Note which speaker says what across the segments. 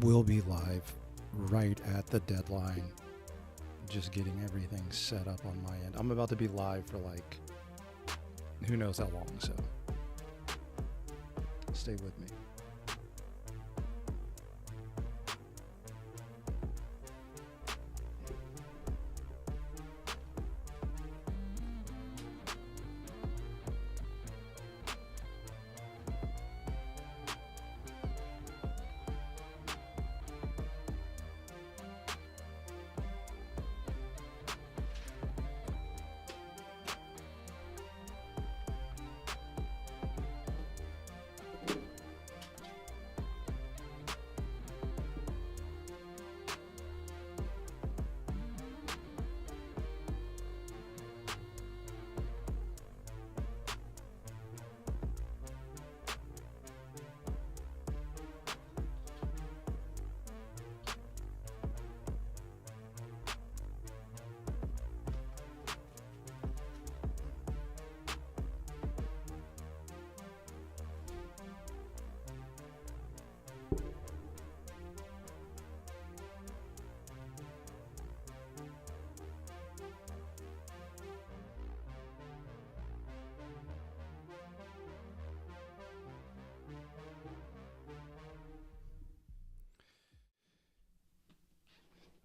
Speaker 1: We'll be live right at the deadline. Just getting everything set up on my end. I'm about to be live for like who knows how long, so stay with me.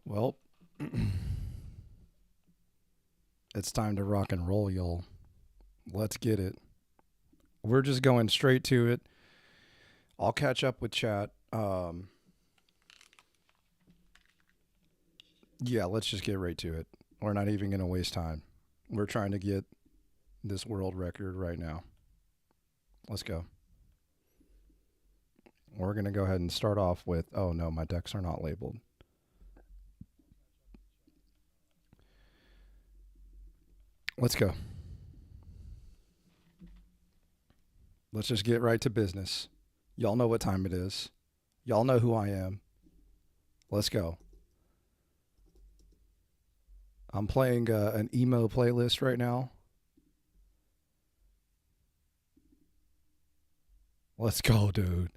Speaker 1: Well, it's time to rock and roll, y'all. Let's get it. We're just going straight to it. I'll catch up with chat. Yeah, let's just get right to it. We're not even going to waste time. We're trying to get this world record right now. Let's go. We're going to go ahead and start off with, oh no, my decks are not labeled. Let's go. Let's just get right to business. Y'all know what time it is. Y'all know who I am. Let's go. I'm playing an emo playlist right now. Let's go, dude.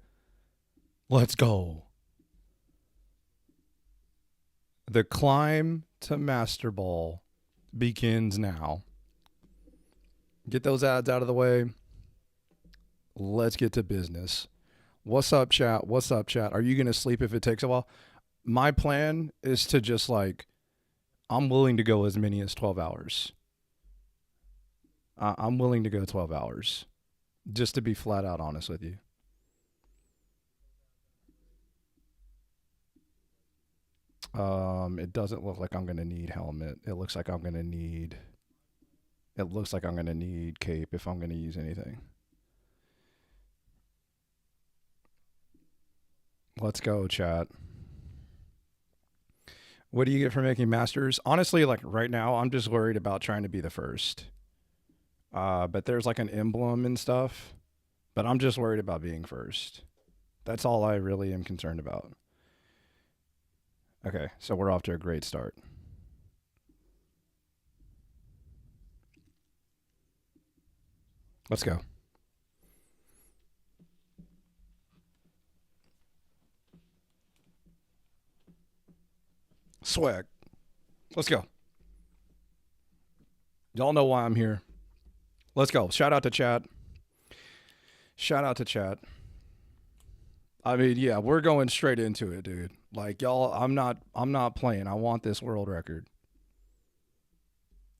Speaker 1: Let's go. The climb to Masterball begins now. Get those ads out of the way. Let's get to business. What's up, chat? What's up, chat? Are you going to sleep if it takes a while? My plan is to just like, I'm willing to go as many as 12 hours. I'm willing to go 12 hours. Just to be flat out honest with you. It doesn't look like I'm going to need helmet. It looks like I'm going to need cape if I'm going to use anything. Let's go, chat. What do you get for making masters? Honestly, like right now, I'm just worried about trying to be the first. But there's like an emblem and stuff. But I'm just worried about being first. That's all I really am concerned about. Okay, so we're off to a great start. Let's go. Swag. Let's go. Y'all know why I'm here. Let's go. Shout out to chat. Shout out to chat. I mean, yeah, we're going straight into it, dude. Like y'all, I'm not playing. I want this world record.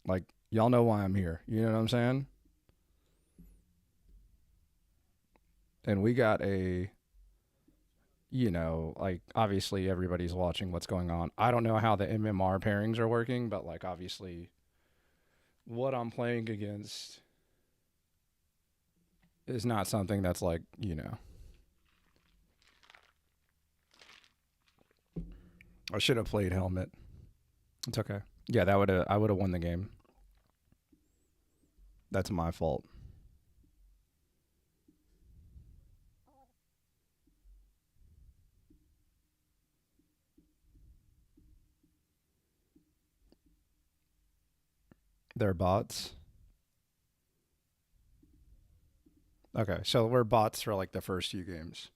Speaker 1: Like y'all know why I'm here. You know what I'm saying? And we got a, you know, like obviously everybody's watching what's going on. I don't know how the MMR pairings are working, but like obviously what I'm playing against is not something that's like, you know. I should have played helmet. It's okay. Yeah, I would have won the game. That's my fault. They're bots. Okay, so we're bots for like the first few games.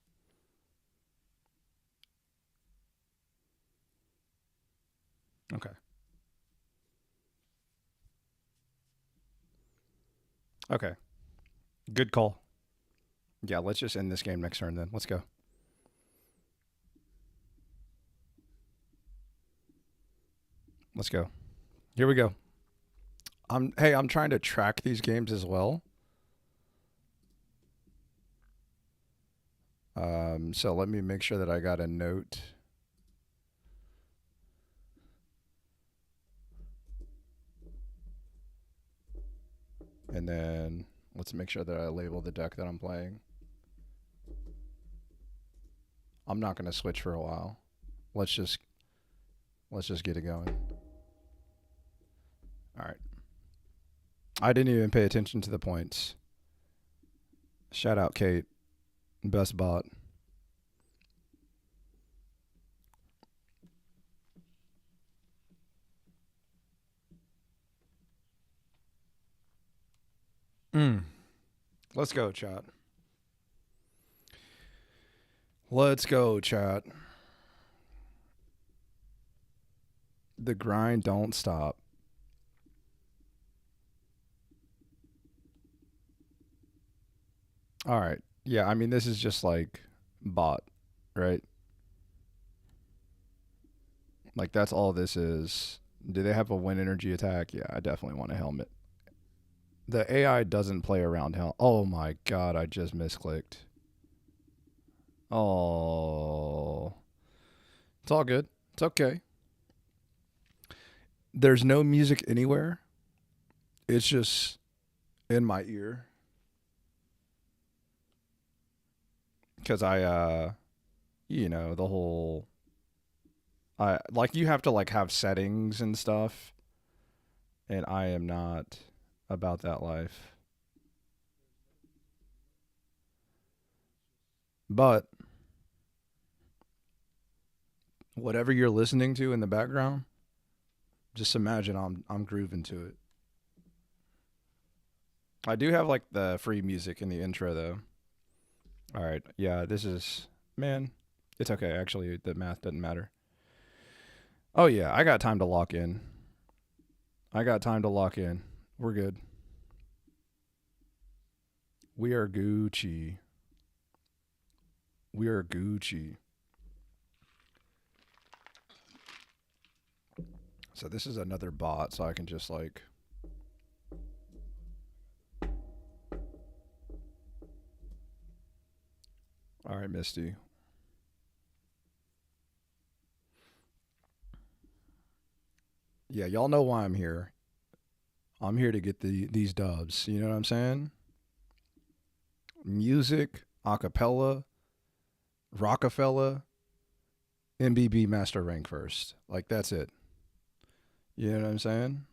Speaker 1: Okay. Okay. Good call. Yeah, let's just end this game next turn then. Let's go. Let's go. Here we go. I'm trying to track these games as well. So let me make sure that I got a note. And then let's make sure that I label the deck that I'm playing. I'm not going to switch for a while. Let's just get it going. All right. I didn't even pay attention to the points. Shout out Kate. Best bot. Let's go, chat. Let's go, chat. The grind don't stop. All right. Yeah, I mean, this is just like bot, right? Like, that's all this is. Do they have a wind energy attack? Yeah, I definitely want a helmet. The AI doesn't play around hell. Oh my god, I just misclicked. Oh. It's all good. It's okay. There's no music anywhere. It's just in my ear. Because the whole like you have to like have settings and stuff, and I am not about that life. But whatever you're listening to in the background, just imagine I'm grooving to it. I do have like the free music in the intro though. All right. Yeah, this is man, it's okay. Actually, the math doesn't matter. Oh yeah, I got time to lock in. We're good. We are Gucci. We are Gucci. So this is another bot, so I can just like. All right, Misty. Yeah, y'all know why I'm here. I'm here to get these dubs. You know what I'm saying? Music, acapella, Rockefeller, MBB master rank first. Like that's it. You know what I'm saying?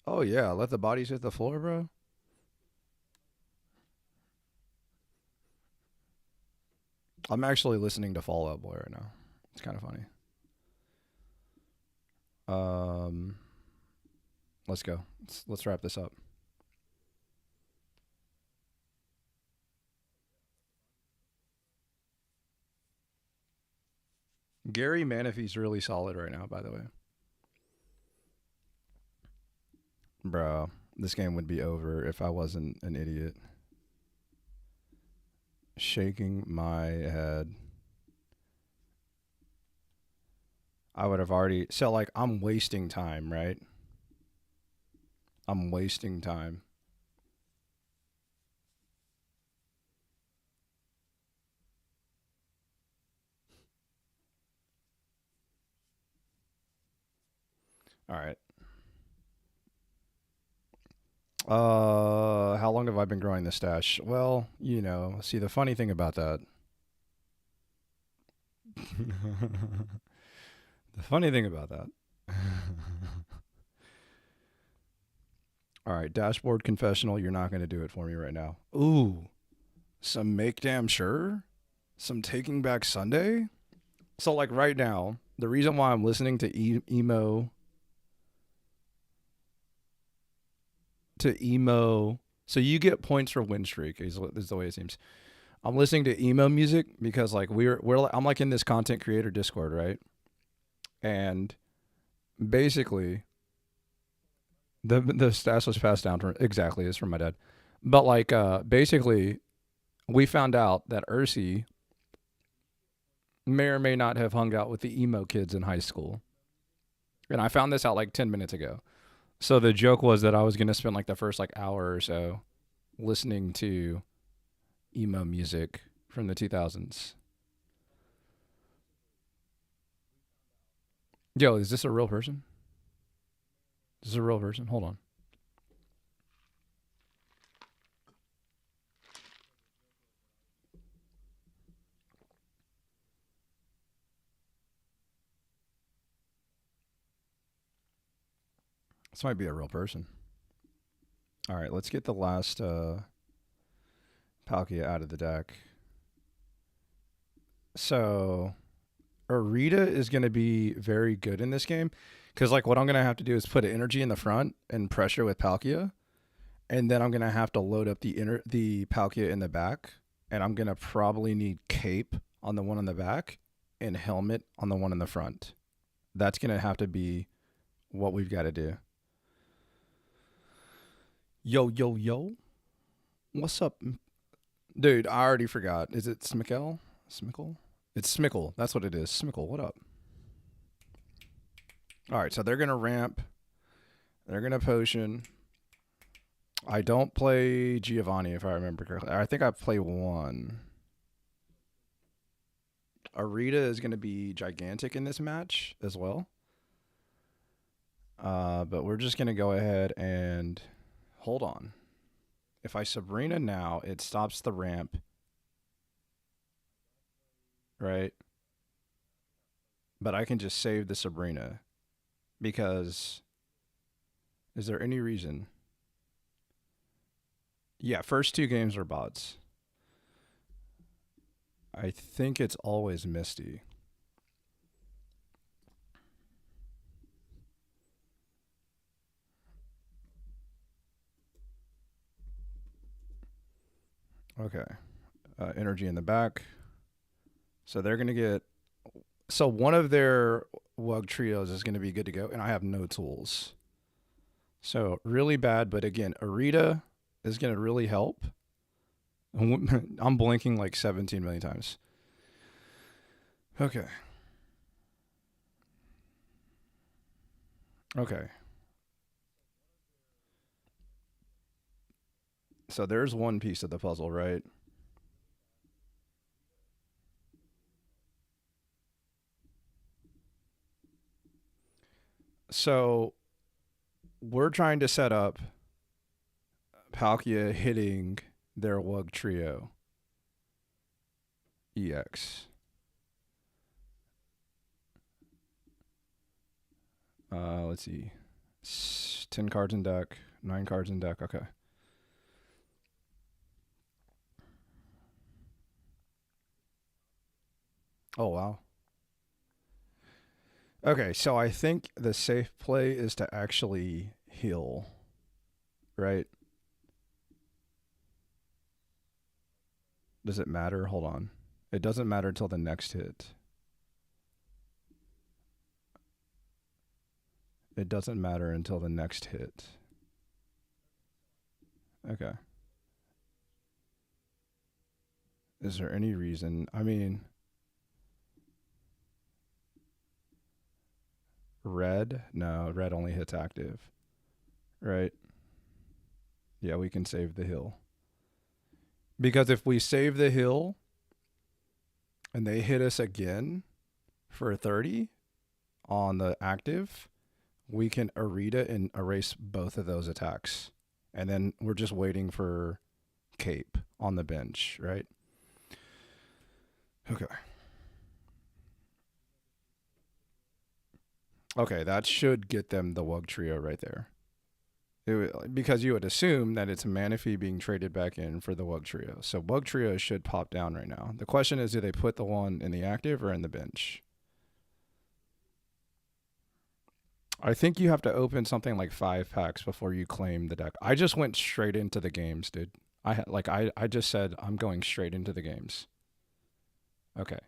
Speaker 1: Oh yeah, let the bodies hit the floor, bro. I'm actually listening to Fall Out Boy right now. It's kind of funny. Let's go. Let's wrap this up. Gary Manafee's really solid right now, by the way. Bro, this game would be over if I wasn't an idiot. Shaking my head. I would have already. So, like, I'm wasting time, right? I'm wasting time. All right. How long have I been growing the stash? Well, see the funny thing about that. The funny thing about that. All right, dashboard confessional. You're not going to do it for me right now. Ooh, some make damn sure, some Taking Back Sunday. So like right now, the reason why I'm listening to emo so you get points for win streak is the way it seems. I'm listening to emo music because like I'm like in this content creator Discord, right? And basically, the stash was passed down from exactly. It's from my dad, but like basically, we found out that Ursi may or may not have hung out with the emo kids in high school, and I found this out like 10 minutes ago. So the joke was that I was gonna spend like the first like hour or so listening to emo music from the 2000s. Yo, is this a real person? Is this a real person? Hold on. This might be a real person. All right, let's get the last Palkia out of the deck. So Arita is going to be very good in this game because like what I'm going to have to do is put energy in the front and pressure with Palkia, and then I'm going to have to load up the Palkia in the back, and I'm going to probably need Cape on the one on the back and Helmet on the one in the front. That's going to have to be what we've got to do. Yo, yo, yo. What's up? Dude, I already forgot. Is it Smickle? Smickle? It's Smickle. That's what it is. Smickle, what up? All right, so they're going to ramp. They're going to potion. I don't play Giovanni, if I remember correctly. I think I play one. Arita is going to be gigantic in this match as well. But we're just going to go ahead and... Hold on. If I Sabrina now, it stops the ramp. Right? But I can just save the Sabrina. Because... Is there any reason? Yeah, first two games are bots. I think it's always Misty. Okay. Energy in the back. So they're going to get... So one of their Wug trios is going to be good to go, and I have no tools. So really bad, but again, Arita is going to really help. I'm blinking like 17 million times. Okay. Okay. So there's one piece of the puzzle, right? So we're trying to set up Palkia hitting their Wug trio. EX. Let's see. 10 cards in deck, 9 cards in deck. Okay. Oh, wow. Okay, so I think the safe play is to actually heal, right? Does it matter? Hold on. It doesn't matter until the next hit. It doesn't matter until the next hit. Okay. Is there any reason? I mean... Red? No, red only hits active. Right? Yeah, we can save the hill. Because if we save the hill and they hit us again for 30 on the active, we can Arita and erase both of those attacks. And then we're just waiting for Cape on the bench, right? Okay. Okay, that should get them the Wug trio right there. Because you would assume that it's Manaphy being traded back in for the Wug trio. So Wug trio should pop down right now. The question is, do they put the one in the active or in the bench? I think you have to open something like 5 packs before you claim the deck. I just went straight into the games, dude. I just said I'm going straight into the games. Okay.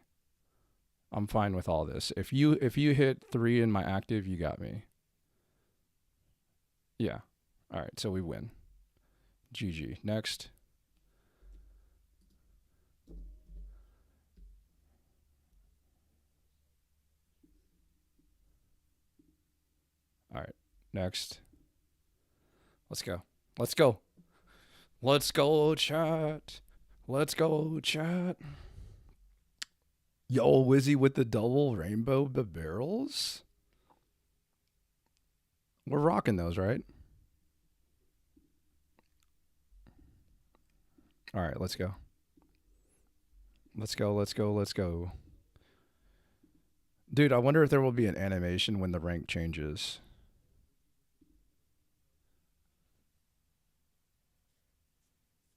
Speaker 1: I'm fine with all this. If you hit 3 in my active, you got me. Yeah. All right, so we win. GG. Next. All right. Next. Let's go. Let's go. Let's go, chat. Let's go, chat. Yo, Wizzy with the double rainbow barrels. We're rocking those, right? All right, let's go. Let's go, let's go, let's go. Dude, I wonder if there will be an animation when the rank changes.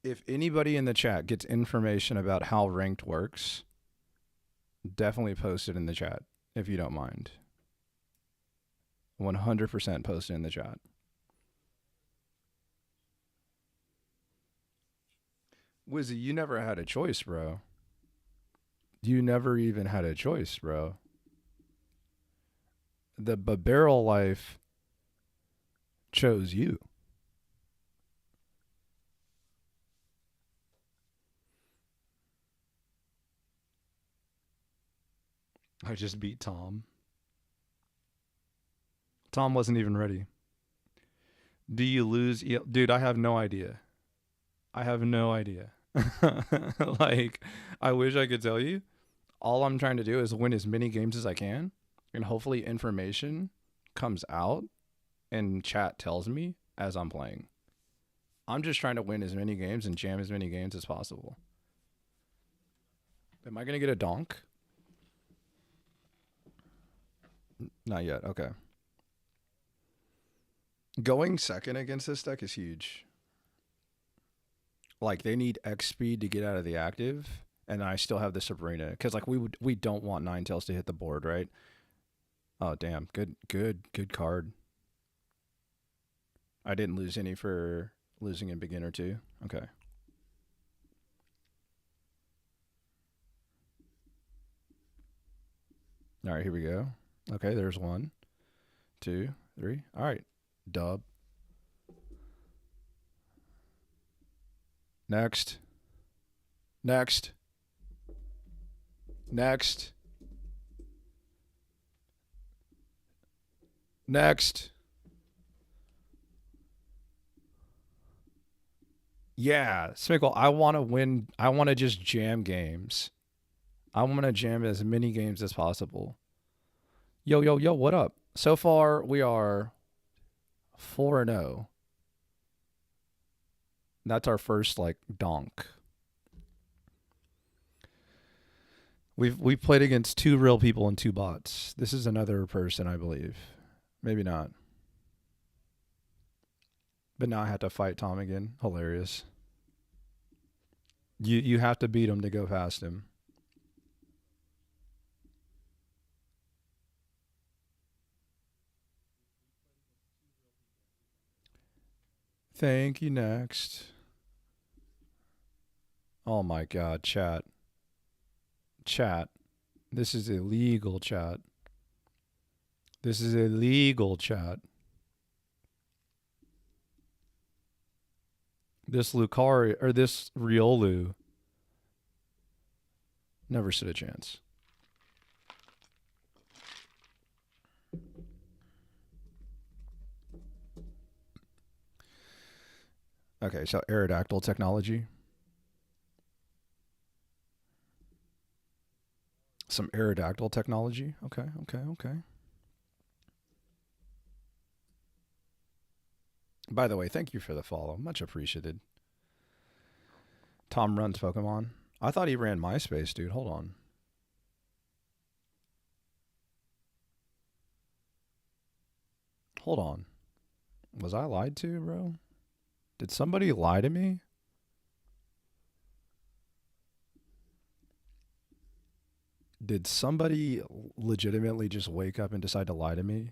Speaker 1: If anybody in the chat gets information about how ranked works, definitely post it in the chat if you don't mind. 100% post it in the chat. Wizzy, you never had a choice, bro. You never even had a choice, bro. The barrel life chose you. I just beat Tom. Tom wasn't even ready. Do you lose? Dude, I have no idea. I have no idea. Like, I wish I could tell you. All I'm trying to do is win as many games as I can, and hopefully information comes out and chat tells me as I'm playing. I'm just trying to win as many games and jam as many games as possible. Am I going to get a donk? Not yet. Okay. Going second against this deck is huge. Like, they need X speed to get out of the active, and I still have the Sabrina. Because, like, we don't want Ninetales to hit the board, right? Oh, damn. Good card. I didn't lose any for losing in beginner, too. Okay. All right, here we go. Okay, there's 1, 2, 3. All right. Dub. Next. Next. Next. Next. Yeah, Smickle, I want to win. I want to just jam games. I want to jam as many games as possible. Yo, what up? So far, we are 4-0. That's our first, like, donk. We've played against 2 real people and 2 bots. This is another person, I believe. Maybe not. But now I have to fight Tom again. Hilarious. You have to beat him to go past him. Thank you. Next. Oh my god, chat. Chat. This is illegal, chat. This is illegal, chat. This Lucari, or this Riolu, never stood a chance. Okay, so Aerodactyl technology. Some Aerodactyl technology. Okay. By the way, thank you for the follow. Much appreciated. Tom runs Pokemon. I thought he ran MySpace, dude. Hold on. Hold on. Was I lied to, bro? Did somebody lie to me? Did somebody legitimately just wake up and decide to lie to me?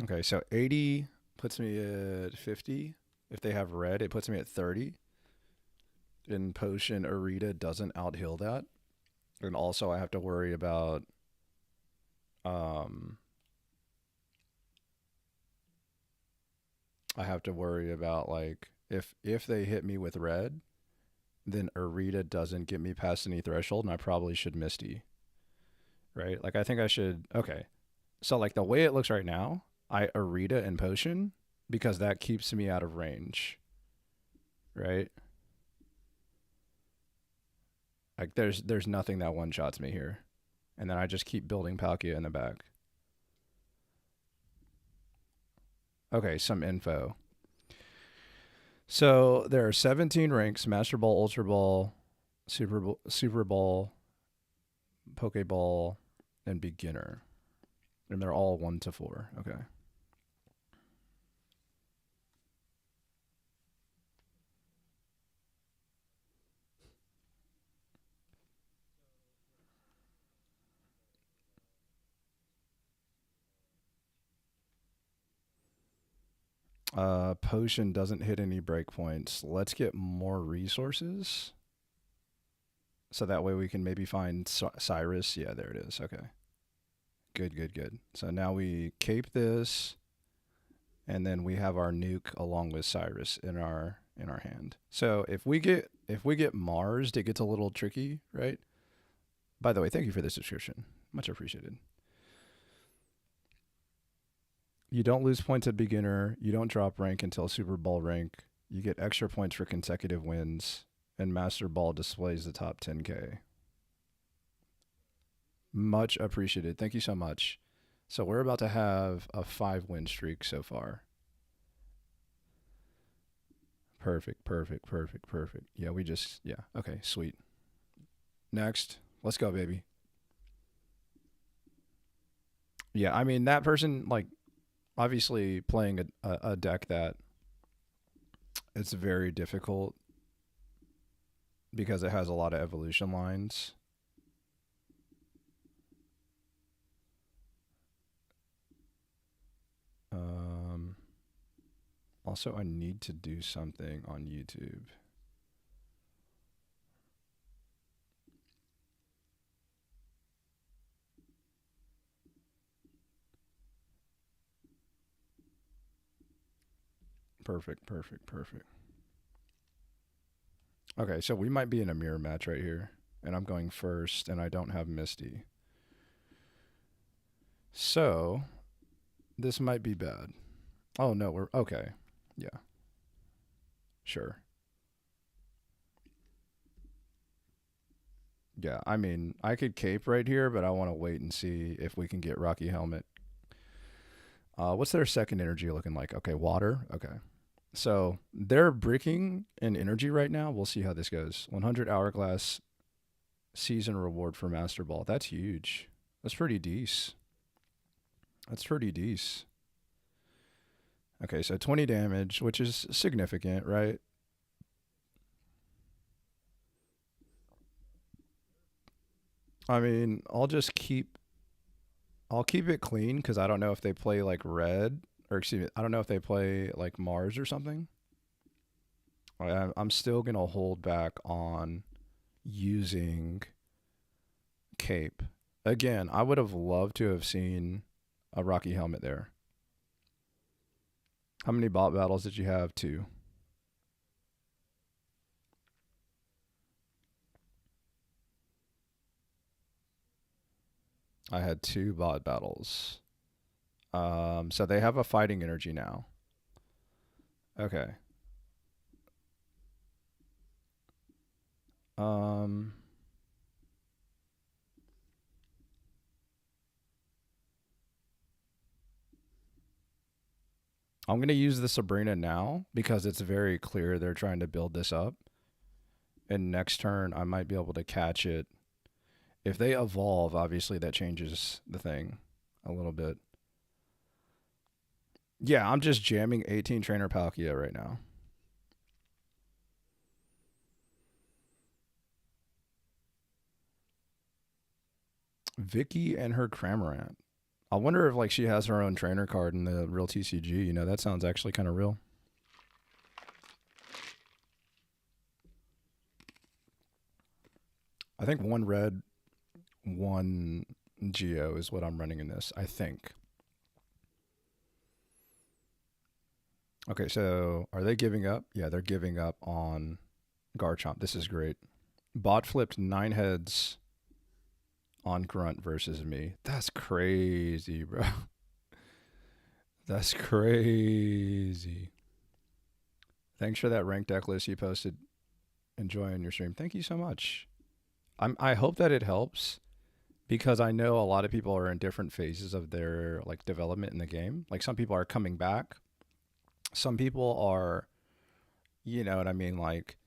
Speaker 1: Okay, so 80 puts me at 50. If they have red, it puts me at 30. In potion, Arita doesn't outheal that. And also I have to worry about like if they hit me with red, then Arita doesn't get me past any threshold, and I probably should Misty. Right? Like I think I should. Okay. So like the way it looks right now, I Arita and potion because that keeps me out of range. Right? Like there's nothing that one shots me here. And then I just keep building Palkia in the back. Okay, some info. So there are 17 ranks: Master Ball, Ultra Ball, Super Ball, Poké Ball, and Beginner. And they're all 1 to 4. Okay. Potion doesn't hit any breakpoints. Let's get more resources. So that way we can maybe find Cyrus. Yeah, there it is. Okay. Good, good, good. So now we cape this, and then we have our nuke along with Cyrus in our hand. So if we get Mars, it gets a little tricky, right? By the way, thank you for the subscription. Much appreciated. You don't lose points at beginner. You don't drop rank until Super Ball rank. You get extra points for consecutive wins. And Master Ball displays the top 10K. Much appreciated. Thank you so much. So we're about to have a 5-win streak so far. Perfect, perfect, perfect, perfect. Yeah, okay, sweet. Next. Let's go, baby. Yeah, I mean, that person, like, obviously playing a deck that it's very difficult because it has a lot of evolution lines. Also, I need to do something on YouTube. Perfect, perfect, perfect. Okay, so we might be in a mirror match right here. And I'm going first, and I don't have Misty. So, this might be bad. Oh, no, we're... Okay. Yeah. Sure. Yeah, I mean, I could cape right here, but I want to wait and see if we can get Rocky Helmet. What's their second energy looking like? Okay, water. Okay. So they're bricking in energy right now. We'll see how this goes. 100 Hourglass season reward for Master Ball. That's huge. That's pretty decent. That's pretty decent. Okay, so 20 damage, which is significant, right? I mean, I'll keep it clean because I don't know if they play like red, or excuse me, I don't know if they play like Mars or something. I'm still going to hold back on using cape. Again, I would have loved to have seen a Rocky Helmet there. How many bot battles did you have? 2. I had 2 bot battles. So they have a fighting energy now. Okay. I'm going to use the Sabrina now because it's very clear they're trying to build this up. And next turn, I might be able to catch it. If they evolve, obviously that changes the thing a little bit. Yeah, I'm just jamming 18 Trainer Palkia right now. Vicky and her Cramorant. I wonder if like she has her own trainer card in the real TCG. You know, that sounds actually kind of real. I think one red, one Geo is what I'm running in this, I think. Okay, so are they giving up? Yeah, they're giving up on Garchomp. This is great. Bot flipped 9 heads on Grunt versus me. That's crazy, bro. That's crazy. Thanks for that ranked deck list you posted. Enjoying your stream. Thank you so much. I hope that it helps because I know a lot of people are in different phases of their like development in the game. Like some people are coming back. Some people are, you know what I mean, like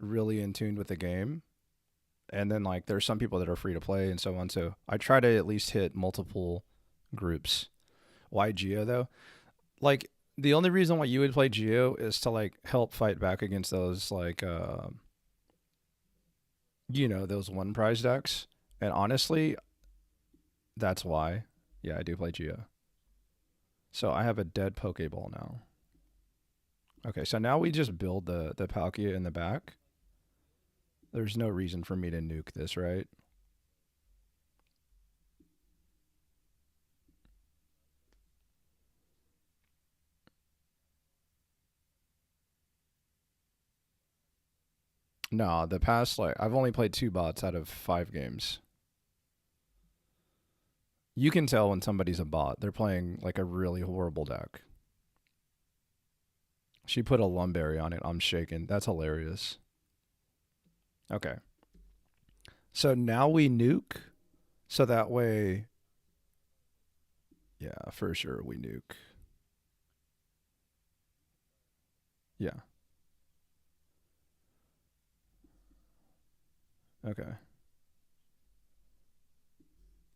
Speaker 1: really in tune with the game. And then like there's some people that are free to play and so on. So I try to at least hit multiple groups. Why Geo though? Like the only reason why you would play Geo is to like help fight back against those like you know, those one prize decks. And honestly, that's why. Yeah, I do play Geo. So I have a dead Poké Ball now. Okay, so now we just build the Palkia in the back. There's no reason for me to nuke this, right? No, the past like I've only played 2 bots out of 5 games. You can tell when somebody's a bot. They're playing like a really horrible deck. She put a Lumberry on it. I'm shaking. That's hilarious. Okay. So now we nuke. So that way, yeah, for sure we nuke. Yeah. Okay.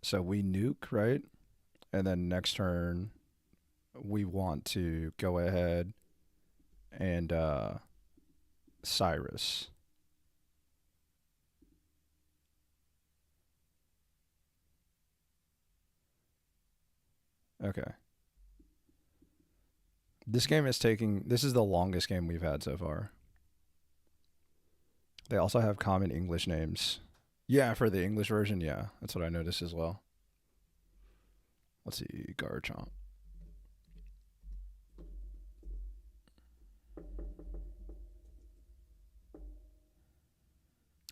Speaker 1: So we nuke, right? And then next turn, we want to go ahead and Cyrus. Okay. This game is taking, this is the longest game we've had so far. They also have common English names. Yeah, for the English version, yeah. That's what I noticed as well. Let's see, Garchomp.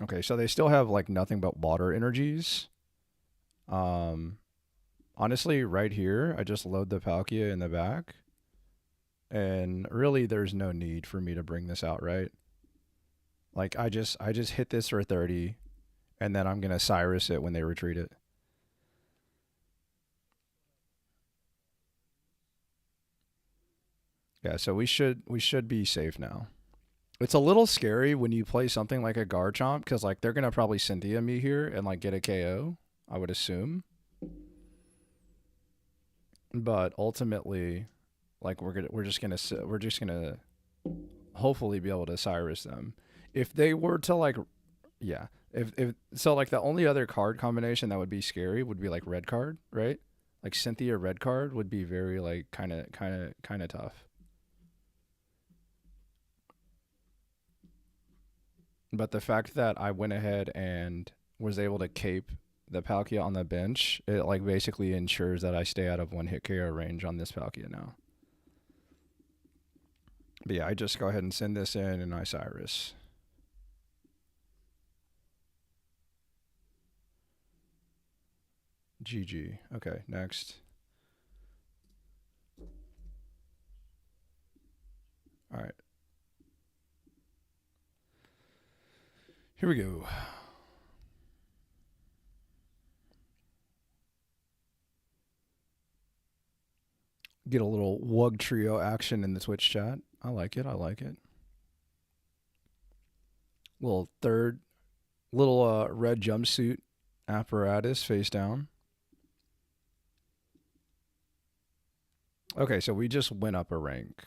Speaker 1: Okay, so they still have like nothing but water energies. Honestly, right here, I just load the Palkia in the back. And really there's no need for me to bring this out, right? Like I just hit this for 30 and then I'm going to Cyrus it when they retreat it. Yeah, so we should be safe now. It's a little scary when you play something like a Garchomp because like they're gonna probably Cynthia me here and like get a KO, I would assume. But ultimately, like we're just gonna hopefully be able to Cyrus them. If they were to like, yeah, if so, like the only other card combination that would be scary would be like red card, right? Like Cynthia red card would be very like kind of tough. But the fact that I went ahead and was able to cape the Palkia on the bench, it like basically ensures that I stay out of 1-hit KO range on this Palkia now. But yeah, I just go ahead and send this in and I Cyrus. GG. Okay, next. All right. Here we go. Get a little Wug Trio action in the Twitch chat. I like it. I like it. Little red jumpsuit apparatus face down. Okay, so we just went up a rank.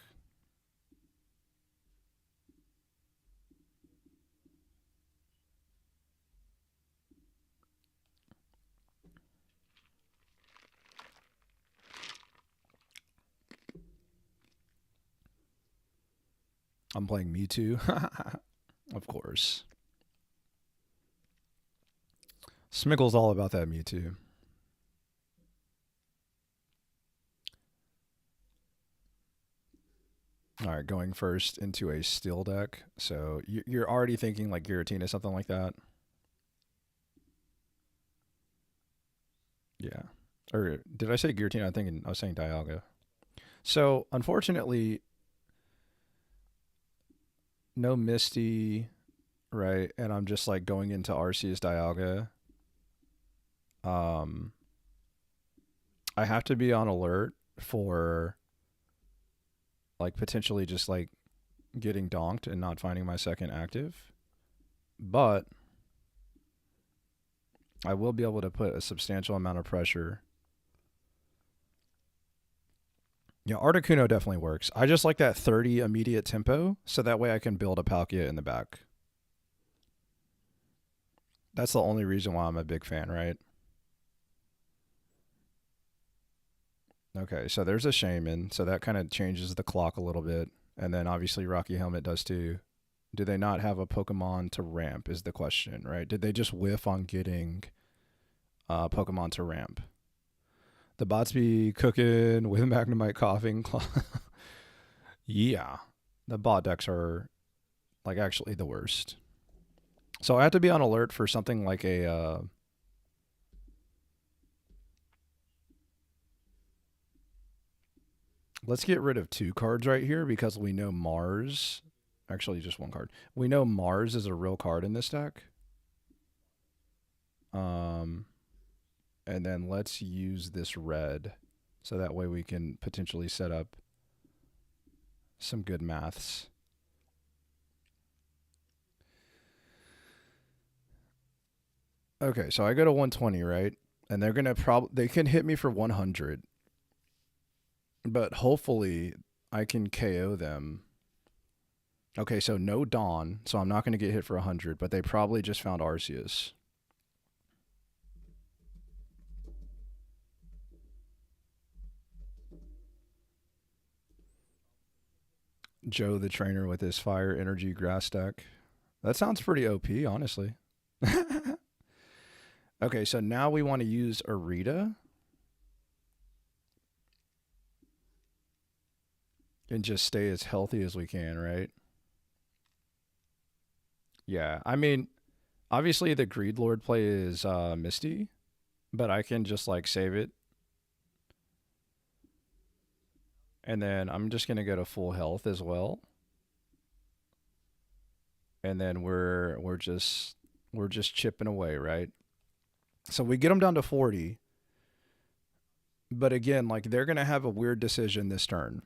Speaker 1: I'm playing Mewtwo. Of course. Smiggle's all about that Mewtwo. All right, going first into a steel deck. So you're already thinking like Giratina, something like that. Yeah. Or did I say Giratina? I was saying Dialga. So unfortunately, no Misty, right? And I'm just like going into Arceus Dialga. I have to be on alert for like potentially just like getting donked and not finding my second active. But I will be able to put a substantial amount of pressure. Yeah, Articuno definitely works. I just like that 30 immediate tempo, so that way I can build a Palkia in the back. That's the only reason why I'm a big fan, right? Okay, so there's a Shaman, so that kind of changes the clock a little bit. And then obviously Rocky Helmet does too. Do they not have a Pokemon to ramp is the question, right? Did they just whiff on getting Pokemon to ramp? The bots be cooking with Magnemite coughing. Yeah, the bot decks are like actually the worst. So I have to be on alert for something like a let's get rid of 2 cards right here because we know Mars. Actually, just 1 card. We know Mars is a real card in this deck. And then let's use this red so that way we can potentially set up some good maths. Okay, so I go to 120, right? And they're gonna they can hit me for 100, but hopefully I can KO them. Okay, so no Dawn, so I'm not gonna get hit for 100, but they probably just found Arceus. Joe the trainer with his fire energy grass deck. That sounds pretty OP, honestly. Okay, so now we want to use Arita. And just stay as healthy as we can, right? Yeah, I mean, obviously the Greed Lord play is Misty, but I can just like save it. And then I'm just going to go to full health as well. And then we're just chipping away, right? So we get them down to 40. But again, like they're going to have a weird decision this turn.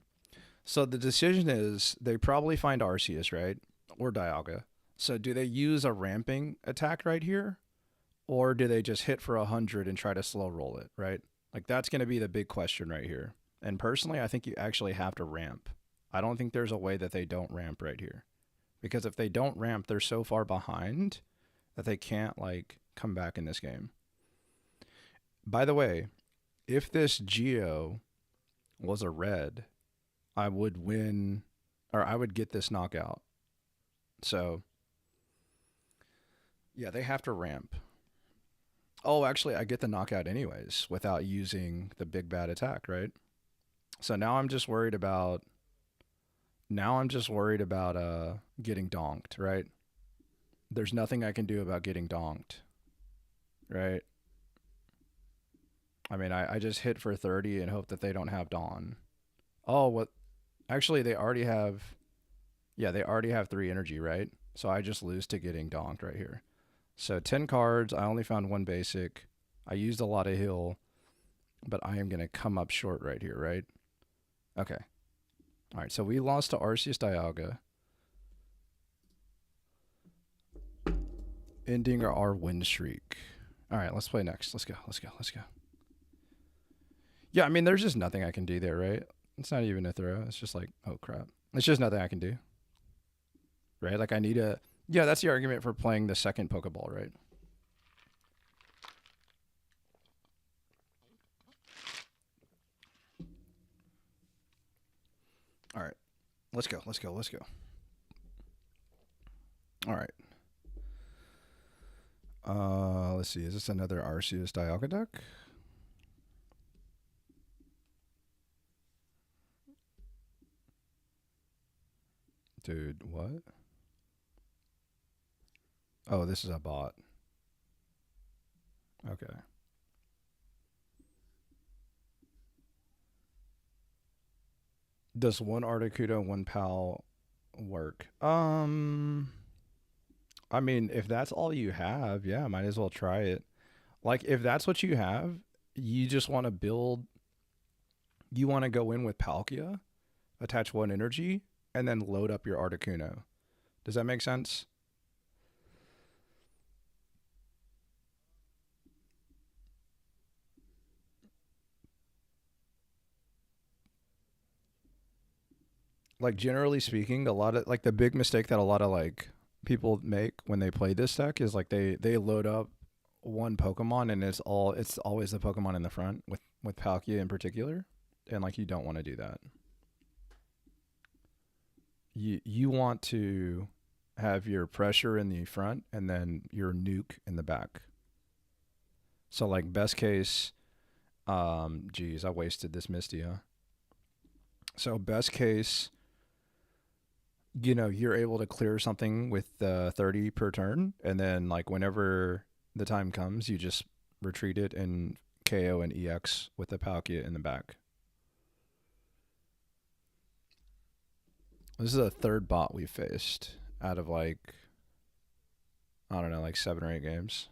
Speaker 1: So the decision is they probably find Arceus, right? Or Dialga. So do they use a ramping attack right here? Or do they just hit for 100 and try to slow roll it, right? Like that's going to be the big question right here. And personally, I think you actually have to ramp. I don't think there's a way that they don't ramp right here. Because if they don't ramp, they're so far behind that they can't like come back in this game. By the way, if this Geo was a red, I would win, or I would get this knockout. So, yeah, they have to ramp. Oh, actually, I get the knockout anyways without using the big bad attack, right? So now I'm just worried about. Now I'm just worried about getting donked, right? There's nothing I can do about getting donked, right? I mean, I just hit for 30 and hope that they don't have Dawn. Oh, what? Actually, they already have. Yeah, they already have 3 energy, right? So I just lose to getting donked right here. So 10 cards. I only found 1 basic. I used a lot of heal, but I am going to come up short right here, right? Okay. All right, so we lost to Arceus Dialga, ending our win streak. All right, let's play next. Let's go. Yeah, I mean, there's just nothing I can do there, right? It's not even a throw. It's just like, oh, crap. It's just nothing I can do, right? Like I need a... Yeah, that's the argument for playing the second Poké Ball, right? All right. Let's go. All right. Let's see. Is this another Arceus Dialga deck? Dude, what? Oh, this is a bot. Okay. Does one Articuno, one PAL work? I mean, if that's all you have, yeah, might as well try it. Like, if that's what you have, you just want to build, you want to go in with Palkia, attach one energy, and then load up your Articuno. Does that make sense? Like, generally speaking, a lot of, like, the big mistake that a lot of, like, people make when they play this deck is, like, they load up one Pokemon and it's always the Pokemon in the front with Palkia in particular. And, like, you don't want to do that. You want to have your pressure in the front and then your nuke in the back. So, like, best case, geez, I wasted this Misty, huh? So best case, you know, you're able to clear something with 30 per turn, and then, like, whenever the time comes, you just retreat it and KO and EX with the Palkia in the back. This is the third bot we've faced out of, like, I don't know, like 7 or 8 games.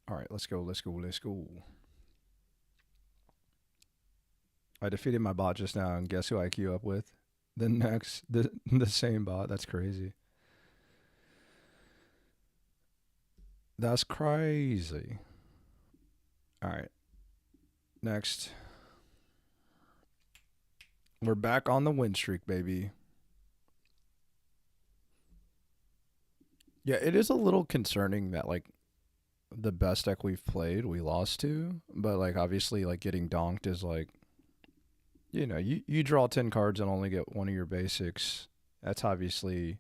Speaker 1: All right, let's go. I defeated my bot just now, and guess who I queue up with? The same bot. That's crazy. That's crazy. All right. Next. We're back on the win streak, baby. Yeah, it is a little concerning that, like, the best deck we've played, we lost to. But, like, obviously, like, getting donked is, like, you know, you draw 10 cards and only get one of your basics. That's obviously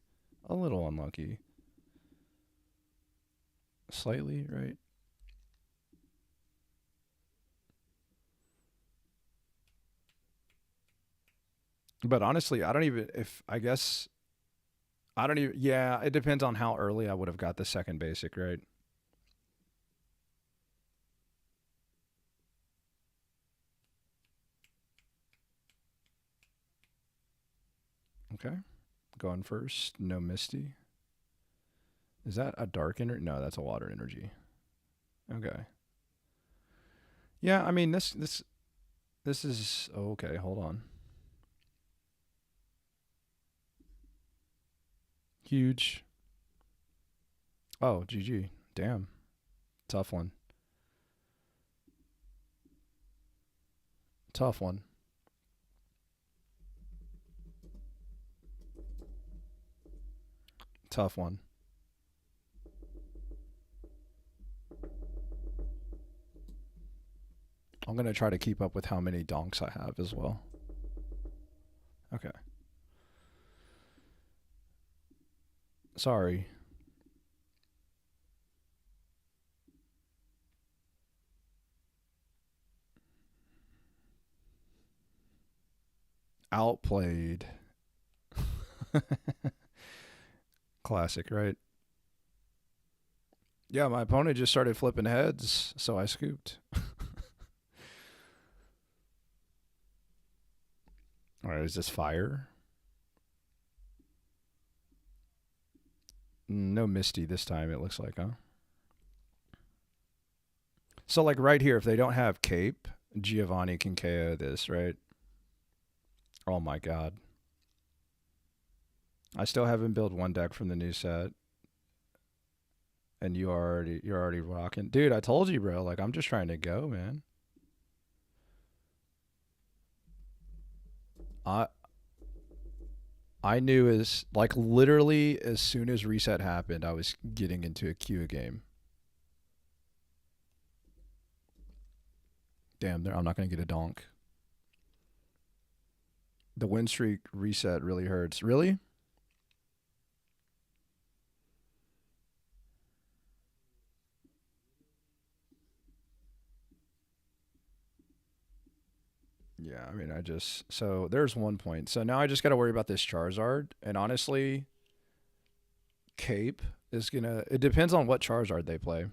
Speaker 1: a little unlucky. Slightly, right? But honestly, I don't even, if, I guess, I don't even, yeah, it depends on how early I would have got the second basic, right? Okay. Going first. No Misty. Is that a dark energy? No, that's a water energy. Okay. Yeah, I mean, this is, oh, okay, hold on. Huge. Oh, GG. Damn. Tough one. Tough one. Tough one. I'm going to try to keep up with how many donks I have as well. Okay. Sorry. Outplayed. Classic, right? Yeah, my opponent just started flipping heads, so I scooped. All right, is this fire? No Misty this time, it looks like, huh? So, like, right here, if they don't have Cape, Giovanni can KO this, right? Oh my god. I still haven't built one deck from the new set. And you're already rocking. Dude, I told you, bro. Like, I'm just trying to go, man. I I knew as like literally as soon as reset happened, I was getting into a queue game. Damn, I'm not gonna get a donk. The win streak reset really hurts. Really? Yeah, I mean, so there's 1 point. So now I just got to worry about this Charizard. And honestly, Cape is gonna. It depends on what Charizard they play,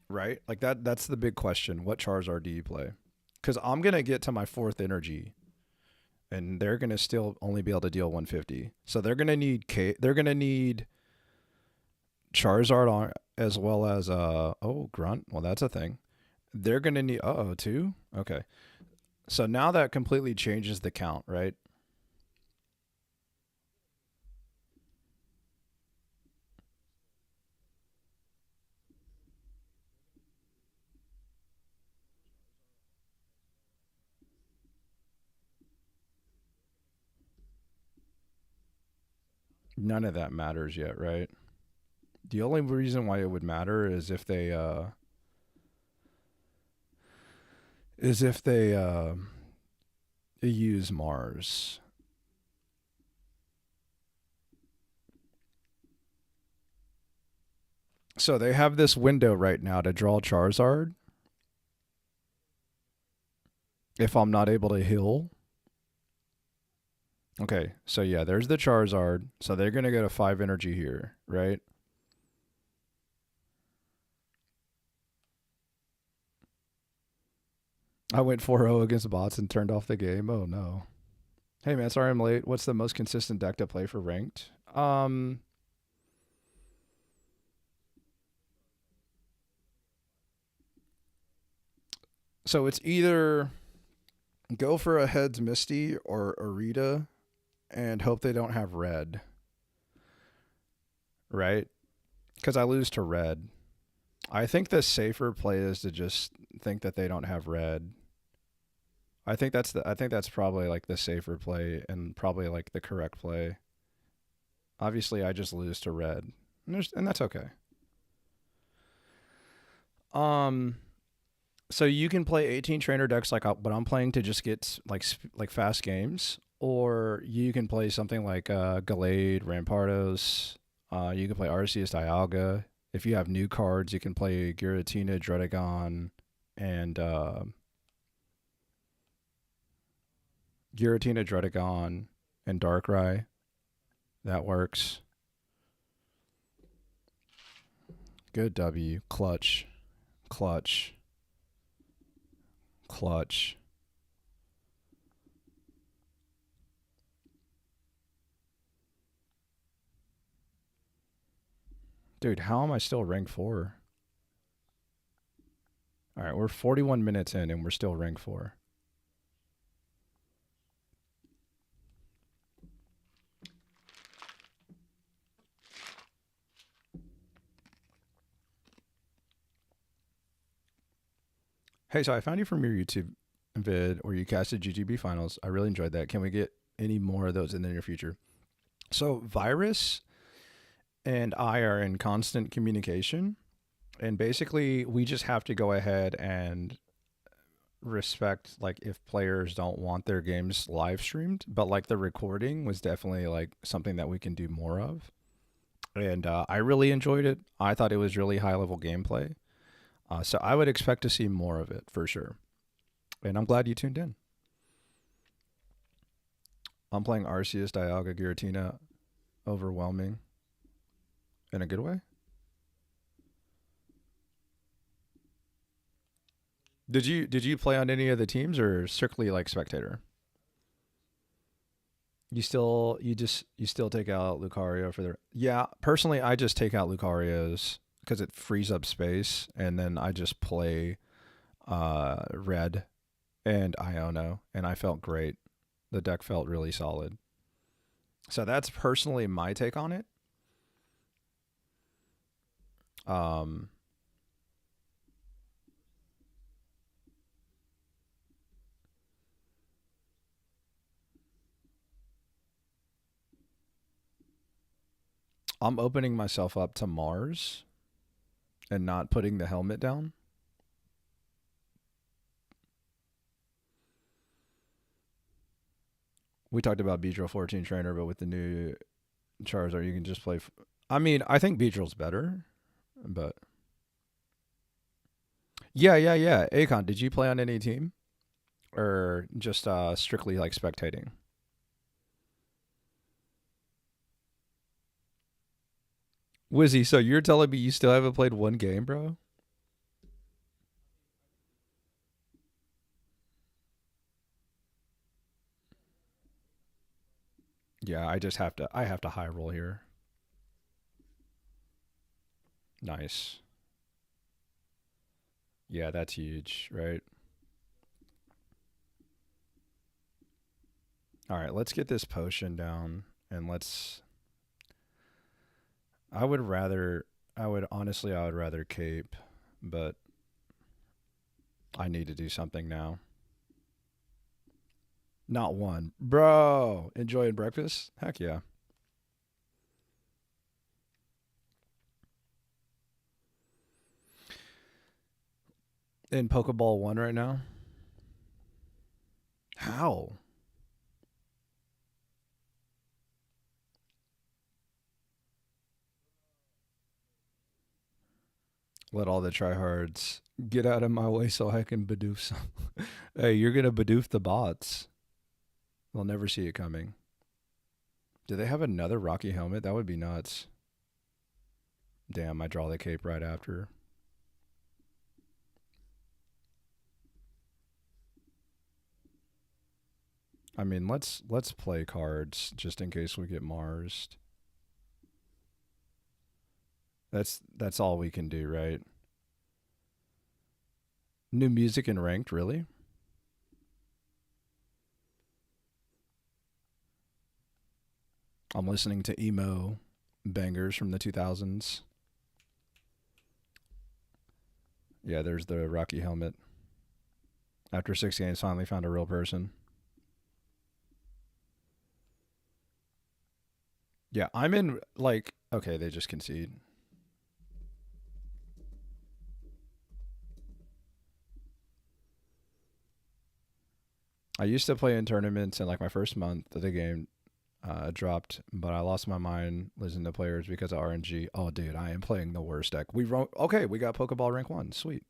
Speaker 1: right? Like That's the big question. What Charizard do you play? Because I'm gonna get to my fourth energy, and they're gonna still only be able to deal 150. So they're gonna need Cape. They're gonna need Charizard on as well as Grunt. Well, that's a thing. They're gonna need two. Okay. So now that completely changes the count, right? None of that matters yet, right? The only reason why it would matter is if they use Mars. So they have this window right now to draw Charizard. If I'm not able to heal. Okay, so yeah, there's the Charizard. So they're gonna get a 5 energy here, right? I went 4-0 against bots and turned off the game. Oh no. Hey man, sorry I'm late. What's the most consistent deck to play for ranked? So it's either go for a Heads Misty or Arita and hope they don't have red, right? Because I lose to red. I think the safer play is to just think that they don't have red. I think that's probably like the safer play and probably like the correct play. Obviously, I just lose to red, and that's okay. Um, so you can play 18 trainer decks like what I'm playing to just get like fast games, or you can play something like Gallade, Rampardos. You can play Arceus, Dialga. If you have new cards, you can play Giratina, Dredagon, and Giratina, Dredagon, and Darkrai. That works. Good W. Clutch. Clutch. Clutch. Dude, how am I still rank 4? All right, we're 41 minutes in and we're still rank 4. Hey, so I found you from your YouTube vid where you casted GGB finals. I really enjoyed that. Can we get any more of those in the near future? So Virus and I are in constant communication, and basically we just have to go ahead and respect like if players don't want their games live streamed, but like the recording was definitely like something that we can do more of. And I really enjoyed it. I thought it was really high level gameplay. So I would expect to see more of it for sure. And I'm glad you tuned in. I'm playing Arceus, Dialga, Giratina, overwhelming in a good way. Did you play on any of the teams or strictly like spectator? You still take out Lucario for the yeah. Personally, I just take out Lucario's because it frees up space, and then I just play Red and Iono, and I felt great. The deck felt really solid. So that's personally my take on it. Um, I'm opening myself up to Mars and not putting the helmet down. We talked about Beedrill 14 trainer, but with the new Charizard, you can just play. I mean, I think Beedrill's better, but yeah. Akon, did you play on any team, or just strictly like spectating? Wizzy, so you're telling me you still haven't played one game, bro? Yeah, I have to high roll here. Nice. Yeah, that's huge, right? All right, let's get this potion down and let's I would rather I would rather cape, but I need to do something now. Not one. Bro, enjoying breakfast? Heck yeah. In Pokeball 1 right now? How? Let all the tryhards get out of my way so I can Bidoof some. Hey, you're going to Bidoof the bots. They'll never see it coming. Do they have another Rocky helmet? That would be nuts. Damn, I draw the cape right after. I mean, let's play cards just in case we get Marsed. That's all we can do, right? New music in ranked, really? I'm listening to emo bangers from the 2000s. Yeah, there's the Rocky helmet. After 6 games, finally found a real person. Yeah, I'm in, like, okay, they just concede. I used to play in tournaments, and like my first month of the game dropped, but I lost my mind listening to players because of RNG. Oh, dude, I am playing the worst deck. Okay, we got Pokeball rank 1. Sweet.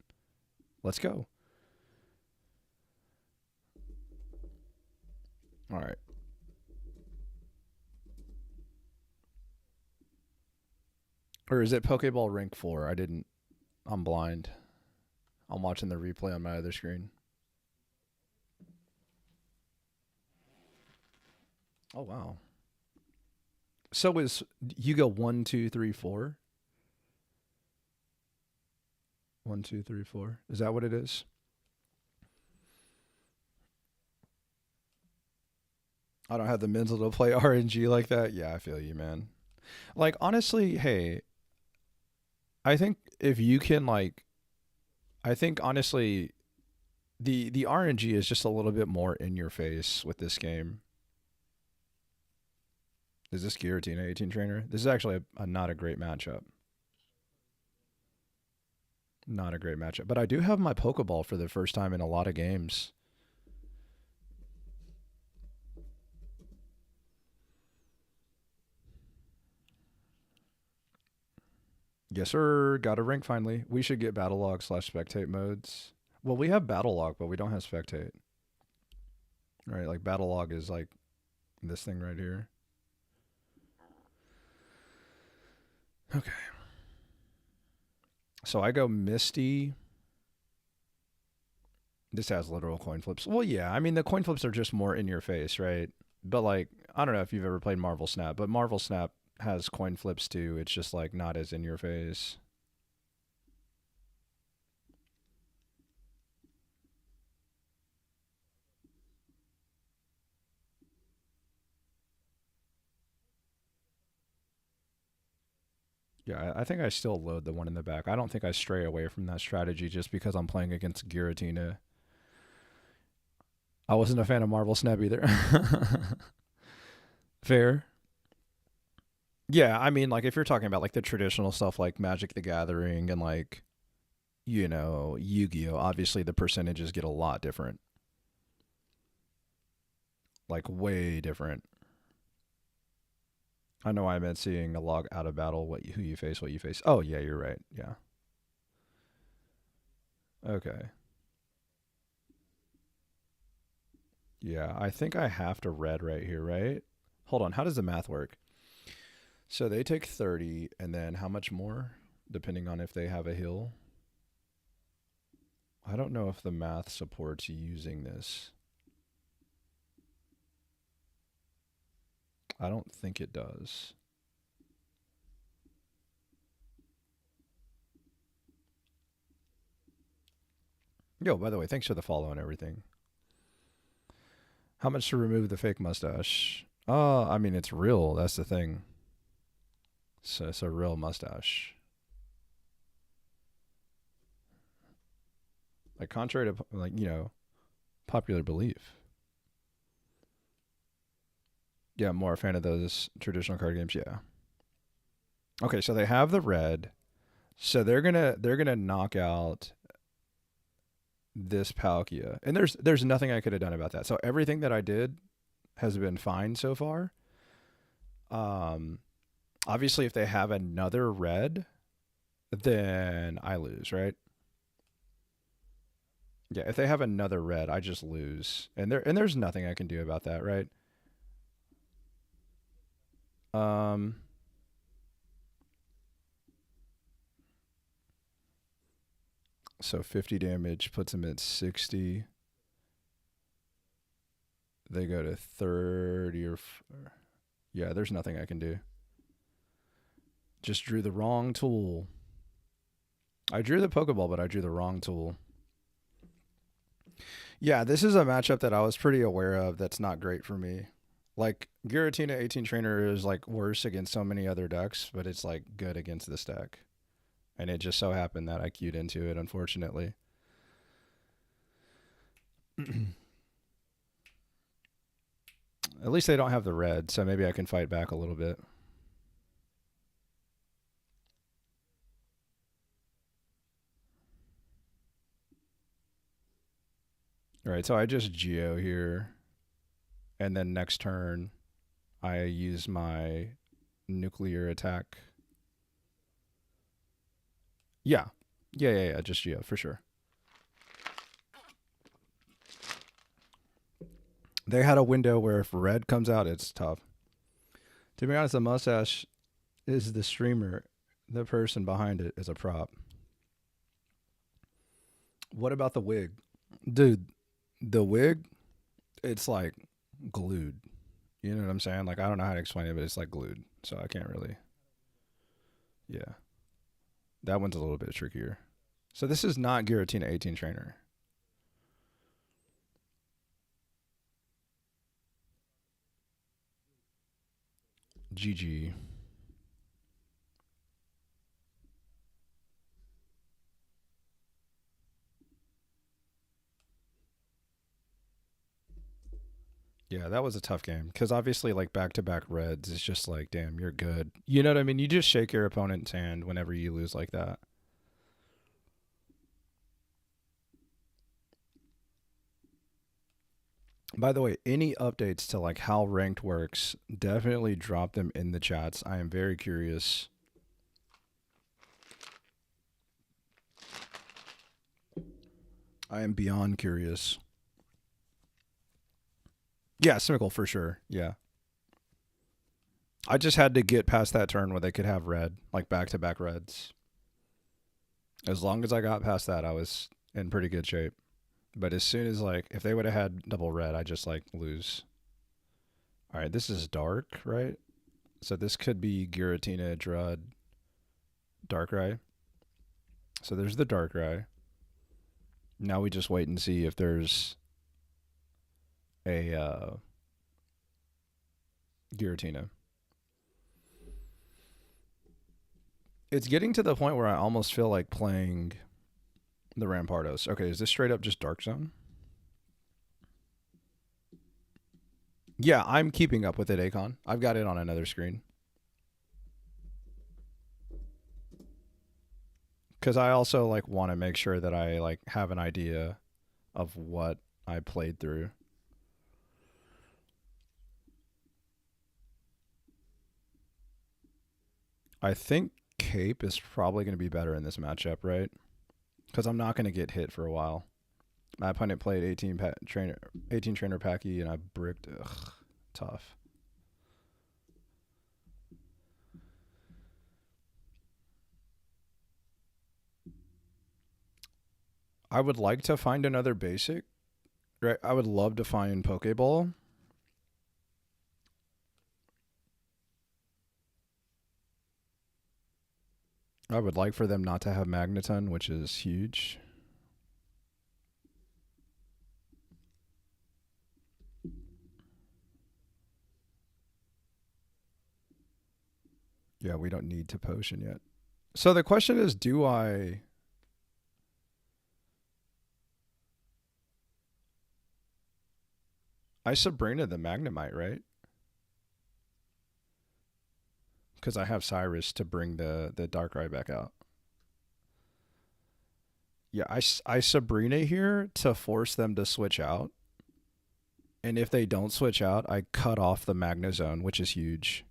Speaker 1: Let's go. All right. Or is it Pokeball rank 4? I'm blind. I'm watching the replay on my other screen. Oh, wow. So you go 1, 2, 3, 4? 1, 2, 3, 4. Is that what it is? I don't have the mental to play RNG like that. Yeah, I feel you, man. Like, honestly, hey, I think if you can, like, I think honestly, the RNG is just a little bit more in your face with this game. Is this Giratina 18 trainer? This is actually not a great matchup. Not a great matchup. But I do have my Pokeball for the first time in a lot of games. Yes, sir. Got a rank finally. We should get battle log / spectate modes. Well, we have battle log, but we don't have spectate. Right, like battle log is like this thing right here. Okay. So I go Misty. This has literal coin flips. Well, yeah. I mean, the coin flips are just more in your face, right? But like, I don't know if you've ever played Marvel Snap, but Marvel Snap has coin flips too. It's just like not as in your face. Yeah, I think I still load the one in the back. I don't think I stray away from that strategy just because I'm playing against Giratina. I wasn't a fan of Marvel Snap either. Fair. Yeah, I mean, like if you're talking about like the traditional stuff like Magic the Gathering and like, Yu-Gi-Oh, obviously the percentages get a lot different. Like way different. I know I meant seeing a log out of battle, who you face, what you face. Oh yeah, you're right. Yeah. Okay. Yeah, I think I have to red right here, right? Hold on, how does the math work? So they take 30, and then how much more, depending on if they have a hill? I don't know if the math supports using this. I don't think it does. Yo, by the way, thanks for the follow and everything. How much to remove the fake mustache? I mean, it's real. That's the thing. So it's a real mustache. Like, contrary to, like, popular belief. Yeah, I'm more a fan of those traditional card games. Yeah. Okay, so they have the red. So they're gonna knock out this Palkia. And there's nothing I could have done about that. So everything that I did has been fine so far. Obviously if they have another red, then I lose, right? Yeah, if they have another red, I just lose. And there's nothing I can do about that, right? Um so 50 damage puts them at 60. They go to 30 or yeah, there's nothing I can do. Just drew the wrong tool. I drew the Poké Ball, but I drew the wrong tool. Yeah, this is a matchup that I was pretty aware of that's not great for me. Like, Giratina 18 Trainer is like worse against so many other decks, but it's like good against this deck. And it just so happened that I queued into it, unfortunately. At least they don't have the red, so maybe I can fight back a little bit. All right, so I just Geo here. And then next turn, I use my nuclear attack. Yeah. Yeah, just Geo, for sure. They had a window where if red comes out, it's tough. To be honest, the mustache is the streamer. The person behind it is a prop. What about the wig? Dude, the wig, it's like glued. You know what I'm saying? Like, I don't know how to explain it, but it's like glued. So I can't really. Yeah. That one's a little bit trickier. So this is not Giratina 18 Trainer. GG. Yeah, that was a tough game because obviously, like back-to-back reds, it's just like, damn, you're good. You know what I mean? You just shake your opponent's hand whenever you lose like that. By the way, any updates to like how ranked works, definitely drop them in the chats. I am very curious. I am beyond curious. Yeah, Simical for sure. Yeah. I just had to get past that turn where they could have red, like back-to-back reds. As long as I got past that, I was in pretty good shape. But as soon as like if they would have had double red, I just like lose. All right, this is dark, right? So this could be Giratina, Drud, Darkrai. So there's the Darkrai. Now we just wait and see if there's a Giratina. It's getting to the point where I almost feel like playing the Rampardos. Okay, is this straight up just Dark Zone? Yeah, I'm keeping up with it, Akon. I've got it on another screen. Because I also like want to make sure that I like have an idea of what I played through. I think Cape is probably going to be better in this matchup, right? Because I'm not going to get hit for a while. My opponent played 18 trainer Packy, and I bricked. Ugh, tough. I would like to find another basic. Right, I would love to find Poké Ball. I would like for them not to have Magneton, which is huge. Yeah, we don't need to potion yet. So the question is, do I Sabrina the Magnemite, right? Because I have Cyrus to bring the Darkrai back out. Yeah, I Sabrina here to force them to switch out. And if they don't switch out, I cut off the Magnezone, which is huge.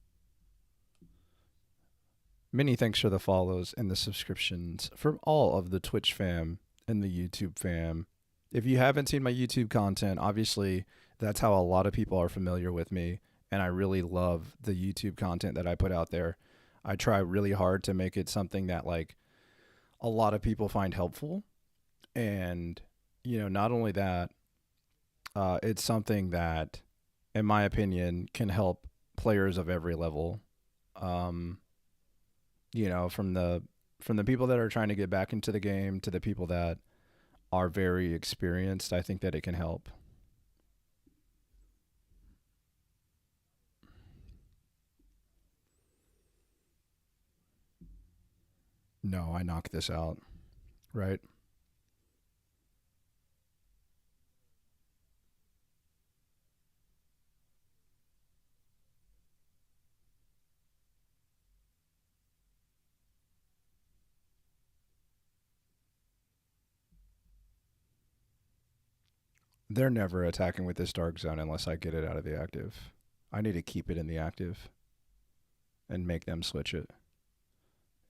Speaker 1: Many thanks for the follows and the subscriptions from all of the Twitch fam and the YouTube fam. If you haven't seen my YouTube content, obviously that's how a lot of people are familiar with me. And I really love the YouTube content that I put out there. I try really hard to make it something that like a lot of people find helpful. And, you know, not only that, it's something that, in my opinion, can help players of every level. You know, from the people that are trying to get back into the game to the people that are very experienced, I think that it can help. No, I knocked this out, right? They're never attacking with this dark zone unless I get it out of the active. I need to keep it in the active and make them switch it.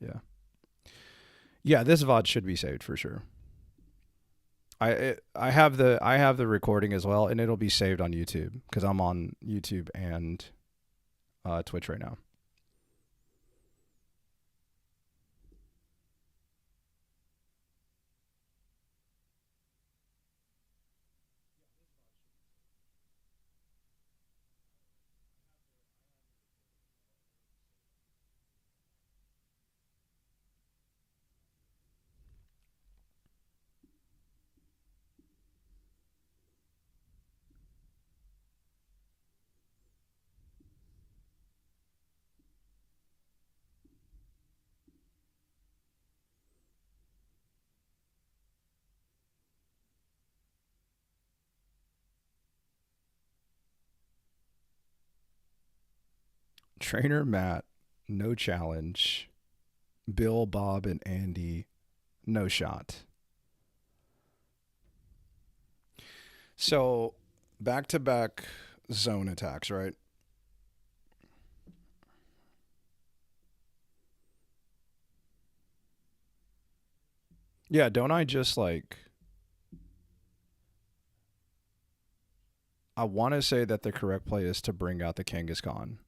Speaker 1: Yeah. Yeah, this VOD should be saved for sure. I have the recording as well, and it'll be saved on YouTube because I'm on YouTube and Twitch right now. Trainer Matt, no challenge. Bill, Bob, and Andy, no shot. So, back to back zone attacks, right? Yeah, don't I just like. I want to say that the correct play is to bring out the Kangaskhan.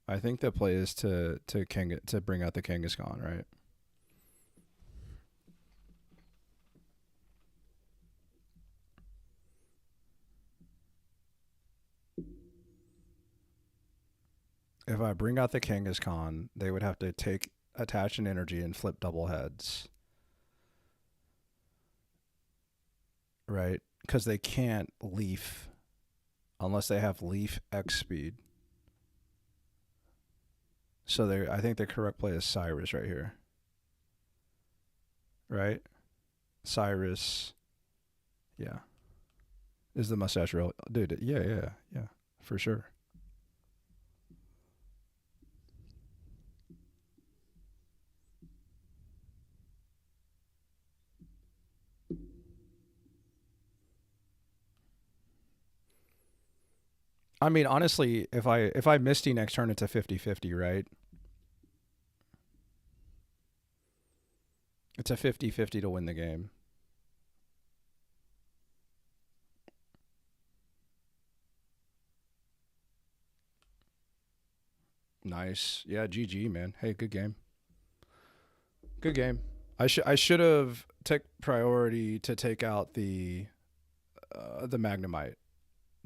Speaker 1: I think the play is to bring out the Kangaskhan, right? If I bring out the Kangaskhan, they would have to take attach an energy and flip double heads. Right? Because they can't leaf unless they have leaf X speed. So I think the correct play is Cyrus right here. Right? Cyrus. Yeah. Is the mustache real? Dude, yeah. for sure. I mean, honestly, if I Misty next turn, it's a 50-50, right? It's a 50-50 to win the game. Nice. Yeah, GG, man. Hey, good game. Good game. I should have took priority to take out the Magnemite.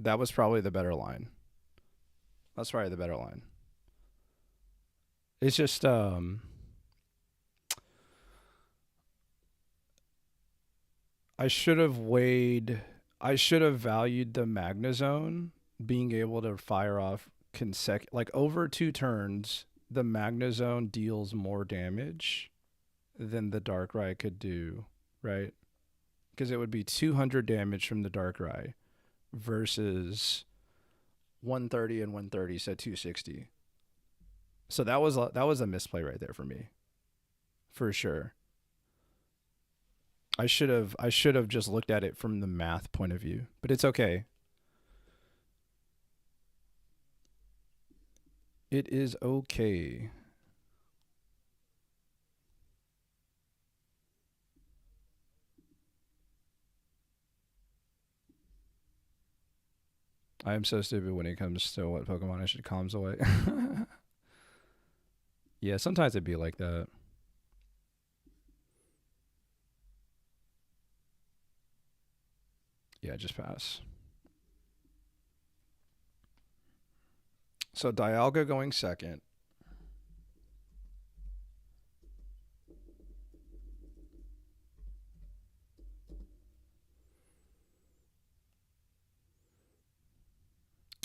Speaker 1: That was probably the better line. That's probably the better line. It's just I should have weighed. I should have valued the Magnezone being able to fire off like over 2 turns. The Magnezone deals more damage than the Darkrai could do, right? Because it would be 200 damage from the Darkrai versus 130 and 130, so 260. So that was a misplay right there for me, for sure. I should have just looked at it from the math point of view, but it's okay. It is okay. I am so stupid when it comes to what Pokemon I should calms away. Yeah, sometimes it'd be like that. Yeah, just pass. So Dialga going second.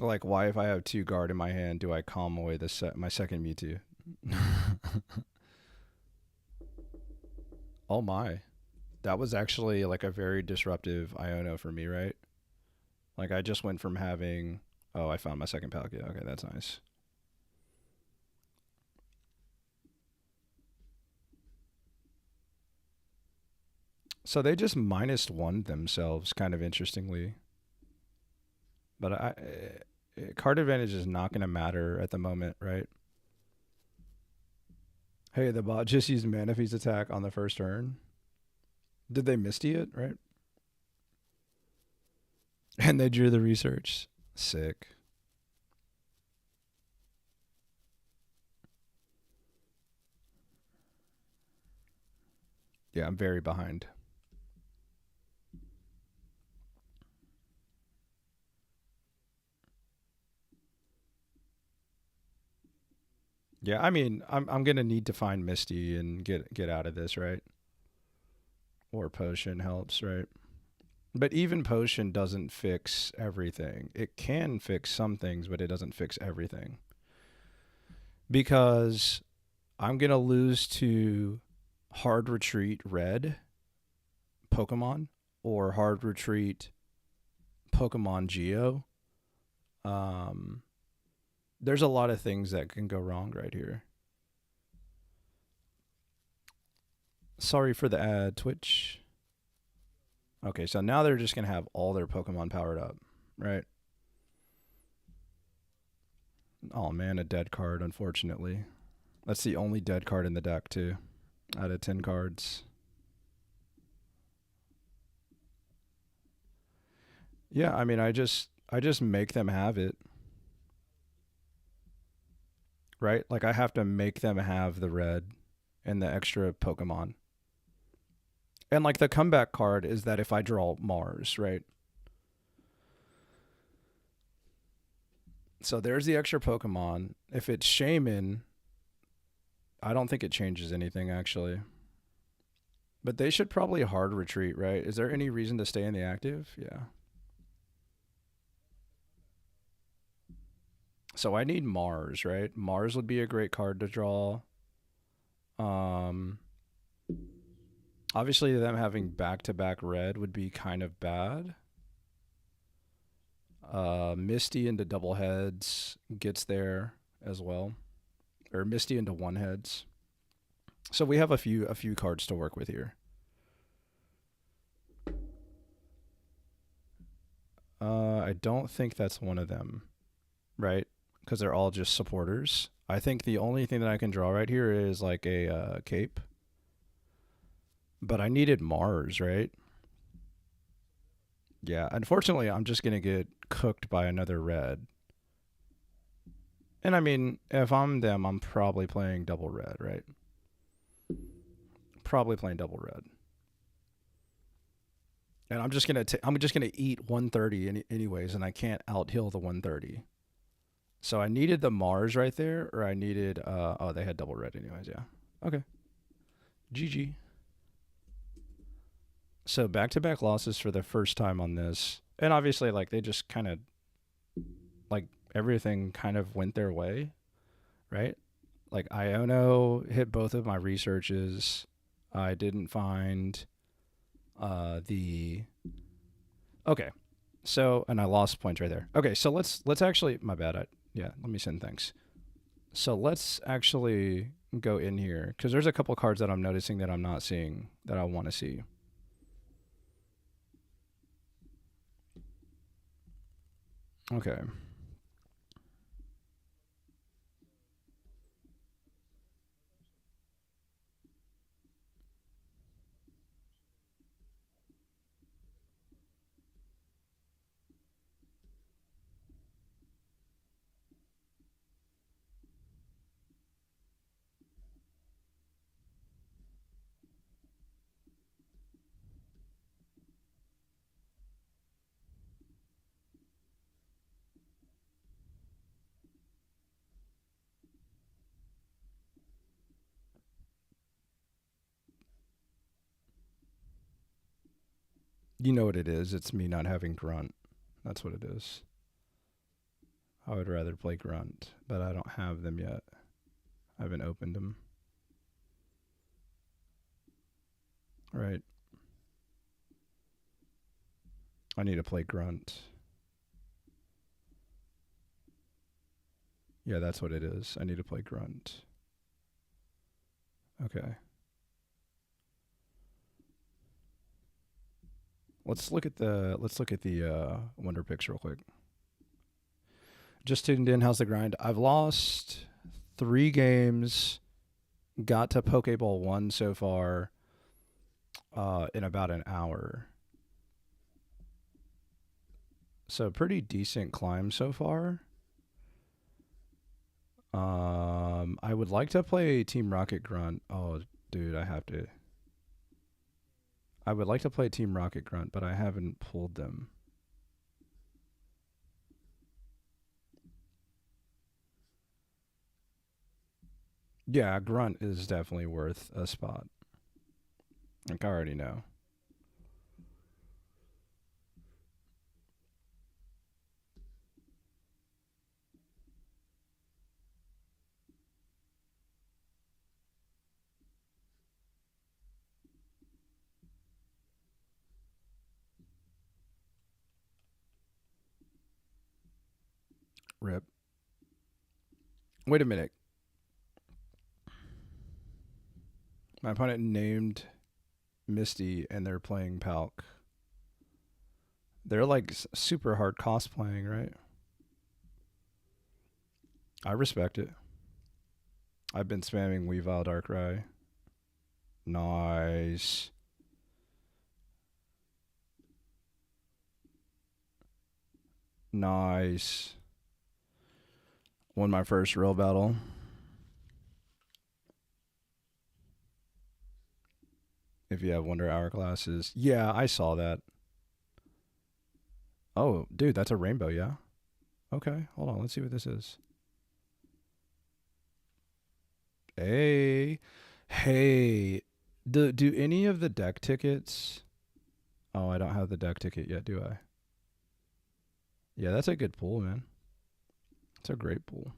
Speaker 1: Like, why if I have 2 guard in my hand, do I calm away my second Mewtwo? Oh my. That was actually like a very disruptive Iono for me, right? Like I just went from having oh, I found my second Palkia. Okay, that's nice. So they just -1 themselves, kind of interestingly. But card advantage is not going to matter at the moment, right? Hey, the bot just used Manaphy's attack on the first turn. Did they Misty it, right? And they drew the research. Sick. Yeah, I'm very behind. Yeah, I mean, I'm gonna need to find Misty and get out of this, right? Or Potion helps, right? But even Potion doesn't fix everything. It can fix some things, but it doesn't fix everything. Because I'm gonna lose to Hard Retreat Red Pokemon or Hard Retreat Pokemon Geo. There's a lot of things that can go wrong right here. Sorry for the ad, Twitch. Okay, so now they're just going to have all their Pokemon powered up, right? Oh man, a dead card, unfortunately. That's the only dead card in the deck, too, out of 10 cards. Yeah, I mean, I just make them have it. Right? Like I have to make them have the red and the extra Pokemon. And like the comeback card is that if I draw Mars, right? So there's the extra Pokemon. If it's Shaman, I don't think it changes anything actually. But they should probably hard retreat, right? Is there any reason to stay in the active? Yeah. So I need Mars, right? Mars would be a great card to draw. Obviously them having back-to-back red would be kind of bad. Misty into double heads gets there as well, or Misty into one heads. So we have a few cards to work with here. I don't think that's one of them, right? Because they're all just supporters. I think the only thing that I can draw right here is like a cape. But I needed Mars, right? Yeah, unfortunately, I'm just going to get cooked by another red. And I mean, if I'm them, I'm probably playing double red, right? Probably playing double red. And I'm just gonna eat 130 anyways, and I can't out heal the 130. So I needed the Mars right there, or I needed oh, they had double red anyways, yeah. Okay. GG. So back-to-back losses for the first time on this. And obviously like they just kind of like everything kind of went their way, right? Like Iono hit both of my researches. I didn't find the okay. So and I lost points right there. Okay, so let's actually my bad. Yeah, let me send things. So let's actually go in here because there's a couple cards that I'm noticing that I'm not seeing that I want to see. Okay. You know what it is. It's me not having Grunt. That's what it is. I would rather play Grunt, but I don't have them yet. I haven't opened them. Right. I need to play Grunt. Yeah, that's what it is. I need to play Grunt. Okay. Let's look at the Wonder Picks real quick. Just tuned in. How's the grind? I've lost 3 games. Got to Poké Ball 1 so far in about an hour. So pretty decent climb so far. I would like to play Team Rocket Grunt. Oh, dude, I have to. I would like to play Team Rocket Grunt, but I haven't pulled them. Yeah, Grunt is definitely worth a spot. Like I already know. Rip. Wait a minute. My opponent named Misty and they're playing Palk. They're like super hard cosplaying, right? I respect it. I've been spamming Weavile Darkrai. Nice. Nice. Won my first real battle. If you have Wonder Hourglasses. Yeah, I saw that. Oh, dude, that's a rainbow, yeah? Okay, hold on. Let's see what this is. Hey. Hey. Do any of the deck tickets... Oh, I don't have the deck ticket yet, do I? Yeah, that's a good pull, man. It's a great pull.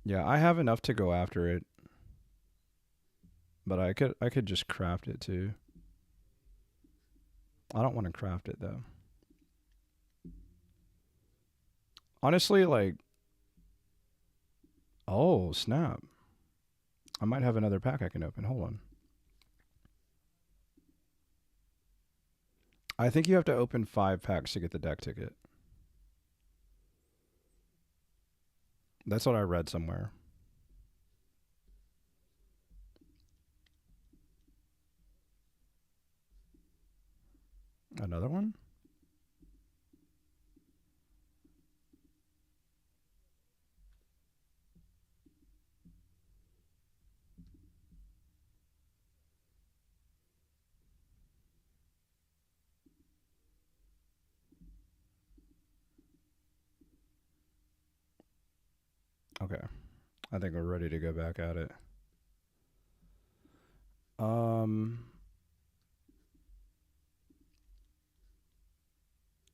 Speaker 1: Yeah, I have enough to go after it. But I could just craft it too. I don't want to craft it though. Honestly, like, oh, snap. I might have another pack I can open. Hold on. I think you have to open 5 packs to get the deck ticket. That's what I read somewhere. Another one? Okay. I think we're ready to go back at it.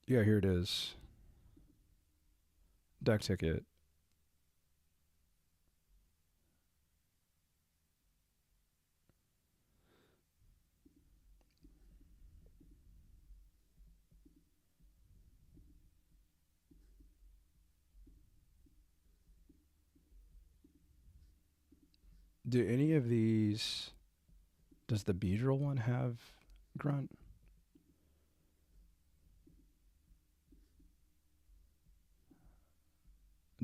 Speaker 1: Yeah, here it is. Deck ticket. Do any of these... Does the Beedrill one have grunt?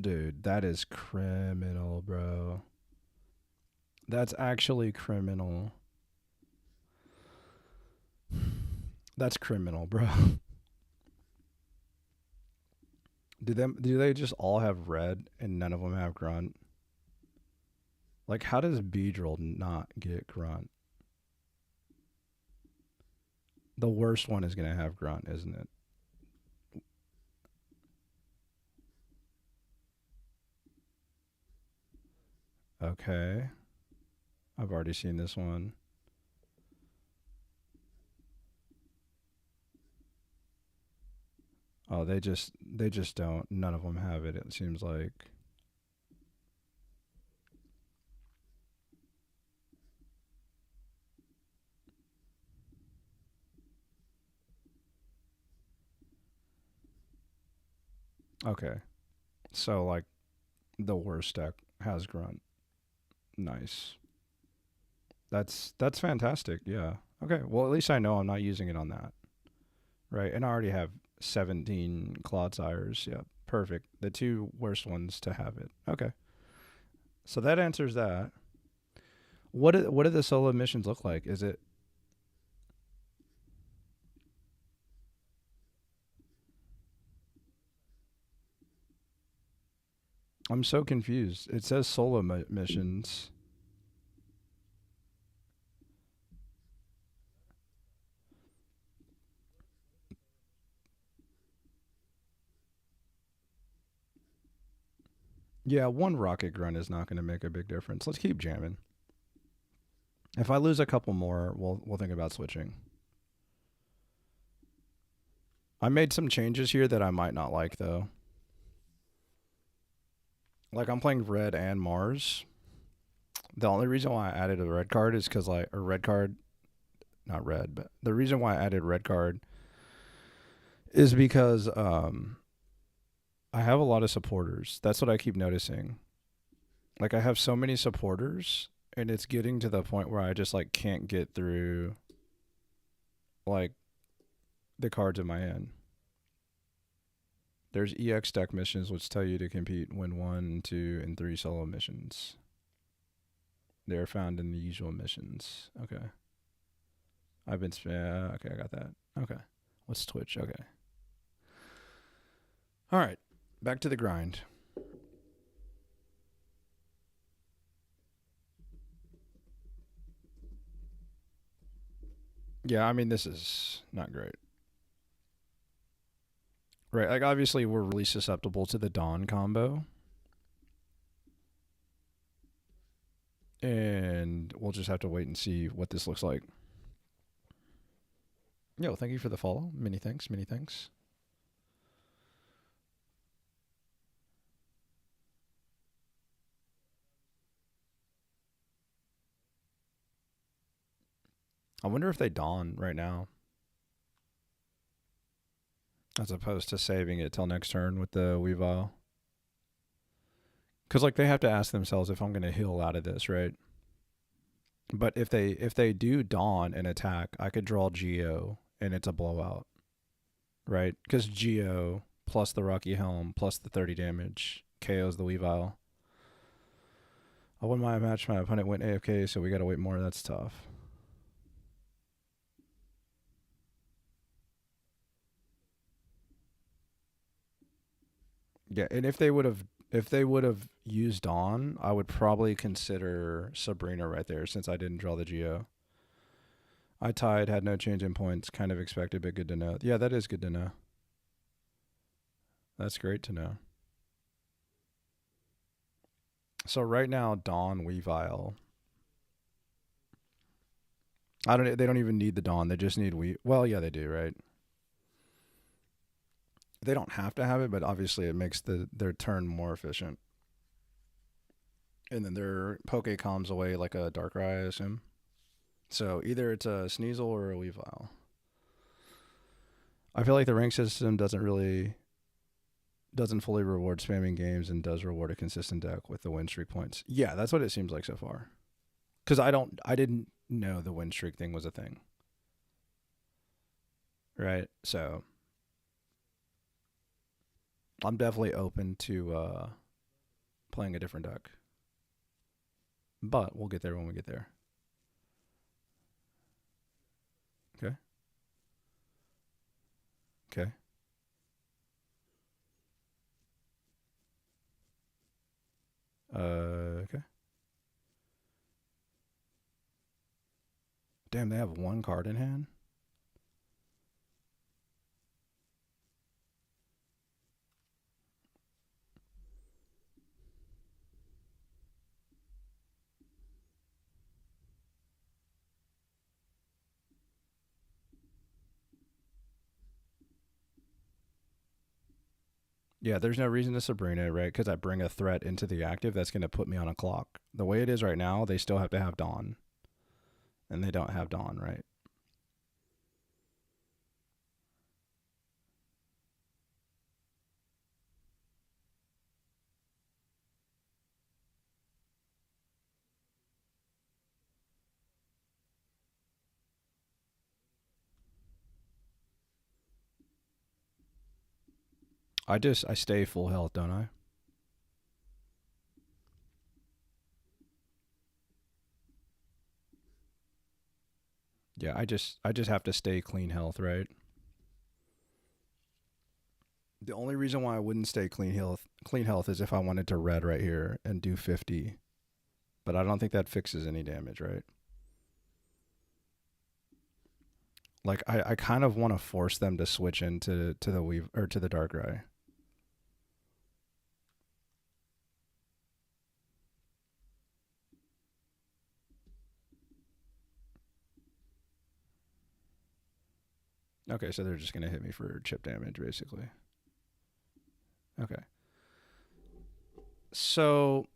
Speaker 1: Dude, that is criminal, bro. That's actually criminal. That's criminal, bro. Do they just all have red and none of them have grunt? Like, how does Beedrill not get grunt? The worst one is gonna have grunt, isn't it? Okay. I've already seen this one. Oh, they just don't. None of them have it. It seems like. Okay, so like the worst deck has grunt. Nice. That's fantastic. Yeah. Okay. Well, at least I know I'm not using it on that. Right. And I already have 17 Clodsires. Yeah. Perfect. The 2 worst ones to have it. Okay. So that answers that. What do the solo missions look like? Is it... I'm so confused. It says solo missions. Yeah, one rocket grunt is not going to make a big difference. Let's keep jamming. If I lose a couple more, we'll think about switching. I made some changes here that I might not like though. Like, I'm playing red and Mars. The only reason why I added a red card is because, like, a red card, not red, but the reason why I added red card is because I have a lot of supporters. That's what I keep noticing. Like, I have so many supporters, and it's getting to the point where I just like can't get through like the cards in my hand. There's EX deck missions which tell you to compete win 1, 2, and 3 solo missions. They are found in the usual missions. Okay. I've been okay, I got that. Okay. Let's twitch. Okay. All right. Back to the grind. Yeah, I mean, this is not great. Right, like, obviously we're really susceptible to the Dawn combo. And we'll just have to wait and see what this looks like. Yo, thank you for the follow. Many thanks, many thanks. I wonder if they Dawn right now. as opposed to saving it till next turn with the Weavile. Because like they have to ask themselves if I'm going to heal out of this, right? But if they do Dawn and attack, I could draw Geo and it's a blowout, right? Because Geo plus the Rocky Helm plus the 30 damage KOs the Weavile. I won my match. My opponent went AFK, so we got to wait more. That's tough. Yeah, and if they would have used Dawn, I would probably consider Sabrina right there since I didn't draw the Geo. I tied, had no change in points, kind of expected, but good to know. Yeah, that is good to know. That's great to know. So right now, Dawn, Weavile. They don't even need the Dawn. They just need well, yeah, they do, right? They don't have to have it, but obviously it makes their turn more efficient. And then their Poké calms away like a Darkrai, I assume. So either it's a Sneasel or a Weavile. I feel like the rank system doesn't fully reward spamming games and does reward a consistent deck with the win streak points. Yeah, that's what it seems like so far. Because I didn't know the win streak thing was a thing. Right? So I'm definitely open to playing a different deck. But we'll get there when we get there. Okay. Okay. Okay. Damn, they have one card in hand? Yeah, there's no reason to Sabrina, right? Because I bring a threat into the active that's going to put me on a clock. The way it is right now, they still have to have Dawn. And they don't have Dawn, right? I stay full health, don't I? Yeah, I just have to stay clean health, right? The only reason why I wouldn't stay clean health is if I wanted to red right here and do 50. But I don't think that fixes any damage, right? Like I kind of want to force them to switch into to the Darkrai. Okay, so they're just gonna hit me for chip damage, basically. Okay. So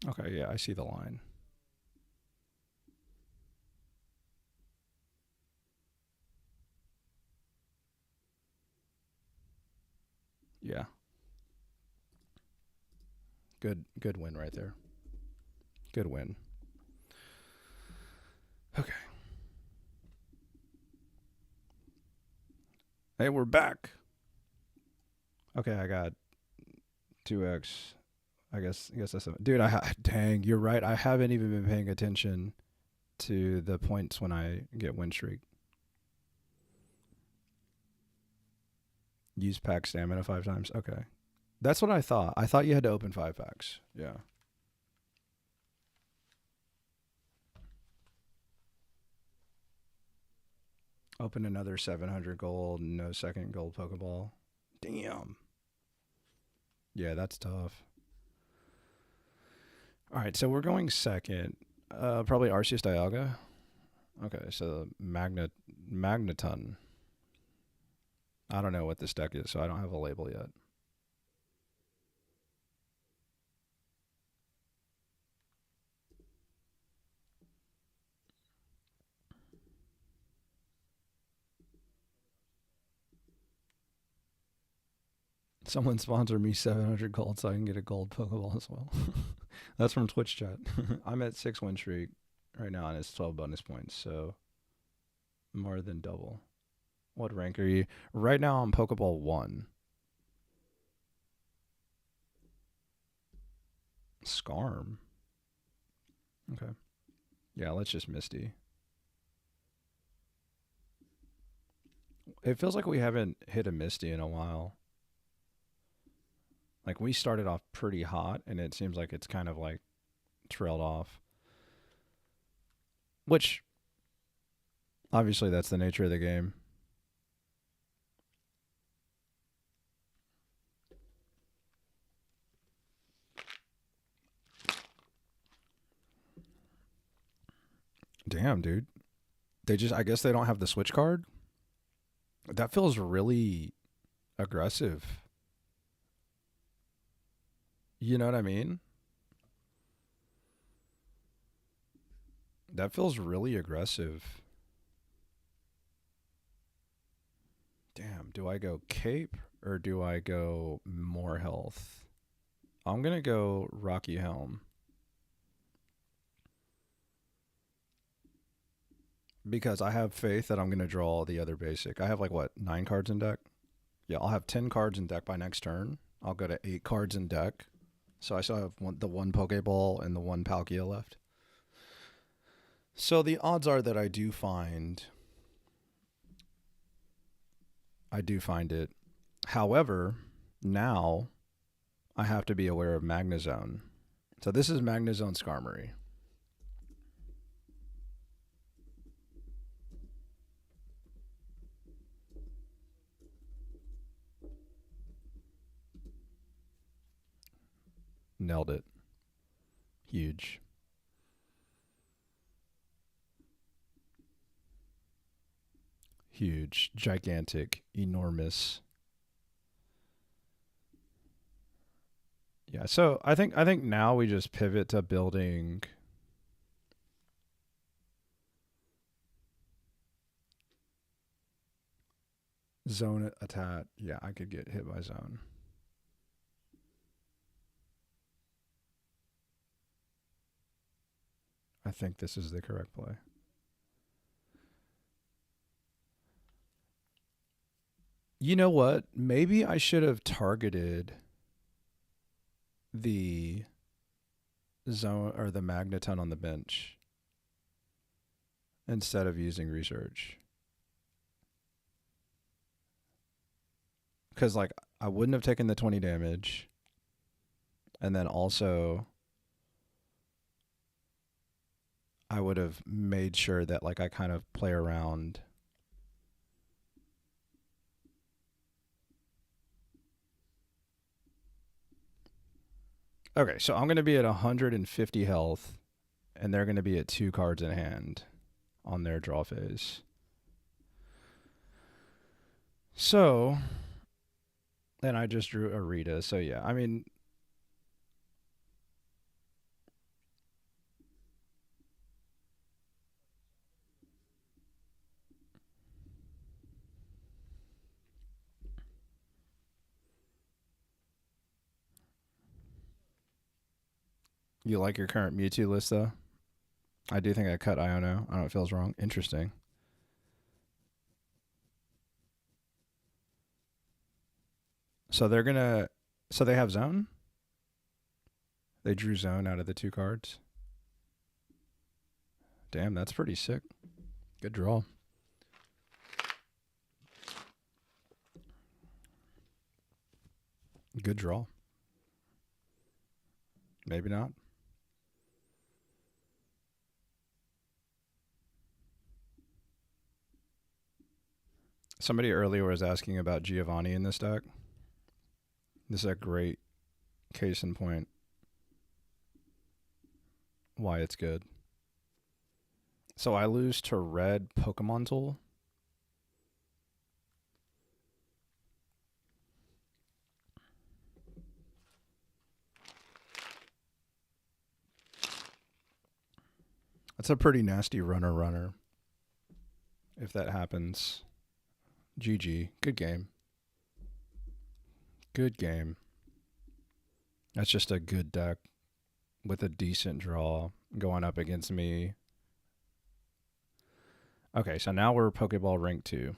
Speaker 1: okay, yeah, I see the line. Yeah. Good win right there. Good win. Okay. Hey, we're back. Okay, I got 2x. I guess that's dude. Dang, you're right. I haven't even been paying attention to the points when I get win streak. Use pack stamina 5 times. Okay, that's what I thought. I thought you had to open 5 packs. Yeah. Open another 700 gold. No second gold Poké Ball. Damn. Yeah, that's tough. All right, so we're going second. Probably Arceus Dialga. Okay, so Magneton. I don't know what this deck is, so I don't have a label yet. Someone sponsor me 700 gold so I can get a gold Pokeball as well. That's from Twitch chat. I'm at 6 win streak right now, and it's 12 bonus points, so more than double. What rank are you? Right now, I'm Pokeball 1. Scarm. Okay. Yeah, let's just Misty. It feels like we haven't hit a Misty in a while. Like, we started off pretty hot, and it seems like it's kind of like trailed off. Which, obviously, that's the nature of the game. Damn, dude. I guess they don't have the switch card? That feels really aggressive. You know what I mean? That feels really aggressive. Damn, do I go Cape or do I go more health? I'm going to go Rocky Helm. Because I have faith that I'm going to draw the other basic. I have like, what, 9 cards in deck? Yeah, I'll have 10 cards in deck by next turn. I'll go to 8 cards in deck. So I still have the one Poké Ball and the one Palkia left. So the odds are that I do find it. However, now I have to be aware of Magnezone. So this is Magnezone Skarmory. Nailed it. Huge. Huge, gigantic, enormous. Yeah, so I think now we just pivot to building zone attack. Yeah, I could get hit by zone. I think this is the correct play. You know what? Maybe I should have targeted the zone or the Magneton on the bench instead of using research. Because, like, I wouldn't have taken the 20 damage. And then also, I would have made sure that, like, I kind of play around. Okay, so I'm going to be at 150 health, and they're going to be at 2 cards in hand on their draw phase. So, and I just drew a Rita. So, yeah, I mean, you like your current Mewtwo list, though? I do think I cut Iono. I don't know if it feels wrong. Interesting. So they're going to... So they have Zone? They drew Zone out of the 2 cards. Damn, that's pretty sick. Good draw. Good draw. Maybe not. Somebody earlier was asking about Giovanni in this deck. This is a great case in point why it's good. So I lose to red Pokemon Tool. That's a pretty nasty runner. If that happens. GG. Good game. Good game. That's just a good deck with a decent draw going up against me. Okay, so now we're Poké Ball rank 2.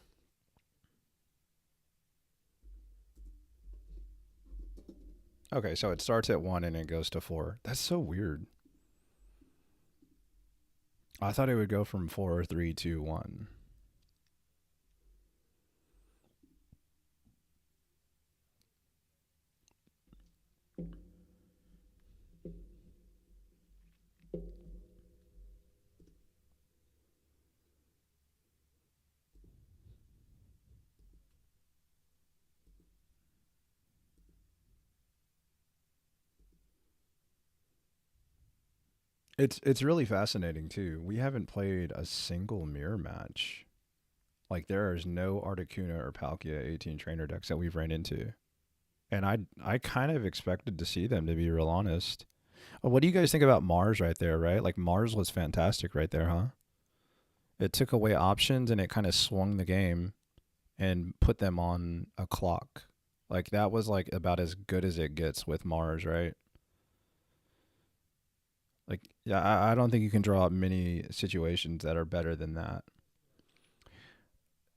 Speaker 1: Okay, so it starts at 1 and it goes to 4. That's so weird. I thought it would go from 4, 3, 2, 1. It's really fascinating too. We haven't played a single mirror match. Like there is no Articuno or Palkia 18 trainer decks that we've ran into. And I kind of expected to see them, to be real honest. What do you guys think about Mars right there, right? Like Mars was fantastic right there, huh? It took away options and it kind of swung the game and put them on a clock. Like that was like about as good as it gets with Mars, right? Like, yeah, I don't think you can draw up many situations that are better than that.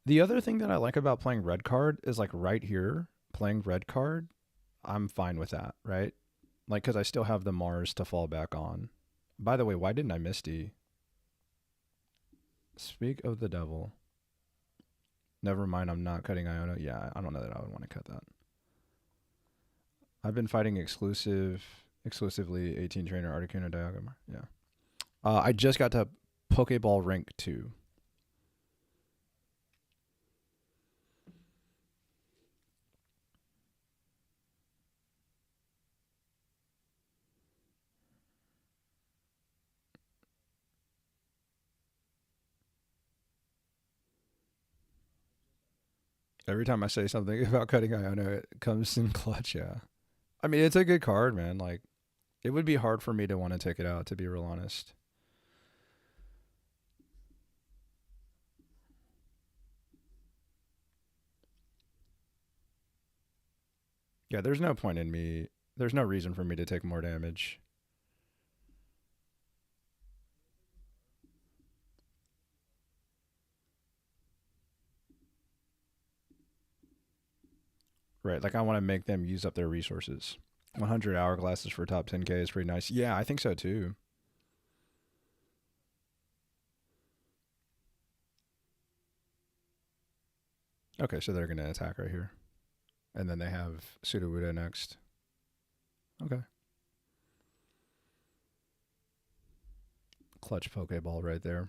Speaker 1: The other thing that I like about playing red card is like right here, playing red card, I'm fine with that, right? Like, because I still have the Mars to fall back on. By the way, why didn't I Misty? Speak of the devil. Never mind, I'm not cutting Iona. Yeah, I don't know that I would want to cut that. I've been fighting exclusively 18 trainer Articuno Diagonal. Yeah. I just got to Poké Ball rank 2. Every time I say something about cutting Iona, it comes in clutch, yeah. I mean, it's a good card, man. Like, it would be hard for me to want to take it out, to be real honest. Yeah, there's no point in me. There's no reason for me to take more damage. Right, like I want to make them use up their resources. 100 hourglasses for top 10k is pretty nice. Yeah, I think so too. Okay, so they're going to attack right here. And then they have Sudowoodo next. Okay. Clutch Pokeball right there.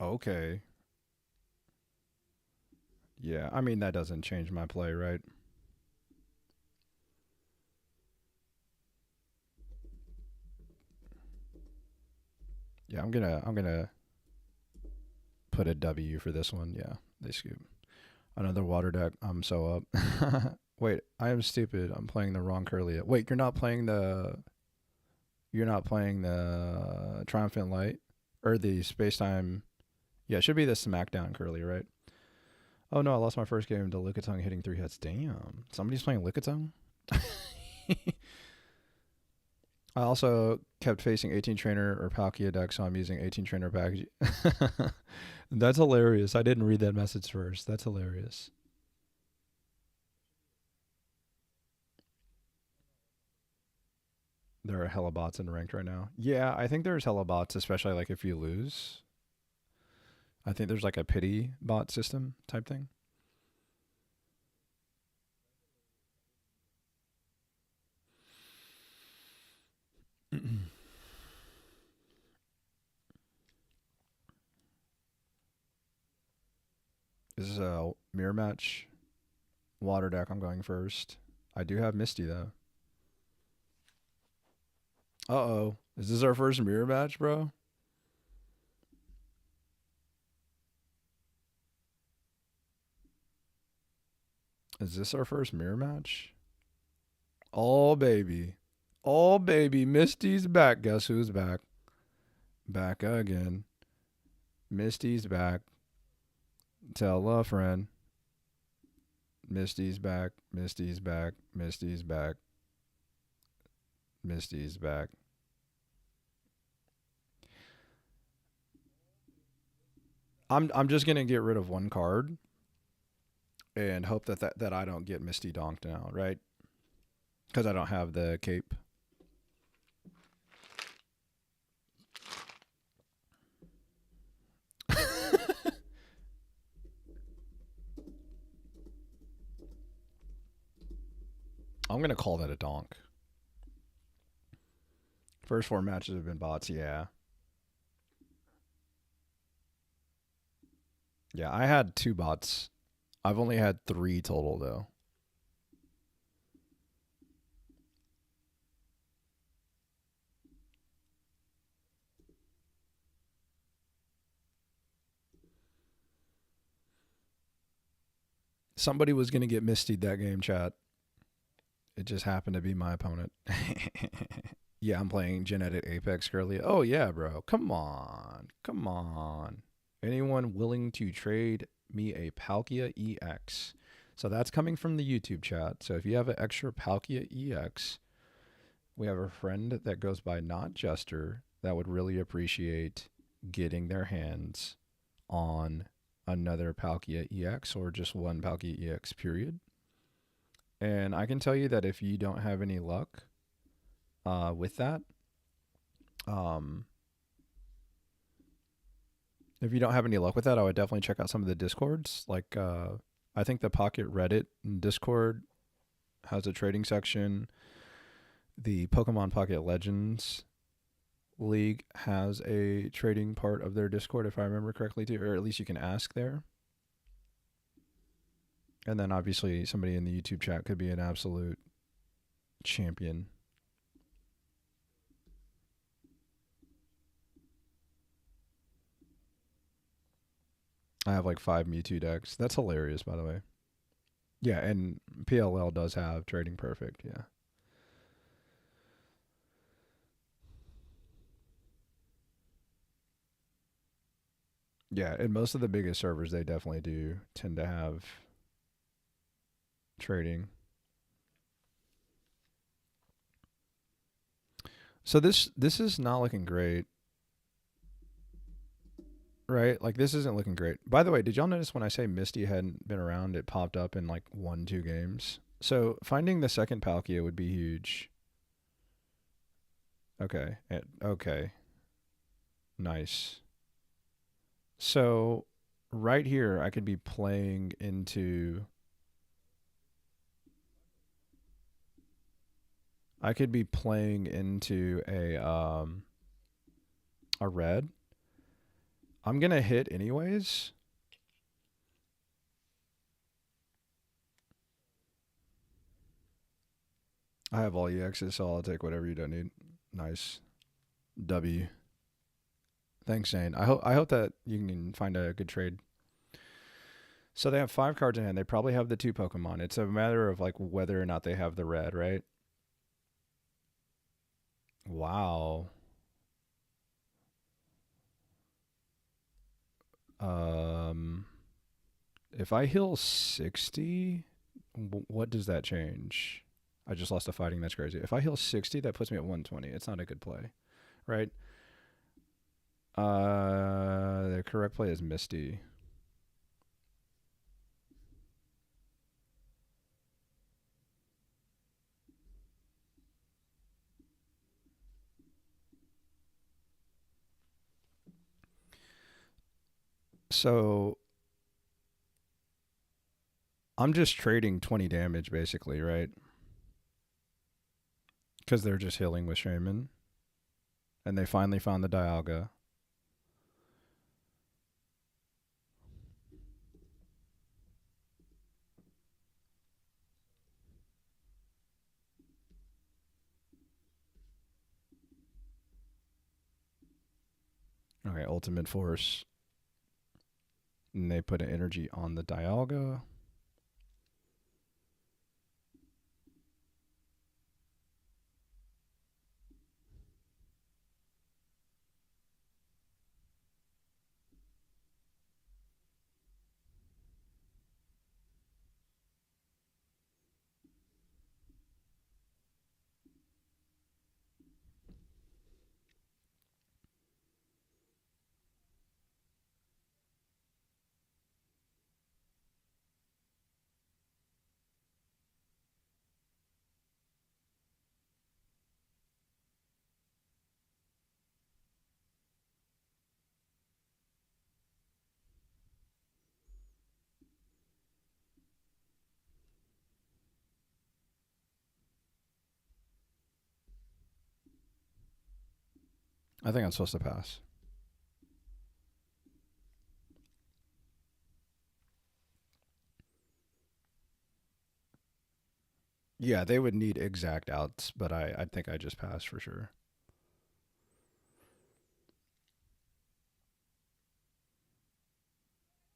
Speaker 1: Okay. Yeah, I mean that doesn't change my play, right? Yeah, I'm gonna put a W for this one. Yeah, they scoop. Another water deck. I'm so up. Wait, I am stupid. I'm playing the wrong Curlia. Wait, you're not playing the Triumphant Light or the Space Time. Yeah, it should be the Smackdown Curly, right? Oh no, I lost my first game to Lickitung hitting 3 hits. Damn. Somebody's playing Lickitung? I also kept facing 18 trainer or Palkia deck, so I'm using 18 trainer package. That's hilarious. I didn't read that message first. That's hilarious. There are hella bots in ranked right now. Yeah, I think there's hella bots, especially like if you lose. I think there's like a pity bot system type thing. This is a mirror match. Water deck, I'm going first. I do have Misty though. Uh-oh. Is this our first mirror match, bro? Is this our first mirror match? Oh, baby. Oh, baby. Misty's back. Guess who's back? Back again. Misty's back. Tell a friend. Misty's back. Misty's back. Misty's back. Misty's back. I'm just gonna get rid of one card and hope that I don't get Misty donked now, right? Because I don't have the cape. I'm gonna call that a donk. First 4 matches have been bots, yeah. Yeah, I had 2 bots. I've only had 3 total though. Somebody was gonna get Mistied that game, chat. It just happened to be my opponent. Yeah, I'm playing Genetic Apex currently. Oh yeah, bro. Come on. Come on. Anyone willing to trade me a Palkia EX? So that's coming from the YouTube chat. So if you have an extra Palkia EX, we have a friend that goes by Not Jester that would really appreciate getting their hands on another Palkia EX or just one Palkia EX period. And I can tell you that if you don't have any luck with that, if you don't have any luck with that, I would definitely check out some of the Discords. Like, I think the Pocket Reddit Discord has a trading section. The Pokemon Pocket Legends League has a trading part of their Discord, if I remember correctly, too, or at least you can ask there. And then obviously somebody in the YouTube chat could be an absolute champion. I have like 5 Mewtwo decks. That's hilarious, by the way. Yeah, and PLL does have Trading Perfect, yeah. Yeah, and most of the biggest servers, they definitely do tend to have trading. So this is not looking great. Right? Like this isn't looking great. By the way, did y'all notice when I say Misty hadn't been around, it popped up in like 1-2 games? So finding the second Palkia would be huge. Okay. Okay. Nice. So right here, I could be playing into... I could be playing into a red. I'm going to hit anyways. I have all EXs, so I'll take whatever you don't need. Nice. W. Thanks, Shane. I hope that you can find a good trade. So they have 5 cards in hand. They probably have the 2 Pokemon. It's a matter of like whether or not they have the red, right? Wow. If I heal 60, what does that change? I just lost a fighting. That's crazy. If I heal 60, that puts me at 120. It's not a good play, right? The correct play is Misty. So I'm just trading 20 damage basically, right? Because they're just healing with Shaman. And they finally found the Dialga. Okay, ultimate force. And they put an energy on the Dialga. I think I'm supposed to pass. Yeah, they would need exact outs, but I think I just passed for sure.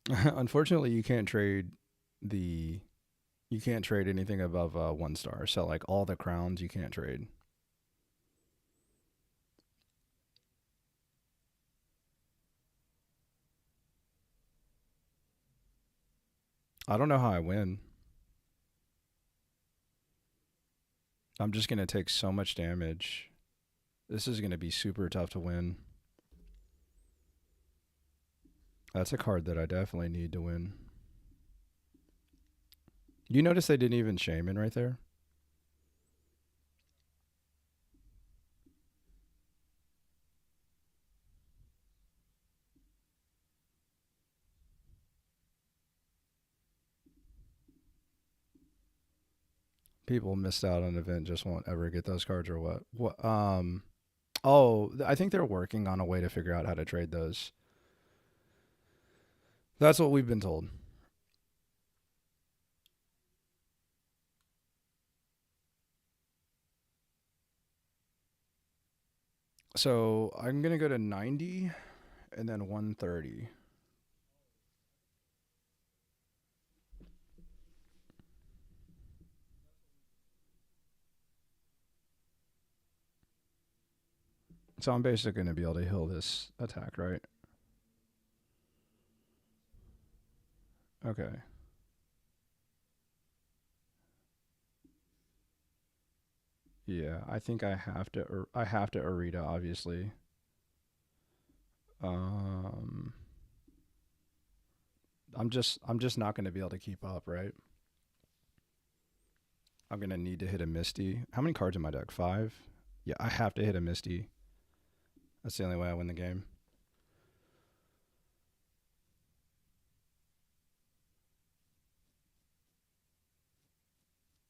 Speaker 1: Unfortunately, the you can't trade anything above 1 star. So like all the crowns you can't trade. I don't know how I win. I'm just gonna take so much damage. This is gonna be super tough to win. That's a card that I definitely need to win. You notice they didn't even Shaman right there? People missed out on an event, just won't ever get those cards or what? What? Oh, I think they're working on a way to figure out how to trade those. That's what we've been told. So I'm gonna go to 90 and then 130. So I'm basically gonna be able to heal this attack, right? Okay. Yeah, I think I have to. I have to Arita, obviously. Um, I'm just not gonna be able to keep up, right? I'm gonna need to hit a Misty. How many cards in my deck? 5. Yeah, I have to hit a Misty. That's the only way I win the game.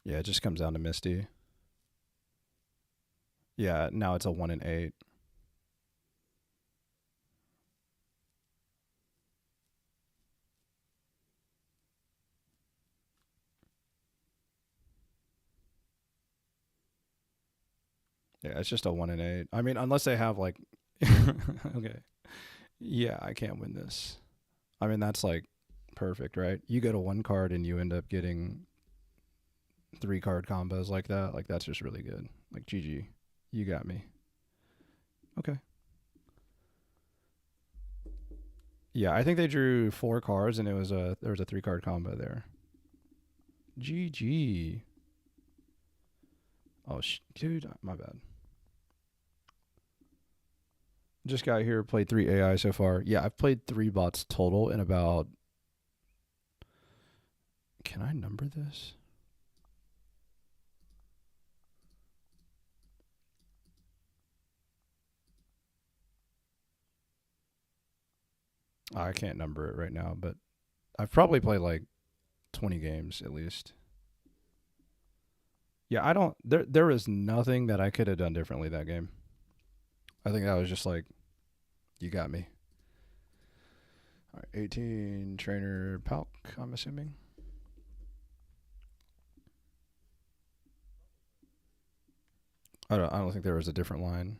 Speaker 1: Yeah, it just comes down to Misty. Yeah, now it's a 1 in 8. Yeah, it's just a 1 in 8. I mean, unless they have like, okay, yeah, I can't win this. I mean, that's like perfect, right? You go to 1 card and you end up getting 3 card combos like that. Like that's just really good. Like GG, you got me. Okay. Yeah, I think they drew 4 cards and there was a 3 card combo there. GG. Oh, dude, my bad. Just got here, played 3 AI so far. Yeah, I've played 3 bots total in about. Can I number this? I can't number it right now, but I've probably played like 20 games at least. Yeah, I don't. There is nothing that I could have done differently that game. I think that was just like, you got me. All right, 18 trainer Palk, I'm assuming. I don't think there was a different line.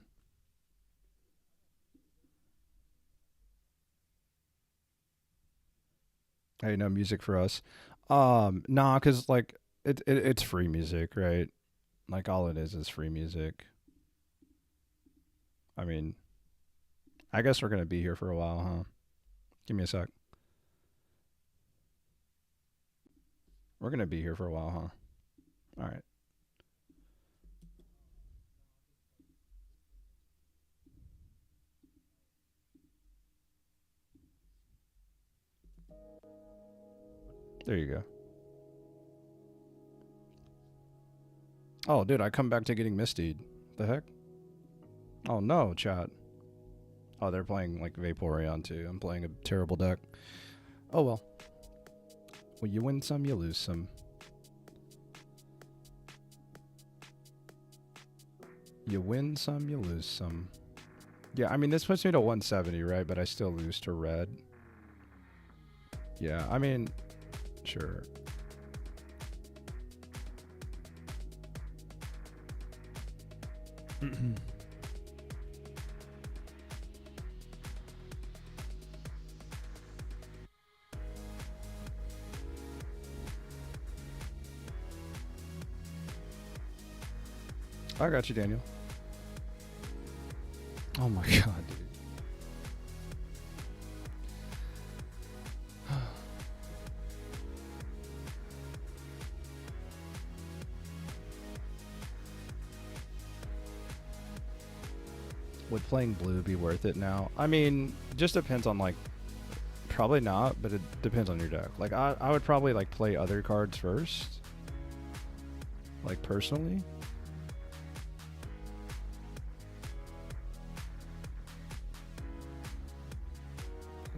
Speaker 1: Hey, no music for us. Nah, cause like it's free music, right? Like all it is free music. I mean, I guess we're gonna be here for a while, huh? Give me a sec. We're gonna be here for a while, huh? All right. There you go. Oh, dude, I come back to getting Mistied. The heck? Oh no, chat. Oh, they're playing like Vaporeon too. I'm playing a terrible deck. Oh well. Well, you win some, you lose some. You win some, you lose some. Yeah, I mean, this puts me to 170, right? But I still lose to red. Yeah, I mean, sure. I got you, Daniel. Oh my god, dude. Would playing blue be worth it now? I mean, just depends on like, probably not, but it depends on your deck. Like I would probably like play other cards first. Like personally.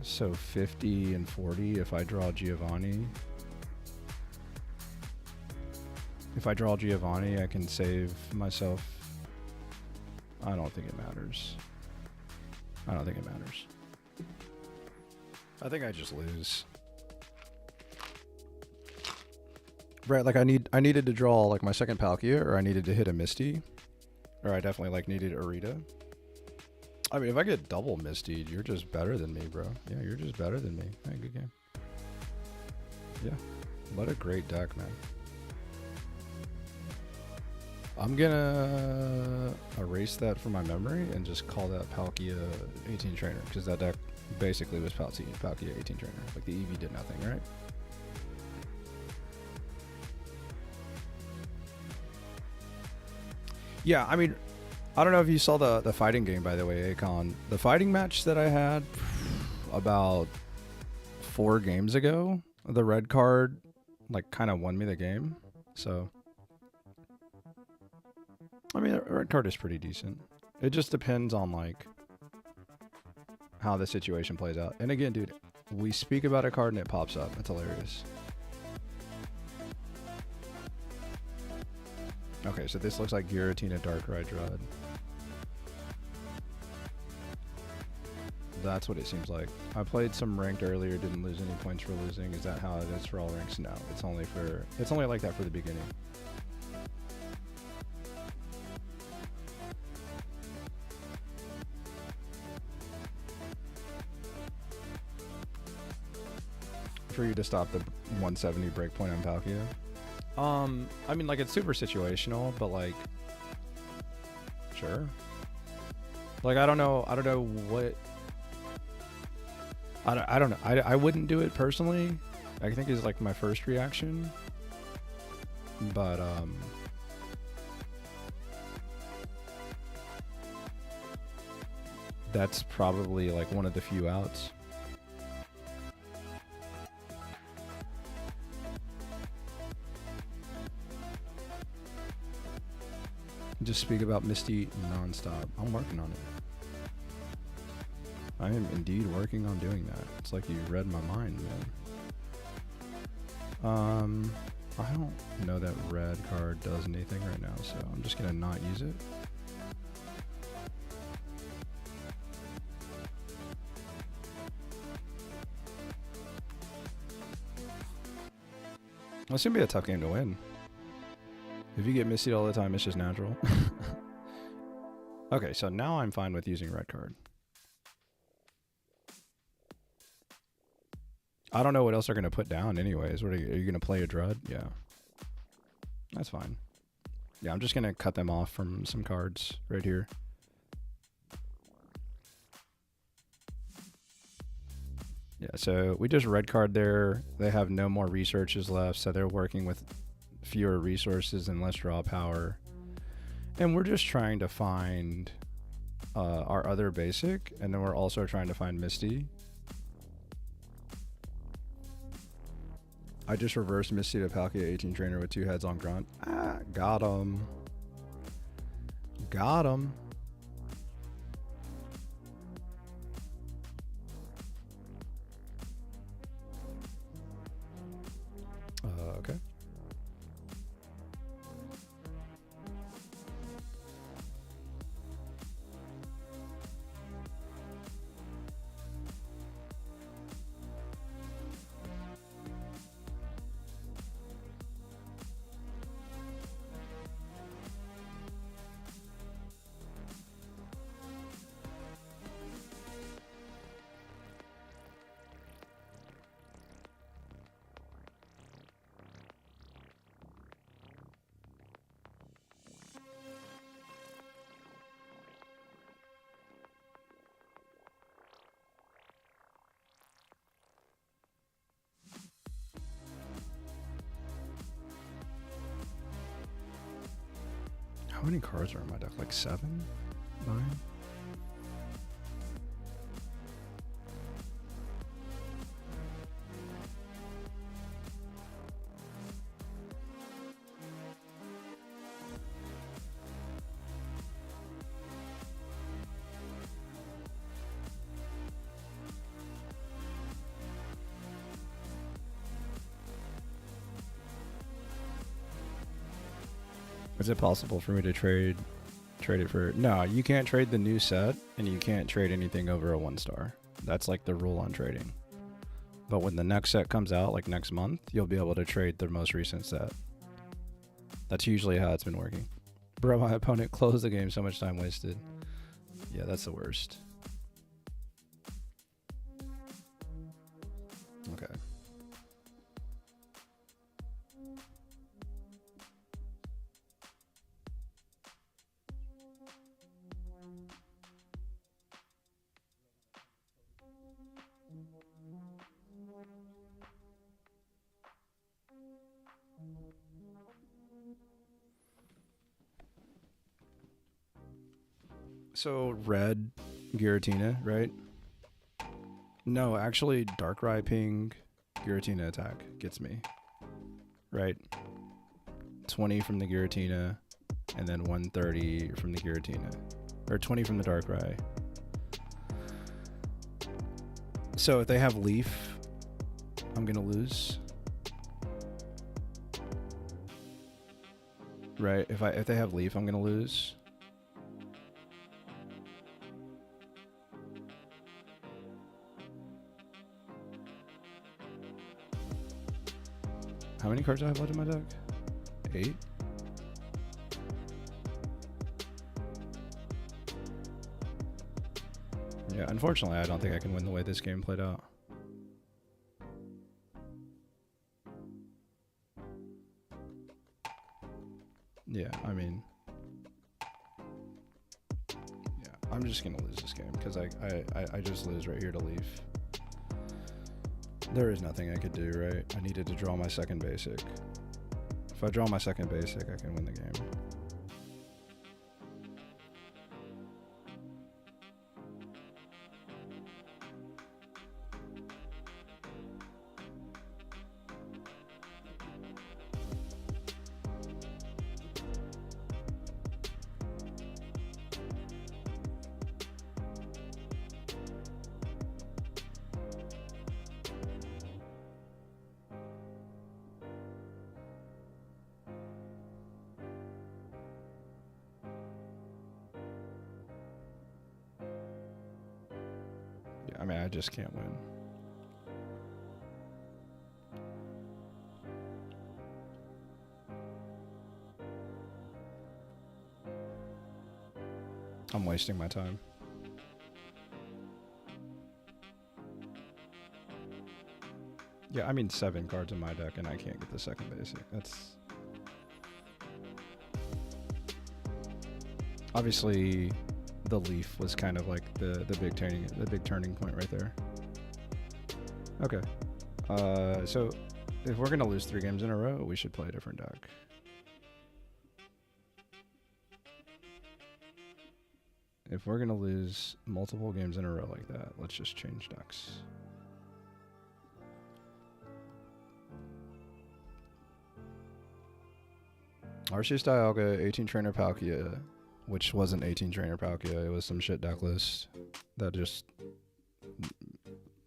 Speaker 1: So 50 and 40 if I draw Giovanni. If I draw Giovanni, I can save myself. I don't think it matters. I don't think it matters. I think I just lose. Right, like I needed to draw like my second Palkia, or I needed to hit a Misty. Or I definitely like needed Arita. I mean, if I get double Misty, you're just better than me, bro. Yeah, you're just better than me. Hey, good game. Yeah. What a great deck, man. I'm gonna erase that from my memory and just call that Palkia 18 Trainer, because that deck basically was Palkia 18 Trainer. Like the EV did nothing, right? Yeah, I mean, I don't know if you saw the fighting game, by the way, Akon. The fighting match that I had about 4 games ago, the red card like kind of won me the game. So, I mean, the red card is pretty decent. It just depends on like how the situation plays out. And again, dude, we speak about a card and it pops up. That's hilarious. Okay, so this looks like Giratina Darkrai Dread. That's what it seems like. I played some ranked earlier, didn't lose any points for losing. Is that how it is for all ranks? No, it's only like that for the beginning. For you to stop the 170 breakpoint on Palkia. I mean, like, it's super situational, but like, sure. Like, I don't know what. I don't know. I wouldn't do it personally. I think is like my first reaction, but that's probably like one of the few outs. Just speak about Misty nonstop. I'm working on it. I am indeed working on doing that. It's like you read my mind, man. I don't know that red card does anything right now, so I'm just gonna not use it. It's gonna be a tough game to win. If you get Misty all the time, it's just natural. Okay, so now I'm fine with using red card. I don't know what else they're going to put down anyways. What are you going to play a Drud? Yeah. That's fine. Yeah, I'm just going to cut them off from some cards right here. Yeah, so we just red card there. They have no more researches left, so they're working with fewer resources and less draw power. And we're just trying to find our other basic, and then we're also trying to find Misty. I just reversed Misty to Palkia 18 trainer with 2 heads on grunt. Ah, got him. Got him. Okay. How many cards are in my deck? Like 7? 9? Is it possible for me to trade it for... No, you can't trade the new set, and you can't trade anything over a 1-star. That's like the rule on trading. But when the next set comes out, like next month, you'll be able to trade the most recent set. That's usually how it's been working. Bro, my opponent closed the game, so much time wasted. Yeah, that's the worst. Okay. So red Giratina, right? No, actually Darkrai ping Giratina attack gets me. Right? 20 from the Giratina and then 130 from the Giratina. Or 20 from the Darkrai. So if they have Leaf, I'm gonna lose. Right? If they have Leaf, I'm gonna lose. How many cards do I have left in my deck? 8? Yeah, unfortunately, I don't think I can win the way this game played out. Yeah, I mean... Yeah, I'm just gonna lose this game, because I just lose right here to Leaf. There is nothing I could do, right? I needed to draw my second basic. If I draw my second basic, I can win the game. I mean, I just can't win. I'm wasting my time. Yeah, I mean 7 cards in my deck, and I can't get the second basic. That's obviously the leaf was kind of like the big turning point right there. Okay, so if we're gonna lose 3 games in a row, we should play a different deck. If we're gonna lose multiple games in a row like that, let's just change decks. Arceus Dialga, 18 Trainer Palkia, which wasn't 18 Trainer Palkia, it was some shit deck list that just...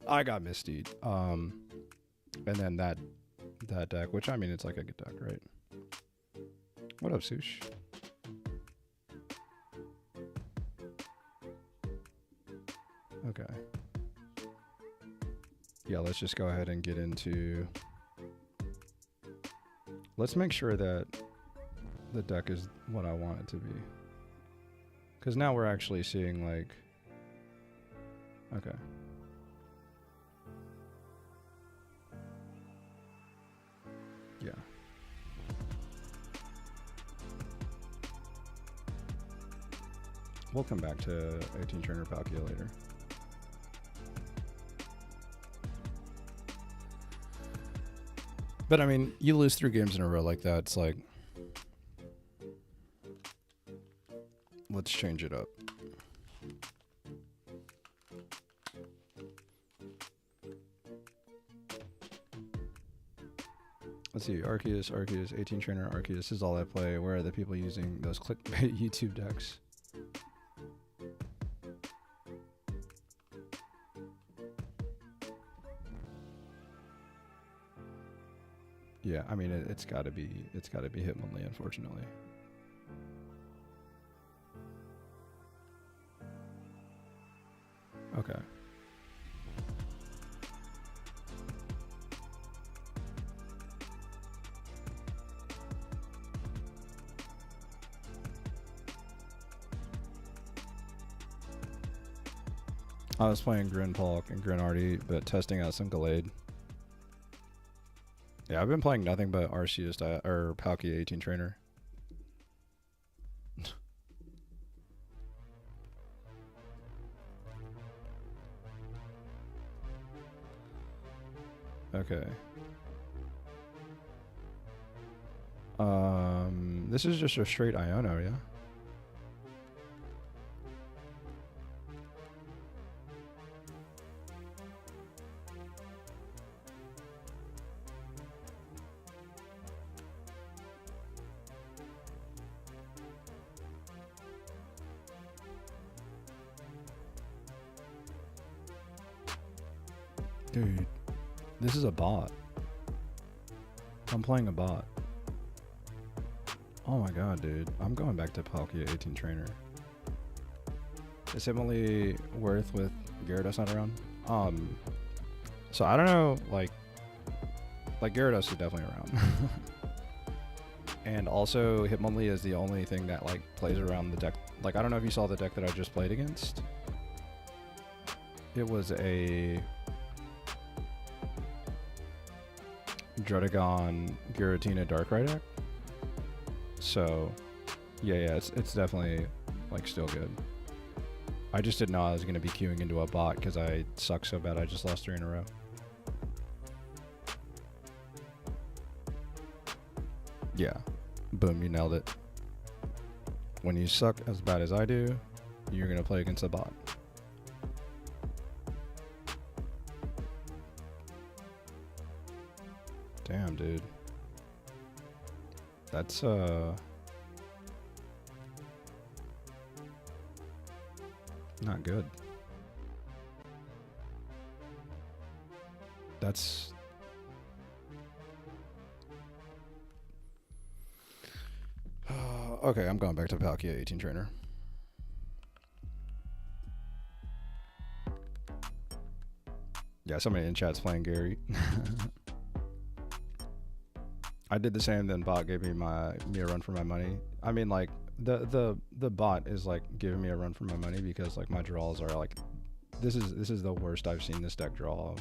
Speaker 1: I got mistied. And then that deck, which I mean, it's like a good deck, right? What up, Sush? Okay. Yeah, let's just go ahead and get into... Let's make sure that the deck is what I want it to be. Because now we're actually seeing, like... Okay. Yeah. We'll come back to 18 Trainer Palkia later. But I mean, you lose 3 games in a row like that, it's like... Let's change it up. Let's see, Arceus, 18 Trainer, Arceus. This is all I play. Where are the people using those clickbait YouTube decks? Yeah, I mean it's gotta be Hitmonlee, unfortunately. Okay. I was playing Grinpulk and Grinardi, but testing out some Gallade. Yeah, I've been playing nothing but Arceus or Palkia 18 Trainer. Okay. This is just a straight Iono, yeah? Dude, this is a bot. I'm playing a bot. Oh my god, dude. I'm going back to Palkia 18 Trainer. Is Hitmonlee worth with Gyarados not around? So I don't know, like Gyarados is definitely around. And also Hitmonlee is the only thing that like plays around the deck. Like, I don't know if you saw the deck that I just played against. It was a Druddigon Giratina Darkrai deck. So yeah, it's definitely like still good. I just didn't know I was gonna be queuing into a bot because I suck so bad I just lost 3 in a row. Yeah, boom, you nailed it. When you suck as bad as I do, you're gonna play against a bot. Damn, dude. That's not good. That's okay, I'm going back to Palkia 18 Trainer. Yeah, somebody in chat's playing Gary. I did the same, then bot gave me a run for my money. I mean, like the bot is like giving me a run for my money because like my draws are like this is the worst I've seen this deck draw.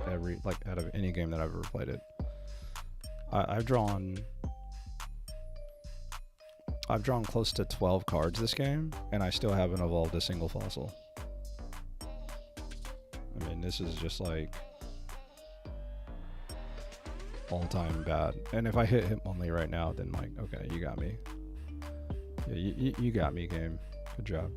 Speaker 1: out of any game that I've ever played it. I've drawn close to 12 cards this game, and I still haven't evolved a single fossil. I mean, this is just like all-time bad. And if I hit Hitmonlee right now, then like, okay, you got me. Yeah, you got me, game. Good job.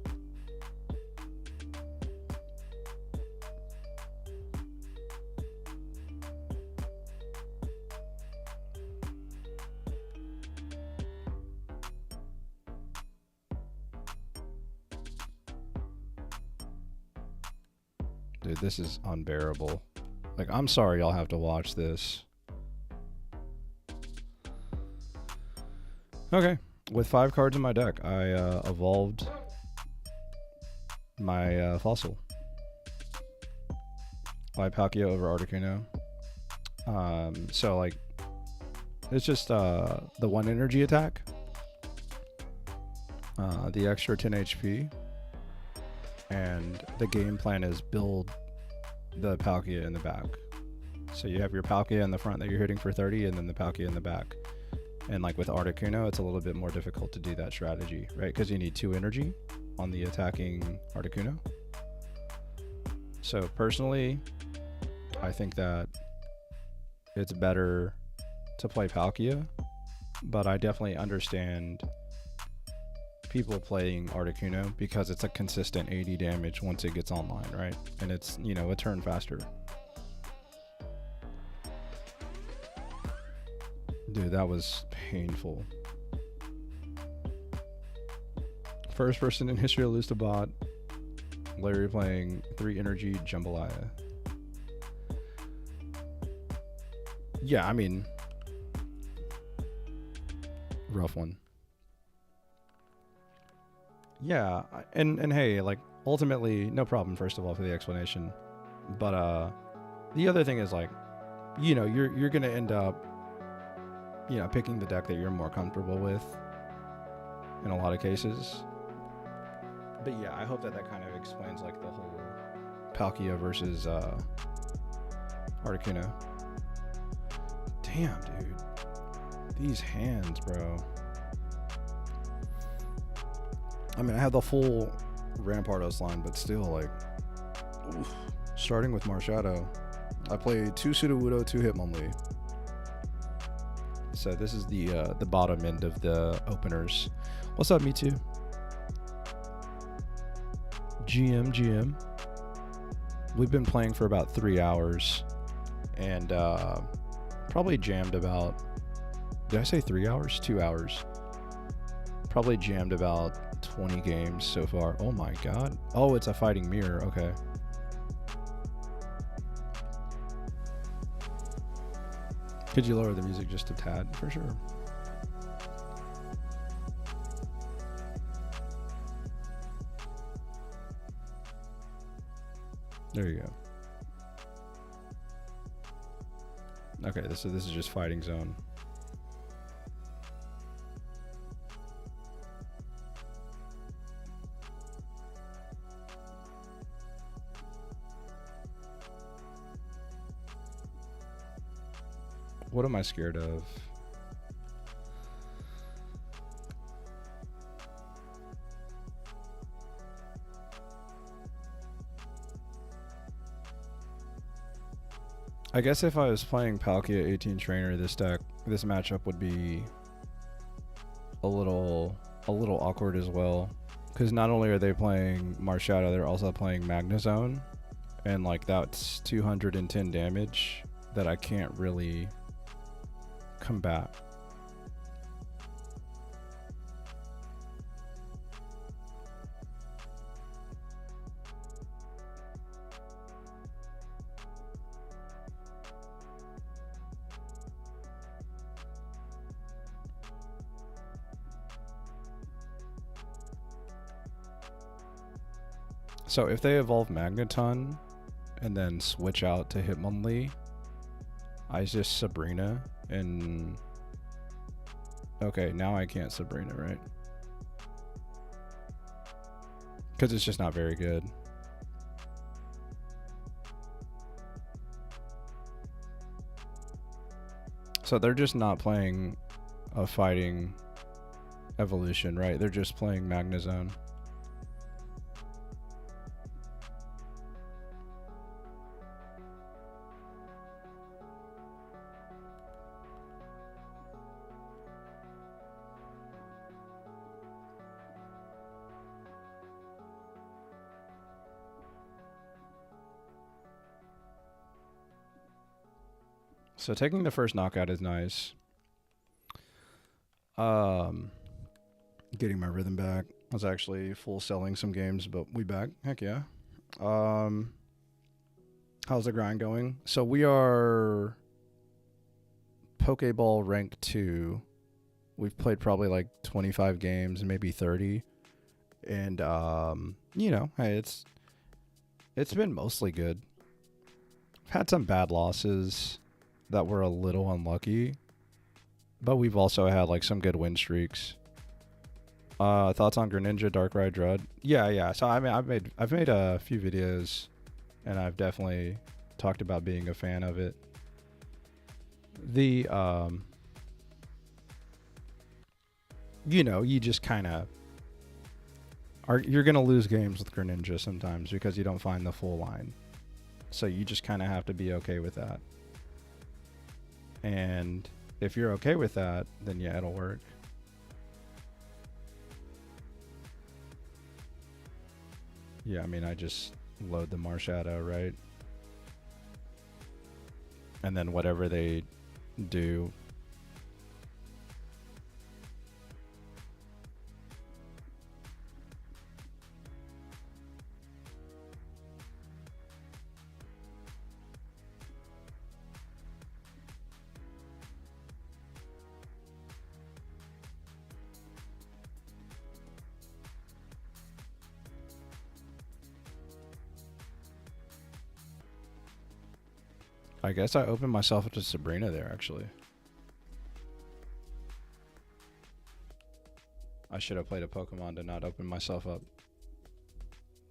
Speaker 1: Dude, this is unbearable. Like, I'm sorry y'all have to watch this. Okay, with 5 cards in my deck, I evolved my fossil. By Palkia over Articuno. So like, it's just the 1 energy attack. The extra 10 HP. And the game plan is build the Palkia in the back. So you have your Palkia in the front that you're hitting for 30, and then the Palkia in the back. And like with Articuno, it's a little bit more difficult to do that strategy, right? Because you need 2 energy on the attacking Articuno. So personally, I think that it's better to play Palkia, but I definitely understand people playing Articuno because it's a consistent 80 damage once it gets online, right? And it's, you know, a turn faster. Dude, that was painful. First person in history to lose to bot. Larry playing 3 energy Jambalaya. Yeah, I mean, rough one. Yeah, and hey, like, ultimately, no problem, first of all, for the explanation. But the other thing is, like, you know, you're gonna end up, you know, picking the deck that you're more comfortable with in a lot of cases. But yeah, I hope that kind of explains like the whole Palkia versus Articuno. Damn, dude. These hands, bro. I mean, I have the full Rampardos line, but still, like, oof. Starting with Marshadow, I played 2 Sudowoodo, 2 Hitmonlee. So this is the bottom end of the openers. What's up, me too? GM. We've been playing for about 3 hours, and probably jammed about, did I say 3 hours? 2 hours. Probably jammed about 20 games so far. Oh my god. Oh, it's a fighting mirror. Okay. Could you lower the music just a tad? For sure. There you go. Okay, this is just fighting zone. What am I scared of? I guess if I was playing Palkia 18 Trainer, this matchup would be a little awkward as well, because not only are they playing Marshadow, they're also playing Magnezone, and like that's 210 damage that I can't really combat. So if they evolve Magneton and then switch out to Hitmonlee, I just Sabrina and... Okay, now I can't Sabrina, right? Because it's just not very good. So they're just not playing a fighting evolution, right? They're just playing Magnezone. So taking the first knockout is nice. Getting my rhythm back. I was actually full selling some games, but we back. Heck yeah. How's the grind going? So we are Poké Ball rank 2. We've played probably like 25 games, maybe 30. And you know, hey, it's been mostly good. I've had some bad losses that were a little unlucky, but we've also had like some good win streaks. Thoughts on Greninja Darkrai Drud? Yeah. So I mean, I've made a few videos, and I've definitely talked about being a fan of it. The you know, you just kind of you're gonna lose games with Greninja sometimes because you don't find the full line. So you just kind of have to be okay with that. And if you're okay with that, then yeah, it'll work. Yeah, I mean, I just load the Marshadow, right? And then whatever they do. I guess I opened myself up to Sabrina there, actually. I should have played a Pokemon to not open myself up.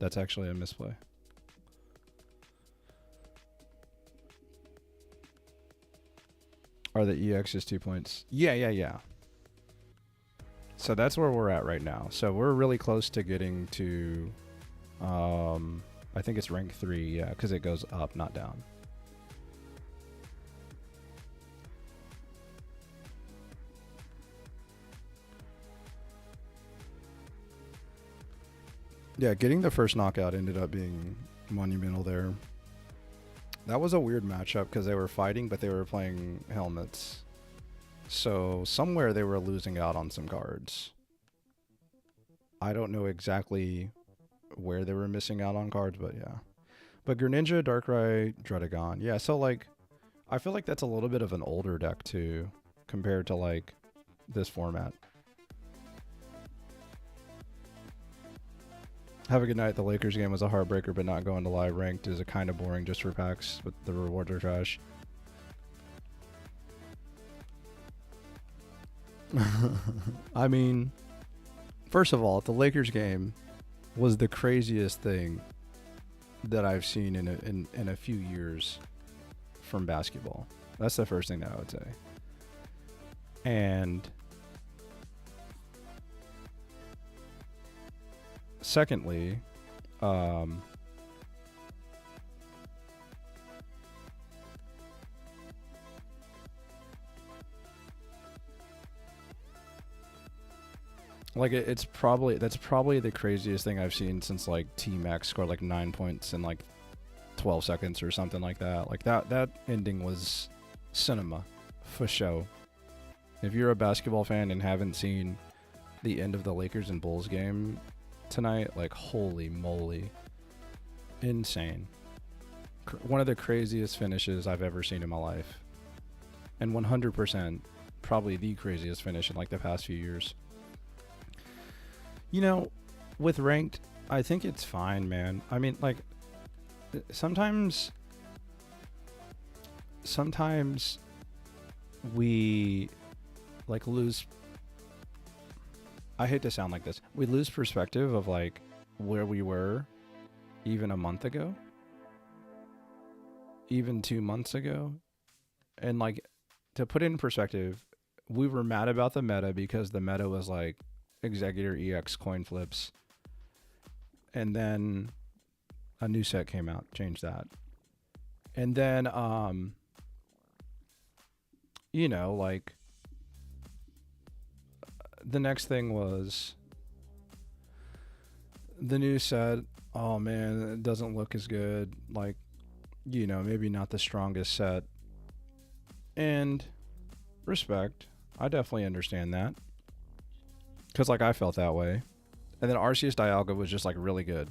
Speaker 1: That's actually a misplay. Are the EXs 2 points? Yeah. So that's where we're at right now. So we're really close to getting to, I think it's rank 3, yeah, because it goes up, not down. Yeah, getting the first knockout ended up being monumental there. That was a weird matchup because they were fighting, but they were playing helmets. So somewhere they were losing out on some cards. I don't know exactly where they were missing out on cards, but yeah. But Greninja, Darkrai, Druddigon. Yeah, so like, I feel like that's a little bit of an older deck too, compared to like this format. Have a good night. The Lakers game was a heartbreaker, but not going to live ranked is a kind of boring just for packs, but the rewards are trash. I mean, first of all, the Lakers game was the craziest thing that I've seen in a few years from basketball. That's the first thing that I would say. And secondly, like that's probably the craziest thing I've seen since like T-Max scored like 9 points in like 12 seconds or something like that. Like that ending was cinema for show. If you're a basketball fan and haven't seen the end of the Lakers and Bulls game tonight, like holy moly, insane. One of the craziest finishes I've ever seen in my life, and 100% probably the craziest finish in like the past few years. You know, with ranked, I think it's fine, man. I mean, like, sometimes we like lose, I hate to sound like this, we lose perspective of like where we were even a month ago, even 2 months ago. And like, to put it in perspective, we were mad about the meta because the meta was like Executor EX coin flips. And then a new set came out, changed that. And then, you know, like, the next thing was the new set. Oh man, it doesn't look as good. Like, you know, maybe not the strongest set. And respect, I definitely understand that. Because, like, I felt that way. And then Arceus Dialga was just, like, really good.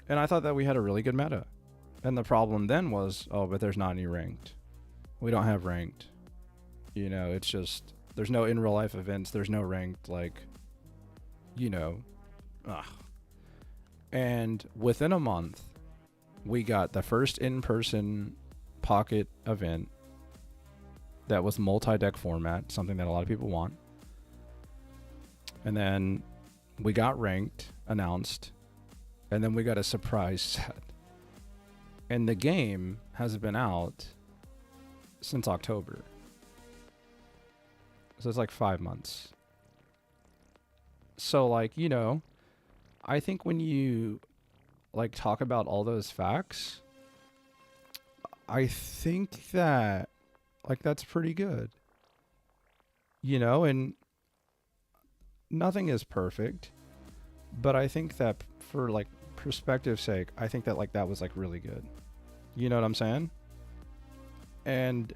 Speaker 1: And I thought that we had a really good meta. And the problem then was, oh, but there's not any ranked. We don't have ranked. You know, it's just, there's no in real life events. There's no ranked, like, you know. Ugh. And within a month, we got the first in-person Pocket event that was multi-deck format, something that a lot of people want. And then we got ranked, announced, and then we got a surprise set. And the game has been out since October. So it's like 5 months. So, like, you know, I think when you, like, talk about all those facts, I think that, like, that's pretty good. You know, and nothing is perfect, but I think that for, like, perspective's sake, I think that, like, that was, like, really good. You know what I'm saying? And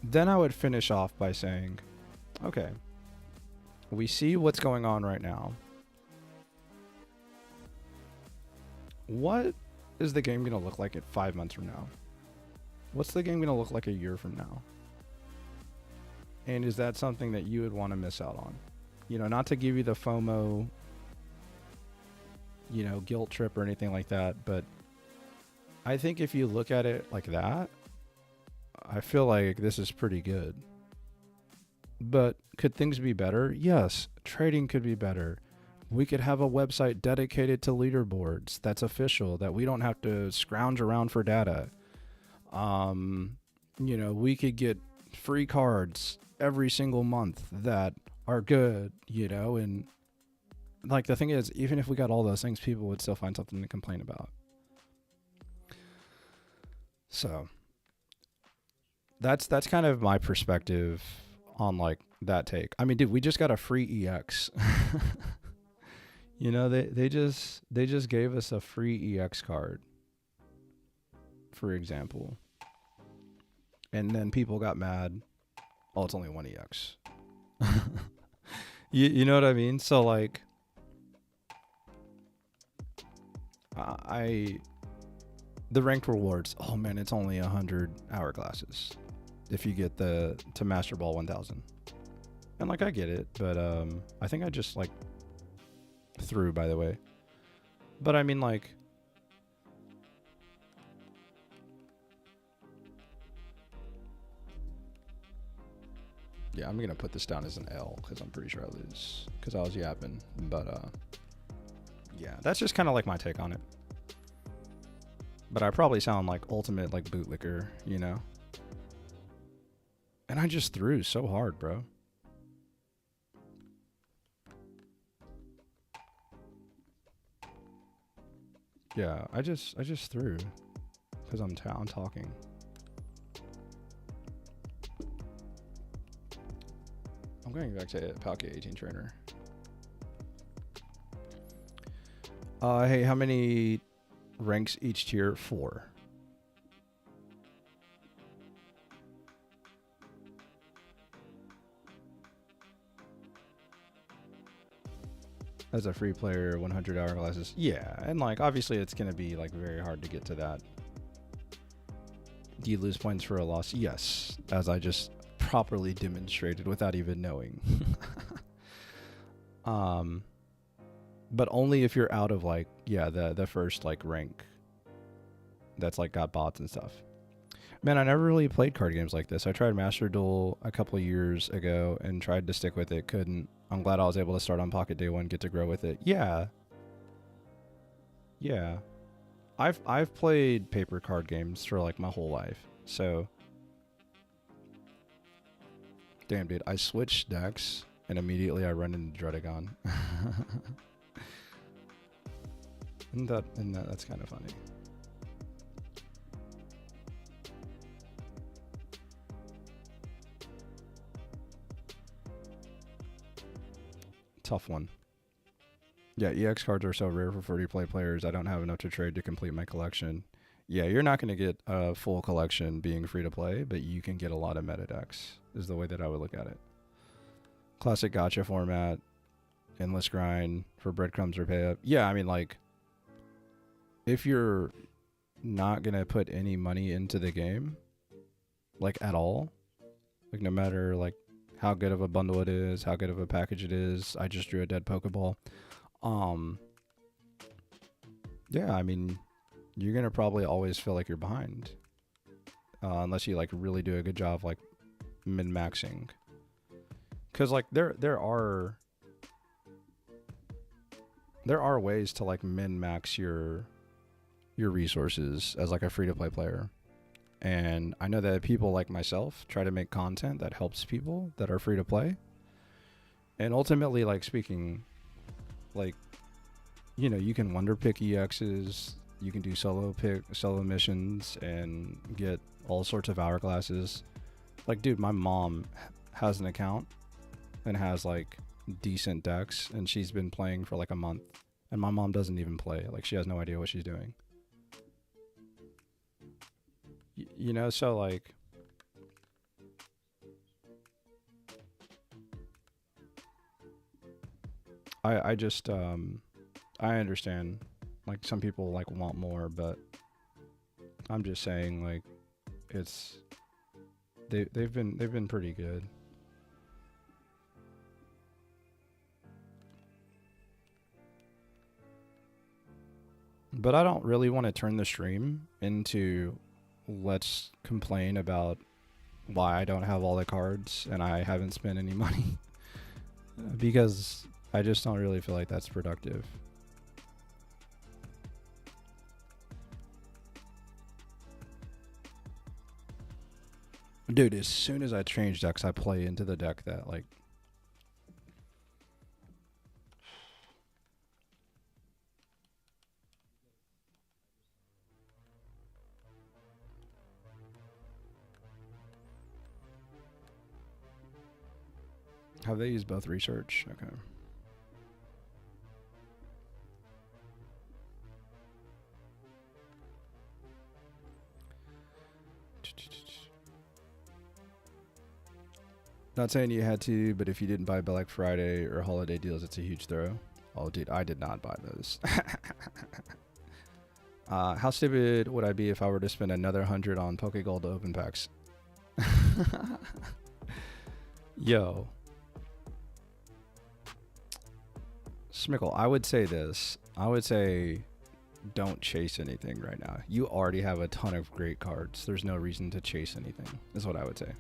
Speaker 1: then I would finish off by saying, okay, we see what's going on right now. What is the game going to look like at 5 months from now? What's the game going to look like a year from now? And is that something that you would want to miss out on? You know, not to give you the FOMO, you know, guilt trip or anything like that, but I think if you look at it like that, I feel like this is pretty good. But could things be better? Yes, trading could be better. We could have a website dedicated to leaderboards that's official, that we don't have to scrounge around for data. You know, we could get free cards every single month that are good, you know, and like the thing is, even if we got all those things, people would still find something to complain about. So that's kind of my perspective on, like, that take. I mean, dude, we just got a free EX. You know, they just gave us a free EX card, for example. And then people got mad. Oh, it's only one EX. You know what I mean? So, like, the ranked rewards, oh man, it's only 100 hourglasses if you get to Masterball 1000. And, like, I get it, but I think I just, like, threw, by the way. But I mean, like, yeah, I'm gonna put this down as an L because I'm pretty sure I lose because I was yapping. But yeah, that's just kind of like my take on it. But I probably sound like ultimate, like, bootlicker, you know. And I just threw so hard, bro. Yeah, I just threw because I'm talking. I'm going back to Poké 18 trainer. Hey, how many ranks each tier? 4. As a free player, 100 hourglasses. Yeah, and, like, obviously it's going to be, like, very hard to get to that. Do you lose points for a loss? Yes, as I just properly demonstrated without even knowing. But only if you're out of, like, yeah, the first, like, rank that's, like, got bots and stuff. Man, I never really played card games like this. I tried Master Duel a couple of years ago and tried to stick with it. Couldn't. I'm glad I was able to start on Pocket Day 1, get to grow with it. Yeah. Yeah. I've played paper card games for, like, my whole life. So, damn, dude, I switched decks and immediately I run into Dredagon. That's kind of funny. Tough one. Yeah, EX cards are so rare for free-to-play players. I don't have enough to trade to complete my collection. Yeah, you're not going to get a full collection being free-to-play, but you can get a lot of meta decks, is the way that I would look at it. Classic gacha format, endless grind for breadcrumbs or pay up. Yeah, I mean, like, if you're not going to put any money into the game, like, at all, like, no matter, like, how good of a bundle it is, how good of a package it is. I just drew a dead Poké Ball. Yeah, I mean, you're gonna probably always feel like you're behind, unless you like really do a good job like min-maxing. Cause like there are ways to like min-max your resources as like a free-to-play player. And I know that people like myself try to make content that helps people that are free to play. And ultimately, like speaking, like, you know, you can wonder pick EXs, you can do solo missions and get all sorts of hourglasses. Like, dude, my mom has an account and has like decent decks, and she's been playing for like a month. And my mom doesn't even play. Like, she has no idea what she's doing. You know, so like, I just I understand like some people like want more, but I'm just saying like it's they've been pretty good. But I don't really want to turn the stream into let's complain about why I don't have all the cards and I haven't spent any money. Because I just don't really feel like that's productive. Dude, as soon as I change decks, I play into the deck that like... Have they used both research? Okay. Not saying you had to, but if you didn't buy Black Friday or holiday deals, it's a huge throw. Oh, dude, I did not buy those. How stupid would I be if I were to spend another 100 on Poké Gold to open packs? Yo. Smickle, I would say this. I would say don't chase anything right now. You already have a ton of great cards. There's no reason to chase anything, is what I would say.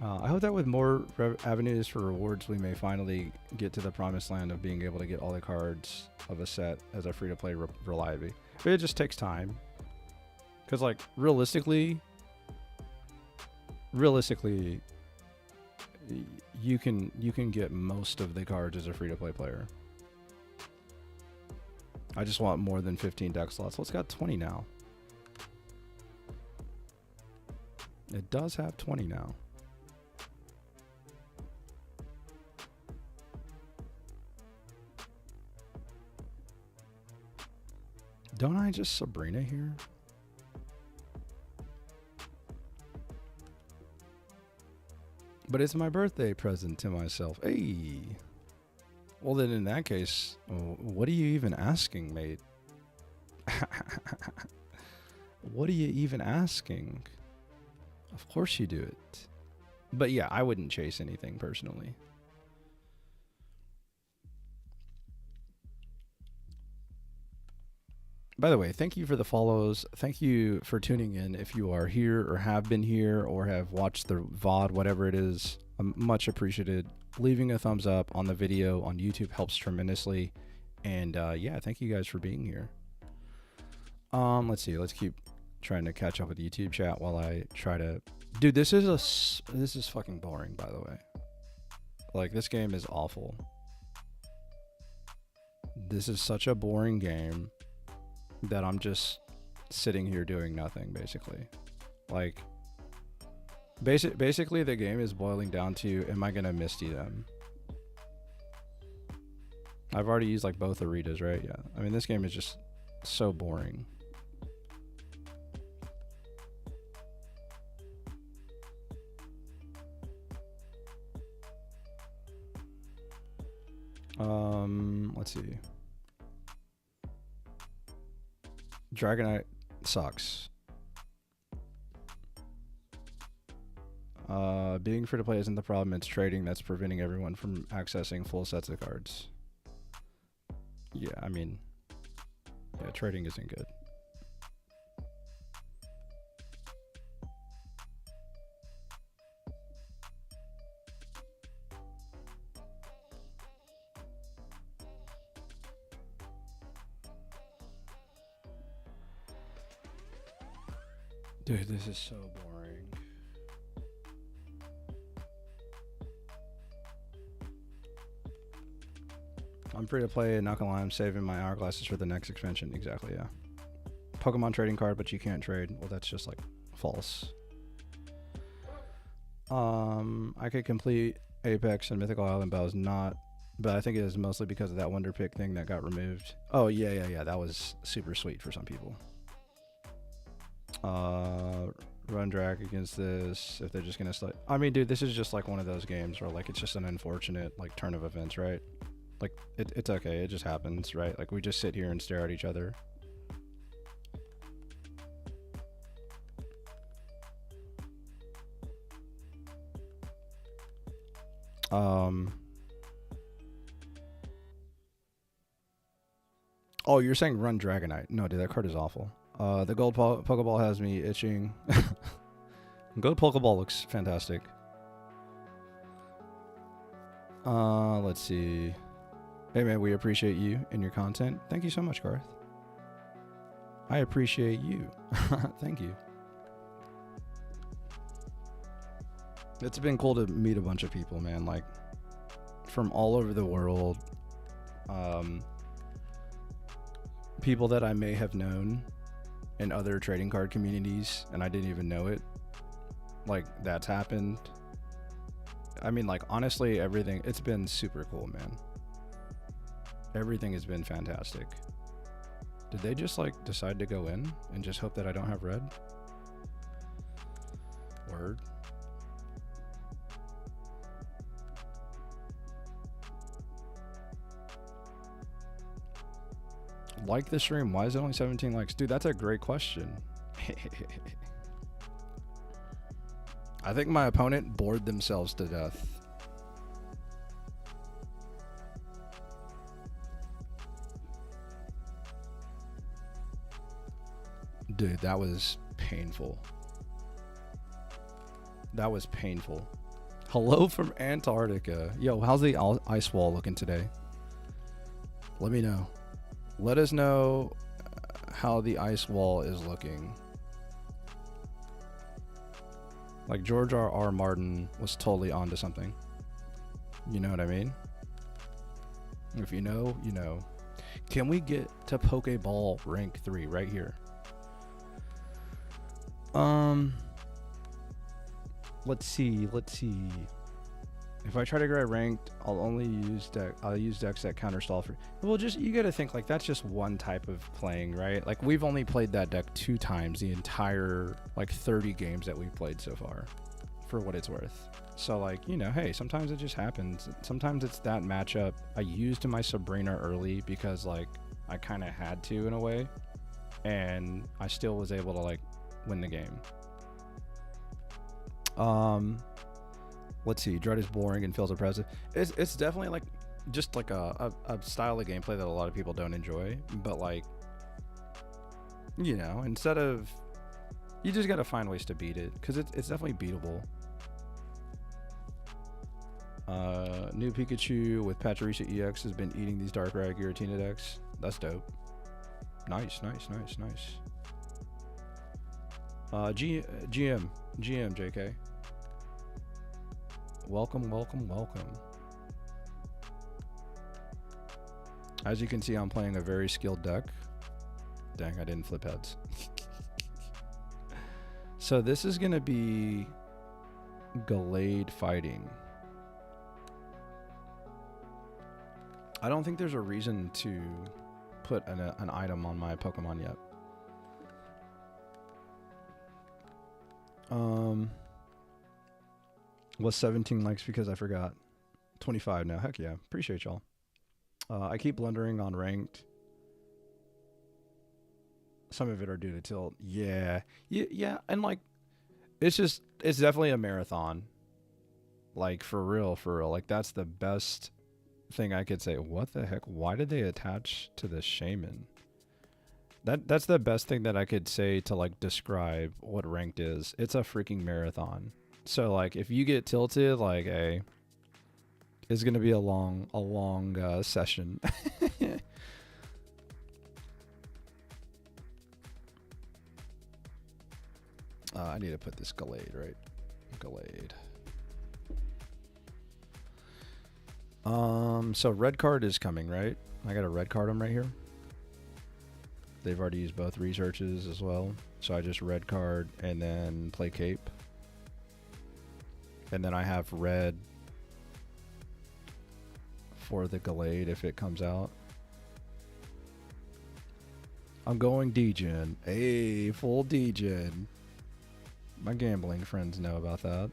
Speaker 1: I hope that with more avenues for rewards, we may finally get to the promised land of being able to get all the cards of a set as a free-to-play reliably. But it just takes time. Because, like, realistically, you can get most of the cards as a free-to-play player. I just want more than 15 deck slots. Well, it's got 20 now. It does have 20 now. Don't I just Sabrina here? But it's my birthday present to myself. Hey. Well, then in that case, what are you even asking, mate? What are you even asking? Of course you do it. But yeah, I wouldn't chase anything personally. By the way, thank you for the follows. Thank you for tuning in. If you are here or have been here or have watched the VOD, whatever it is, much appreciated. Leaving a thumbs up on the video on YouTube helps tremendously. And yeah, thank you guys for being here. Let's see. Let's keep trying to catch up with YouTube chat while I try to. Dude, this is fucking boring, by the way. Like, this game is awful. This is such a boring game that I'm just sitting here doing nothing, basically. Like, basically the game is boiling down to, am I gonna misty them? I've already used like both Aritas, right? Yeah. I mean, this game is just so boring. Let's see. Dragonite sucks. Being free to play isn't the problem, it's trading that's preventing everyone from accessing full sets of cards. Yeah, I mean, yeah, trading isn't good. Dude, this is so boring. I'm free to play, not gonna lie, I'm saving my hourglasses for the next expansion. Exactly, yeah. Pokemon trading card, but you can't trade. Well, that's just like false. I could complete Apex and Mythical Island, but I was not. But I think it is mostly because of that Wonder Pick thing that got removed. Oh, yeah. That was super sweet for some people. Run drag against this if they're just gonna start. I mean, dude, this is just like one of those games where like it's just an unfortunate like turn of events, right? Like it's okay, it just happens, right? Like we just sit here and stare at each other. Oh, you're saying run Dragonite? No, dude, that card is awful. The gold Pokeball has me itching. Gold Pokeball looks fantastic. Let's see. Hey man, we appreciate you and your content. Thank you so much, Garth. I appreciate you. Thank you. It's been cool to meet a bunch of people, man. Like, from all over the world. People that I may have known in other trading card communities and I didn't even know it. Like, that's happened. I mean, like, honestly, everything, it's been super cool, man. Everything has been fantastic. Did they just like decide to go in and just hope that I don't have red? Word. Like the stream, why is it only 17 likes? Dude, that's a great question. I think my opponent bored themselves to death. Dude, that was painful. That was painful. Hello from Antarctica. Yo, how's the ice wall looking today? Let me know. Let us know how the ice wall is looking. Like, George R.R. Martin was totally onto something. You know what I mean? If you know, you know. Can we get to Poké Ball rank 3 right here? Let's see. If I try to get ranked, I'll use decks that counter stall for. Well, just, you gotta think, like, that's just one type of playing, right? Like, we've only played that deck 2 times the entire, like, 30 games that we've played so far, for what it's worth. So, like, you know, hey, sometimes it just happens. Sometimes it's that matchup. I used my Sabrina early because, like, I kind of had to in a way, and I still was able to, like, win the game. Let's see. Dread is boring and feels oppressive. It's definitely like just like a style of gameplay that a lot of people don't enjoy. But, like, you know, instead of, you just gotta find ways to beat it, because it's definitely beatable. New Pikachu with Pachirisu EX has been eating these Darkrai Giratina decks. That's dope. Nice. GM, JK. Welcome, welcome, welcome. As you can see, I'm playing a very skilled deck. Dang, I didn't flip heads. So this is going to be Gallade fighting. I don't think there's a reason to put an item on my Pokemon yet. Was 17 likes because I forgot. 25 now. Heck yeah. Appreciate y'all. I keep blundering on ranked. Some of it are due to tilt. Yeah. Yeah. And like, it's definitely a marathon. Like, for real. Like, that's the best thing I could say. What the heck? Why did they attach to the shaman? That's the best thing that I could say to like describe what ranked is. It's a freaking marathon. So like, if you get tilted, like, hey, it's gonna be a long session. I need to put this Gallade, right? Gallade. So red card is coming, right? I got a red card them right here. They've already used both researches as well. So I just red card and then play Cape. And then I have red for the Gallade if it comes out. I'm going D-Gen. Hey, full D-Gen. My gambling friends know about that.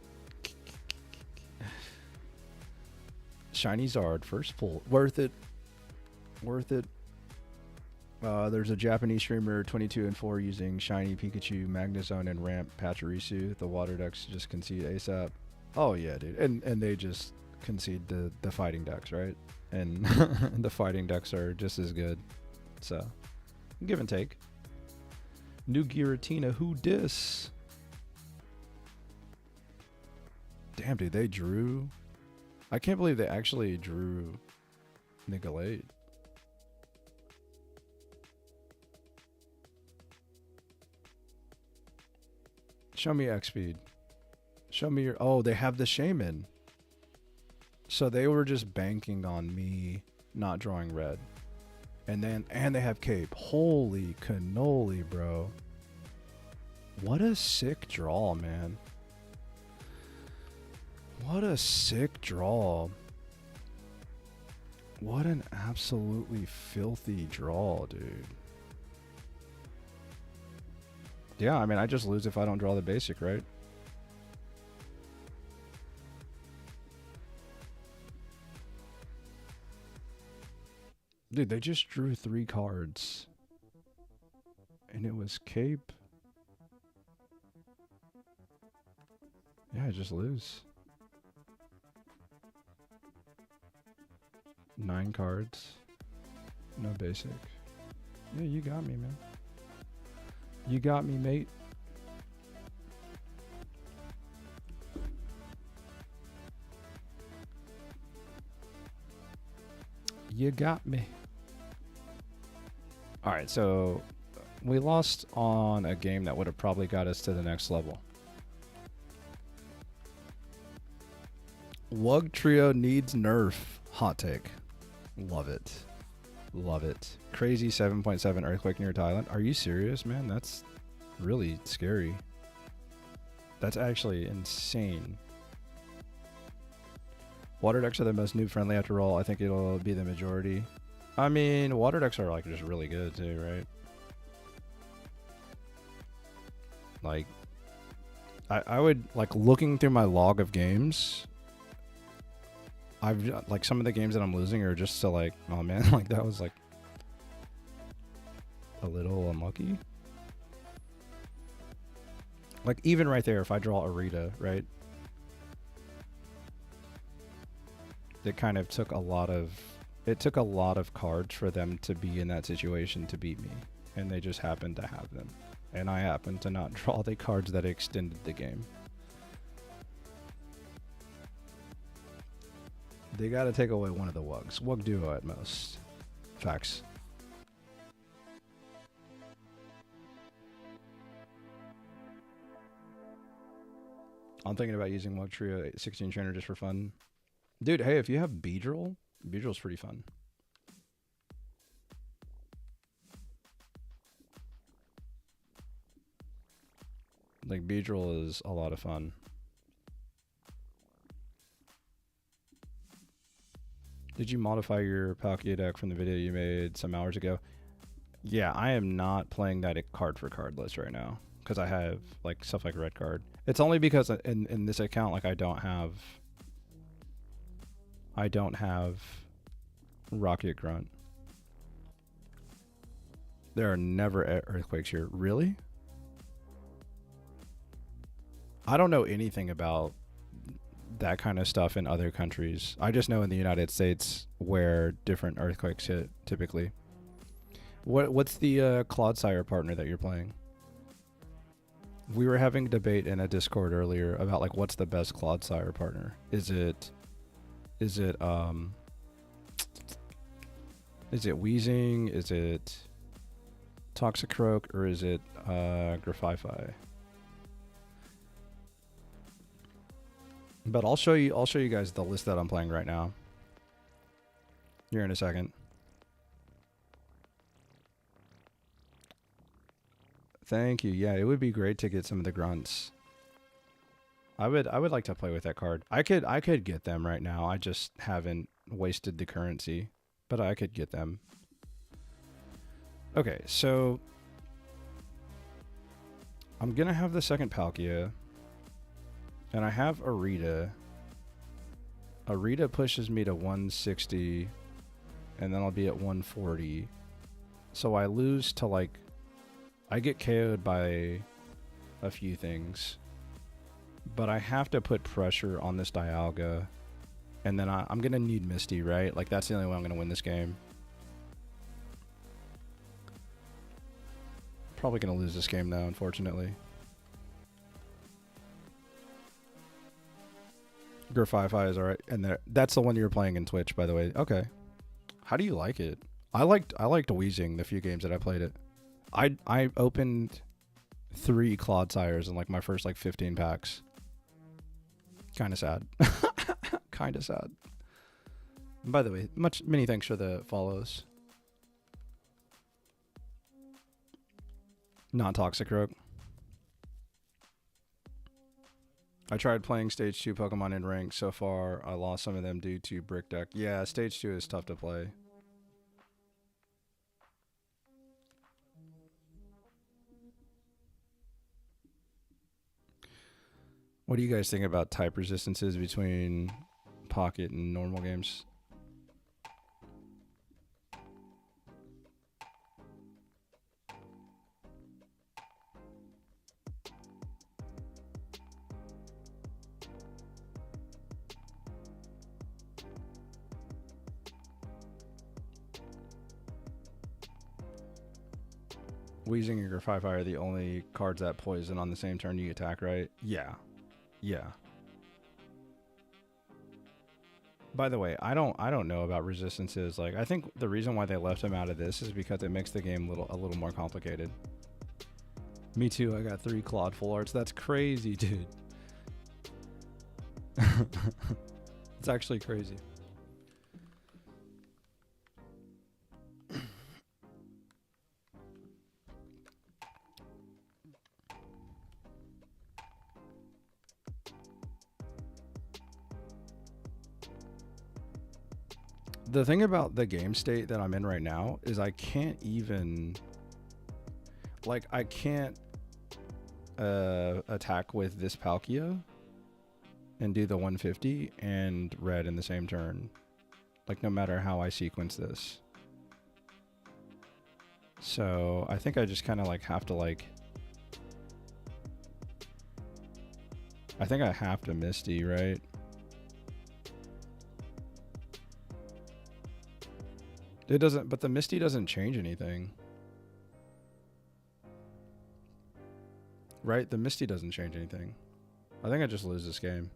Speaker 1: Shiny Zard, first pull. Worth it. Worth it. There's a Japanese streamer, 22 and 4, using Shiny Pikachu, Magnezone, and Ramp Pachirisu. The water decks just concede ASAP. Oh yeah, dude. And they just concede the fighting decks, right? And the fighting decks are just as good. So, give and take. New Giratina, who dis? Damn, dude, they drew. I can't believe they actually drew Gallade. Show me X speed. Show me your. Oh, they have the shaman. So they were just banking on me not drawing red. And they have Cape. Holy cannoli, bro. What a sick draw, man. What a sick draw. What an absolutely filthy draw, dude. Yeah, I mean, I just lose if I don't draw the basic, right? Dude, they just drew 3 cards. And it was Cape. Yeah, I just lose. 9 cards. No basic. Yeah, you got me, man. You got me, mate. You got me. Alright, so we lost on a game that would have probably got us to the next level. Wug Trio needs nerf. Hot take. Love it. Love it. Crazy 7.7 earthquake near Thailand. Are you serious, man? That's really scary. That's actually insane. Water decks are the most noob friendly after all. I think it'll be the majority. I mean, water decks are like just really good too, right? Like, I would, like, looking through my log of games, I've, like, some of the games that I'm losing are just so, like, oh man, like, that was, like, a little unlucky. Like, even right there, if I draw Arita, right? It kind of took a lot of, it took a lot of cards for them to be in that situation to beat me. And they just happened to have them. And I happened to not draw the cards that extended the game. They got to take away one of the Wugs. Wug Duo at most. Facts. I'm thinking about using Luxury 16 trainer just for fun. Dude, hey, if you have Beedrill, Beedrill's pretty fun. Like, Beedrill is a lot of fun. Did you modify your Palkia deck from the video you made some hours ago? Yeah, I am not playing that card for card list right now because I have like stuff like red card. It's only because in this account, like I don't have Rocket Grunt. There are never earthquakes here. Really? I don't know anything about that kind of stuff in other countries. I just know in the United States where different earthquakes hit typically. What's the Clodsire partner that you're playing? We were having a debate in a Discord earlier about like what's the best Clodsire partner. Is it Wheezing? Is it Toxicroak, or is it Grafify? But I'll show you guys the list that I'm playing right now. Here in a second. Thank you. Yeah, it would be great to get some of the grunts. I would like to play with that card. I could get them right now. I just haven't wasted the currency, but I could get them. Okay, so I'm gonna have the second Palkia, and I have Arita. Arita pushes me to 160, and then I'll be at 140. So I lose to like, I get KO'd by a few things, but I have to put pressure on this Dialga, and then I'm gonna need Misty, right? Like that's the only way I'm gonna win this game. Probably gonna lose this game though, unfortunately. Grafify is alright, and that's the one you were playing in Twitch, by the way. Okay, how do you like it? I liked Wheezing the few games that I played it. I opened 3 Clodsires in like my first like 15 packs. Kind of sad. Kind of sad. And by the way, many thanks for the follows. Not Toxicroak. I tried playing Stage 2 Pokemon in rank. So far, I lost some of them due to Brick Deck. Yeah, Stage 2 is tough to play. What do you guys think about type resistances between Pocket and normal games? Wheezing and Grafify are the only cards that poison on the same turn you attack, right? Yeah. Yeah. By the way, I don't know about resistances. Like, I think the reason why they left them out of this is because it makes the game a little more complicated. Me too. I got 3 Claude full arts. That's crazy, dude. It's actually crazy. The thing about the game state that I'm in right now is I can't even, like, I can't attack with this Palkia and do the 150 and red in the same turn. Like, no matter how I sequence this. So I think I just kind of like have to like, I think I have to Misty, right? It doesn't, but the Misty doesn't change anything. Right? The Misty doesn't change anything. I think I just lose this game.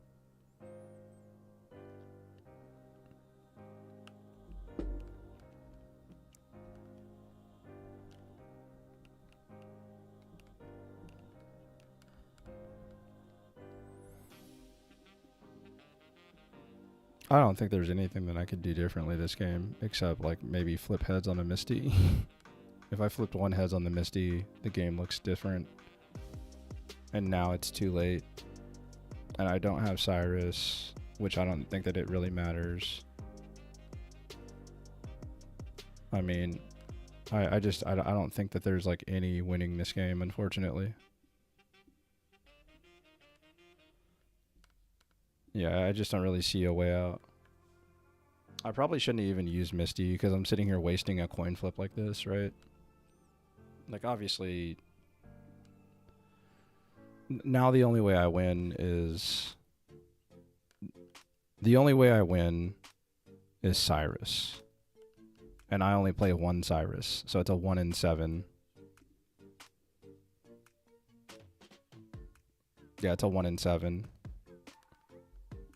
Speaker 1: I don't think there's anything that I could do differently this game, except like maybe flip heads on a Misty. If I flipped one heads on the Misty, the game looks different. And now it's too late. And I don't have Cyrus, which I don't think that it really matters. I mean, I don't think that there's like any winning this game, unfortunately. Yeah, I just don't really see a way out. I probably shouldn't even use Misty because I'm sitting here wasting a coin flip like this, right? Like, obviously, now the only way I win is... The only way I win is Cyrus. And I only play one Cyrus, so it's a 1 in 7. Yeah, it's a 1 in 7.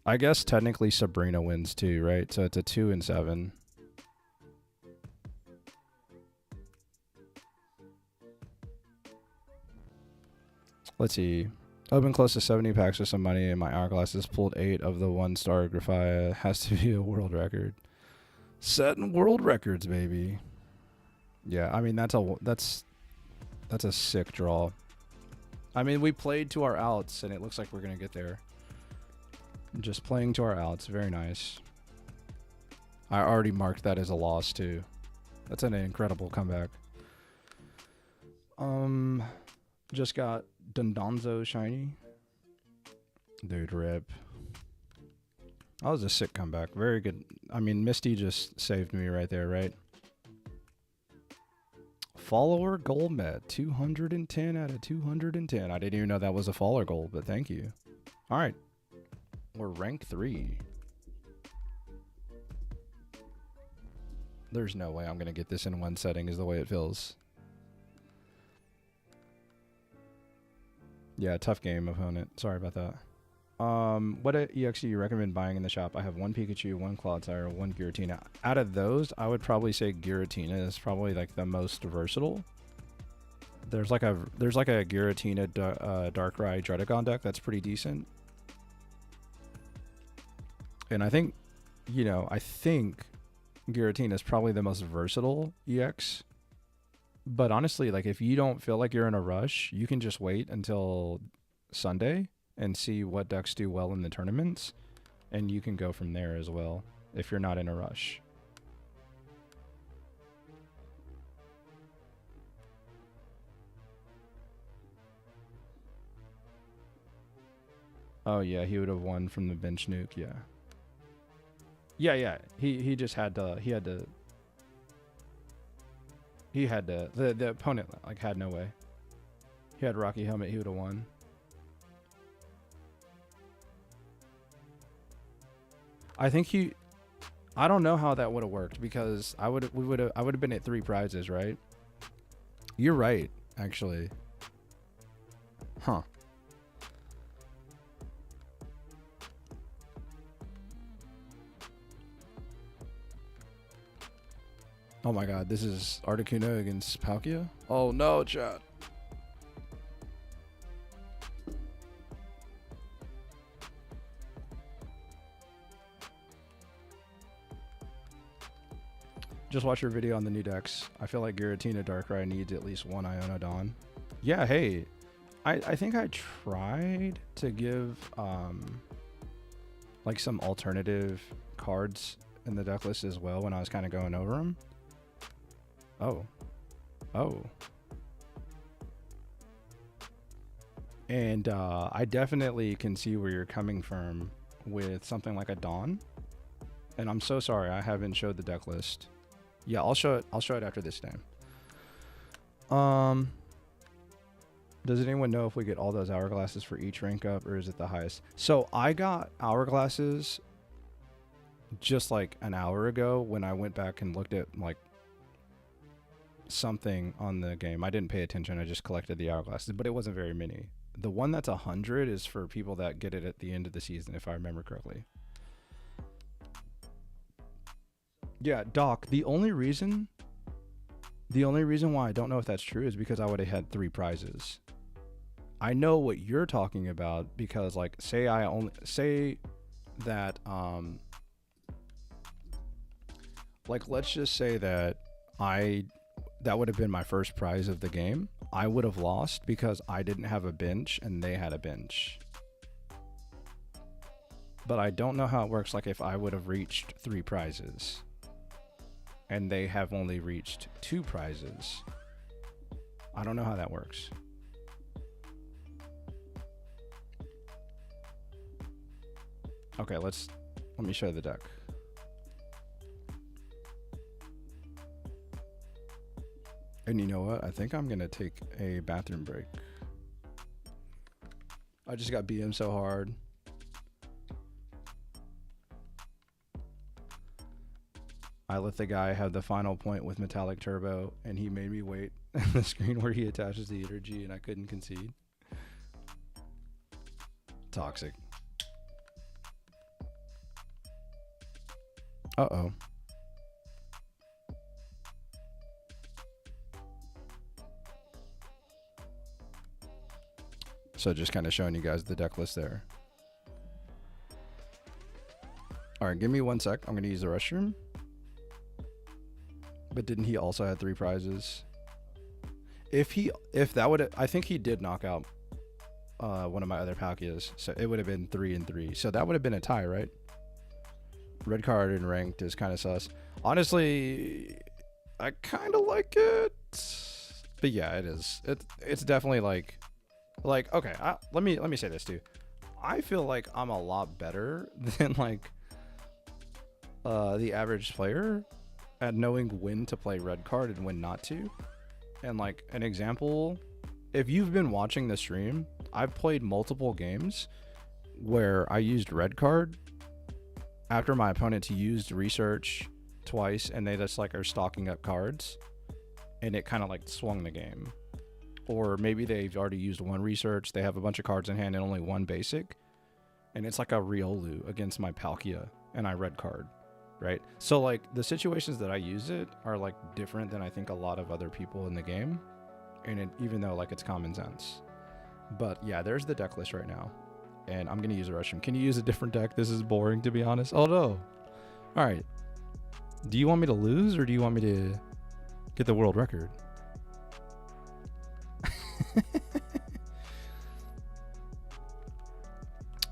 Speaker 1: I guess technically Sabrina wins too, right? So it's a 2 in 7. Let's see. Open close to 70 packs with some money, and my hourglasses pulled 8 of the 1-star Graphia. Has to be a world record. Setting world records, baby. Yeah, I mean that's a sick draw. I mean, we played to our outs, and it looks like we're gonna get there. Just playing to our outs, very nice. I already marked that as a loss too. That's an incredible comeback. Just got Dondonzo shiny. Dude, rip. That was a sick comeback. Very good. I mean, Misty just saved me right there, right? Follower gold met. 210 out of 210. I didn't even know that was a follower goal, but thank you. All right. We're rank 3. There's no way I'm going to get this in one setting is the way it feels. Yeah, tough game, opponent. Sorry about that. What EX do you recommend buying in the shop? I have 1 Pikachu, 1 Clodsire, 1 Giratina. Out of those, I would probably say Giratina is probably like the most versatile. There's like a Giratina Darkrai Dredagon deck that's pretty decent. And I think, you know, Giratina is probably the most versatile EX. But honestly, like if you don't feel like you're in a rush, you can just wait until Sunday and see what decks do well in the tournaments, and you can go from there as well if you're not in a rush. Oh yeah, he would have won from the bench nuke, yeah. Yeah. He just had to the opponent like had no way. He had Rocky Helmet, he would have won. I don't know how that would have worked because I would have been at 3 prizes, right? You're right, actually. Huh. Oh my god, this is Articuno against Palkia? Oh no, chat. Just watch your video on the new decks. I feel like Giratina Darkrai needs at least 1 Ionodon. Yeah, hey. I think I tried to give like some alternative cards in the deck list as well when I was kind of going over them. Oh. And I definitely can see where you're coming from with something like a Dawn. And I'm so sorry I haven't showed the deck list. Yeah, I'll show it after this time. Does anyone know if we get all those hourglasses for each rank up, or is it the highest? So I got hourglasses just like an hour ago when I went back and looked at like something on the game. I didn't pay attention. I just collected the hourglasses, but it wasn't very many. The one that's 100 is for people that get it at the end of the season, if I remember correctly. Yeah, Doc, the only reason why I don't know if that's true is because I would have had 3 prizes. I know what you're talking about because like say that Like, let's just say that that would have been my first prize of the game. I would have lost because I didn't have a bench and they had a bench. But I don't know how it works, like if I would have reached 3 prizes and they have only reached 2 prizes. I don't know how that works. Okay, let me show the deck. And you know what? I think I'm gonna take a bathroom break. I just got BM so hard. I let the guy have the final point with Metallic Turbo, and he made me wait on the screen where he attaches the energy, and I couldn't concede. Toxic. Uh-oh. So just kind of showing you guys the deck list there. All right, give me 1 sec. I'm going to use the restroom. But didn't he also have 3 prizes? If that would, I think he did knock out one of my other Palkias. So it would have been 3 and 3. So that would have been a tie, right? Red card and ranked is kind of sus. Honestly, I kind of like it. But yeah, it is. It's definitely like okay. Let me say this too. I feel like I'm a lot better than like the average player at knowing when to play red card and when not to. And like an example, if you've been watching the stream, I've played multiple games where I used red card after my opponents used research twice and they just like are stocking up cards, and it kind of like swung the game. Or maybe they've already used 1 research, they have a bunch of cards in hand and only 1 basic, and it's like a Riolu against my Palkia and I red card, right? So like the situations that I use it are like different than I think a lot of other people in the game, and even though like it's common sense. But yeah, there's the deck list right now. And I'm going to use a restroom. Can you use a different deck? This is boring, to be honest. Oh, no. All right. Do you want me to lose or do you want me to get the world record?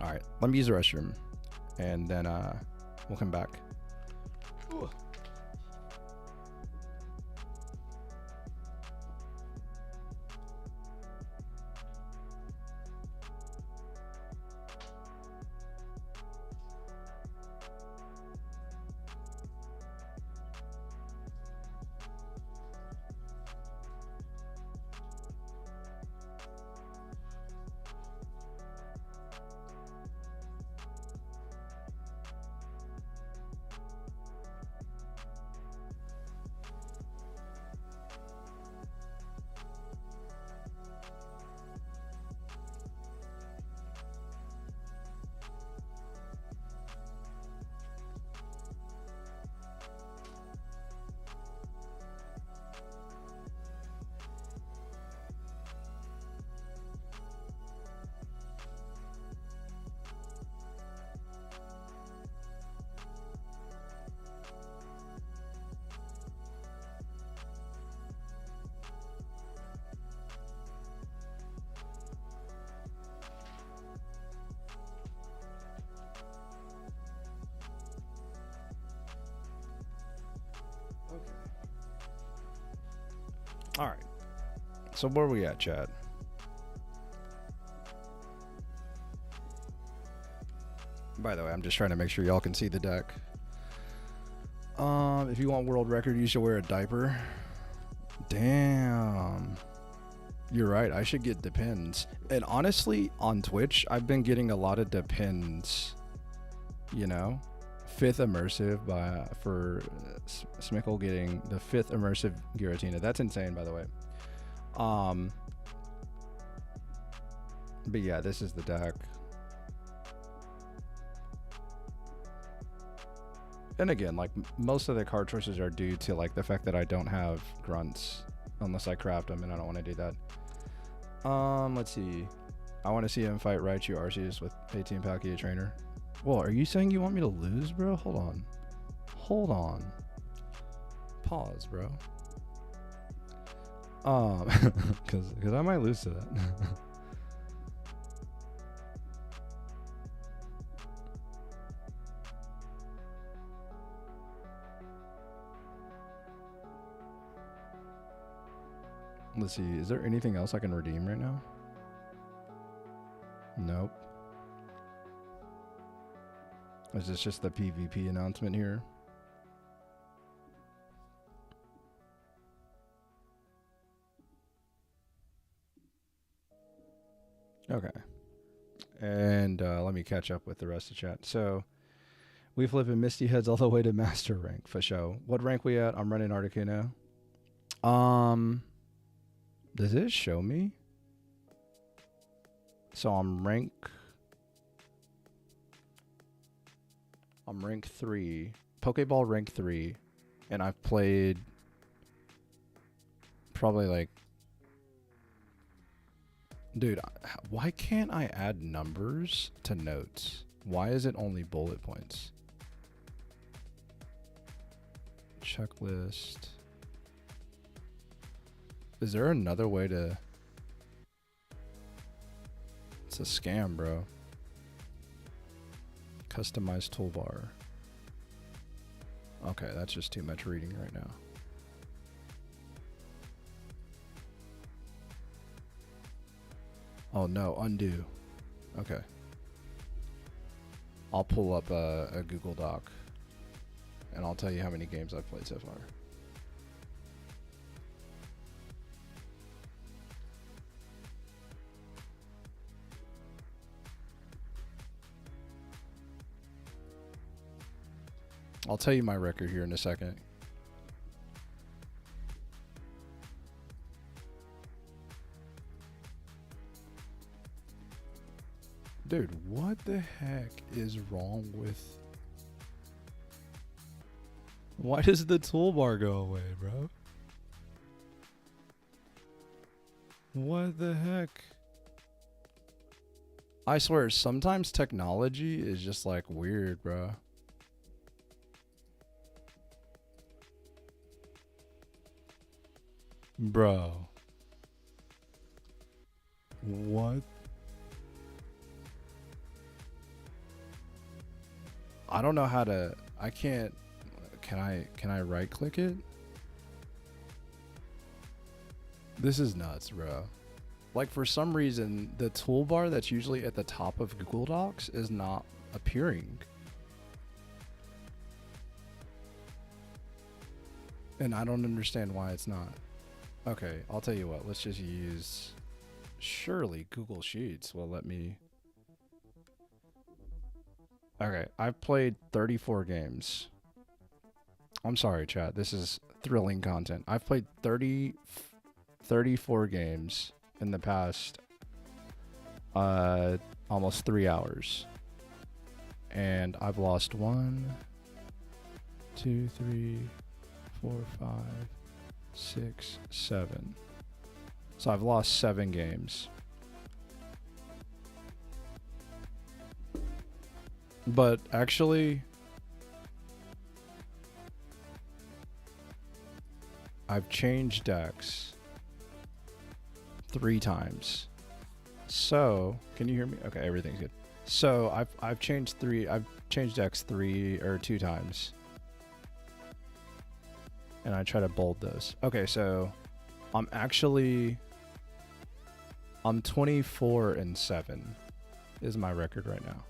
Speaker 1: All right. Let me use the restroom. And then we'll come back. Ooh. All right. So where are we at, chat? By the way, I'm just trying to make sure y'all can see the deck. If you want world record, you should wear a diaper. Damn. You're right. I should get depends. And honestly, on Twitch, I've been getting a lot of depends. You know, 5th immersive for Smickle getting the 5th immersive Giratina. That's insane, by the way. But yeah, this is the deck. And again, like most of the card choices are due to like the fact that I don't have grunts unless I craft them, and I don't want to do that. Let's see. I want to see him fight Raichu Arceus with 18 Palkia Trainer. Well, are you saying you want me to lose, bro? Hold on. Pause, bro. Because I might lose to that. Let's see. Is there anything else I can redeem right now? Nope. Is this just the PvP announcement here? Okay. And let me catch up with the rest of the chat. So we flipping Misty Heads all the way to Master rank for show. What rank we at? I'm running Articuno. Does it show me? So I'm rank 3. Poké Ball rank 3. And I've played probably like... Dude, why can't I add numbers to notes? Why is it only bullet points? Checklist. Is there another way to... It's a scam, bro. Customize toolbar. Okay, that's just too much reading right now. Oh no, undo. Okay. I'll pull up a Google Doc and I'll tell you how many games I've played so far. I'll tell you my record here in a second. Dude, what the heck is wrong with... Why does the toolbar go away, bro? What the heck? I swear, sometimes technology is just like weird, bro. Bro. What? I don't know how to... I can't... Can I right click it? This is nuts, bro. Like, for some reason, the toolbar that's usually at the top of Google Docs is not appearing. And I don't understand why it's not. Okay, I'll tell you what. Let's just use... Surely Google Sheets will let me... Okay, I've played 34 games. I'm sorry, chat. This is thrilling content. I've played 34 games in the past almost 3 hours. And I've lost 1, 2, 3, 4, 5, 6, 7. So I've lost 7 games. But actually, I've changed decks 3 times. So, can you hear me? Okay, everything's good. So I've changed decks 2 times. And I try to bold those. Okay, so I'm 24-7 is my record right now.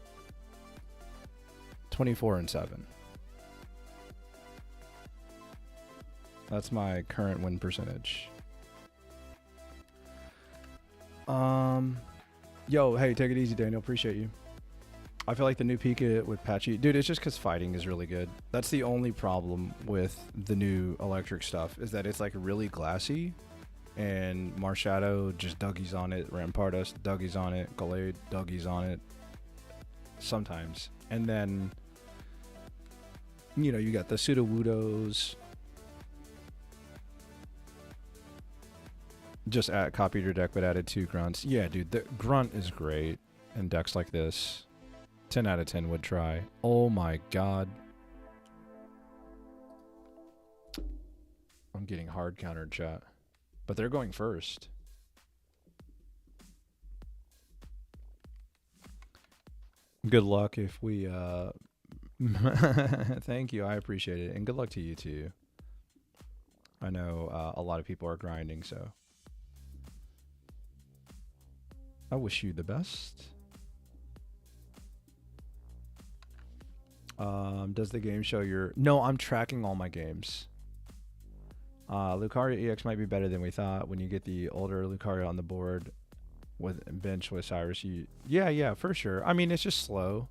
Speaker 1: 24-7. That's my current win percentage. Yo, hey, take it easy, Daniel. Appreciate you. I feel like the new Pika with Patchy... Dude, it's just because fighting is really good. That's the only problem with the new electric stuff, is that it's like really glassy. And Marshadow just Dougies on it. Rampardos Dougies on it. Gallade Dougies on it. Sometimes. And then... You know, you got the Sudowoodos. Just copied your deck but added 2 grunts. Yeah, dude, the grunt is great in decks like this. 10 out of 10 would try. Oh my god. I'm getting hard countered, chat. But they're going first. Good luck if we thank you, I appreciate it. And good luck to you too. I know a lot of people are grinding, so I wish you the best. Does the game show your... No, I'm tracking all my games. Lucario EX might be better than we thought. When you get the older Lucario on the board with bench with Cyrus, yeah, for sure. I mean, it's just slow.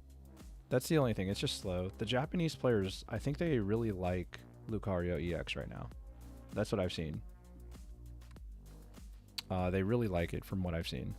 Speaker 1: That's the only thing. It's just slow. The Japanese players, I think they really like Lucario EX right now. That's what I've seen. They really like it from what I've seen.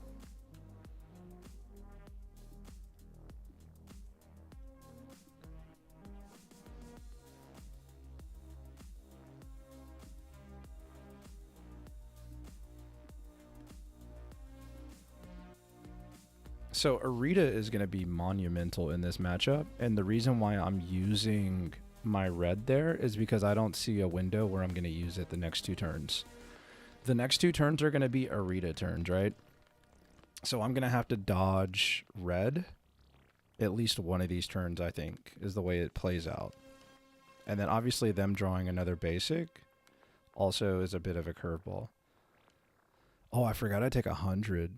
Speaker 1: So Arita is going to be monumental in this matchup, and the reason why I'm using my red there is because I don't see a window where I'm going to use it the next 2 turns. The next 2 turns are going to be Arita turns, right? So I'm going to have to dodge red at least one of these turns, I think, is the way it plays out. And then obviously them drawing another basic also is a bit of a curveball. Oh, I forgot I take 100.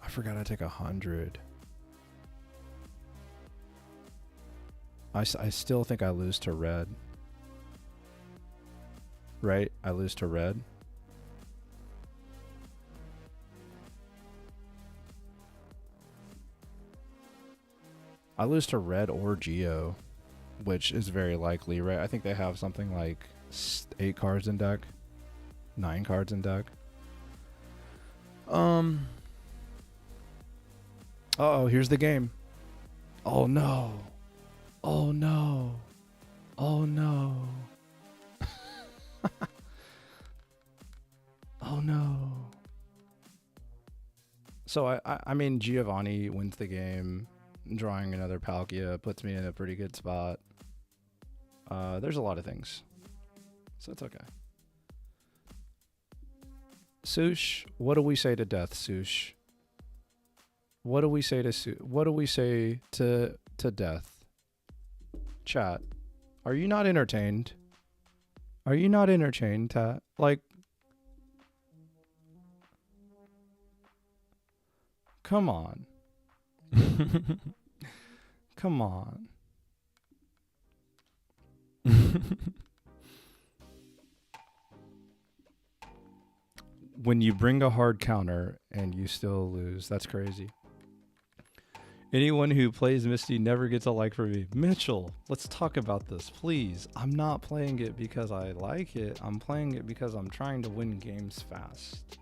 Speaker 1: I forgot I take 100. I still think I lose to red. Right? I lose to red. I lose to red or Geo, which is very likely, right? I think they have something like 8 cards in deck. 9 cards in deck. Uh-oh, here's the game. Oh no. Oh no. Oh no. Oh no. So I mean Giovanni wins the game. Drawing another Palkia puts me in a pretty good spot. There's a lot of things. So it's okay. Sush, what do we say to death, Sush? What do we say to death? Chat. Are you not entertained? Are you not entertained, Tat? Like, come on. Come on. When you bring a hard counter and you still lose, that's crazy. Anyone who plays Misty never gets a like from me. Mitchell, let's talk about this, please. I'm not playing it because I like it. I'm playing it because I'm trying to win games fast.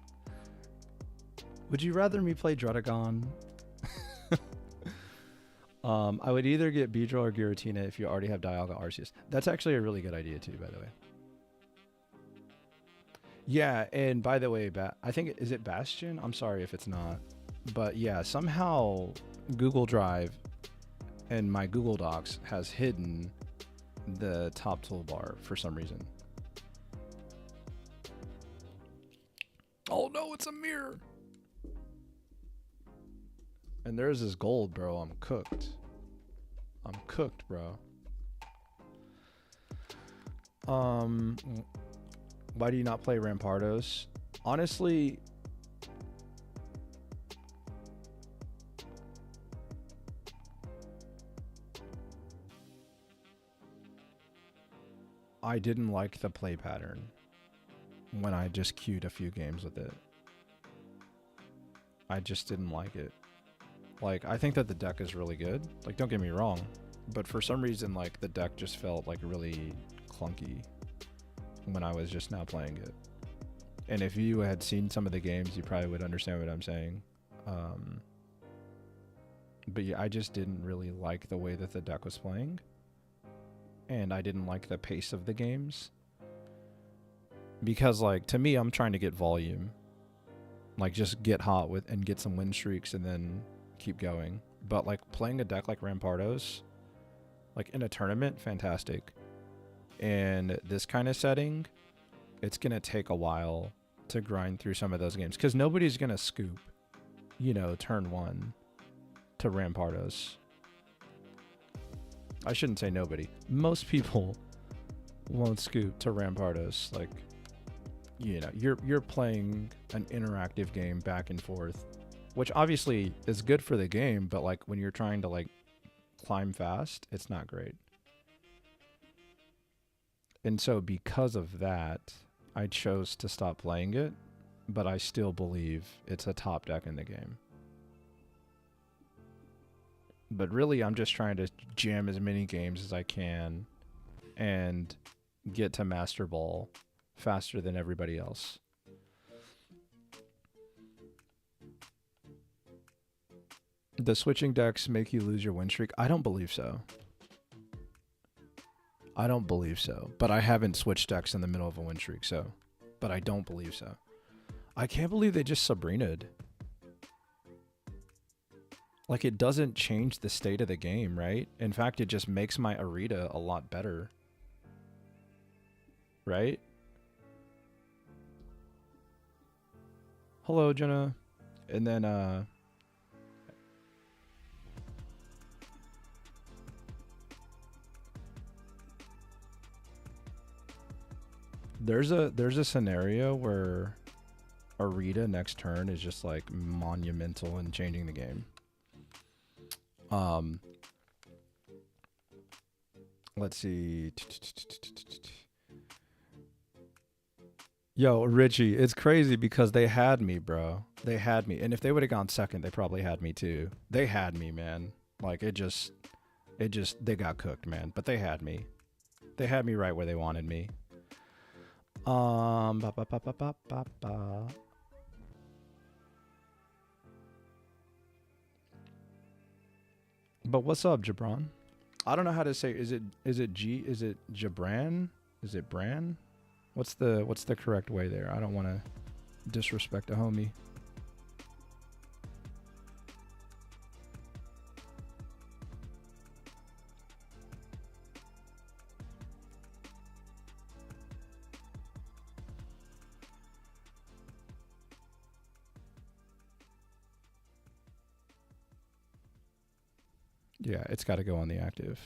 Speaker 1: Would you rather me play Drudagon? I would either get Beedrill or Giratina if you already have Dialga Arceus. That's actually a really good idea too, by the way. Yeah, and by the way, I think, is it Bastion? I'm sorry if it's not. But yeah, somehow Google Drive and my Google Docs has hidden the top toolbar for some reason. Oh no, it's a mirror. And there's this gold, bro. I'm cooked. I'm cooked, bro. Why do you not play Rampardos? Honestly, I didn't like the play pattern when I just queued a few games with it. I just didn't like it. Like, I think that the deck is really good. Like, don't get me wrong. But for some reason, like, the deck just felt, like, really clunky when I was just now playing it. And if you had seen some of the games, you probably would understand what I'm saying. But yeah, I just didn't really like the way that the deck was playing. And I didn't like the pace of the games. Because, like, to me, I'm trying to get volume. Like, just get hot with and get some win streaks and then keep going. But like playing a deck like Rampardos, like in a tournament, fantastic. in this kind of setting, it's going to take a while to grind through some of those games because nobody's going to scoop, you know, turn 1 to Rampardos. I shouldn't say nobody. Most people won't scoop to Rampardos. Like, you know, you're playing an interactive game back and forth, which obviously is good for the game, but like when you're trying to like climb fast, it's not great. And so because of that, I chose to stop playing it, but I still believe it's a top deck in the game. But really, I'm just trying to jam as many games as I can and get to Masterball faster than everybody else. Does switching decks make you lose your win streak? I don't believe so. I don't believe so. But I haven't switched decks in the middle of a win streak, so. But I don't believe so. I can't believe they just Sabrina'd. Like, it doesn't change the state of the game, right? In fact, it just makes my Arita a lot better. Right? Hello, Jenna. And then, there's a scenario where Arita next turn is just like monumental in changing the game. Let's see. Yo, Richie, it's crazy because they had me, bro. They had me. And if they would have gone second, they probably had me too. They had me, man. Like, they got cooked, man. But they had me. They had me right where they wanted me. Ba, ba, ba, ba, ba, ba, ba. But what's up, Jabran? I don't know how to say. Is it Jabran? Is it Bran? What's the correct way there? I don't want to disrespect a homie. Yeah, it's got to go on the active.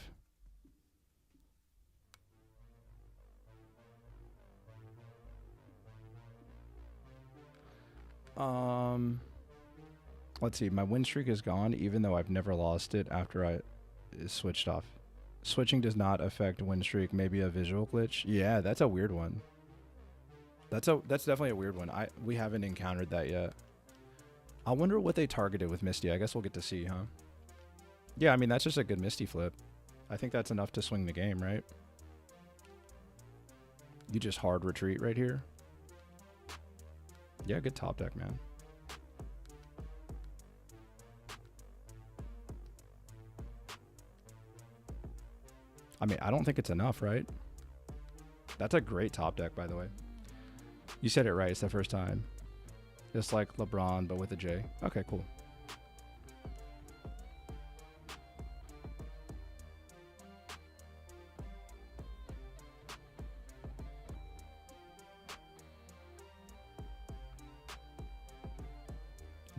Speaker 1: Let's see. My win streak is gone, even though I've never lost it after I switched off. Switching does not affect win streak. Maybe a visual glitch. Yeah, that's a weird one. That's definitely a weird one. We haven't encountered that yet. I wonder what they targeted with Misty. I guess we'll get to see, huh? Yeah, I mean, that's just a good Misty flip. I think that's enough to swing the game, right? You just hard retreat right here. Yeah, good top deck, man. I mean, I don't think it's enough, right? That's a great top deck, by the way. You said it right. It's the first time. Just like LeBron, but with a J. Okay, cool.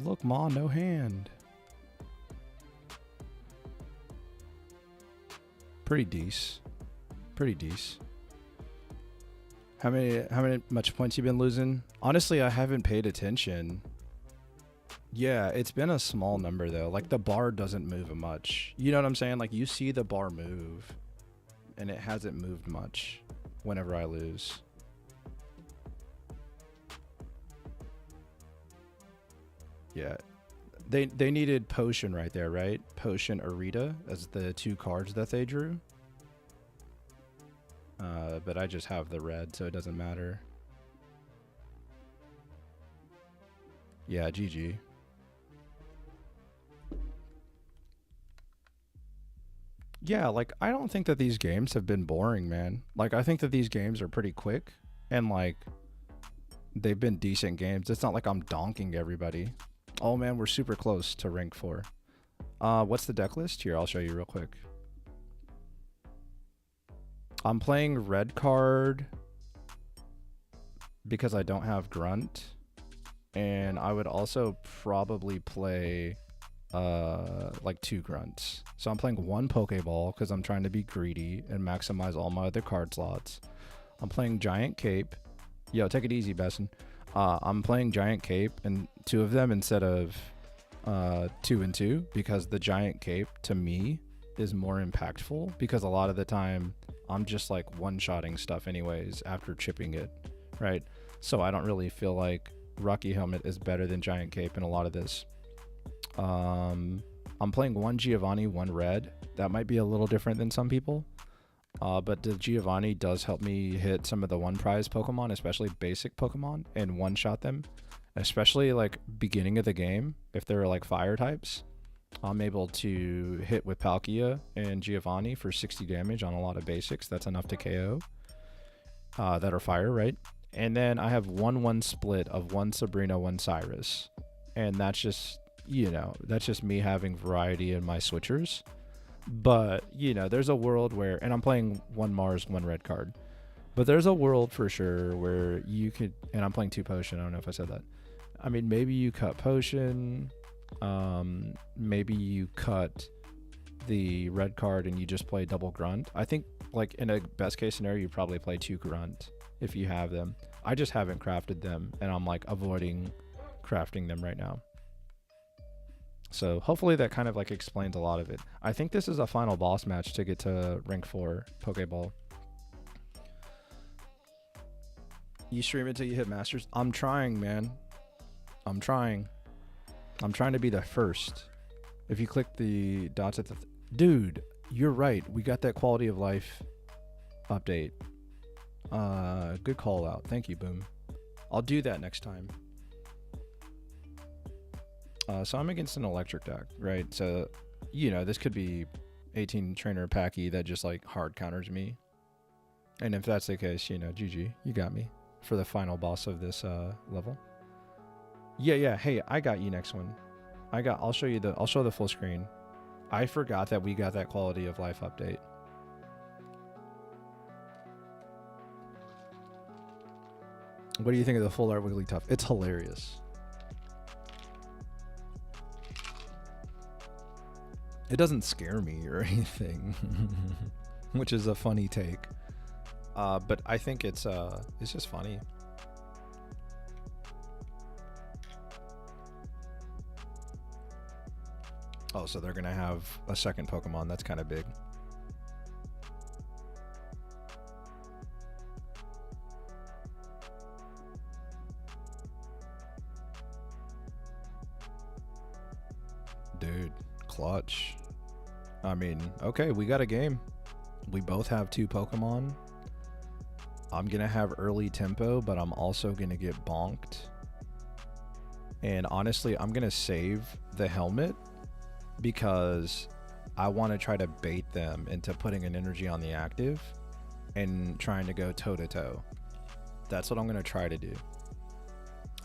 Speaker 1: Look, Ma, no hand. Pretty decent. Pretty decent. How much points you been losing? Honestly, I haven't paid attention. Yeah, it's been a small number though. Like the bar doesn't move much. You know what I'm saying? Like you see the bar move and it hasn't moved much whenever I lose. Yeah. They needed Potion right there, right? Potion, Arita as the two cards that they drew. But I just have the red, so it doesn't matter. Yeah, GG. Yeah, like, I don't think that these games have been boring, man. Like, I think that these games are pretty quick. And, like, they've been decent games. It's not like I'm donking everybody. Oh, man, we're super close to rank 4. What's the deck list? Here, I'll show you real quick. I'm playing red card because I don't have grunt, and I would also probably play like 2 grunts. So I'm playing 1 Poké Ball because I'm trying to be greedy and maximize all my other card slots. I'm playing Giant Cape. Yo, take it easy, Besson. I'm playing Giant Cape and 2 of them instead of 2 and 2 because the Giant Cape to me is more impactful because a lot of the time I'm just like one-shotting stuff anyways after chipping it, right? So I don't really feel like Rocky Helmet is better than Giant Cape in a lot of this. I'm playing 1 Giovanni, 1 red. That might be a little different than some people. But the Giovanni does help me hit some of the 1 prize Pokemon, especially basic Pokemon, and one-shot them. Especially like beginning of the game, if they're like fire types, I'm able to hit with Palkia and Giovanni for 60 damage on a lot of basics. That's enough to KO that are fire, right? And then I have 1-1 split of 1 Sabrina, 1 Cyrus. And that's just, you know, that's just me having variety in my switchers. But, you know, there's a world where, and I'm playing 1 Mars, 1 red card. But there's a world for sure where you could, and I'm playing 2 Potion. I don't know if I said that. I mean, maybe you cut Potion. Maybe you cut the red card and you just play double grunt. I think like in a best case scenario, you probably play 2 grunt if you have them. I just haven't crafted them and I'm like avoiding crafting them right now. So hopefully that kind of like explains a lot of it. I think this is a final boss match to get to rank 4 Poké Ball. You stream until you hit Masters? I'm trying, man. I'm trying to be the first. If you click the dots at the... Dude, you're right. We got that quality of life update. Good call out. Thank you, Boom. I'll do that next time. So I'm against an electric deck, right? So, you know, this could be 18 trainer Packy that just like hard counters me. And if that's the case, you know, GG, you got me for the final boss of this level. Yeah. Hey, I got you next one. I'll show the full screen. I forgot that we got that quality of life update. What do you think of the full art Wigglytuff? It's hilarious. It doesn't scare me or anything, which is a funny take. But I think it's just funny. Oh, so they're gonna have a second Pokemon. That's kind of big. Dude, clutch. I mean, okay, we got a game. We both have 2 Pokemon. I'm gonna have early tempo, but I'm also gonna get bonked. And honestly, I'm gonna save the helmet because I want to try to bait them into putting an energy on the active and trying to go toe to toe. That's what I'm going to try to do.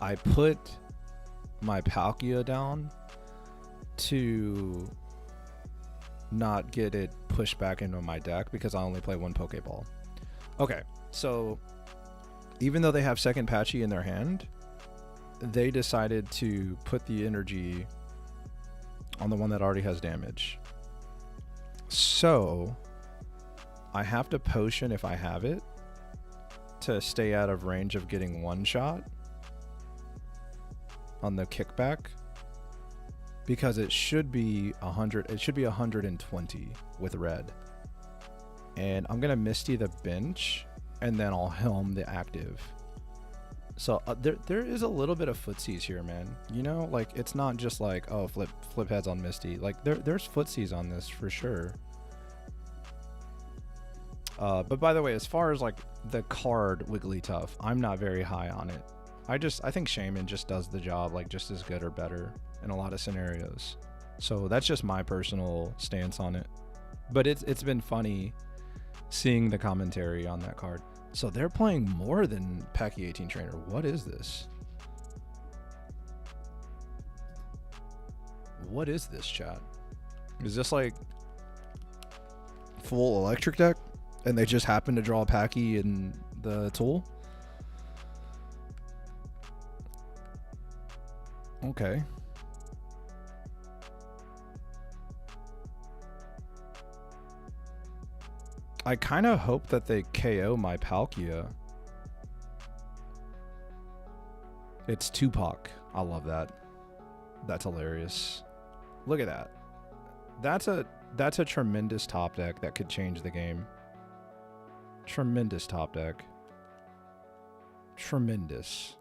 Speaker 1: I put my Palkia down to not get it pushed back into my deck because I only play 1 Poké Ball. Okay, so even though they have second Patchy in their hand, they decided to put the energy on the one that already has damage. So I have to potion if I have it to stay out of range of getting 1 shot on the kickback because it should be 100. It should be 120 with red. And I'm gonna Misty the bench and then I'll helm the active. So there is a little bit of footsies here, man. You know, like it's not just like, oh, flip heads on Misty. Like there's footsies on this for sure. But by the way, as far as like the card Wigglytuff, I'm not very high on it. I think Shaman just does the job like just as good or better in a lot of scenarios. So that's just my personal stance on it. But it's been funny seeing the commentary on that card. So they're playing more than Packy 18 Trainer. What is this? What is this, chat? Is this like full electric deck? And they just happen to draw Packy in the tool? Okay. I kind of hope that they KO my Palkia. It's Tupac. I love that. That's hilarious. Look at that. That's a tremendous top deck that could change the game. Tremendous top deck. Tremendous.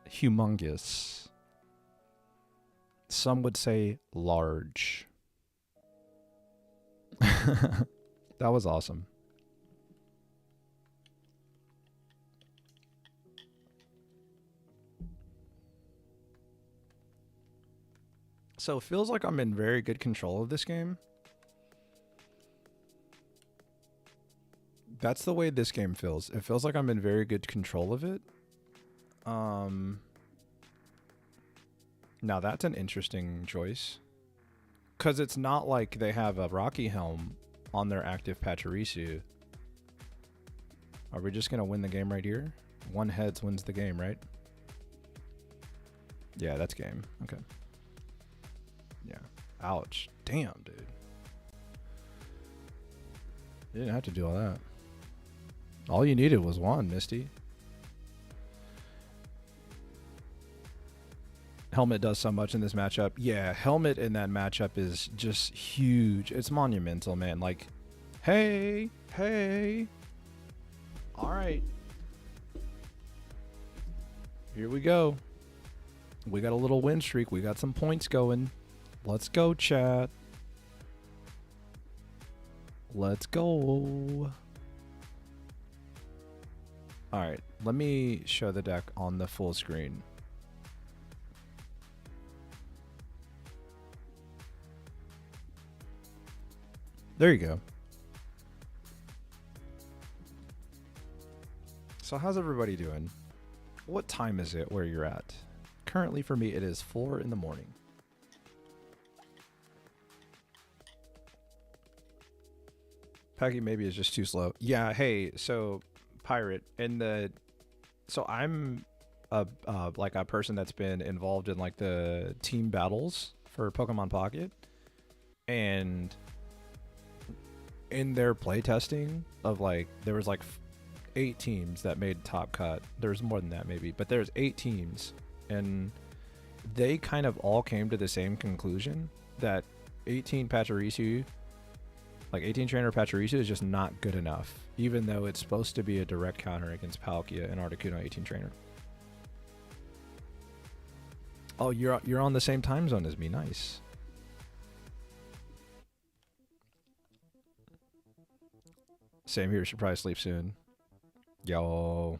Speaker 1: Humongous. Some would say large. That was awesome. So it feels like I'm in very good control of this game. That's the way this game feels. It feels like I'm in very good control of it. Now that's an interesting choice. Because it's not like they have a Rocky Helm on their active Pachirisu. Are we just going to win the game right here? One heads wins the game, right? Yeah, that's game. Okay. Yeah. Ouch. Damn, dude. You didn't have to do all that. All you needed was one, Misty. Helmet does so much in this matchup. Yeah, Helmet in that matchup is just huge. It's monumental, man. Like, hey. All right. Here we go. We got a little win streak. We got some points going. Let's go, chat. Let's go. All right. Let me show the deck on the full screen. There you go. So how's everybody doing? What time is it where you're at? Currently for me, it is 4 in the morning. Packy maybe is just too slow. Yeah, hey, so Pirate, so I'm like a person that's been involved in like the team battles for Pokemon Pocket, and in their playtesting of like, there was like 8 teams that made top cut. There's more than that maybe, but there's 8 teams, and they kind of all came to the same conclusion that 18 Pachirisu, like 18 trainer Pachirisu, is just not good enough, even though it's supposed to be a direct counter against Palkia and Articuno 18 trainer. Oh, you're on the same time zone as me. Nice. Same here. Should probably sleep soon. Yo,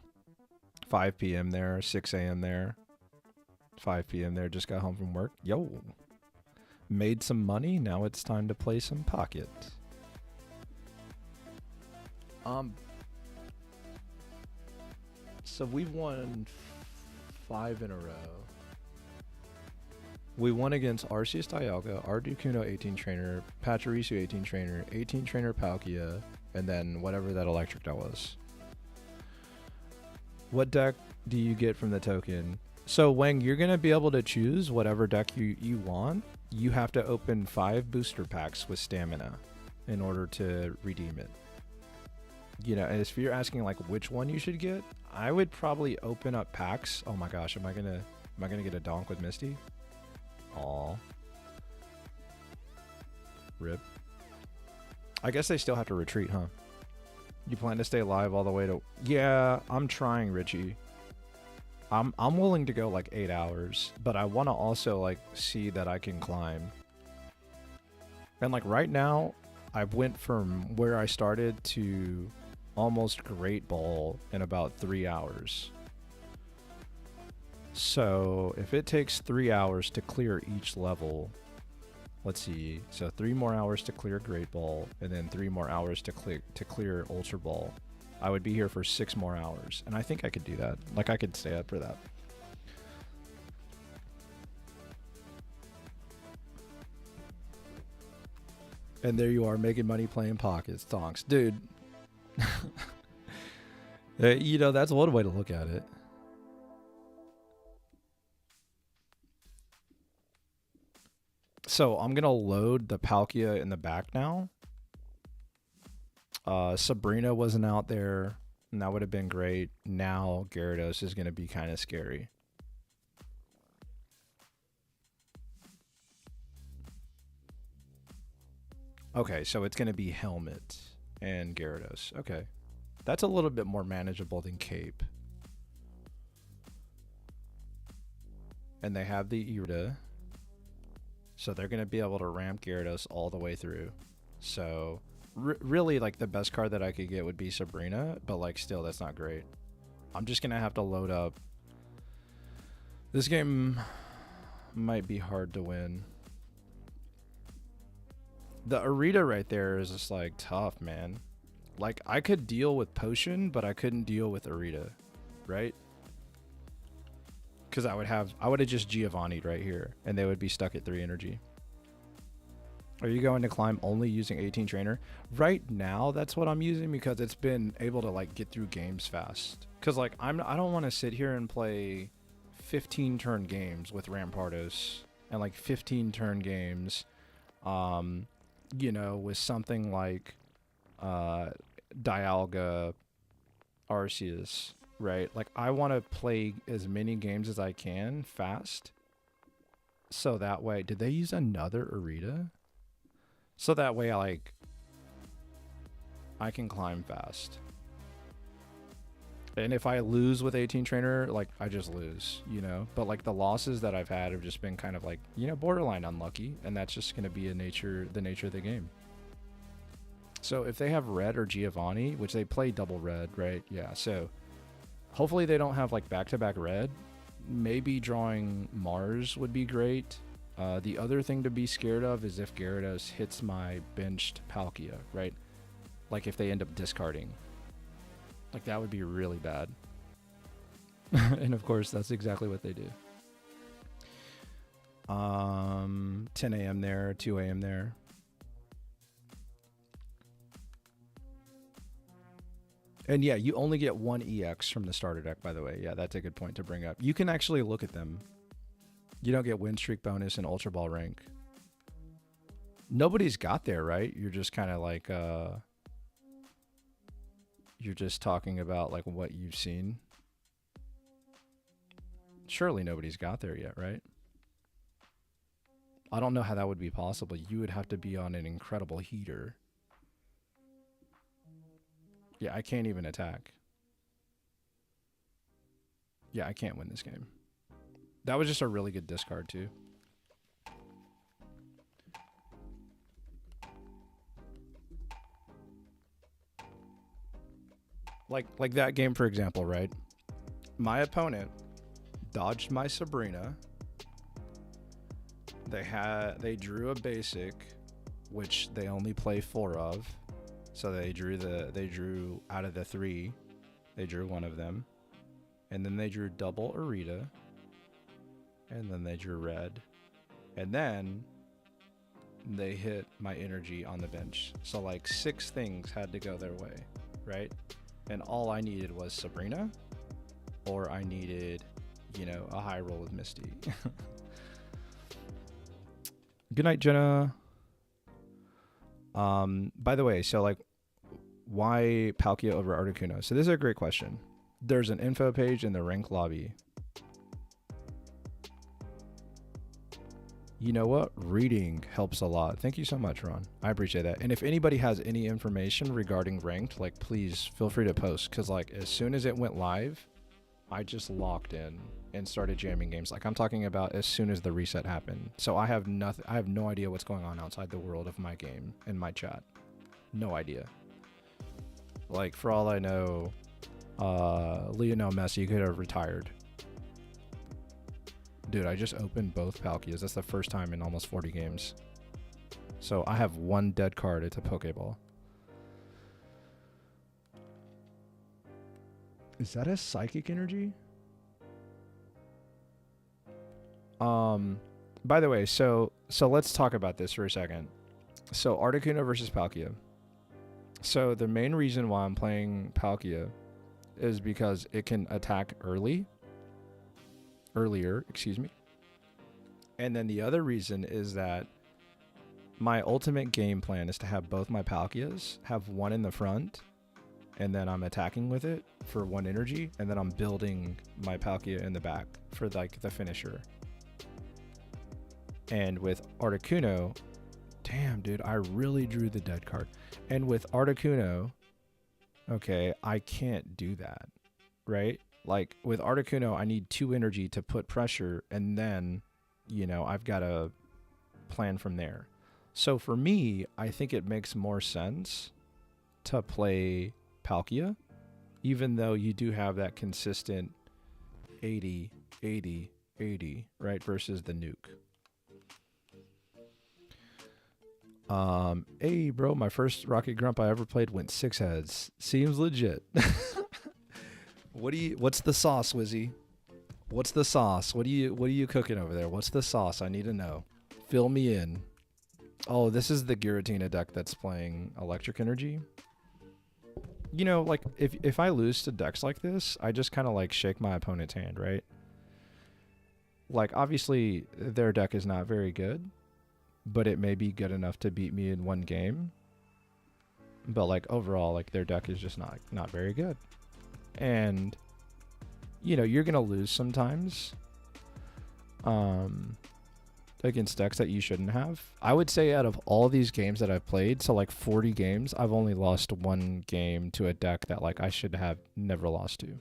Speaker 1: 5 p.m. there, 6 a.m. there, 5 p.m. there. Just got home from work. Yo, made some money. Now it's time to play some Pocket. So we've won 5 in a row. We won against Arceus Dialga, Articuno 18 trainer, Pachirisu 18 trainer, 18 trainer Palkia, and then whatever that electric that was. What deck do you get from the token? So Wang, you're going to be able to choose whatever deck you want. You have to open 5 booster packs with stamina in order to redeem it. You know, and if you're asking like which one you should get, I would probably open up packs. Oh my gosh, am I gonna get a donk with Misty? Aw. Rip. I guess they still have to retreat, huh? You plan to stay alive all the way to... Yeah, I'm trying, Richie. I'm willing to go like 8 hours, but I want to also like see that I can climb. And like right now, I went from where I started to almost Great Ball in about 3 hours. So if it takes 3 hours to clear each level, let's see. So 3 more hours to clear Great Ball, and then 3 more hours to clear Ultra Ball. I would be here for 6 more hours, and I think I could do that. Like I could stay up for that. And there you are making money playing pockets. Tonks. Dude. You know, that's one way to look at it. So I'm going to load the Palkia in the back now. Sabrina wasn't out there, and that would have been great. Now Gyarados is going to be kind of scary. Okay, so it's going to be Helmet and Gyarados. Okay. That's a little bit more manageable than Cape. And they have the Irida. So they're going to be able to ramp Gyarados all the way through. So really, like, the best card that I could get would be Sabrina, but like still that's not great. I'm just going to have to load up. This game might be hard to win. The Irida right there is just like tough, man. Like, I could deal with Potion, but I couldn't deal with Irida, right? Because I would have just Giovanni'd right here, and they would be stuck at 3 energy. Are you going to climb only using 18 trainer? Right now, that's what I'm using because it's been able to like get through games fast. Because like I don't want to sit here and play 15 turn games with Rampardos and like 15 turn games, you know, with something like Dialga Arceus, right? Like, I want to play as many games as I can fast. So that way, did they use another Irida? So that way I can climb fast. And if I lose with 18 trainer, like, I just lose, you know? But like, the losses that I've had have just been kind of like, you know, borderline unlucky, and that's just going to be the nature of the game. So if they have red or Giovanni, which they play double red, right? Yeah, so hopefully they don't have like back-to-back red. Maybe drawing Mars would be great. The other thing to be scared of is if Gyarados hits my benched Palkia, right? Like if they end up discarding. Like, that would be really bad. And of course, that's exactly what they do. 10 a.m. there, 2 a.m. there. And yeah, you only get 1 EX from the starter deck, by the way. Yeah, that's a good point to bring up. You can actually look at them. You don't get win streak bonus and Ultra Ball rank. Nobody's got there, right? You're just kind of like, you're just talking about like what you've seen. Surely nobody's got there yet, right? I don't know how that would be possible. You would have to be on an incredible heater. Yeah, I can't even attack. Yeah, I can't win this game. That was just a really good discard too. Like that game, for example, right? My opponent dodged my Sabrina. They drew a basic, which they only play 4 of. So they drew out of the 3, they drew 1 of them. And then they drew double Irida. And then they drew red. And then they hit my energy on the bench. So like 6 things had to go their way, right? And all I needed was Sabrina, or I needed, you know, a high roll with Misty. Good night, Jenna. By the way, so like, why Palkia over Articuno? So this is a great question. There's an info page in the rank lobby. You know what? Reading helps a lot. Thank you so much, Ron. I appreciate that. And if anybody has any information regarding ranked, like, please feel free to post. Because like, as soon as it went live, I just locked in and started jamming games. Like, I'm talking about as soon as the reset happened. So I have nothing. I have no idea what's going on outside the world of my game and my chat. No idea. Like, for all I know, Lionel Messi could have retired. Dude, I just opened both Palkias. That's the first time in almost 40 games. So I have 1 dead card. It's a Poké Ball. Is that a psychic energy? By the way, so let's talk about this for a second. So Articuno versus Palkia. So the main reason why I'm playing Palkia is because it can attack earlier, excuse me. And then the other reason is that my ultimate game plan is to have both my Palkias, have one in the front, and then I'm attacking with it for 1 energy, and then I'm building my Palkia in the back for like the finisher. And with Articuno, damn dude, I really drew the dead card. And with Articuno, okay, I can't do that, right? Like with Articuno, I need 2 energy to put pressure, and then, you know, I've got to plan from there. So for me, I think it makes more sense to play Palkia, even though you do have that consistent 80, 80, 80, right, versus the nuke. Hey bro, my first Rocket Grump I ever played went 6 heads. Seems legit. What's the sauce, Wizzy? What's the sauce? What are you cooking over there? What's the sauce? I need to know. Fill me in. Oh, this is the Giratina deck that's playing Electric Energy. You know, like if I lose to decks like this, I just kind of like shake my opponent's hand, right? Like obviously their deck is not very good, but it may be good enough to beat me in 1 game. But like overall, like their deck is just not very good. And you know, you're going to lose sometimes against decks that you shouldn't have. I would say out of all these games that I've played, so like 40 games, I've only lost 1 game to a deck that like I should have never lost to.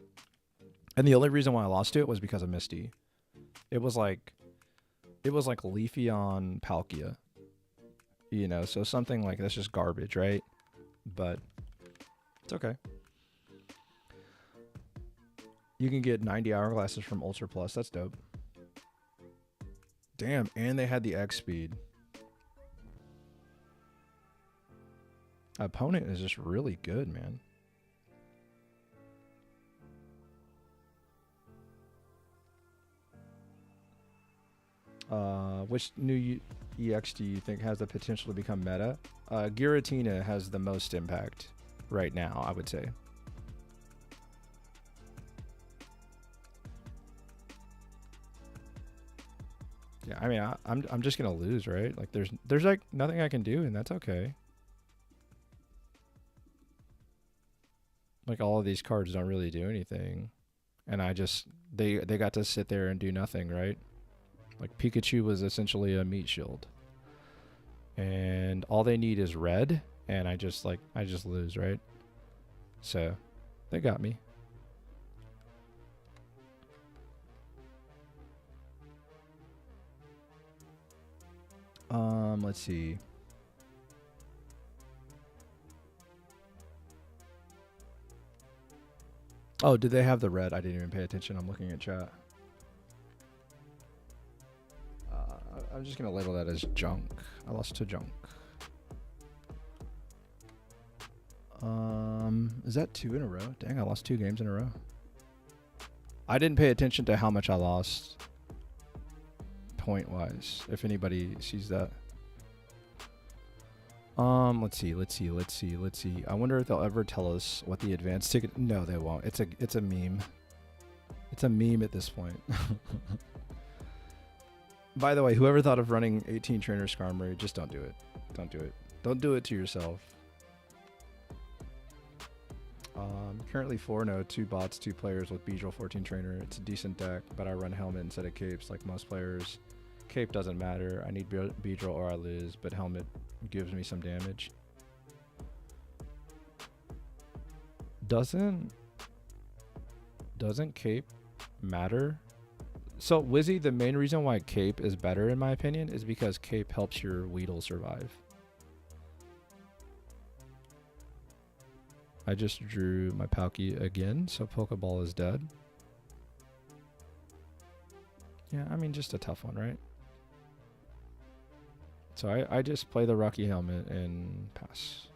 Speaker 1: And the only reason why I lost to it was because of Misty. It was like Leafeon Palkia. You know, so something like that's just garbage, right? But it's okay. You can get 90 hourglasses from Ultra Plus. That's dope. Damn, and they had the X speed. Opponent is just really good, man. Which new EX do you think has the potential to become meta? Giratina has the most impact right now, I would say. Yeah, I mean, I'm just gonna lose, right? Like, there's like nothing I can do, and that's okay. Like, all of these cards don't really do anything, and they got to sit there and do nothing, right? Like Pikachu was essentially a meat shield, and all they need is red, and I just lose, right? So they got me. Let's see. Oh, did they have the red? I didn't even pay attention. I'm looking at chat. I'm just gonna label that as junk. I lost to junk. Is that 2 in a row? Dang, I lost 2 games in a row. I didn't pay attention to how much I lost point-wise, if anybody sees that. Let's see. I wonder if they'll ever tell us what the advanced ticket... No, they won't. It's a meme. It's a meme at this point. By the way, whoever thought of running 18 trainer Skarmory, just don't do it. Don't do it. Don't do it to yourself. Currently 4-0, 2 bots, 2 players with Beedrill 14 trainer. It's a decent deck, but I run Helmet instead of Capes like most players. Cape doesn't matter. I need Beedrill or I lose, but Helmet gives me some damage. Doesn't Cape matter? So, Wizzy, the main reason why Cape is better, in my opinion, is because Cape helps your Weedle survive. I just drew my Palkia again, so Poké Ball is dead. Yeah, I mean, just a tough one, right? So I just play the Rocky Helmet and pass.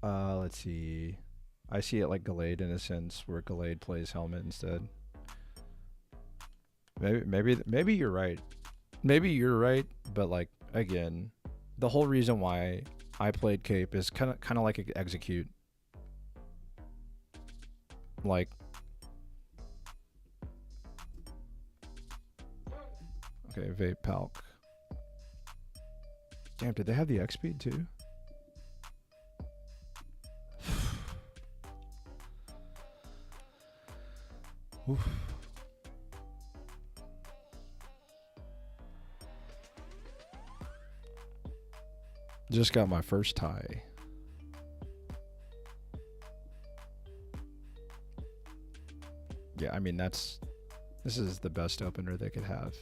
Speaker 1: Let's see. I see it like Gallade in a sense, where Gallade plays Helmet instead. Maybe you're right. Maybe you're right, but like again, the whole reason why I played Cape is kind of like execute. Like, okay, Vape Palk. Damn, did they have the X speed too? Oof. Just got my first tie. Yeah, I mean this is the best opener they could have.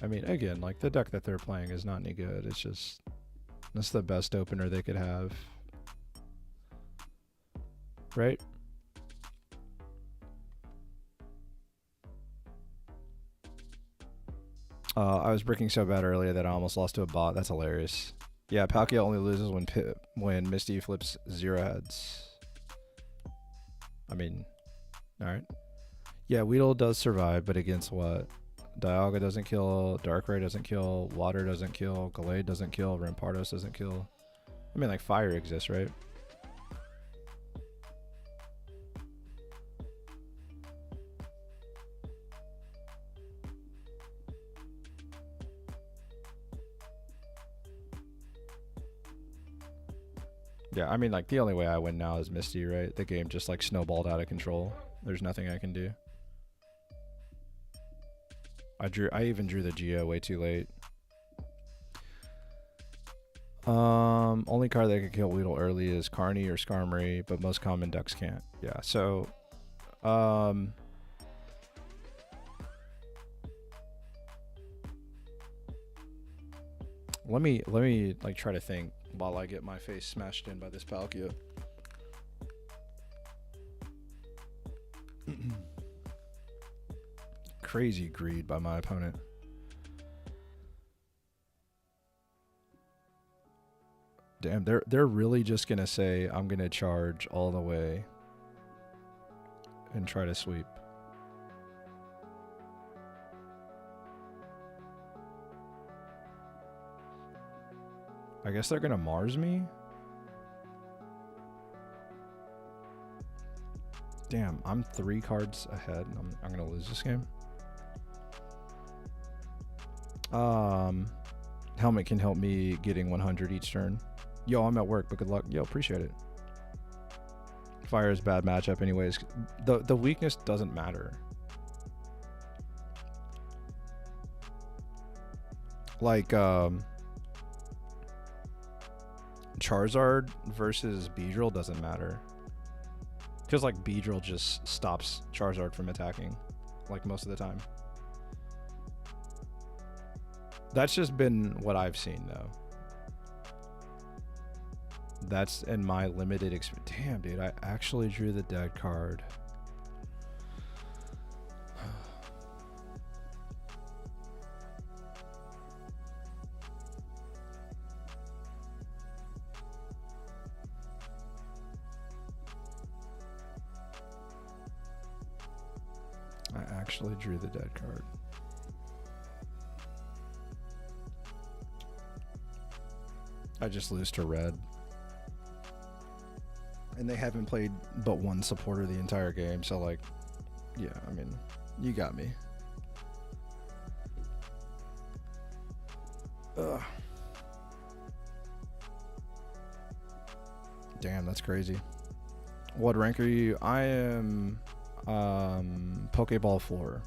Speaker 1: I mean, again, like the deck that they're playing is not any good. It's just that's the best opener they could have. Right? I was bricking so bad earlier that I almost lost to a bot. That's hilarious. Yeah, Palkia only loses when Misty flips 0 heads. I mean, alright. Yeah, Weedle does survive, but against what? Dialga doesn't kill, Darkrai doesn't kill, Water doesn't kill, Gallade doesn't kill, Rampardos doesn't kill. I mean, like, fire exists, right? Yeah, I mean, like, the only way I win now is Misty, right? The game just, like, snowballed out of control. There's nothing I can do. I even drew the Geo way too late. Only card that can kill Weedle early is Carney or Skarmory, but most common decks can't. Yeah, so... Let me like try to think while I get my face smashed in by this Palkia. Crazy greed by my opponent. Damn, they're really just gonna say I'm gonna charge all the way and try to sweep. I guess they're gonna Mars me. Damn, I'm 3 cards ahead. I'm gonna lose this game. Helmet can help me getting 100 each turn. Yo, I'm at work, but good luck. Yo, appreciate it. Fire is bad matchup anyways. The weakness doesn't matter. Like, Charizard versus Beedrill doesn't matter. Because, like, Beedrill just stops Charizard from attacking, like, most of the time. That's just been what I've seen, though. That's in my limited experience. Damn, dude, I actually drew the dead card. I actually drew the dead card. I just lose to red. And they haven't played but one supporter the entire game, so like, yeah, I mean, you got me. Ugh. Damn, that's crazy. What rank are you? I am Poké Ball 4.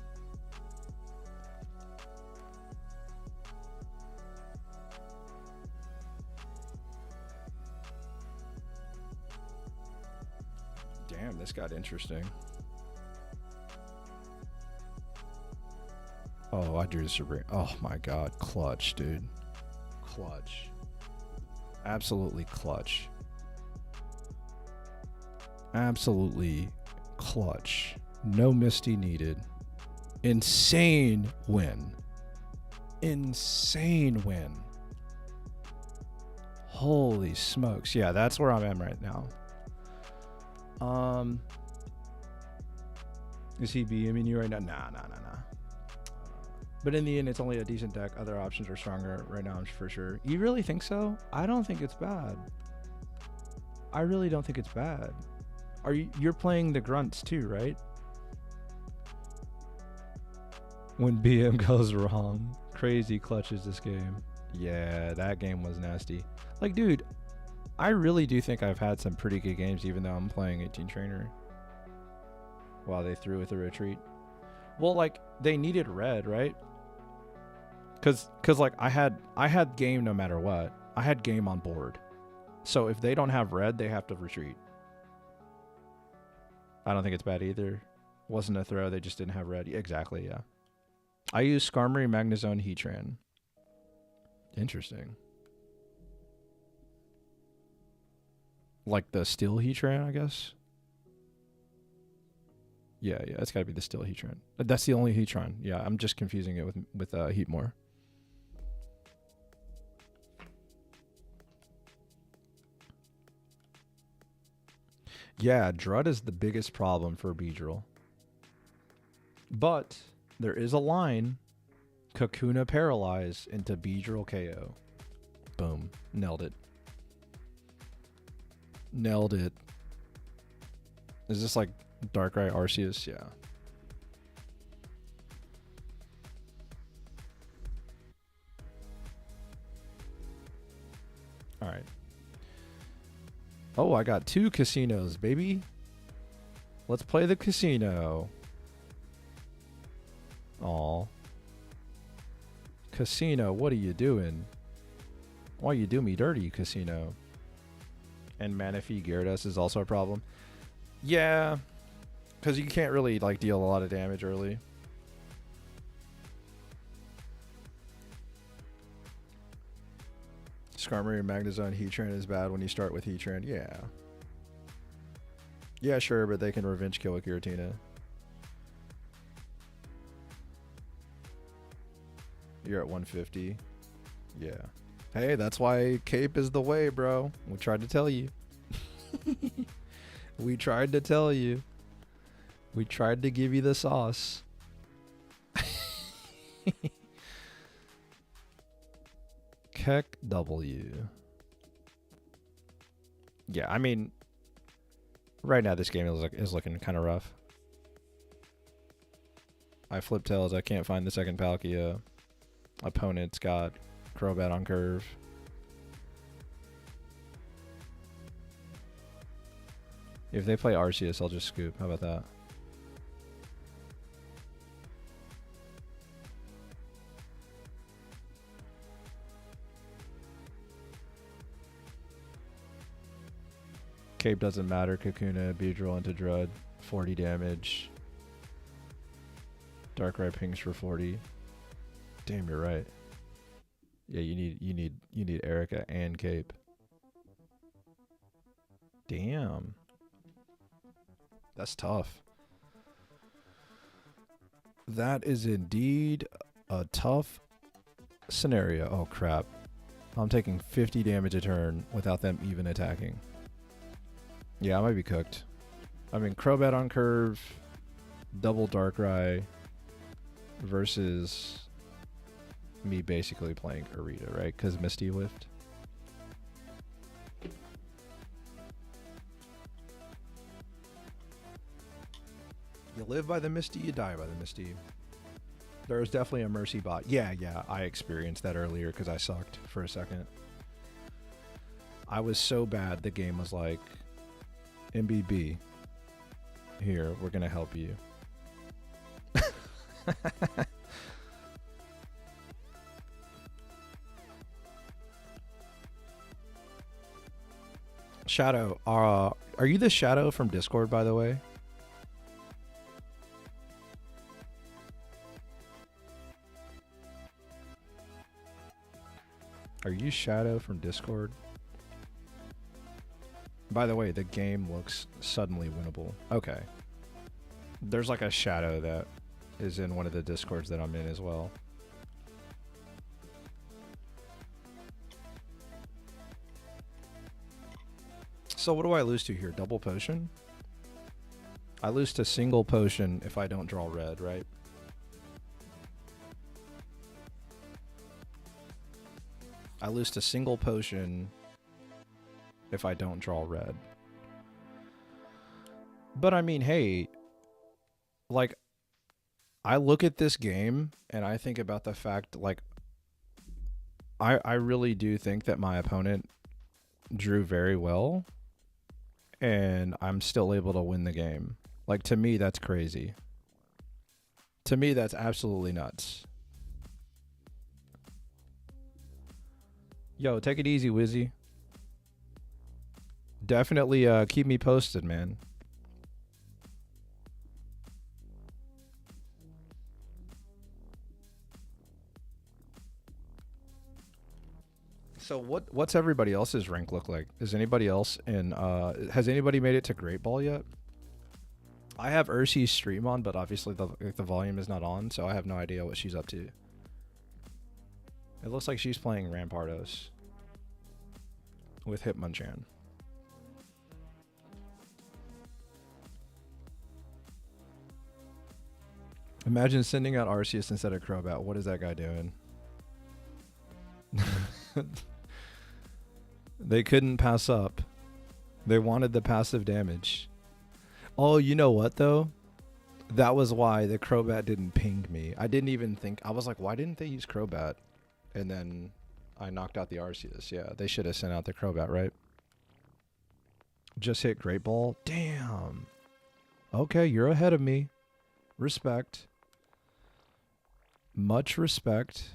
Speaker 1: Damn, this got interesting. Oh, I drew the Serebii. Oh my god, clutch, dude. Clutch. Absolutely clutch. Absolutely clutch. No Misty needed. Insane win. Insane win. Holy smokes. Yeah, that's where I'm at right now. Is he BMing you right now? Nah. But in the end, it's only a decent deck. Other options are stronger right now, for sure. You really think so? I don't think it's bad. I really don't think it's bad. You're playing the grunts too, right? When BM goes wrong, crazy clutches this game. Yeah, that game was nasty. Like, dude, I really do think I've had some pretty good games, even though I'm playing 18 trainer. Wow, they threw with a retreat. Well, like, they needed red, right? Cause like I had game no matter what. I had game on board. So if they don't have red, they have to retreat. I don't think it's bad either. Wasn't a throw, they just didn't have red. Exactly, yeah. I use Skarmory, Magnezone, Heatran. Interesting. Like the Steel Heatran, I guess? Yeah, it's gotta be the Steel Heatran. That's the only Heatran. Yeah, I'm just confusing it with Heatmore. Yeah, Drud is the biggest problem for Beedrill. But there is a line. Kakuna Paralyze into Beedrill KO. Boom. Nailed it. Nailed it. Is this like Darkrai Arceus? Yeah. All right. Oh, I got 2 casinos, baby. Let's play the casino. Aw. Casino, what are you doing? Why you do me dirty, Casino? And Manaphy Gyarados is also a problem. Yeah, because you can't really like deal a lot of damage early. Skarmory and Magnezone Heatran is bad when you start with Heatran. Yeah. Yeah, sure, but they can revenge kill with Giratina. You're at 150. Yeah. Hey, that's why Cape is the way, bro. We tried to tell you. We tried to tell you. We tried to give you the sauce. Keck W. Yeah, I mean, right now this game is looking kind of rough. I flip tails. I can't find the second Palkia. Opponent's got Crobat on curve. If they play Arceus, I'll just scoop. How about that? Cape doesn't matter. Kakuna, Beedrill into Drud. 40 damage. Darkrai pings for 40. Damn, you're right. Yeah, you need Erica and Cape. Damn. That's tough. That is indeed a tough scenario. Oh crap. I'm taking 50 damage a turn without them even attacking. Yeah, I might be cooked. I mean, Crobat on curve, double Darkrai versus me basically playing Arita, right? Because Misty Whiffed. You live by the Misty, you die by the Misty. There was definitely a Mercy bot. Yeah, I experienced that earlier because I sucked for a second. I was so bad, the game was like, MBB, here, we're going to help you. Shadow, are you the Shadow from Discord, by the way? Are you Shadow from Discord? By the way, the game looks suddenly winnable. Okay. There's like a Shadow that is in one of the Discords that I'm in as well. So what do I lose to here? Double potion? I lose to single potion if I don't draw red, right? I lose to single potion if I don't draw red. But I mean, hey, like, I look at this game and I think about the fact, like, I really do think that my opponent drew very well and I'm still able to win the game. Like, to me, that's crazy. To me, that's absolutely nuts. Yo, take it easy, Wizzy. Definitely keep me posted, man. So what's everybody else's rank look like? Is anybody else in has anybody made it to Great Ball yet? I have Ursi's stream on, but obviously the volume is not on, so I have no idea what she's up to. It looks like she's playing Rampardos with Hitmonchan. Imagine sending out Arceus instead of Crobat. What is that guy doing? They couldn't pass up. They wanted the passive damage. Oh, you know what though? That was why the Crobat didn't ping me. I didn't even think. I was like, why didn't they use Crobat? And then I knocked out the Arceus. Yeah, they should have sent out the Crobat, right? Just hit Great Ball. Damn. Okay, you're ahead of me. Respect. Much respect.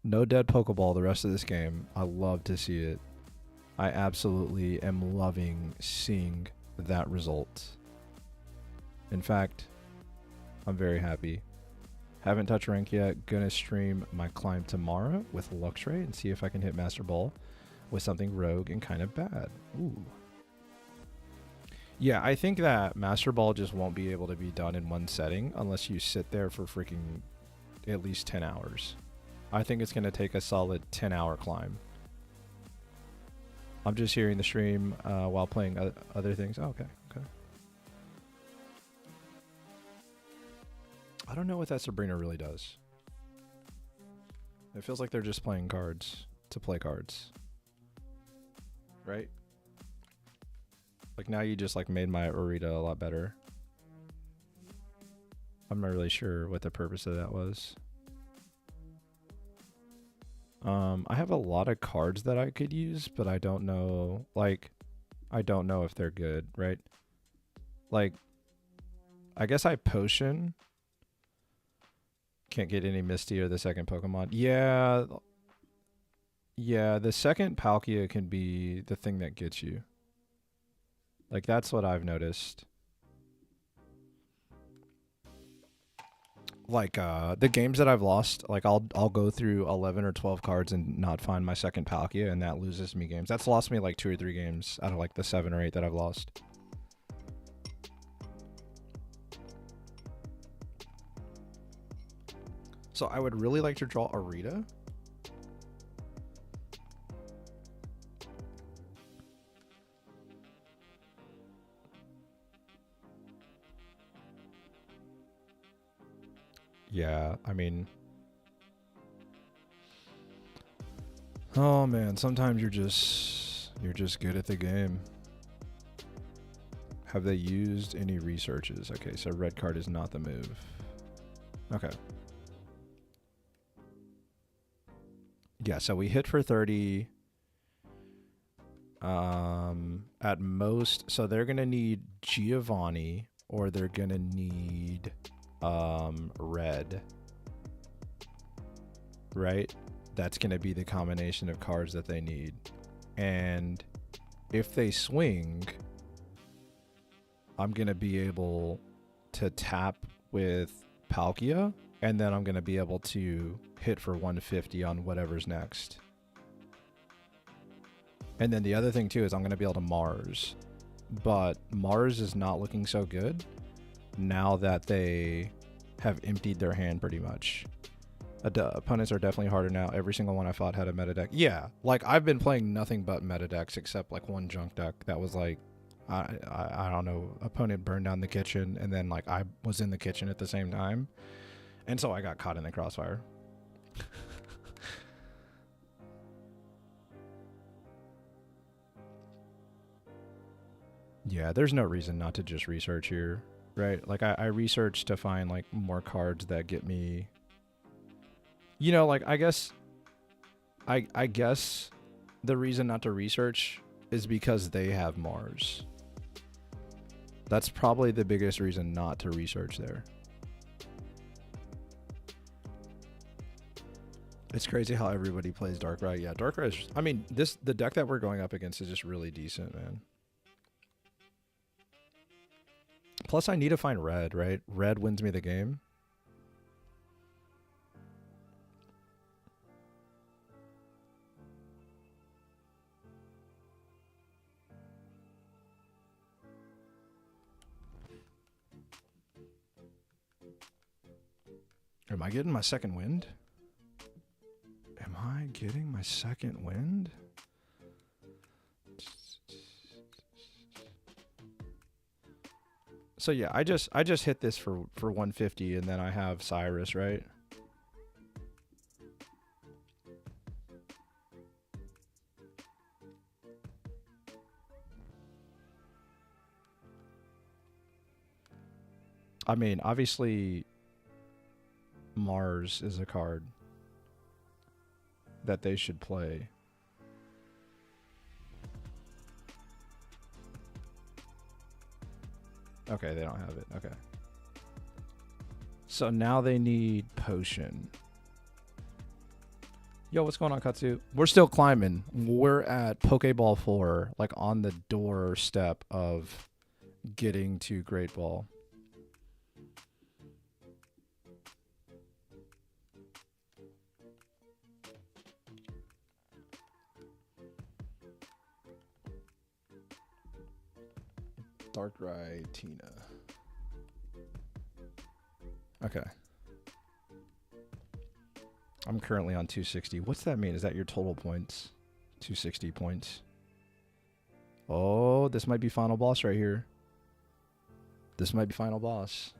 Speaker 1: No dead Pokeball the rest of this game. I love to see it. I absolutely am loving seeing that result. In fact, I'm very happy. Haven't touched rank yet. Gonna stream my climb tomorrow with Luxray and see if I can hit Master Ball with something rogue and kind of bad. Ooh. Yeah, I think that Master Ball just won't be able to be done in one setting unless you sit there for freaking at least 10 hours. I think it's going to take a solid 10-hour climb. I'm just hearing the stream while playing other things. Oh, okay. I don't know what that Sabrina really does. It feels like they're just playing cards to play cards. Right? Like now you just like made my Arita a lot better. I'm not really sure what the purpose of that was. I have a lot of cards that I could use, but I don't know, like, I don't know if they're good, right? Like, I guess I potion. Can't get any Misty or the second Pokemon. Yeah, the second Palkia can be the thing that gets you. Like, that's what I've noticed. Like, the games that I've lost, like, I'll go through 11 or 12 cards and not find my second Palkia, and that loses me games. That's lost me, like, 2 or 3 games out of, like, the 7 or 8 that I've lost. So I would really like to draw Arita. Yeah, I mean, oh man, sometimes you're just good at the game. Have they used any researches? Okay, so red card is not the move. Okay. Yeah, so we hit for 30. At most, so they're gonna need Giovanni or they're gonna need red, right? That's gonna be the combination of cards that they need. And if they swing, I'm gonna be able to tap with Palkia, and then I'm gonna be able to hit for 150 on whatever's next. And then the other thing too is I'm gonna be able to Mars, but Mars is not looking so good now that they have emptied their hand pretty much. Opponents are definitely harder now. Every single one I fought had a meta deck. Yeah, like I've been playing nothing but meta decks except like one junk deck that was like I don't know, opponent burned down the kitchen, and then like I was in the kitchen at the same time, and so I got caught in the crossfire. Yeah, there's no reason not to just research here, right? Like I researched to find like more cards that get me, you know, like I guess the reason not to research is because they have Mars. That's probably the biggest reason not to research there. It's crazy how everybody plays Darkrai. Yeah, Darkrai. I mean, the deck that we're going up against is just really decent, man. Plus, I need to find red, right? Red wins me the game. Am I getting my second wind? Am I getting my second wind? So yeah, I just hit this for 150, and then I have Cyrus, right? I mean, obviously Mars is a card that they should play. Okay, they don't have it. Okay. So now they need potion. Yo, what's going on, Katsu? We're still climbing. We're at Poké Ball 4, like on the doorstep of getting to Great Ball. Darkrai Tina. Okay. I'm currently on 260. What's that mean? Is that your total points? 260 points. Oh, this might be final boss right here. This might be final boss.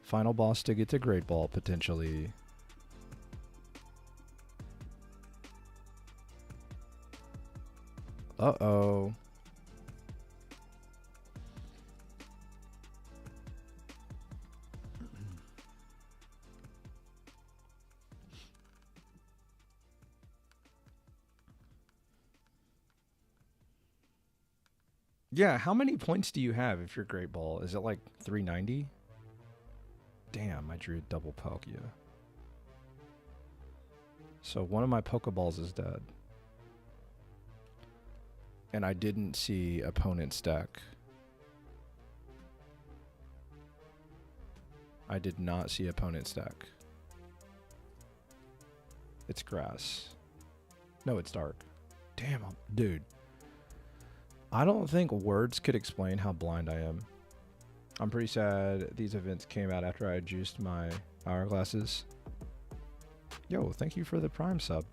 Speaker 1: Final boss to get to Great Ball, potentially. Uh-oh. Yeah, how many points do you have if you're Great Ball? Is it like 390? Damn, I drew a double Palkia. So one of my Pokeballs is dead. And I didn't see opponent's deck. I did not see opponent's deck. It's grass. No, it's dark. Damn, dude. I don't think words could explain how blind I am. I'm pretty sad these events came out after I juiced my hourglasses. Yo, thank you for the Prime sub.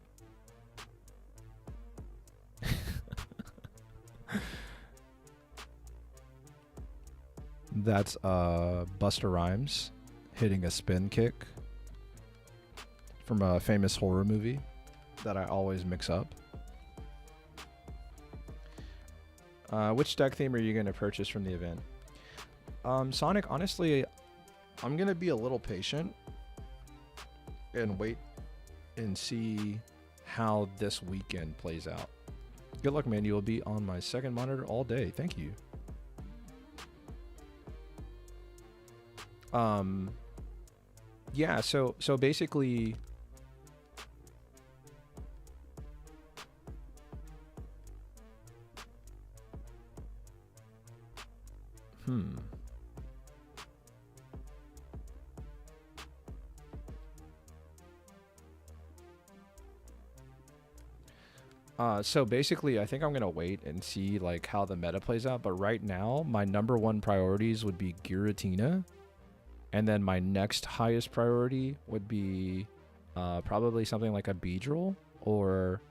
Speaker 1: That's Busta Rhymes hitting a spin kick from a famous horror movie that I always mix up. Which deck theme are you going to purchase from the event? Sonic, honestly, I'm going to be a little patient and wait and see how this weekend plays out. Good luck, man. You will be on my second monitor all day. Thank you. Yeah, so basically so basically, I think I'm gonna wait and see like how the meta plays out. But right now, my number one priorities would be Giratina, and then my next highest priority would be probably something like a Beedrill or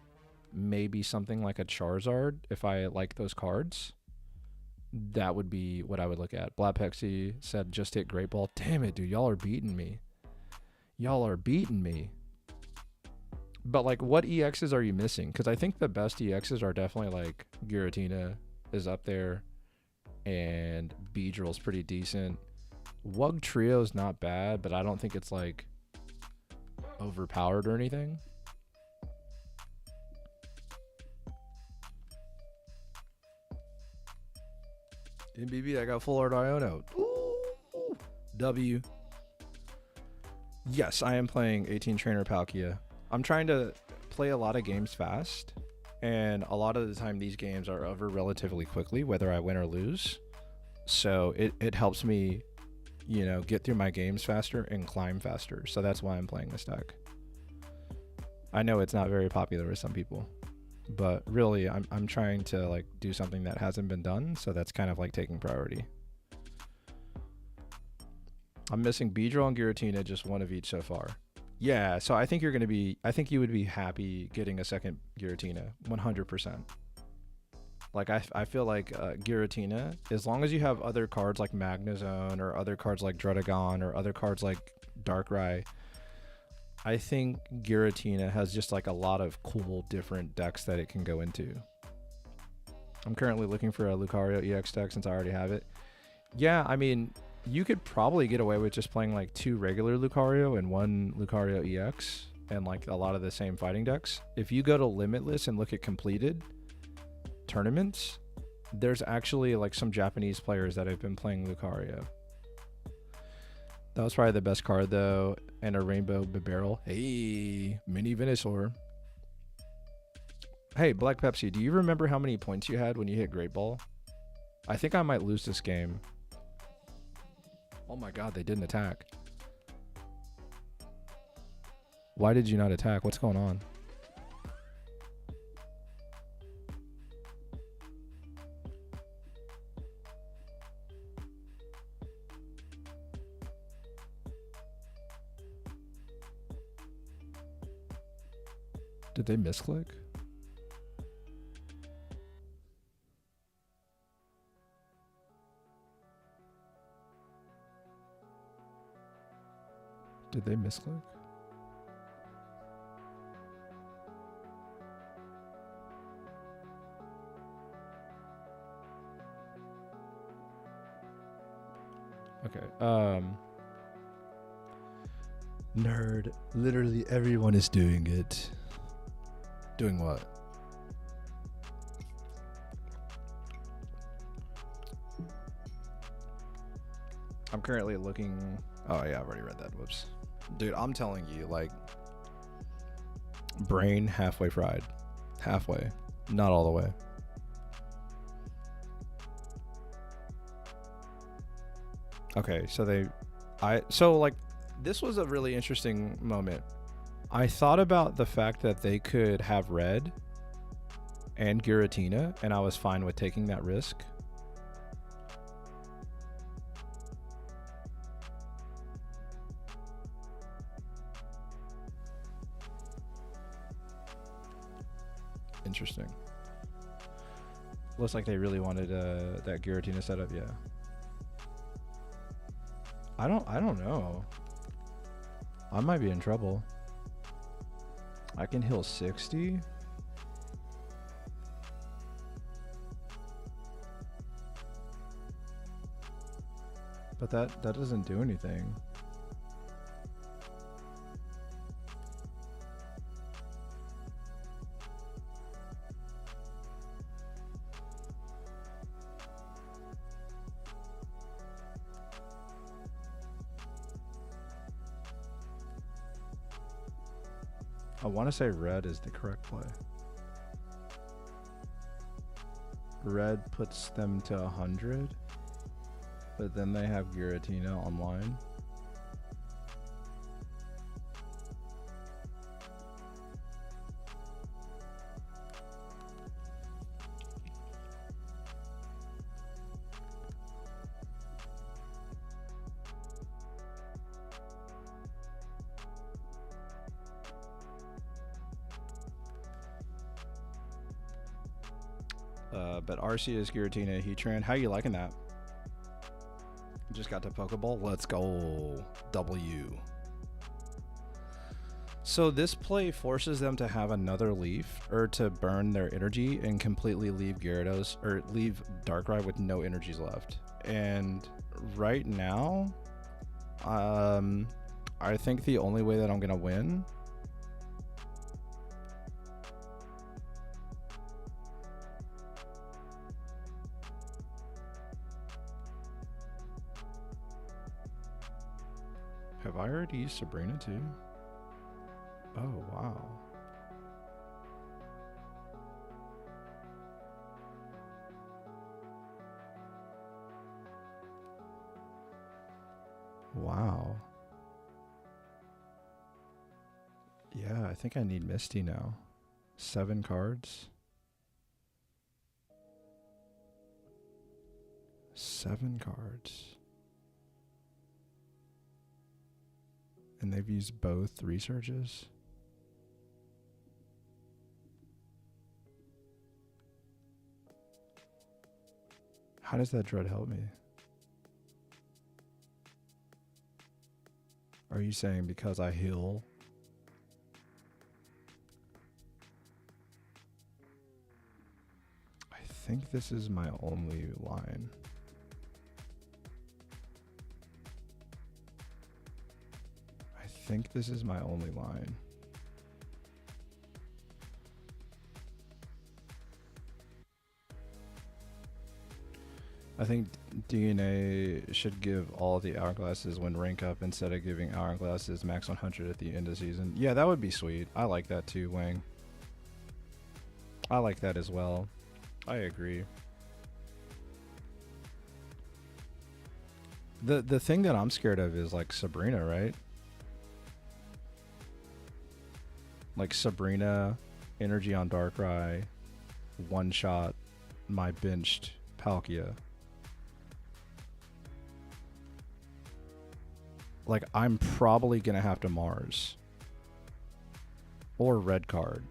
Speaker 2: maybe something like a Charizard if I like those cards. That would be what I would look at. Black Pexy said just hit Great Ball. Damn it, dude. Y'all are beating me. Y'all are beating me. But like, what EXs are you missing? Because I think the best EXs are definitely like Giratina is up there, and Beedrill's pretty decent. Wug Trio's not bad, but I don't think it's like overpowered or anything. MBB, I got full art Iono. Ooh, W. Yes, I am playing 18 Trainer Palkia. I'm trying to play a lot of games fast, and a lot of the time these games are over relatively quickly, whether I win or lose. So it helps me, you know, get through my games faster and climb faster. So that's why I'm playing this deck. I know it's not very popular with some people, but really I'm trying to like do something that hasn't been done, so that's kind of like taking priority. I'm missing Beedrill and Giratina, just one of each so far. Yeah, so I think you would be happy getting a second Giratina, 100%. Like I feel like Giratina, as long as you have other cards like Magnezone or other cards like Druddigon or other cards like Darkrai, I think Giratina has just like a lot of cool different decks that it can go into. I'm currently looking for a Lucario EX deck since I already have it. Yeah, I mean, you could probably get away with just playing like 2 regular Lucario and 1 Lucario EX and like a lot of the same fighting decks. If you go to Limitless and look at completed tournaments, there's actually like some Japanese players that have been playing Lucario. That was probably the best card though, and a Rainbow Barrel. Hey, Mini Venusaur. Hey, Black Pepsi, do you remember how many points you had when you hit Great Ball? I think I might lose this game. Oh my god, they didn't attack. Why did you not attack? What's going on? Did they misclick? Did they misclick? Okay. Nerd. Literally everyone is doing it. Doing what? I'm currently looking. Oh yeah, I've already read that. Whoops. Dude, I'm telling you, like, brain halfway fried. Halfway. Not all the way. Okay, so like, this was a really interesting moment. I thought about the fact that they could have Red and Giratina, and I was fine with taking that risk. Interesting. Looks like they really wanted that Giratina setup, yeah. I don't know. I might be in trouble. I can heal 60. But that doesn't do anything. I want to say red is the correct play. Red puts them to 100, but then they have Giratina online. But Arceus, Giratina, Heatran. How you liking that? Just got to Poké Ball. Let's go. W. So this play forces them to have another leaf or to burn their energy and completely leave Gyarados or leave Darkrai with no energies left. And right now, I think the only way that I'm gonna win have I already used Sabrina too? Oh, wow. Wow. Yeah, I think I need Misty now. 7 cards. 7 cards. And they've used both researches. How does that dread help me? Are you saying because I heal? I think this is my only line. I think this is my only line. I think DNA should give all the hourglasses when rank up instead of giving hourglasses max 100 at the end of season. Yeah, that would be sweet. I like that too, Wang. I like that as well. I agree. The thing that I'm scared of is like Sabrina, right? Like Sabrina, energy on Darkrai, one shot my benched Palkia. Like, I'm probably going to have to Mars. Or red card.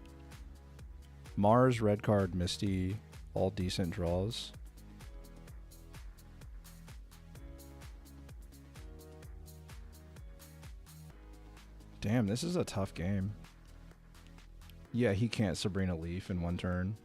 Speaker 2: Mars, red card, Misty, all decent draws. Damn, this is a tough game. Yeah, he can't Sabrina Leaf in one turn.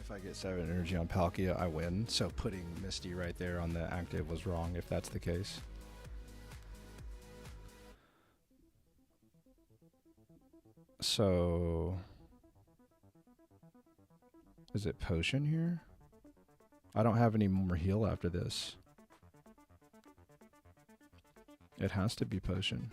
Speaker 2: If I get 7 energy on Palkia, I win. So putting Misty right there on the active was wrong if that's the case. So is it potion here? I don't have any more heal after this. It has to be potion.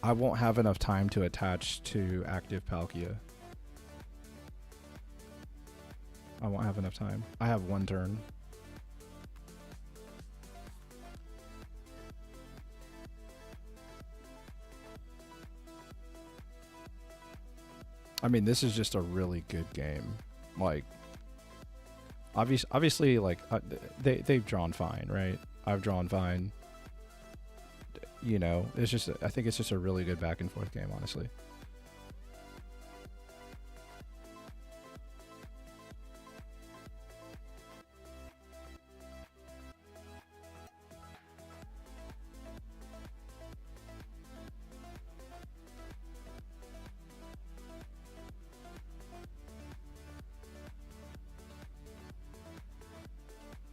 Speaker 2: I won't have enough time to attach to active Palkia. I won't have enough time. I have 1 turn. I mean, this is just a really good game. Like, obviously, like they've drawn fine, right? I've drawn fine. You know, it's just, I think it's just a really good back and forth game, honestly.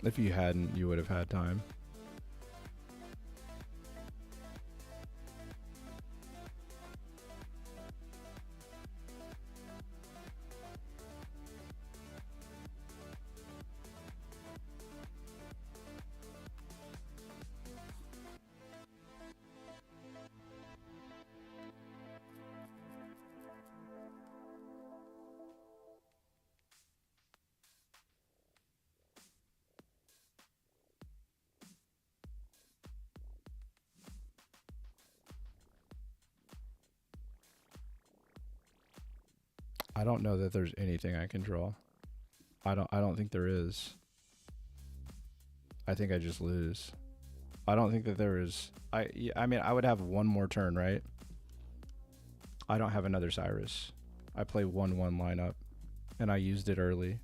Speaker 2: If you hadn't, you would have had time. I don't know that there's anything I can draw. I don't think there is. I think I just lose. I don't think that there is. I mean, I would have one more turn, right? I don't have another Cyrus. I play 1-1 lineup, and I used it early.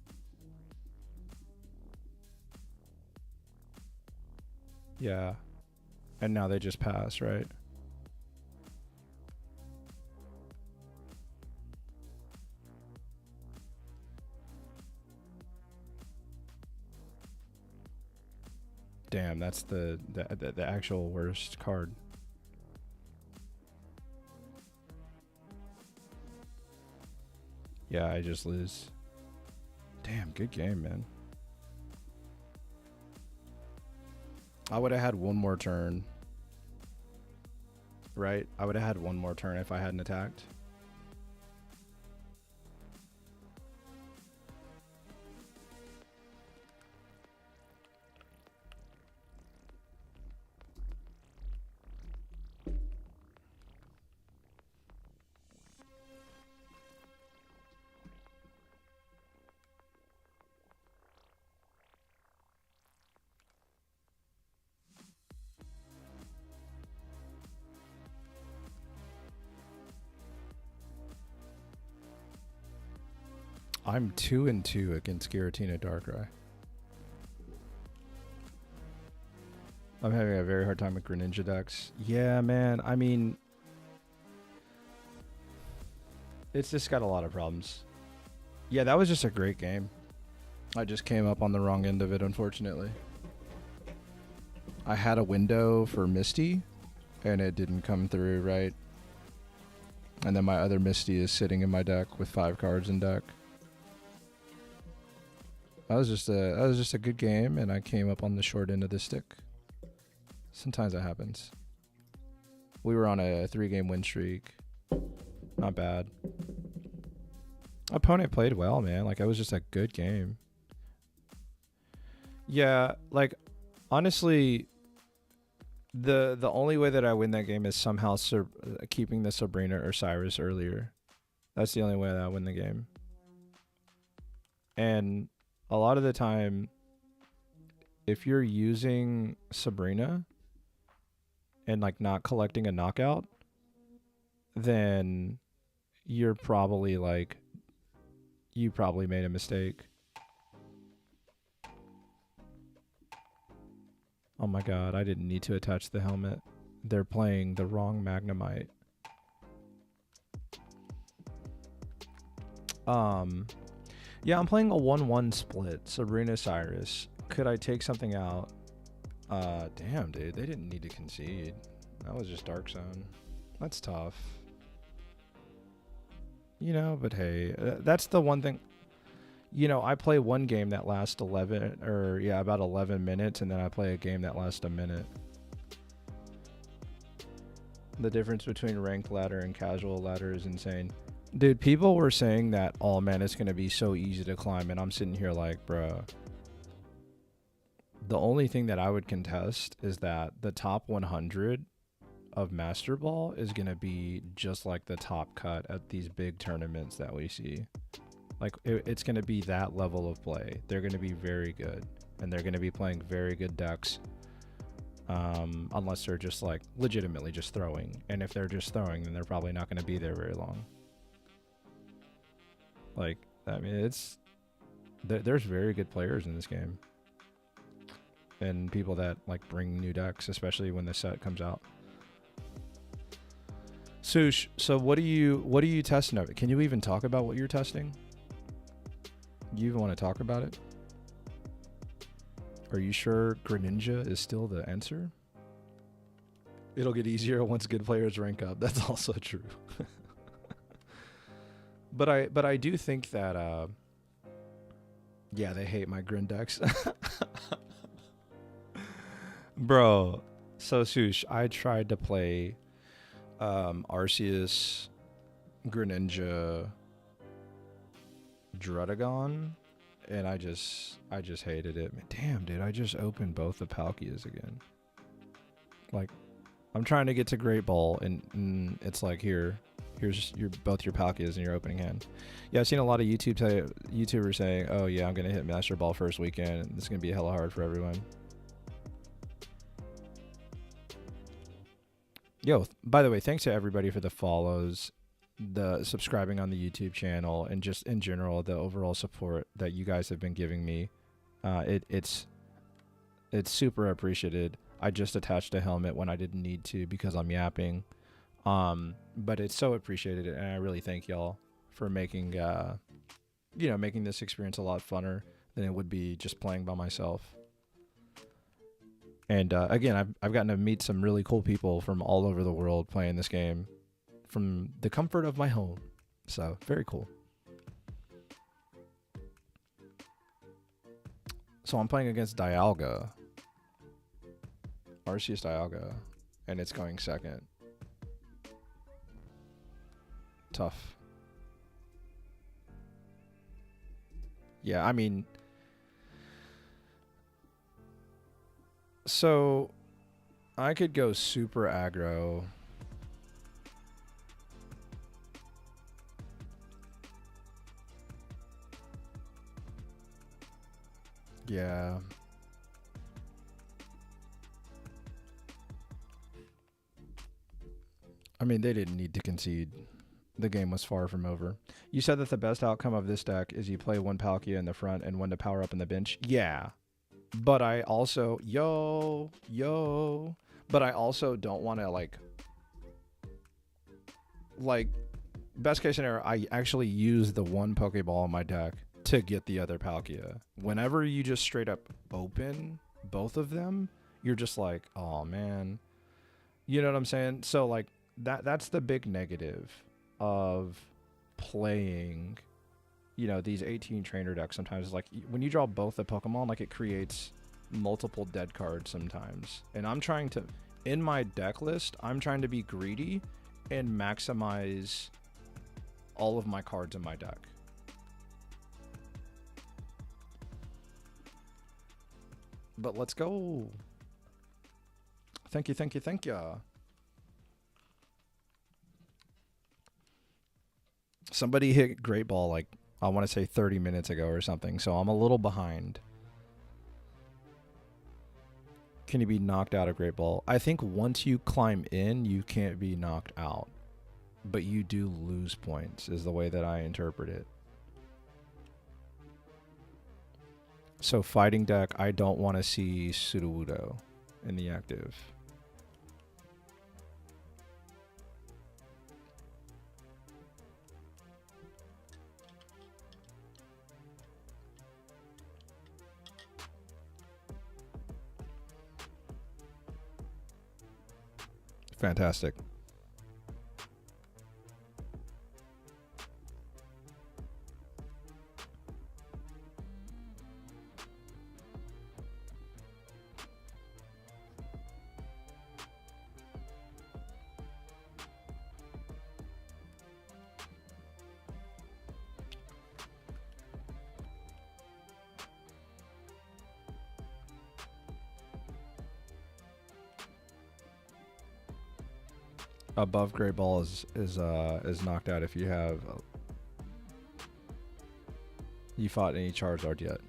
Speaker 2: Yeah. And now they just pass, right? Damn, that's the actual worst card. Yeah, I just lose. Damn, good game, man. I would have had one more turn. Right? I would have had one more turn if I hadn't attacked. I'm 2-2 against Giratina Darkrai. I'm having a very hard time with Greninja decks. Yeah, man. I mean, it's just got a lot of problems. Yeah, that was just a great game. I just came up on the wrong end of it, unfortunately. I had a window for Misty, and it didn't come through right. And then my other Misty is sitting in my deck with 5 cards in deck. That was just a good game, and I came up on the short end of the stick. Sometimes that happens. We were on a 3-game win streak. Not bad. Opponent played well, man. Like, it was just a good game. Yeah, like, honestly, the only way that I win that game is somehow keeping the Sabrina or Cyrus earlier. That's the only way that I win the game. And a lot of the time, if you're using Sabrina and like not collecting a knockout, then you're probably like, you probably made a mistake. Oh my god, I didn't need to attach the helmet. They're playing the wrong Magnemite. Yeah, I'm playing a 1-1 split. Sabrina Cyrus. Could I take something out? Damn, dude. They didn't need to concede. That was just Dark Zone. That's tough. You know, but hey, that's the one thing. You know, I play one game that lasts about 11 minutes, and then I play a game that lasts a minute. The difference between ranked ladder and casual ladder is insane. Dude, people were saying that, oh man, it's going to be so easy to climb, and I'm sitting here like, bruh. The only thing that I would contest is that the top 100 of Masterball is going to be just like the top cut at these big tournaments that we see. Like, it's going to be that level of play. They're going to be very good, and they're going to be playing very good decks. Unless they're just like legitimately just throwing. And if they're just throwing, then they're probably not going to be there very long. Like, I mean, there's very good players in this game, and people that like bring new decks, especially when the set comes out. Sush, so what are you testing of it? Can you even talk about what you're testing? You even want to talk about it? Are you sure Greninja is still the answer? It'll get easier once good players rank up. That's also true. But I do think that yeah, they hate my Grindex. Bro, so Sush, I tried to play Arceus, Greninja, Druddigon, and I just hated it. Damn, dude, I just opened both the Palkias again. Like, I'm trying to get to Great Ball, and it's like, here's both your Palkias in your opening hand. Yeah, I've seen a lot of YouTubers saying, oh yeah, I'm gonna hit Master Ball first weekend, and this is gonna be hella hard for everyone. Yo, by the way, thanks to everybody for the follows, the subscribing on the YouTube channel, and just in general the overall support that you guys have been giving me. It's super appreciated. I just attached a helmet when I didn't need to because I'm yapping, but it's so appreciated, and I really thank y'all for making making this experience a lot funner than it would be just playing by myself. And again, I've gotten to meet some really cool people from all over the world playing this game from the comfort of my home. So, very cool. So I'm playing against Dialga. Arceus Dialga. And it's going second. Tough. Yeah, I mean... So, I could go super aggro. Yeah. I mean, they didn't need to concede. The game was far from over. You said that the best outcome of this deck is you play one Palkia in the front and one to power up in the bench. Yeah. But I also, but I also don't want to like, best case scenario, I actually use the one Poké Ball in my deck to get the other Palkia. Whenever you just straight up open both of them, you're just like, oh man. You know what I'm saying? So like, that's the big negative of playing, these 18 trainer decks. Sometimes like when you draw both the Pokemon, like it creates multiple dead cards sometimes. And I'm trying to, in my deck list, I'm trying to be greedy and maximize all of my cards in my deck. But let's go. Thank you. Somebody hit Great Ball like, I want to say 30 minutes ago or something, so I'm a little behind. Can you be knocked out of Great Ball? I think once you climb in, you can't be knocked out. But you do lose points, is the way that I interpret it. So fighting deck, I don't want to see Sudowoodo in the active. Fantastic. Above Great Ball is knocked out if you have you fought any Charizard yet.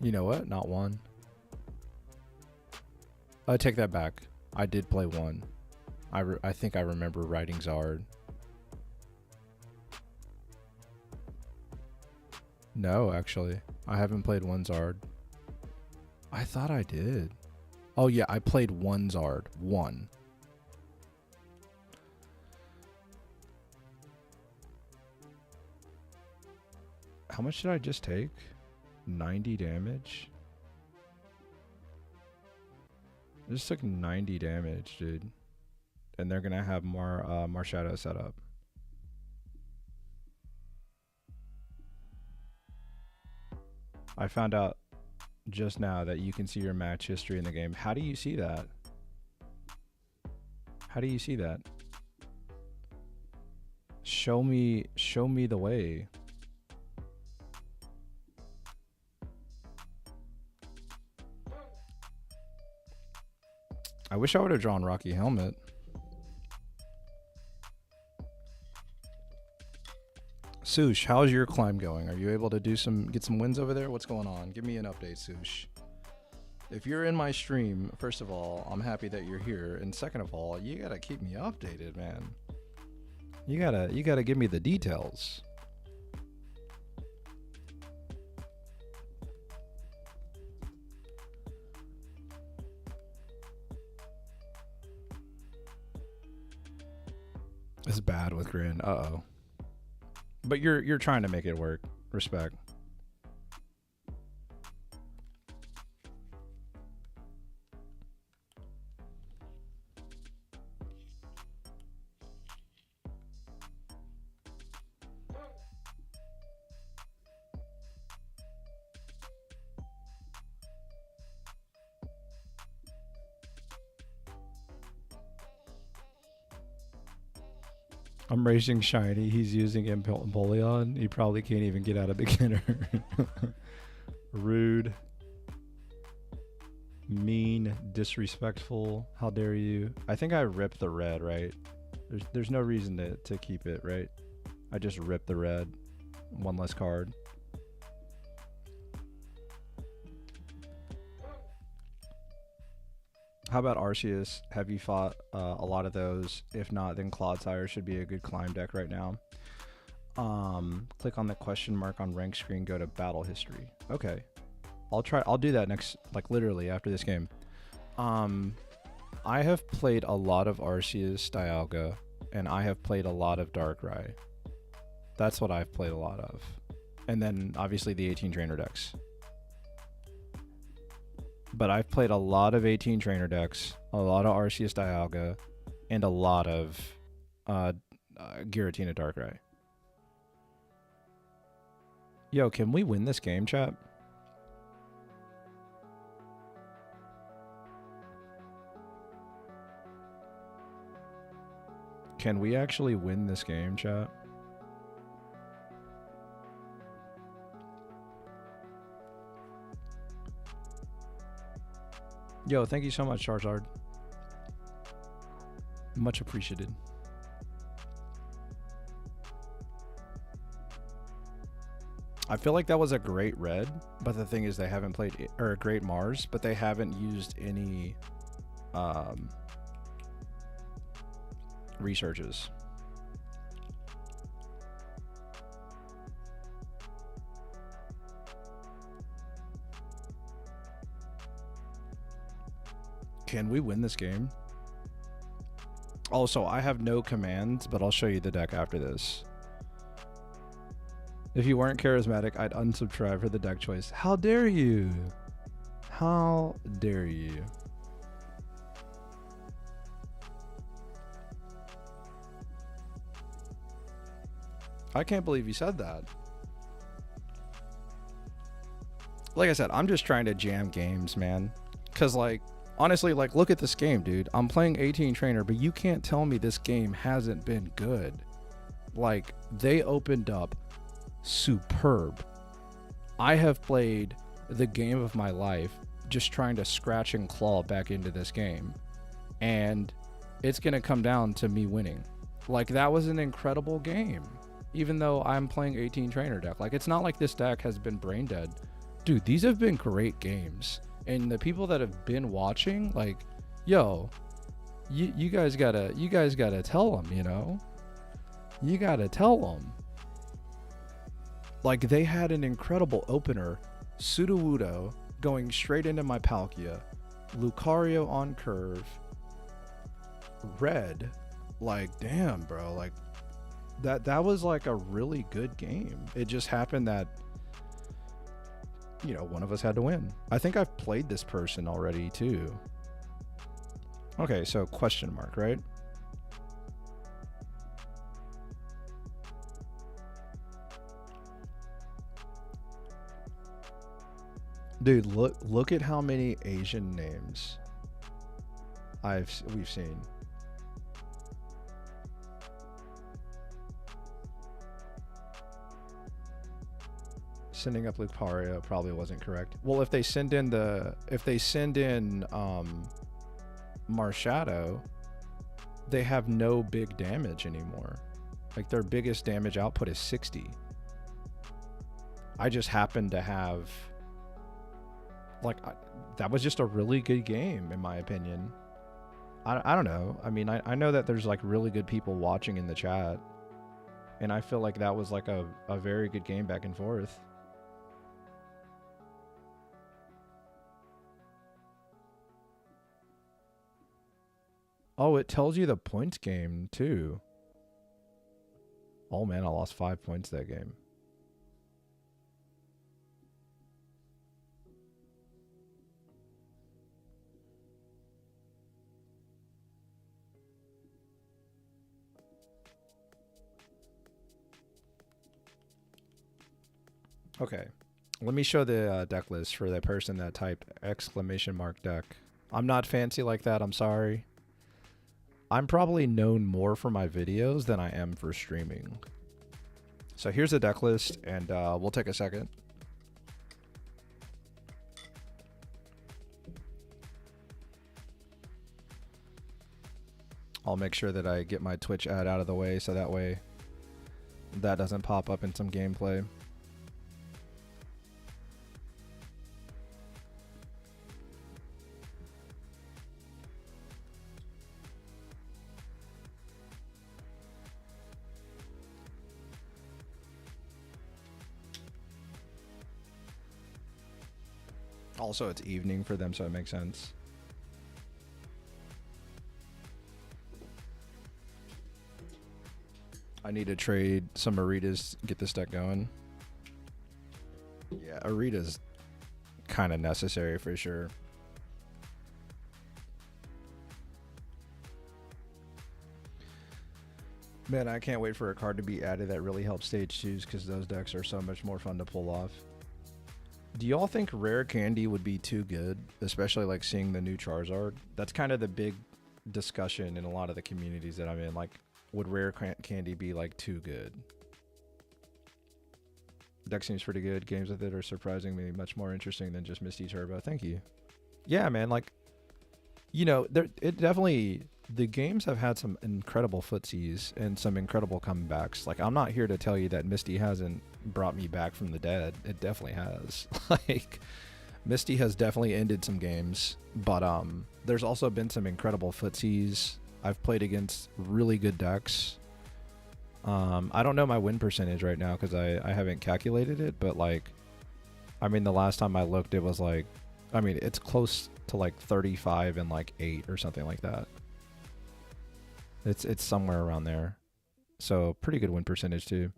Speaker 2: You know what? Not one. I take that back. I did play one. I think I remember riding Zard. No, actually. I haven't played one Zard. I thought I did. Oh yeah, I played one Zard. One. How much did I just take? 90 damage? Just took 90 damage, dude. And they're gonna have more shadow set up. I found out just now that you can see your match history in the game. How do you see that? How do you see that? Show me the way. I wish I would have drawn Rocky Helmet. Sush, how's your climb going? Are you able to get some wins over there? What's going on? Give me an update, Sush. If you're in my stream, first of all, I'm happy that you're here, and second of all, you gotta keep me updated, man. You gotta give me the details. It's bad with Grin. Uh-oh. But you're trying to make it work. Respect. I'm racing shiny. He's using Empoleon. He probably can't even get out of beginner. Rude. Mean. Disrespectful. How dare you? I think I ripped the red, right? There's no reason to keep it, right? I just ripped the red. One less card. How about Arceus? Have you fought a lot of those? If not, then Clodsire should be a good climb deck right now. Click on the question mark on rank screen, go to battle history. Okay. I'll do that next, like literally after this game. I have played a lot of Arceus Dialga, and I have played a lot of Darkrai. That's what I've played a lot of. And then obviously the 18 trainer decks. But I've played a lot of 18 trainer decks, a lot of Arceus Dialga, and a lot of Giratina Darkrai. Yo, can we win this game, chat? Can we actually win this game, chat? Yo, thank you so much, Charizard. Much appreciated. I feel like that was a great red, but the thing is they haven't played, or a great Mars, but they haven't used any researches. Can we win this game? Also, I have no commands, but I'll show you the deck after this. If you weren't charismatic, I'd unsubscribe for the deck choice. How dare you? How dare you? I can't believe you said that. Like I said, I'm just trying to jam games, man. Because, like, honestly, like, look at this game, dude. I'm playing 18 trainer, but you can't tell me this game hasn't been good. Like, they opened up superb. I have played the game of my life just trying to scratch and claw back into this game. And it's going to come down to me winning. Like, that was an incredible game. Even though I'm playing 18 trainer deck. Like, it's not like this deck has been brain dead. Dude, these have been great games. And the people that have been watching, like, yo, you guys gotta tell them, you know? You gotta tell them. Like, they had an incredible opener. Sudowoodo going straight into my Palkia. Lucario on curve. Red. Like, damn, bro. Like, that was like a really good game. It just happened that, you know, one of us had to win. I think I've played this person already too. Okay, so question mark, right? Dude, look at how many Asian names we've seen. Sending up Lucario probably wasn't correct. Well, if they send in Marshadow, they have no big damage anymore. Like their biggest damage output is 60. I just happen to have that was just a really good game in my opinion. I don't know. I mean, I know that there's like really good people watching in the chat, and I feel like that was like a very good game back and forth. Oh, it tells you the points game too. Oh man, I lost 5 points that game. Okay, let me show the deck list for that person that typed !deck. I'm not fancy like that, I'm sorry. I'm probably known more for my videos than I am for streaming. So here's the deck list, and we'll take a second. I'll make sure that I get my Twitch ad out of the way so that way that doesn't pop up in some gameplay. Also, it's evening for them, so it makes sense. I need to trade some Aritas, get this deck going. Yeah, Arita's kind of necessary for sure. Man, I can't wait for a card to be added that really helps stage 2s because those decks are so much more fun to pull off. Do y'all think Rare Candy would be too good, especially like seeing the new Charizard? That's kind of the big discussion in a lot of the communities that I'm in. Like, would Rare Candy be like too good? Deck seems pretty good. Games with it are surprisingly much more interesting than just Misty Turbo. Thank you. Yeah, man. Like, you know, it definitely, the games have had some incredible footsies and some incredible comebacks. Like, I'm not here to tell you that Misty hasn't brought me back from the dead. It definitely has. Like, Misty has definitely ended some games, but there's also been some incredible footsies. I've played against really good decks. I don't know my win percentage right now because I haven't calculated it, but like, I mean, the last time I looked, it was like, I mean, it's close to like 35 and like 8 or something like that. It's somewhere around there. So pretty good win percentage too.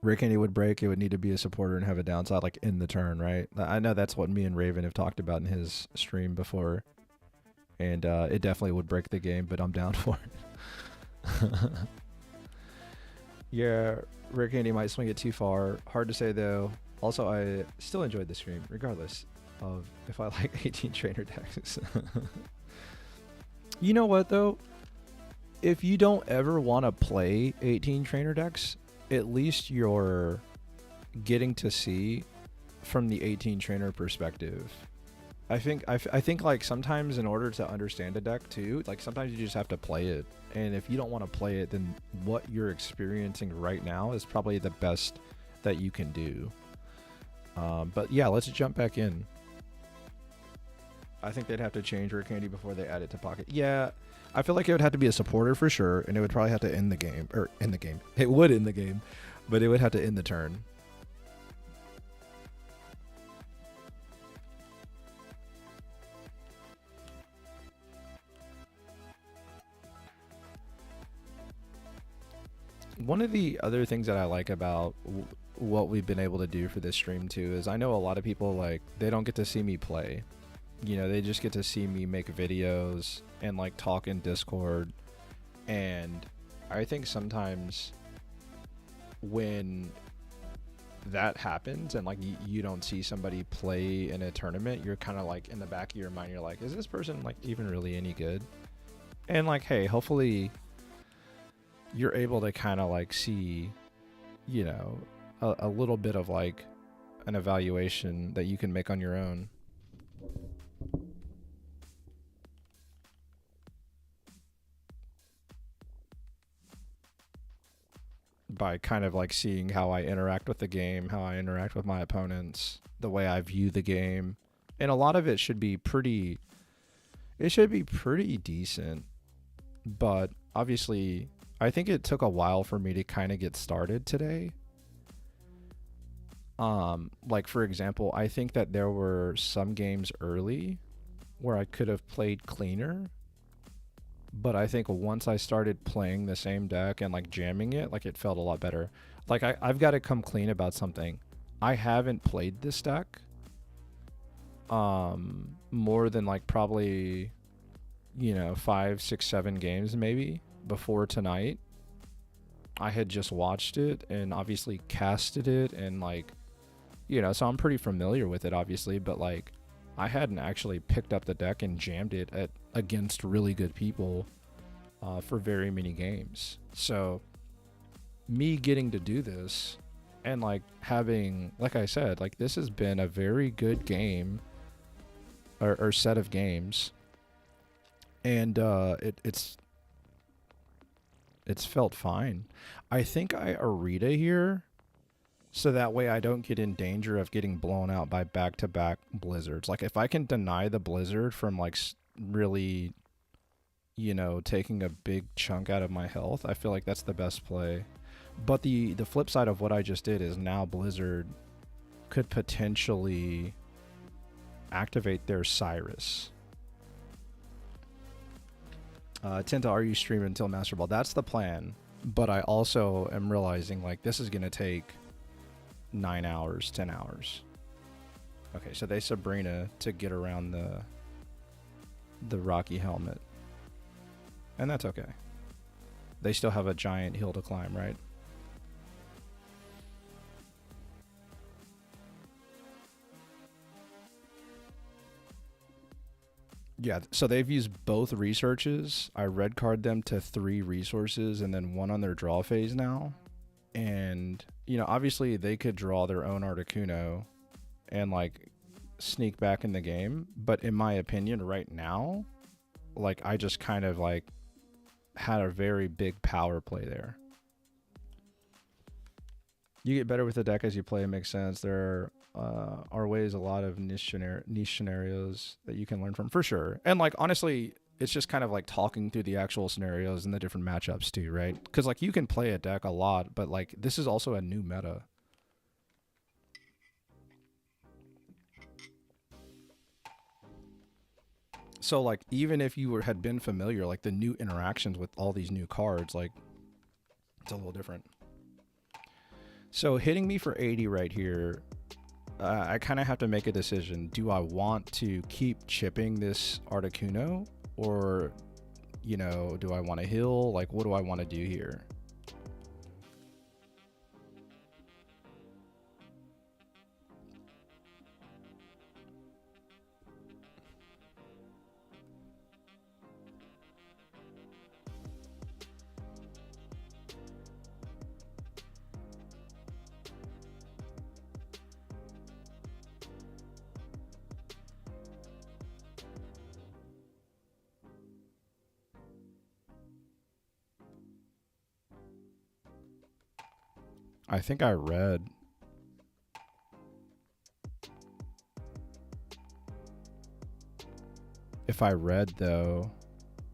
Speaker 2: Rare Candy would break. It would need to be a supporter and have a downside like in the turn, right? I know that's what me and Raven have talked about in his stream before. And it definitely would break the game, but I'm down for it. Yeah, Rare Candy might swing it too far. Hard to say though. Also, I still enjoyed the stream, regardless of if I like 18 trainer decks. You know what though? If you don't ever want to play 18 trainer decks, at least you're getting to see from the 18 trainer perspective. I think like sometimes in order to understand a deck too, like sometimes you just have to play it. And if you don't want to play it, then what you're experiencing right now is probably the best that you can do. But yeah, let's jump back in. I think they'd have to change Rare Candy before they add it to Pocket. Yeah, I feel like it would have to be a supporter for sure, and it would probably have to end the game. Or end the game. It would end the game, but it would have to end the turn. One of the other things that I like about what we've been able to do for this stream too is I know a lot of people, like, they don't get to see me play. You know, they just get to see me make videos and like talk in Discord. And I think sometimes when that happens and like you don't see somebody play in a tournament, you're kind of like in the back of your mind, you're like, is this person like even really any good? And like, hey, hopefully you're able to kind of like see, you know, a little bit of like an evaluation that you can make on your own. By kind of like seeing how I interact with the game, how I interact with my opponents, the way I view the game. And a lot of it should be pretty decent. But obviously, I think it took a while for me to kind of get started today. Like for example, I think that there were some games early where I could have played cleaner. But I think once I started playing the same deck and like jamming it, like it felt a lot better. Like I've got to come clean about something. I haven't played this deck more than like probably, you know, 5, 6, 7 games maybe before tonight. I had just watched it and obviously casted it and like, you know, so I'm pretty familiar with it obviously, but like I hadn't actually picked up the deck and jammed it against really good people for very many games. So me getting to do this and like having, like I said, like this has been a very good game or set of games, and it's felt fine. I think I Arita here so that way I don't get in danger of getting blown out by back-to-back blizzards. Like if I can deny the blizzard from like really, you know, taking a big chunk out of my health, I feel like that's the best play. But the flip side of what I just did is now blizzard could potentially activate their Cyrus. Tinta, are you streaming until Masterball? That's the plan. But I also am realizing like this is going to take 9 hours, 10 hours. Okay, so they Sabrina to get around the Rocky helmet. And that's okay. They still have a giant hill to climb, right? Yeah, so they've used both researches. I red card them to 3 resources and then 1 on their draw phase now. And, you know, obviously they could draw their own Articuno and like sneak back in the game. But in my opinion, right now, like I just kind of like had a very big power play there. You get better with the deck as you play, it makes sense. There are ways, a lot of niche scenarios that you can learn from, for sure. And like honestly, it's just kind of like talking through the actual scenarios and the different matchups too, right? Because like you can play a deck a lot, but like this is also a new meta. So like even if you had been familiar, like the new interactions with all these new cards, like it's a little different. So hitting me for 80 right here, I kind of have to make a decision. Do I want to keep chipping this Articuno, or, you know, do I want to heal? Like, what do I want to do here? I think I read. If I read though,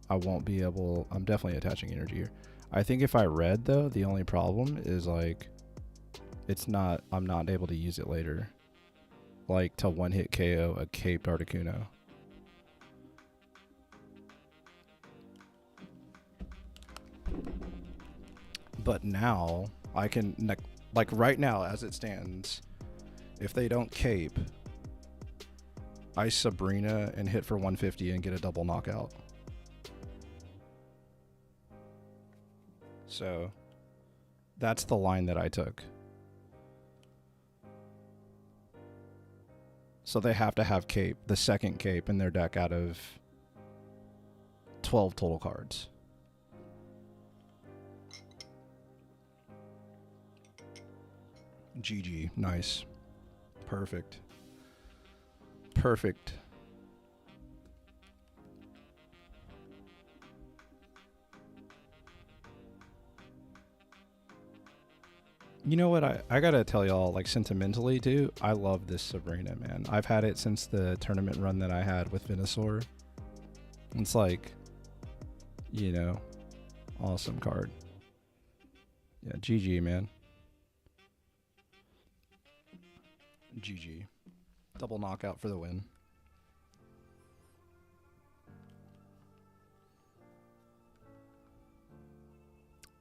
Speaker 2: I won't be able, I'm definitely attaching energy here. I think if I read though, the only problem is like, I'm not able to use it later. Like to one hit KO a caped Articuno. But now I can, like right now as it stands, if they don't cape, ice Sabrina and hit for 150 and get a double knockout. So that's the line that I took. So they have to have Cape, the second Cape in their deck out of 12 total cards. GG. Nice. Perfect. Perfect. You know what? I gotta tell y'all, like, sentimentally, too, I love this Sabrina, man. I've had it since the tournament run that I had with Venusaur. It's like, you know, awesome card. Yeah, GG, man. GG. Double knockout for the win.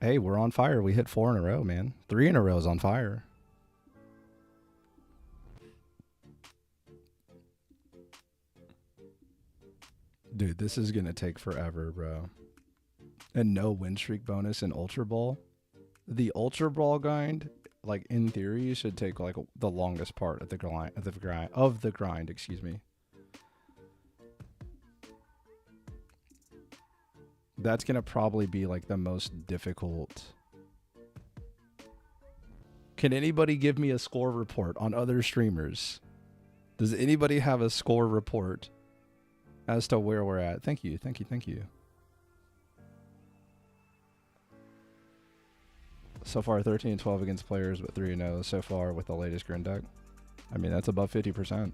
Speaker 2: Hey, we're on fire. We hit 4 in a row, man. 3 in a row is on fire. Dude, this is going to take forever, bro. And no win streak bonus in Ultra Ball. The Ultra Ball grind, like, in theory, should take, like, the longest part of the grind, excuse me. That's going to probably be, like, the most difficult. Can anybody give me a score report on other streamers? Does anybody have a score report as to where we're at? Thank you, thank you, thank you. So far, 13 and 12 against players, but 3 and 0 so far with the latest Grin deck. I mean, that's above 50%.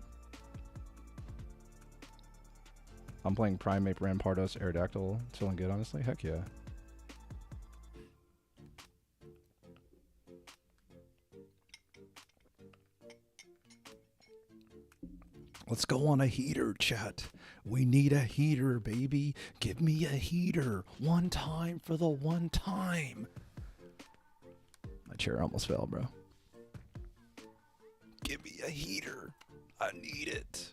Speaker 2: I'm playing Primate, Rampardos, Aerodactyl. Feeling good, honestly. Heck yeah. Let's go on a heater, chat. We need a heater, baby. Give me a heater. One time for the one time. My chair almost fell, bro. Give me a heater. I need it.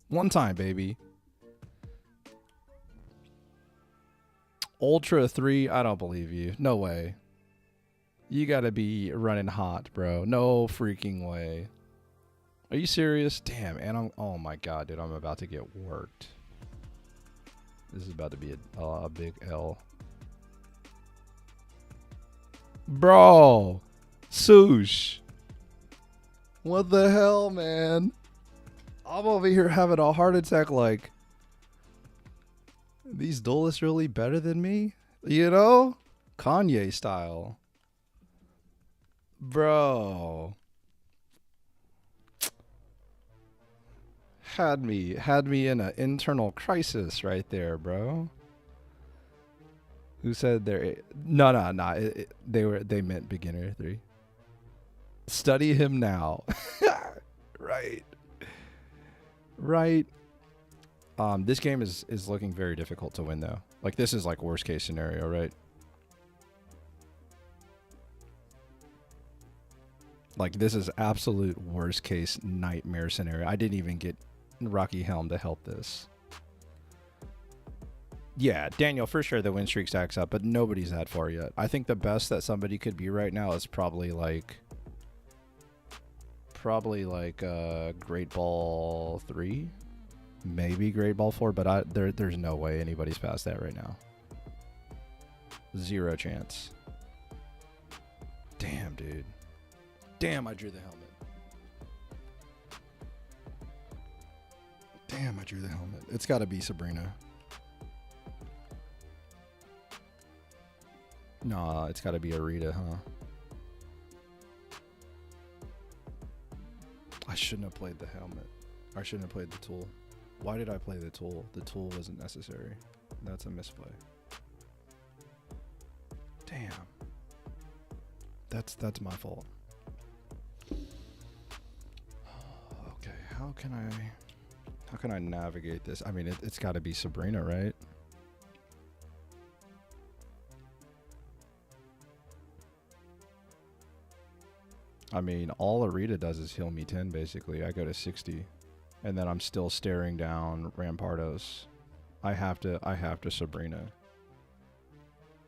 Speaker 2: One time, baby. Ultra 3, I don't believe you. No way. You gotta be running hot, bro. No freaking way. Are you serious? Damn, and oh my god, dude, I'm about to get worked. This is about to be a big L. Bro, Sush. What the hell, man? I'm over here having a heart attack like, these duelists really better than me? You know? Kanye style. Bro. Had me in an internal crisis right there, bro. Who said they're... No. They meant beginner 3. Study him now. Right. Right. This game is looking very difficult to win, though. Like, this is, like, worst case scenario, right? Like, this is absolute worst case nightmare scenario. I didn't even get Rocky Helm to help this. Yeah, Daniel, for sure the win streak stacks up, but nobody's that far yet. I think the best that somebody could be right now is probably like Great Ball 3. Maybe Great Ball 4, but there's no way anybody's past that right now. 0 chance. Damn, dude. Damn, I drew the helmet. Damn, I drew the helmet. It's got to be Sabrina. Nah, it's got to be Arita, huh? I shouldn't have played the helmet. I shouldn't have played the tool. Why did I play the tool? The tool wasn't necessary. That's a misplay. Damn. That's my fault. Okay, how can I navigate this? I mean, it's got to be Sabrina, right? I mean, all Arita does is heal me 10, basically. I go to 60. and then I'm still staring down Rampardos. I have to Sabrina.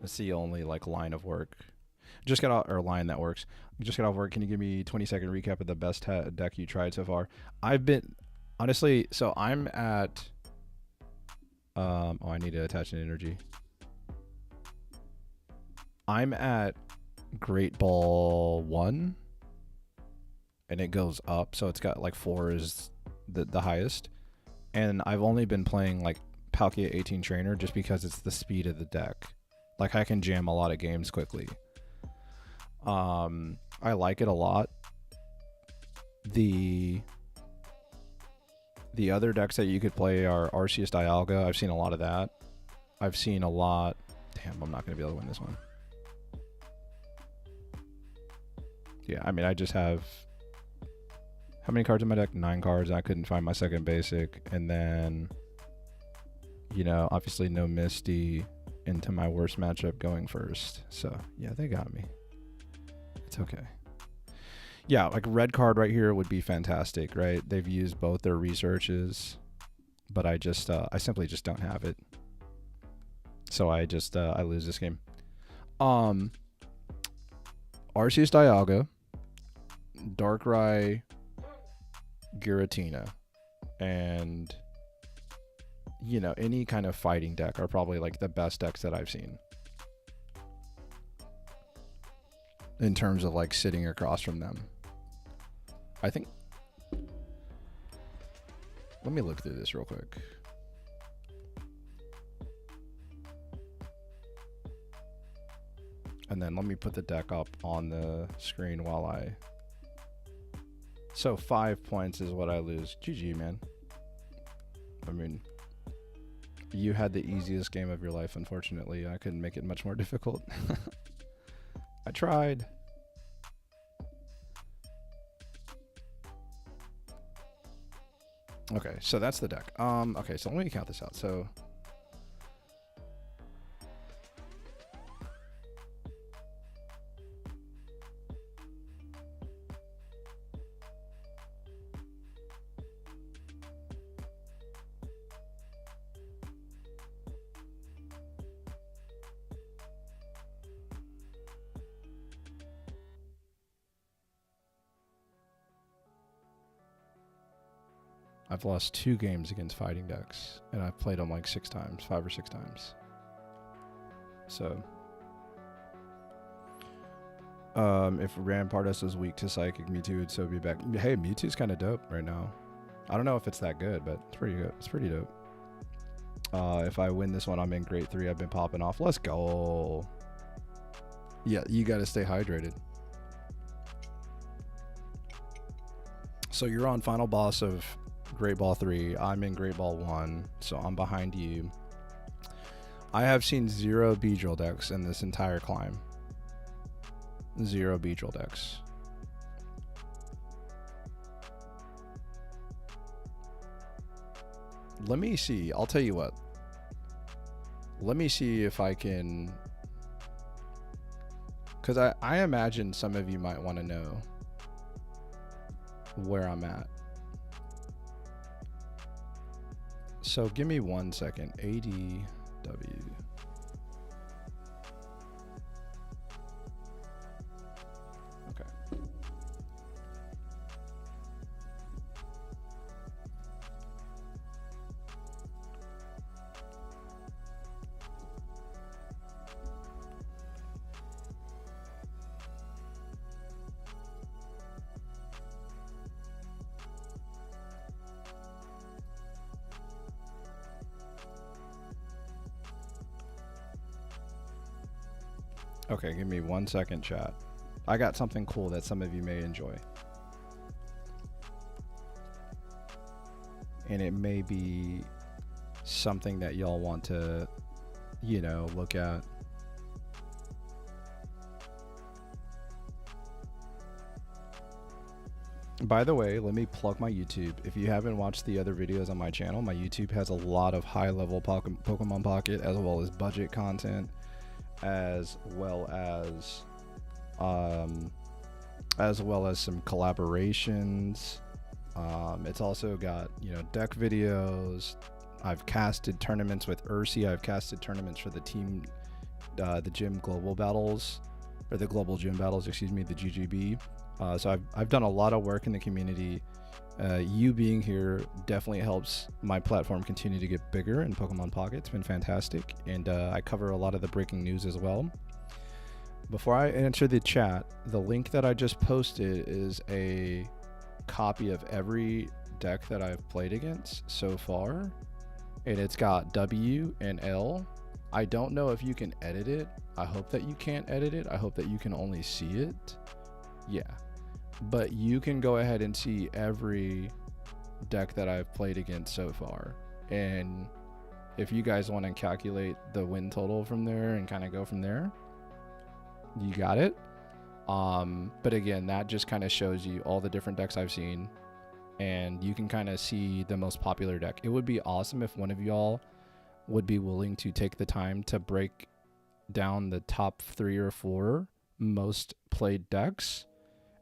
Speaker 2: It's the only like line of work. Just got out, or line that works. Just got off work. Can you give me 20-second recap of the best deck you tried so far? I've been honestly, so I'm at I need to attach an energy. I'm at Great Ball 1 and it goes up, so it's got like 4 is the highest. And I've only been playing like Palkia 18 Trainer just because it's the speed of the deck. Like I can jam a lot of games quickly. I like it a lot. The other decks that you could play are Arceus Dialga. I've seen a lot of that. I've seen a lot. Damn, I'm not going to be able to win this one. Yeah, I mean, I just have... How many cards in my deck? 9 cards. I couldn't find my second basic. And then, you know, obviously no Misty into my worst matchup going first. So, yeah, they got me. It's okay. Yeah, like red card right here would be fantastic, right? They've used both their researches, but I simply just don't have it. So I lose this game. Arceus Dialga, Darkrai, Giratina, and you know, any kind of fighting deck are probably like the best decks that I've seen in terms of like sitting across from them. I think, let me look through this real quick. And then let me put the deck up on the screen while I... So 5 points is what I lose. GG, man. I mean, you had the easiest game of your life, unfortunately. I couldn't make it much more difficult. I tried. Okay, so that's the deck. Okay, so let me count this out. So I've lost 2 games against fighting decks, and I've played them like 6 times, 5 or 6 times. So, if Rampardos is weak to Psychic, Mewtwo would so be back. Hey, Mewtwo's kind of dope right now. I don't know if it's that good, but it's pretty good. It's pretty dope. If I win this one, I'm in Grade 3. I've been popping off. Let's go. Yeah, you got to stay hydrated. So you're on final boss of Great Ball 3. I'm in Great Ball 1, so I'm behind you. I have seen 0 Beedrill decks in this entire climb. 0 Beedrill decks. Let me see. I'll tell you what. Let me see if I can... Because I imagine some of you might want to know where I'm at. So give me 1 second. ADW. Okay. Okay, give me 1 second, chat. I got something cool that some of you may enjoy. And it may be something that y'all want to, you know, look at. By the way, let me plug my YouTube. If you haven't watched the other videos on my channel, my YouTube has a lot of high-level Pokemon Pocket, as well as budget content, as well as some collaborations, It's also got, deck videos. I've casted tournaments with Ursi. I've casted tournaments for the team, the gym global battles, or the global gym battles, excuse me, the GGB. So I've done a lot of work in the community. You being here definitely helps my platform continue to get bigger in Pokemon Pocket. It's been fantastic. And I cover a lot of the breaking news as well. Before I answer the chat, the link that I just posted is a copy of every deck that I've played against so far. And it's got W and L. I don't know if you can edit it. I hope that you can't edit it. I hope that you can only see it. Yeah. But you can go ahead and see every deck that I've played against so far. And if you guys want to calculate the win total from there and kind of go from there, you got it. But again, that just kind of shows you all the different decks I've seen, and you can kind of see the most popular deck. It would be awesome if one of y'all would be willing to take the time to break down the top 3 or 4 most played decks,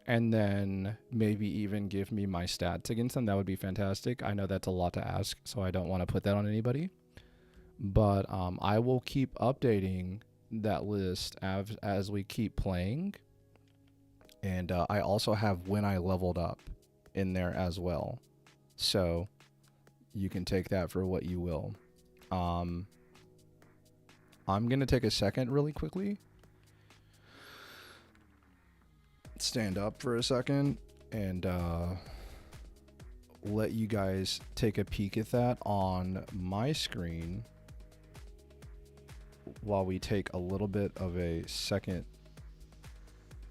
Speaker 2: and then maybe even give me my stats against them. That would be fantastic. I know that's a lot to ask, so I don't want to put that on anybody. But I will keep updating that list as we keep playing. And I also have when I leveled up in there as well. So you can take that for what you will. I'm going to take a second really quickly. Stand up for a second and let you guys take a peek at that on my screen while we take a little bit of a second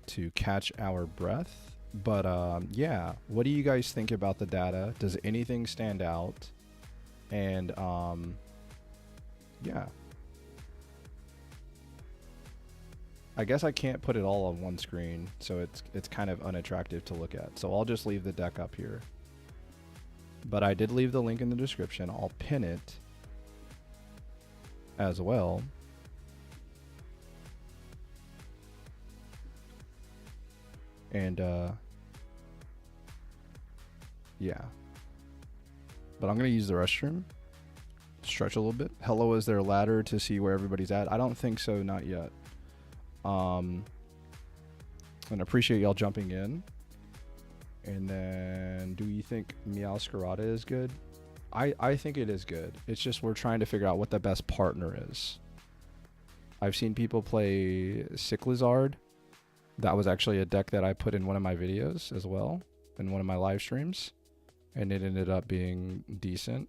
Speaker 2: to catch our breath. But yeah, what do you guys think about the data? Does anything stand out? And yeah, I guess I can't put it all on one screen, so it's kind of unattractive to look at. So I'll just leave the deck up here. But I did leave the link in the description. I'll pin it as well. And yeah, but I'm gonna use the restroom, stretch a little bit. Hello, is there a ladder to see where everybody's at? I don't think so, not yet. And appreciate y'all jumping in. And then, do you think Meowscarada is good? I think it is good. It's just we're trying to figure out what the best partner is. I've seen people play Cyclizard. That was actually a deck that I put in one of my videos as well, in one of my live streams, and it ended up being decent.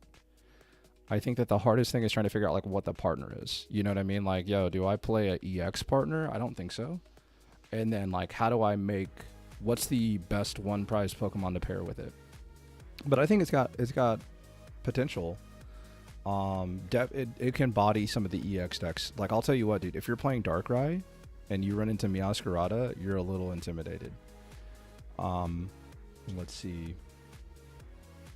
Speaker 2: I think that the hardest thing is trying to figure out like what the partner is. You know what I mean? Like, yo, do I play a EX partner? I don't think so. And then like, how do I make, what's the best one prize Pokemon to pair with it? But I think it's got potential. It can body some of the EX decks. Like, I'll tell you what, dude, if you're playing Darkrai and you run into Meowscarada, you're a little intimidated. Let's see.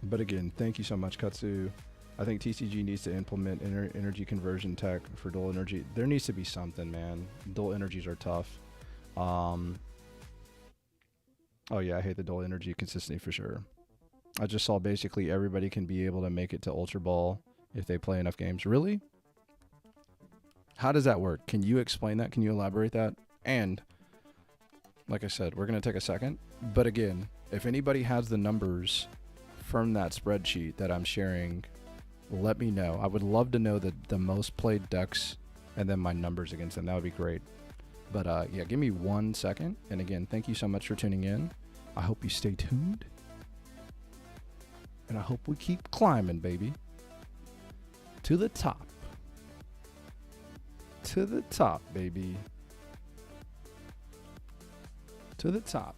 Speaker 2: But again, thank you so much, Katsu. I think TCG needs to implement energy conversion tech for dual energy. There needs to be something, man. Dual energies are tough. Oh yeah, I hate the dual energy consistency for sure. I just saw basically everybody can be able to make it to Ultra Ball if they play enough games. Really? How does that work? Can you explain that? Can you elaborate that? And like I said, we're going to take a second. But again, if anybody has the numbers from that spreadsheet that I'm sharing, let me know. I would love to know the most played decks and then my numbers against them. That would be great. But yeah, give me 1 second. And again, thank you so much for tuning in. I hope you stay tuned. And I hope we keep climbing, baby. To the top. To the top, baby. To the top.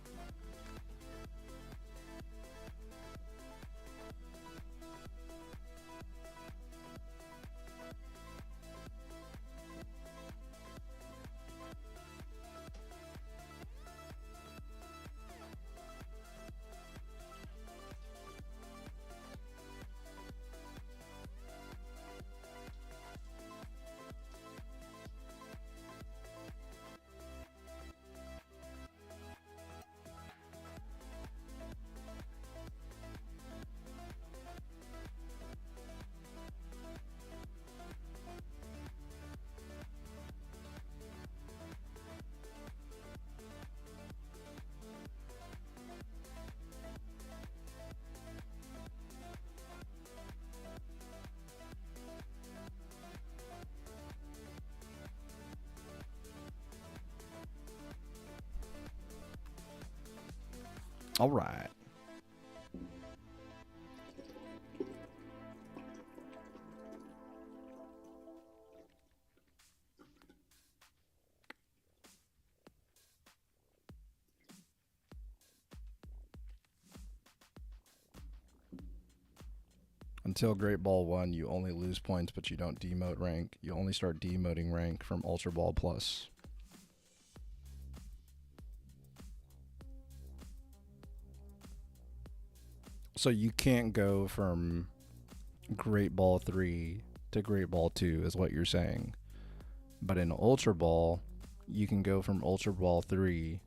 Speaker 2: All right. Until Great Ball 1, you only lose points, but you don't demote rank. You only start demoting rank from Ultra Ball Plus. So you can't go from Great Ball 3 to Great Ball 2 is what you're saying. But in Ultra Ball, you can go from Ultra Ball 3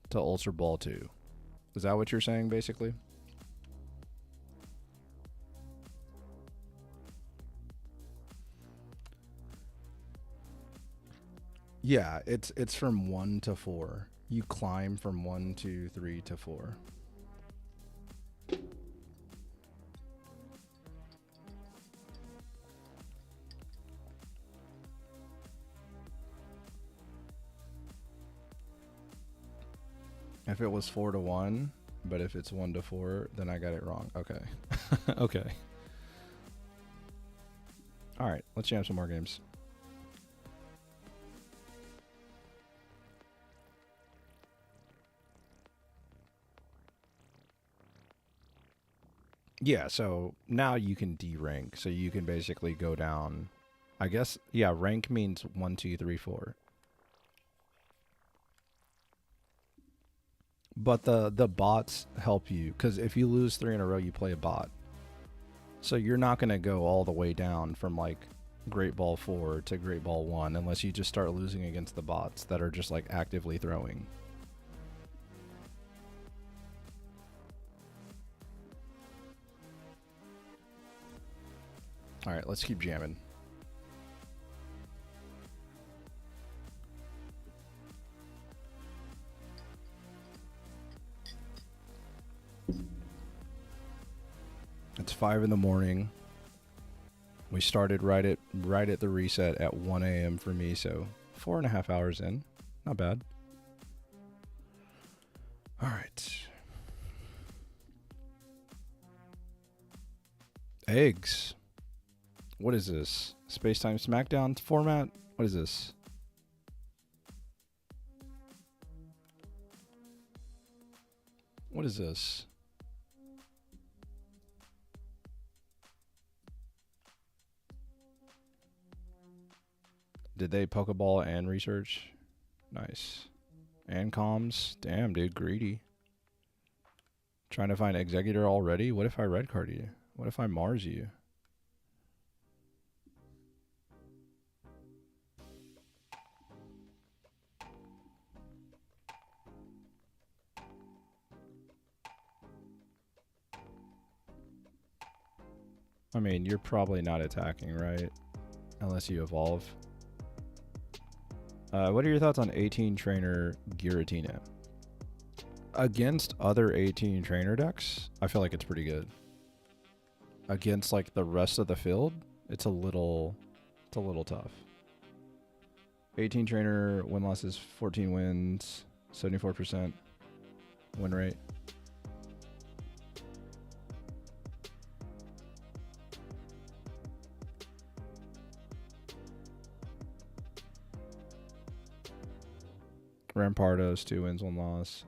Speaker 2: to Ultra Ball 2. Is that what you're saying, basically? Yeah, it's from 1 to 4. You climb from 1, 2, 3 to 4. If it was 4 to 1, but if it's 1 to 4, then I got it wrong. Okay. Okay. All right, let's jam some more games. Yeah, so now you can D-rank. So you can basically go down. I guess, yeah, rank means 1, 2, 3, 4. But the bots help you, because if you lose 3 in a row, you play a bot. So you're not going to go all the way down from like Great Ball 4 to Great Ball 1 unless you just start losing against the bots that are just like actively throwing. All right, let's keep jamming. It's 5 in the morning. We started right at the reset at 1 a.m. for me, so 4.5 hours in. Not bad. All right. Eggs. What is this? Space-Time Smackdown format? What is this? What is this? Did they Poké Ball and research? Nice. And comms? Damn, dude, greedy. Trying to find Executor already? What if I red card you? What if I Mars you? I mean, you're probably not attacking, right? Unless you evolve. What are your thoughts on 18 trainer Giratina? Against other 18 trainer decks, I feel like it's pretty good. Against like the rest of the field, it's a little tough. 18 trainer win losses 14 wins, 74% win rate. Rampardos 2 wins 1 loss.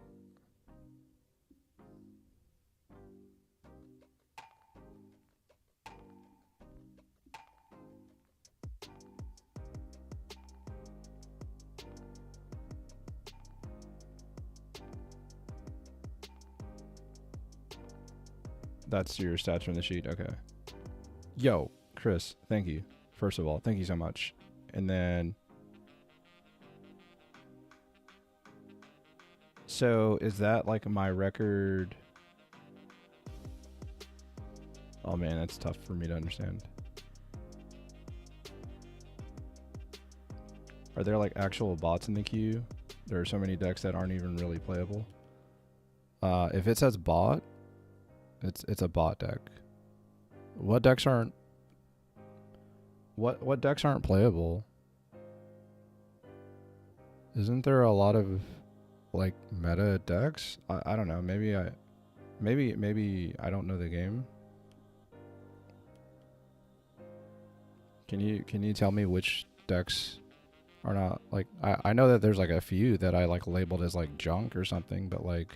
Speaker 2: That's your stats from the sheet. Okay. Yo, Chris, thank you. First of all, thank you so much. And then, so is that like my record? Oh man, that's tough for me to understand. Are there like actual bots in the queue? There are so many decks that aren't even really playable. If it says bot, it's a bot deck. What decks aren't? What decks aren't playable? Isn't there a lot of like meta decks? I don't know. Maybe Maybe I don't know the game. Can you tell me which decks are not like I know that there's like a few that I like labeled as like junk or something, but like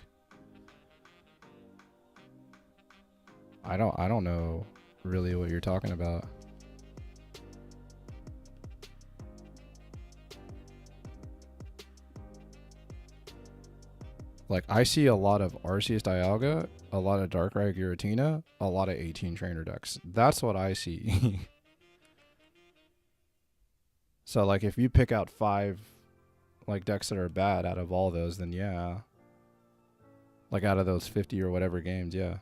Speaker 2: I don't know really what you're talking about. Like I see a lot of Arceus Dialga, a lot of Darkrai Giratina, a lot of 18 trainer decks. That's what I see. So like if you pick out 5 like decks that are bad out of all those, then yeah. Like out of those 50 or whatever games, yeah.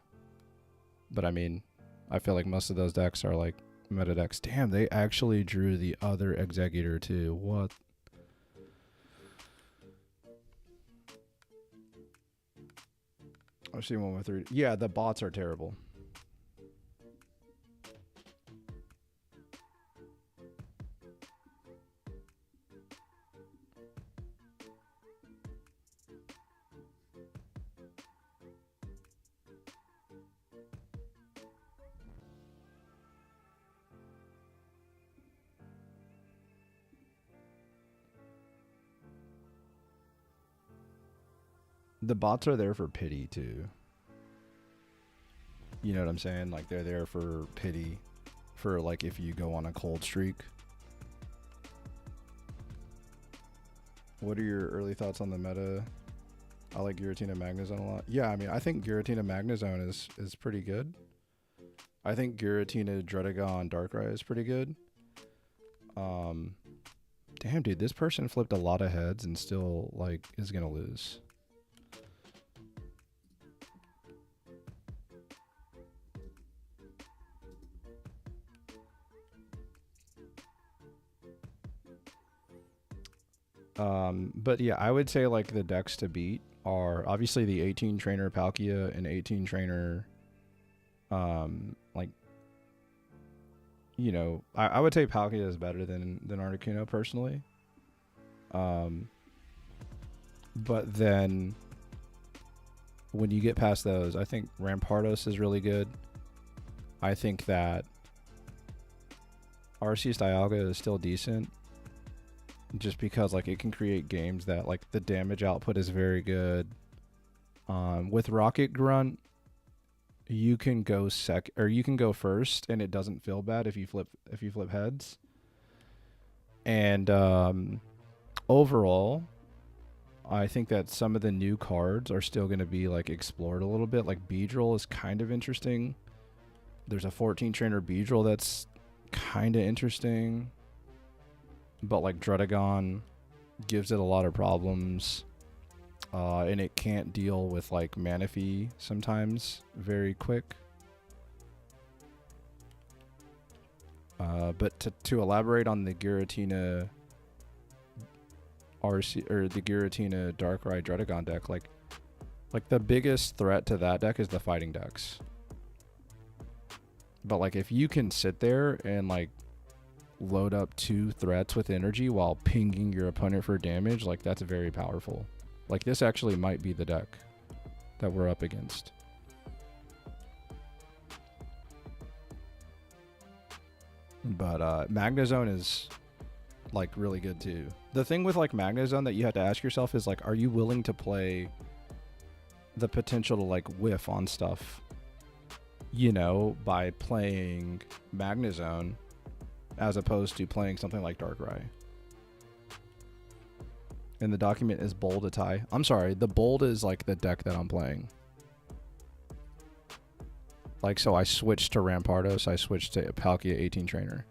Speaker 2: But I mean, I feel like most of those decks are like meta decks. Damn, they actually drew the other Executor too. What? I've seen 1 with 3. Yeah, the bots are terrible. The bots are there for pity too. You know what I'm saying? Like they're there for pity, for like if you go on a cold streak. What are your early thoughts on the meta? I like Giratina Magnezone a lot. Yeah, I mean, I think Giratina Magnezone is pretty good. I think Giratina Druddigon Darkrai is pretty good. Damn, dude, this person flipped a lot of heads and still like is gonna lose. But yeah, I would say like the decks to beat are obviously the 18 trainer Palkia and 18 trainer, like, you know, I would say Palkia is better than Articuno personally. But then when you get past those, I think Rampardos is really good. I think that Arceus Dialga is still decent. Just because like it can create games that like the damage output is very good. With Rocket Grunt, you can go you can go first, and it doesn't feel bad if you flip heads. And overall, I think that some of the new cards are still going to be like explored a little bit. Like Beedrill is kind of interesting. There's a 14 trainer Beedrill that's kind of interesting. But like Druddigon gives it a lot of problems, and it can't deal with like Manaphy sometimes very quick. But to elaborate on the Giratina RC or the Giratina Darkrai Druddigon deck, like the biggest threat to that deck is the fighting decks. But like if you can sit there and like load up 2 threats with energy while pinging your opponent for damage, like that's very powerful. Like this actually might be the deck that we're up against. But Magnezone is like really good too. The thing with like Magnezone that you have to ask yourself is like, are you willing to play the potential to like whiff on stuff, you know, by playing Magnezone as opposed to playing something like Darkrai? And the document is bold Atai. I'm sorry, the bold is like the deck that I'm playing. Like, so I switched to Rampardos, I switched to Palkia 18 trainer.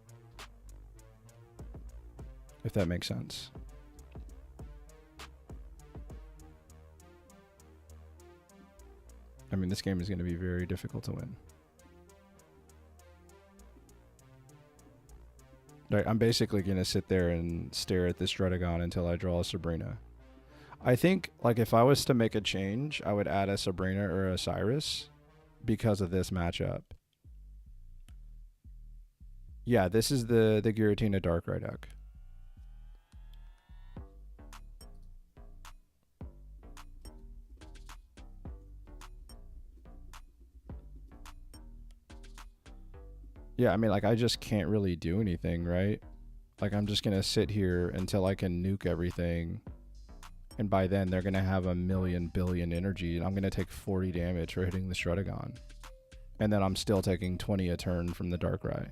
Speaker 2: If that makes sense. I mean, this game is going to be very difficult to win. Right, I'm basically going to sit there and stare at this Druddigon until I draw a Sabrina. I think, like, if I was to make a change, I would add a Sabrina or a Cyrus because of this matchup. Yeah, this is the Giratina Darkrai deck. Yeah, I mean, like, I just can't really do anything, right? Like, I'm just going to sit here until I can nuke everything. And by then, they're going to have a million billion energy. And I'm going to take 40 damage for hitting the Shredagon. And then I'm still taking 20 a turn from the Darkrai.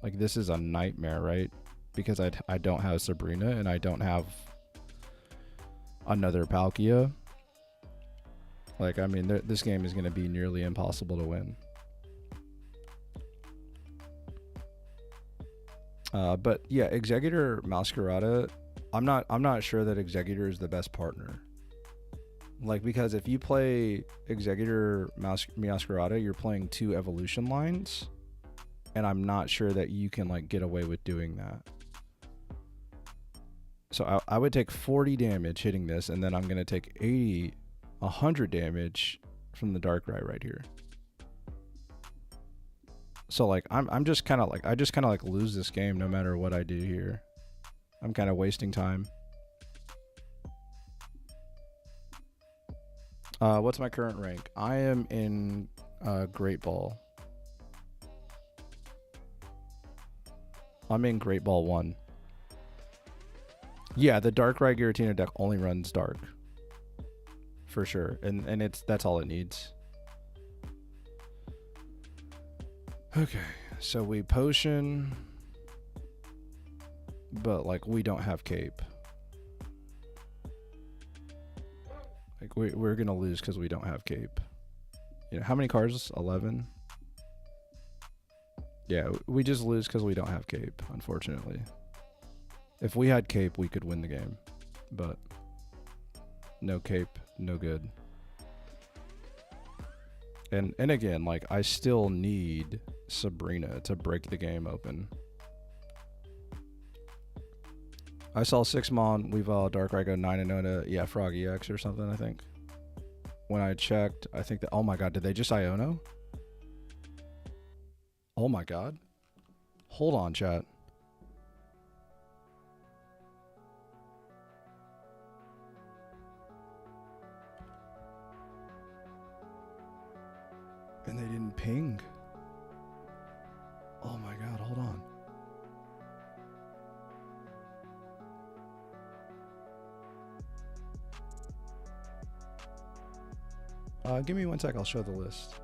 Speaker 2: Like, this is a nightmare, right? Because I don't have Sabrina and I don't have another Palkia. Like, I mean, this game is going to be nearly impossible to win. But yeah, Executor Masquerada, I'm not sure that Executor is the best partner. Like, because if you play Executor Masquerada, you're playing 2 evolution lines, and I'm not sure that you can like get away with doing that. So I would take 40 damage hitting this, and then I'm gonna take 100 damage from the Darkrai right here. So like I'm just kind of like I just kind of like lose this game no matter what I do here. I'm kind of wasting time. What's my current rank? I am in Great Ball. I'm in Great Ball 1. Yeah, the Darkrai Giratina deck only runs Dark. For sure. And that's all it needs. Okay, so we potion, but like we don't have cape. Like we're gonna lose because we don't have cape. You know, how many cards? 11. Yeah, we just lose because we don't have cape, unfortunately. If we had cape, we could win the game, but no cape, no good. And again, like I still need Sabrina to break the game open. I saw 6mon, Weavile, Darkrai go 9-0 to, yeah, Frog EX or something, I think. When I checked, I think that, oh my god, did they just Iono? Oh my god. Hold on, chat. And they didn't ping. Oh my god, hold on. Give me 1 sec, I'll show the list.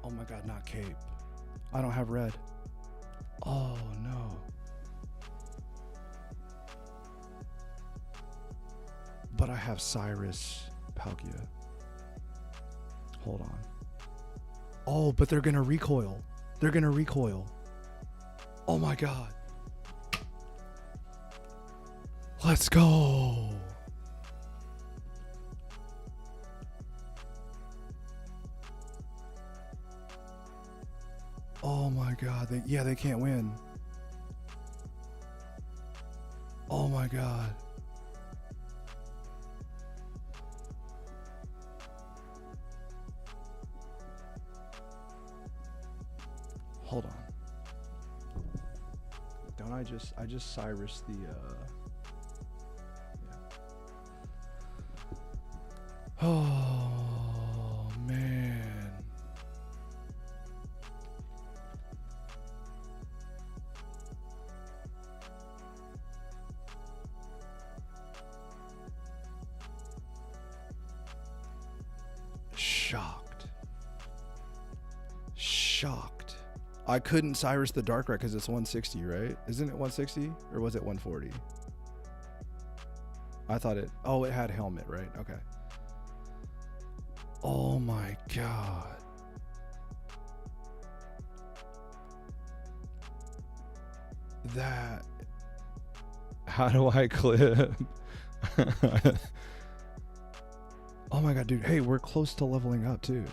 Speaker 2: Oh my god, not cape. I don't have red. Oh no. But I have Cyrus Palkia. Hold on. Oh, but they're gonna recoil. They're gonna recoil. Oh my god. Let's go. Oh my god, they can't win. Oh my god. Hold on. Don't I just Cyrus the yeah. Oh man. Shocked. I couldn't Cyrus the Darkrai because it's 160, right? Isn't it 160 or was it 140? I thought it. Oh, it had helmet, right? Okay. Oh my god. That. How do I clip? Oh my god, dude. Hey, we're close to leveling up too.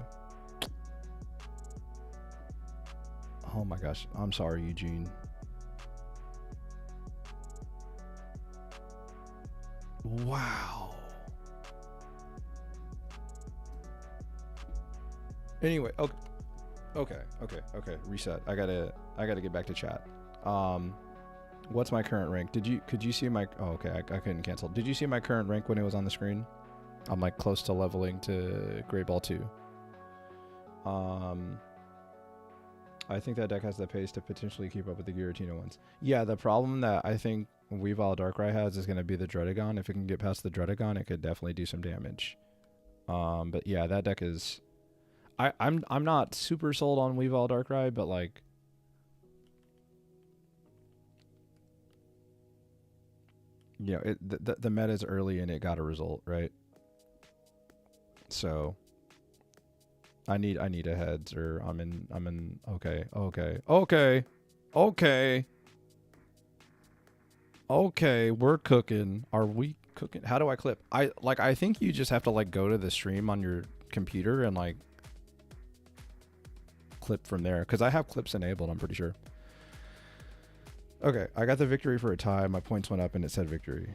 Speaker 2: Oh my gosh. I'm sorry, Eugene. Wow. Anyway, okay. Reset. I gotta get back to chat. What's my current rank? Could you see my? Oh, okay. I couldn't cancel. Did you see my current rank when it was on the screen? I'm like close to leveling to Great Ball 2. I think that deck has the pace to potentially keep up with the Giratina ones. Yeah, the problem that I think Weavile Darkrai has is going to be the Dredagon. If it can get past the Dredagon, it could definitely do some damage. But yeah, that deck is... I'm not super sold on Weavile Darkrai, but like... You know, the meta's early and it got a result, right? So... I need a heads, or I'm in okay. Okay, we're cooking. Are we cooking? How do I clip? I think you just have to like go to the stream on your computer and like clip from there, cuz I have clips enabled, I'm pretty sure. Okay, I got the victory for a tie. My points went up and it said victory.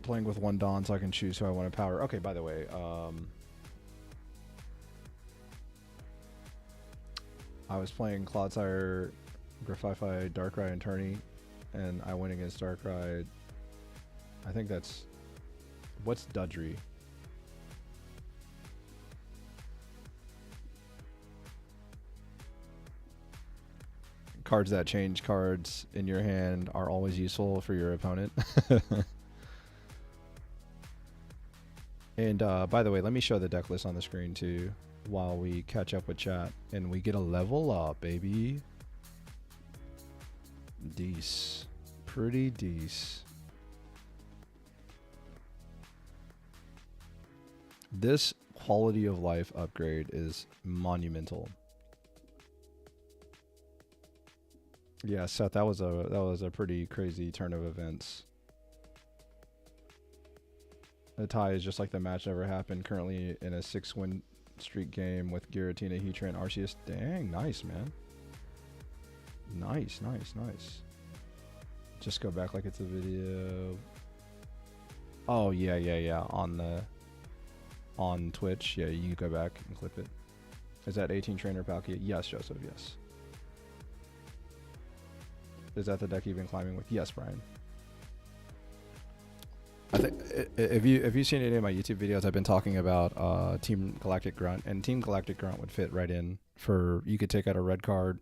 Speaker 2: Playing with one Dawn so I can choose who I want to power. Okay, by the way, I was playing Clodsire, Grafify, Darkrai, and Tourney, and I went against Darkrai. I think that's... What's Dudry? Cards that change cards in your hand are always useful for your opponent. And by the way, let me show the deck list on the screen too while we catch up with chat and we get a level up, baby. Dece. Pretty dece. This quality of life upgrade is monumental. Yeah, Seth, that was a pretty crazy turn of events. The tie is just like the match never happened. Currently in a 6-win streak game with Giratina, Heatran, Arceus. Dang, nice, man. Nice. Just go back like it's a video. Oh, yeah. On Twitch. Yeah, you can go back and clip it. Is that 18 Trainer Palkia? Yes, Joseph, yes. Is that the deck you've been climbing with? Yes, Brian. I think if you've seen any of my YouTube videos, I've been talking about Team Galactic Grunt, and Team Galactic Grunt would fit right in for... You could take out a red card,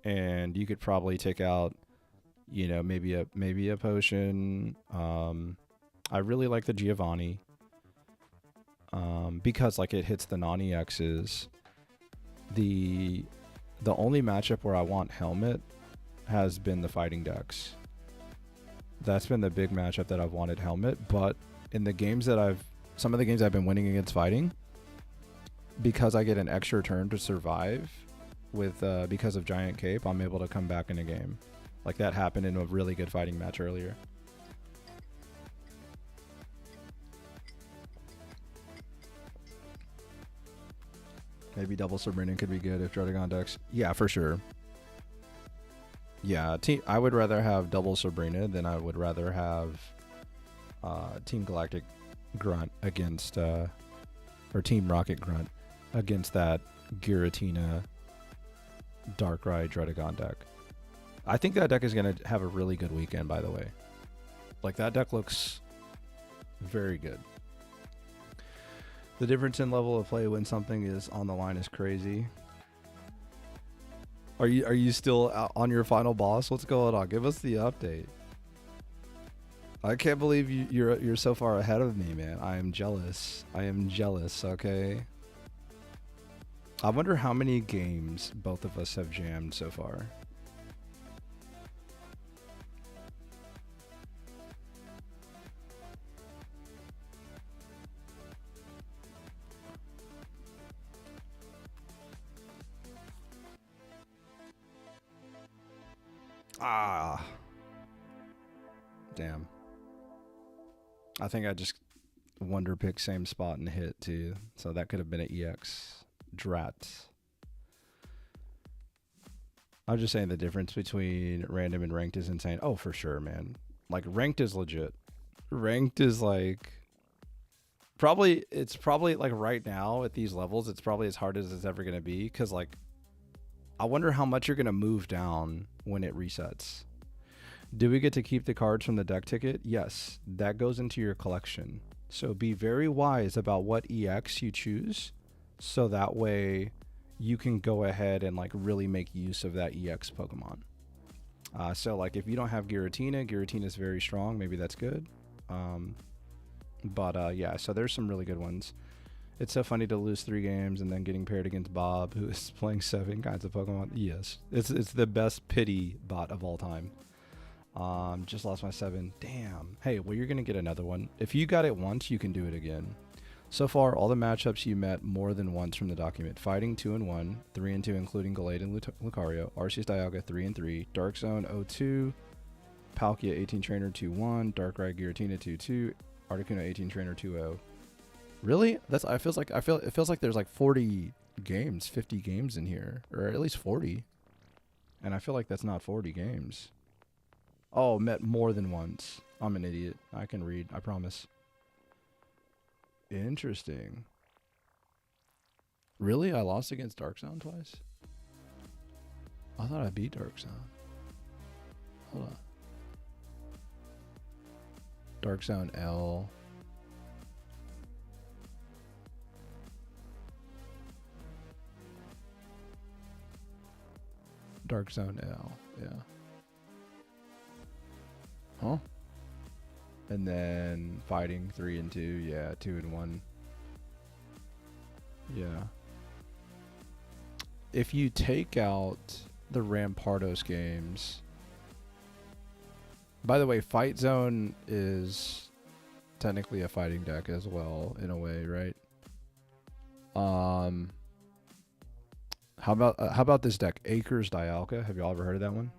Speaker 2: and you could probably take out, you know, maybe a potion. I really like the Giovanni because like it hits the non-EXs. The only matchup where I want Helmet has been the fighting decks. That's been the big matchup that I've wanted Helmet, but in the games that some of the games I've been winning against fighting, because I get an extra turn to survive with because of Giant Cape, I'm able to come back in a game. Like that happened in a really good fighting match earlier. Maybe double Sabrina could be good if Dredagon decks. Yeah, for sure. Yeah, I would rather have double Sabrina than I would rather have Team Galactic Grunt against, or Team Rocket Grunt against that Giratina Darkrai Dredagon deck. I think that deck is going to have a really good weekend, by the way. Like, that deck looks very good. The difference in level of play when something is on the line is crazy. Are you still out on your final boss? What's going on? Give us the update. I can't believe you're so far ahead of me, man. I am jealous. Okay. I wonder how many games both of us have jammed so far. Ah. Damn. I think I just wonder pick same spot and hit too. So that could have been an EX. Drat. I'm just saying the difference between random and ranked is insane. Oh, for sure, man. Like ranked is legit. Ranked is like it's probably like right now at these levels, it's probably as hard as it's ever going to be. Cause like, I wonder how much you're going to move down when it resets. Do we get to keep the cards from the deck ticket? Yes, that goes into your collection. So be very wise about what EX you choose. So that way you can go ahead and like really make use of that EX Pokemon. So like if you don't have Giratina is very strong. Maybe that's good. But yeah, so there's some really good ones. It's so funny to lose 3 games and then getting paired against Bob, who is playing 7 kinds of Pokemon. Yes, it's the best pity bot of all time. Just lost my 7. Damn. Hey, well, you're going to get another one. If you got it once, you can do it again. So far, all the matchups you met more than once from the document. Fighting 2-1, 3-2 including Gallade and Lucario, Arceus Dialga 3-3, Dark Zone 0-2, Palkia 18 Trainer 2-1, Darkrai Giratina 2-2, Articuno 18 Trainer 2-0. Really? It feels like there's like 40 games, 50 games in here, or at least 40. And I feel like that's not 40 games. Oh, met more than once. I'm an idiot. I can read, I promise. Interesting. Really? I lost against Dark Zone twice? I thought I beat Dark Zone. Hold on. Dark Zone L. Dark Zone L, yeah. Huh? And then fighting 3-2, yeah, 2-1. Yeah. If you take out the Rampardos games, by the way, Fight Zone is technically a fighting deck as well, in a way, right? How about this deck, Acres Dialga? Have y'all ever heard of that one?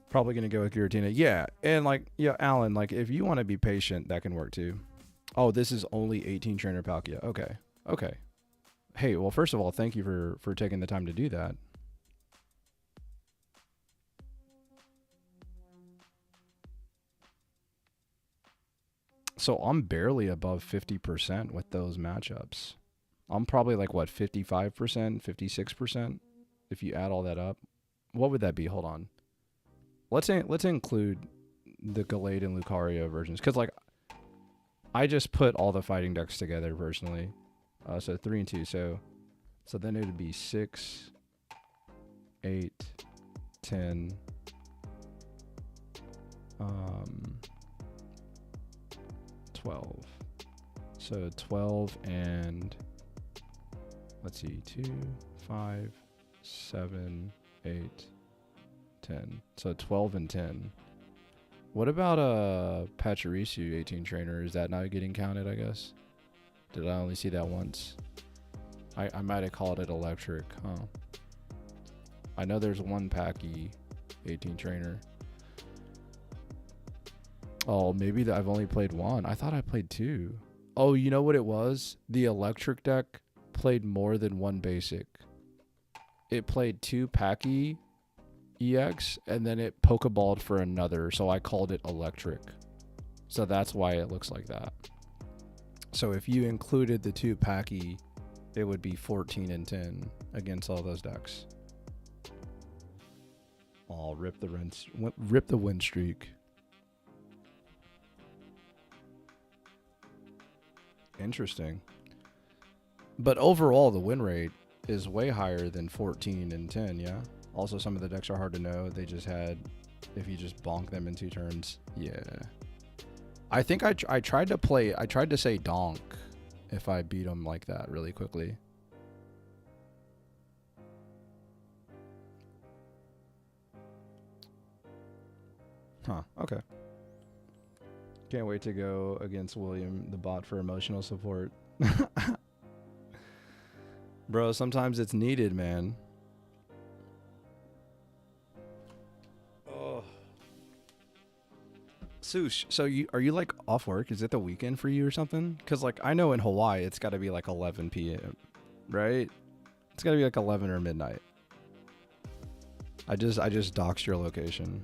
Speaker 2: Probably gonna go with Giratina. Yeah, and like, yeah, Alan, like if you want to be patient, that can work too. Oh, this is only 18 Trainer Palkia. Okay. Hey, well, first of all, thank you for taking the time to do that. So I'm barely above 50% with those matchups. I'm probably like, what, 55%, 56% if you add all that up. What would that be? Hold on. Let's include the Gallade and Lucario versions, because like I just put all the fighting decks together personally. So 3-2. So then it would be 6, 8, 10. 12. So 12 and let's see, 2, 5, 7, 8, 10. So 12 and 10. What about Pachirisu 18 Trainer? Is that not getting counted, I guess? Did I only see that once? I might have called it electric, huh? I know there's one Packy 18 Trainer. Oh, maybe I've only played one. I thought I played 2. Oh, you know what it was? The electric deck played more than one basic. It played 2 Packy EX, and then it Poké Balled for another, so I called it electric. So that's why it looks like that. So if you included the 2 Packy, it would be 14 and 10 against all those decks. Oh, rip the win streak. Interesting. But overall, the win rate is way higher than 14 and 10, yeah? Also, some of the decks are hard to know. They just had, if you just bonk them in 2 turns. Yeah. I think I tried to say donk if I beat them like that really quickly. Huh, okay. Can't wait to go against William, the bot, for emotional support. Bro, sometimes it's needed, man. Sush, so are you like off work? Is it the weekend for you or something? Because like I know in Hawaii it's got to be like 11 p.m. right? It's got to be like 11 or midnight. I just doxed your location.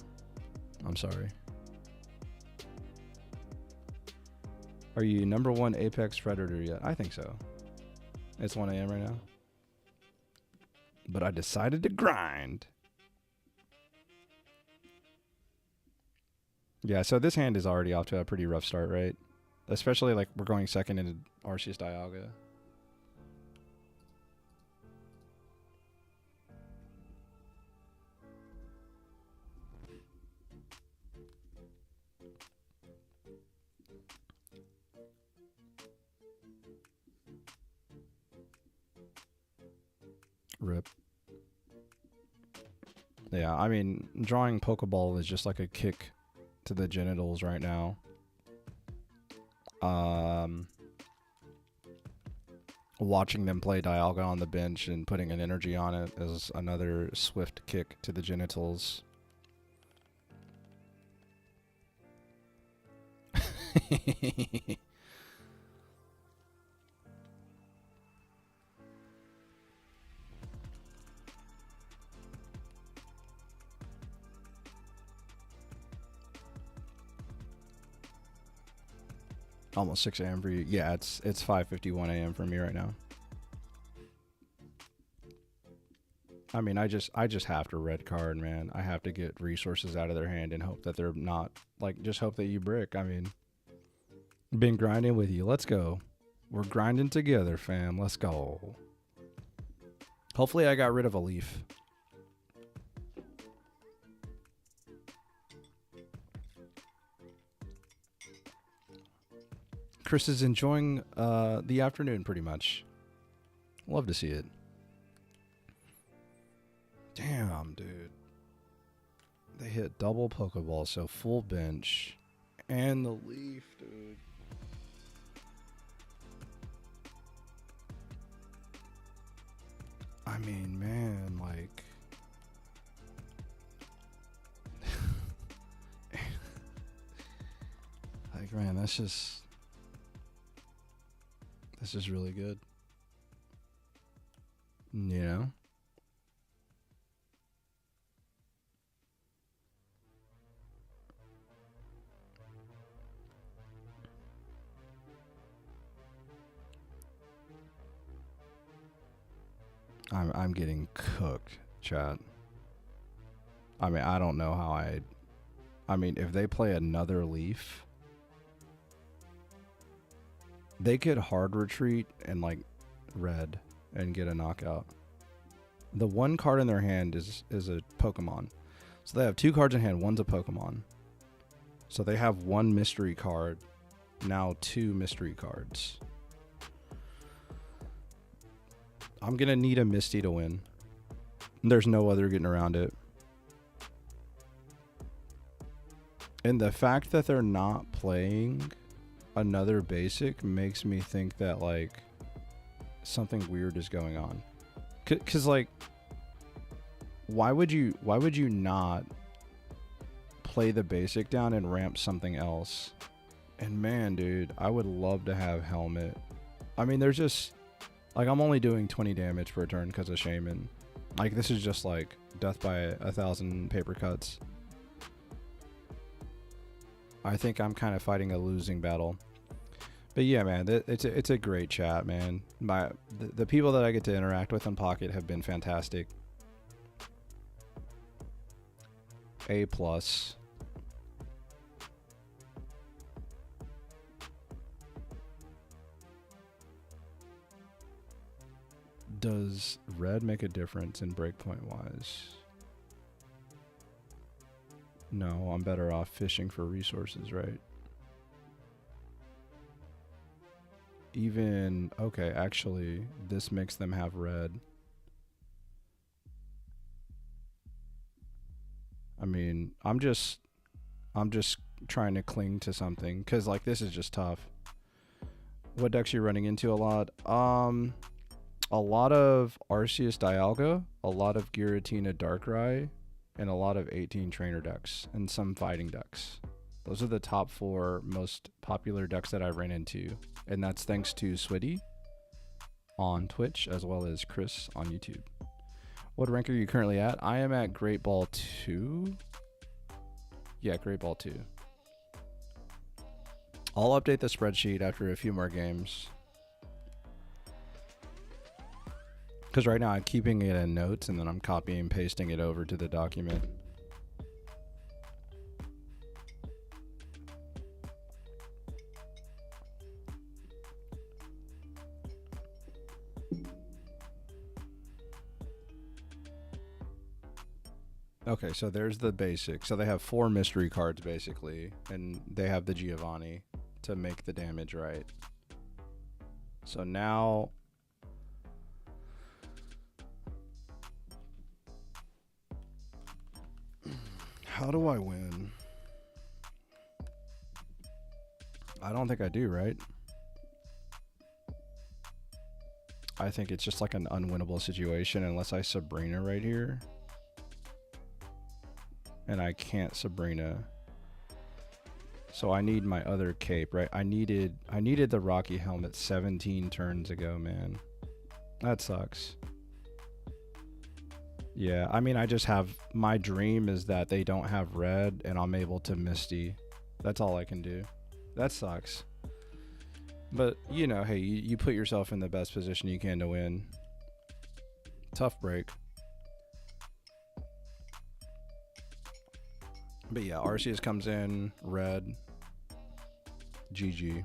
Speaker 2: I'm sorry. Are you number 1 apex predator yet? I think so. It's 1 a.m. right now. But I decided to grind. Yeah, so this hand is already off to a pretty rough start, right? Especially like we're going second into Arceus Dialga. Rip. Yeah, I mean, drawing Poké Ball is just like a kick to the genitals right now. Watching them play Dialga on the bench and putting an energy on it is another swift kick to the genitals. Almost 6 a.m. for you. Yeah, it's 5:51 a.m. for me right now. I mean, I just have to red card, man. I have to get resources out of their hand and hope that they're not like just hope that you brick. I mean, been grinding with you. Let's go. We're grinding together, fam. Let's go. Hopefully I got rid of a leaf. Chris is enjoying the afternoon pretty much. Love to see it. Damn, dude. They hit double Pokeball, so full bench. And the leaf, dude. I mean, man, like... like, man, that's just... this is really good. You know? I'm getting cooked, chat. I mean, I don't know how I mean, if they play another leaf, they could hard retreat and like red and get a knockout. The one card in their hand is a Pokemon. So they have 2 cards in hand, one's a Pokemon. So they have 1 mystery card, now 2 mystery cards. I'm gonna need a Misty to win. There's no other getting around it. And the fact that they're not playing another basic makes me think that like something weird is going on. Cause like, why would you not play the basic down and ramp something else? And man, dude, I would love to have Helmet. I mean, there's just like, I'm only doing 20 damage per turn because of Shaman. Like, this is just like death by 1,000 paper cuts. I think I'm kind of fighting a losing battle. But yeah, man, it's a great chat, man. The people that I get to interact with on Pocket have been fantastic. A+. Does red make a difference in breakpoint wise? No, I'm better off fishing for resources, right? Even, okay, actually, this makes them have red. I mean, I'm just trying to cling to something, because like this is just tough. What decks are you running into a lot? A lot of Arceus Dialga, a lot of Giratina Darkrai, and a lot of 18 trainer decks, and some fighting decks. Those are the top 4 most popular decks that I ran into. And that's thanks to Switty on Twitch as well as Chris on YouTube. What rank are you currently at? I am at Great Ball 2. Yeah, Great Ball 2. I'll update the spreadsheet after a few more games. Because right now I'm keeping it in notes and then I'm copying and pasting it over to the document. Okay, so there's the basic. So they have 4 mystery cards basically, and they have the Giovanni to make the damage right. So now how do I win? I don't think I do, right? I think it's just like an unwinnable situation unless I Sabrina right here. And I can't Sabrina. So I need my other cape, right? I needed the Rocky helmet 17 turns ago, man. That sucks. Yeah, I mean, I just have, my dream is that they don't have red and I'm able to Misty. That's all I can do. That sucks. But, you know, hey, you put yourself in the best position you can to win. Tough break. But yeah, Arceus comes in, red. GG.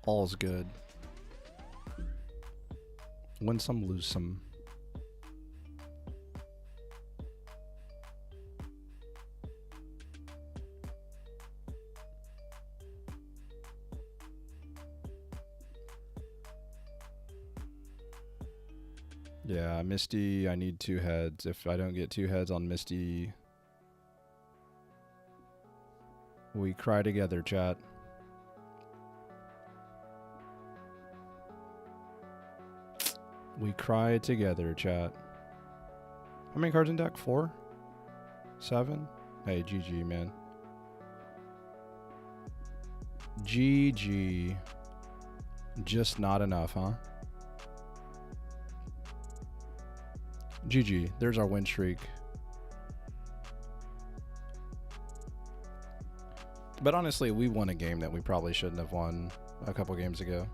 Speaker 2: All's good. Win some, lose some. Yeah, Misty, I need 2 heads. If I don't get 2 heads on Misty, we cry together, chat. We cry together, chat. How many cards in deck? 4? 7? Hey, GG, man. GG. Just not enough, huh? GG. There's our win streak. But honestly, we won a game that we probably shouldn't have won a couple games ago.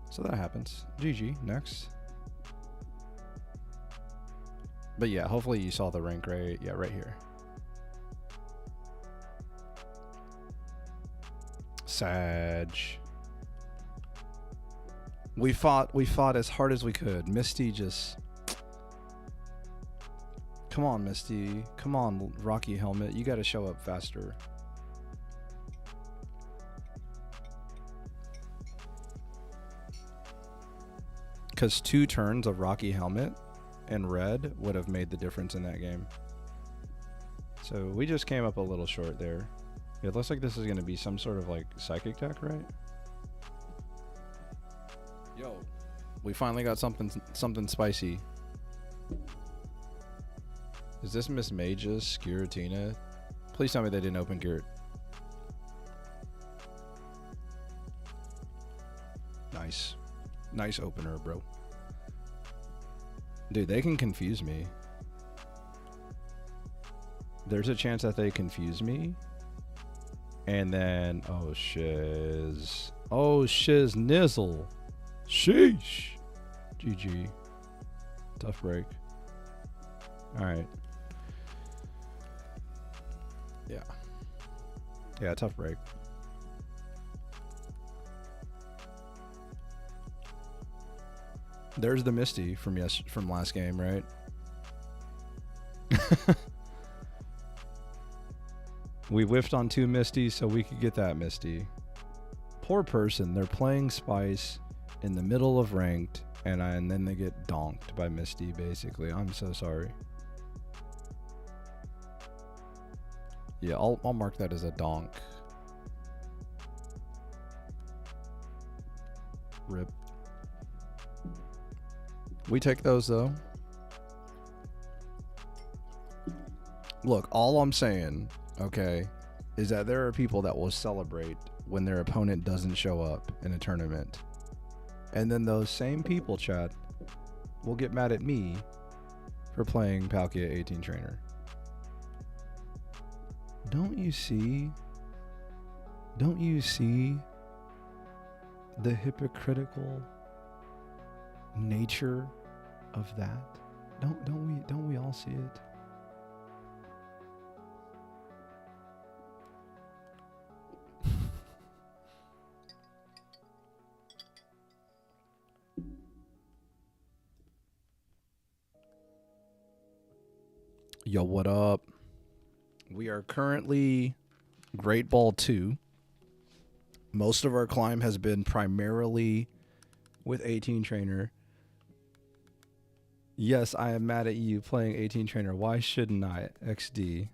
Speaker 2: So that happens. GG. Next. But yeah, hopefully you saw the rank right. Yeah, right here. Sag. We fought as hard as we could. Misty just... Come on, Misty. Come on, Rocky Helmet. You gotta show up faster. Because 2 turns of Rocky Helmet and red would have made the difference in that game. So we just came up a little short there. It looks like this is going to be some sort of like psychic deck, right? Yo, we finally got something spicy. Is this Miss Mage's Giratina? Please tell me they didn't open Girat. Nice. Nice opener, bro. Dude, they can confuse me. There's a chance that they confuse me. And then, oh, shiz. Oh, shiz nizzle. Sheesh. GG. Tough break. Alright. Yeah. Yeah, tough break. There's the Misty from last game, right? We whiffed on 2 Misties so we could get that Misty. Poor person. They're playing Spice in the middle of ranked, and then they get donked by Misty, basically. I'm so sorry. Yeah, I'll mark that as a donk. Rip. We take those, though. Look, all I'm saying
Speaker 1: okay, is that there are people that will celebrate when their opponent doesn't show up in a tournament. And then those same people, Chad, will get mad at me for playing Palkia 18 Trainer. Don't you see the hypocritical nature of that? Don't we all see it? Yo, what up? We are currently Great Ball 2. Most of our climb has been primarily with 18 Trainer. Yes, I am mad at you playing 18 Trainer. Why shouldn't I? XD.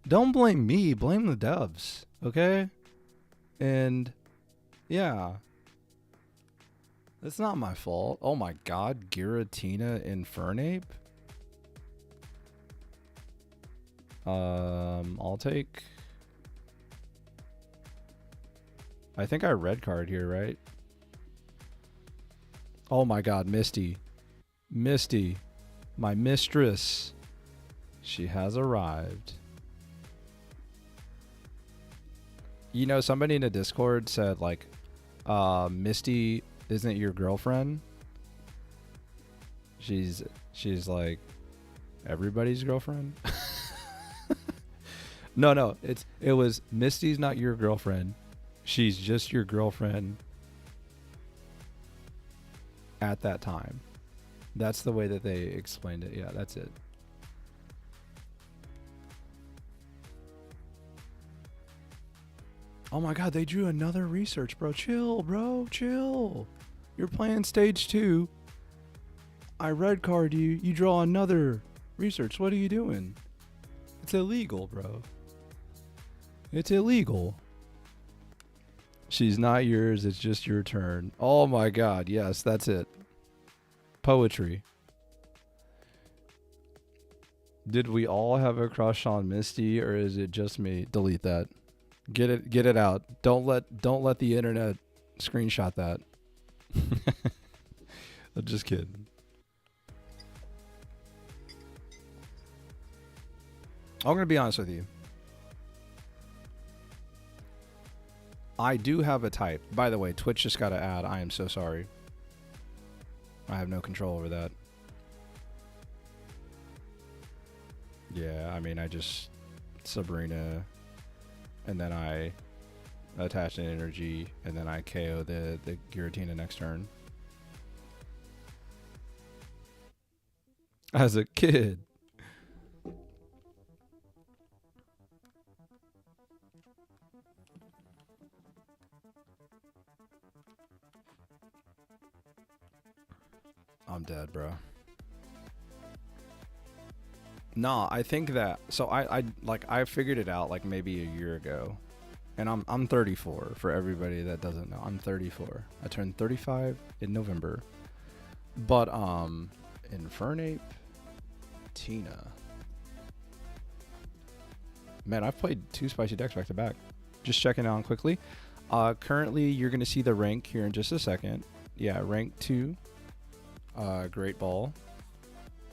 Speaker 1: Don't blame me. Blame the devs. Okay? And yeah. It's not my fault. Oh my god. Giratina Infernape? I'll take... I think I red card here, right? Oh my god, Misty. Misty. My mistress. She has arrived. You know, somebody in the Discord said, like, Misty isn't your girlfriend. She's like everybody's girlfriend. No, it was Misty's not your girlfriend. She's just your girlfriend at that time. That's the way that they explained it. Yeah, that's it. Oh my god, they drew another research, bro. Chill, bro. Chill. You're playing stage 2. I red card you. You draw another research. What are you doing? It's illegal, bro. It's illegal. She's not yours. It's just your turn. Oh my god. Yes, that's it. Poetry. Did we all have a crush on Misty, or is it just me? Delete that. Get it out. Don't let the internet screenshot that. I'm just kidding. I'm gonna be honest with you. I do have a type. By the way, Twitch just got an ad. I am so sorry. I have no control over that. Yeah, I mean, I just Sabrina, and then I attach an energy, and then I KO the Giratina next turn. As a kid. I'm dead, bro. Nah, I think that, so I figured it out like maybe a year ago, and I'm 34 for everybody that doesn't know. I'm 34. I turned 35 in November. But Infernape, Tina. Man, I've played 2 spicy decks back to back. Just checking on quickly. Currently, you're gonna see the rank here in just a second. Yeah, rank 2. Great Ball.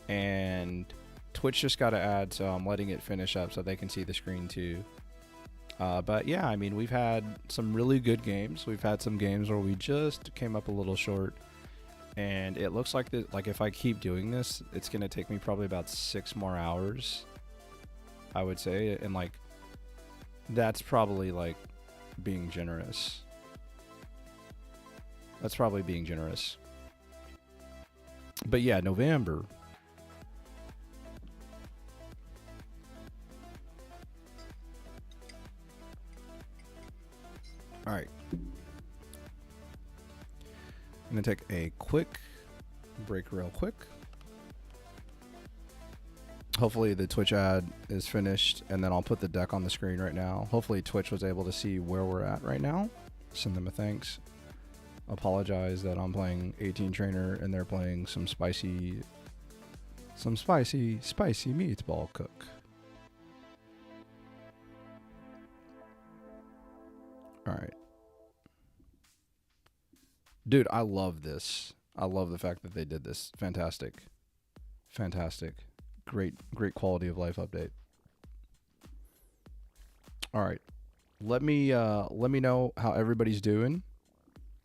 Speaker 1: And Twitch just got to add, so I'm letting it finish up so they can see the screen too. But yeah, I mean, we've had some really good games. We've had some games where we just came up a little short, and it looks like that. Like if I keep doing this, it's gonna take me probably about 6 more hours, I would say, and like that's probably like being generous. That's probably being generous. But yeah, November. All right. I'm going to take a quick break real quick. Hopefully the Twitch ad is finished, and then I'll put the deck on the screen right now. Hopefully Twitch was able to see where we're at right now. Send them a thanks. Apologize that I'm playing 18 Trainer and they're playing some spicy meatball cook. All right. Dude, I love this. I love the fact that they did this. Fantastic. Fantastic. Great quality of life update. All right. Let me know how everybody's doing.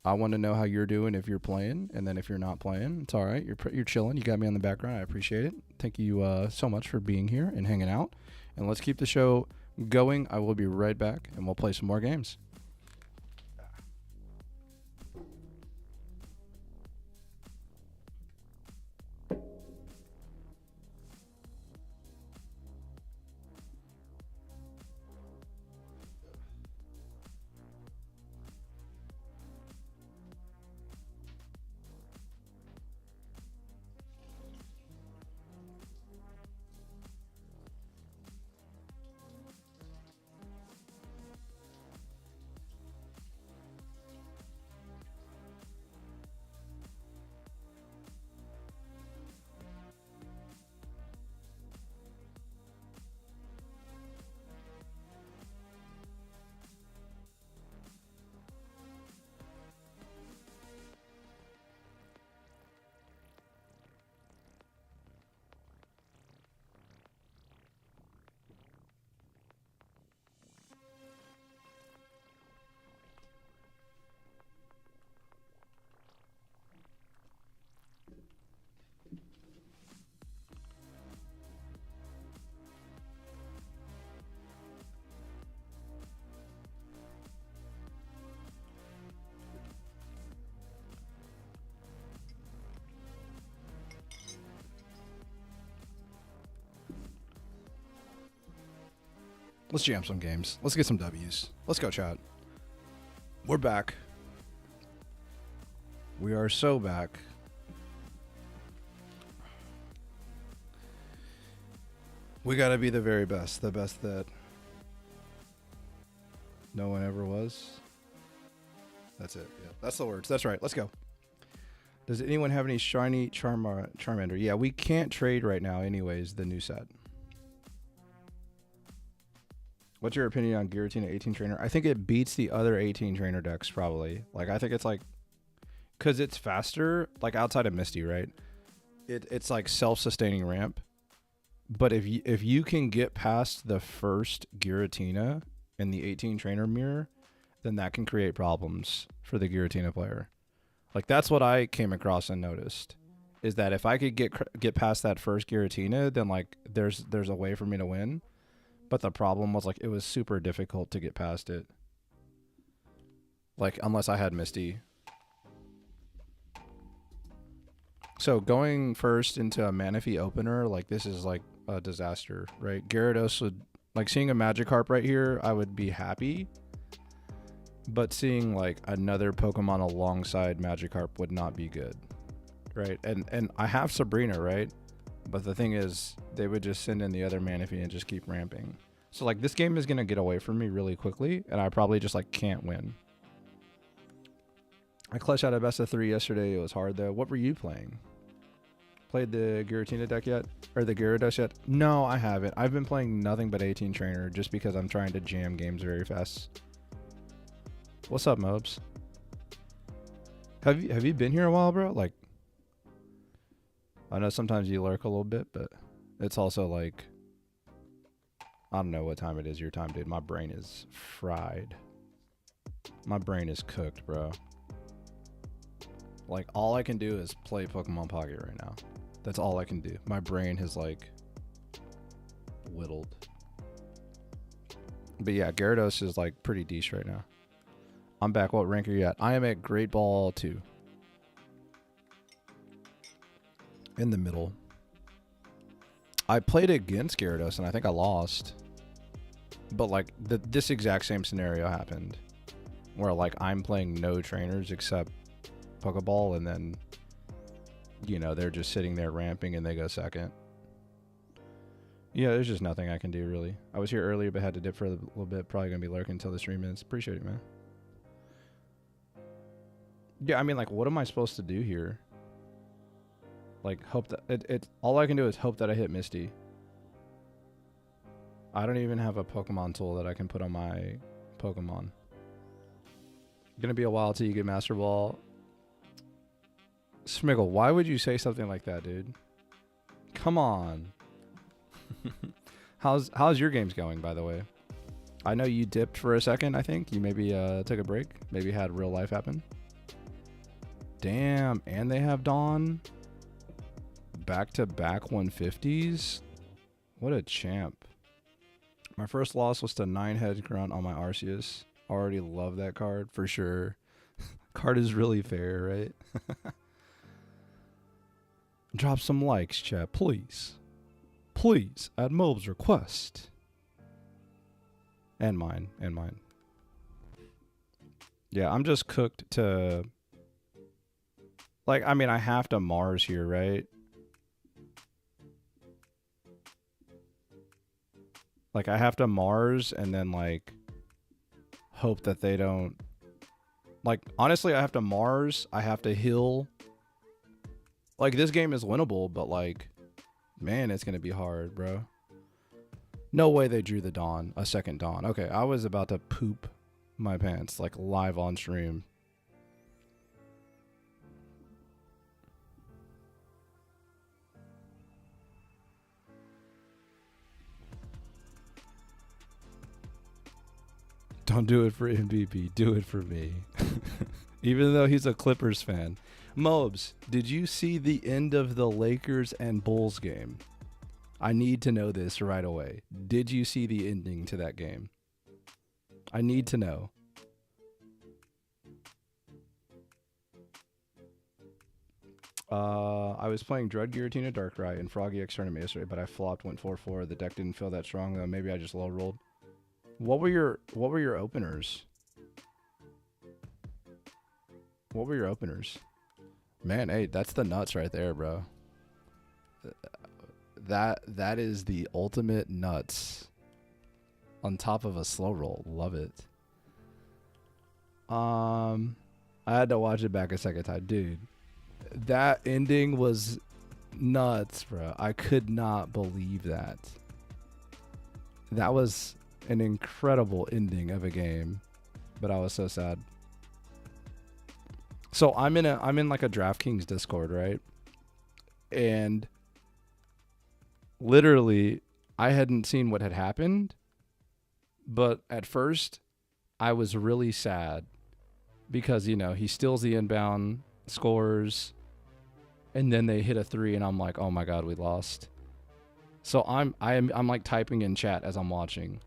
Speaker 1: I want to know how you're doing if you're playing, and then if you're not playing, it's all right. You're chilling. You got me on the background. I appreciate it. Thank you so much for being here and hanging out. And let's keep the show going. I will be right back, and we'll play some more games. Let's jam some games. Let's get some W's. Let's go, chat. We're back. We are so back. We gotta be the very best. The best that no one ever was. That's it. Yeah, that's the words. That's right. Let's go. Does anyone have any shiny Charmander? Yeah, we can't trade right now anyways, the new set. What's your opinion on Giratina 18 trainer? I think it beats the other 18 trainer decks probably. Like, I think it's like, because it's faster, like outside of Misty, right? It's like self-sustaining ramp. But if you can get past the first Giratina in the 18 trainer mirror, then that can create problems for the Giratina player. Like, that's what I came across and noticed, is that if I could get past that first Giratina, then like there's a way for me to win. But the problem was, like, it was super difficult to get past it. Like, unless I had Misty. So going first into a Manaphy opener, like, this is like a disaster, right? Gyarados would, like, seeing a Magikarp right here, I would be happy. But seeing like another Pokemon alongside Magikarp would not be good, right? And I have Sabrina, right? But the thing is, they would just send in the other Manaphy and just keep ramping. So like, this game is gonna get away from me really quickly, and I probably just like can't win. I clutched out a best of 3 yesterday. It was hard though. What were you playing? Played the Giratina deck yet? Or the Gyarados yet? No, I haven't. I've been playing nothing but 18 trainer just because I'm trying to jam games very fast. What's up, Mobs? Have you been here a while, bro? Like, I know sometimes you lurk a little bit, but it's also like, I don't know what time it is your time, dude. My brain is fried. My brain is cooked, bro. Like, all I can do is play Pokemon Pocket right now. That's all I can do. My brain has like whittled. But yeah, Gyarados is like pretty decent right now. I'm back. What rank are you at? I am at Great Ball 2. In the middle. I played against Gyarados and I think I lost. But like, this exact same scenario happened. Where like, I'm playing no trainers except Poké Ball, and then, you know, they're just sitting there ramping and they go second. Yeah, there's just nothing I can do really. I was here earlier but had to dip for a little bit. Probably gonna be lurking until the stream ends. Appreciate it, man. Yeah, I mean, like, what am I supposed to do here? Like, hope that all I can do is hope that I hit Misty. I don't even have a Pokemon tool that I can put on my Pokemon.
Speaker 2: Gonna be a while till you get Master Ball. Smiggle, why would you say something like that, dude? Come on. How's your games going, by the way? I know you dipped for a second, I think. You maybe took a break. Maybe had real life happen. Damn, and they have Dawn. Back-to-back 150s. What a champ. My first loss was to 9-head grunt on my Arceus. Already love that card, for sure. Card is really fair, right? Drop some likes, chat, please. Please, at Mobe's request. And mine. Yeah, I'm just cooked to... Like, I mean, I have to Mars here, right? Like, I have to Mars and then, like, hope that they don't... Like, honestly, I have to Mars. I have to heal. Like, this game is winnable, but, like, man, it's going to be hard, bro. No way they drew the Dawn, a second Dawn. Okay, I was about to poop my pants, like, live on stream. Don't do it for MVP. Do it for me. Even though he's a Clippers fan. Mobes, did you see the end of the Lakers and Bulls game? I need to know this right away. Did you see the ending to that game? I need to know. I was playing Dread Giratina Darkrai and Froggy X Tournament yesterday, but I flopped, went 4-4. The deck didn't feel that strong though. Maybe I just low rolled. What were your openers? What were your openers? Man, hey, that's the nuts right there, bro. That is the ultimate nuts. On top of a slow roll. Love it. I had to watch it back a second time. Dude, that ending was nuts, bro. I could not believe that. That was an incredible ending of a game, but I was so sad. So I'm in like a DraftKings Discord, right? And literally I hadn't seen what had happened, but at first I was really sad because, you know, he steals the inbound, scores, and then they hit a 3 and I'm like, "Oh my god, we lost." So I'm like typing in chat as I'm watching.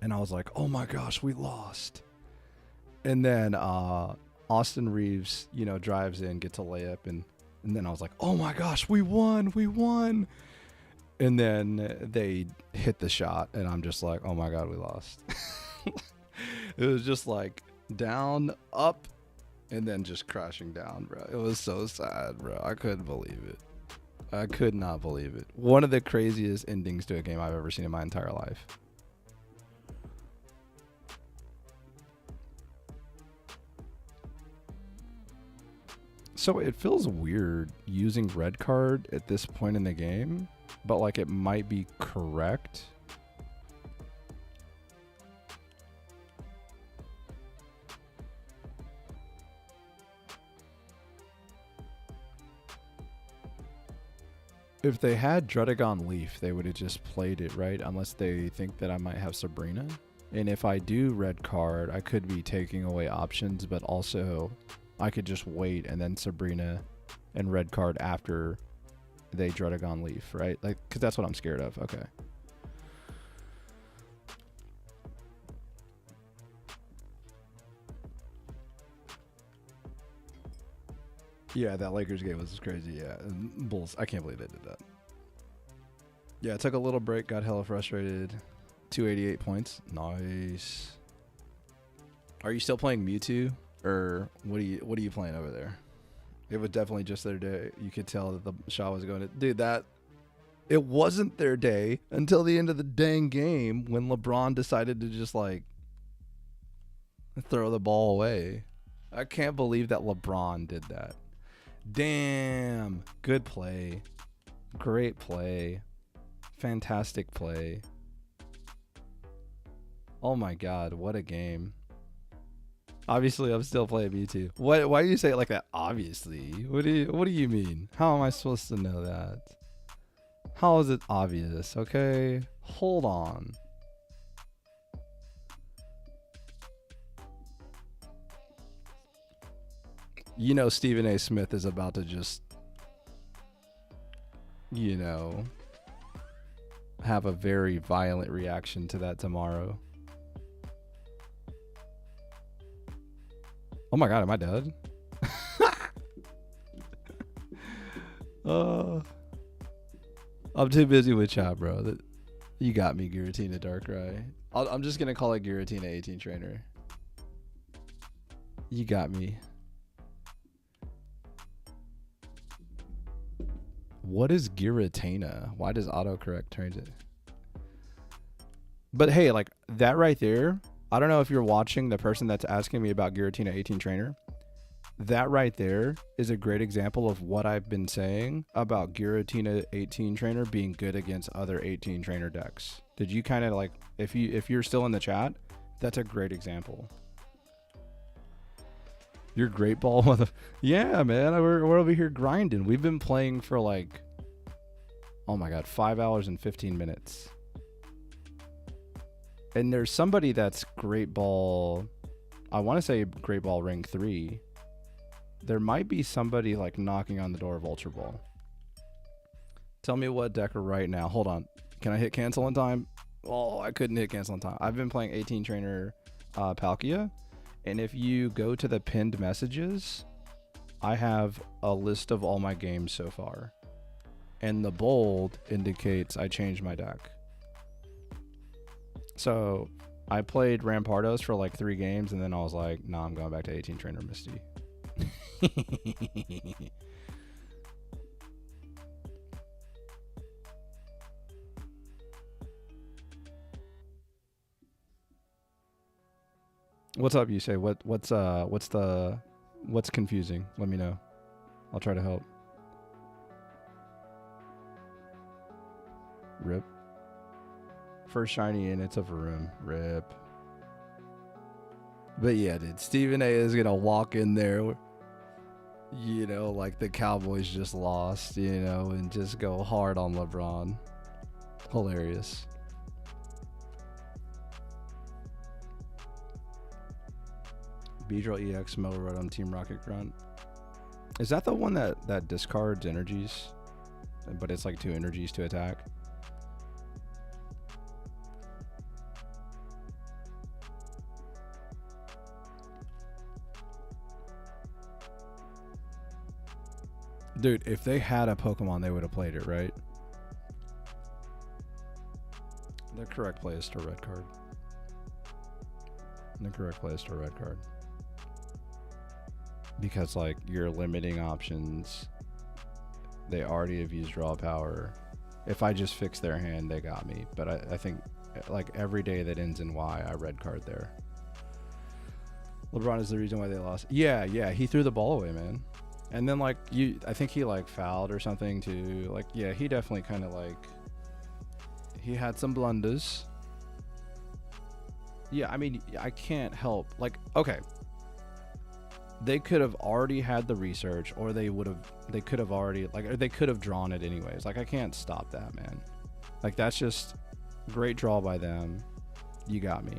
Speaker 2: And I was like, "Oh my gosh, we lost." And then Austin Reeves, you know, drives in, gets a layup, and then I was like, "Oh my gosh, we won." And then they hit the shot, and I'm just like, "Oh my god, we lost." It was just like down, up, and then just crashing down, bro. It was so sad, bro. I couldn't believe it. I could not believe it. One of the craziest endings to a game I've ever seen in my entire life. So it feels weird using red card at this point in the game, but like it might be correct. If they had Drudagon Leaf, they would have just played it, right? Unless they think that I might have Sabrina. And if I do red card, I could be taking away options, but also I could just wait and then Sabrina and red card after they Drudagon Leaf, right? Like, because that's what I'm scared of. Okay. Yeah, that Lakers game was crazy. Yeah, and Bulls. I can't believe they did that. Yeah, I took a little break, got hella frustrated. 288 points. Nice. Are you still playing Mewtwo, or what are you playing over there? It was definitely just their day. You could tell that the shot was going to... Dude, it wasn't their day until the end of the dang game when LeBron decided to just, like, throw the ball away. I can't believe that LeBron did that. Damn. Good play. Great play. Fantastic play. Oh my god, what a game. Obviously, I'm still playing Mewtwo. What? Why do you say it like that? Obviously. What do you mean? How am I supposed to know that? How is it obvious? Okay, hold on. You know, Stephen A. Smith is about to just, you know, have a very violent reaction to that tomorrow. Oh my god, am I dead? I'm too busy with chat, bro. You got me, Giratina Darkrai. I'm just gonna call it Giratina 18 Trainer. You got me. What is Giratina? Why does autocorrect change it? But hey, like that right there, I don't know if you're watching the person that's asking me about Giratina 18 Trainer. That right there is a great example of what I've been saying about Giratina 18 Trainer being good against other 18 Trainer decks. Did you kind of like, if you're still in the chat, that's a great example. Your Great Ball with a, yeah, man, we're over here grinding. We've been playing for like, oh my god, 5 hours and 15 minutes. And there's somebody that's Great Ball, I want to say Great Ball Ring 3. There might be somebody like knocking on the door of Ultra Ball. Tell me what deck right now. Hold on. Can I hit cancel in time? Oh, I couldn't hit cancel in time. I've been playing 18 Trainer Palkia. And if you go to the pinned messages, I have a list of all my games so far. And the bold indicates I changed my deck. So I played Rampardos for like 3 games, and then I was like, nah, I'm going back to 18 Trainer Misty. What's up, you say? What's confusing? Let me know. I'll try to help. Rip. First shiny and it's a Varoom. Rip. But yeah, dude, Stephen A is gonna walk in there, you know, like the Cowboys just lost, you know, and just go hard on LeBron. Hilarious. Beedrill EX Metal Road on Team Rocket Grunt. Is that the one that discards energies? But it's like 2 energies to attack? Dude, if they had a Pokemon, they would have played it, right? The correct play is to red card. The correct play is to red card. Because, like, you're limiting options. They already have used draw power. If I just fix their hand, they got me. But I think, like, every day that ends in Y, I red card there. LeBron is the reason why they lost. Yeah, he threw the ball away, man. And then, like, I think he, like, fouled or something too. Like, yeah, he definitely kind of, like, he had some blunders. Yeah, I mean, I can't help. Like, okay. They could have already had the research, or they could have already, like, or they could have drawn it anyways. Like, I can't stop that, man. Like, that's just great draw by them. You got me.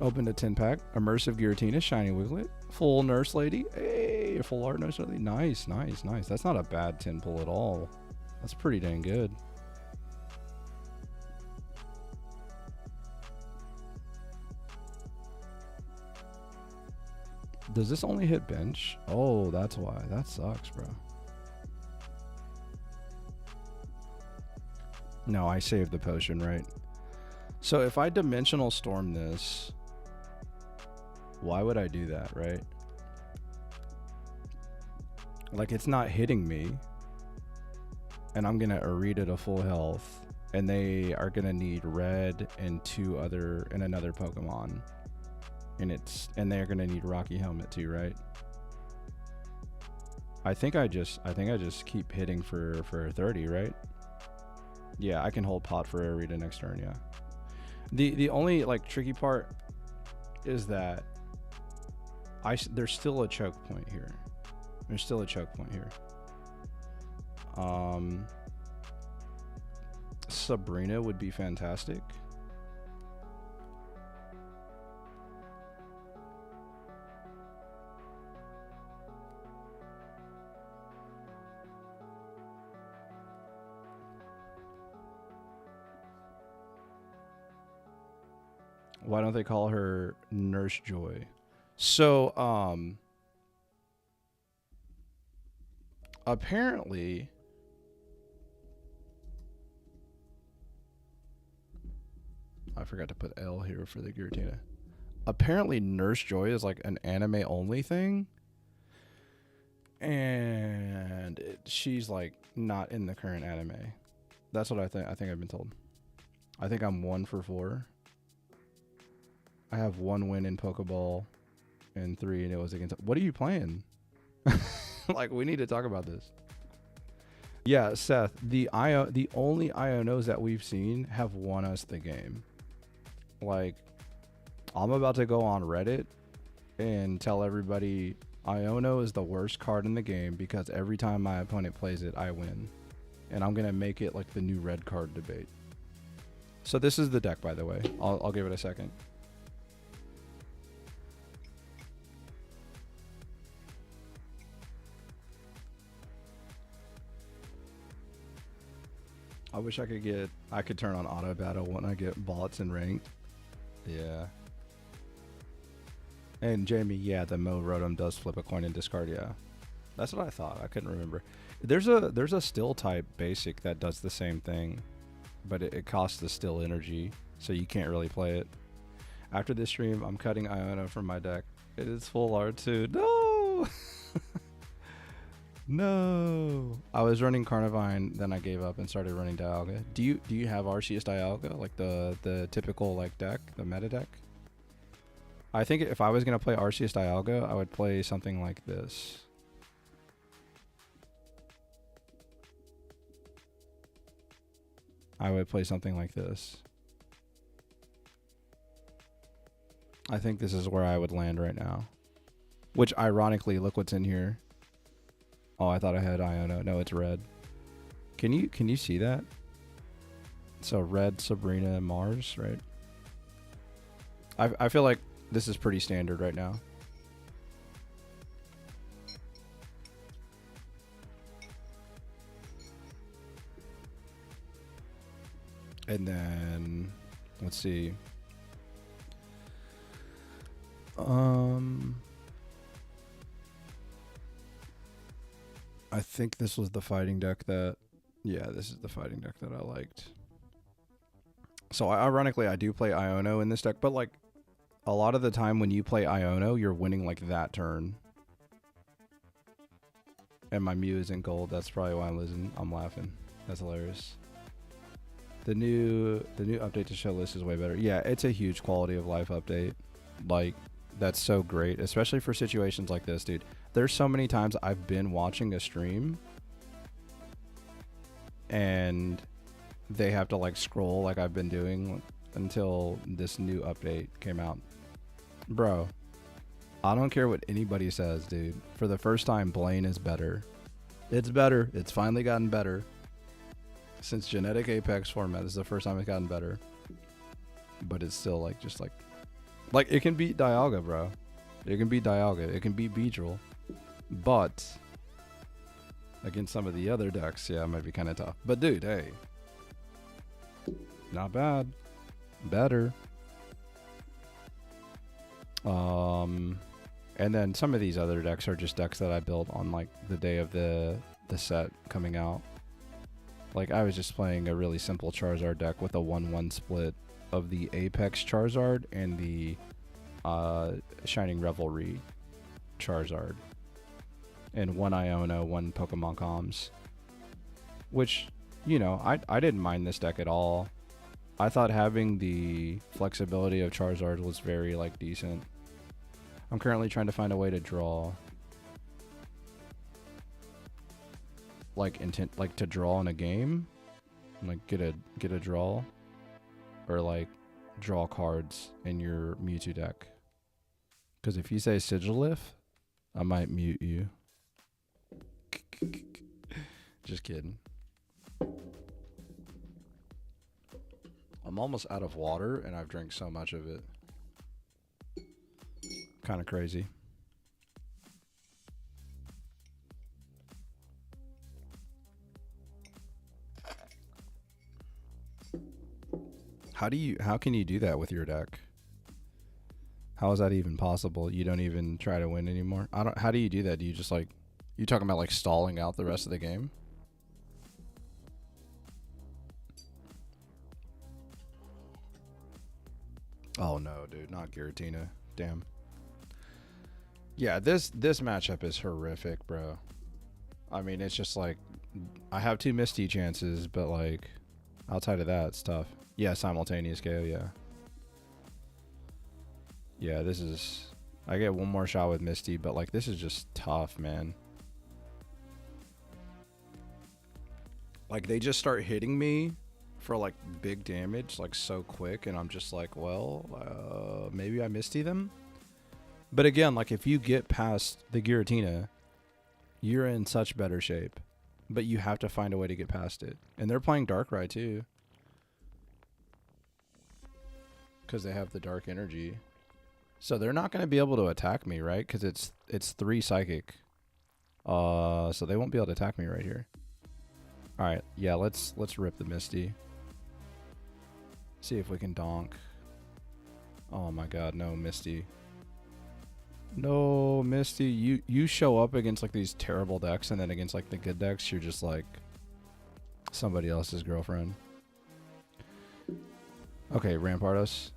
Speaker 2: Opened a 10-pack. Immersive Giratina, Shiny Wiglet. Full Nurse Lady. Hey, full art Nurse Lady. Nice. That's not a bad 10 pull at all. That's pretty dang good. Does this only hit bench? Oh, that's why. That sucks, bro. No, I saved the potion, right? So if I Dimensional Storm this, why would I do that, right? Like, it's not hitting me, and I'm gonna Arita to full health, and they are gonna need red and another Pokemon, and they're gonna need Rocky Helmet too, right? I think I just keep hitting for 30, right? Yeah, I can hold pot for Arita next turn, yeah. The only like tricky part is that there's still a choke point here. There's still a choke point here. Sabrina would be fantastic. Why don't they call her Nurse Joy? So, apparently, I forgot to put L here for the Giratina. Apparently, Nurse Joy is like an anime only thing, and she's like not in the current anime. That's what I think. I think I've been told. I think I'm 1 for 4. I have 1 win in Poké Ball, and 3, and it was against. What are you playing? Like, we need to talk about this. Yeah, Seth. The only Ionos that we've seen have won us the game. Like, I'm about to go on Reddit and tell everybody Iono is the worst card in the game because every time my opponent plays it, I win, and I'm gonna make it like the new red card debate. So this is the deck, by the way. I'll give it a second. I wish I could turn on auto battle when I get bots in ranked. Yeah. And Jamie, yeah, the Mo Rotom does flip a coin and discard, yeah. That's what I thought. I couldn't remember. There's a still type basic that does the same thing, but it costs the still energy, so you can't really play it. After this stream, I'm cutting Iono from my deck. It is full R2. No! No. I was running Carnivine, then I gave up and started running Dialga. Do you have Arceus Dialga, like the typical like deck, the meta deck? I think if I was gonna play Arceus Dialga, I would play something like this. I would play something like this. I think this is where I would land right now. Which, ironically, look what's in here. Oh, I thought I had Iono. No, it's red. Can you see that? So red, Sabrina, and Mars, right? I feel like this is pretty standard right now. And then let's see. I think this was the fighting deck that, yeah, this is the fighting deck that I liked. So ironically, I do play Iono in this deck, but like a lot of the time when you play Iono, you're winning like that turn. And my Mew is in gold. That's probably why I'm losing. I'm laughing. That's hilarious. The new update to show list is way better. Yeah, it's a huge quality of life update. Like, that's so great, especially for situations like this, dude. There's so many times I've been watching a stream and they have to like scroll like I've been doing until this new update came out. Bro, I don't care what anybody says, dude. For the first time, Blaine is better. It's better. It's finally gotten better. Since Genetic Apex format, this is the first time it's gotten better. But it's still like, just like it can beat Dialga, bro. It can beat Dialga. It can beat Beedrill. But against some of the other decks, yeah, it might be kind of tough. But dude, hey, not bad. Better. And then some of these other decks are just decks that I built on like the day of the set coming out. Like, I was just playing a really simple Charizard deck with a 1-1 split of the Apex Charizard and the Shining Revelry Charizard. And 1 Iono, 1 Pokemon Comms. Which, you know, I didn't mind this deck at all. I thought having the flexibility of Charizard was very, like, decent. I'm currently trying to find a way to draw. Like, to draw in a game. Like get a draw, or like draw cards in your Mewtwo deck. Because if you say Sigilif, I might mute you. Just kidding. I'm almost out of water, and I've drank so much of it. Kind of crazy. How can you do that with your deck? How is that even possible? You don't even try to win anymore? How do you do that? Do you just like, you talking about like stalling out the rest of the game? Oh no, dude, not Giratina. Damn. Yeah, this matchup is horrific, bro. I mean, it's just like, I have 2 Misty chances, but like, outside of that, it's tough. Yeah, simultaneous KO, yeah. Yeah, this is, I get one more shot with Misty, but like, this is just tough, man. Like, they just start hitting me for like big damage, like so quick, and I'm just like, well, maybe I Misty them. But again, like, if you get past the Giratina, you're in such better shape. But you have to find a way to get past it. And they're playing Darkrai too, because they have the dark energy. So they're not going to be able to attack me, right? Because it's 3 psychic. So they won't be able to attack me right here. All right, yeah, let's rip the Misty. See if we can donk. Oh my god, no Misty. No Misty. You show up against like these terrible decks, and then against like the good decks, you're just like somebody else's girlfriend. Okay, Rampardos.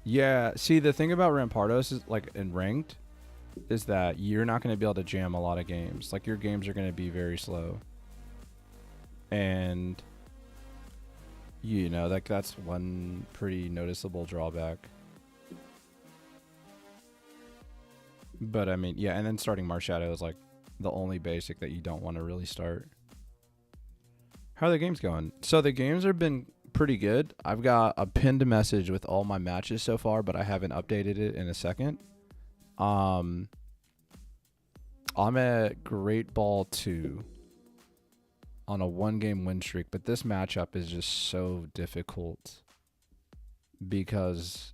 Speaker 2: Yeah, see, the thing about Rampardos is, like, in ranked, is that you're not going to be able to jam a lot of games. Like, your games are going to be very slow. And, you know, like, that's one pretty noticeable drawback. But, I mean, yeah, and then starting Marshadow is, like, the only basic that you don't want to really start. How are the games going? So, the games have been pretty good. I've got a pinned message with all my matches so far, but I haven't updated it in a second. I'm at Great Ball 2 on a 1-game win streak, but this matchup is just so difficult because,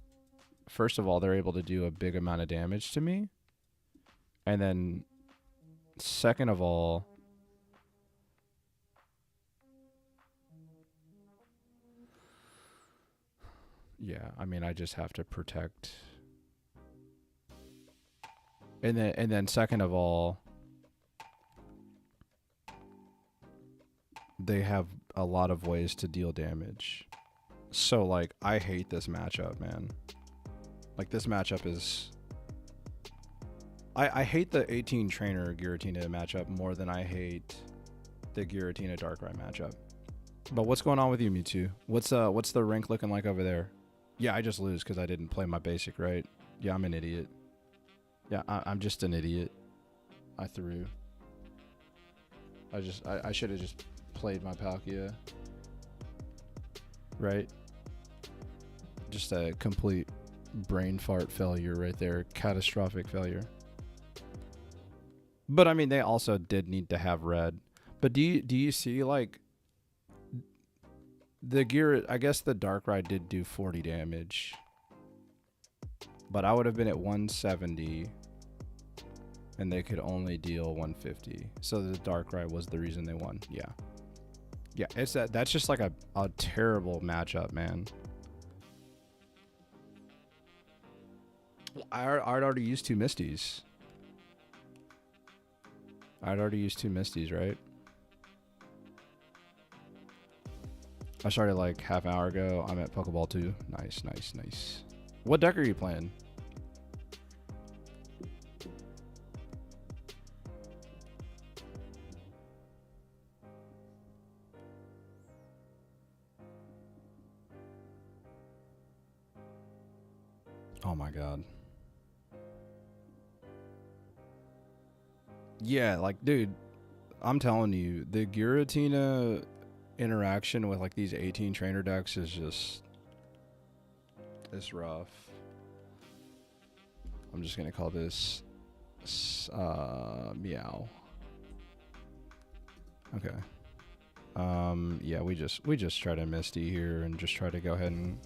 Speaker 2: first of all, they're able to do a big amount of damage to me, and then second of all, yeah, I mean, I just have to protect. And then second of all, they have a lot of ways to deal damage. So, like, I hate this matchup, man. Like, this matchup is... I hate the 18 trainer Giratina matchup more than I hate the Giratina Darkrai matchup. But what's going on with you, Mewtwo? What's the rank looking like over there? Yeah, I just lose because I didn't play my basic right. Yeah, I'm an idiot. Yeah, I'm just an idiot. I threw. I should have just played my Palkia. Right? Just a complete brain fart failure right there. Catastrophic failure. But I mean, they also did need to have red. But do you see, like, the gear? I guess the Darkrai did do 40 damage, but I would have been at 170, and they could only deal 150. So the Darkrai was the reason they won. Yeah, yeah. It's that's just like a terrible matchup, man. I'd already used 2 Misties. Right? I started like half an hour ago. I'm at Poké Ball 2. Nice, nice, nice. What deck are you playing? Oh my god. Yeah, like, dude, I'm telling you, the Giratina
Speaker 1: interaction with like these 18 trainer decks is just, it's rough. I'm just gonna call this meow. Okay. Yeah, we just try to Misty here and just try to go ahead and,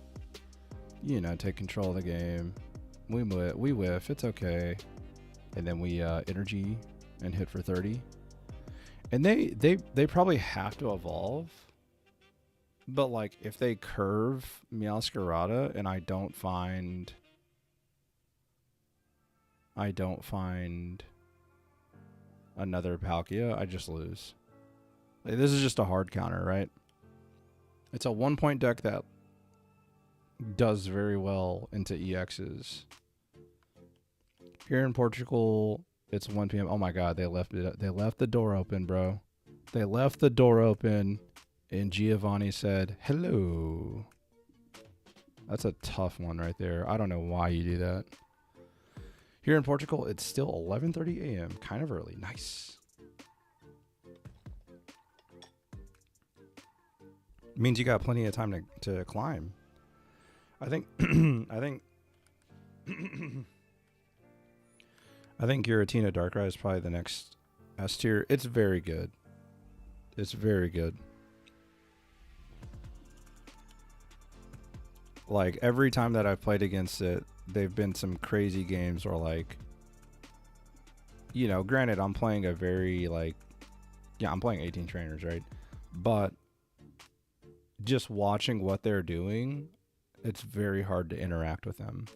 Speaker 1: you know, take control of the game. We whiff, it's okay. And then we energy and hit for 30. And they probably have to evolve. But like if they curve Meowscarada and I don't find another Palkia, I just lose. Like, this is just a hard counter, right? It's a 1-point deck that does very well into EXs. Here in Portugal, it's 1 p.m. Oh my god, they left the door open, bro. They left the door open and Giovanni said, "Hello." That's a tough one right there. I don't know why you do that. Here in Portugal, it's still 11:30 a.m. Kind of early. Nice. Means you got plenty of time to climb. I think I think Giratina Darkrai is probably the next S tier. It's very good. It's very good. Like every time that I've played against it, they've been some crazy games where like, you know, granted I'm playing a very like, yeah, I'm playing 18 trainers, right? But just watching what they're doing, it's very hard to interact with them.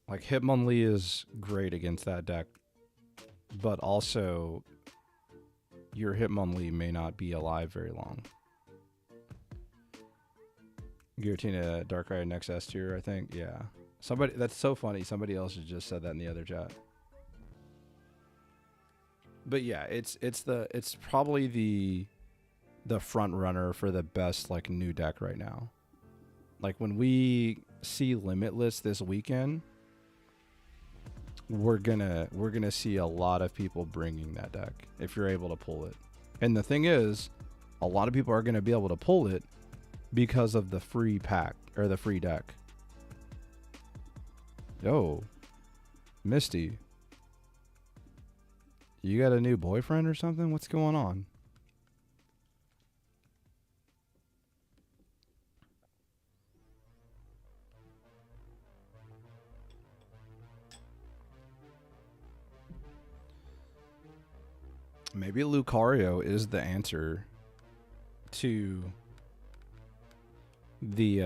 Speaker 1: Like Hitmonlee is great against that deck, but also your Hitmonlee may not be alive very long. Giratina Darkrai next S tier, I think. Yeah. Somebody, that's so funny. Somebody else just said that in the other chat. But yeah, it's probably the front runner for the best like new deck right now. Like when we see Limitless this weekend, we're gonna see a lot of people bringing that deck if you're able to pull it. And the thing is, a lot of people are gonna be able to pull it because of the free pack or the free deck. Yo, Misty, you got a new boyfriend or something? What's going on? Maybe Lucario is the answer to the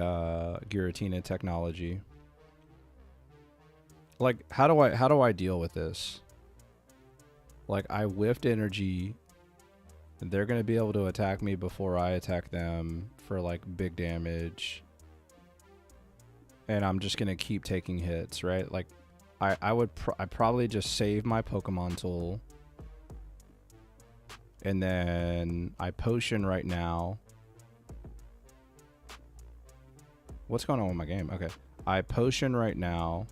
Speaker 1: Giratina technology. Like, how do I deal with this? Like, I whiffed energy. They're gonna be able to attack me before I attack them for like big damage, and I'm just gonna keep taking hits, right? Like, I probably just save my Pokemon tool. And then I potion right now. What's going on with my game? Okay. I potion right now.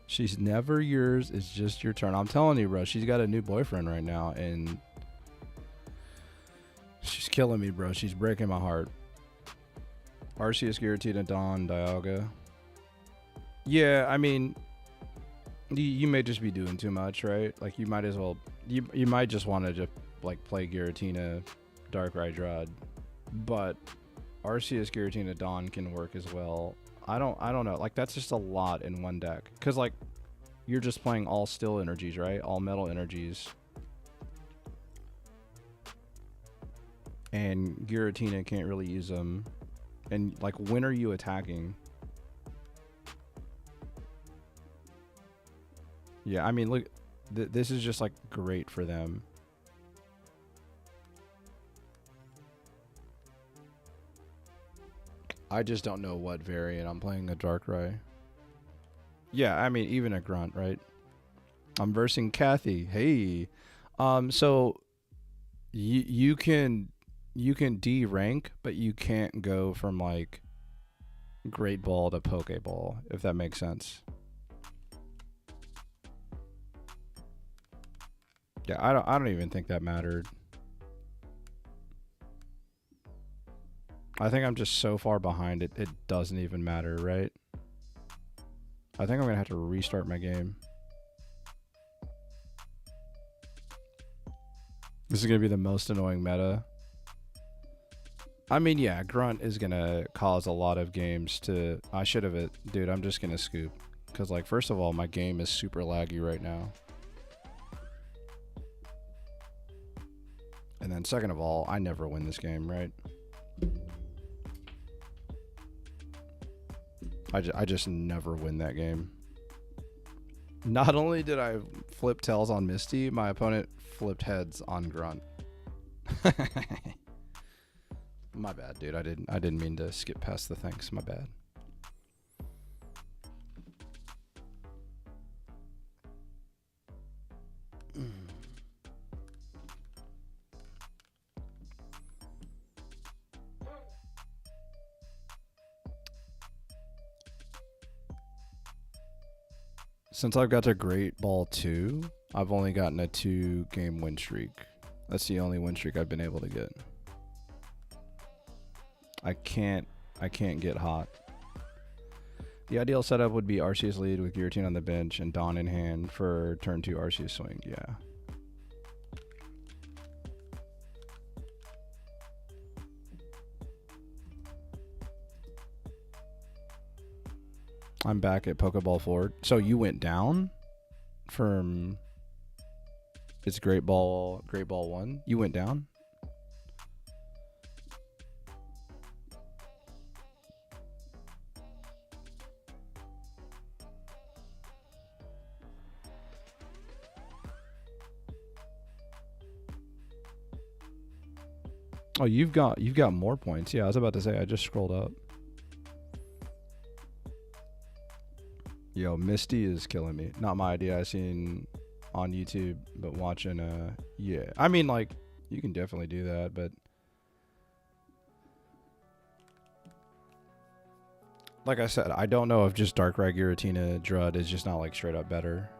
Speaker 1: She's never yours. It's just your turn. I'm telling you, bro. She's got a new boyfriend right now. And she's killing me, bro. She's breaking my heart. Arceus, Giratina, Dawn, Dialga. Yeah, I mean, you may just be doing too much, right? Like you might as well, you might just want to just like play Giratina, Darkrai, Dread, but Arceus, Giratina, Dawn can work as well. I don't know. Like that's just a lot in one deck, cause like you're just playing all still energies, right? All metal energies, and Giratina can't really use them. And like, when are you attacking? Yeah, I mean, look, this is just like great for them. I just don't know what variant. I'm playing a Darkrai. Yeah, I mean, even a Grunt, right? I'm versing Kathy. Hey, so you can D rank, but you can't go from like Great Ball to Poké Ball, if that makes sense.
Speaker 2: Yeah, I don't even think that mattered. I think I'm just so far behind it. It doesn't even matter, right? I think I'm gonna have to restart my game. This is gonna be the most annoying meta. I mean, yeah, Grunt is gonna cause a lot of games to. I should have it, dude. I'm just gonna scoop because, like, first of all, my game is super laggy right now, and then second of all, I never win this game, right? I just never win that game. Not only did I flip tails on Misty, my opponent flipped heads on Grunt. My bad, dude. I didn't mean to skip past the thanks. My bad. Since I've got to Great Ball 2, I've only gotten a 2-game win streak. That's the only win streak I've been able to get. I can't get hot. The ideal setup would be Arceus lead with Guillotine on the bench and Dawn in hand for turn 2 Arceus swing. Yeah. I'm back at Poké Ball 4. So you went down from it's Great Ball 1. You went down? Oh, you've got more points. Yeah, I was about to say I just scrolled up. Yo, Misty is killing me. Not my idea. I seen on YouTube, but watching. Yeah. I mean, like, you can definitely do that, but like I said, I don't know if just Darkrai Giratina Drud is just not like straight up better.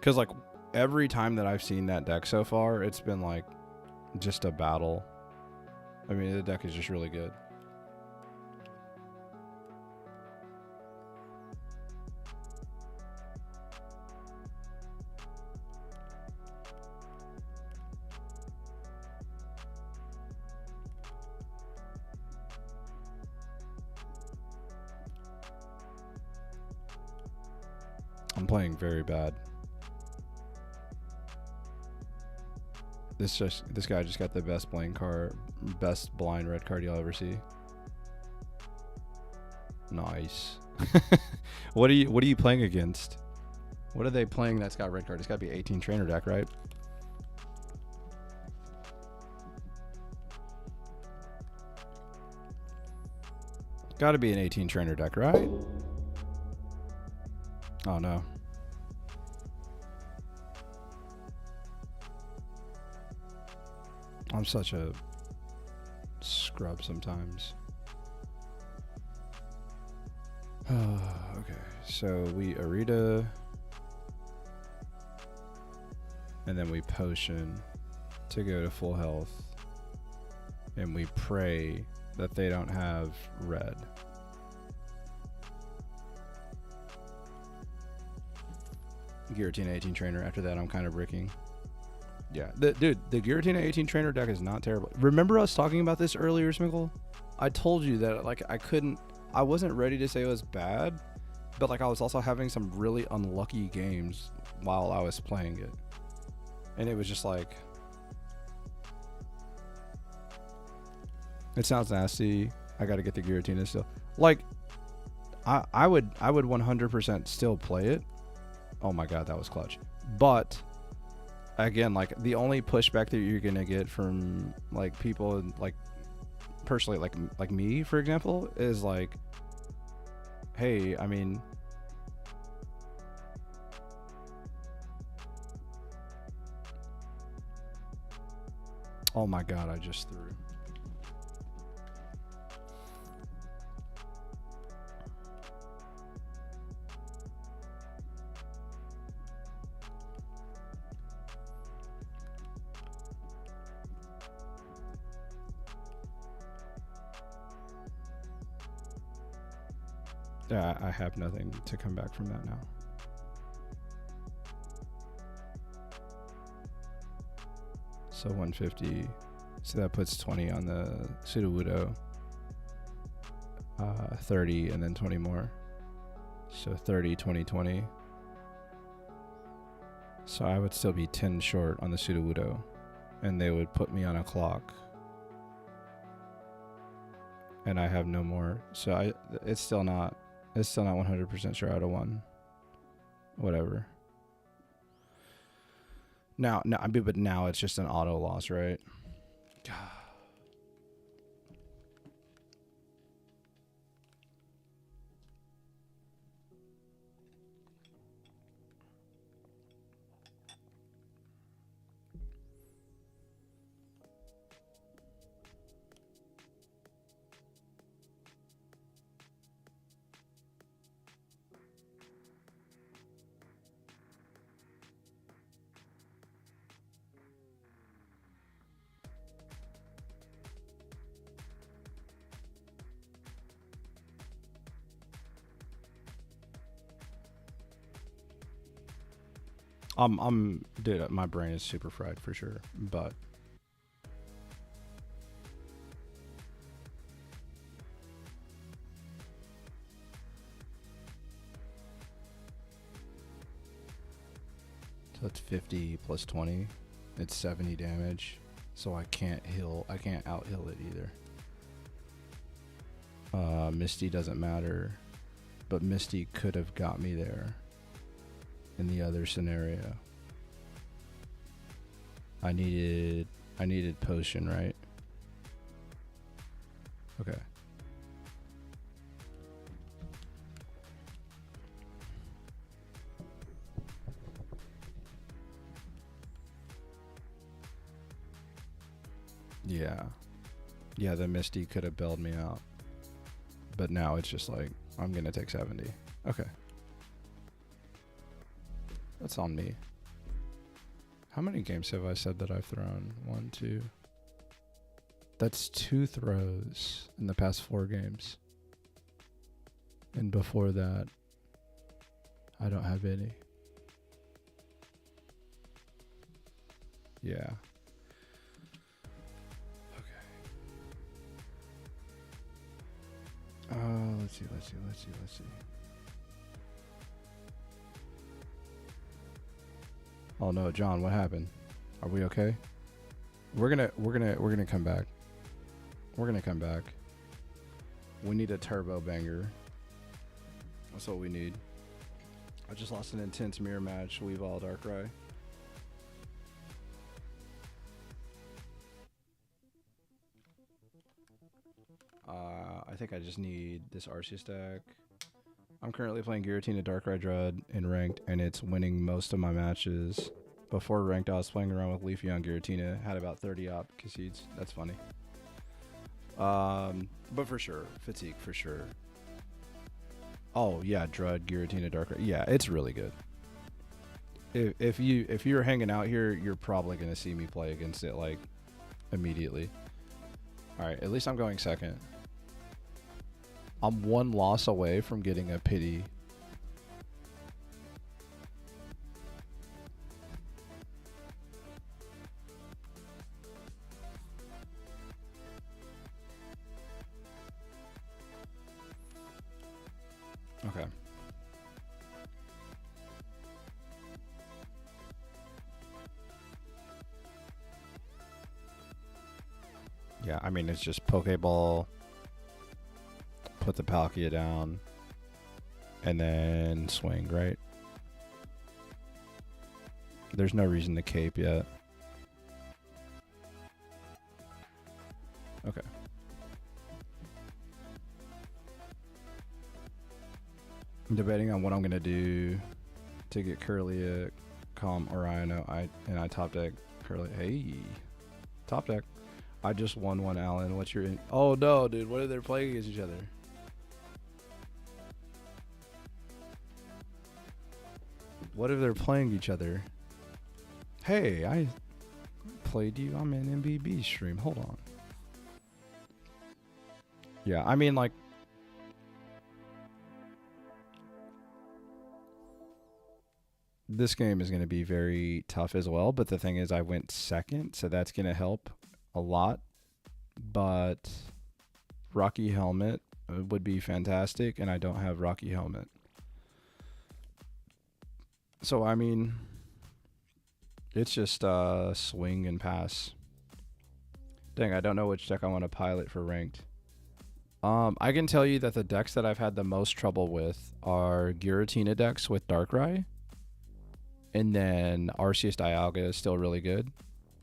Speaker 2: Cause like every time that I've seen that deck so far, it's been like just a battle. I mean, the deck is just really good. I'm playing very bad. This guy just got the best blind red card you'll ever see. Nice. What are you playing against? What are they playing that's got red card? It's got to be 18 trainer deck, right? Got to be an 18 trainer deck, right? Oh no. I'm such a scrub sometimes. Okay, so we Arita, and then we potion to go to full health, and we pray that they don't have red. Giratina 18 trainer. After that, I'm kind of bricking. Yeah, the Giratina 18 trainer deck is not terrible. Remember us talking about this earlier, Sminkle? I told you that like I wasn't ready to say it was bad, but like I was also having some really unlucky games while I was playing it, and it was just like, it sounds nasty. I got to get the Giratina still. Like, I would 100% still play it. Oh my god, that was clutch. But again, like the only pushback that you're gonna get from like people like personally like me, for example, is like, hey, I mean, oh my god, I just threw. Yeah, I have nothing to come back from that now. So 150. So that puts 20 on the Sudowoodo. 30 and then 20 more. So 30, 20, 20. So I would still be 10 short on the Sudowoodo. And they would put me on a clock. And I have no more. So it's still not 100% sure out of one. Whatever. But now it's just an auto loss, right? Dude, my brain is super fried for sure, but so it's 50 plus 20. It's 70 damage, so I can't out heal it either. Misty doesn't matter, but Misty could have got me there in the other scenario. I needed potion, right? Okay. Yeah, the Misty could have bailed me out, but now it's just like I'm gonna take 70. Okay, that's on me. How many games have I said that I've thrown? 1, 2. That's 2 throws in the past 4 games. And before that, I don't have any. Yeah. Okay. Let's see. Oh no, John, what happened? Are we okay? We're gonna come back. We're gonna come back. We need a turbo banger. That's what we need. I just lost an intense mirror match. We've all Darkrai. I think I just need this Arceus deck. I'm currently playing Giratina Darkrai Dread in ranked, and it's winning most of my matches. Before ranked, I was playing around with Leafy on Giratina, had about 30 op concedes. That's funny. But for sure, fatigue for sure. Oh yeah, Dread Giratina Darkrai. Yeah, it's really good. If you're hanging out here, you're probably gonna see me play against it like immediately. All right, at least I'm going second. I'm 1 loss away from getting a pity. Okay. Yeah, I mean, it's just Poké Ball. Put the Palkia down, and then swing, right? There's no reason to cape yet. Okay. I'm debating on what I'm gonna do to get Curly a Calm or I top deck Curly. Hey, top deck. I just won one, Alan. What's your? Oh no, dude. What are they playing against each other? What if they're playing each other? Hey, I played you. I'm in MBB stream. Hold on. Yeah, I mean, like, this game is going to be very tough as well. But the thing is, I went second, so that's going to help a lot. But Rocky Helmet would be fantastic, and I don't have Rocky Helmet. So, I mean, it's just swing and pass. Dang, I don't know which deck I want to pilot for ranked. I can tell you that the decks that I've had the most trouble with are Giratina decks with Darkrai. And then Arceus Dialga is still really good.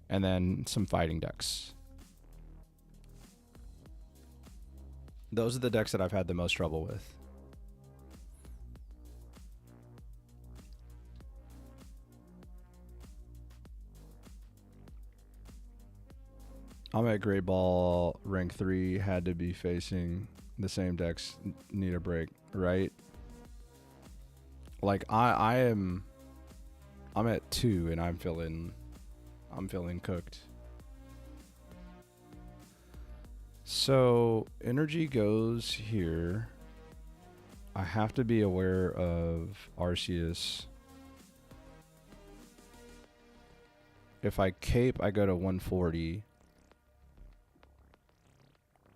Speaker 2: And then some fighting decks. Those are the decks that I've had the most trouble with. I'm at Great Ball rank 3, had to be facing the same decks, need a break, right? Like I'm at 2 and I'm feeling cooked. So energy goes here. I have to be aware of Arceus. If I cape, I go to 140.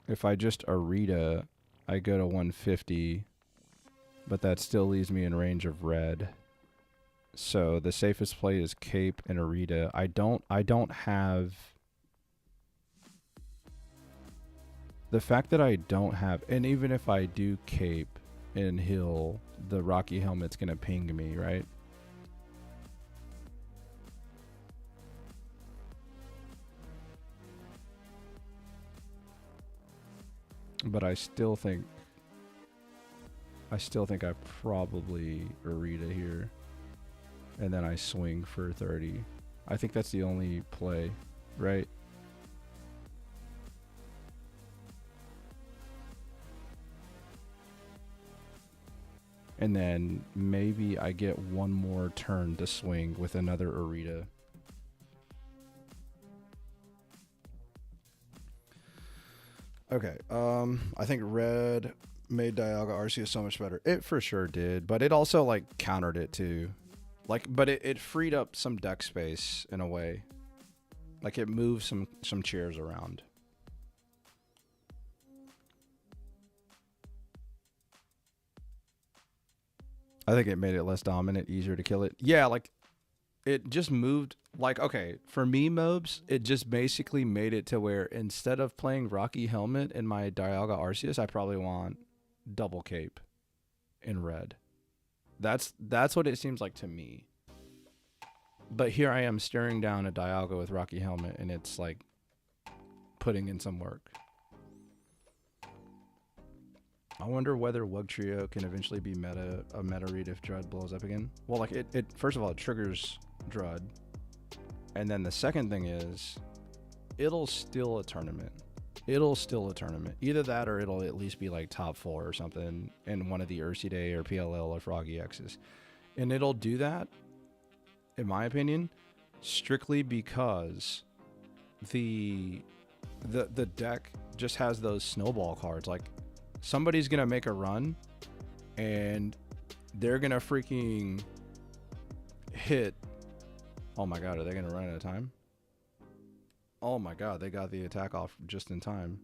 Speaker 2: If I just Arita, I go to 150, but that still leaves me in range of red. So the safest play is Cape and Arita. I don't have the fact that I don't have, and even if I do Cape and heal, the Rocky Helmet's gonna ping me, right? But I still think I probably Arita here. And then I swing for 30. I think that's the only play, right? And then maybe I get one more turn to swing with another Arita. Okay, I think red made Dialga Arceus so much better. It for sure did, but it also like countered it too. Like, but it freed up some deck space in a way. Like it moved some chairs around. I think it made it less dominant, easier to kill it. Yeah, like it just moved. Like, okay, for me, Mobs, it just basically made it to where instead of playing Rocky Helmet in my Dialga Arceus, I probably want double cape in red. That's what it seems like to me. But here I am staring down a Dialga with Rocky Helmet, and it's like putting in some work. I wonder whether Wugtrio can eventually be a meta read if Drud blows up again. Well, like it first of all, it triggers Drud. And then the second thing is, it'll still a tournament. Either that or it'll at least be like top 4 or something in one of the Ursi Day or PLL or Froggy X's. And it'll do that, in my opinion, strictly because the deck just has those snowball cards. Like, somebody's going to make a run and they're going to freaking hit. Oh my god, are they going to run out of time? Oh my god, they got the attack off just in time.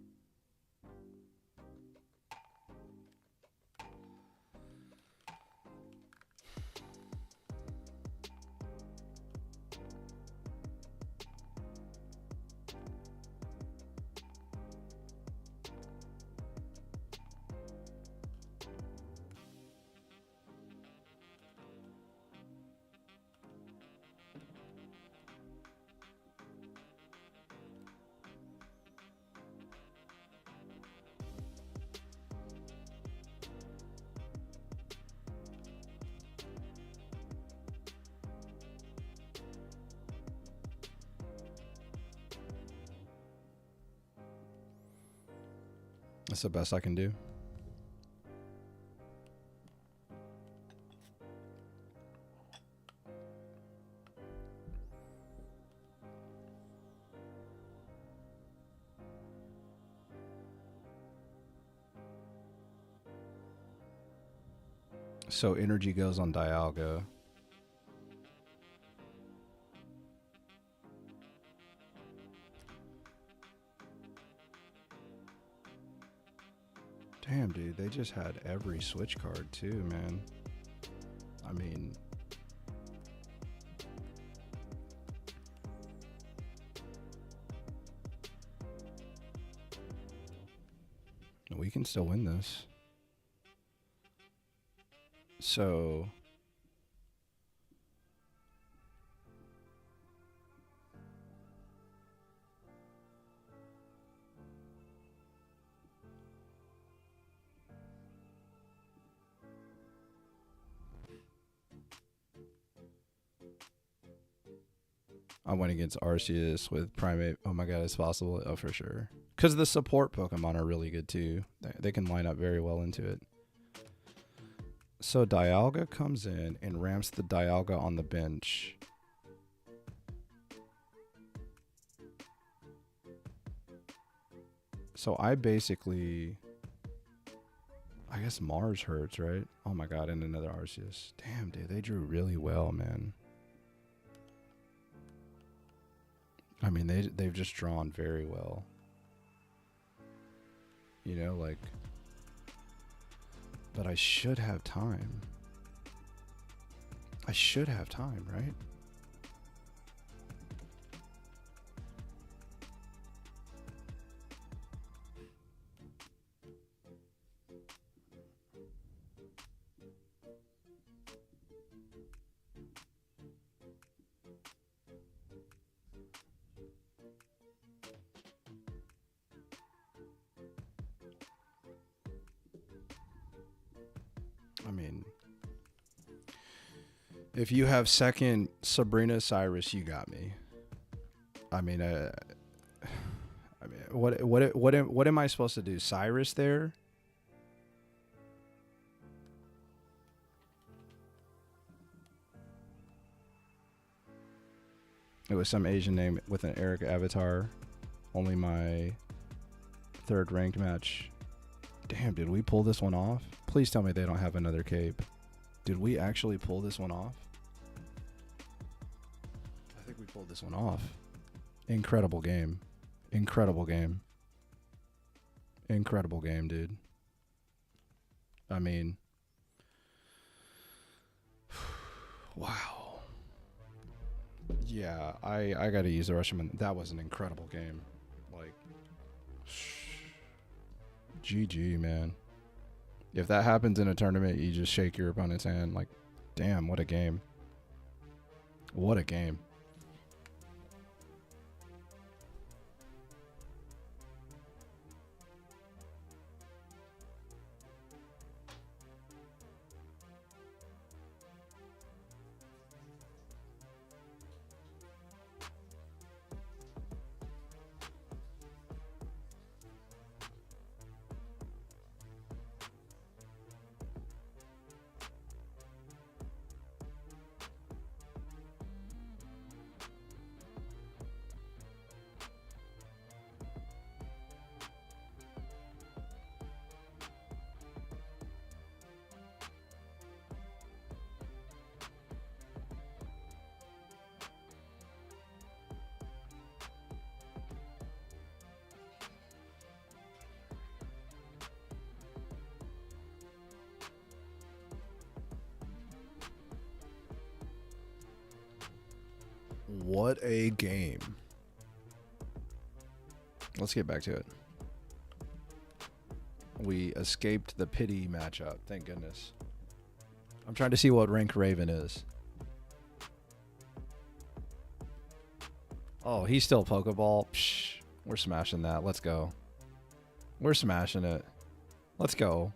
Speaker 2: That's the best I can do. So energy goes on Dialga. Damn, dude, they just had every Switch card too, man. I mean, we can still win this. So, I went against Arceus with Primate. Oh my god, it's possible. Oh, for sure. Because the support Pokemon are really good too. They can line up very well into it. So Dialga comes in and ramps the Dialga on the bench. So I basically... I guess Mars hurts, right? Oh my god, and another Arceus. Damn, dude, they drew really well, man. I mean, they've just drawn very well. You know, like... But I should have time. I should have time, right? I mean, if you have second Sabrina Cyrus, you got me. I mean, what am I supposed to do? Cyrus there? It was some Asian name with an Eric avatar. Only my third ranked match. Damn, did we pull this one off? Please tell me they don't have another cape. Did we actually pull this one off? I think we pulled this one off. Incredible game. Incredible game. Incredible game, dude. I mean... Wow. Yeah, I gotta use the Russian. That was an incredible game. Like... GG, man. If that happens in a tournament, you just shake your opponent's hand. Like, damn, what a game. What a game. What a game. Let's get back to it. We escaped the pity matchup. Thank goodness. I'm trying to see what rank Raven is. Oh, he's still Poké Ball. Psh, we're smashing that. Let's go. We're smashing it. Let's go.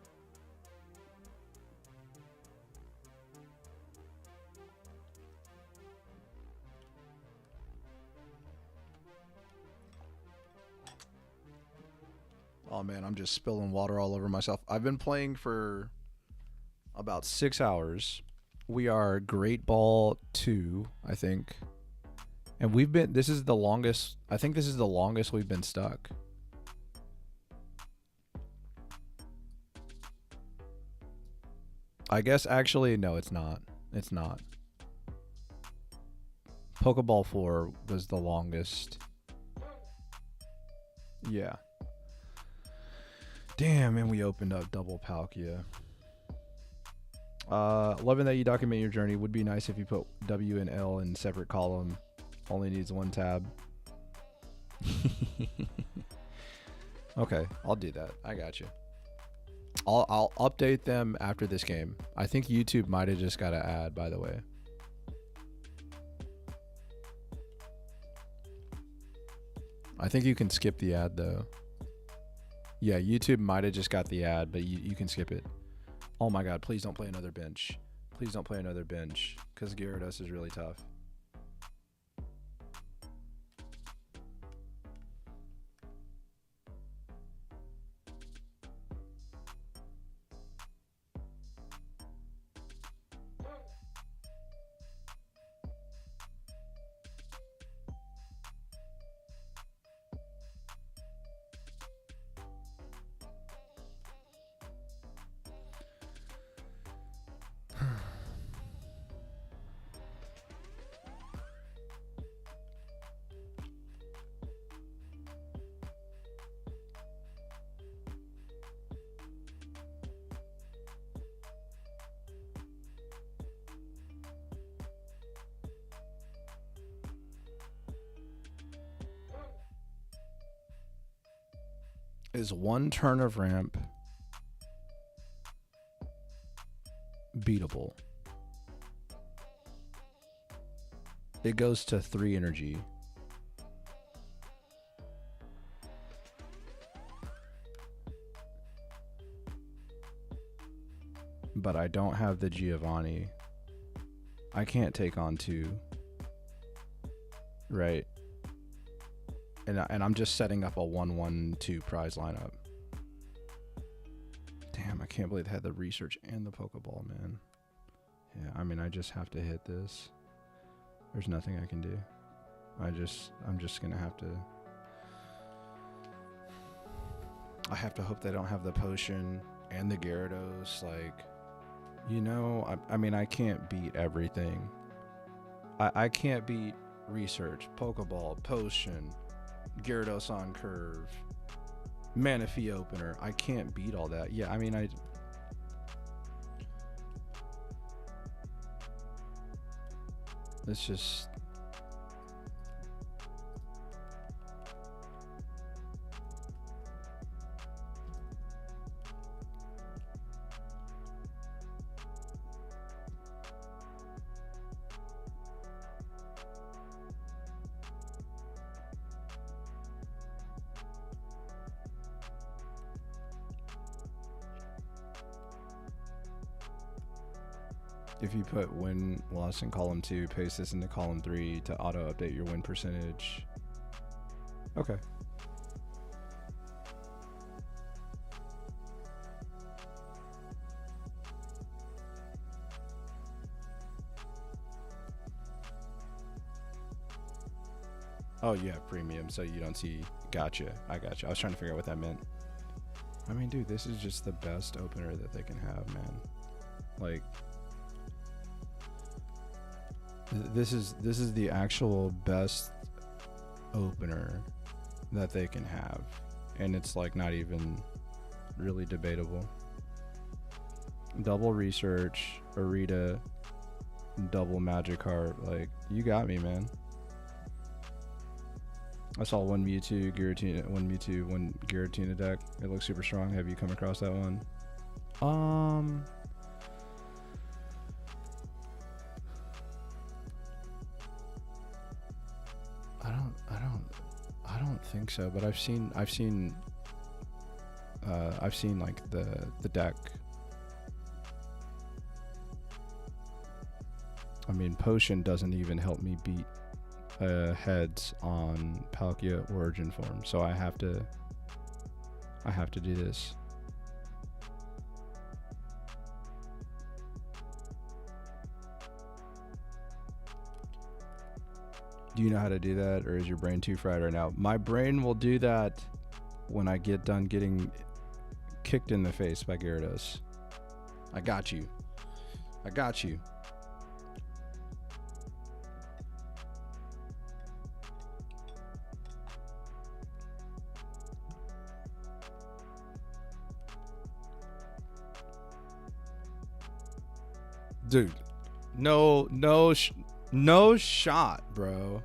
Speaker 2: Oh man, I'm just spilling water all over myself. I've been playing for about 6 hours. We are Great Ball 2, I think. And we've been, this is the longest, I think this is the longest we've been stuck. I guess actually, no, it's not. It's not. Pokeball 4 was the longest. Yeah. Damn, and we opened up double Palkia. Loving that you document your journey. Would be nice if you put W and L in separate column. Only needs one tab. Okay, I'll do that. I got you. I'll update them after this game. I think YouTube might have just got to add, by the way. I think you can skip the ad though. Yeah, YouTube might have just got the ad, but you can skip it. Oh my god, please don't play another bench. Please don't play another bench, because Gyarados is really tough. Is one turn of ramp beatable? It goes to 3 energy. But I don't have the Giovanni. I can't take on 2. Right. And I'm just setting up a 1-1-2 prize lineup. Damn, I can't believe they had the research and the Poké Ball, man. Yeah, I mean, I just have to hit this. There's nothing I can do. I'm just gonna have to. I have to hope they don't have the potion and the Gyarados. Like, you know, I mean, I can't beat everything. I can't beat research, Poké Ball, potion, Gyarados on curve, Manaphy opener. I can't beat all that. Yeah, I mean, it's just. If you put win loss in column 2, paste this into column 3 to auto update your win percentage. Okay. Oh, you have premium, so you don't see. Gotcha. I gotcha. I was trying to figure out what that meant. I mean, dude, this is just the best opener that they can have, man. Like, this is the actual best opener that they can have, and it's like not even really debatable. Double research, Arita, double Magikarp. Like, you got me, man. I saw one Mewtwo, one Giratina deck. It looks super strong. Have you come across that one? I don't think so, but I've seen like the deck. I mean, potion doesn't even help me beat heads on Palkia origin form, so I have to do this. Do you know how to do that, or is your brain too fried right now? My brain will do that when I get done getting kicked in the face by Gyarados. I got you. I got you.
Speaker 1: Dude, no shot, bro.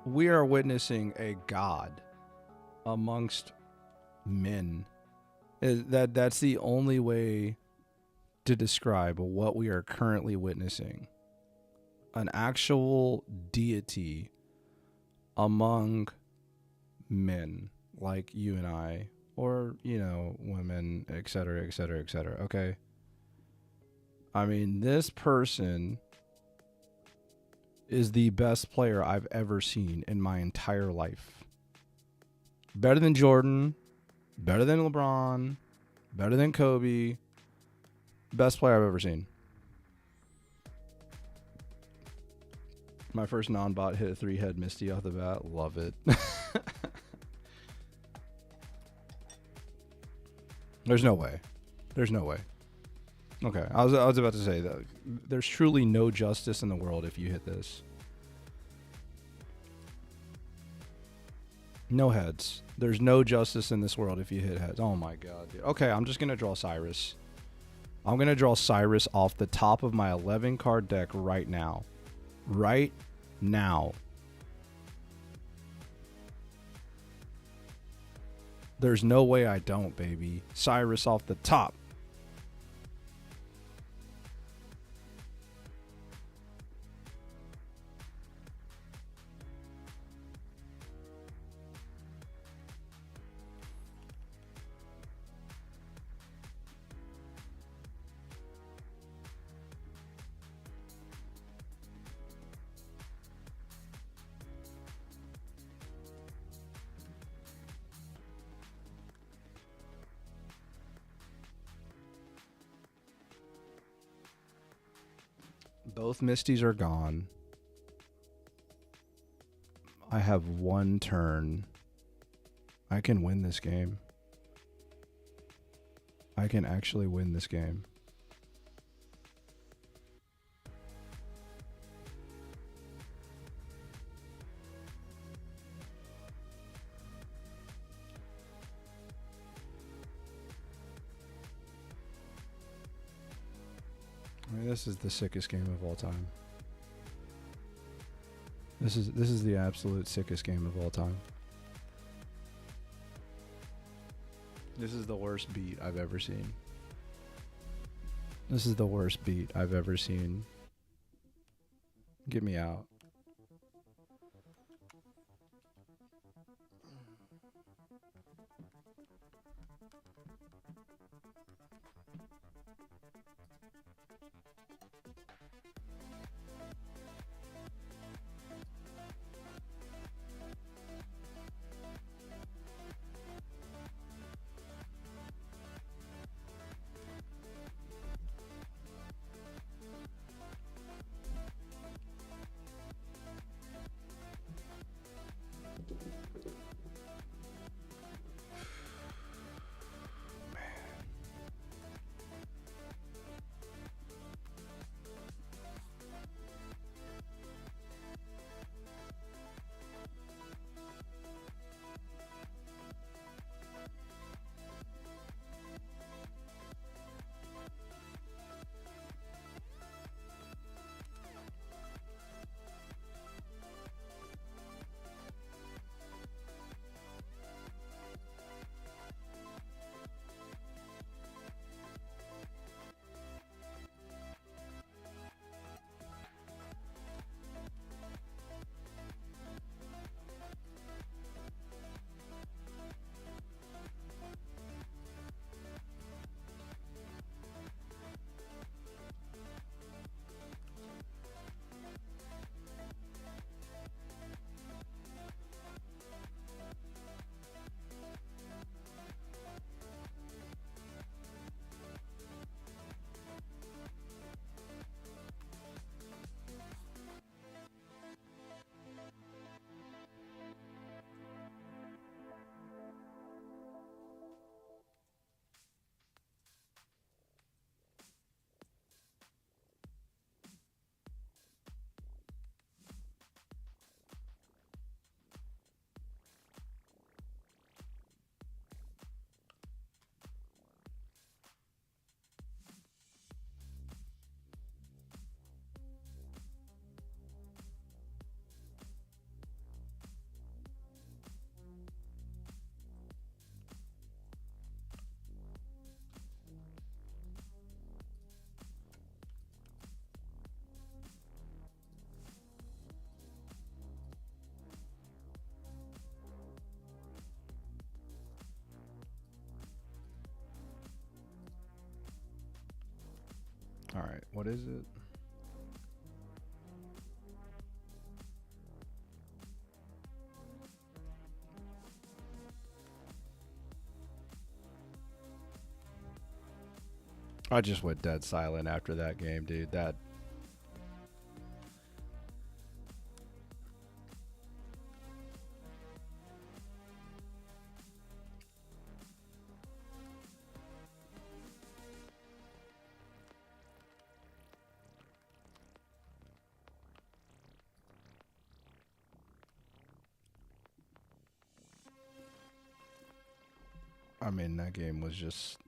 Speaker 1: We are witnessing a god amongst men. That's the only way to describe what we are currently witnessing. An actual deity among men like you and I, or, you know, women, etc., etc., etc. Okay? I mean, this person is the best player I've ever seen in my entire life. Better than Jordan, better than LeBron, better than Kobe. Best player I've ever seen. My first non-bot hit a 3-head Misty off the bat. Love it. There's no way. There's no way. Okay, I was about to say that there's truly no justice in the world if you hit this. No heads. There's no justice in this world if you hit heads. Oh my god, dude. Okay, I'm just gonna draw Cyrus. I'm gonna draw Cyrus off the top of my 11 card deck right now. Right now. There's no way I don't, baby. Cyrus off the top. Both Misties are gone. I have one turn. I can win this game. I can actually win this game. I mean, this is the sickest game of all time. This is the absolute sickest game of all time. This is the worst beat I've ever seen. This is the worst beat I've ever seen. Get me out.
Speaker 2: All right, what is it? I just went dead silent after that game, dude. I mean, that game was just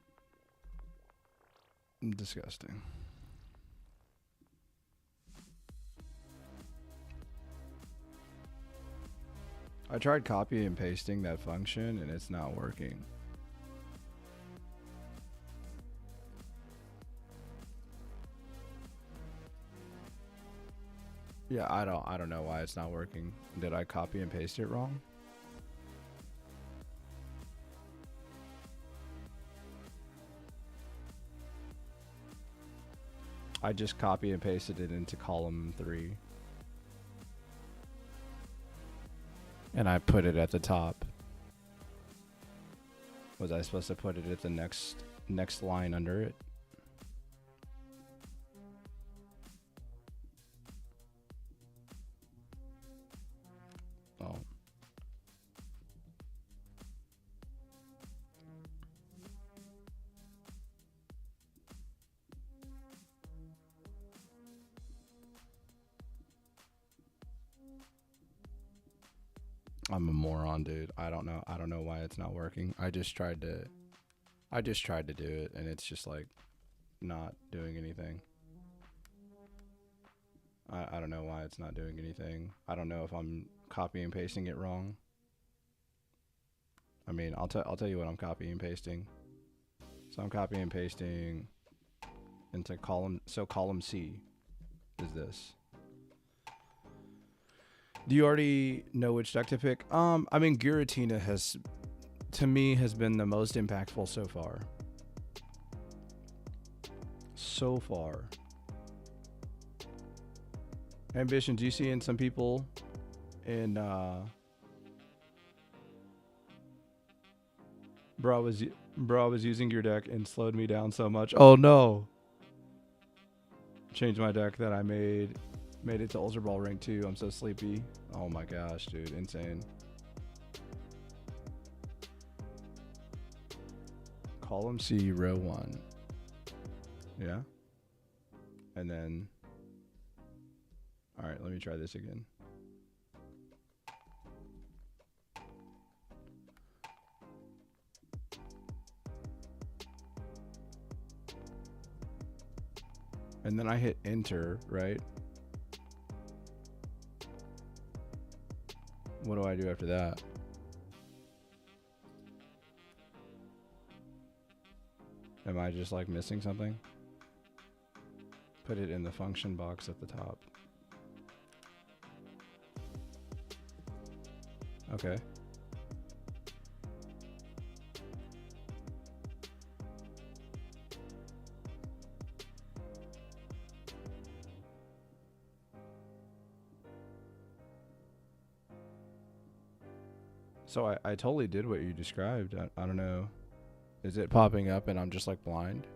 Speaker 2: disgusting. I tried copying and pasting that function and it's not working. Yeah, I don't know why it's not working. Did I copy and paste it wrong? I just copy and pasted it into column 3. And I put it at the top. Was I supposed to put it at the next line under it? Oh. I'm a moron, dude. I don't know why it's not working. I just tried to do it and it's just like not doing anything. I don't know why it's not doing anything. I don't know if I'm copy and pasting it wrong. I mean, I'll tell you what I'm copying and pasting. So I'm copying and pasting into column C is this. Do you already know which deck to pick? I mean, Giratina has been the most impactful so far. So far. Ambition, do you see in some people in bro, I was using your deck and slowed me down so much. Oh no. Changed my deck that I made it to Ultra Ball rank 2. I'm so sleepy. Oh my gosh, dude, insane. Column C, row 1. Yeah. And then, all right, let me try this again. And then I hit enter, right? What do I do after that? Am I just like missing something? Put it in the function box at the top. Okay. So I totally did what you described. I don't know. Is it popping up and I'm just like blind?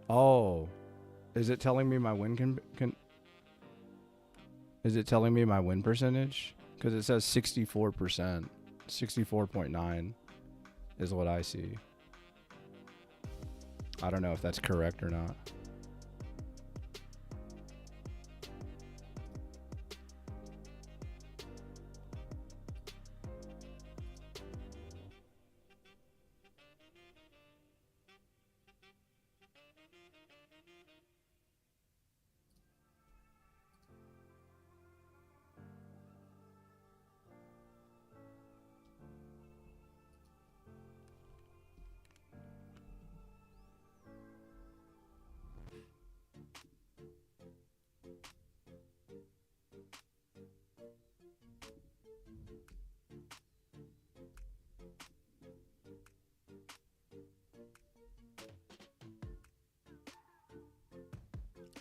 Speaker 2: Oh. Is it telling me my win Is it telling me my win percentage? Because it says 64%. 64.9 is what I see. I don't know if that's correct or not.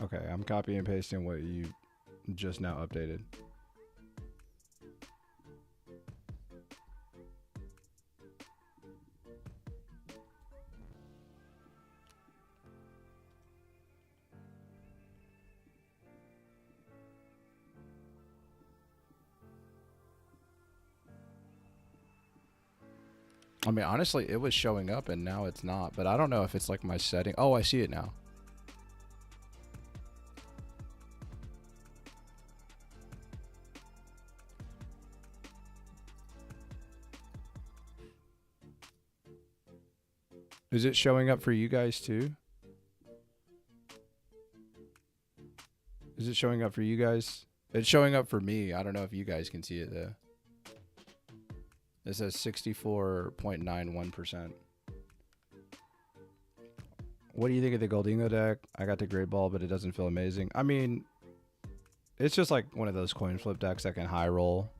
Speaker 2: Okay, I'm copy and pasting what you just now updated.
Speaker 1: I mean, honestly, it was showing up and now it's not. But I don't know if it's like my setting. Oh, I see it now. Is it showing up for you guys too? Is it showing up for you guys? It's showing up for me. I don't know if you guys can see it though. It says 64.91%. What do you think of the Goldingo deck? I got the Great Ball, but it doesn't feel amazing. I mean, it's just like one of those coin flip decks that can high roll.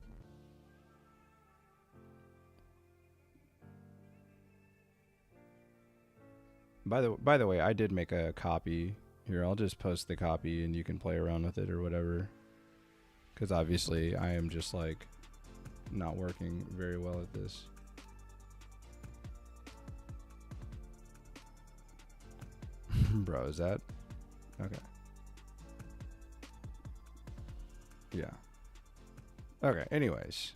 Speaker 1: By the way, I did make a copy. Here, I'll just post the copy and you can play around with it or whatever. Because obviously I am just like not working very well at this. Bro, is that? Okay. Yeah. Okay, anyways.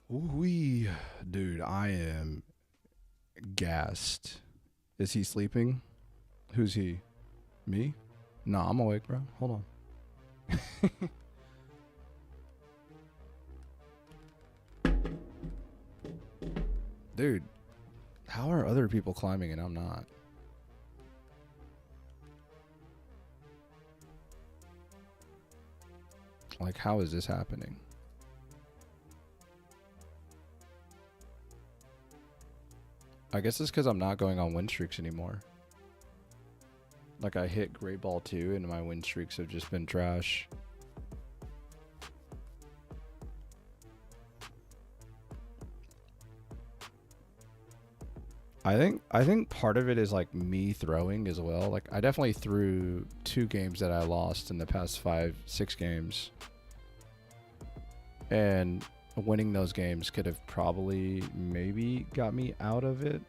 Speaker 1: Wee, dude, I am gassed. Is he sleeping? Who's he? Me? No, I'm awake, bro. Hold on. Dude, how are other people climbing and I'm not? Like, how is this happening? I guess it's because I'm not going on win streaks anymore. Like, I hit Great Ball 2 and my win streaks have just been trash. I think part of it is like me throwing as well. Like, I definitely threw 2 games that I lost in the past 5-6 games. And winning those games could have probably maybe got me out of it.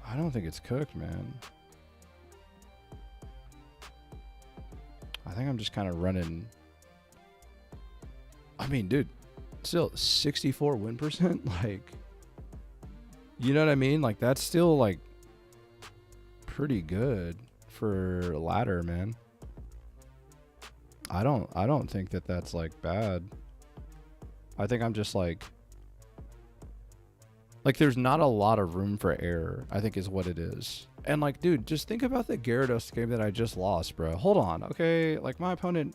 Speaker 1: I don't think it's cooked, man. I think I'm just kind of running. I mean, dude, still 64 win percent. Like, you know what I mean? Like, that's still like pretty good for ladder, man. I don't think that that's like bad. I think I'm just like there's not a lot of room for error, I think is what it is. And like, dude, just think about the Gyarados game that I just lost, bro. Hold on, okay? Like, my opponent,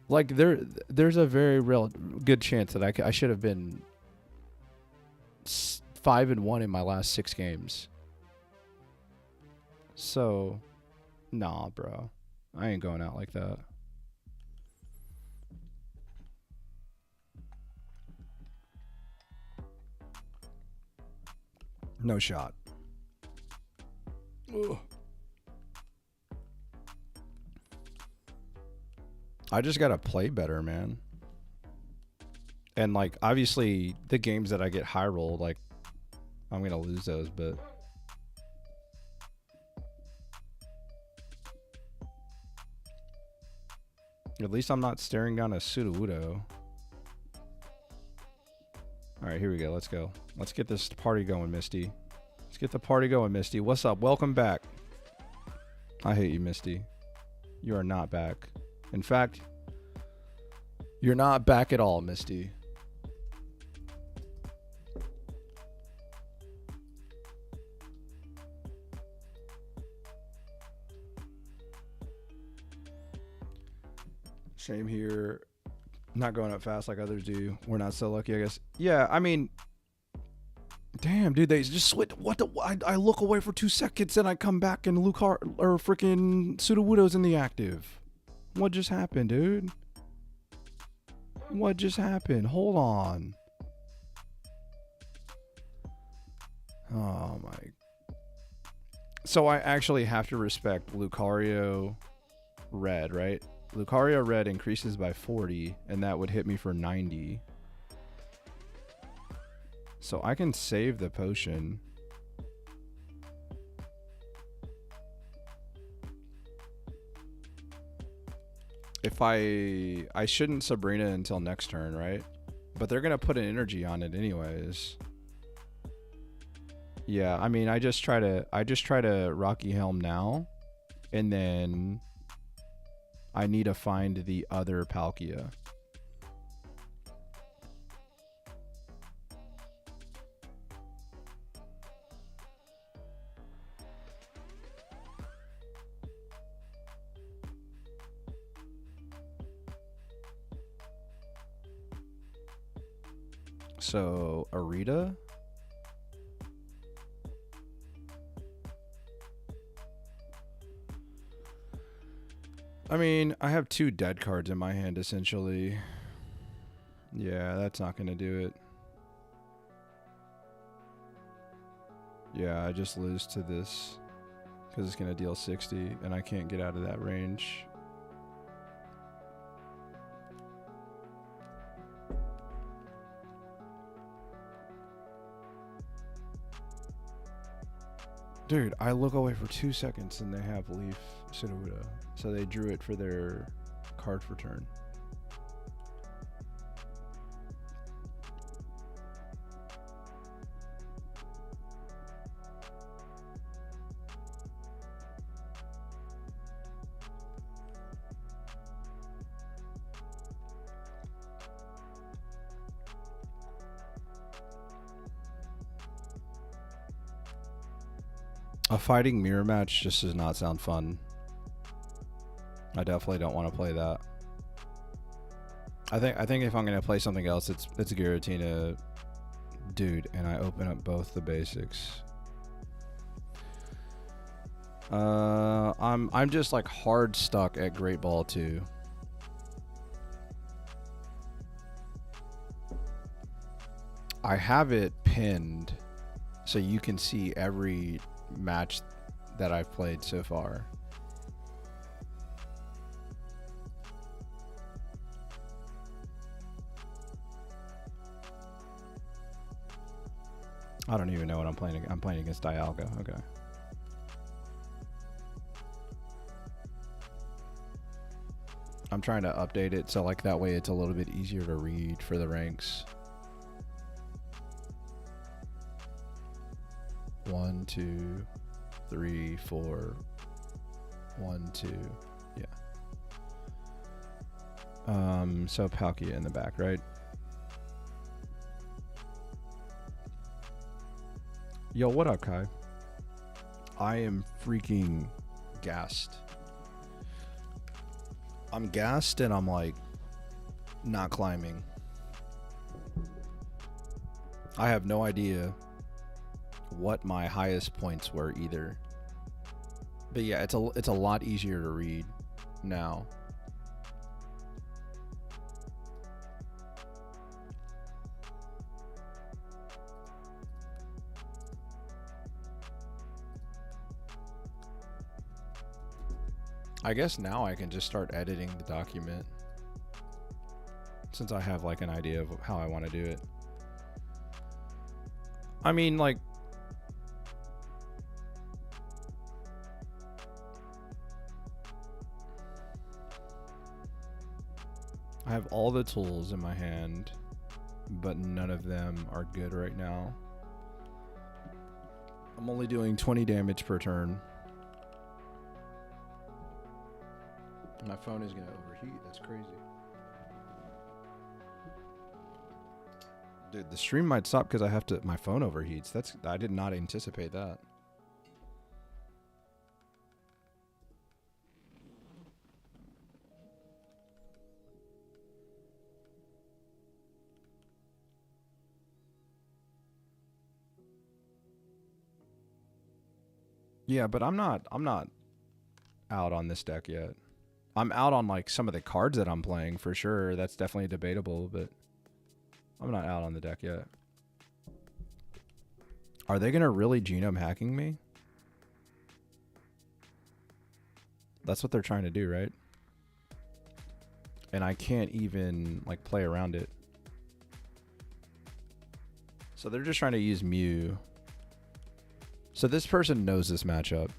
Speaker 1: like, there's a very real good chance that I should have been 5-1 in my last 6 games. So, nah, bro. I ain't going out like that. No shot. Ugh. I just gotta play better, man. And like, obviously, the games that I get high rolled, like, I'm gonna lose those, but at least I'm not staring down a Sudowoodo. All right, here we go. Let's go. Let's get this party going, Misty. Let's get the party going, Misty. What's up? Welcome back. I hate you, Misty. You are not back. In fact, you're not back at all, Misty. Same here. Not going up fast like others do. We're not so lucky, I guess. Yeah, I mean, damn, dude, they just switch. What the? I look away for 2 seconds and I come back and Lucar or freaking Sudowoodo's in the active. What just happened, dude? What just happened? Hold on. Oh my. So I actually have to respect Lucario Red, right? Lucario Red increases by 40, and that would hit me for 90. So I can save the potion. If I shouldn't Sabrina until next turn, right? But they're gonna put an energy on it anyways. Yeah, I mean, I just try to Rocky Helm now, and then I need to find the other Palkia. So, Arita? I mean, I have 2 dead cards in my hand, essentially. Yeah, that's not going to do it. Yeah, I just lose to this. Because it's going to deal 60, and I can't get out of that range. Dude, I look away for 2 seconds and they have Leaf Siruda. So they drew it for their card for turn. A fighting mirror match just does not sound fun. I definitely don't want to play that. I think if I'm gonna play something else, it's Giratina, dude, and I open up both the basics. I'm just like hard stuck at Great Ball 2. I have it pinned so you can see every match that I've played so far. I don't even know what I'm playing. I'm playing against Dialga. Okay. I'm trying to update it so like that way it's a little bit easier to read for the ranks. 1, 2, 3, 4. 1, 2. Yeah. So Palkia in the back, right? Yo, what up, Kai? I am freaking gassed. I'm gassed and I'm like not climbing. I have no idea what my highest points were either. But yeah, it's a lot easier to read now. I guess now I can just start editing the document since I have like an idea of how I want to do it. I mean, like, I have all the tools in my hand, but none of them are good right now. I'm only doing 20 damage per turn. My phone is going to overheat. That's crazy. Dude, the stream might stop because my phone overheats. I did not anticipate that. Yeah, but I'm not out on this deck yet.
Speaker 2: I'm out on like some of the cards that I'm playing for sure. That's definitely debatable, but I'm not out on the deck yet. Are they gonna really genome hacking me? That's what they're trying to do, right? And I can't even like play around it. So they're just trying to use Mew. So this person knows this matchup.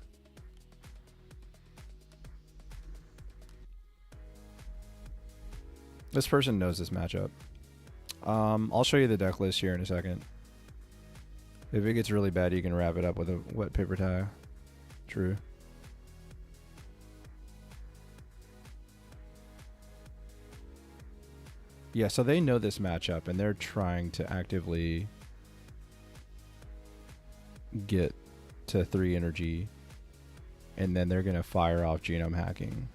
Speaker 2: This person knows this matchup. I'll show you the deck list here in a second. If it gets really bad, you can wrap it up with a wet paper towel. True. Yeah, so they know this matchup, and they're trying to actively get to 3 energy, and then they're going to fire off genome hacking.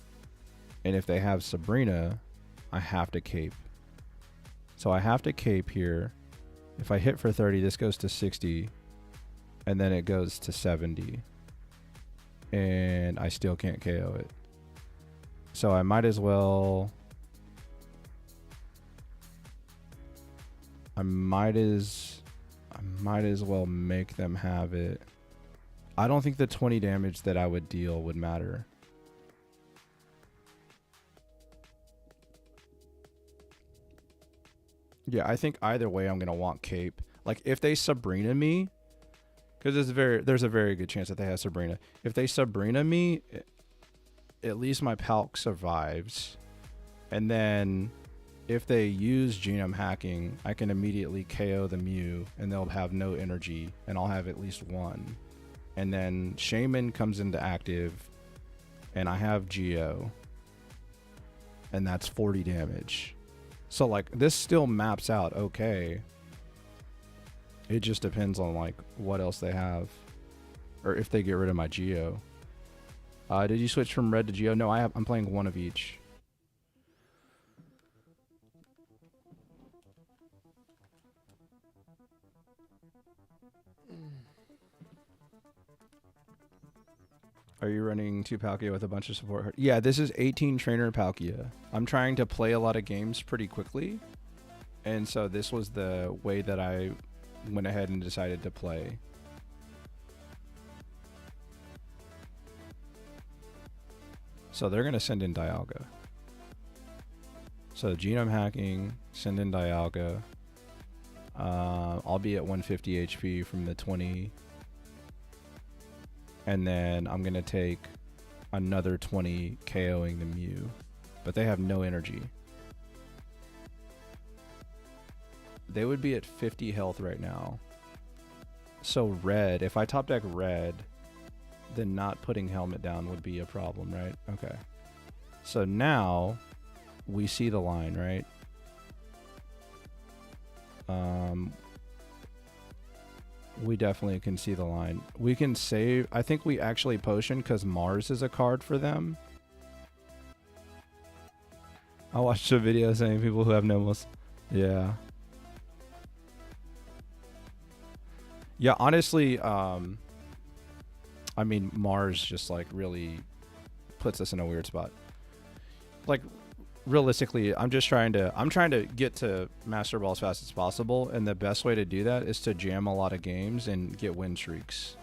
Speaker 2: And if they have Sabrina, I have to cape. So I have to cape here. If I hit for 30, this goes to 60, and then it goes to 70. And I still can't KO it. So I might as well... I might as well make them have it. I don't think the 20 damage that I would deal would matter. Yeah, I think either way I'm going to want cape. Like if they Sabrina me, because there's a very good chance that they have Sabrina. If they Sabrina me, at least my Palk survives. And then if they use genome hacking, I can immediately KO the Mew and they'll have no energy and I'll have at least one. And then Shaman comes into active and I have Geo. And that's 40 damage. So like this still maps out okay. It just depends on like what else they have. Or if they get rid of my Geo. Did you switch from red to Geo? No, I'm playing one of each. Are you running 2 Palkia with a bunch of support? Yeah, this is 18 trainer Palkia. I'm trying to play a lot of games pretty quickly. And so this was the way that I went ahead and decided to play. So they're going to send in Dialga. So genome hacking, send in Dialga. I'll be at 150 HP from the 20. And then I'm going to take another 20 KOing the Mew. But they have no energy. They would be at 50 health right now. So red, if I top deck red, then not putting helmet down would be a problem, right? Okay. So now we see the line, right? We definitely can see the line. We can save. I think we actually potion because Mars is a card for them. I watched a video saying people who have Nomos. Yeah. Yeah, honestly, I mean, Mars just like really puts us in a weird spot. Like, realistically, I'm trying to get to Masterball as fast as possible, and the best way to do that is to jam a lot of games and get win streaks.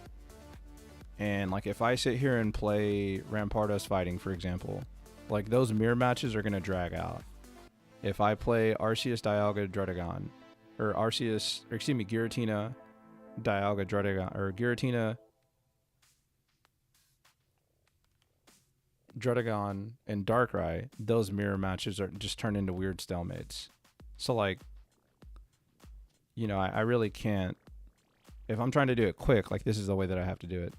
Speaker 2: And like if I sit here and play Rampardos Fighting, for example, like those mirror matches are gonna drag out. If I play Arceus Dialga Druddigon, or Giratina Dialga Druddigon, or Giratina Druddigon and Darkrai, those mirror matches are just turn into weird stalemates. So like, you know, I really can't, if I'm trying to do it quick, like this is the way that I have to do it.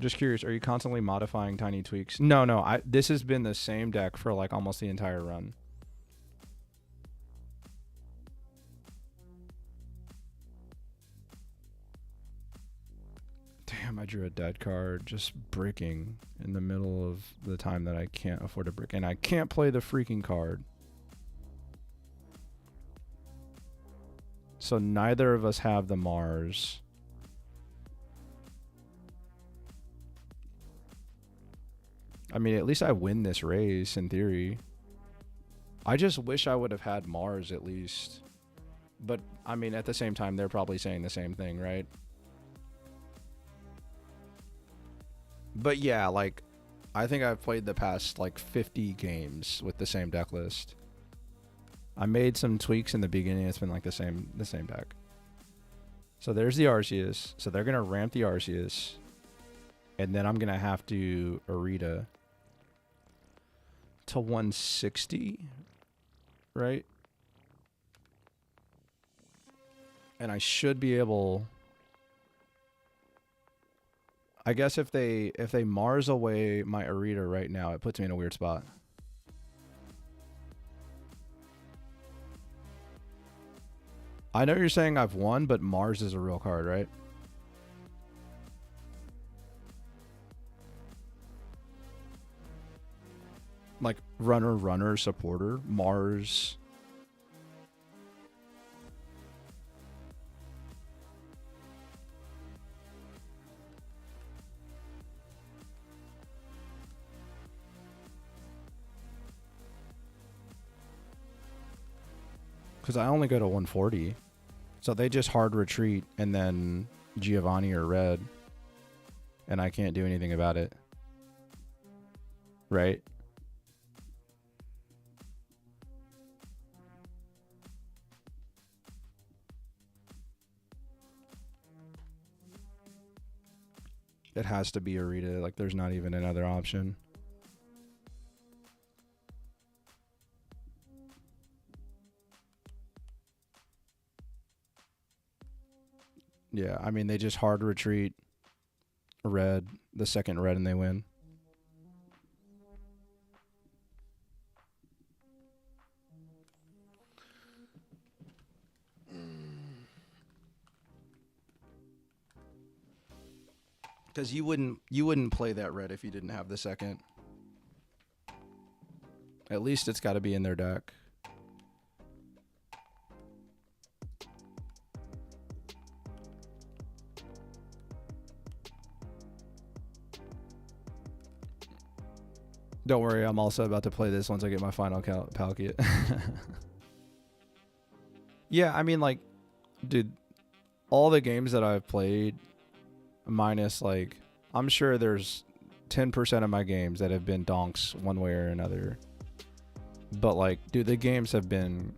Speaker 2: Just curious, are you constantly modifying tiny tweaks? No, this has been the same deck for like almost the entire run. Damn, I drew a dead card just bricking in the middle of the time that I can't afford to brick. And I can't play the freaking card. So neither of us have the Mars. I mean, at least I win this race in theory. I just wish I would have had Mars at least. But, I mean, at the same time, they're probably saying the same thing, right? But yeah, like, I think I've played the past, like, 50 games with the same deck list. I made some tweaks in the beginning. It's been, like, the same deck. So there's the Arceus. So they're going to ramp the Arceus. And then I'm going to have to Arita to 160, right? And I should be able... I guess if they Mars away my Arita right now, it puts me in a weird spot. I know you're saying I've won, but Mars is a real card, right? Like runner, supporter, Mars. Because I only go to 140. So they just hard retreat and then Giovanni or red. And I can't do anything about it. Right? It has to be Arita. Like, there's not even another option. Yeah, I mean, they just hard retreat red, the second red, and they win. Because you wouldn't play that red if you didn't have the second. At least it's got to be in their deck. Don't worry, I'm also about to play this once I get my final Palkia. Yeah, I mean, like, dude, all the games that I've played, minus, like, I'm sure there's 10% of my games that have been donks one way or another. But, like, dude, the games have been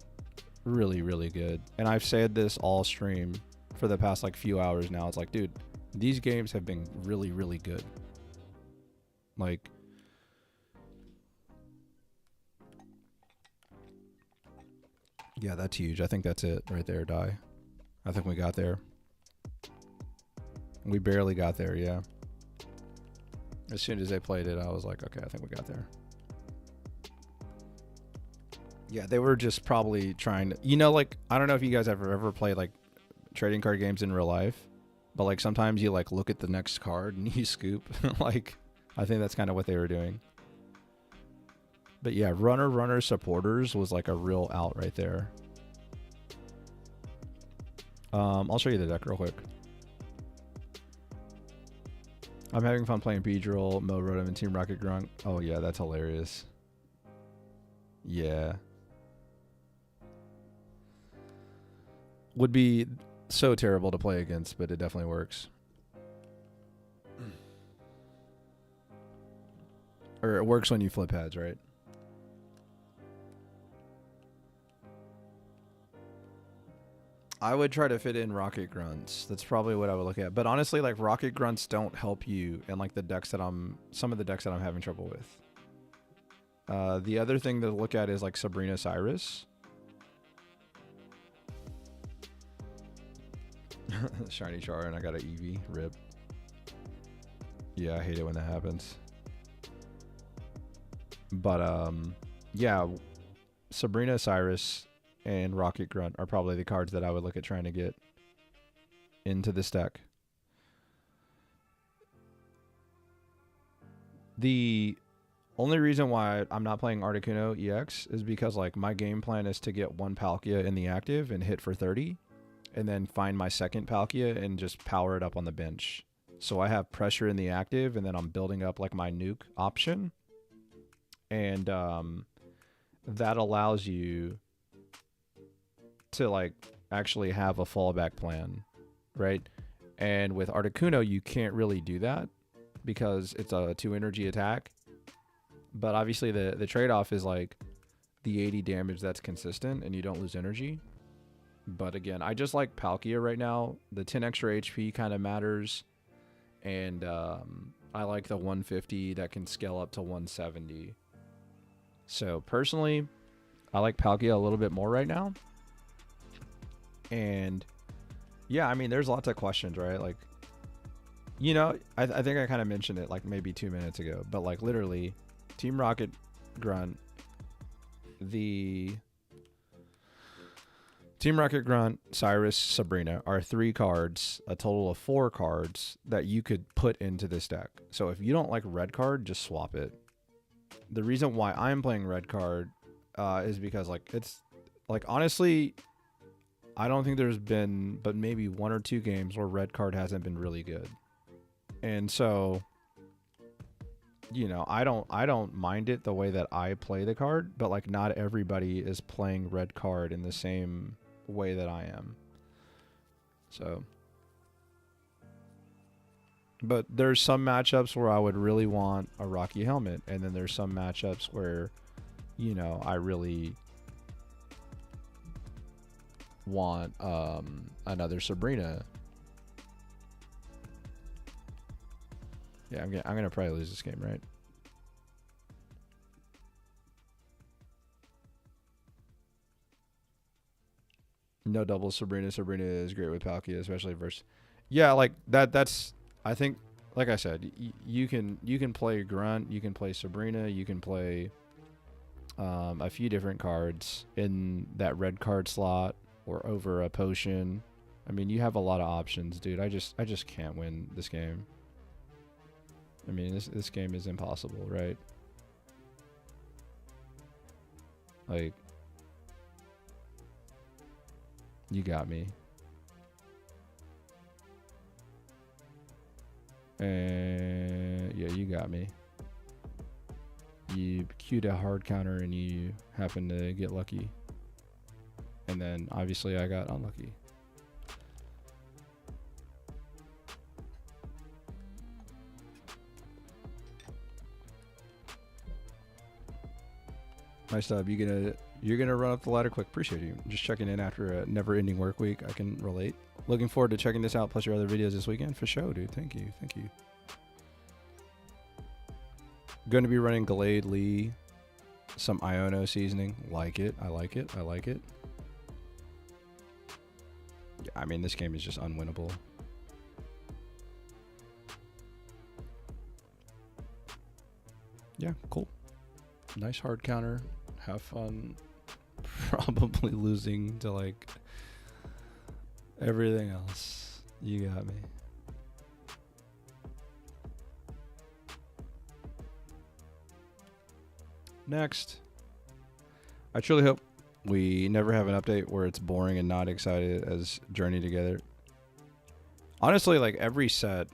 Speaker 2: really, really good. And I've said this all stream for the past, like, few hours now. It's like, dude, these games have been really, really good. Like... Yeah, that's huge. I think that's it right there, Die. I think we got there. We barely got there, yeah. As soon as they played it, I was like, okay, I think we got there. Yeah, they were just probably trying to... You know, like, I don't know if you guys ever played, like, trading card games in real life. But, like, sometimes you, like, look at the next card and you scoop. Like, I think that's kind of what they were doing. But yeah, runner, supporters was like a real out right there. I'll show you the deck real quick. I'm having fun playing Beedrill, Mo Rotom, and Team Rocket Grunt. Oh yeah, that's hilarious. Yeah. Would be so terrible to play against, but it definitely works. Or it works when you flip heads, right? I would try to fit in Rocket Grunts. That's probably what I would look at. But honestly, like, Rocket Grunts don't help you in, like, the decks that some of the decks that I'm having trouble with. The other thing to look at is, like, Sabrina Cyrus. Shiny Char, and I got an Eevee. Rip. Yeah, I hate it when that happens. But, yeah, Sabrina Cyrus and Rocket Grunt are probably the cards that I would look at trying to get into this deck. The only reason why I'm not playing Articuno EX is because, like, my game plan is to get one Palkia in the active and hit for 30, and then find my second Palkia and just power it up on the bench. So I have pressure in the active, and then I'm building up, like, my nuke option, and that allows you to like actually have a fallback plan, right? And with Articuno, you can't really do that because it's a 2 energy attack. But obviously the trade-off is like the 80 damage that's consistent and you don't lose energy. But again, I just like Palkia right now. The 10 extra HP kind of matters. And I like the 150 that can scale up to 170. So personally, I like Palkia a little bit more right now. And yeah, I mean, there's lots of questions, right? Like, you know, I think I kind of mentioned it like maybe 2 minutes ago, but like literally Team Rocket Grunt, the Team Rocket Grunt, Cyrus, Sabrina are 3 cards, a total of 4 cards that you could put into this deck. So if you don't like red card, just swap it. The reason why I'm playing red card is because like it's like honestly, I don't think there's been but maybe 1 or 2 games where red card hasn't been really good. And so, you know, I don't mind it the way that I play the card, but like not everybody is playing red card in the same way that I am. So, but there's some matchups where I would really want a Rocky Helmet, and then there's some matchups where, you know, I really want another Sabrina. Yeah, I'm gonna probably lose this game, right? No double Sabrina. Sabrina is great with Palkia, especially versus. Yeah, like that's. I think, like I said, you can play Grunt, you can play Sabrina, you can play a few different cards in that red card slot or over a potion. I mean, you have a lot of options, dude. I just can't win this game. I mean, this game is impossible, right? Like, you got me. And yeah, you got me. You queued a hard counter and you happen to get lucky. And then obviously I got unlucky. Nice job. You're gonna run up the ladder quick. Appreciate you. Just checking in after a never-ending work week. I can relate. Looking forward to checking this out plus your other videos this weekend for show, dude. Thank you. Going to be running Glade Lee, some Iono seasoning. Like it. I like it. Yeah, I mean, this game is just unwinnable. Yeah, cool. Nice hard counter. Have fun. Probably losing to like everything else. You got me. Next. I truly hope we never have an update where it's boring and not excited as Journey together. Honestly, like every set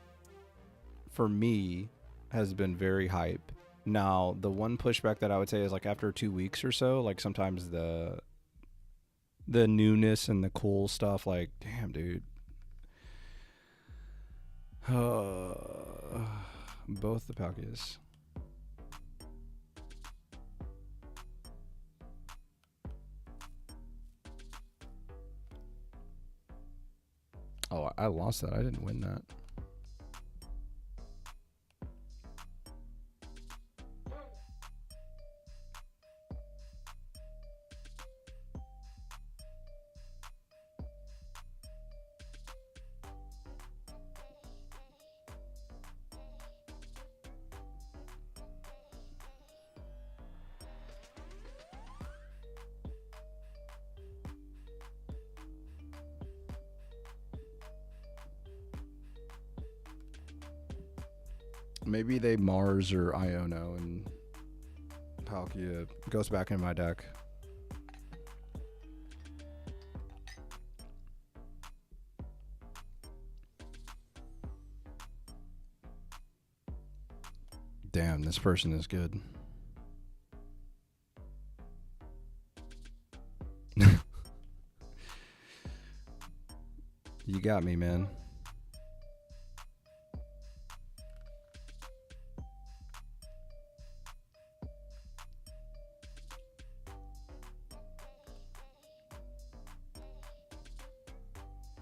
Speaker 2: for me has been very hype. Now, the one pushback that I would say is like after 2 weeks or so, like sometimes the newness and the cool stuff, like, damn, dude. Both the Palkias. Oh, I lost that. I didn't win that. Maybe they Mars or Iono and Palkia goes back in my deck. Damn, this person is good.
Speaker 1: got me, man.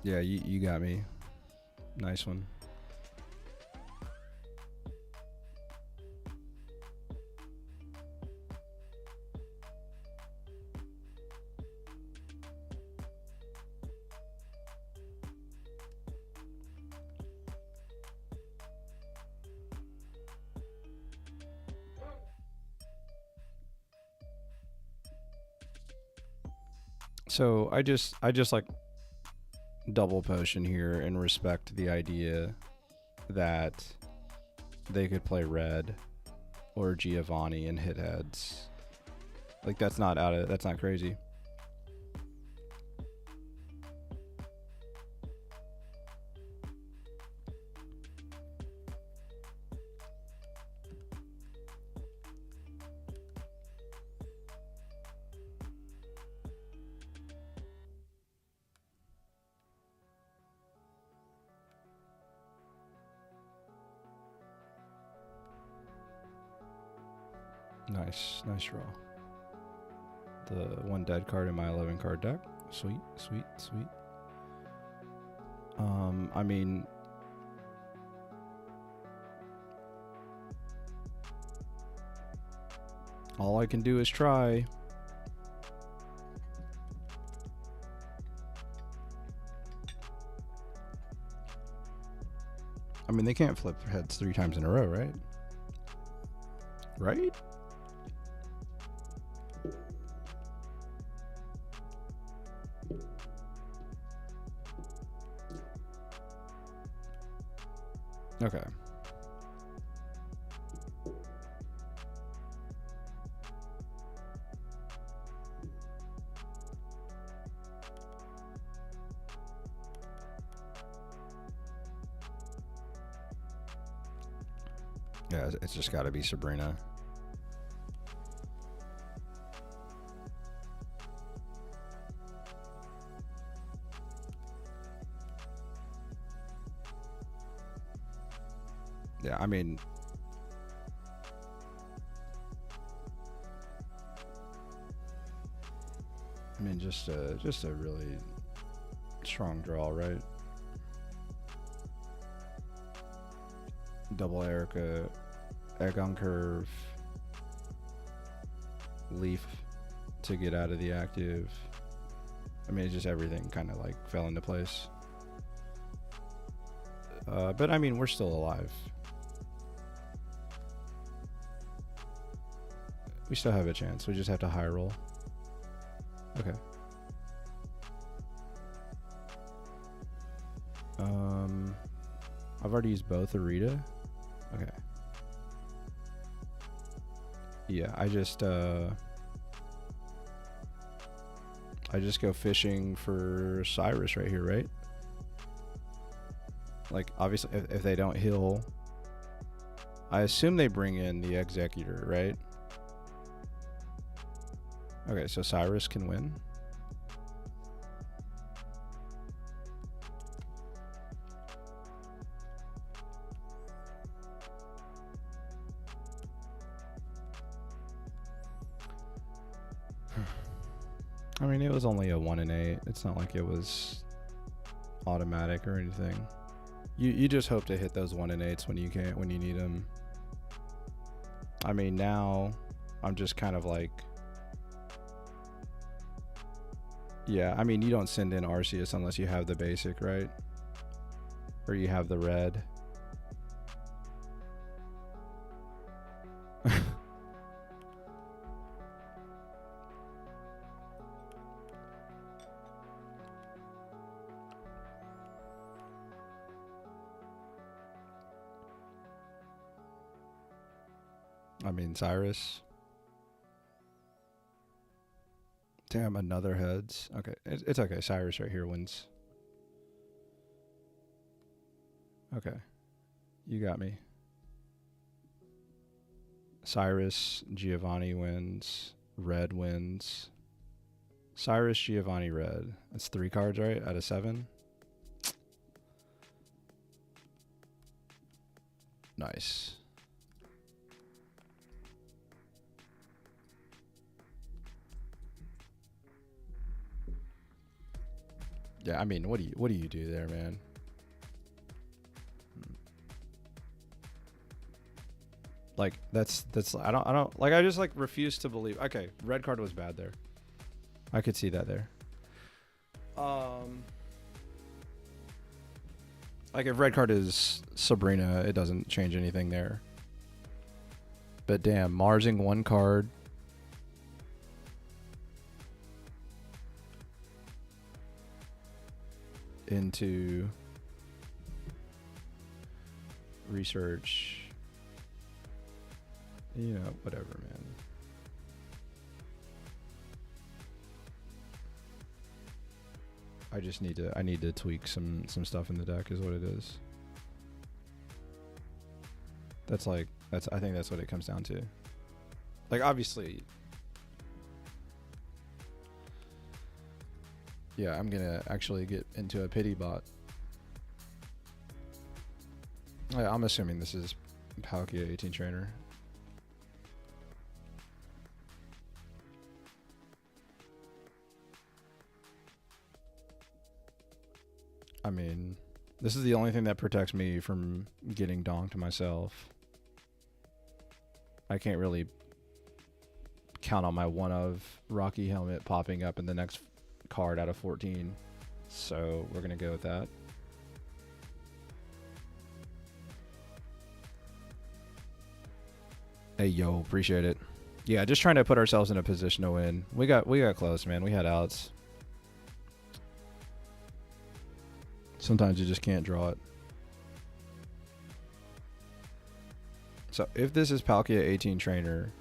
Speaker 1: Yeah, you got me. Nice one. So I just like double potion here and respect the idea that they could play red or Giovanni and hit heads. Like that's not crazy. Nice draw. The one dead card in my 11 card deck. Sweet. I mean, all I can do is try. I mean, they can't flip heads 3 times in a row, right? Right? Okay. Yeah, it's just got to be Sabrina. Yeah, I mean, just a really strong draw, right? Double Erica, egg on curve, leaf to get out of the active. I mean, it's just everything kind of like fell into place. But I mean, we're still alive. We still have a chance. We just have to high roll. Okay. I've already used both Arita. Okay. Yeah, I just go fishing for Cyrus right here, right? Like, obviously, if they don't heal, I assume they bring in the Executor, right? Okay, so Cyrus can win. I mean, it was only a 1 in 8. It's not like it was automatic or anything. You just hope to hit those 1 in 8s when you need them. I mean, now I'm just kind of like, yeah, I mean, you don't send in Arceus unless you have the basic, right? Or you have the red. I mean, Cyrus. Damn, another heads. Okay, it's okay. Cyrus right here wins. Okay, you got me. Cyrus, Giovanni wins. Red wins. Cyrus, Giovanni, red. That's 3 cards, right? Out of 7. Nice. Yeah, I mean, what do you do there, man? Like that's I don't like I just like refuse to believe. Okay, red card was bad there. I could see that there. Like if red card is Sabrina, it doesn't change anything there. But damn, Marsing one card. Into research. You know, whatever, man. I need to tweak some stuff in the deck is what it is. I think that's what it comes down to. Like obviously, yeah, I'm gonna actually get into a pity bot. I'm assuming this is Palkia 18 trainer. I mean, this is the only thing that protects me from getting donked myself. I can't really count on my one of Rocky Helmet popping up in the next card out of 14. So we're going to go with that. Hey, yo, appreciate it. Yeah, just trying to put ourselves in a position to win. We got close, man. We had outs. Sometimes you just can't draw it. So if this is Palkia 18 trainer,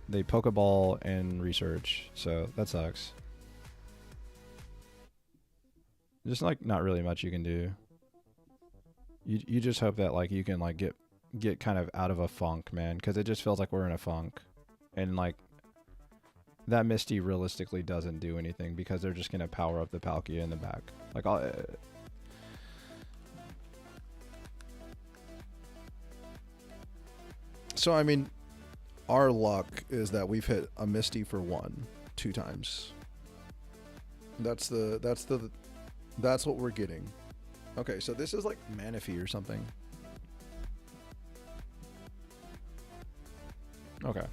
Speaker 1: they Poké Ball and research. So that sucks. Just like not really much you can do. You just hope that like you can like get kind of out of a funk, man, because it just feels like we're in a funk. And like that Misty realistically doesn't do anything because they're just gonna power up the Palkia in the back. Like
Speaker 3: So I mean, our luck is that we've hit a Misty for 2 times. That's what we're getting. Okay, so this is like Manaphy or something.
Speaker 1: okay.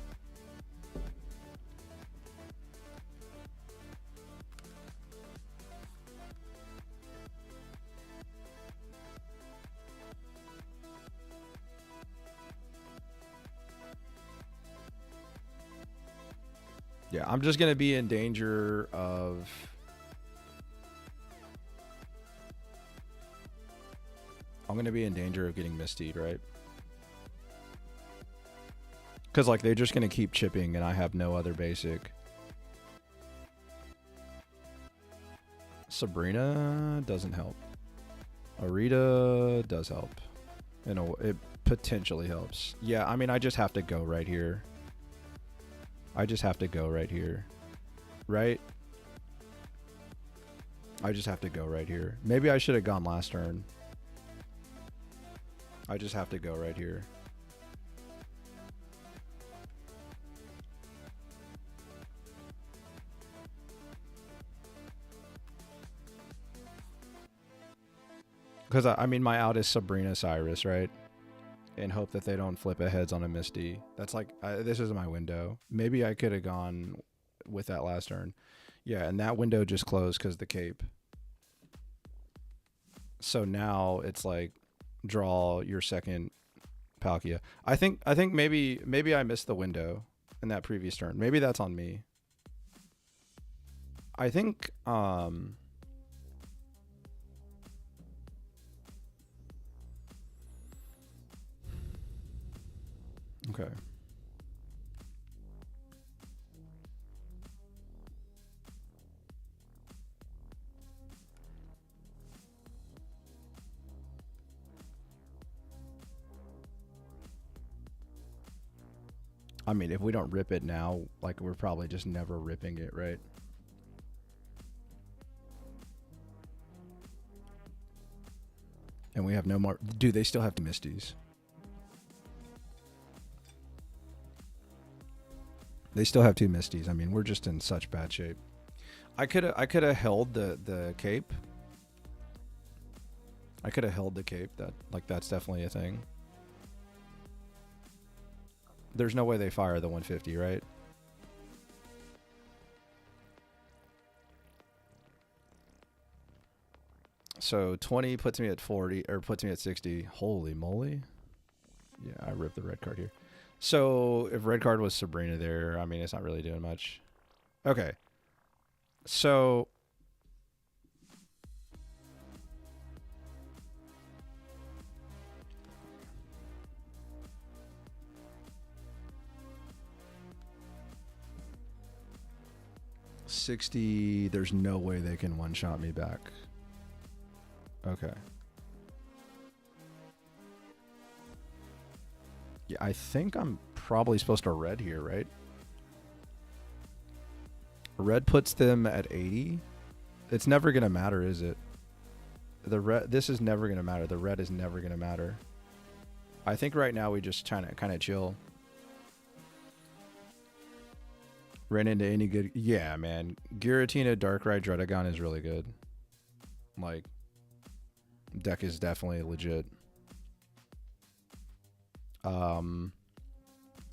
Speaker 1: Yeah, I'm just gonna be in danger of getting Misty'd, right? Because like they're just gonna keep chipping, and I have no other basic. Sabrina doesn't help. Arita does help. You know, it potentially helps. Yeah, I mean, I just have to go right here. Right? I just have to go right here. Maybe I should have gone last turn. I just have to go right here. Because I mean, my out is Sabrina Cyrus, right? And hope that they don't flip a heads on a Misty. That's like, this is my window. Maybe I could have gone with that last turn. Yeah, and that window just closed because the cape. So now it's like, draw your second Palkia. I think maybe I missed the window in that previous turn. Maybe that's on me. I think okay. I mean, if we don't rip it now, like we're probably just never ripping it, right? And we have no more. Dude, they still have Misties.
Speaker 2: They still have 2 Misties. I mean, we're just in such bad shape. I could have held the cape. I could have held the cape. That's definitely a thing. There's no way they fire the 150, right? So 20 puts me at 40, or puts me at 60. Holy moly. Yeah, I ripped the red card here. So if red card was Sabrina there, I mean, it's not really doing much. Okay. So $60, there's no way they can one-shot me back. Okay. Yeah, I think I'm probably supposed to red here, right? Red puts them at 80. It's never going to matter, is it? This is never going to matter. The red is never going to matter. I think right now we just kind of chill. Ran into any good... Yeah, man. Giratina, Darkrai, Dredagon is really good. Like, deck is definitely legit.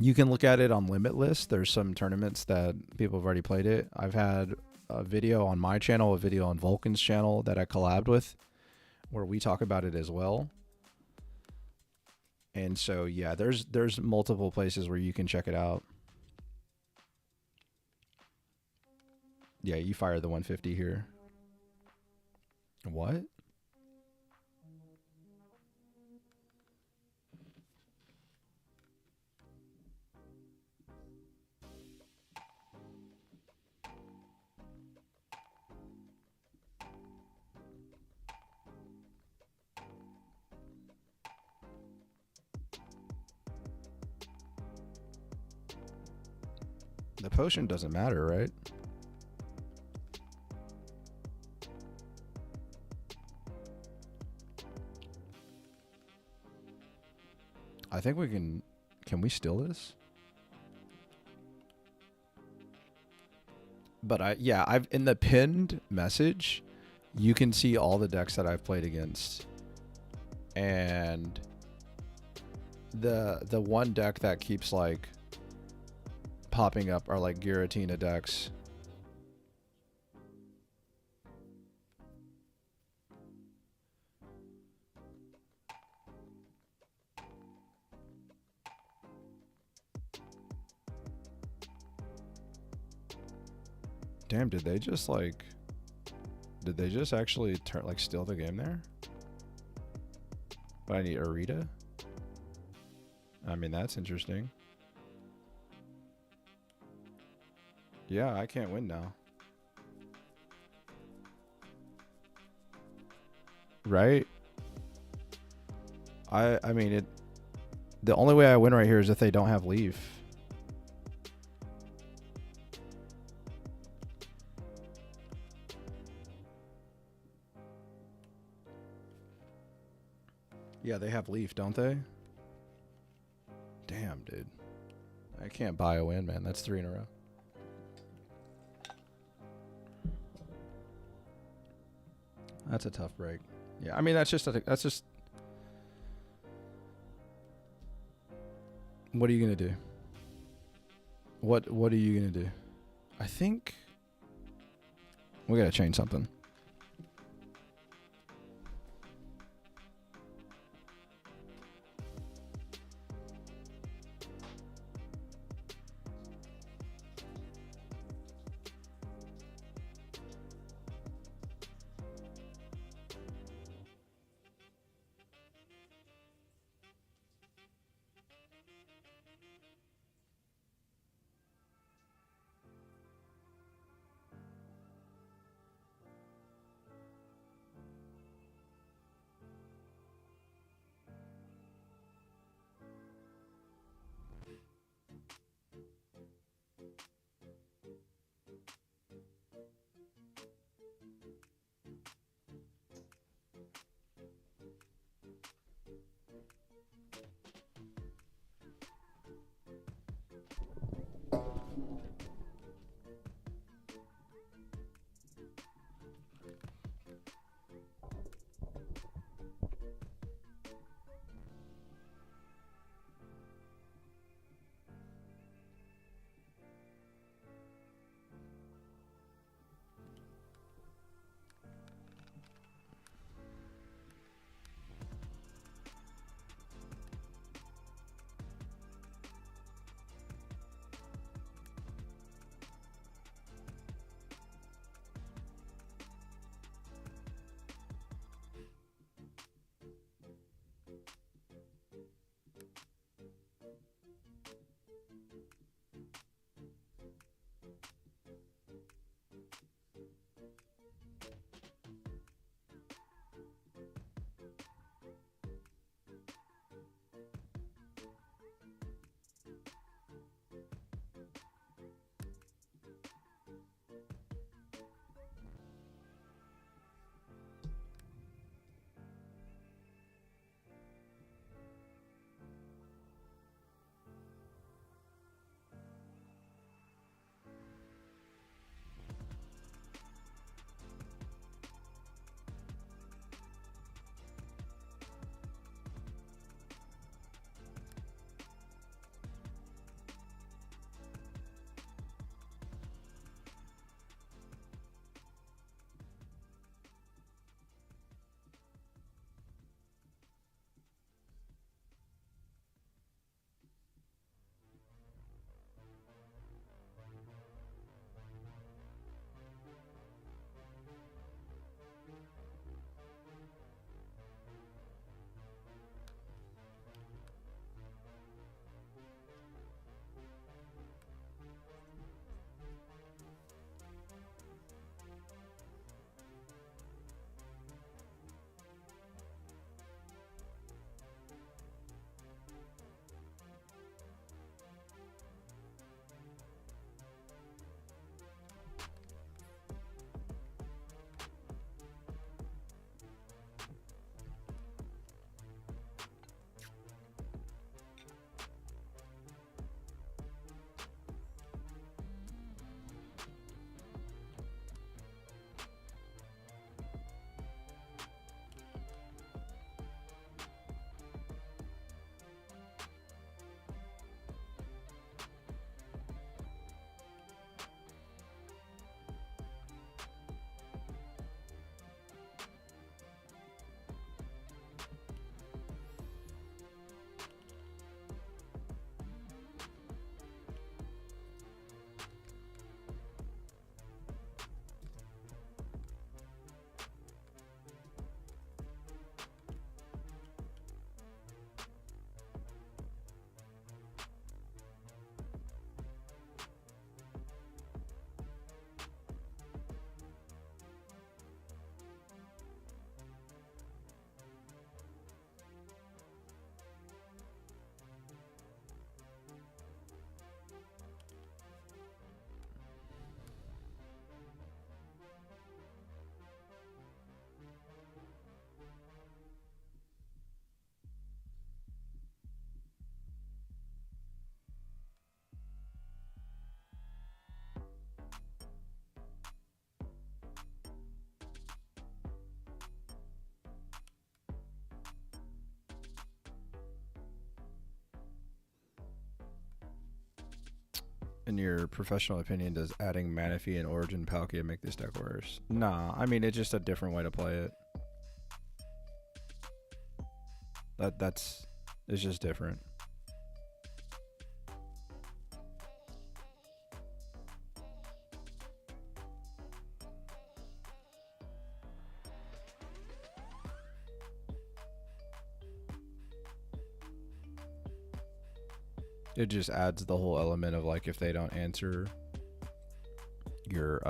Speaker 2: You can look at it on Limitless. There's some tournaments that people have already played it. I've had a video on my channel, a video on Vulcan's channel that I collabed with, where we talk about it as well. And so, yeah, there's multiple places where you can check it out. Yeah, you fire the 150 here. What? The potion doesn't matter, right? I think we can... Can we steal this? But I've in the pinned message, you can see all the decks that I've played against. And the one deck that keeps like popping up are like Giratina decks. Damn, did they just actually turn like steal the game there? But I need Arita. I mean, that's interesting. Yeah, I can't win now. Right? I mean, the only way I win right here is if they don't have Leaf. Yeah, they have Leaf, don't they? Damn, dude. I can't buy a win, man. That's 3 in a row. That's a tough break. Yeah, I mean, that's just... What are you going to do? What are you going to do? I think... We got to change something. In your professional opinion, does adding Manaphy and Origin Palkia make this deck worse? Nah, I mean, it's just a different way to play it. It's just different. It just adds the whole element of like if they don't answer your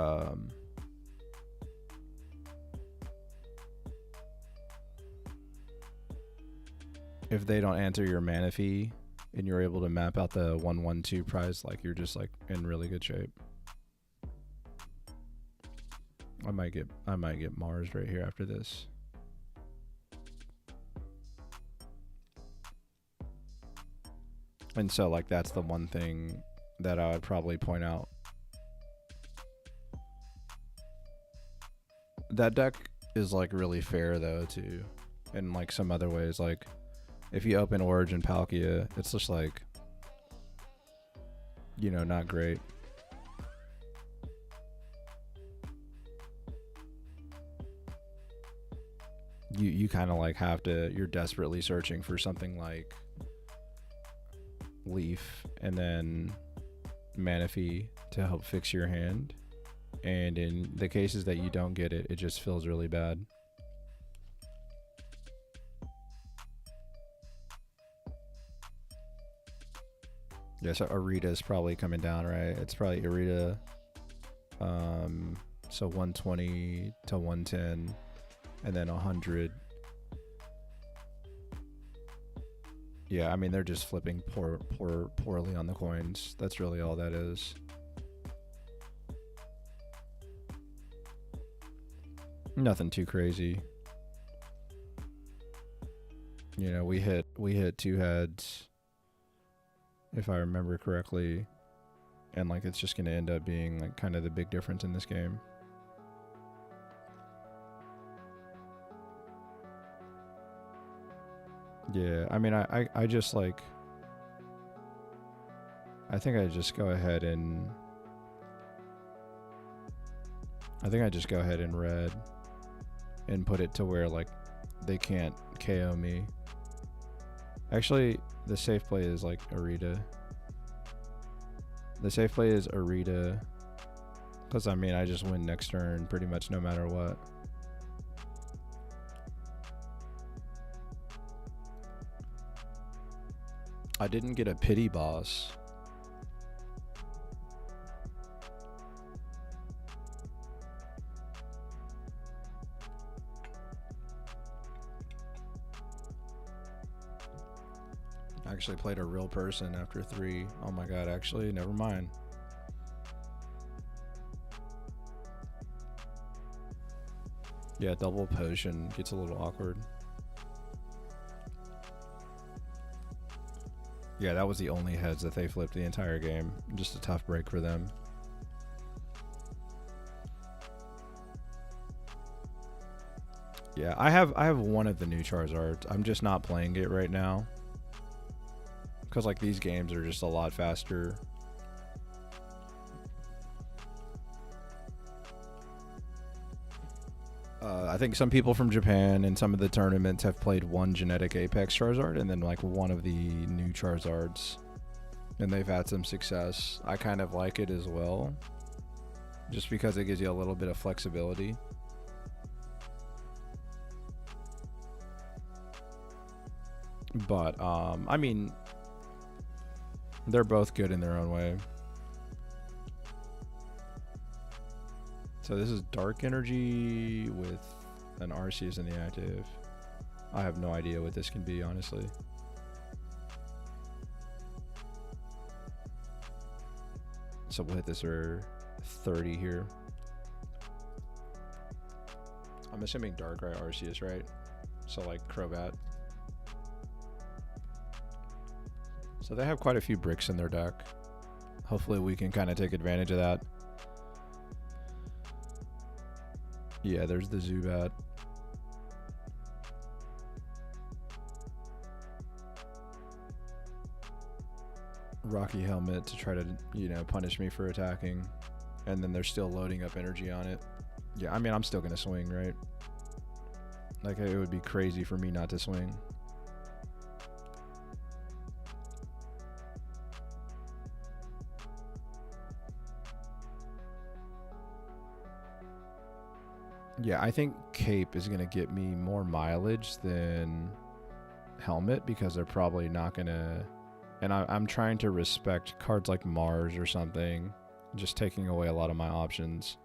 Speaker 2: if they don't answer your mana fee and you're able to map out the 1/1/2 prize, like you're just like in really good shape. I might get Mars right here after this. And so like that's the one thing that I would probably point out. That deck is like really fair though too. In like some other ways, like if you open Origin Palkia, it's just like, you know, not great. You kind of like have to, you're desperately searching for something like Leaf and then Manaphy to help fix your hand. And in the cases that you don't get it, it just feels really bad. Yeah, so Arita's probably coming down, right? It's probably Arita. So 120 to 110 and then 100. Yeah, I mean, they're just flipping poorly on the coins. That's really all that is. Nothing too crazy. You know, we hit 2 heads, if I remember correctly, and like it's just going to end up being like kind of the big difference in this game. Yeah, I mean, I just like, I think I just go ahead and red and put it to where like they can't KO me. Actually, the safe play is like Arita. The safe play is Arita, because I mean, I just win next turn pretty much no matter what. I didn't get a pity boss. I actually played a real person after 3. Oh my god, actually, never mind. Yeah, double potion gets a little awkward. Yeah, that was the only heads that they flipped the entire game. Just a tough break for them. Yeah, I have one of the new Charizards. I'm just not playing it right now, because like these games are just a lot faster. I think some people from Japan in some of the tournaments have played one genetic Apex Charizard and then like one of the new Charizards, and they've had some success. I kind of like it as well, just because it gives you a little bit of flexibility. But I mean, they're both good in their own way. So this is Dark Energy with an Arceus in the active. I have no idea what this can be, honestly. So we'll hit this for 30 here. I'm assuming Dark, right? Arceus, right? So like Crobat. So they have quite a few bricks in their deck. Hopefully we can kind of take advantage of that. Yeah, there's the Zubat. Rocky Helmet to try to, punish me for attacking. And then they're still loading up energy on it. Yeah, I mean, I'm still going to swing, right? Like, it would be crazy for me not to swing. Yeah, I think Cape is going to get me more mileage than Helmet because they're probably not going to... And I'm trying to respect cards like Mars or something, just taking away a lot of my options.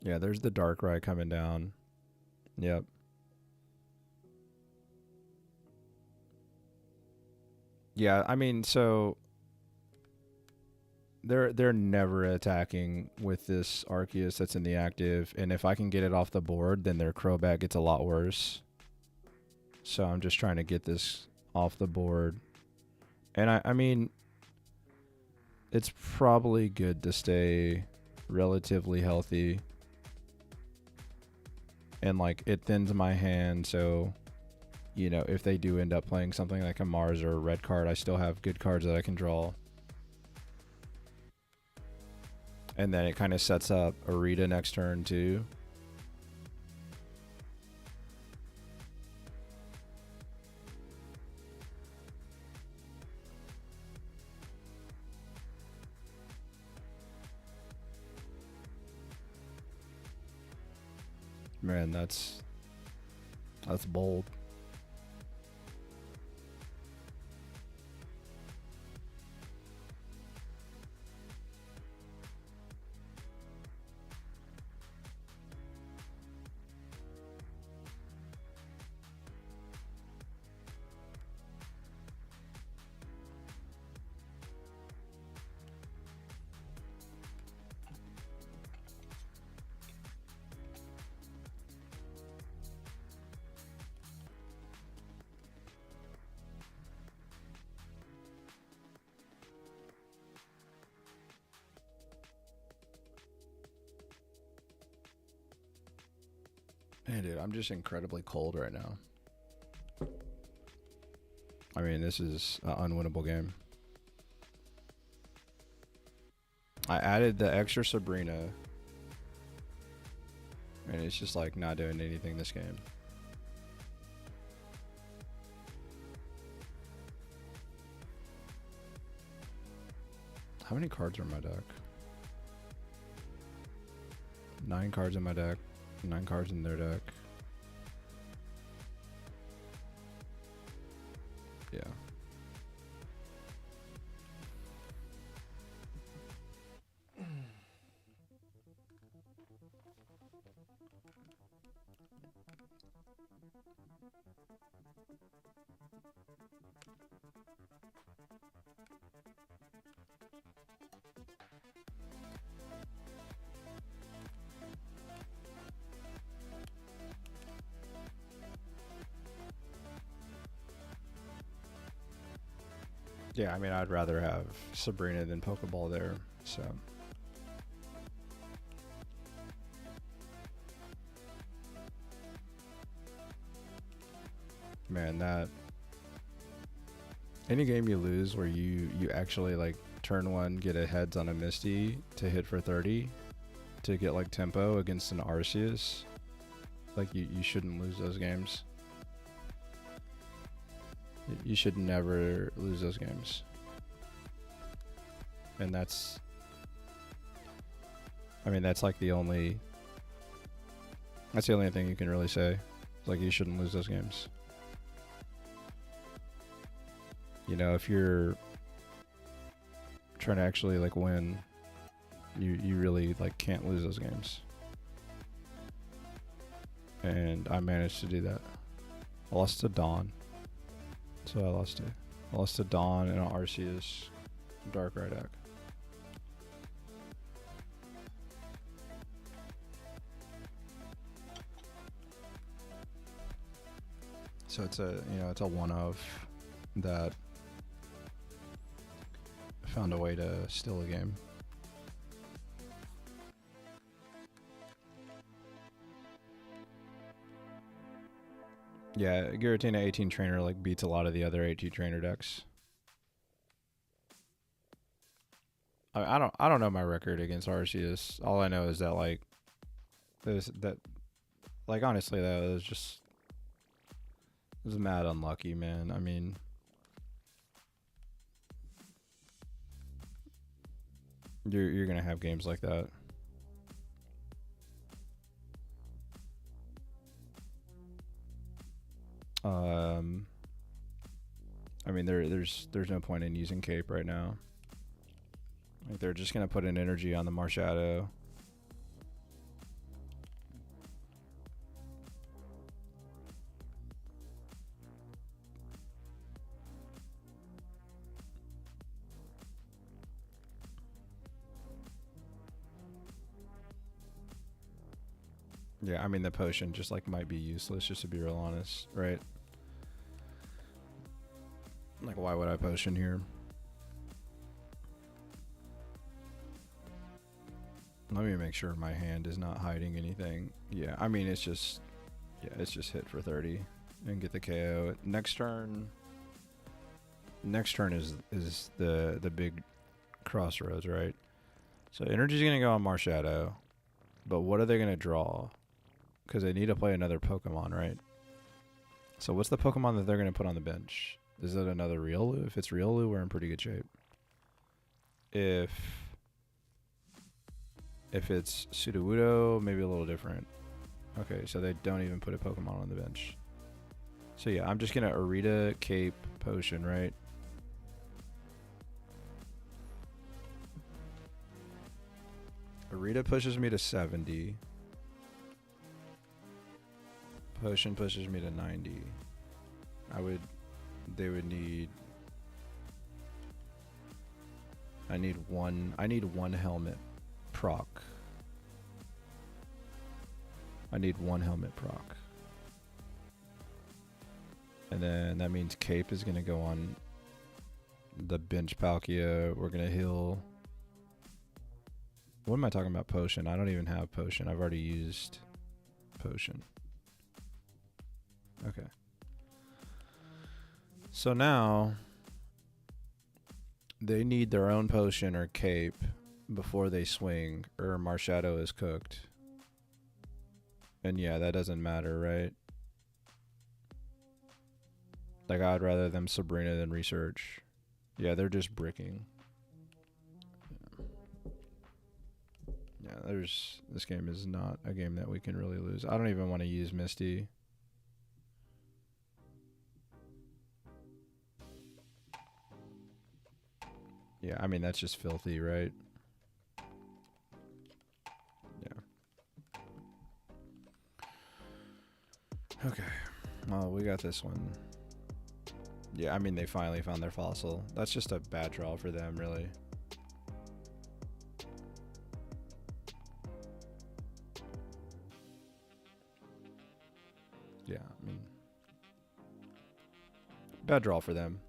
Speaker 2: Yeah, there's the Darkrai coming down. Yep. Yeah, I mean, so they're never attacking with this Arceus that's in the active, and if I can get it off the board, then their Crobat gets a lot worse. So I'm just trying to get this off the board. And I mean, it's probably good to stay relatively healthy. And like, it thins my hand, so if they do end up playing something like a Mars or a red card, I still have good cards that I can draw. And then it kind of sets up Arita next turn too. Man, that's bold. Man, dude, I'm just incredibly cold right now. I mean, this is an unwinnable game. I added the extra Sabrina, and it's just like not doing anything this game. How many cards are in my deck? 9 cards in my deck. 9 cards in their deck. Yeah. Yeah, I mean, I'd rather have Sabrina than Poké Ball there, so. Man, that... Any game you lose where you actually, like, turn 1, get a heads on a Misty to hit for 30, to get, like, tempo against an Arceus, like, you shouldn't lose those games. You should never lose those games. And that's... I mean, that's like the only... That's the only thing you can really say. It's like, you shouldn't lose those games. If you're trying to actually, like, win, you really, like, can't lose those games. And I managed to do that. I lost to Dawn. So I lost to Dawn and an Arceus Darkrai deck. So it's a one of that found a way to steal a game. Yeah, Giratina 18 trainer like beats a lot of the other 18 trainer decks. I don't know my record against Arceus. All I know is that like honestly though, it was mad unlucky, man. I mean, you're gonna have games like that. I mean, there's no point in using Cape right now. Like they're just gonna put an energy on the Marshadow. Yeah, I mean the potion just like might be useless, just to be real honest, right? Like, why would I potion here? Let me make sure my hand is not hiding anything. Yeah, I mean it's just hit for 30 and get the KO. Next turn is the big crossroads, right? So energy's gonna go on Marshadow, but what are they gonna draw? Because they need to play another Pokemon, right? So what's the Pokemon that they're gonna put on the bench? Is it another Riolu? If it's Riolu, we're in pretty good shape. If it's Sudowoodo, maybe a little different. Okay, so they don't even put a Pokemon on the bench. So yeah, I'm just gonna Arita, Cape, Potion, right? Arita pushes me to 70. Potion pushes me to 90. They would need... I need one helmet proc. I need one helmet proc. And then that means Cape is going to go on the bench Palkia. We're going to heal. What am I talking about? Potion. I don't even have Potion. I've already used Potion. Okay. So now they need their own Potion or Cape before they swing, or Marshadow is cooked. And yeah, that doesn't matter, right? Like, I'd rather them Sabrina than research. Yeah, they're just bricking. Yeah, this game is not a game that we can really lose. I don't even want to use Misty. Yeah, I mean, that's just filthy, right? Yeah. Okay. Well, we got this one. Yeah, I mean, they finally found their fossil. That's just a bad draw for them, really. Yeah, I mean, bad draw for them.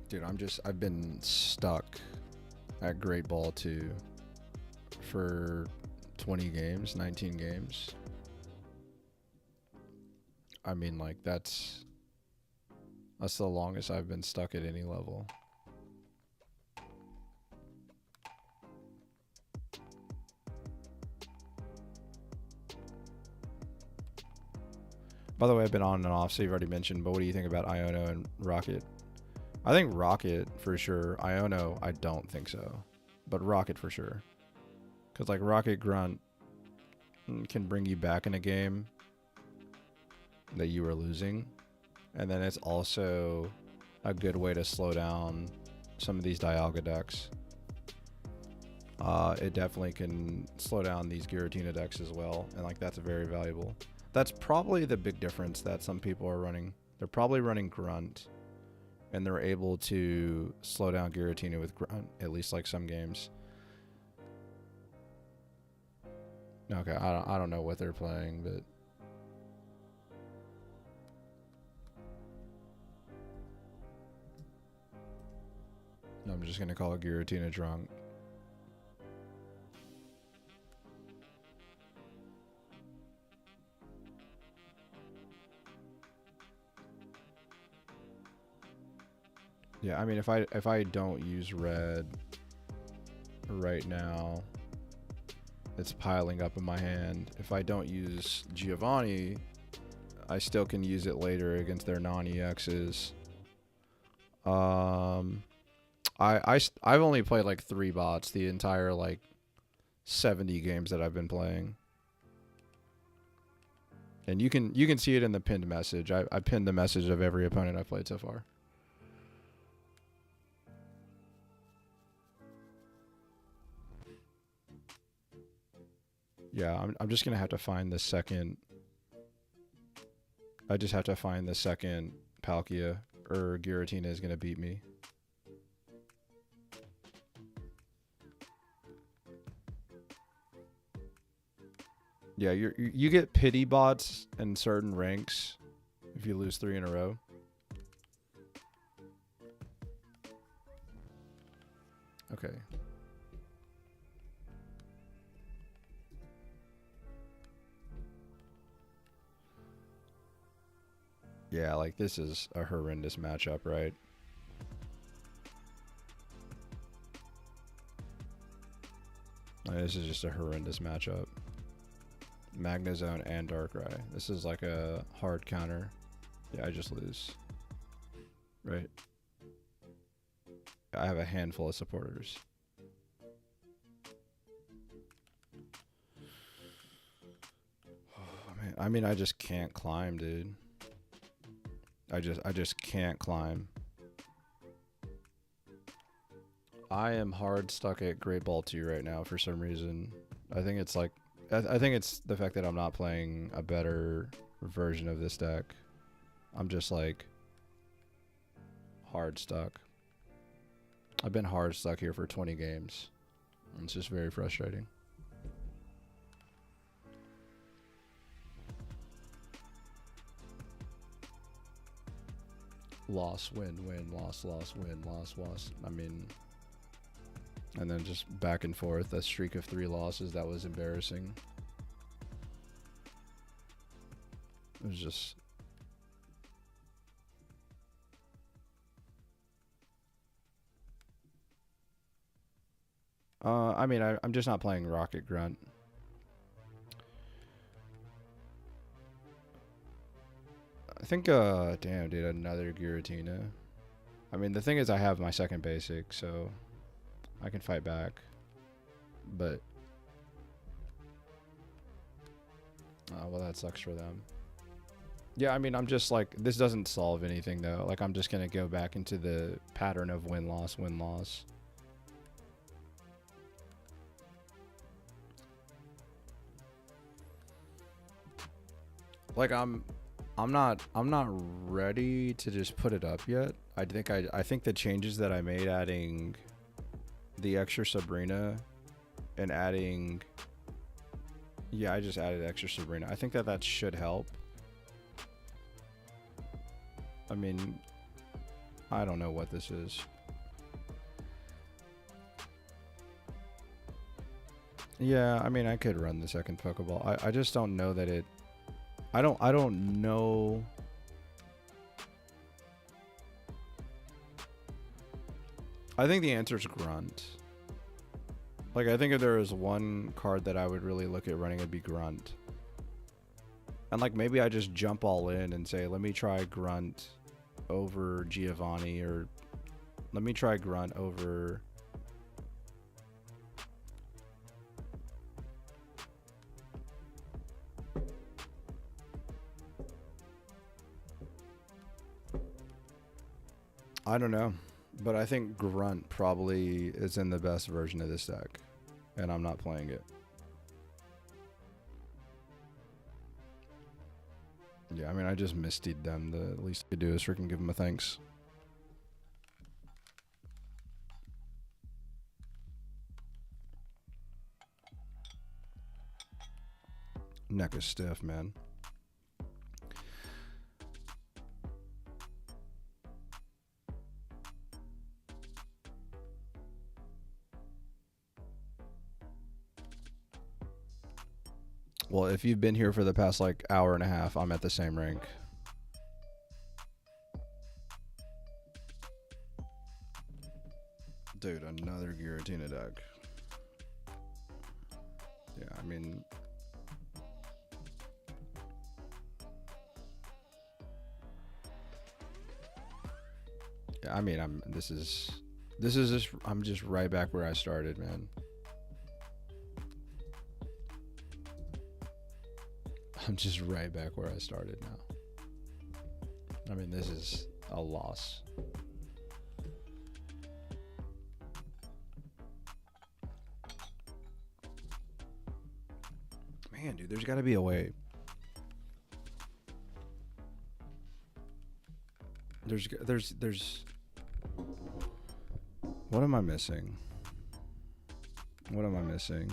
Speaker 2: Dude, I've been stuck at Great Ball 2 for 20 games, 19 games. I mean, like, that's the longest I've been stuck at any level. By the way, I've been on and off, so you've already mentioned, but what do you think about Iono and Rocket? I think Rocket for sure. Iono, I don't think so. But Rocket for sure. Because, like, Rocket Grunt can bring you back in a game that you were losing. And then it's also a good way to slow down some of these Dialga decks. It definitely can slow down these Giratina decks as well. And, like, that's very valuable. That's probably the big difference that some people are running. They're probably running Grunt. And they're able to slow down Giratina with Grunt, at least like some games. Okay, I don't know what they're playing, but I'm just gonna call it Giratina drunk. Yeah, I mean, if I don't use red right now, it's piling up in my hand. If I don't use Giovanni, I still can use it later against their non-EXs. I've only played like 3 bots the entire like 70 games that I've been playing. And you can see it in the pinned message. I pinned the message of every opponent I've played so far. Yeah, I'm just gonna have to find the second. I just have to find the second Palkia, or Giratina is gonna beat me. Yeah, you get pity bots in certain ranks if you lose 3 in a row. Okay. Yeah, like this is a horrendous matchup, right? Like, this is just a horrendous matchup. Magnezone and Darkrai. This is like a hard counter. Yeah, I just lose. Right. I have a handful of supporters. Oh, man. I mean, I just can't climb, dude. I just can't climb. I am hard stuck at Great Ball 2 right now for some reason. I think it's like I think it's the fact that I'm not playing a better version of this deck. I'm just like hard stuck. I've been hard stuck here for 20 games. It's just very frustrating. Loss, win, win, loss, loss, win, loss, loss. I mean, and then just back and forth. A streak of 3 losses, that was embarrassing. It was just... I mean, I'm just not playing Rocket Grunt. I think, damn, dude, another Giratina. I mean, the thing is I have my second basic, so I can fight back. But, well, that sucks for them. Yeah, I mean, I'm just like, this doesn't solve anything, though. Like, I'm just going to go back into the pattern of win-loss, win-loss. Like, I'm not ready to just put it up yet. I think the changes that I made, adding the extra Sabrina and adding, yeah, I just added extra Sabrina. I think that should help. I mean, I don't know what this is. Yeah, I mean, I could run the second Pokeball. I just don't know that it, I don't know. I think the answer is Grunt. Like, I think if there was one card that I would really look at running, it'd be Grunt. And like, maybe I just jump all in and say, let me try Grunt over Giovanni, or let me try Grunt over... I don't know, but I think Grunt probably is in the best version of this deck, and I'm not playing it. Yeah, I mean, I just mistied them. The least I could do is freaking give them a thanks. Neck is stiff, man. Well, if you've been here for the past like hour and a half, I'm at the same rank.
Speaker 3: Dude, another Giratina deck. Yeah, I mean, I'm just right back where I started, man. I'm just right back where I started now. I mean, this is a loss. Man, dude, there's got to be a way. There's what am I missing? What am I missing?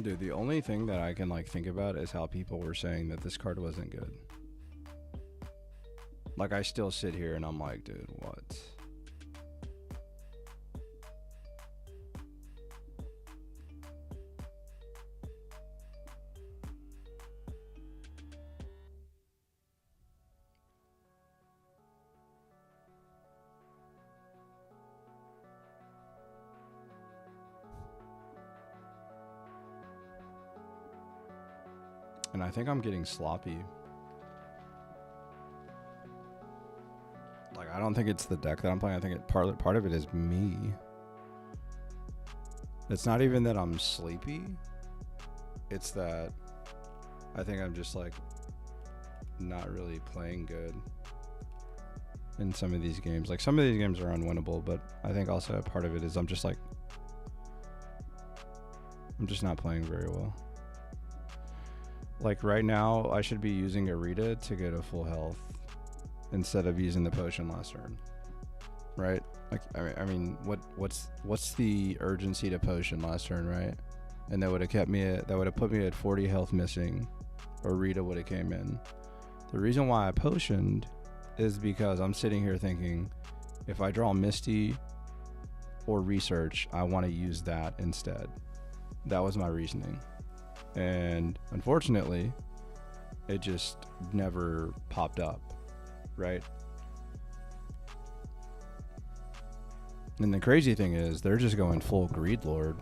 Speaker 3: Dude, the only thing that I can like think about is how people were saying that this card wasn't good. Like, I still sit here and I'm like, dude, what? And I think I'm getting sloppy. Like, I don't think it's the deck that I'm playing. I think part of it is me. It's not even that I'm sleepy. It's that I think I'm just like not really playing good in some of these games. Like, some of these games are unwinnable, but I think also a part of it is I'm just not playing very well. Like, right now, I should be using Arita to go to full health instead of using the potion last turn, right? Like, I mean, what's the urgency to potion last turn, right? And that would have put me at 40 health missing. Arita would have came in. The reason why I potioned is because I'm sitting here thinking, if I draw Misty or Research, I want to use that instead. That was my reasoning. And unfortunately, it just never popped up, right? And the crazy thing is, they're just going full Greed Lord.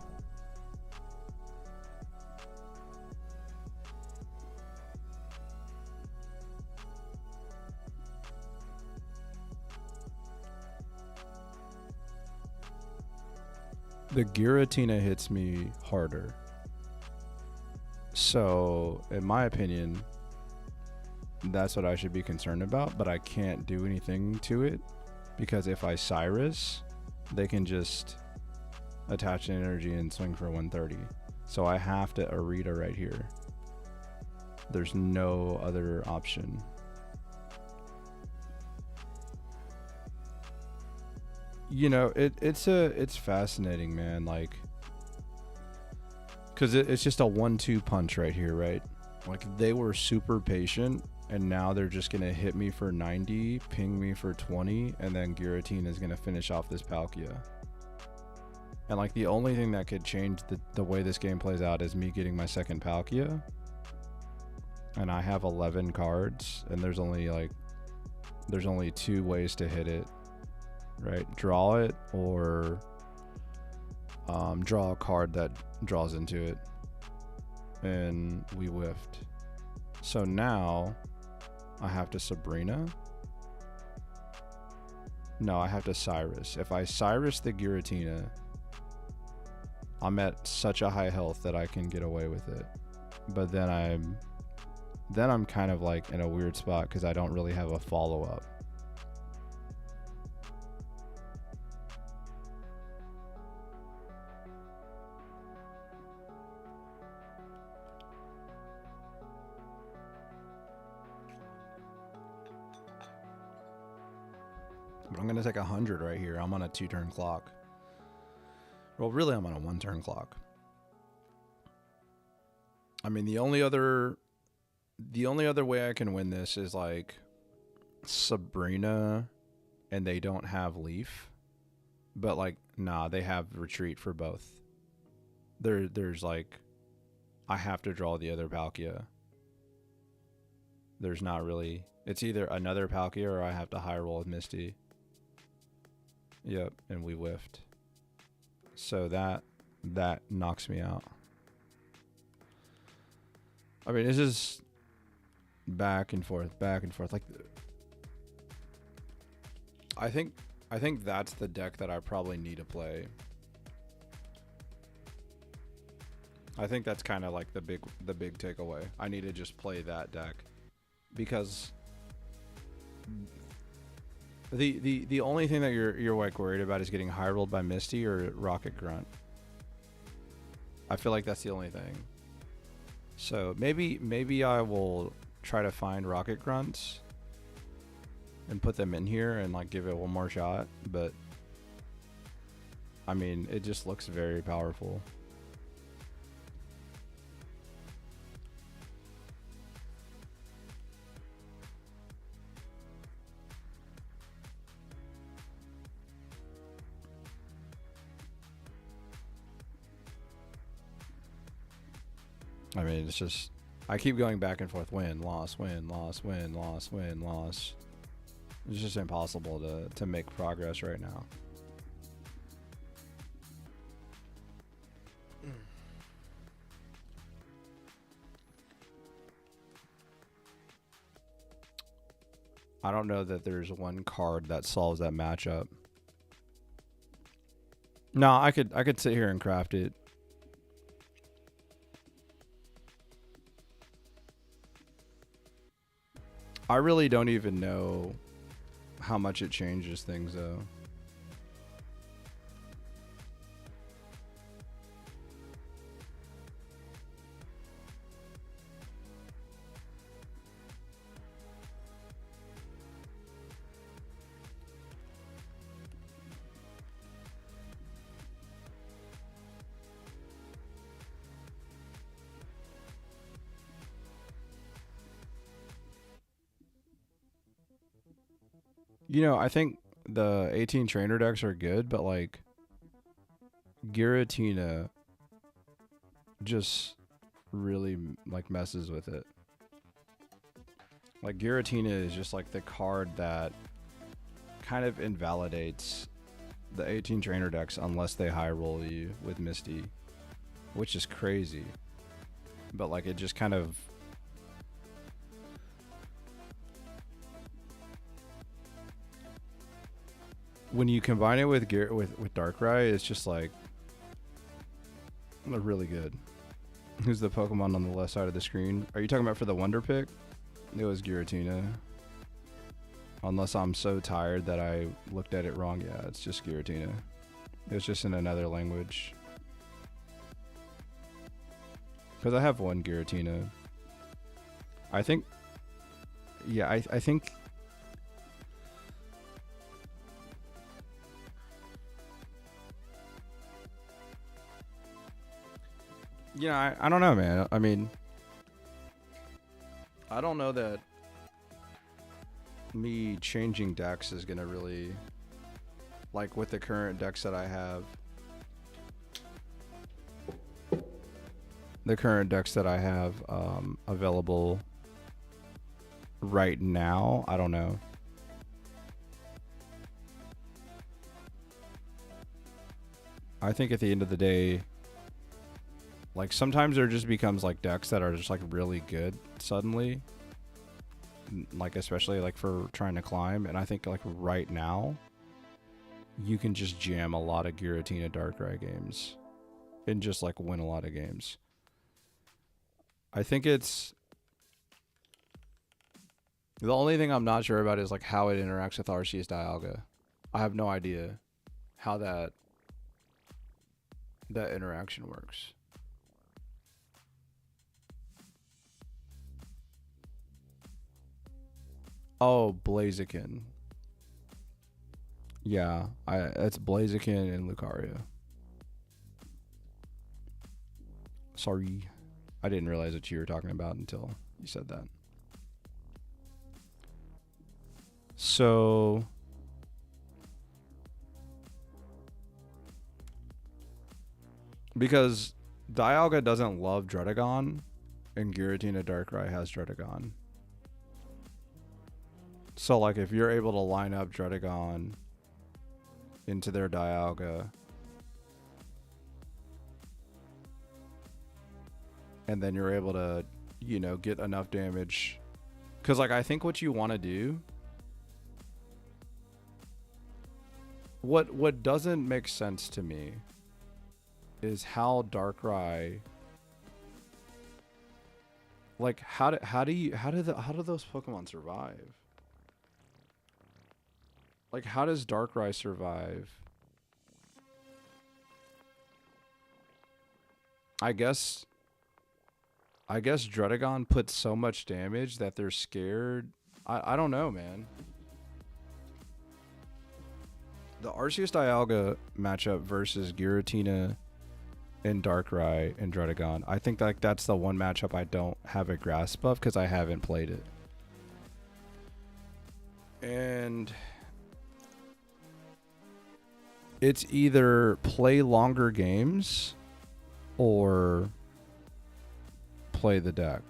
Speaker 3: The Giratina hits me harder. So, in my opinion, that's what I should be concerned about, but I can't do anything to it because if I Cyrus, they can just attach an energy and swing for 130. So I have to Arita right here. There's no other option. You know, it's fascinating, man. Like, because it's just a 1-2 punch right here, right? Like, they were super patient, and now they're just going to hit me for 90, ping me for 20, and then Giratina is going to finish off this Palkia. And, like, the only thing that could change the way this game plays out is me getting my second Palkia. And I have 11 cards, and there's only 2 ways to hit it, right? Draw it or draw a card that draws into it, and we whiffed. So now I have to Sabrina. No, I have to Cyrus. If I Cyrus the Giratina, I'm at such a high health that I can get away with it. But then
Speaker 2: then I'm kind of like in a weird spot because I don't really have a follow-up. But I'm going to take 100 right here. I'm on a 2-turn clock. Well, really, I'm on a 1-turn clock. I mean, the only other way I can win this is like Sabrina and they don't have Leaf. But like, nah, they have Retreat for both. There's like, I have to draw the other Palkia. There's not really, it's either another Palkia or I have to high roll with Misty. Yep, and we whiffed. So that knocks me out. I mean, it's just back and forth. Like, I think that's the deck that I probably need to play. I think that's kind of like the big takeaway. I need to just play that deck because the only thing that you're like worried about is getting high rolled by Misty or Rocket Grunt. I feel like that's the only thing. So maybe I will try to find Rocket Grunts and put them in here and like give it one more shot, but I mean, it just looks very powerful. I mean, it's just, I keep going back and forth, win, loss, win, loss, win, loss, win, loss. It's just impossible to make progress right now. I don't know that there's one card that solves that matchup. No, I could sit here and craft it. I really don't even know how much it changes things though. You know, I think the 18 trainer decks are good, but like Giratina just really like messes with it. Like Giratina is just like the card that kind of invalidates the 18 trainer decks unless they high roll you with Misty, which is crazy. But like it just kind of when you combine it with Darkrai, it's just like really good. Who's the Pokemon on the left side of the screen? Are you talking about for the Wonder Pick? It was Giratina. Unless I'm so tired that I looked at it wrong. Yeah, it's just Giratina. It was just in another language. Because I have one Giratina. I think... Yeah, I think... You know, I don't know, man. I mean... I don't know that me changing decks is going to really... Like, with the current decks that I have... The current decks that I have available right now, I don't know. I think at the end of the day, like sometimes there just becomes like decks that are just like really good suddenly, like especially like for trying to climb. And I think like right now, you can just jam a lot of Giratina Darkrai games and just like win a lot of games. I think it's
Speaker 1: The only thing I'm not sure about is like how it interacts with Arceus Dialga. I have no idea how that interaction works. Oh, Blaziken. Yeah, that's Blaziken and Lucario. Sorry. I didn't realize what you were talking about until you said that. So because Dialga doesn't love Druddigon and Giratina Darkrai has Druddigon. So like if you're able to line up Druddigon into their Dialga and then you're able to, you know, get enough damage. Because, like, I think what you want to do... What doesn't make sense to me is how Darkrai... Like, how do those Pokemon survive? Like, how does Darkrai survive? I guess Druddigon puts so much damage that they're scared. I don't know, man. The Arceus Dialga matchup versus Giratina and Darkrai and Druddigon, I think like that's the one matchup I don't have a grasp of because I haven't played it. And it's either play longer games or play the deck.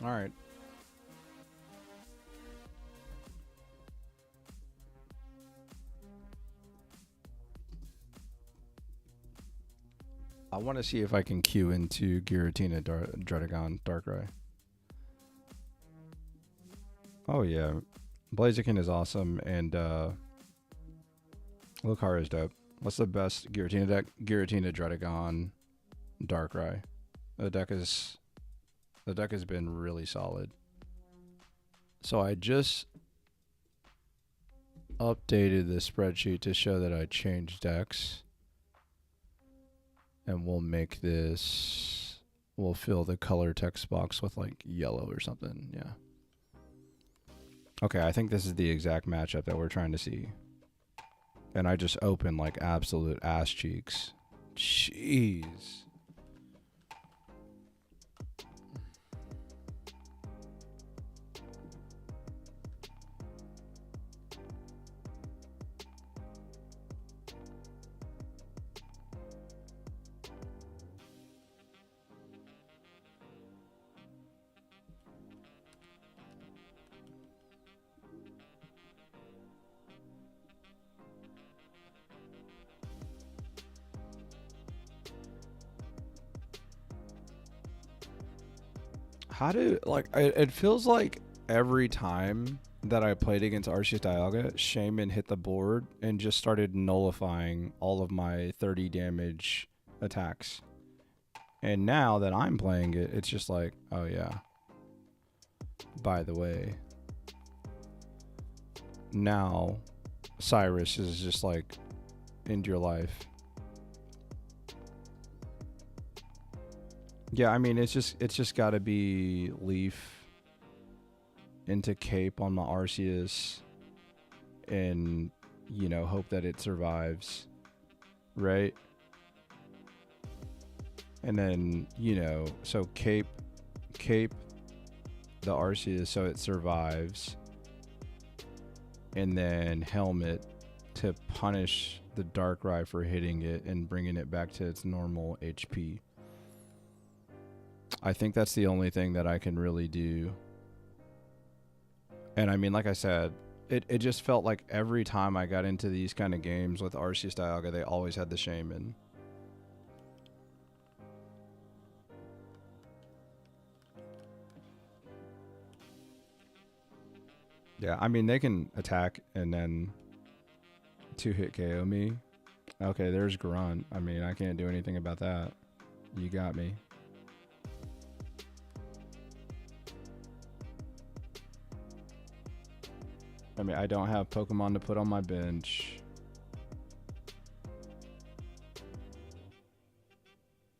Speaker 1: All right. I want to see if I can queue into Giratina Druddigon Darkrai. Oh yeah. Blaziken is awesome, and Lucario is dope. What's the best Giratina deck? Giratina, Druddigon, Darkrai. The deck has been really solid. So I just updated the spreadsheet to show that I changed decks, and we'll make this. We'll fill the color text box with like yellow or something. Yeah. Okay, I think this is the exact matchup that we're trying to see. And I just opened like absolute ass cheeks. Jeez. How do, like, it feels like every time that I played against Arceus Dialga, Shaman hit the board and just started nullifying all of my 30 damage attacks. And now that I'm playing it, it's just like, oh yeah. By the way, now Cyrus is just like into your life. Yeah, I mean, it's just got to be Leaf into Cape on my Arceus and, you know, hope that it survives, right? And then, you know, so Cape the Arceus so it survives, and then Helmet to punish the Darkrai for hitting it and bringing it back to its normal HP. I think that's the only thing that I can really do. And I mean, like I said, it just felt like every time I got into these kind of games with Arceus Dialga, they always had the Shaman. Yeah, I mean, they can attack and then 2-hit KO me.
Speaker 2: Okay, there's Grunt. I mean, I can't do anything about that. You got me. I mean, I don't have Pokemon to put on my bench.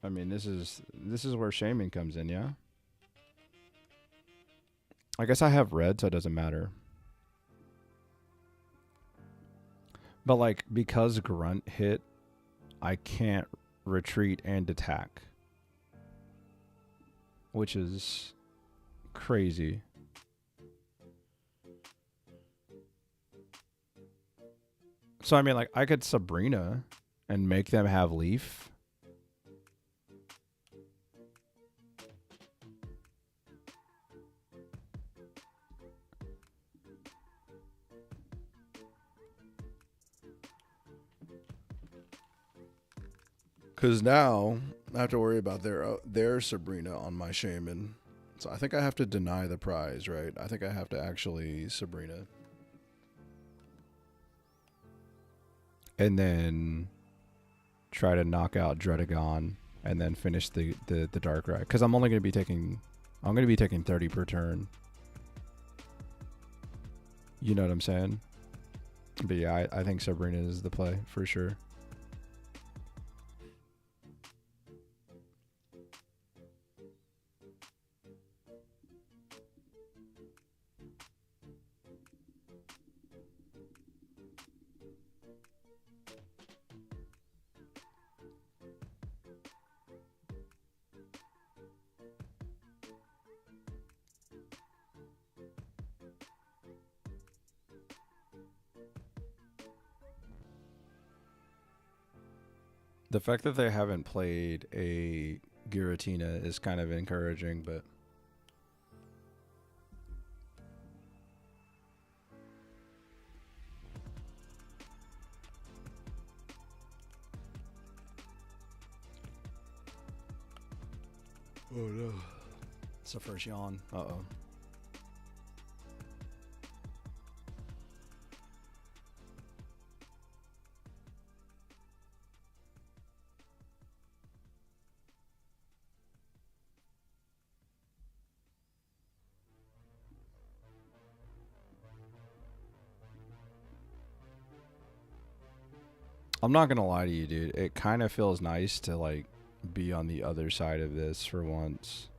Speaker 2: I mean, this is where shaming comes in, yeah? I guess I have red, so it doesn't matter. But, like, because Grunt hit, I can't retreat and attack. Which is crazy. So, I mean, like, I could Sabrina and make them have Leaf.
Speaker 3: Because now I have to worry about their Sabrina on my Shaman. So I think I have to deny the prize, right? I think I have to actually Sabrina.
Speaker 2: And then try to knock out Dredagon and then finish the Darkrai. Because I'm only going to be taking 30 per turn. You know what I'm saying? But yeah, I think Sabrina is the play for sure. The fact that they haven't played a Giratina is kind of encouraging, but
Speaker 3: Oh no.
Speaker 2: it's the first yawn. Uh-oh. I'm not gonna lie to you, dude. It kind of feels nice to, like, be on the other side of this for once.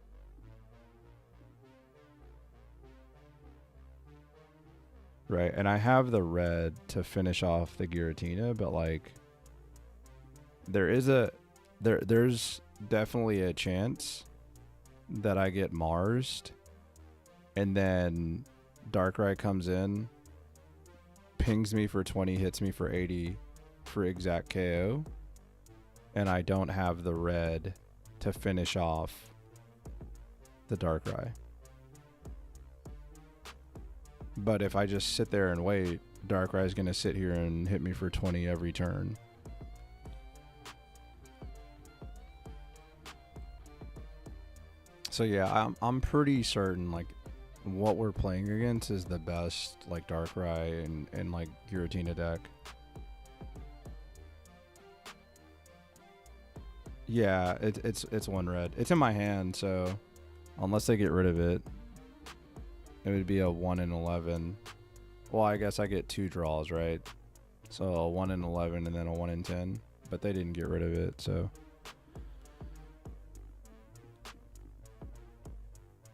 Speaker 2: Right, and I have the red to finish off the Giratina, but, like, there's definitely a chance that I get Marsed, and then Darkrai comes in, pings me for 20, hits me for 80 for exact KO, and I don't have the red to finish off the Darkrai. But if I just sit there and wait, Darkrai's going to sit here and hit me for 20 every turn. So yeah, I'm pretty certain, like, what we're playing against is the best, like, Darkrai and like Giratina deck. Yeah, it's one red. It's in my hand, so unless they get rid of it, it would be a 1 in 11. Well, I guess I get 2 draws, right? So a 1 in 11 and then a 1 in 10. But they didn't get rid of it, so.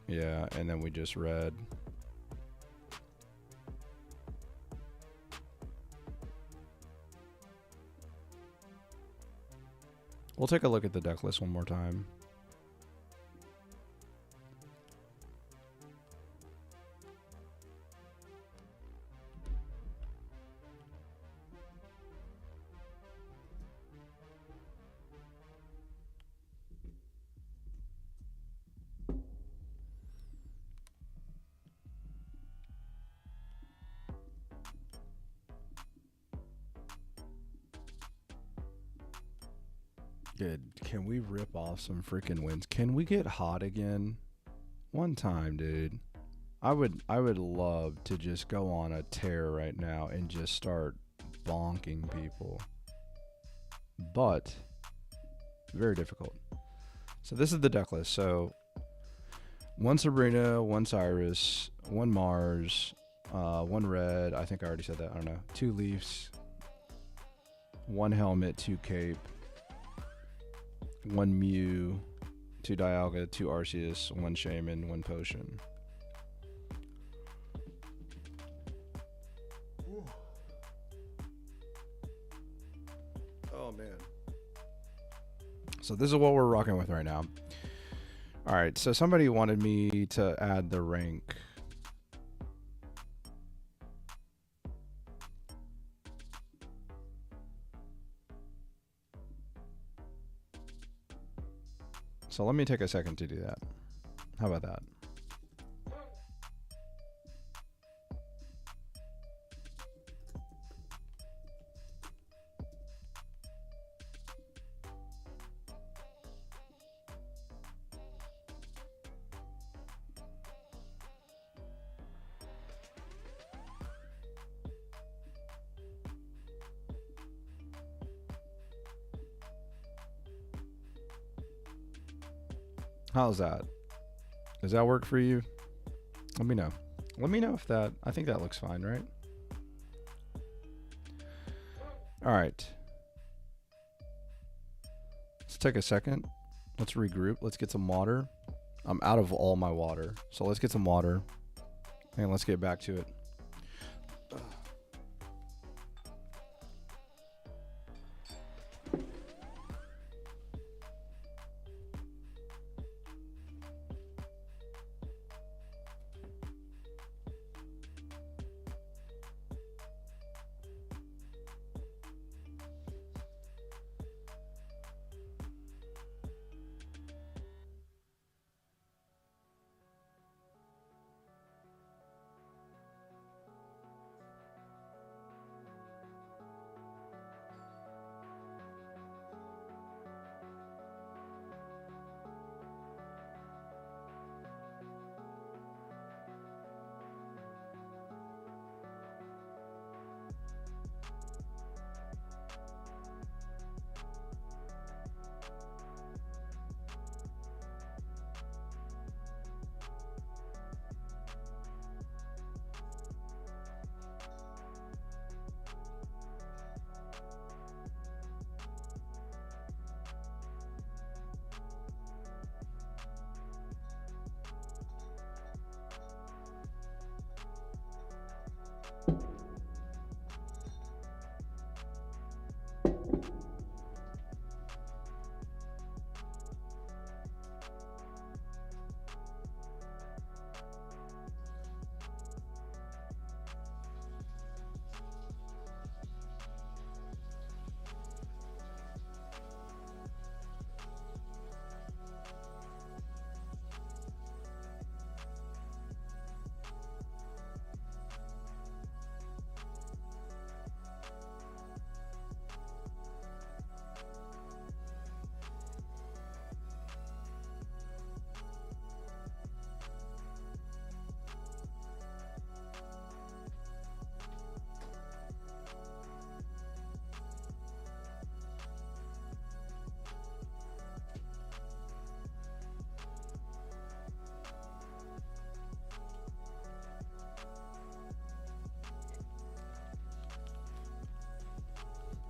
Speaker 2: Yeah, and then we just red. We'll take a look at the deck list one more time. Good. Can we rip off some freaking wins? Can we get hot again? One time, dude. I would love to just go on a tear right now and just start bonking people. but very difficult. So this is the deck list. So 1 Sabrina, 1 Cyrus, 1 Mars, 1 red. I think I already said that. I don't know. 2 Leafs, 1 Helmet, 2 Cape, 1 Mew, 2 Dialga, 2 Arceus, 1 Shaman, 1 Potion.
Speaker 3: Oh man.
Speaker 2: So this is what we're rocking with right now. All right, so somebody wanted me to add the rank. So let me take a second to do that. How about that? How's that? Does that work for you? Let me know. Let me know if that, I think that looks fine, right? All right. Let's take a second. Let's regroup. Let's get some water. I'm out of all my water. So let's get some water and let's get back to it.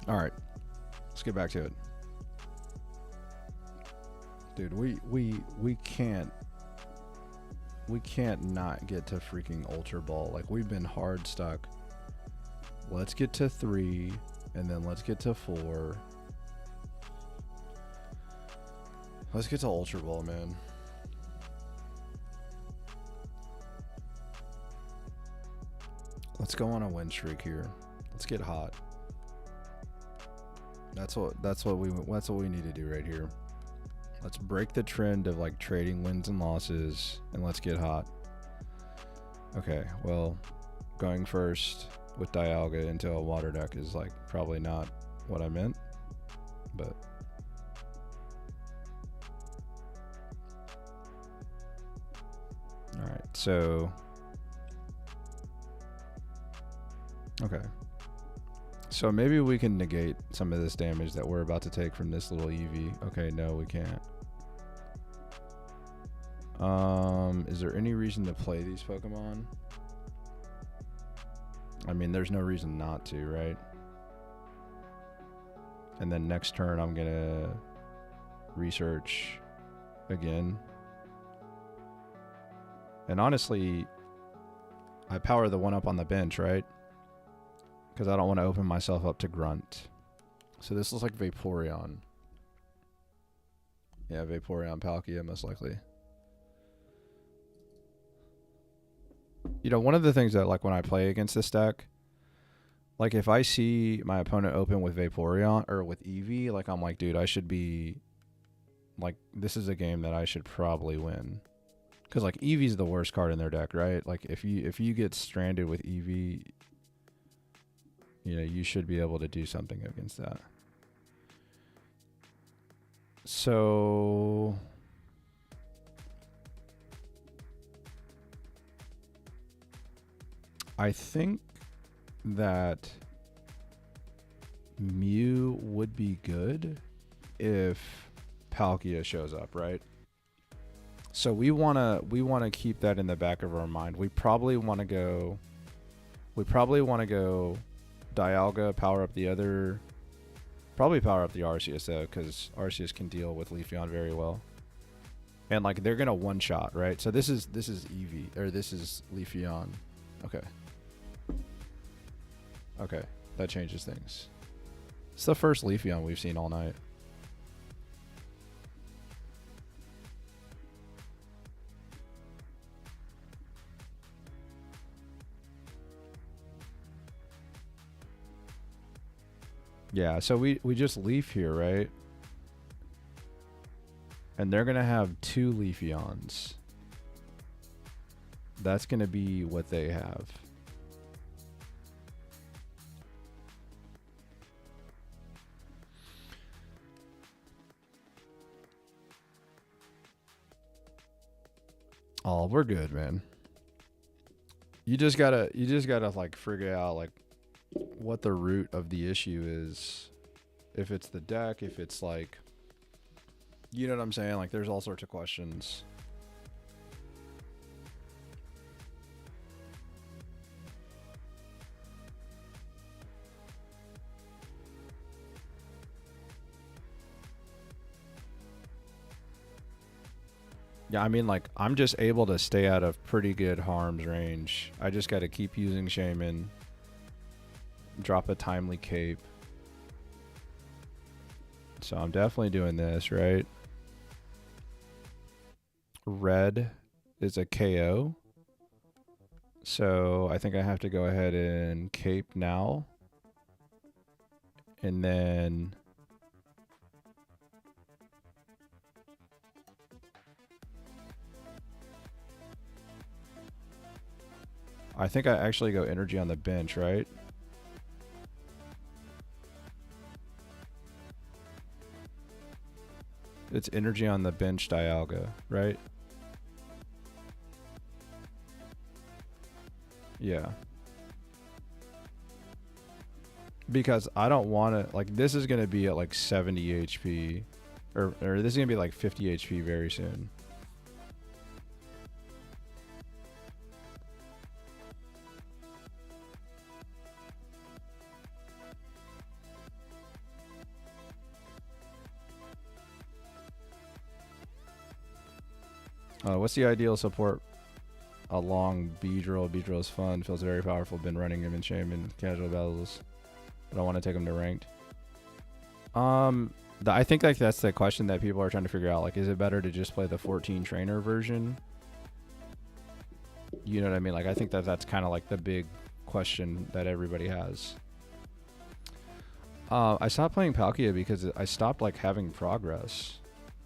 Speaker 2: All right, let's get back to it. Dude, we can't not get to freaking Ultra Ball. Like, we've been hard stuck. Let's get to 3 and then let's get to 4. Let's get to Ultra Ball, man. Let's go on a win streak here. Let's get hot. That's what we need to do right here. Let's break the trend of like trading wins and losses, and let's get hot. Okay, well, going first with Dialga into a water deck is like probably not what I meant, but all right. So okay, So maybe we can negate some of this damage that we're about to take from this little Eevee. Okay, no, we can't. Is there any reason to play these Pokemon? I mean, there's no reason not to, right? And then next turn, I'm gonna research again. And honestly, I power the one up on the bench, right? Because I don't want to open myself up to Grunt.
Speaker 3: So this looks like Vaporeon. Yeah, Vaporeon Palkia, most likely.
Speaker 2: You know, one of the things that, like, when I play against this deck, like, if I see my opponent open with Vaporeon or with Eevee, like, I'm like, dude, I should be, like, this is a game that I should probably win. Because, like, Eevee's the worst card in their deck, right? Like, if you get stranded with Eevee, you know, you should be able to do something against that. So I think that Mew would be good if Palkia shows up, right? So we wanna keep that in the back of our mind. We probably wanna go Dialga, power up the other. Probably power up the Arceus though, because Arceus can deal with Leafeon very well. And like they're gonna one shot, right? So this is Eevee, or this is Leafeon. Okay. Okay, that changes things. It's the first Leafeon we've seen all night. Yeah, so we just Leaf here, right? And they're gonna have 2 Leafeons. That's gonna be what they have. Oh, we're good, man. You just gotta like figure out like what the root of the issue is. If it's the deck, if it's like, you know what I'm saying? Like there's all sorts of questions. Yeah, I mean, like, I'm just able to stay out of pretty good harm's range. I just got to keep using Shaman. Drop a timely cape. So I'm definitely doing this, right? Red is a KO. So I think I have to go ahead and cape now. And then I think I actually go energy on the bench, right? It's energy on the bench Dialga, right? Yeah. Because I don't want to, like, this is going to be at like 70 HP. Or this is going to be like 50 HP very soon. What's the ideal support along Beedrill? Beedrill is fun, feels very powerful. Been running him in Shaman casual battles. I don't want to take him to ranked. I think like that's the question that people are trying to figure out. Like, is it better to just play the 14 trainer version? You know what I mean? Like, I think that that's kind of like the big question that everybody has. I stopped playing Palkia because I stopped like having progress.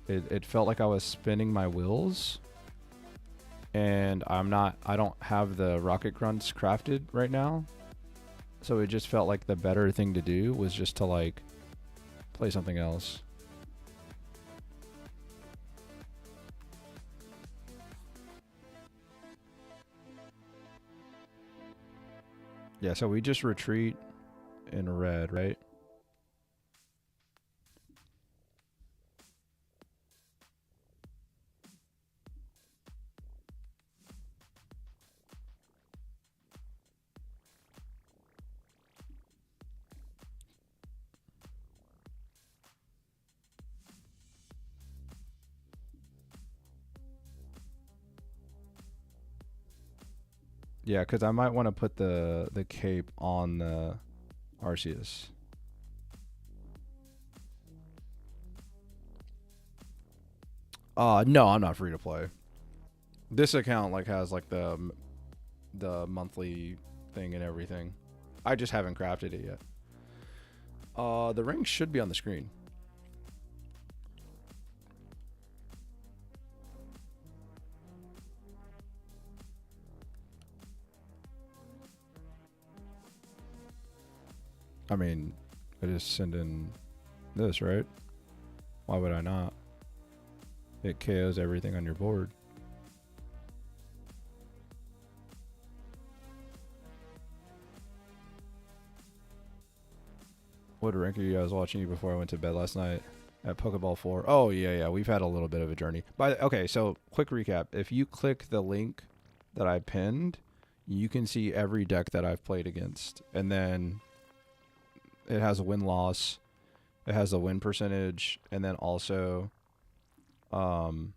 Speaker 2: It felt like I was spinning my wheels. And I don't have the rocket grunts crafted right now. So it just felt like the better thing to do was just to like play something else. Yeah, so we just retreat. in red, right? Yeah, because I might want to put the cape on the Arceus. No, I'm not free to play. This account like has like the monthly thing and everything. I just haven't crafted it yet. The ring should be on the screen. I mean, I just send in this, right? Why would I not? It KOs everything on your board. What rank are you guys watching you before I went to bed last night? At Poké Ball 4. Oh, yeah. We've had a little bit of a journey. Okay, so quick recap. If you click the link that I pinned, you can see every deck that I've played against. And then it has a win-loss. It has a win percentage. And then also... and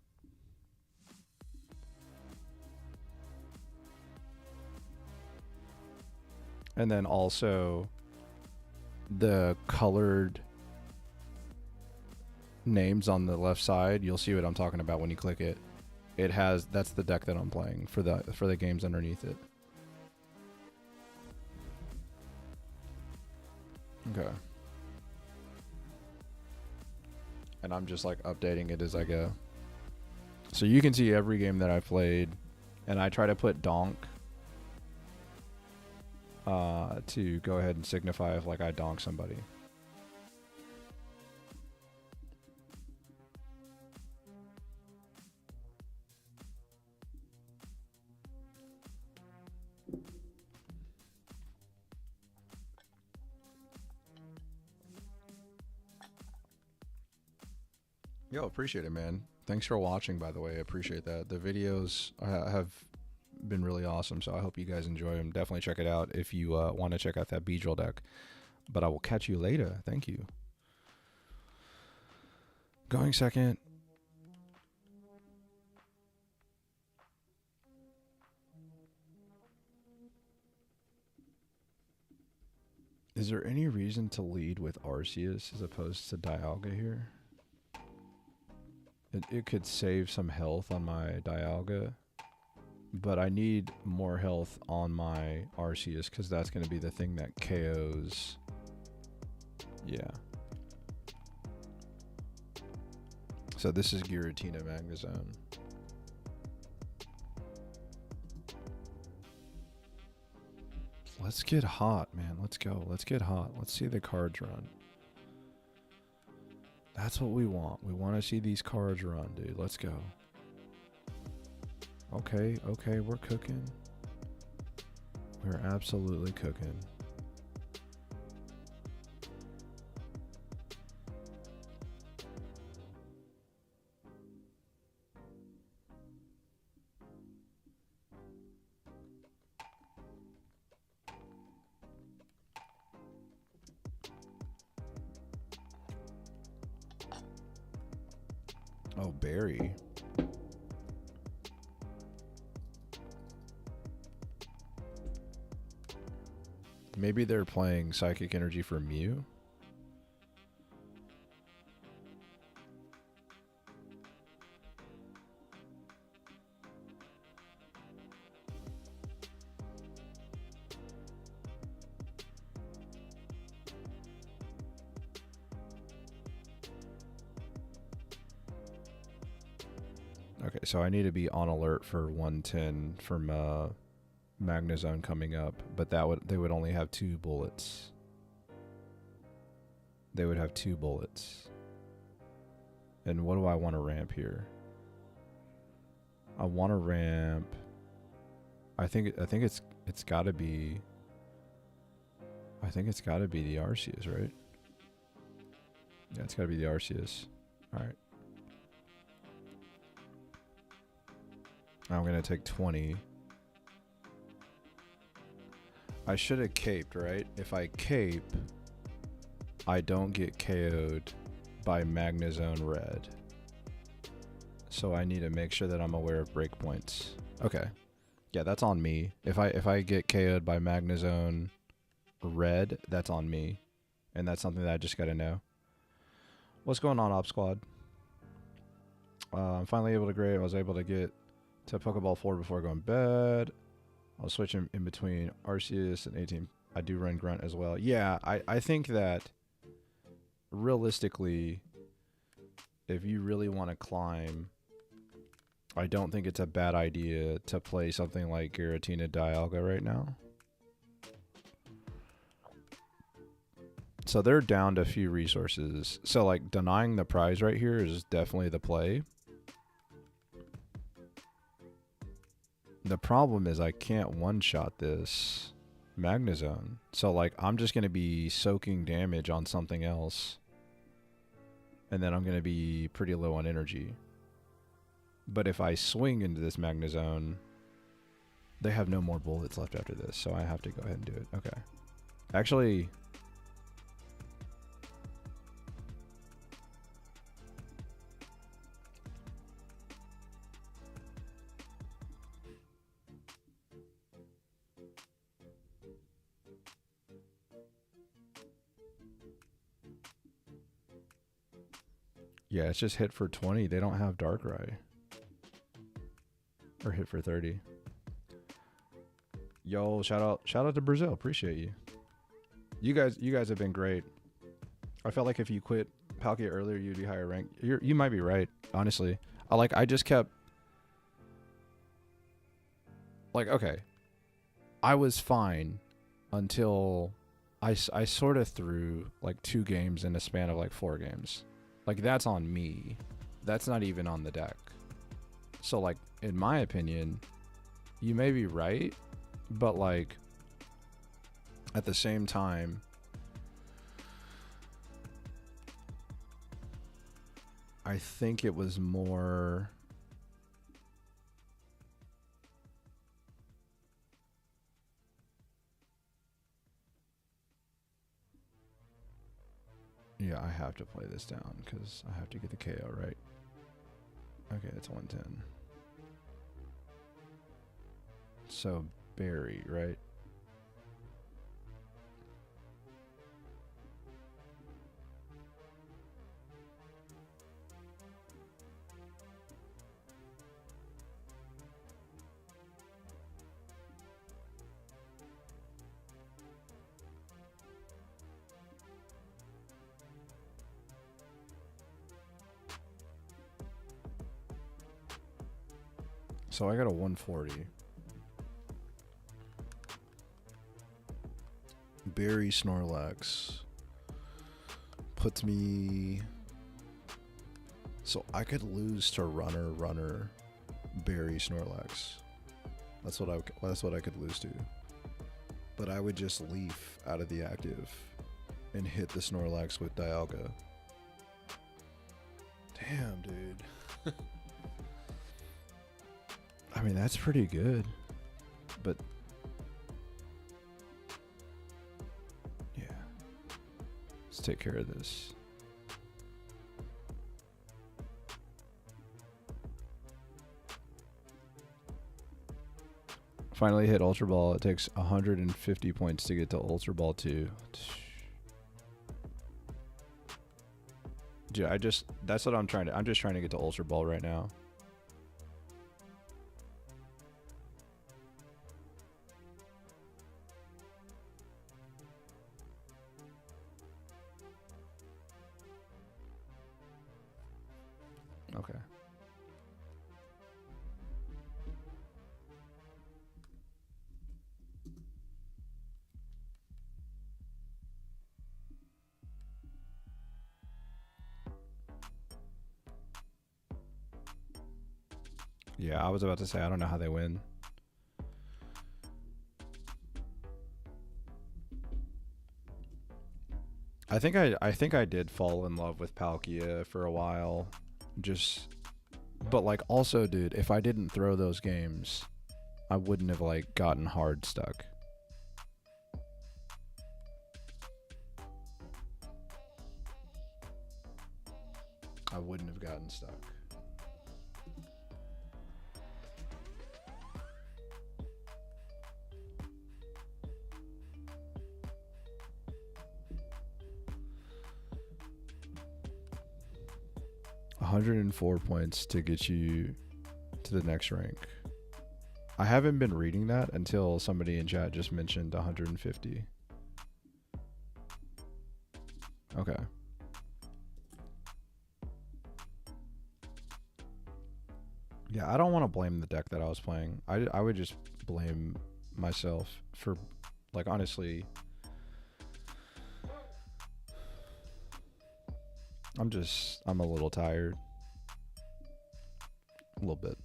Speaker 2: then also the colored names on the left side. You'll see what I'm talking about when you click it. It has, that's the deck that I'm playing for the games underneath it. Okay. And I'm just like updating it as I go. So you can see every game that I've played, and I try to put donk to go ahead and signify if like I donk somebody. Yo, appreciate it, man. Thanks for watching, by the way. I appreciate that. The videos have been really awesome, so I hope you guys enjoy them. Definitely check it out if you want to check out that Beedrill deck. But I will catch you later. Thank you. Going second. Is there any reason to lead with Arceus as opposed to Dialga here? It could save some health on my Dialga, but I need more health on my Arceus because that's going to be the thing that KOs. Yeah. So this is Giratina Magnezone. Let's get hot, man. Let's go. Let's get hot. Let's see the cards run. That's what we want. We want to see these cards run, dude. Let's go. Okay, we're cooking. We're absolutely cooking. Oh, Barry. Maybe they're playing Psychic Energy for Mew? Okay, so I need to be on alert for 110 from Magnezone coming up, but they would only have 2 bullets. They would have 2 bullets. And what do I want to ramp here? I want to ramp. I think it's got to be I think it's got to be the Arceus, right? Yeah, it's got to be the Arceus. All right. I'm going to take 20. I should have caped, right? If I cape, I don't get KO'd by Magnezone Red. So I need to make sure that I'm aware of breakpoints. Okay. Yeah, that's on me. If I get KO'd by Magnezone Red, that's on me. And that's something that I just got to know. What's going on, Op Squad? I'm finally able to grade. I was able to get to Poké Ball 4 before going to bed. I'll switch in between Arceus and 18. I do run Grunt as well. Yeah, I think that realistically, if you really want to climb, I don't think it's a bad idea to play something like Giratina Dialga right now. So they're down to a few resources. So like denying the prize right here is definitely the play. The problem is I can't one-shot this Magnezone. So like I'm just going to be soaking damage on something else. And then I'm going to be pretty low on energy. But if I swing into this Magnezone, they have no more bullets left after this. So I have to go ahead and do it. Okay. Actually... yeah, it's just hit for 20. They don't have Darkrai. Or hit for 30. Yo, shout out to Brazil. Appreciate you. You guys have been great. I felt like if you quit Palkia earlier, you'd be higher ranked. You might be right, honestly. I just kept like, okay. I was fine until I sort of threw like 2 games in a span of like 4 games. Like, that's on me. That's not even on the deck. So, like, in my opinion, you may be right, but, like, at the same time, I think it was more... yeah, I have to play this down because I have to get the KO right. Okay, it's 110. So, Barry, right? So I got a 140.
Speaker 3: Barry Snorlax puts me... So I could lose to Runner, Barry Snorlax. That's what I could lose to. But I would just leaf out of the active and hit the Snorlax with Dialga. Damn, dude.
Speaker 2: I mean, that's pretty good. But... yeah. Let's take care of this. Finally hit Ultra Ball. It takes 150 points to get to Ultra Ball 2. Dude, that's what I'm just trying to get to Ultra Ball right now. Okay. Yeah, I was about to say, I don't know how they win. I think I did fall in love with Palkia for a while. But like also, dude, if I didn't throw those games, I wouldn't have like gotten hard stuck. I wouldn't have gotten stuck. $104 to get you to the next rank. I haven't been reading that until somebody in chat just mentioned 150. Okay. Yeah, I don't want to blame the deck that I was playing. I would just blame myself for, like, honestly, I'm a little tired. A little bit.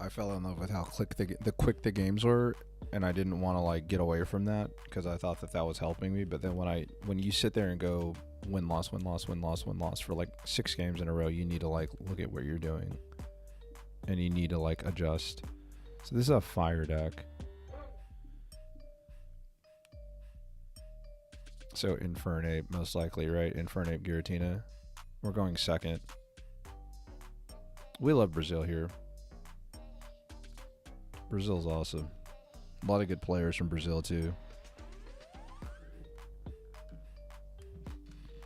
Speaker 2: I fell in love with how quick the games were, and I didn't want to like get away from that because I thought that was helping me. But then when you sit there and go win loss for like 6 games in a row, you need to like look at what you're doing, and you need to like adjust. So this is a fire deck. So Infernape most likely, right? Infernape Giratina. We're going second. We love Brazil here. Brazil's awesome. A lot of good players from Brazil too.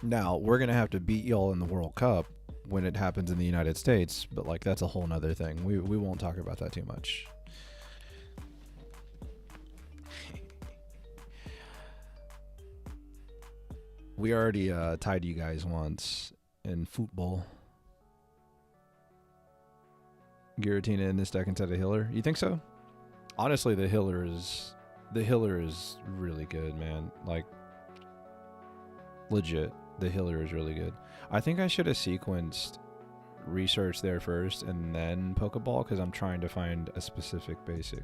Speaker 2: Now, we're going to have to beat y'all in the World Cup when it happens in the United States, but like that's a whole nother thing. We won't talk about that too much. We already tied you guys once in football. Giratina in this deck instead of Healer. You think so? Honestly, the Healer is really good, man. Like legit, the Healer is really good. I think I should have sequenced research there first and then Poké Ball because I'm trying to find a specific basic.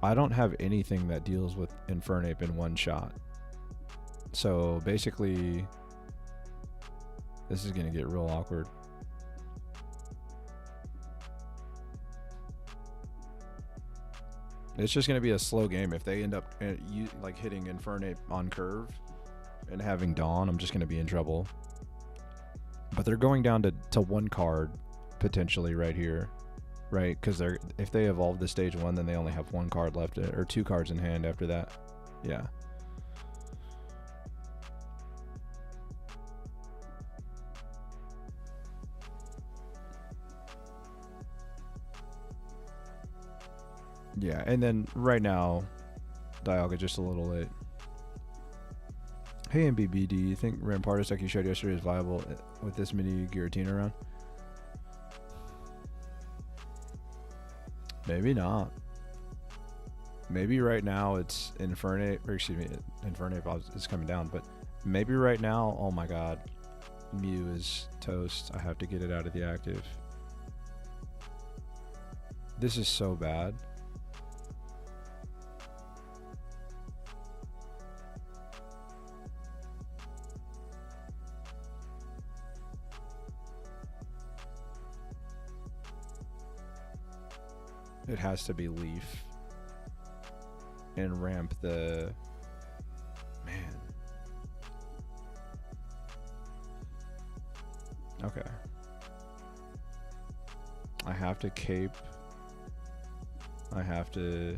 Speaker 2: I don't have anything that deals with Infernape in one shot. So basically, this is going to get real awkward. It's just going to be a slow game. If they end up like hitting Infernape on curve and having Dawn, I'm just going to be in trouble. But they're going down to 1 card potentially right here. Right, because if they evolve to stage 1, then they only have 1 card left, or 2 cards in hand after that. Yeah. Yeah, and then right now, Dialga just a little late. Hey MBB, do you think Rampardos deck you showed yesterday is viable with this many Giratina around? Maybe not. Maybe right now it's Infernape, or excuse me, Infernape is coming down, but maybe right now, oh my god, Mew is toast. I have to get it out of the active. This is so bad. It has to be Leaf and ramp the man. Okay. I have to cape. I have to,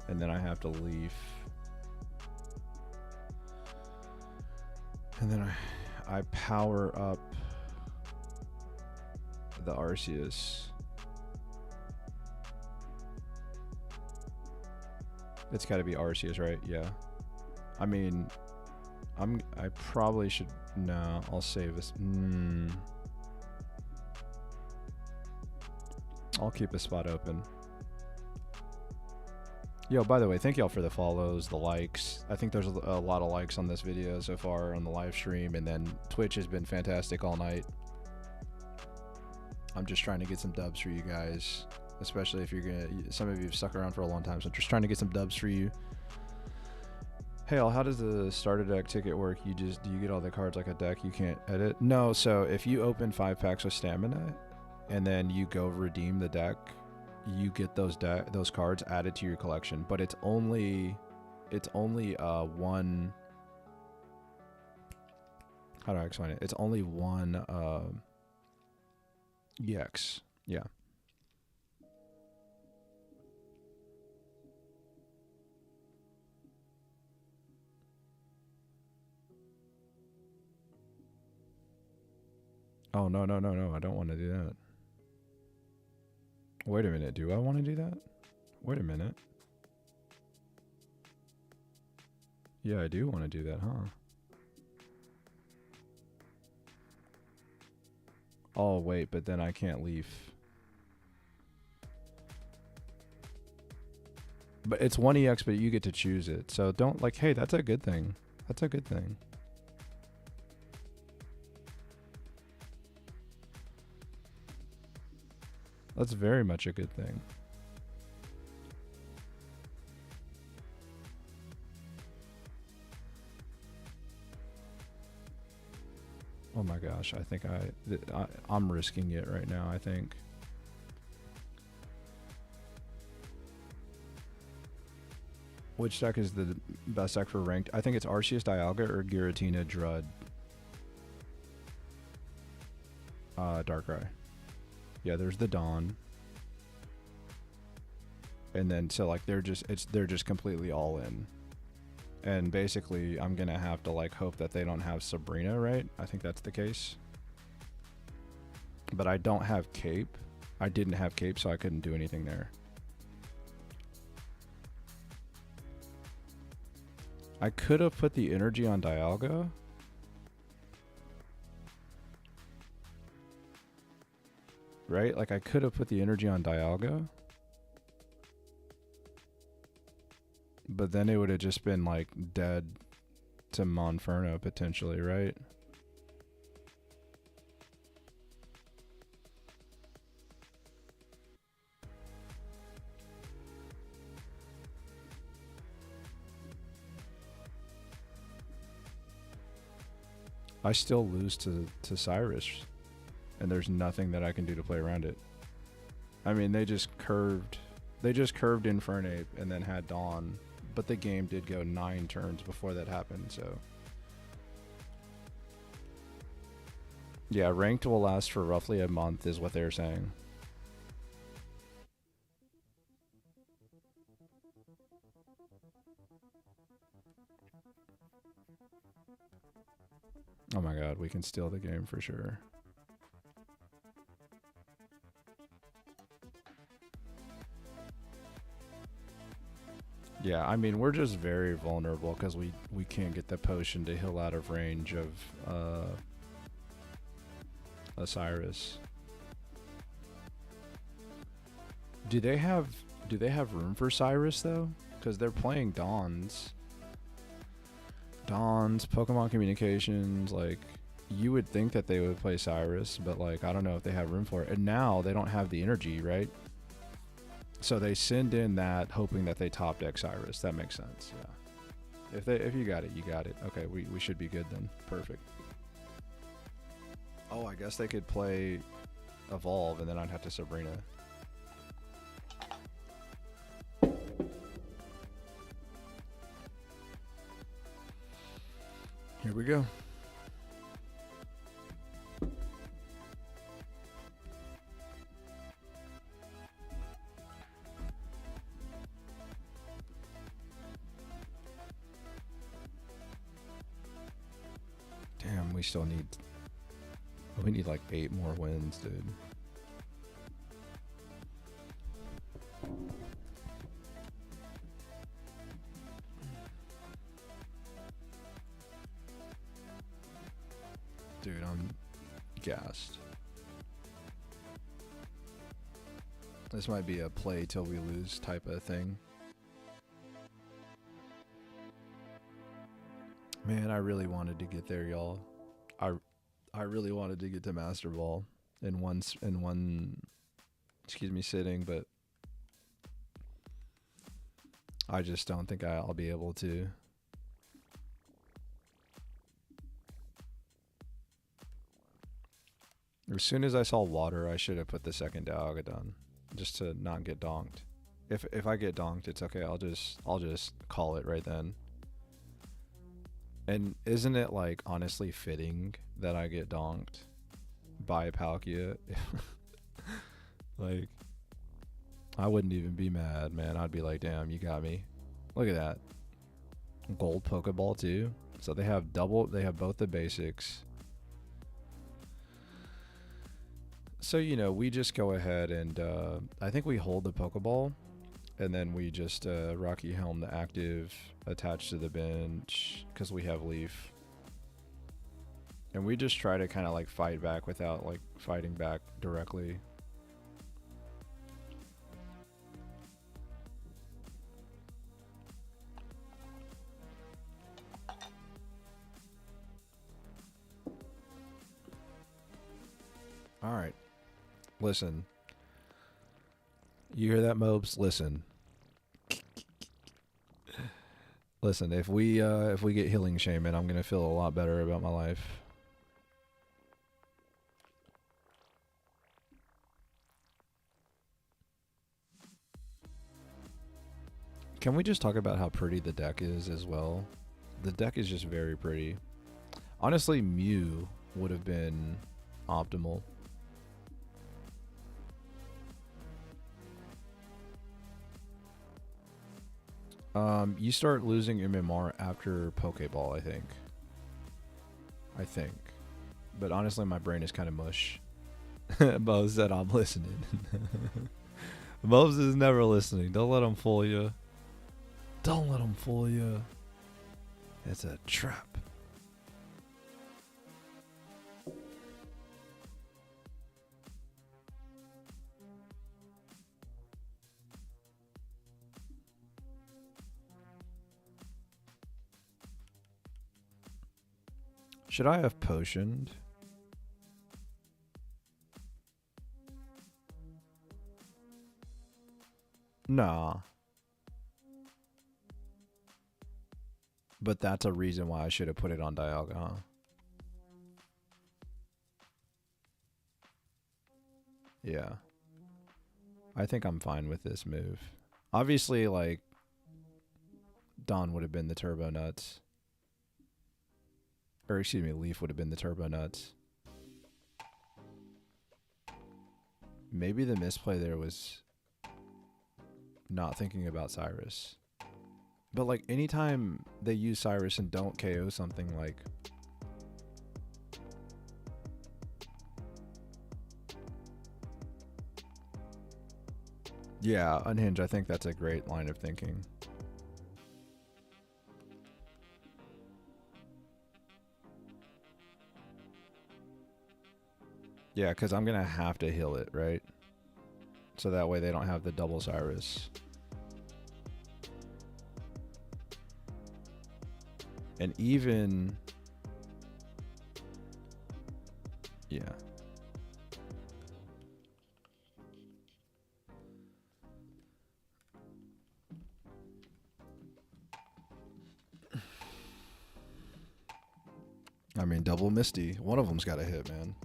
Speaker 2: and then I have to Leaf. And then I power up the Arceus. It's got to be Arceus, right? Yeah. I mean, I probably should. No, I'll save this. I'll keep a spot open. Yo, by the way, thank y'all for the follows, the likes. I think there's a lot of likes on this video so far on the live stream, and then Twitch has been fantastic all night. I'm just trying to get some dubs for you guys, especially if you're gonna. Some of you have stuck around for a long time, so I'm just trying to get some dubs for you. Hey, all, how does the starter deck ticket work? Do you get all the cards like a deck you can't edit? No, so if you open 5 packs with stamina, and then you go redeem the deck, you get those cards added to your collection, but it's only one. How do I explain it? It's only one EX. Yeah. Oh, no, no, no, no. I don't want to do that. Wait a minute. Do I want to do that? Wait a minute. Yeah, I do want to do that, huh? Oh, wait, but then I can't leave. But it's 1 EX, but you get to choose it. So don't, like, hey, that's a good thing. That's a good thing. That's very much a good thing. Oh my gosh, I think I'm risking it right now, I think. Which deck is the best deck for ranked? I think it's Arceus Dialga or Giratina Drud. Darkrai. Yeah, there's the Dawn. And then so like they're just completely all in. And basically I'm gonna have to like hope that they don't have Sabrina, right? I think that's the case. But I don't have Cape. I didn't have Cape, so I couldn't do anything there. I could have put the energy on Dialga. Right? Like I could have put the energy on Dialga. But then it would have just been like dead to Monferno potentially, right? I still lose to Cyrus, and there's nothing that I can do to play around it. I mean, they just curved Infernape and then had Dawn, but the game did go 9 turns before that happened, so. Yeah, ranked will last for roughly a month is what they're saying. Oh my god, we can steal the game for sure. Yeah, I mean, we're just very vulnerable because we can't get the potion to heal out of range of Osiris. Do they have room for Cyrus though? Because they're playing Dawns, Pokemon Communications. Like, you would think that they would play Cyrus, but like I don't know if they have room for it. And now they don't have the energy, right? So they send in that hoping that they top deck Cyrus. That makes sense. Yeah. If you got it, you got it. Okay, we should be good then. Perfect. Oh, I guess they could play Evolve and then I'd have to Sabrina. Here we go. Damn, we still need... We need like 8 more wins, dude. Dude, I'm gassed. This might be a play till we lose type of thing.
Speaker 3: Man, I really wanted to get there, y'all. I really wanted to get to Masterball in one sitting, but I just don't think I'll be able to. As soon as I saw water, I should have put the second Dialga just to not get donked. If I get donked, it's okay. I'll just call it right then. And isn't it like honestly fitting that I get donked by a Palkia? Like, I wouldn't even be mad, man. I'd be like, damn, you got me. Look at that. Gold Poké Ball too. So they have both the basics. So, you know, we just go ahead and I think we hold the Poké Ball, and then we just Rocky Helm the active attached to the bench because we have Leaf. And we just try to kind of like fight back without like fighting back directly. All right. Listen. You hear that, Mobes? Listen. Listen, if we get healing shaman, I'm gonna feel a lot better about my life. Can we just talk about how pretty the deck is as well? The deck is just very pretty. Honestly, Mew would have been optimal. You start losing MMR after Poké Ball, I think. But honestly, my brain is kind of mush. Bo said I'm listening. Moses is never listening. Don't let him fool you. Don't let him fool you. It's a trap. Should I have potioned? Nah. But that's a reason why I should have put it on Dialga, huh? Yeah. I think I'm fine with this move. Obviously, like, Dawn would have been the Turbo Nuts. Or excuse me, Leaf would have been the Turbo Nuts. Maybe the misplay there was not thinking about Cyrus. But like anytime they use Cyrus and don't KO something, like yeah, Unhinge, I think that's a great line of thinking. Yeah, because I'm going to have to heal it, right? So that way they don't have the double Cyrus. And even... yeah. I mean, double Misty. One of them's got to hit, man.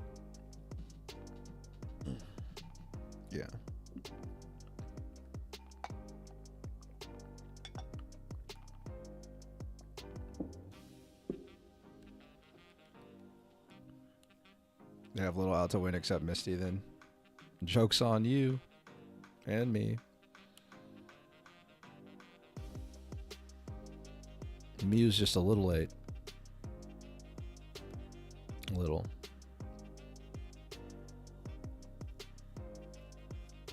Speaker 3: Yeah. They have little out to win except Misty then. Joke's on you. And me. Mew's just a little late. A little.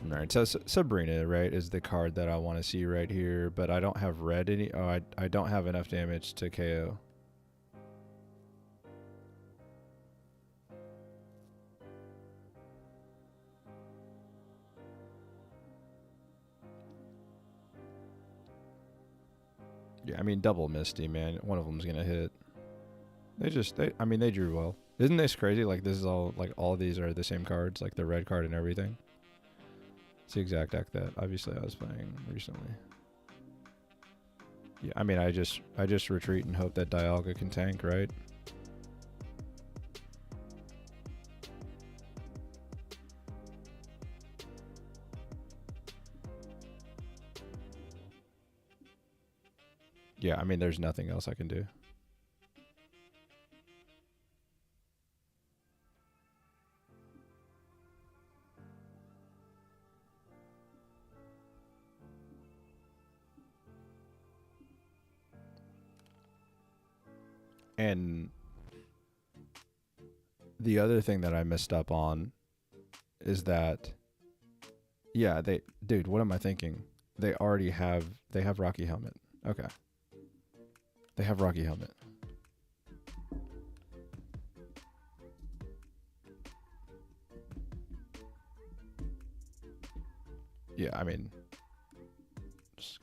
Speaker 3: Alright, so Sabrina, right, is the card that I want to see right here, but I don't have red any. Oh, I don't have enough damage to KO. Yeah, I mean, double Misty, man. One of them's gonna hit.
Speaker 2: I mean, they drew well. Isn't this crazy? Like, this is all, like, all of these are the same cards, like the red card and everything. It's the exact deck that obviously I was playing recently. Yeah, I mean, I just retreat and hope that Dialga can tank, right? Yeah, I mean, there's nothing else I can do. And the other thing that I messed up on is that, yeah, dude, what am I thinking? They have Rocky Helmet. Okay. They have Rocky Helmet. Yeah, I mean, just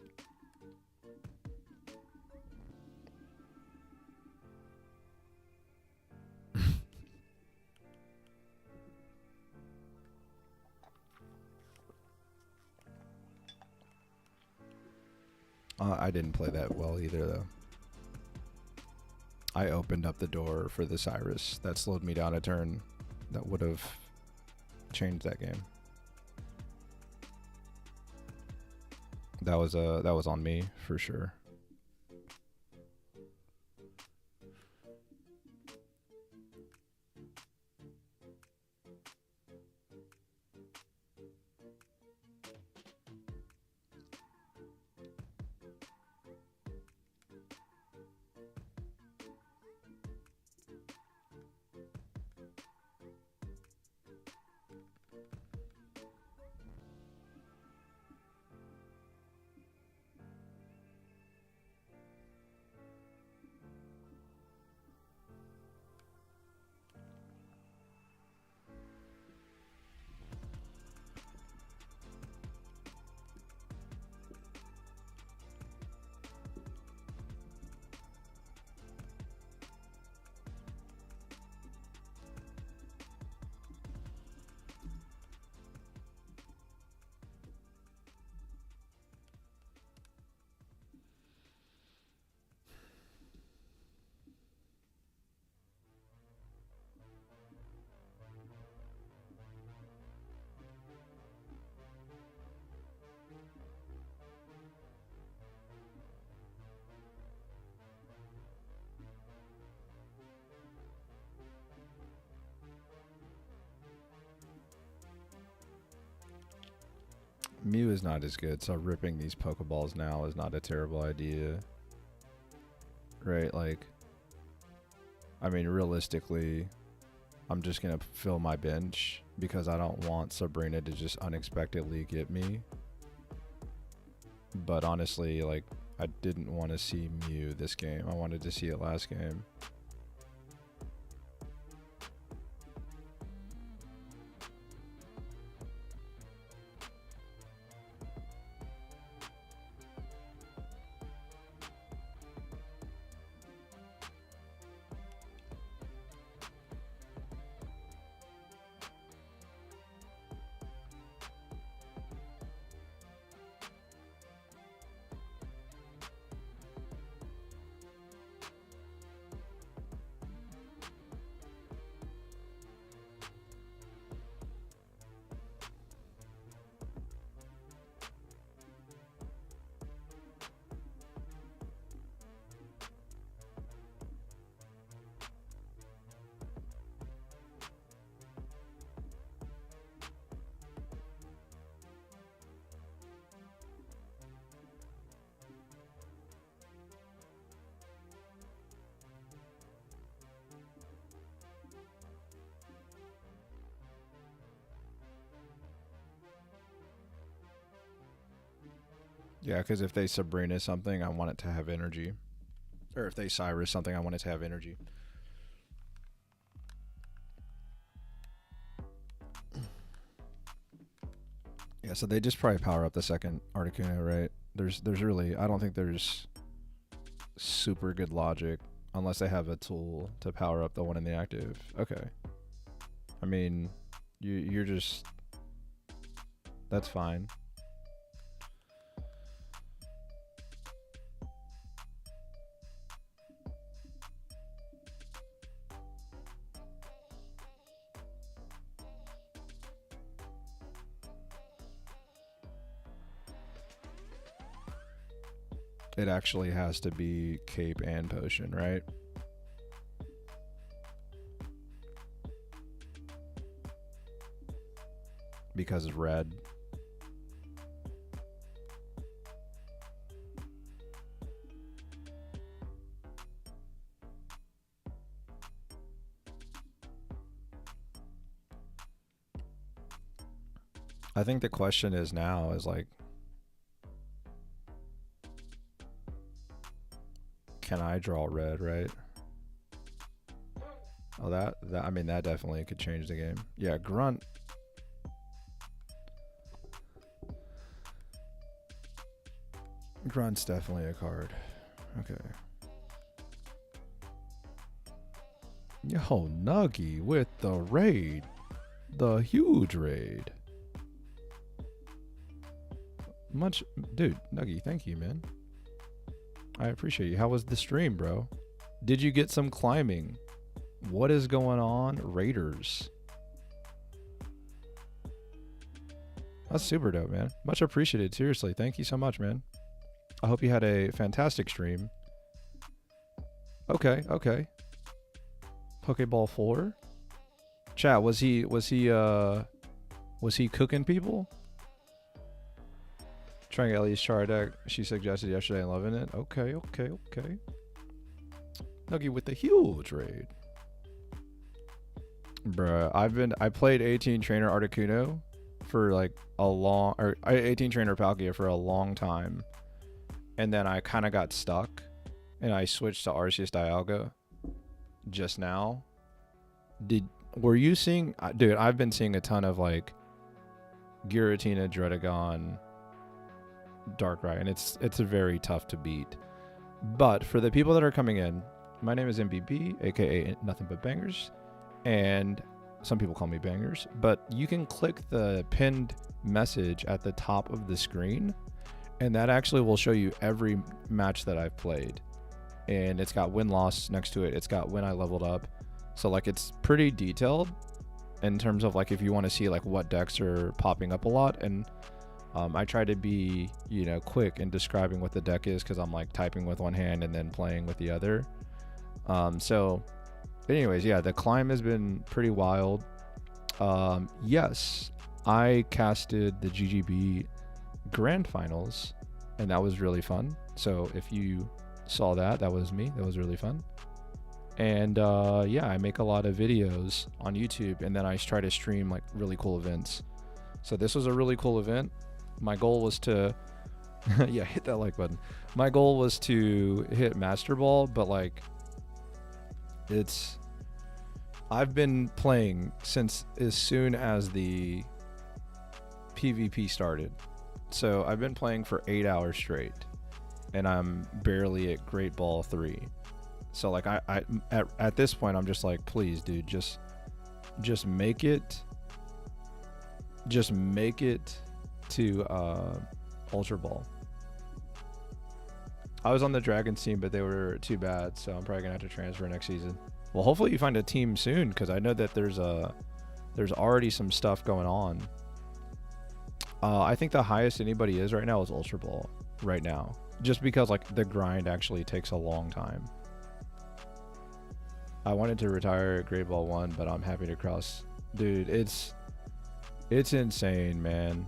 Speaker 2: I didn't play that well either, though. I opened up the door for the Cyrus. That slowed me down a turn. That would have changed that game. That was on me for sure. Mew is not as good, so ripping these Pokeballs now is not a terrible idea. Right, like, I mean, realistically, I'm just going to fill my bench because I don't want Sabrina to just unexpectedly get me. But honestly, like, I didn't want to see Mew this game. I wanted to see it last game. Yeah, because if they Sabrina something, I want it to have energy. Or if they Cyrus something, I want it to have energy. Yeah, so they just probably power up the second Articuno, right? There's really, I don't think there's super good logic Unless they have a tool to power up the one in the active. Okay. I mean, you're just... That's fine. It actually has to be cape and potion, right? Because it's red. I think the question is now is like, can I draw red, right? Oh, that I mean, that definitely could change the game. Yeah, grunt. Grunt's definitely a card. Okay. Yo, Nuggy with the raid. The huge raid. Much, dude, Nuggy, thank you, man. I appreciate you. How was the stream, bro? Did you get some climbing? What is going on, Raiders? That's super dope, man. Much appreciated. Seriously, thank you so much, man. I hope you had a fantastic stream. Okay, okay. Poké Ball 4. Chat, was he cooking people? Trying Ellie's char deck she suggested yesterday and loving it. Okay, okay, okay. Nuggy with the huge raid. Bruh, I played 18 Trainer Articuno for like a long, or 18 Trainer Palkia for a long time. And then I kind of got stuck and I switched to Arceus Dialga just now. Were you seeing, dude, I've been seeing a ton of like Giratina, Dredagon, Darkrai, and it's very tough to beat. But for the people that are coming in, my name is MBB, aka Nothing But Bangers, and some people call me Bangers, but you can click the pinned message at the top of the screen, and that actually will show you every match that I've played. And it's got win-loss next to it. It's got when I leveled up. So like it's pretty detailed in terms of like if you want to see like what decks are popping up a lot. And I try to be, you know, quick in describing what the deck is because I'm like typing with one hand and then playing with the other. So anyways, yeah, the climb has been pretty wild. Yes, I casted the GGB Grand Finals, and that was really fun. So if you saw that, that was me. That was really fun. And yeah, I make a lot of videos on YouTube, and then I try to stream like really cool events. So this was a really cool event. My goal was to yeah, hit that like button. My goal was to hit Masterball, but like I've been playing since as soon as the PvP started. So I've been playing for 8 hours straight, and I'm barely at Great Ball 3. So like at this point I'm just like, please dude, just make it to Ultra Ball. I was on the Dragons team, but they were too bad, so I'm probably gonna have to transfer next season. Well, hopefully you find a team soon, because I know that there's already some stuff going on. I think the highest anybody is right now is Ultra Ball right now, just because like the grind actually takes a long time. I wanted to retire at Great Ball 1, but I'm happy to cross. Dude, it's insane, man.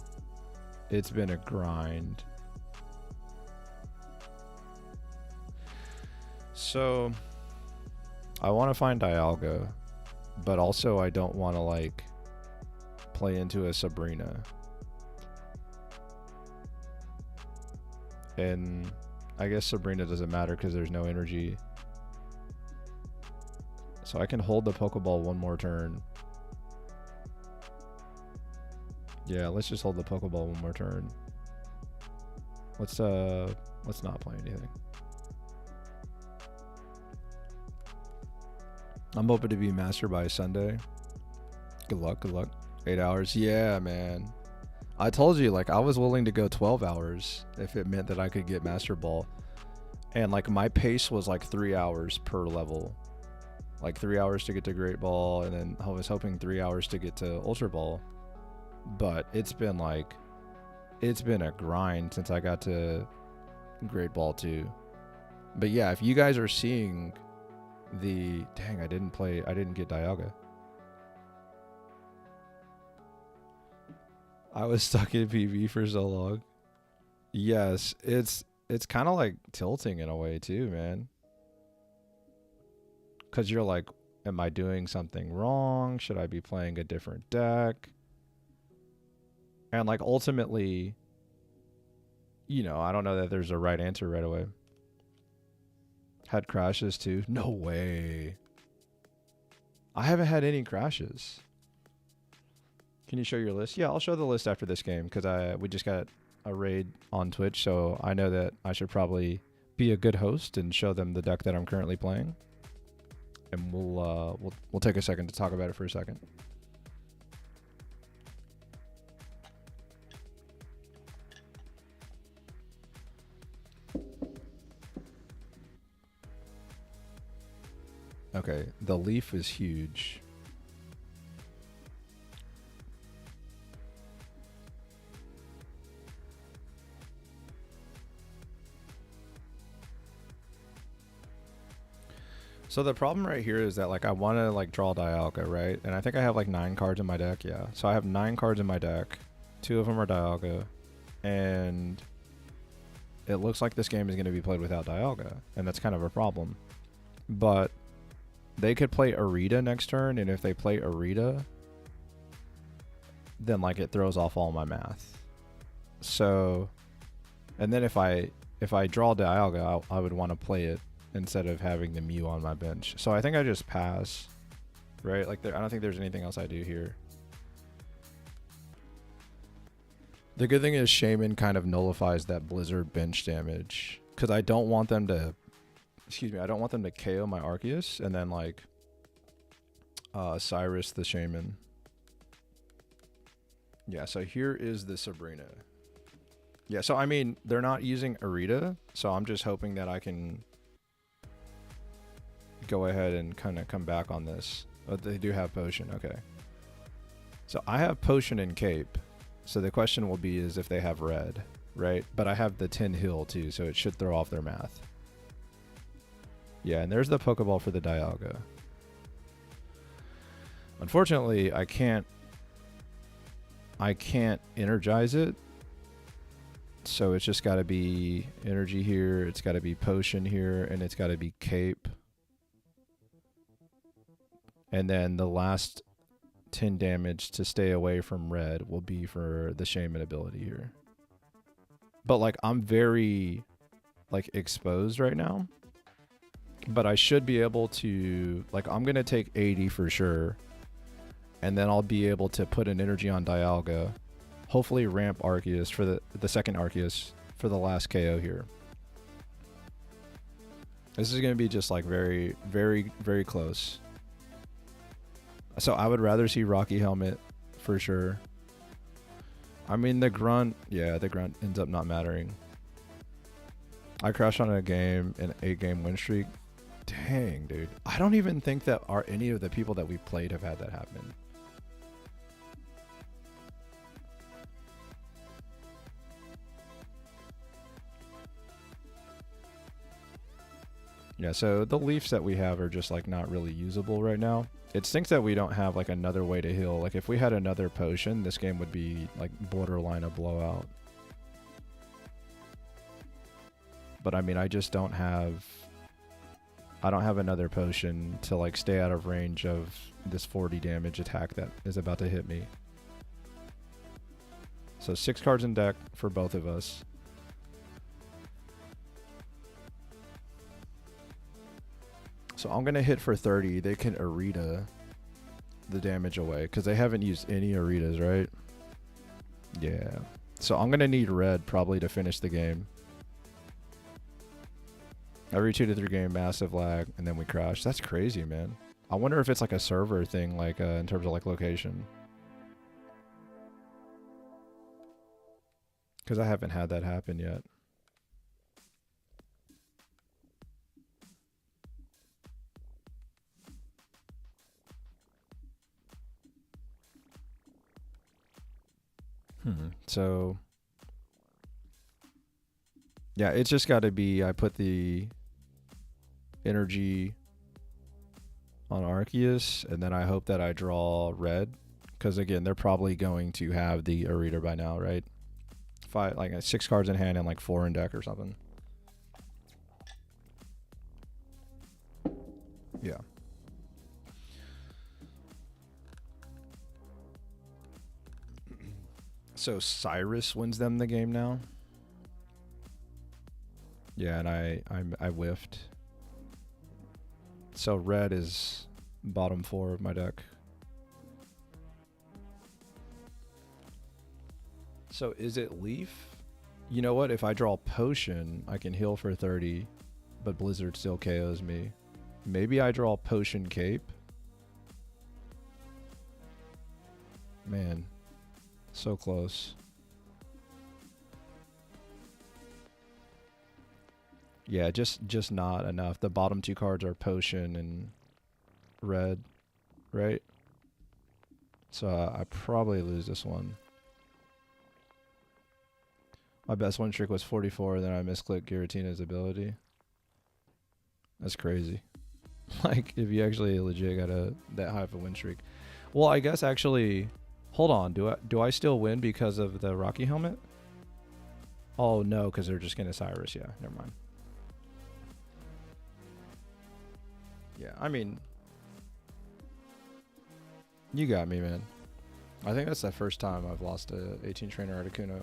Speaker 2: It's been a grind. So I want to find Dialga, but also I don't want to like play into a Sabrina. And I guess Sabrina doesn't matter because there's no energy. So I can hold the Pokeball one more turn. Yeah, let's just hold the Pokeball one more turn. Let's not play anything. I'm hoping to be master by Sunday. Good luck, good luck. 8 hours. Yeah, man. I told you, like, I was willing to go 12 hours if it meant that I could get Master Ball. And, like, my pace was, like, 3 hours per level. Like, 3 hours to get to Great Ball, and then I was hoping 3 hours to get to Ultra Ball. But it's been, like, it's been a grind since I got to Great Ball 2. But, yeah, if you guys are seeing the... Dang, I didn't get Dialga. I was stuck in PV for so long. Yes, it's kind of like tilting in a way too, man. Because you're like, am I doing something wrong? Should I be playing a different deck? And like ultimately, you know, I don't know that there's a right answer right away. Had crashes too? No way. I haven't had any crashes. Can you show your list? Yeah, I'll show the list after this game because we just got a raid on Twitch, so I know that I should probably be a good host and show them the deck that I'm currently playing. And we'll take a second to talk about it for a second. Okay, the leaf is huge. So the problem right here is that like I want to like draw Dialga, right? And I think I have like 9 cards in my deck, yeah. So I have 9 cards in my deck. 2 of them are Dialga. And it looks like this game is going to be played without Dialga. And that's kind of a problem. But they could play Arita next turn, and if they play Arita, then like it throws off all my math. So, and then if I draw Dialga, I would want to play it instead of having the Mew on my bench. So I think I just pass, right? Like I don't think there's anything else I do here. The good thing is Shaman kind of nullifies that Blizzard bench damage because I don't want them to, I don't want them to KO my Arceus and then like Cyrus the Shaman. Yeah, so here is the Sabrina. Yeah, so I mean, they're not using Arita, so I'm just hoping that I can go ahead and kind of come back on this. But they do have Potion, okay. So I have Potion and Cape. So the question will be is if they have Red, right? But I have the 10 Heal too, so it should throw off their math. Yeah, and there's the Poké Ball for the Dialga. Unfortunately, I can't energize it. So it's just got to be energy here, it's got to be Potion here, and it's got to be Cape. And then the last 10 damage to stay away from red will be for the Shaman ability here. But like I'm very like exposed right now. But I should be able to, like I'm going to take 80 for sure. And then I'll be able to put an energy on Dialga. Hopefully ramp Arceus for the second Arceus for the last KO here. This is going to be just like very, very, very close. So I would rather see Rocky Helmet for sure. I mean, the Grunt, yeah, the Grunt ends up not mattering. I crashed on a game, an 8-game win streak. Dang, dude. I don't even think that any of the people that we played have had that happen. Yeah, so the Leafs that we have are just like not really usable right now. It stinks that we don't have like another way to heal. Like if we had another potion, this game would be like borderline a blowout. But I mean, I just don't have... I don't have another potion to like stay out of range of this 40 damage attack that is about to hit me. So 6 cards in deck for both of us. So I'm going to hit for 30. They can Arita the damage away because they haven't used any Aritas, right? Yeah. So I'm going to need red probably to finish the game. Every 2 to 3 game, massive lag, and then we crash. That's crazy, man. I wonder if it's like a server thing, like in terms of like location. Because I haven't had that happen yet. So, yeah, it's just got to be, I put the energy on Arceus, and then I hope that I draw red. Because, again, they're probably going to have the Arita by now, right? Five, like 6 cards in hand and like 4 in deck or something. Yeah. So Cyrus wins them the game now. Yeah, and I whiffed. So red is bottom 4 of my deck. So is it Leaf? You know what? If I draw Potion, I can heal for 30, but Blizzard still KOs me. Maybe I draw Potion Cape. Man, so close. Yeah, just not enough. The bottom 2 cards are Potion and red, right? So I probably lose this one. My best win streak was 44, then I misclicked Giratina's ability. That's crazy. Like, if you actually legit got that high of a win streak. Well, I guess actually, hold on. Do I still win because of the Rocky helmet? Oh no, because they're just gonna Cyrus. Yeah, never mind. Yeah, I mean, you got me, man. I think that's the first time I've lost a 18 trainer Articuno.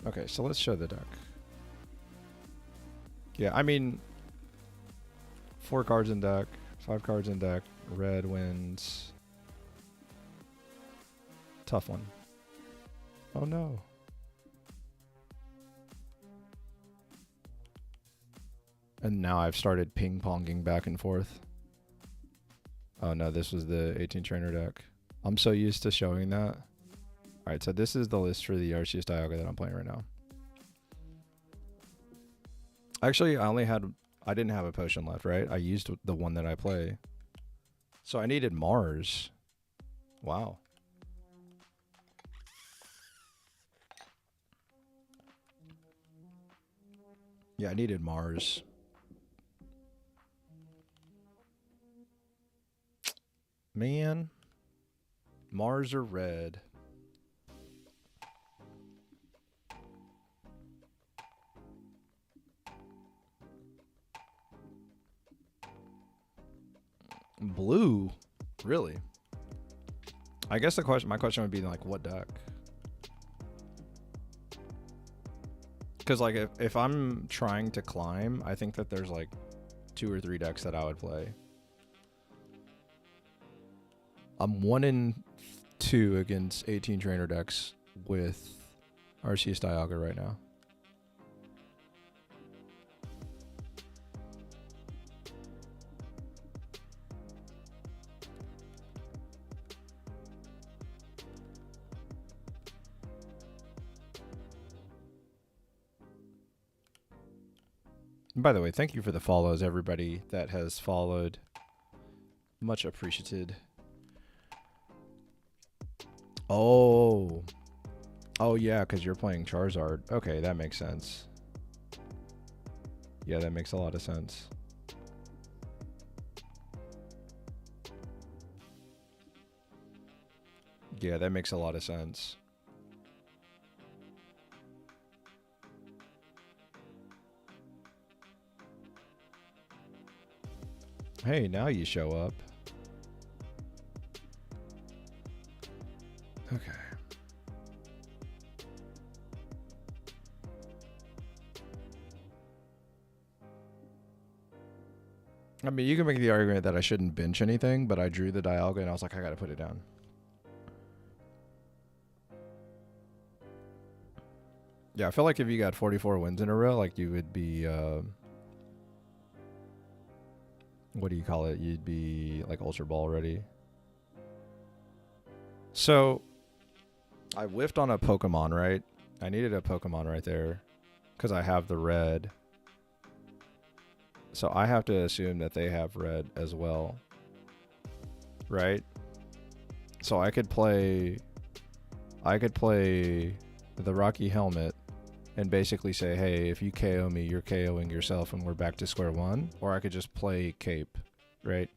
Speaker 2: Okay, so let's show the deck. Yeah, I mean, 4 cards in deck, 5 cards in deck, red wins. Tough one. Oh no. And now I've started ping-ponging back and forth. Oh no, this was the 18 trainer deck. I'm so used to showing that. Alright, so this is the list for the Arceus Dialga that I'm playing right now. Actually, I didn't have a potion left, right? I used the one that I play. So I needed Mars. Wow. Yeah, I needed Mars. Man. Mars or red? Blue? Really? I guess my question would be like, what deck? Because like if I'm trying to climb, I think that there's like 2 or 3 decks that I would play. I'm 1-2 against 18 trainer decks with Arceus Dialga right now. By the way, thank you for the follows, everybody that has followed. Much appreciated. Oh. Oh, yeah, because you're playing Charizard. Okay, that makes sense. Yeah, that makes a lot of sense. Yeah, that makes a lot of sense. Hey, now you show up. Okay. I mean, you can make the argument that I shouldn't bench anything, but I drew the Dialga and I was like, I gotta put it down. Yeah, I feel like if you got 44 wins in a row, like you would be what do you call it? You'd be like Ultra Ball ready.
Speaker 1: So
Speaker 2: I whiffed on a Pokemon, right? I needed a Pokemon right there because I have the red. So I have to assume that they have red as well, right? So I could play the Rocky Helmet and basically say, hey, if you KO me, you're KOing yourself and we're back to square one. Or I could just play Cape, right?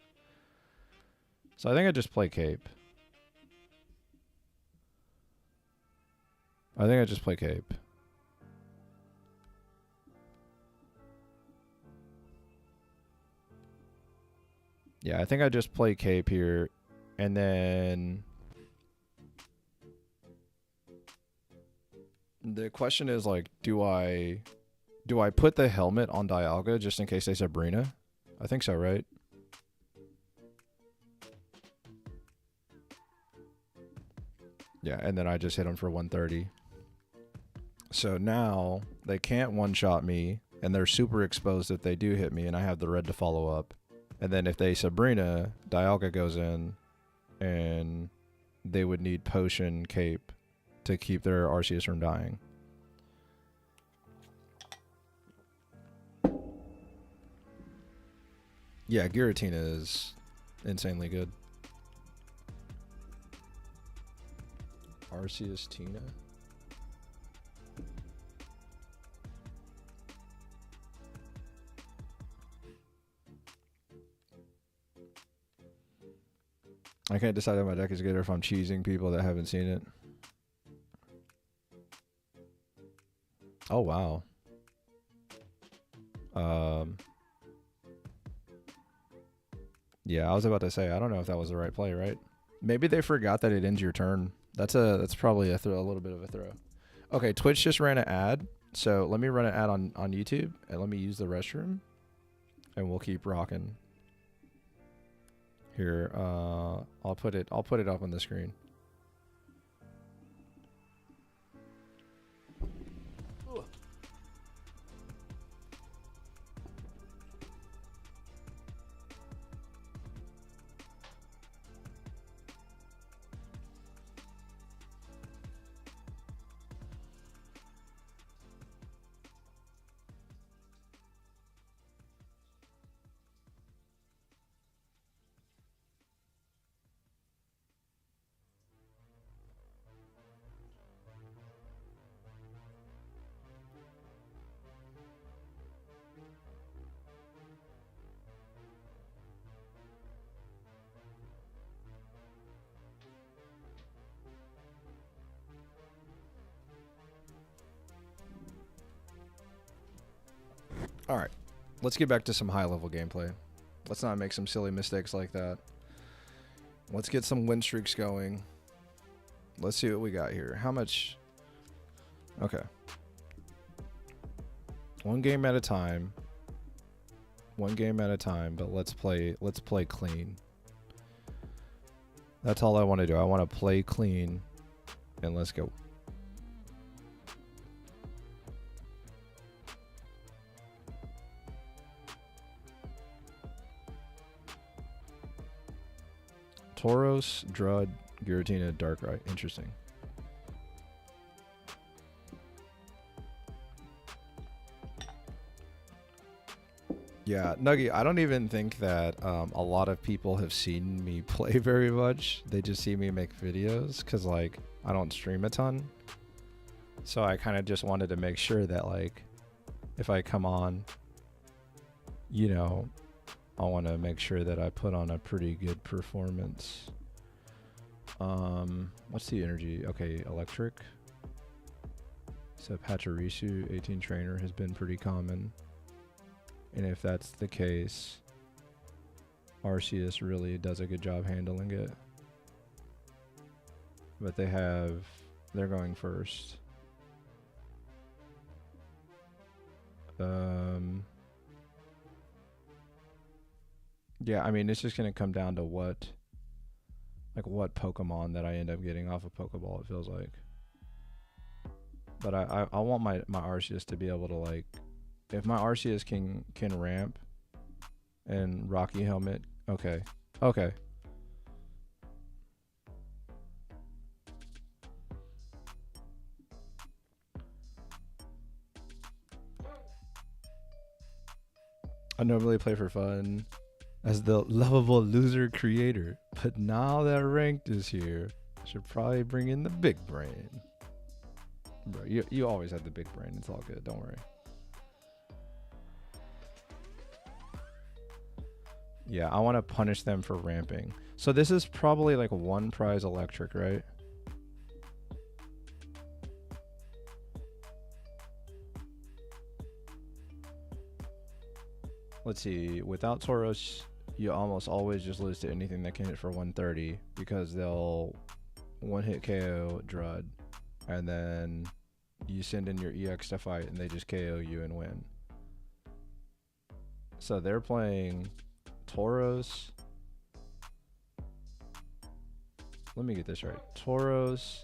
Speaker 2: So I think I just play Cape. Yeah, I think I just play Cape here. And then the question is, like, do I put the helmet on Dialga just in case they Sabrina? I think so, right? Yeah, and then I just hit them for 130. So now they can't one-shot me, and they're super exposed if they do hit me, and I have the red to follow up. And then if they Sabrina, Dialga goes in, and they would need Potion Cape to keep their Arceus from dying. Yeah, Giratina is insanely good. Arceus Tina? I can't decide if my deck is good or if I'm cheesing people that haven't seen it. Oh, wow. Yeah, I was about to say, I don't know if that was the right play, right? Maybe they forgot that it ends your turn. That's probably a little bit of a throw. Okay, Twitch just ran an ad. So let me run an ad on YouTube and let me use the restroom and we'll keep rocking. Here, I'll put it up on the screen. All right, let's get back to some high-level gameplay. Let's not make some silly mistakes like that. Let's get some win streaks going. Let's see what we got here. How much? Okay. One game at a time. But let's play clean. That's all I want to do. I want to play clean, and let's go. Tauros, Drud, Giratina, Darkrai. Interesting. Yeah, Nuggy, I don't even think that a lot of people have seen me play very much. They just see me make videos because, like, I don't stream a ton. So I kind of just wanted to make sure that, like, if I come on, you know, I want to make sure that I put on a pretty good performance. What's the energy? Okay, electric. So Pachirisu, 18 trainer, has been pretty common. And if that's the case, Arceus really does a good job handling it. But they're going first. Yeah, I mean, it's just going to come down to what Pokemon that I end up getting off of Poké Ball, it feels like. But I want my Arceus to be able to, like, if my Arceus can ramp And Rocky Helmet. Okay. Okay. I normally play for fun as the lovable loser creator, but now that ranked is here, I should probably bring in the big brain. Bro, you always have the big brain. It's all good. Don't worry. Yeah, I want to punish them for ramping. So this is probably like one prize electric, right? Let's see. Without Tauros, you almost always just lose to anything that can hit for 130 because they'll one-hit KO Drud, and then you send in your EX to fight, and they just KO you and win. So they're playing Tauros. Let me get this right. Tauros,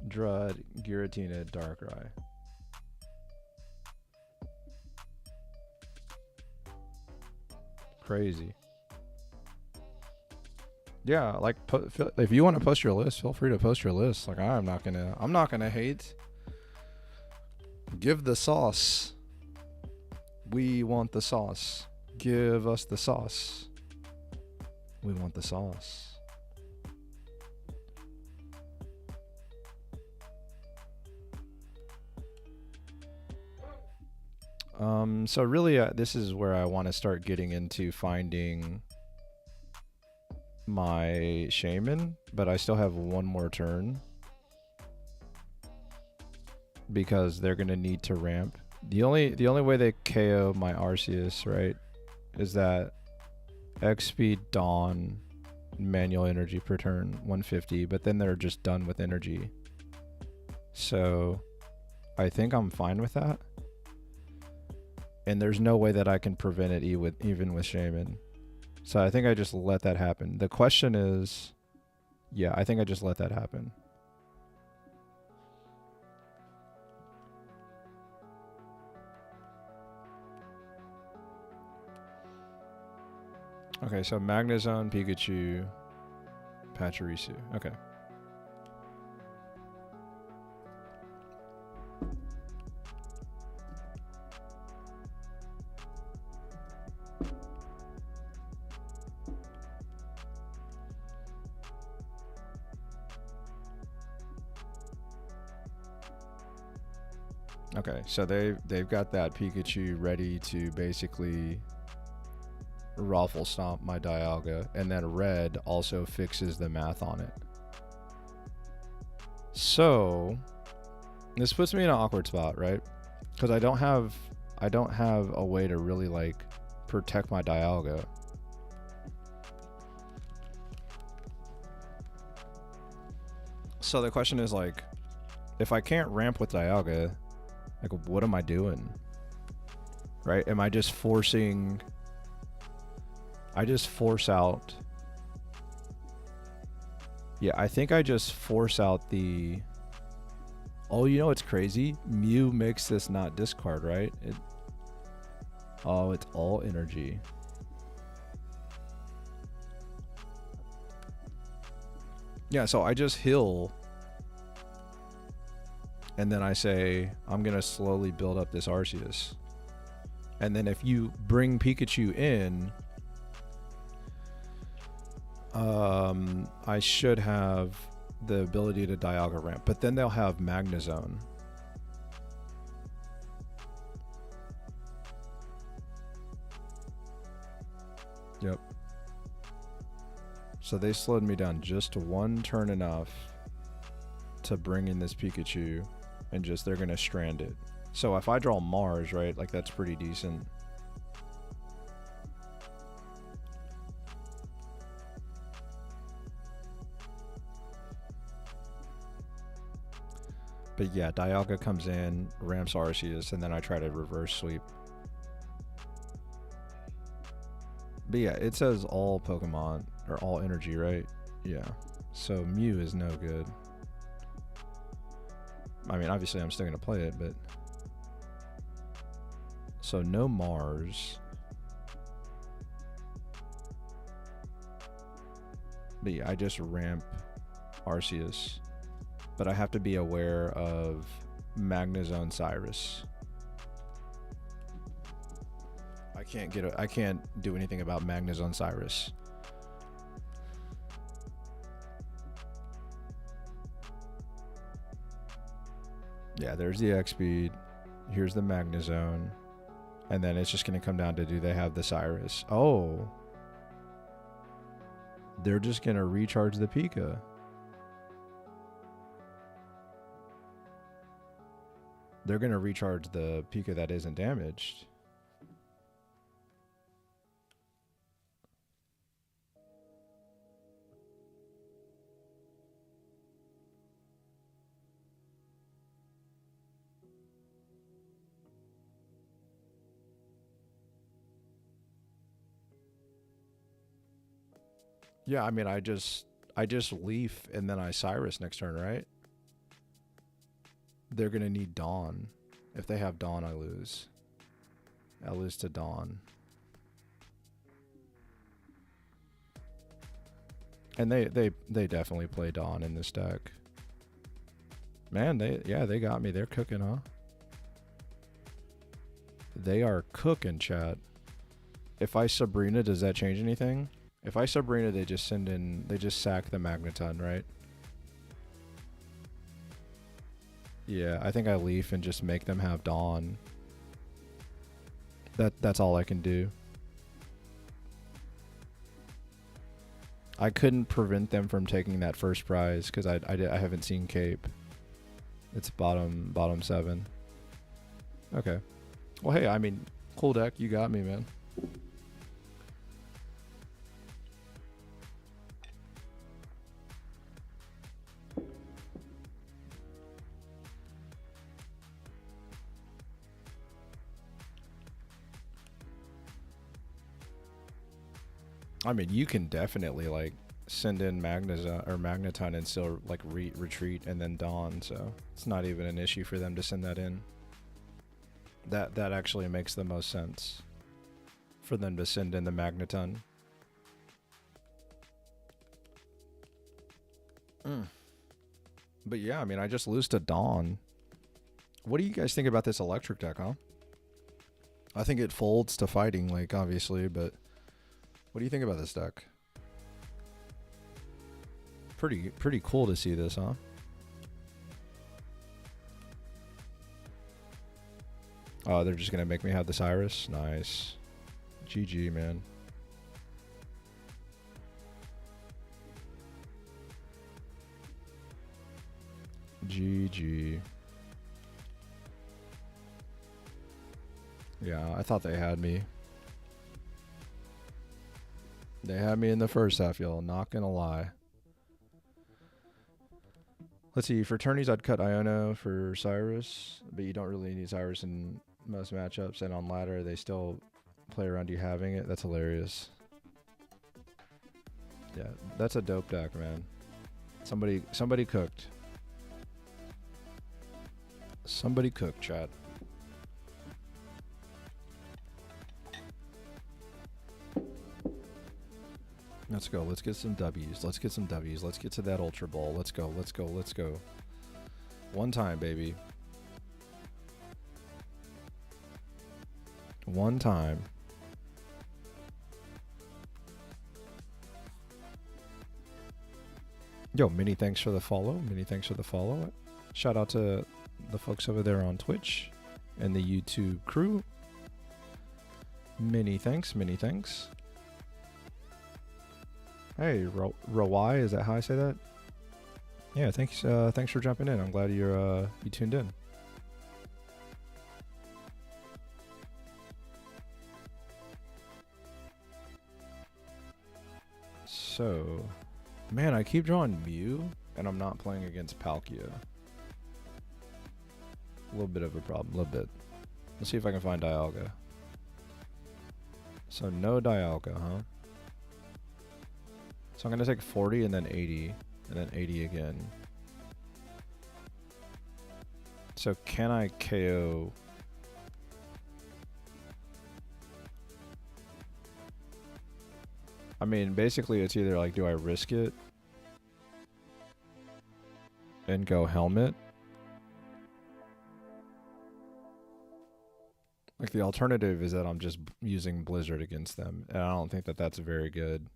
Speaker 2: Drud, Giratina, Darkrai. Crazy. Yeah, like if you want to post your list, feel free to post your list. Like I'm not gonna hate. Give the sauce. We want the sauce. Give us the sauce. We want the sauce. So really, this is where I want to start getting into finding my shaman, but I still have one more turn because they're gonna need to ramp. The only way they KO my Arceus, right, is that X speed Dawn manual energy per turn 150, but then they're just done with energy. So I think I'm fine with that. And there's no way that I can prevent it even with Shaman. So I think I just let that happen. The question is, yeah, I think I just let that happen. Okay, so Magnezone, Pikachu, Pachirisu. Okay. Okay, so they've got that Pikachu ready to basically Raffle Stomp my Dialga, and then Red also fixes the math on it. So this puts me in an awkward spot, right? Because I don't have a way to really like protect my Dialga. So the question is like, if I can't ramp with Dialga, like what am I doing? Right? Am I just forcing? I just force out. Yeah, I think I just force out the. Oh, you know what's crazy? Mew makes this not discard, right? Oh, it's all energy. Yeah, so I just heal. And then I say, I'm going to slowly build up this Arceus. And then if you bring Pikachu in, I should have the ability to Dialga ramp. But then they'll have Magnezone. Yep. So they slowed me down just one turn enough to bring in this Pikachu. And just they're gonna strand it. So if I draw Mars, right, like that's pretty decent. But yeah, Dialga comes in, ramps Arceus, and then I try to reverse sweep. But yeah, it says all Pokemon or all energy, right? Yeah. So Mew is no good. I mean, obviously I'm still going to play it, but... So no Mars. But yeah, I just ramp Arceus. But I have to be aware of Magnezone Cyrus. I can't do anything about Magnezone Cyrus. Yeah, there's the X speed. Here's the Magnezone. And then it's just going to come down to, do they have the Cyrus? Oh. They're just going to recharge the Pika. They're going to recharge the Pika that isn't damaged. Yeah, I mean, I just Leaf and then I Cyrus next turn, right? They're going to need Dawn. If they have Dawn, I lose. I lose to Dawn. And they definitely play Dawn in this deck. Man, they got me. They're cooking, huh? They are cooking, chat. If I Sabrina, does that change anything? If I Sabrina, they just sack the Magneton, right? Yeah, I think I Leaf and just make them have Dawn. That's all I can do. I couldn't prevent them from taking that first prize because I haven't seen Cape. It's bottom 7. Okay. Well, hey, I mean, cool deck. You got me, man. I mean, you can definitely like send in Magneton and still like retreat and then Dawn, so it's not even an issue for them to send that in. That actually makes the most sense for them to send in the Magneton. But yeah, I mean, I just lose to Dawn. What do you guys think about this electric deck, huh? I think it folds to fighting, like, obviously, but what do you think about this deck? Pretty cool to see this, huh? Oh, they're just gonna make me have the Cyrus? Nice. GG, man. GG. Yeah, I thought they had me. They had me in the first half, y'all. Not gonna lie. Let's see. For tourneys, I'd cut Iono for Cyrus, but you don't really need Cyrus in most matchups. And on ladder, they still play around you having it. That's hilarious. Yeah, that's a dope deck, man. Somebody cooked. Somebody cooked, chat. Let's go. Let's get some W's. Let's get some W's. Let's get to that Ultra Ball. Let's go. Let's go. Let's go. One time, baby. One time. Yo, many thanks for the follow. Many thanks for the follow. Shout out to the folks over there on Twitch and the YouTube crew. Many thanks. Many thanks. Hey, Rawai, is that how I say that? Yeah, thanks. Thanks for jumping in. I'm glad you tuned in. So, man, I keep drawing Mew, and I'm not playing against Palkia. A little bit of a problem. A little bit. Let's see if I can find Dialga. So no Dialga, huh? So I'm going to take 40 and then 80, and then 80 again. So can I KO? I mean, basically, it's either like, do I risk it and go helmet? Like, the alternative is that I'm just using Blizzard against them, and I don't think that that's very good.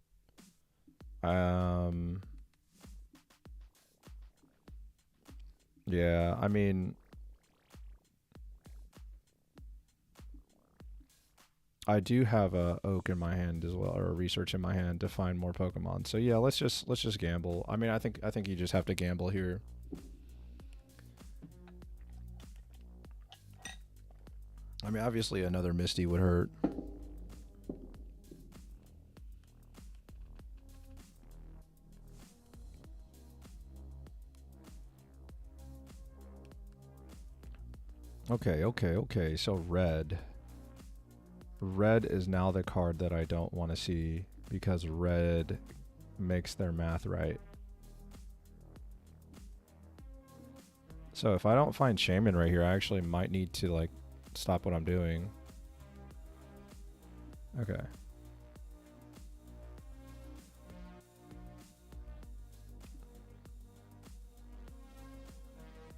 Speaker 2: Yeah, I mean, I do have a oak in my hand as well, or a research in my hand to find more Pokemon. So yeah, let's just gamble. I mean, I think you just have to gamble here. I mean, obviously another Misty would hurt. Okay. So red. Red is now the card that I don't want to see because red makes their math right. So if I don't find Shaman right here, I actually might need to like stop what I'm doing. Okay.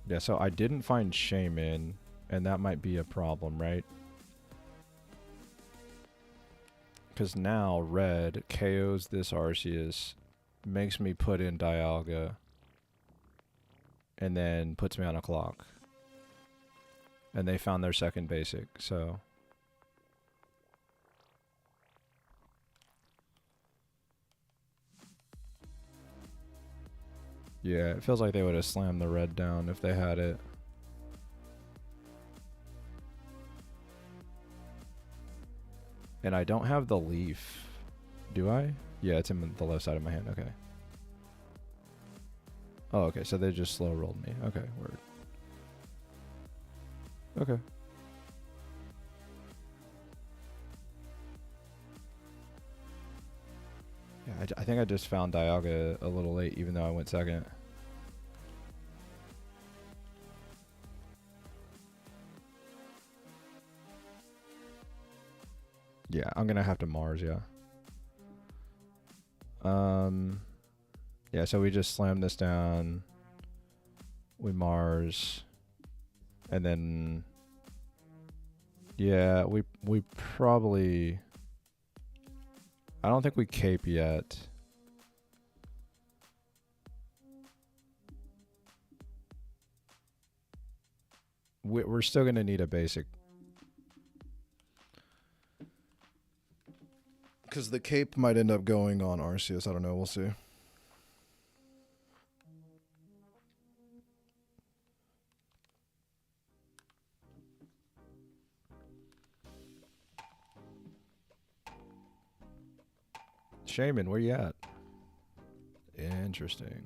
Speaker 2: Yeah, so I didn't find Shaman, and that might be a problem, right? Because now red KOs this Arceus, makes me put in Dialga, and then puts me on a clock. And they found their second basic, so... Yeah, it feels like they would have slammed the red down if they had it. And I don't have the leaf. Do I? Yeah, it's in the left side of my hand. Okay. Oh, okay. So they just slow rolled me. Okay, word. Okay. Yeah, I think I just found Dialga a little late, even though I went second. Yeah, I'm gonna have to Mars, yeah. Yeah, so we just slam this down. We Mars. And then... Yeah, we probably... I don't think we cape yet. We're still gonna need a basic.
Speaker 3: Because the cape might end up going on Arceus. I don't know. We'll see.
Speaker 2: Shaman, where you at? Interesting.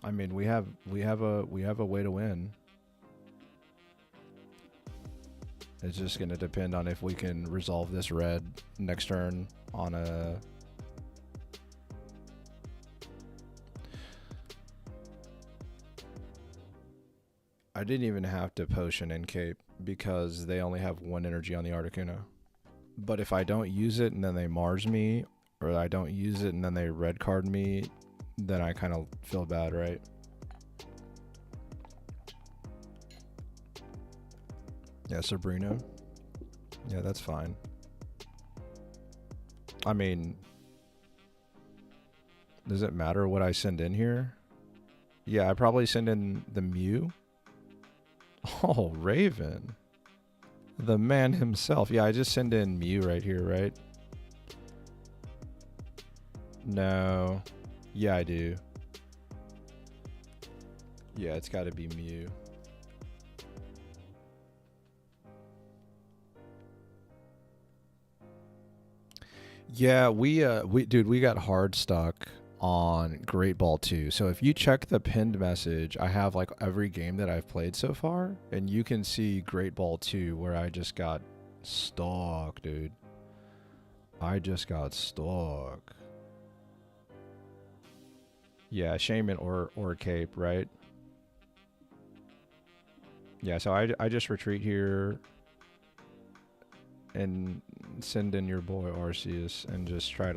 Speaker 2: I mean, we have a way to win. It's just going to depend on if we can resolve this red next turn on a... I didn't even have to potion in cape because they only have one energy on the Articuno. But if I don't use it and then they Mars me, or I don't use it and then they red card me, then I kind of feel bad, right? Yeah, Sabrina. Yeah, that's fine. I mean, does it matter what I send in here? Yeah, I probably send in the Mew. Oh, Raven. The man himself. Yeah, I just send in Mew right here, right? No. Yeah, I do. Yeah, it's got to be Mew. Yeah, we got hard stuck on Great Ball 2. So if you check the pinned message, I have like every game that I've played so far, and you can see Great Ball 2 where I just got stuck, dude. I just got stuck. Yeah, Shaman or Cape, right? Yeah, so I just retreat here and send in your boy Arceus and just try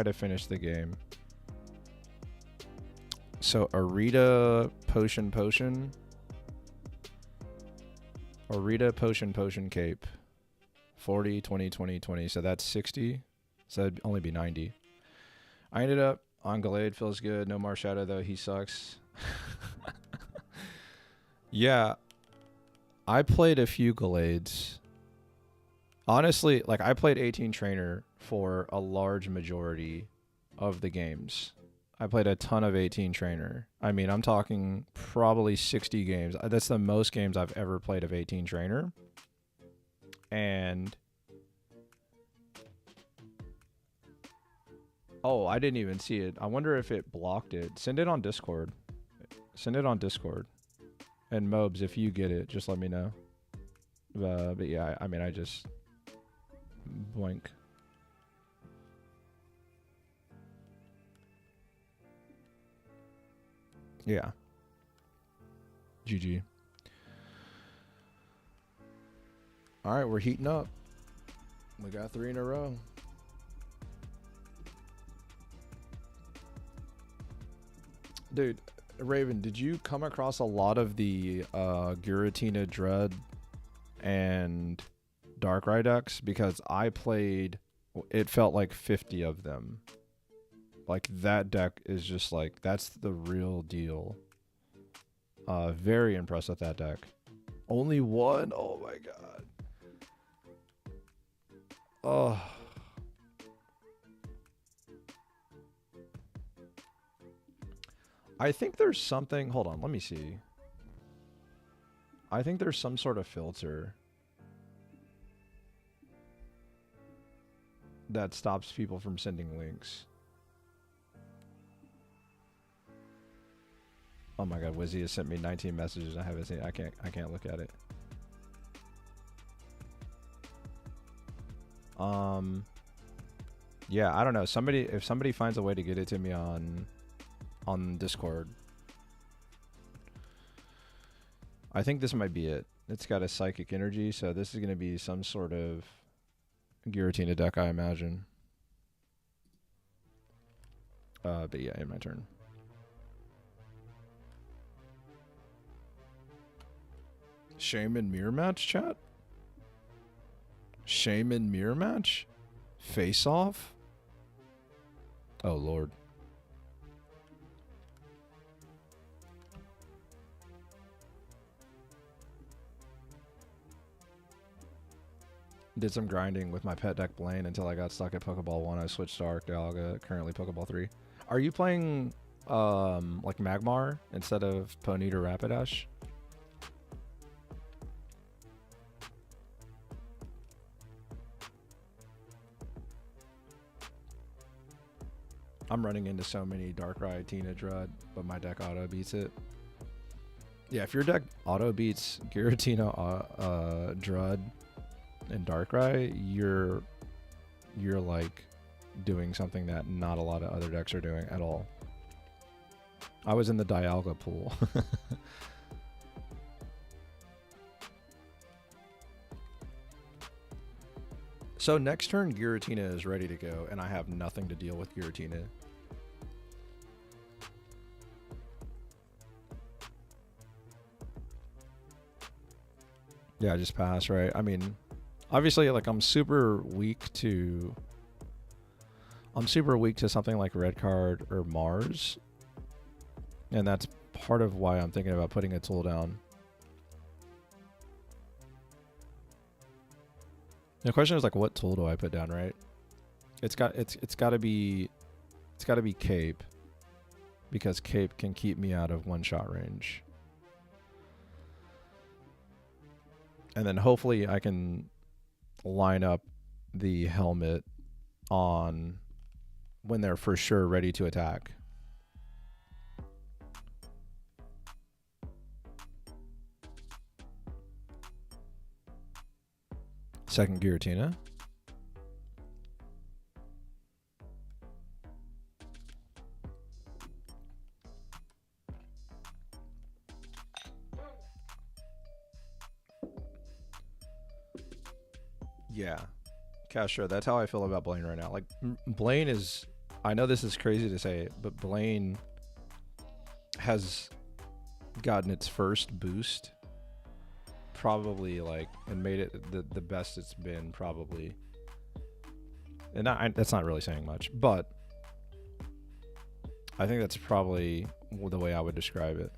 Speaker 2: to finish the game. So Arita potion Cape 40 20 20 20, so that's 60, so that'd only be 90. I ended up on Gallade. Feels good. No more Shadow though, he sucks. Yeah, I played a few Gallades. Honestly, like I played 18 Trainer for a large majority of the games. I played a ton of 18 Trainer. I mean, I'm talking probably 60 games. That's the most games I've ever played of 18 Trainer. And oh, I didn't even see it. I wonder if it blocked it. Send it on Discord. And Mobs, if you get it, just let me know. But yeah, I mean, I just boink. Yeah. GG.
Speaker 3: All right, we're heating up. We got 3 in a row.
Speaker 2: Dude, Raven, did you come across a lot of the Giratina Dread and Darkrai decks? Because I played, it felt like 50 of them. Like that deck is just like, that's the real deal. Very impressed with that deck. Only one? Oh my god. Oh. I think there's something, hold on, let me see. I think there's some sort of filter that stops people from sending links. Oh my god, Wizzy has sent me 19 messages. I haven't seen it. I can't look at it. Yeah, I don't know. If somebody finds a way to get it to me on Discord. I think this might be it. It's got a psychic energy, so this is going to be some sort of Giratina deck, I imagine. But yeah, in my turn. Shaman mirror match, chat? Shaman mirror match? Face off? Oh lord. Did some grinding with my pet deck Blaine until I got stuck at Pokeball 1. I switched to Arc Dialga, currently Pokeball 3. Are you playing like Magmar instead of Ponyta or Rapidash? I'm running into so many Darkrai, Tina, Dread, but my deck auto beats it. Yeah, if your deck auto beats Giratina, Dread, and Darkrai, you're like doing something that not a lot of other decks are doing at all. I was in the Dialga pool. So next turn, Giratina is ready to go, and I have nothing to deal with Giratina. Yeah, just pass, right? I mean, obviously, like, I'm super weak to something like Red Card or Mars. And that's part of why I'm thinking about putting a tool down. The question is, like, what tool do I put down, right? It's got to be Cape, because Cape can keep me out of one-shot range. And then hopefully I can line up the helmet on when they're for sure ready to attack. Second Giratina. Yeah. Castro, that's how I feel about Blaine right now. Like, Blaine is, I know this is crazy to say, but Blaine has gotten its first boost probably, like, and made it the best it's been probably. And that's not really saying much, but I think that's probably the way I would describe it.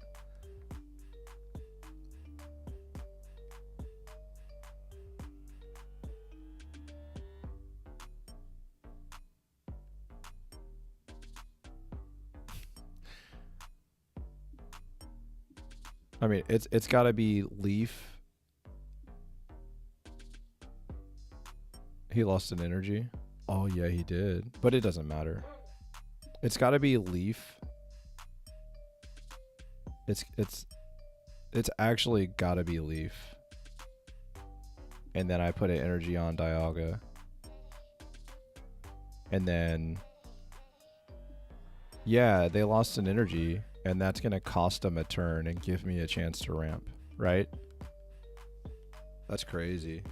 Speaker 2: I mean, it's got to be Leaf. He lost an energy. Oh yeah, he did. But it doesn't matter. It's got to be Leaf. It's actually got to be Leaf. And then I put an energy on Dialga. And then yeah, they lost an energy. And that's going to cost them a turn and give me a chance to ramp, right? That's crazy.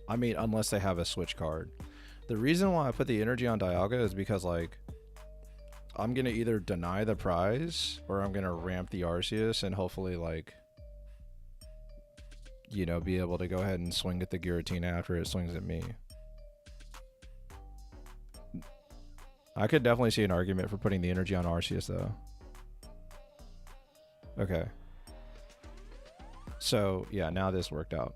Speaker 2: I mean, unless they have a switch card. The reason why I put the energy on Dialga is because, like, I'm going to either deny the prize or I'm going to ramp the Arceus and hopefully, like, you know, be able to go ahead and swing at the Giratina after it swings at me. I could definitely see an argument for putting the energy on Arceus, though. Okay. So, yeah, now this worked out.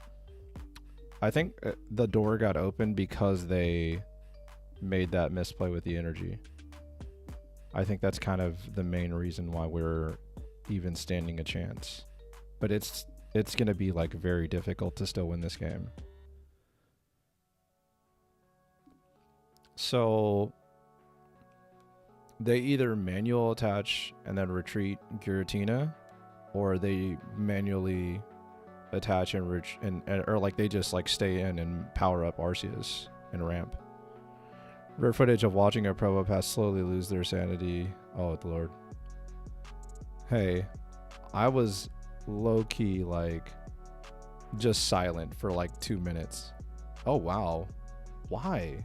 Speaker 2: I think the door got opened because they made that misplay with the energy. I think that's kind of the main reason why we're even standing a chance. But it's going to be, like, very difficult to still win this game. So they either manual attach and then retreat Giratina, or they manually attach and or like they just like stay in and power up Arceus and ramp. Rare footage of watching a Probopass slowly lose their sanity. Oh Lord. Hey, I was low key like just silent for like 2 minutes. Oh wow. Why?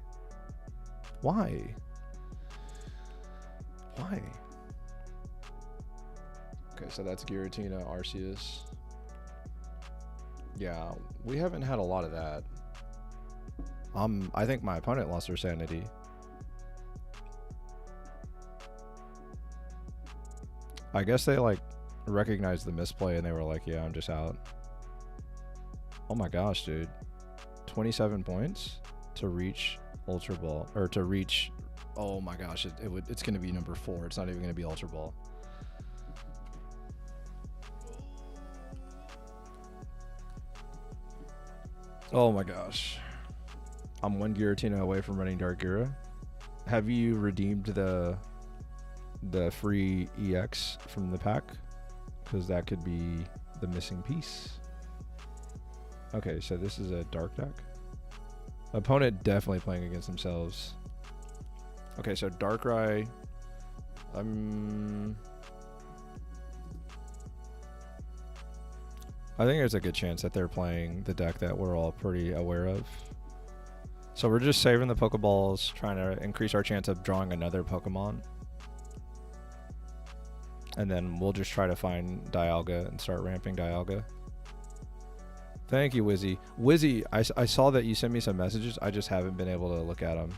Speaker 2: Why? Why? Okay, so that's Giratina, Arceus. Yeah, we haven't had a lot of that. I think my opponent lost their sanity. I guess they like recognized the misplay and they were like, yeah, I'm just out. Oh my gosh, dude. 27 points to reach Ultra Ball, or to reach, oh my gosh, it's going to be number 4. It's not even going to be Ultra Ball. Oh my gosh. I'm 1 Giratina away from running Dark Gira. Have you redeemed the free EX from the pack? Because that could be the missing piece. Okay, so this is a Dark deck. Opponent definitely playing against themselves. Okay, so Darkrai. I think there's a good chance that they're playing the deck that we're all pretty aware of. So we're just saving the Pokeballs, trying to increase our chance of drawing another Pokemon. And then we'll just try to find Dialga and start ramping Dialga. Thank you, Wizzy. Wizzy, I saw that you sent me some messages. I just haven't been able to look at them.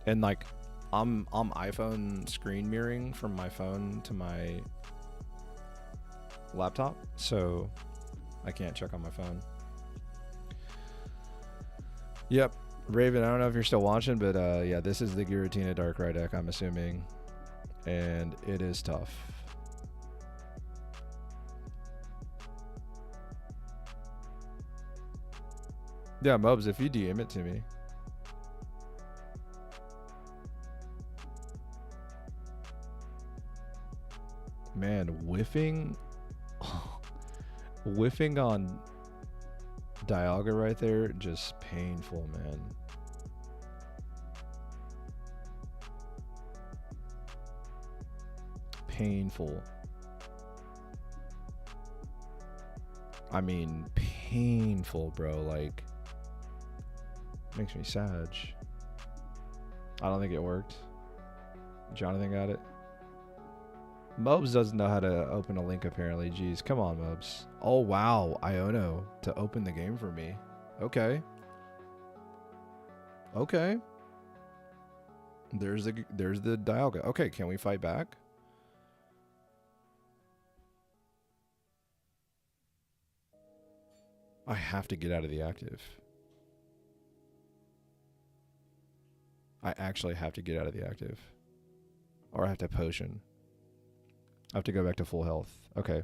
Speaker 2: And like, I'm iPhone screen mirroring from my phone to my laptop, so I can't check on my phone. Yep, Raven, I don't know if you're still watching, but yeah, this is the Giratina Darkrai deck, I'm assuming, and it is tough. Yeah, Mubs, if you DM it to me. Man, whiffing whiffing on Dialga right there, just painful, man. Painful. I mean, painful, bro. Like, makes me sad. I don't think it worked. Jonathan got it. Mubs doesn't know how to open a link, apparently. Jeez, come on, Mubs. Oh, wow. Iono to open the game for me. Okay. Okay. There's the Dialga. Okay, can we fight back? I have to get out of the active. I actually have to get out of the active. Or I have to potion. I have to go back to full health. Okay.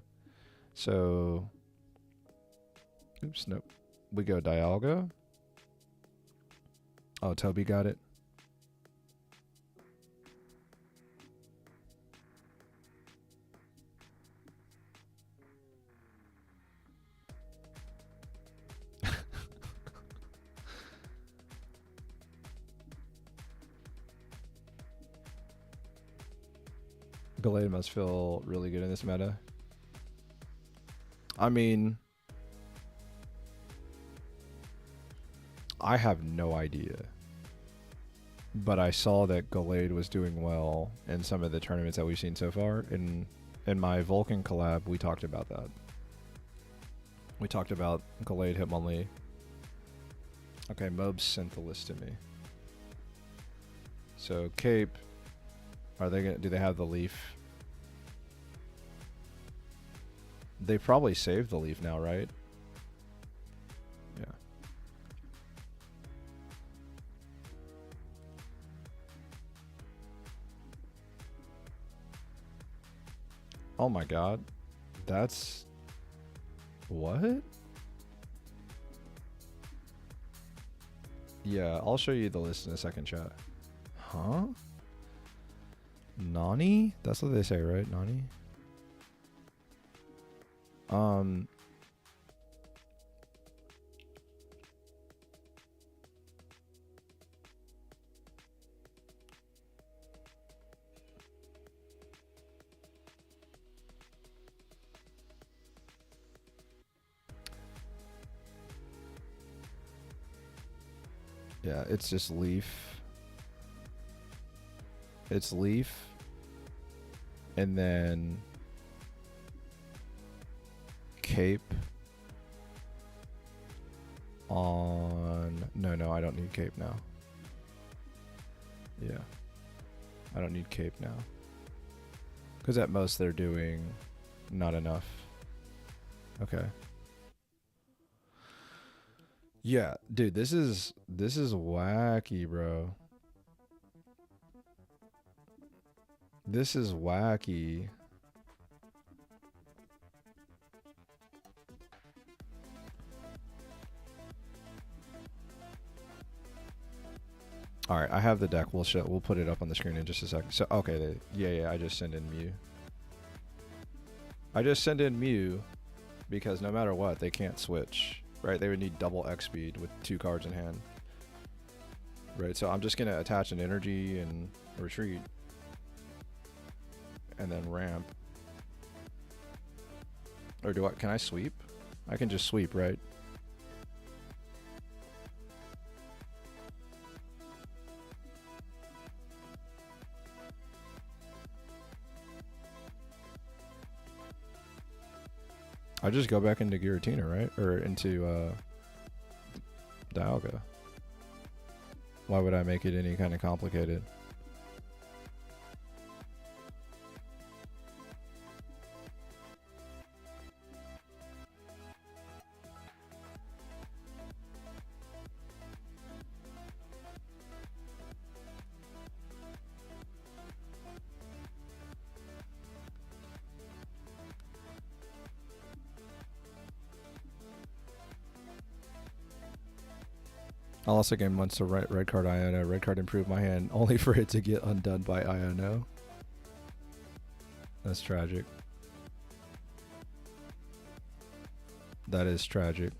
Speaker 2: So... Oops, nope. We go Dialga. Oh, Toby got it. Gallade must feel really good in this meta. I mean, I have no idea. But I saw that Gallade was doing well in some of the tournaments that we've seen so far. In my Vulcan collab, we talked about that. We talked about Gallade Hitmonlee. Okay, Mobs sent the list to me. So Cape, are they gonna? Do they have the leaf? They probably saved the leaf now, right? Yeah. Oh my god. That's... What? Yeah, I'll show you the list in a second, chat. Huh? Nani? That's what they say, right? Nani? Yeah, it's just leaf. It's leaf. And then cape on... No, I don't need cape now. Yeah. I don't need cape now. Because at most they're doing not enough. Okay. Yeah, dude, this is wacky, bro. This is wacky. All right, I have the deck. We'll put it up on the screen in just a second. So okay, yeah, I just send in Mew. I just send in Mew because no matter what, they can't switch. Right, they would need double X speed with 2 cards in hand. Right, so I'm just gonna attach an energy and retreat. And then ramp. Or can I sweep? I can just sweep, right? I just go back into Giratina, right? Or into Dialga. Why would I make it any kind of complicated? I lost a game once to red card Iono. Red card improved my hand, only for it to get undone by Iono. That's tragic. That is tragic.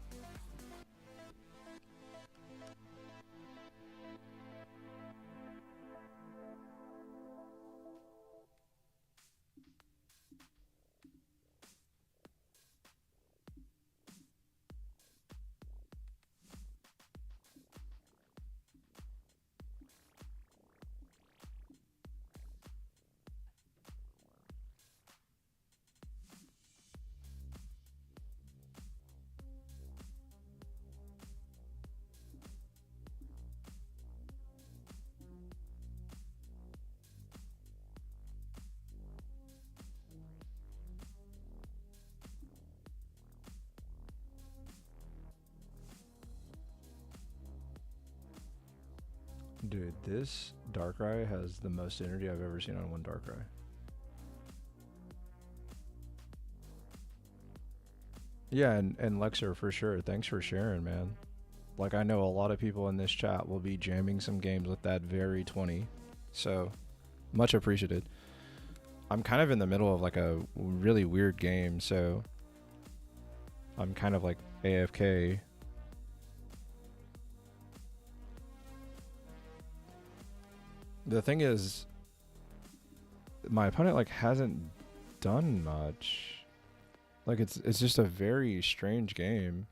Speaker 2: Dude, this Darkrai has the most energy I've ever seen on one Darkrai. Yeah, and Lexer for sure. Thanks for sharing, man. Like, I know a lot of people in this chat will be jamming some games with that very 20. So, much appreciated. I'm kind of in the middle of like a really weird game, so I'm kind of like AFK. The thing is, my opponent like hasn't done much. Like it's just a very strange game.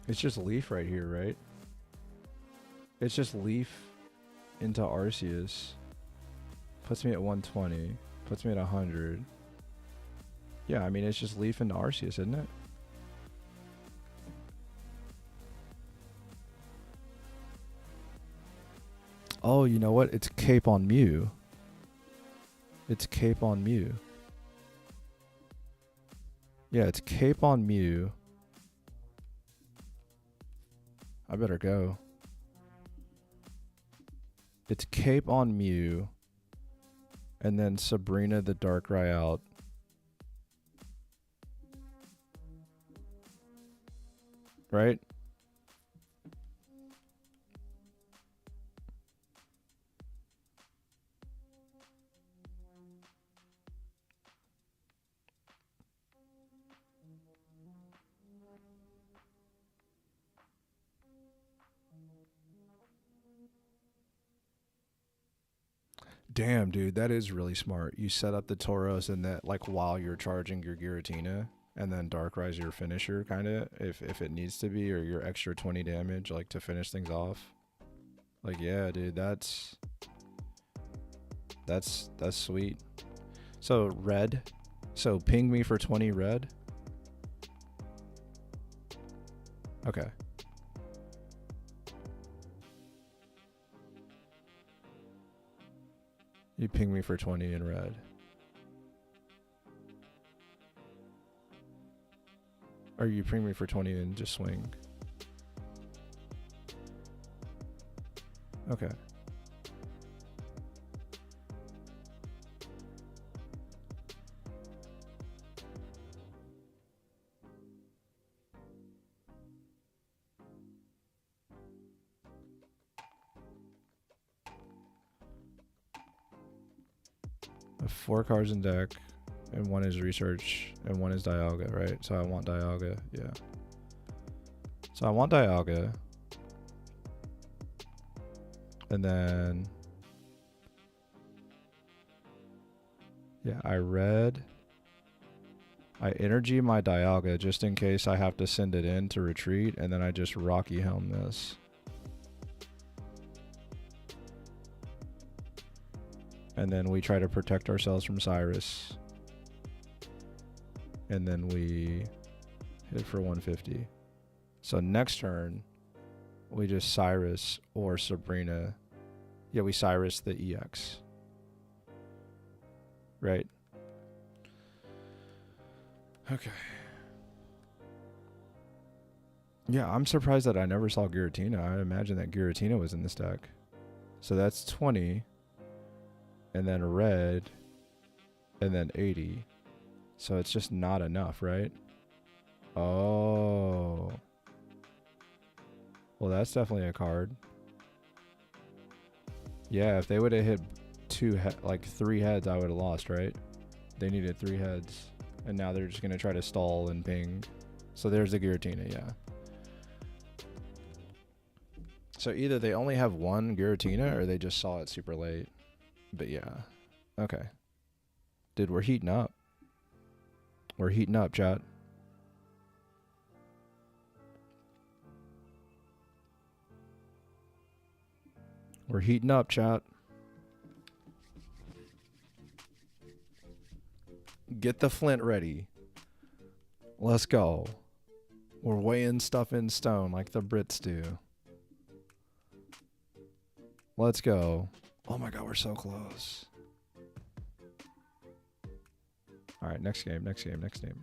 Speaker 2: It's just Leaf right here, right? It's just Leaf into Arceus. Puts me at 120. Puts me at 100. Yeah, I mean, it's just Leaf into Arceus, isn't it? Oh, you know what? It's Cape on Mew. It's Cape on Mew. Yeah, it's Cape on Mew. I better go. It's Cape on Mew. And then Sabrina the Darkrai out. Right? Damn, dude, that is really smart. You set up the Tauros and that like while you're charging your Giratina, and then Darkrai's your finisher, kind of, if it needs to be, or your extra 20 damage, like to finish things off. Like, yeah, dude, that's sweet. So red, so ping me for 20 red. Okay. You ping me for 20 in red. Or you ping me for 20 and just swing. Okay. I have 4 cards in deck, and 1 is research, and 1 is Dialga, right? So I want Dialga, yeah. So I want Dialga. And then, yeah, I energy my Dialga just in case I have to send it in to retreat, and then I just Rocky Helm this. And then we try to protect ourselves from Cyrus. And then we hit for 150. So next turn, We just Cyrus or Sabrina. Yeah, we Cyrus the EX. Right? Okay. Yeah, I'm surprised that I never saw Giratina. I imagine that Giratina was in this deck. So that's 20. And then red. And then 80. So it's just not enough, right? Oh. Well, that's definitely a card. Yeah, if they would have hit three heads, I would have lost, right? They needed 3 heads. And now they're just going to try to stall and ping. So there's the Giratina, yeah. So either they only have one Giratina or they just saw it super late. But yeah. Okay. Dude, we're heating up. We're heating up, chat. We're heating up, chat. Get the flint ready. Let's go. We're weighing stuff in stone like the Brits do. Let's go. Oh my god, we're so close. Alright, next game, next game, next game.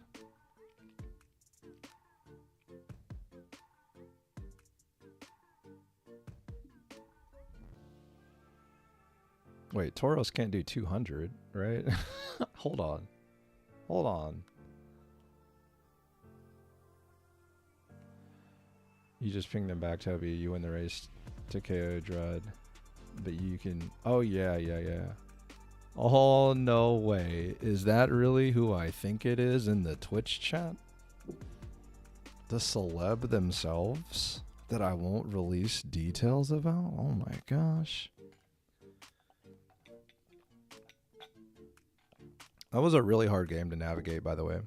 Speaker 2: Wait, Tauros can't do 200, right? Hold on. Hold on. You just ping them back, Toby. You win the race to KO Dread. But you can... Oh, yeah, yeah, yeah. Oh, no way. Is that really who I think it is in the Twitch chat? The celeb themselves? That I won't release details about? Oh my gosh. That was a really hard game to navigate, by the way.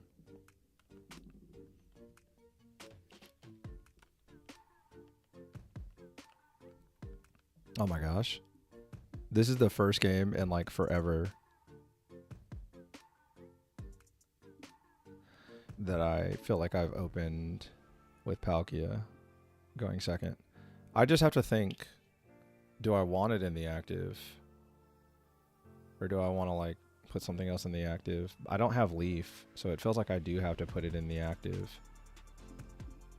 Speaker 2: Oh my gosh. This is the first game in like forever that I feel like I've opened with Palkia going second. I just have to think, do I want it in the active? Or do I want to like put something else in the active? I don't have Leaf, so it feels like I do have to put it in the active.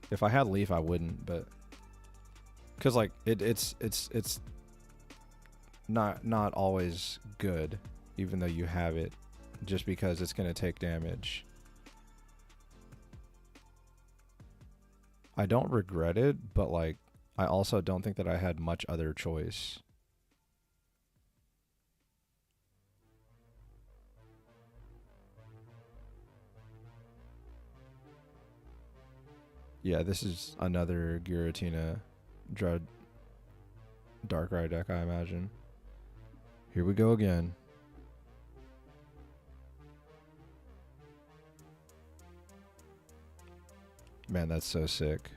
Speaker 2: If I had Leaf, I wouldn't, but because like it's not always good, even though you have it, just because it's gonna take damage. I don't regret it, but like I also don't think that I had much other choice. Yeah, this is another Giratina Dread Darkrai deck, I imagine. Here we go again. Man, that's so sick.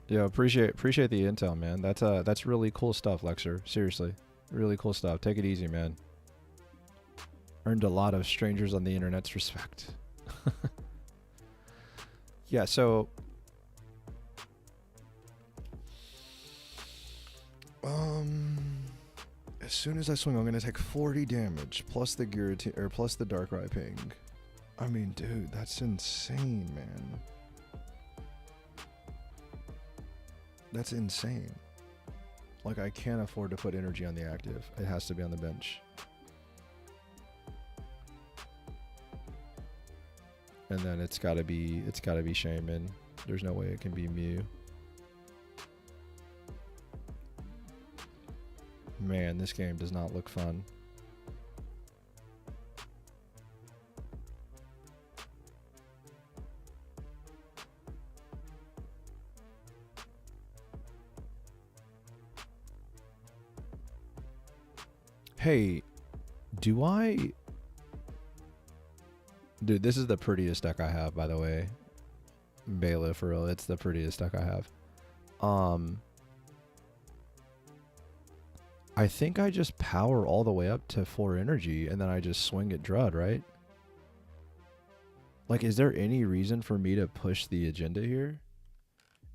Speaker 2: Yeah, appreciate the intel, man. That's really cool stuff, Lexer. Seriously, really cool stuff. Take it easy, man. Earned a lot of strangers on the internet's respect. Yeah, so as soon as I swing, I'm gonna take 40 damage plus the Giratina or plus the Darkrai ping. I mean, dude, that's insane, man. That's insane. Like, I can't afford to put energy on the active. It has to be on the bench. And then it's gotta be Shaman. There's no way it can be Mew. Man, this game does not look fun. Hey, do I... Dude, this is the prettiest deck I have, by the way. Bela, for real. It's the prettiest deck I have. I think I just power all the way up to 4 energy, and then I just swing at Drud, right? Like, is there any reason for me to push the agenda here?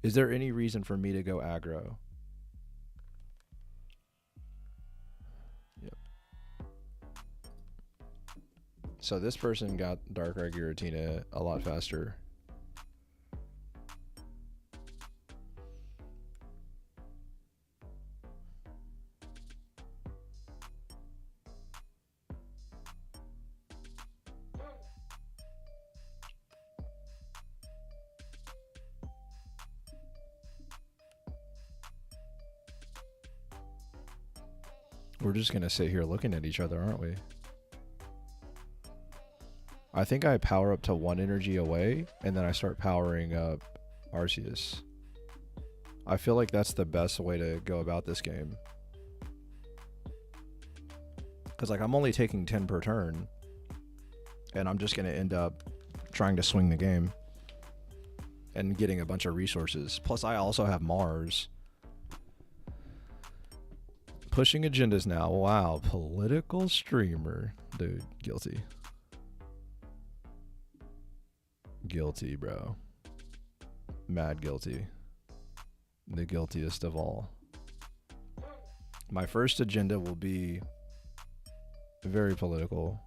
Speaker 2: Is there any reason for me to go aggro? Yep. So this person got Dark Red Giratina a lot faster. We're just going to sit here looking at each other, aren't we? I think I power up to 1 energy away, and then I start powering up Arceus. I feel like that's the best way to go about this game. Because, like, I'm only taking 10 per turn, and I'm just going to end up trying to swing the game and getting a bunch of resources. Plus, I also have Mars. Pushing agendas now. Wow. Political streamer. Dude, guilty. Guilty, bro. Mad guilty. The guiltiest of all. My first agenda will be very political.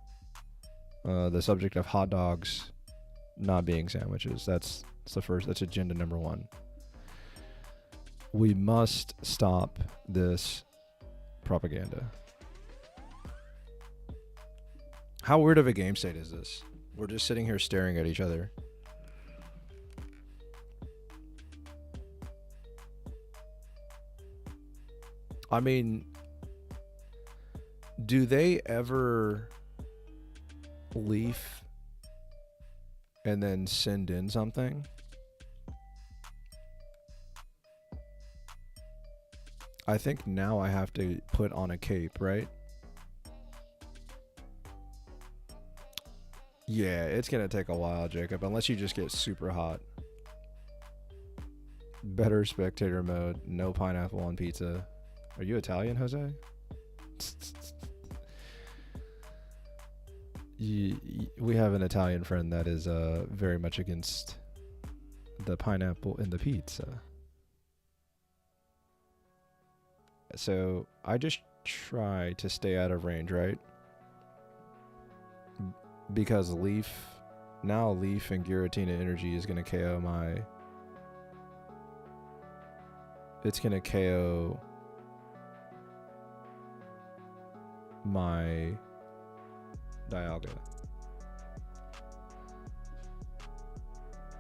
Speaker 2: The subject of hot dogs not being sandwiches. That's the first. That's agenda number 1. We must stop this propaganda. How weird of a game state is this? We're just sitting here staring at each other. I mean, do they ever leaf and then send in something? I think now I have to put on a cape, right? Yeah, it's going to take a while, Jacob, unless you just get super hot. Better spectator mode, no pineapple on pizza. Are you Italian, Jose? We have an Italian friend that is very much against the pineapple in the pizza. So I just try to stay out of range, right? Because Leaf and Giratina energy is going to KO my... It's going to KO my Dialga.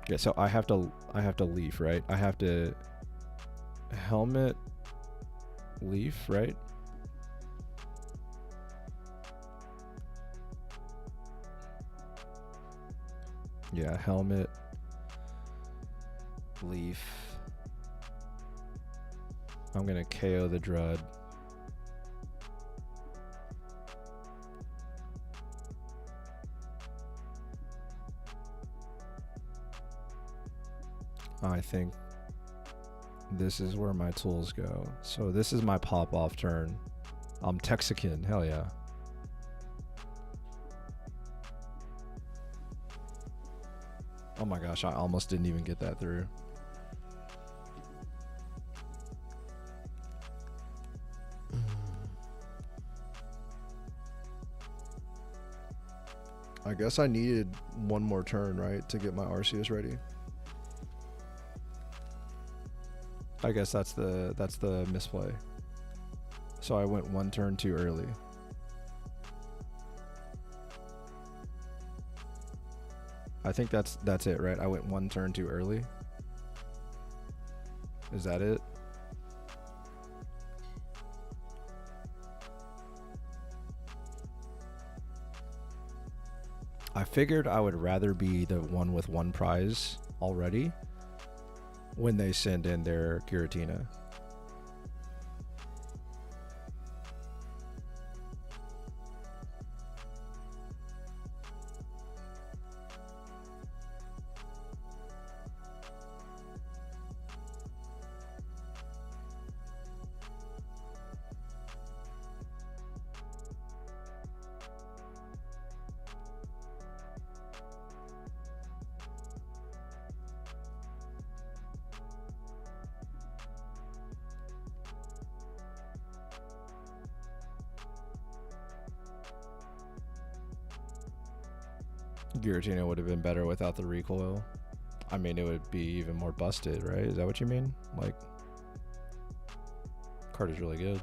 Speaker 2: Yeah, so I have to Leaf, right? I have to Helmet Leaf, right? Yeah, Helmet Leaf. I'm gonna KO the Drud. I think this is where my tools go. So this is my pop-off turn. I'm Texican, hell yeah. Oh my gosh, I almost didn't even get that through.
Speaker 3: I guess I needed 1 more turn, right, to get my Arceus ready.
Speaker 2: I guess that's the misplay. So I went 1 turn too early. I think that's it, right? I went 1 turn too early. Is that it? I figured I would rather be the one with 1 prize already when they send in their Giratina. Giratina would have been better without the recoil. I mean, it would be even more busted, right? Is that what you mean? Like, card is really good.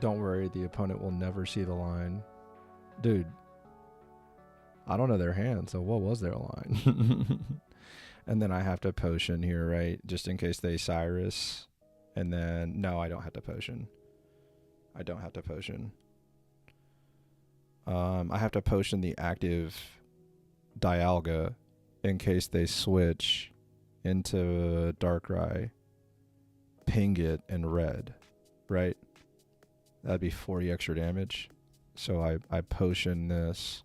Speaker 2: Don't worry, the opponent will never see the line. Dude, I don't know their hand, so what was their line? And then I have to potion here, right? Just in case they Cyrus. And then, no, I don't have to potion. I don't have to potion. I have to potion the active Dialga in case they switch into Darkrai, ping it, and red, right? That'd be 40 extra damage. So I potion this.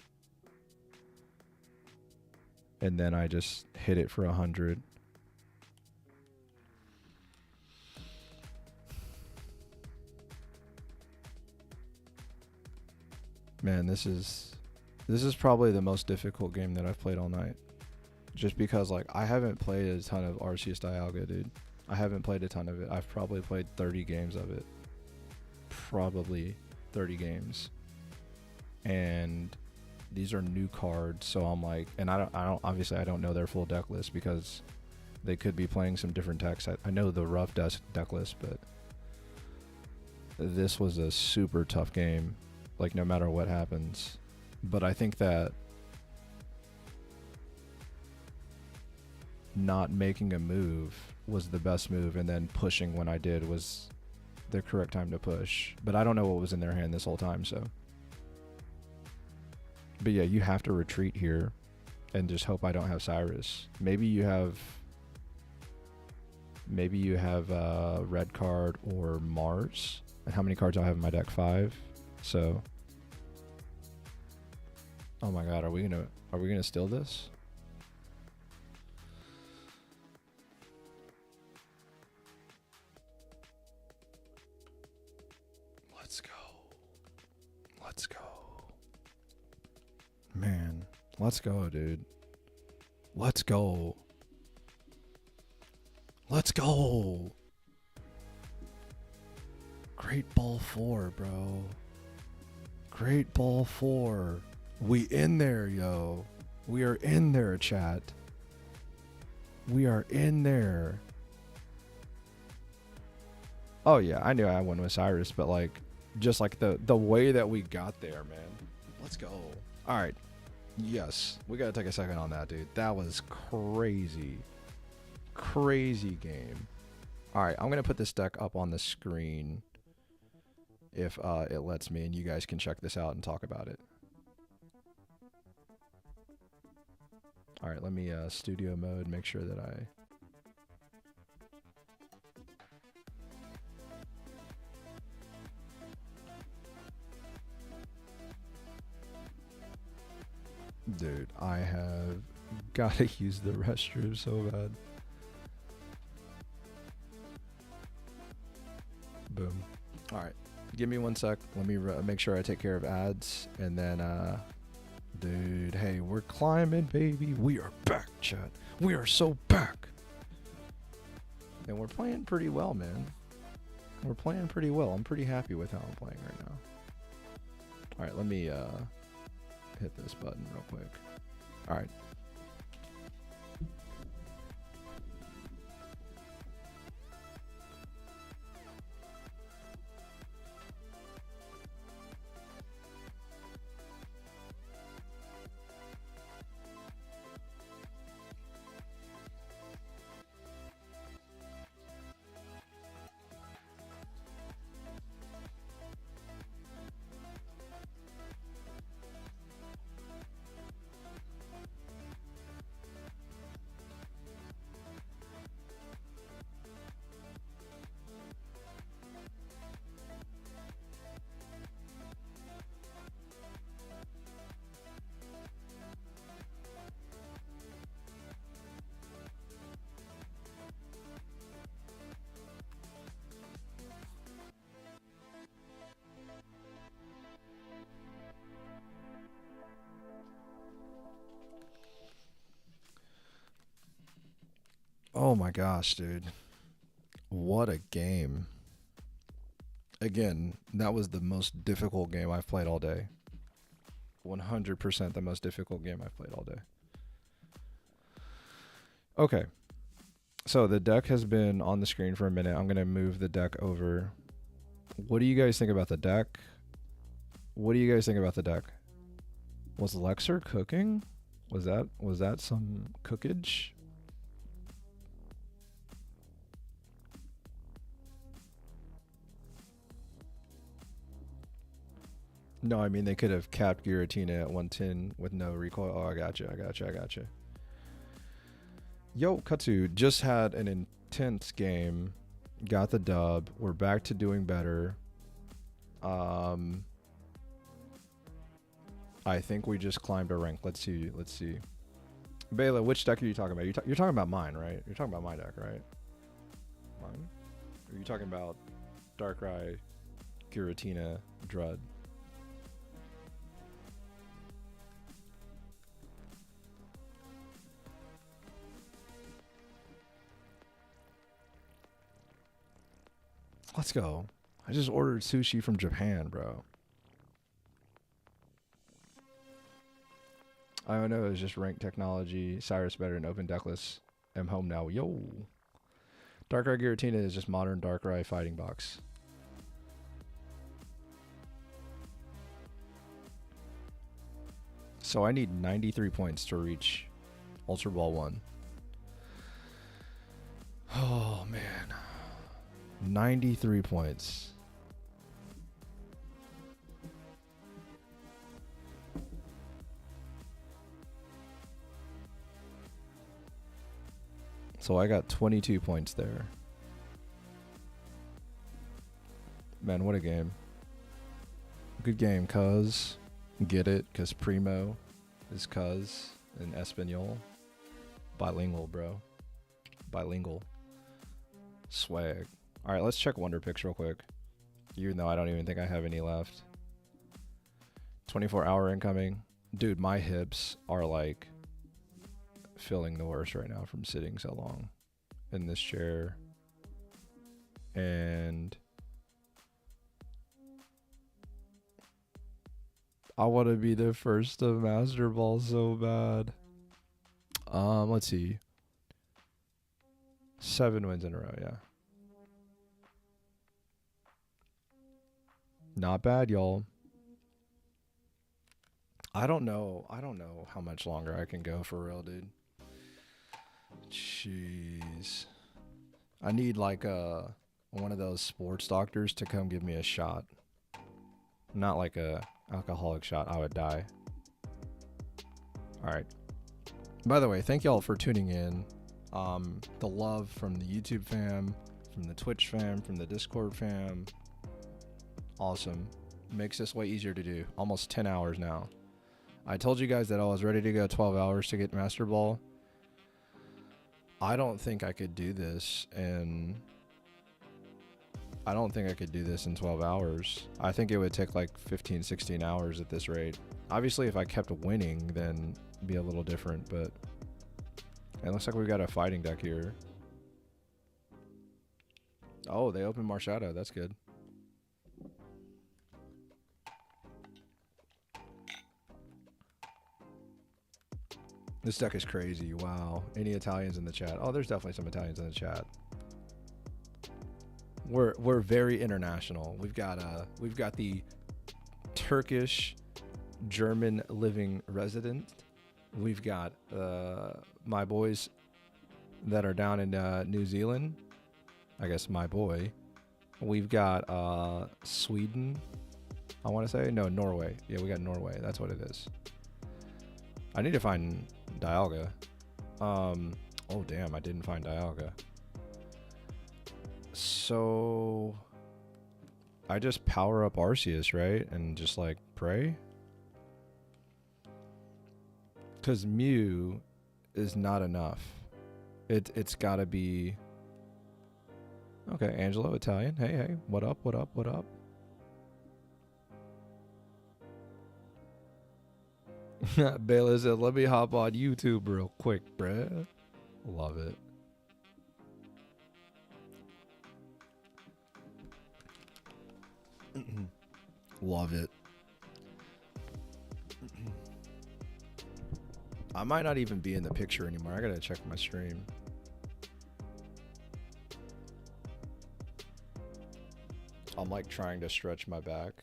Speaker 2: And then I just hit it for 100. Man, this is probably the most difficult game that I've played all night. Just because, like, I haven't played a ton of Arceus Dialga, dude. I haven't played a ton of it. I've probably played 30 games of it. Probably 30 games. And these are new cards, so I'm like, and I don't obviously I don't know their full deck list because they could be playing some different decks. I know the rough deck list, but this was a super tough game, like no matter what happens. But I think that not making a move was the best move, and then pushing when I did was the correct time to push. But I don't know what was in their hand this whole time, so. But yeah, you have to retreat here and just hope I don't have Cyrus. Maybe you have red card or Mars. And how many cards do I have in my deck? 5. So, oh my god, are we gonna steal this? Let's go. Let's go. Man, let's go, dude. Let's go. Let's go. Great Ball 4, bro. Great Ball 4. We in there, yo. We are in there, chat. We are in there. Oh yeah, I knew I won with Cyrus, but like, just like the way that we got there, man. Let's go. All right. Yes, we gotta take a second on that, dude. That was crazy. Crazy game. All right, I'm gonna put this deck up on the screen if it lets me, and you guys can check this out and talk about it. All right, let me studio mode, make sure that I... Dude, I have got to use the restroom so bad. Boom. All right. Give me 1 sec. Let me make sure I take care of ads. And then, dude, hey, we're climbing, baby. We are back, chat. We are so back. And we're playing pretty well, man. We're playing pretty well. I'm pretty happy with how I'm playing right now. All right, let me hit this button real quick. All right. Oh my gosh, dude. What a game. Again, that was the most difficult game I've played all day. 100% the most difficult game I've played all day. Okay. So the deck has been on the screen for a minute. I'm going to move the deck over. What do you guys think about the deck? What do you guys think about the deck? Was Lexer cooking? Was that some cookage? No, I mean they could have capped Giratina at 110 with no recoil. Oh, I gotcha. Yo, Katsu just had an intense game. Got the dub. We're back to doing better. I think we just climbed a rank. Let's see. Bela, which deck are you talking about? You're talking about mine, right? You're talking about my deck, right? Mine? Or are you talking about Darkrai, Giratina, Drud? Let's go. I just ordered sushi from Japan, bro. I don't know. It's just rank technology. Cyrus better than open deckless. I'm home now. Yo. Darkrai Giratina is just modern Darkrai fighting box. So I need 93 points to reach Ultra Ball 1. Oh, man. 93 points. So I got 22 points there. Man, what a game. Good game, cuz. Get it? Because Primo is cuz in Espanol. Bilingual, bro. Bilingual. Swag. Alright, let's check Wonder Picks real quick. Even though I don't even think I have any left. 24-hour incoming. Dude, my hips are like feeling the worst right now from sitting so long in this chair. And I want to be the first to Masterball so bad. Let's see. 7 wins in a row, yeah. Not bad, y'all. I don't know how much longer I can go for real, dude. Jeez. I need like one of those sports doctors to come give me a shot. Not like a alcoholic shot. I would die. All right. By the way, thank y'all for tuning in. The love from the YouTube fam, from the Twitch fam, from the Discord fam. Awesome. Makes this way easier to do. Almost 10 hours now. I told you guys that I was ready to go 12 hours to get Master Ball. I don't think I could do this in 12 hours. I think it would take like 15, 16 hours at this rate. Obviously, if I kept winning, then it'd be a little different, but it looks like we've got a fighting deck here. Oh, they opened Marshadow. That's good. This deck is crazy. Wow. Any Italians in the chat? Oh, there's definitely some Italians in the chat. We're very international. We've got the Turkish German living resident. We've got my boys that are down in New Zealand. I guess my boy. We've got Sweden. I want to say Norway. Yeah, we got Norway. That's what it is. I need to find Dialga. Oh damn, I didn't find Dialga. So I just power up Arceus, right? And just like pray? Cause Mew is not enough. It's gotta be. Okay, Angelo Italian. Hey, what up? Baylor said, let me hop on YouTube real quick, bruh. Love it.
Speaker 3: Love it.
Speaker 2: I might not even be in the picture anymore. I gotta check my stream. I'm like trying to stretch my back.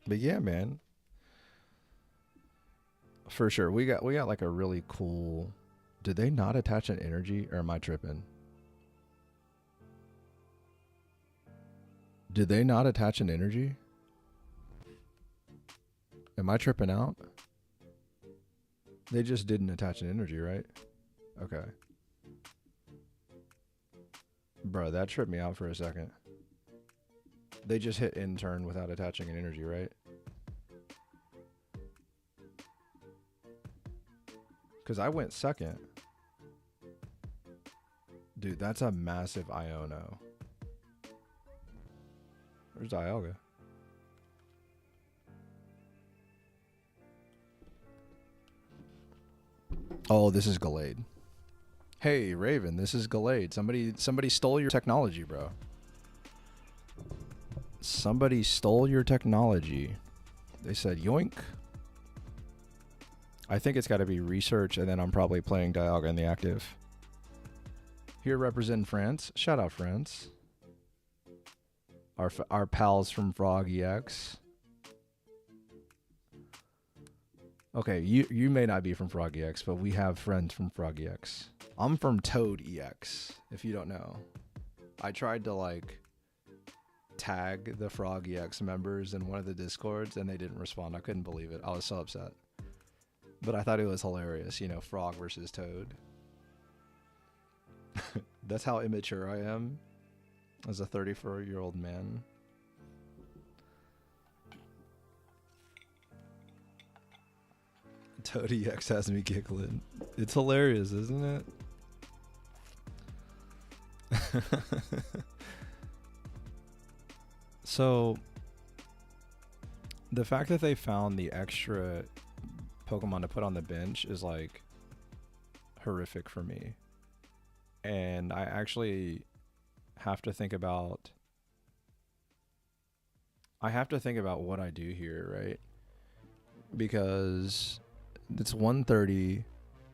Speaker 2: But yeah, man. For sure. We got like a really cool. Did they not attach an energy, or am I tripping? Did they not attach an energy? Am I tripping out? They just didn't attach an energy, right? Okay. Bro, that tripped me out for a second. They just hit in turn without attaching an energy, right? Because I went second. Dude, that's a massive Iono. Where's Dialga? Oh, this is Gallade. Hey, Raven, this is Gallade. Somebody stole your technology, bro. Somebody stole your technology. They said yoink. I think it's got to be research, and then I'm probably playing Dialga in the active. Here representing France. Shout out France. Our pals from Frog EX. Okay, you may not be from Frog EX, but we have friends from Frog EX. I'm from Toad EX, if you don't know. I tried to like tag the Frog EX members in one of the Discords, and they didn't respond. I couldn't believe it. I was so upset. But I thought it was hilarious, you know, Frog versus Toad. That's how immature I am as a 34-year-old man. Toad EX has me giggling. It's hilarious, isn't it? So, the fact that they found the extra Pokemon to put on the bench is like horrific for me. And I actually have to think about what I do here, right? Because it's 130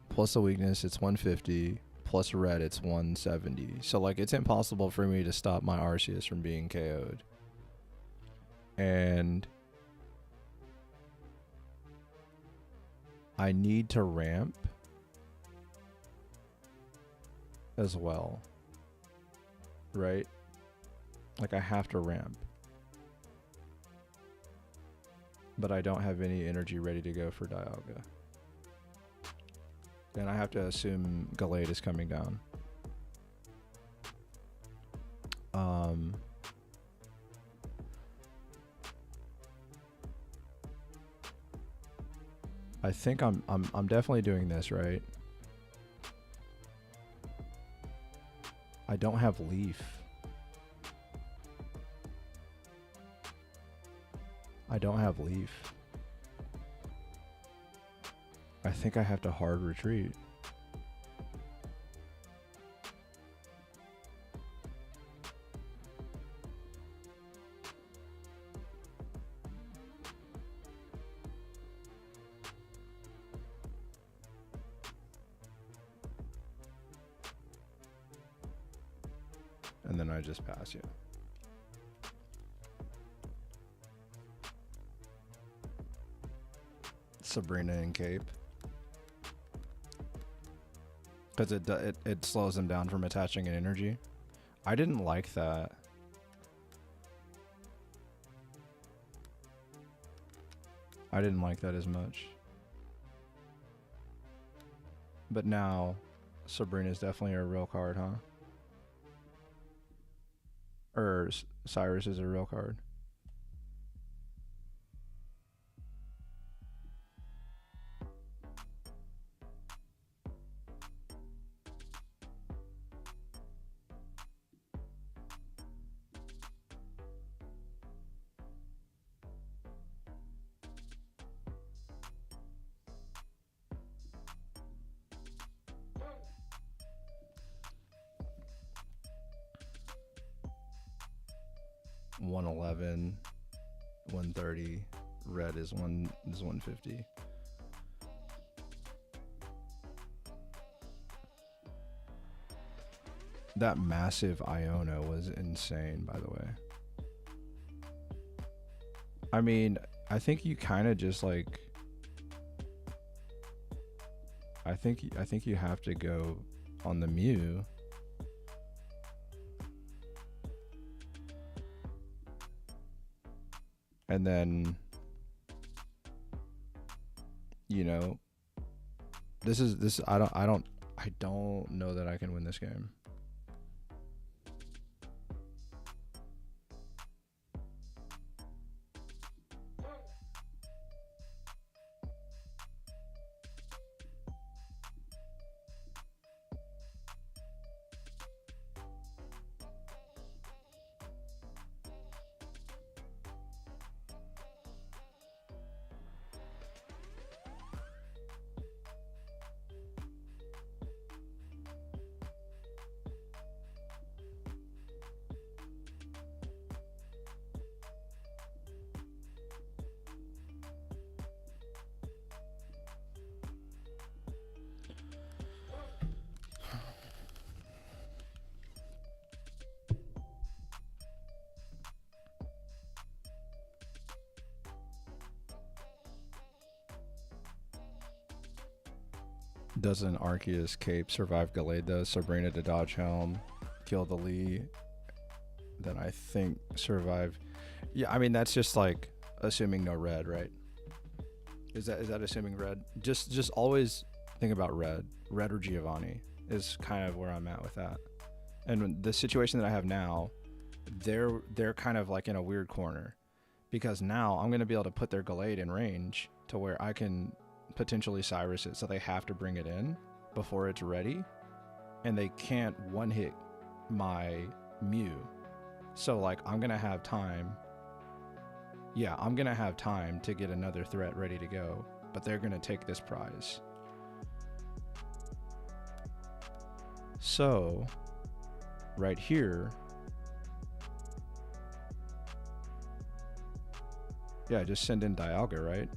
Speaker 2: plus a weakness, it's 150 plus red, it's 170. So like it's impossible for me to stop my Arceus from being KO'd. And I need to ramp as well, right? Like I have to ramp, but I don't have any energy ready to go for Dialga, and I have to assume Gallade is coming down. I think I'm definitely doing this right. I don't have Leaf. I don't have Leaf. I think I have to hard retreat. And then I just pass you. Sabrina and Cape. Because it slows them down from attaching an energy. I didn't like that. I didn't like that as much. But now, Sabrina's definitely a real card, huh? Or Cyrus is a real card. 111, 130. Red is 150. That massive Iona was insane, by the way. I mean, I think you kind of just like. I think you have to go on the Mew. And then, you know, I don't know that I can win this game. Doesn't Arceus Cape survive Gallade though? Sabrina to dodge helm, kill the Lee, then I think survive. Yeah, I mean that's just like assuming no red, right? Is that assuming red? Just always think about red or Giovanni is kind of where I'm at with that. And the situation that I have now, they're kind of like in a weird corner because now I'm gonna be able to put their Gallade in range to where I can potentially Cyrus it, so they have to bring it in before it's ready, and they can't one hit my Mew. So like I'm gonna have time. Yeah, I'm gonna have time to get another threat ready to go, but they're gonna take this prize. So right here, yeah, just send in Dialga, right?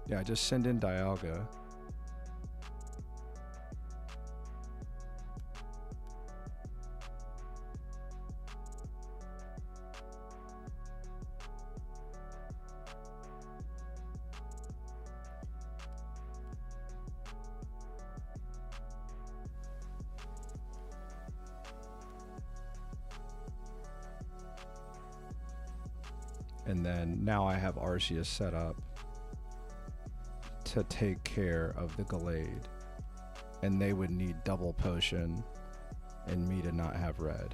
Speaker 2: Yeah, just send in Dialga. And then now I have Arceus set up to take care of the Gallade, and they would need double potion and me to not have red.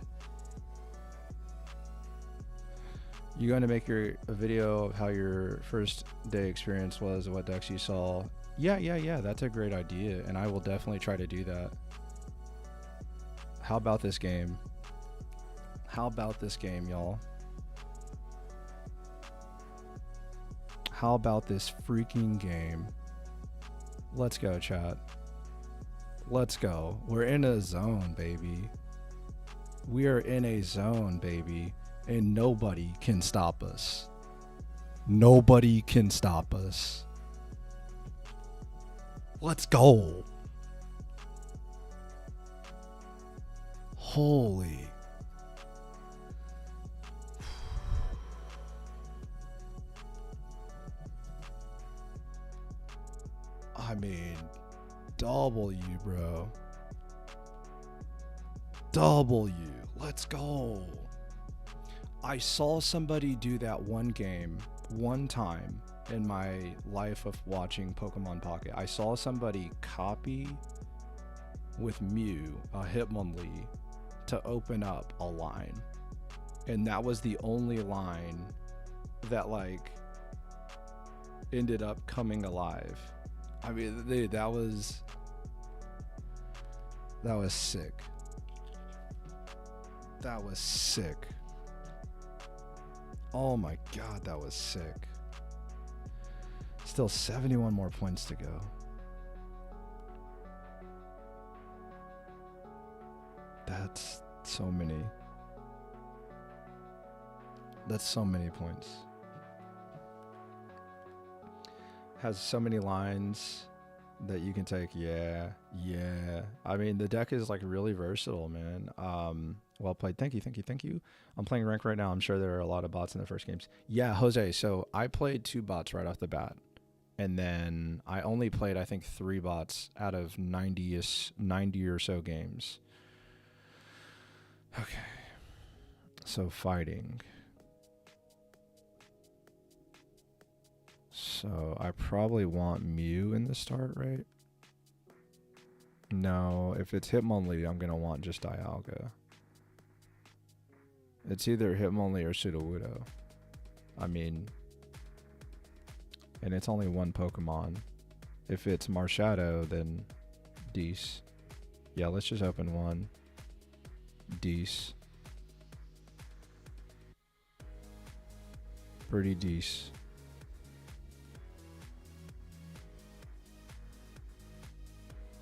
Speaker 2: You going to make a video of how your first day experience was and what decks you saw? Yeah, that's a great idea, and I will definitely try to do that. How about this game? How about this game, y'all? How about this freaking game? Let's go, chat. Let's go. We're in a zone, baby. We are in a zone, baby. And nobody can stop us. Nobody can stop us. Let's go. Holy. I mean, W, bro. W. Let's go. I saw somebody do that one game one time in my life of watching Pokemon Pocket. I saw somebody copy with Mew a Hitmonlee to open up a line. And that was the only line that like ended up coming alive. I mean, dude, that was sick. That was sick. Oh my god, that was sick. Still 71 more points to go. That's so many. That's so many points. Has so many lines that you can take. Yeah. I mean, the deck is like really versatile, man. Well played. Thank you. I'm playing rank right now. I'm sure there are a lot of bots in the first games. Yeah, Jose. So I played 2 bots right off the bat. And then I only played, I think, 3 bots out of 90 or so games. Okay. So fighting. So I probably want Mew in the start, right? No, if it's Hitmonlee, I'm going to want just Dialga. It's either Hitmonlee or Sudowoodo. I mean, and it's only one Pokemon. If it's Marshadow, then Dees. Yeah, let's just open one. Dees. Pretty Dees.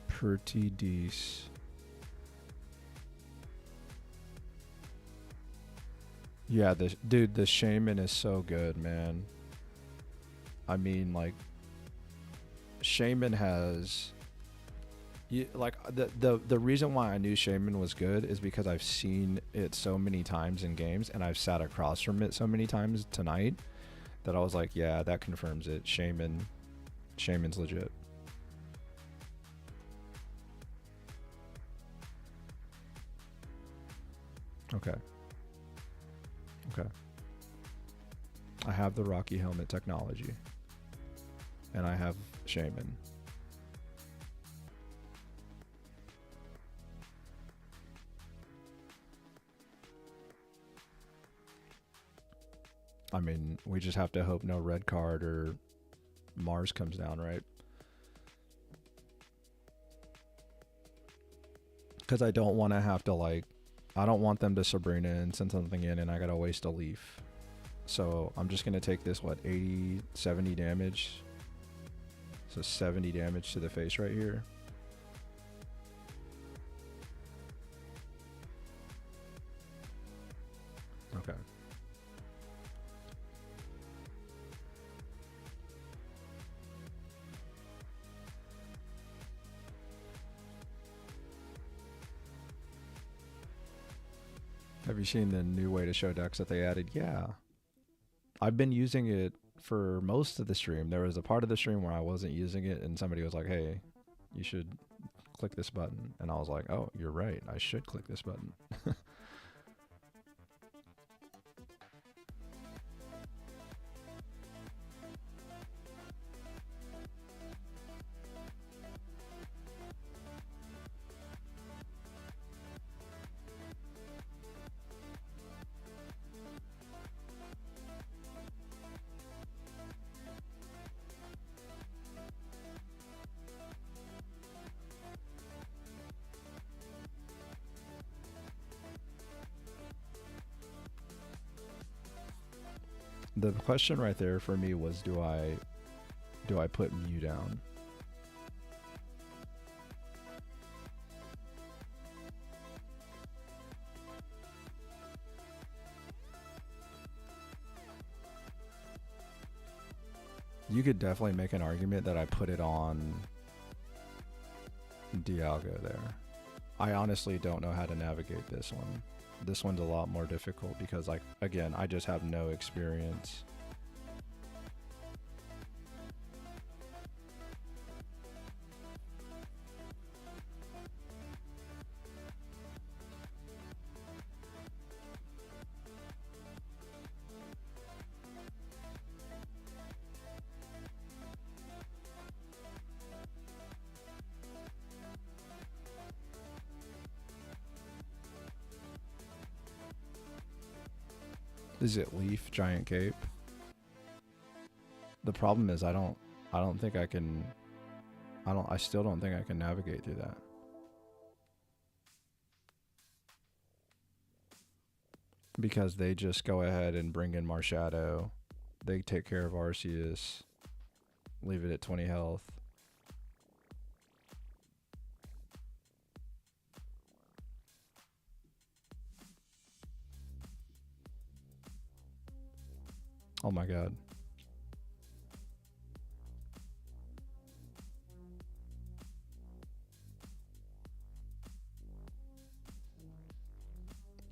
Speaker 2: Pretty Dees. Yeah, the Shaman is so good, man. I mean, like, Shaman has, the reason why I knew Shaman was good is because I've seen it so many times in games, and I've sat across from it so many times tonight that I was like, yeah, that confirms it. Shaman's legit. Okay. I have the Rocky Helmet technology. And I have Shaman. I mean, we just have to hope no red card or Mars comes down, right? Because I don't want to have to, like, I don't want them to Sabrina and send something in and I gotta waste a leaf. So I'm just gonna take this, 80, 70 damage. So 70 damage to the face right here. Okay. Have you seen the new way to show decks that they added? Yeah. I've been using it for most of the stream. There was a part of the stream where I wasn't using it and somebody was like, hey, you should click this button. And I was like, oh, you're right. I should click this button. The question right there for me was, do I put Mew down? You could definitely make an argument that I put it on Dialga there. I honestly don't know how to navigate this one. This one's a lot more difficult because, like, again, I just have no experience. Is it Leaf, Giant Cape? The problem is I don't think I can, I still don't think I can navigate through that. because they just go ahead and bring in Marshadow. They take care of Arceus. Leave it at 20 health. Oh my god.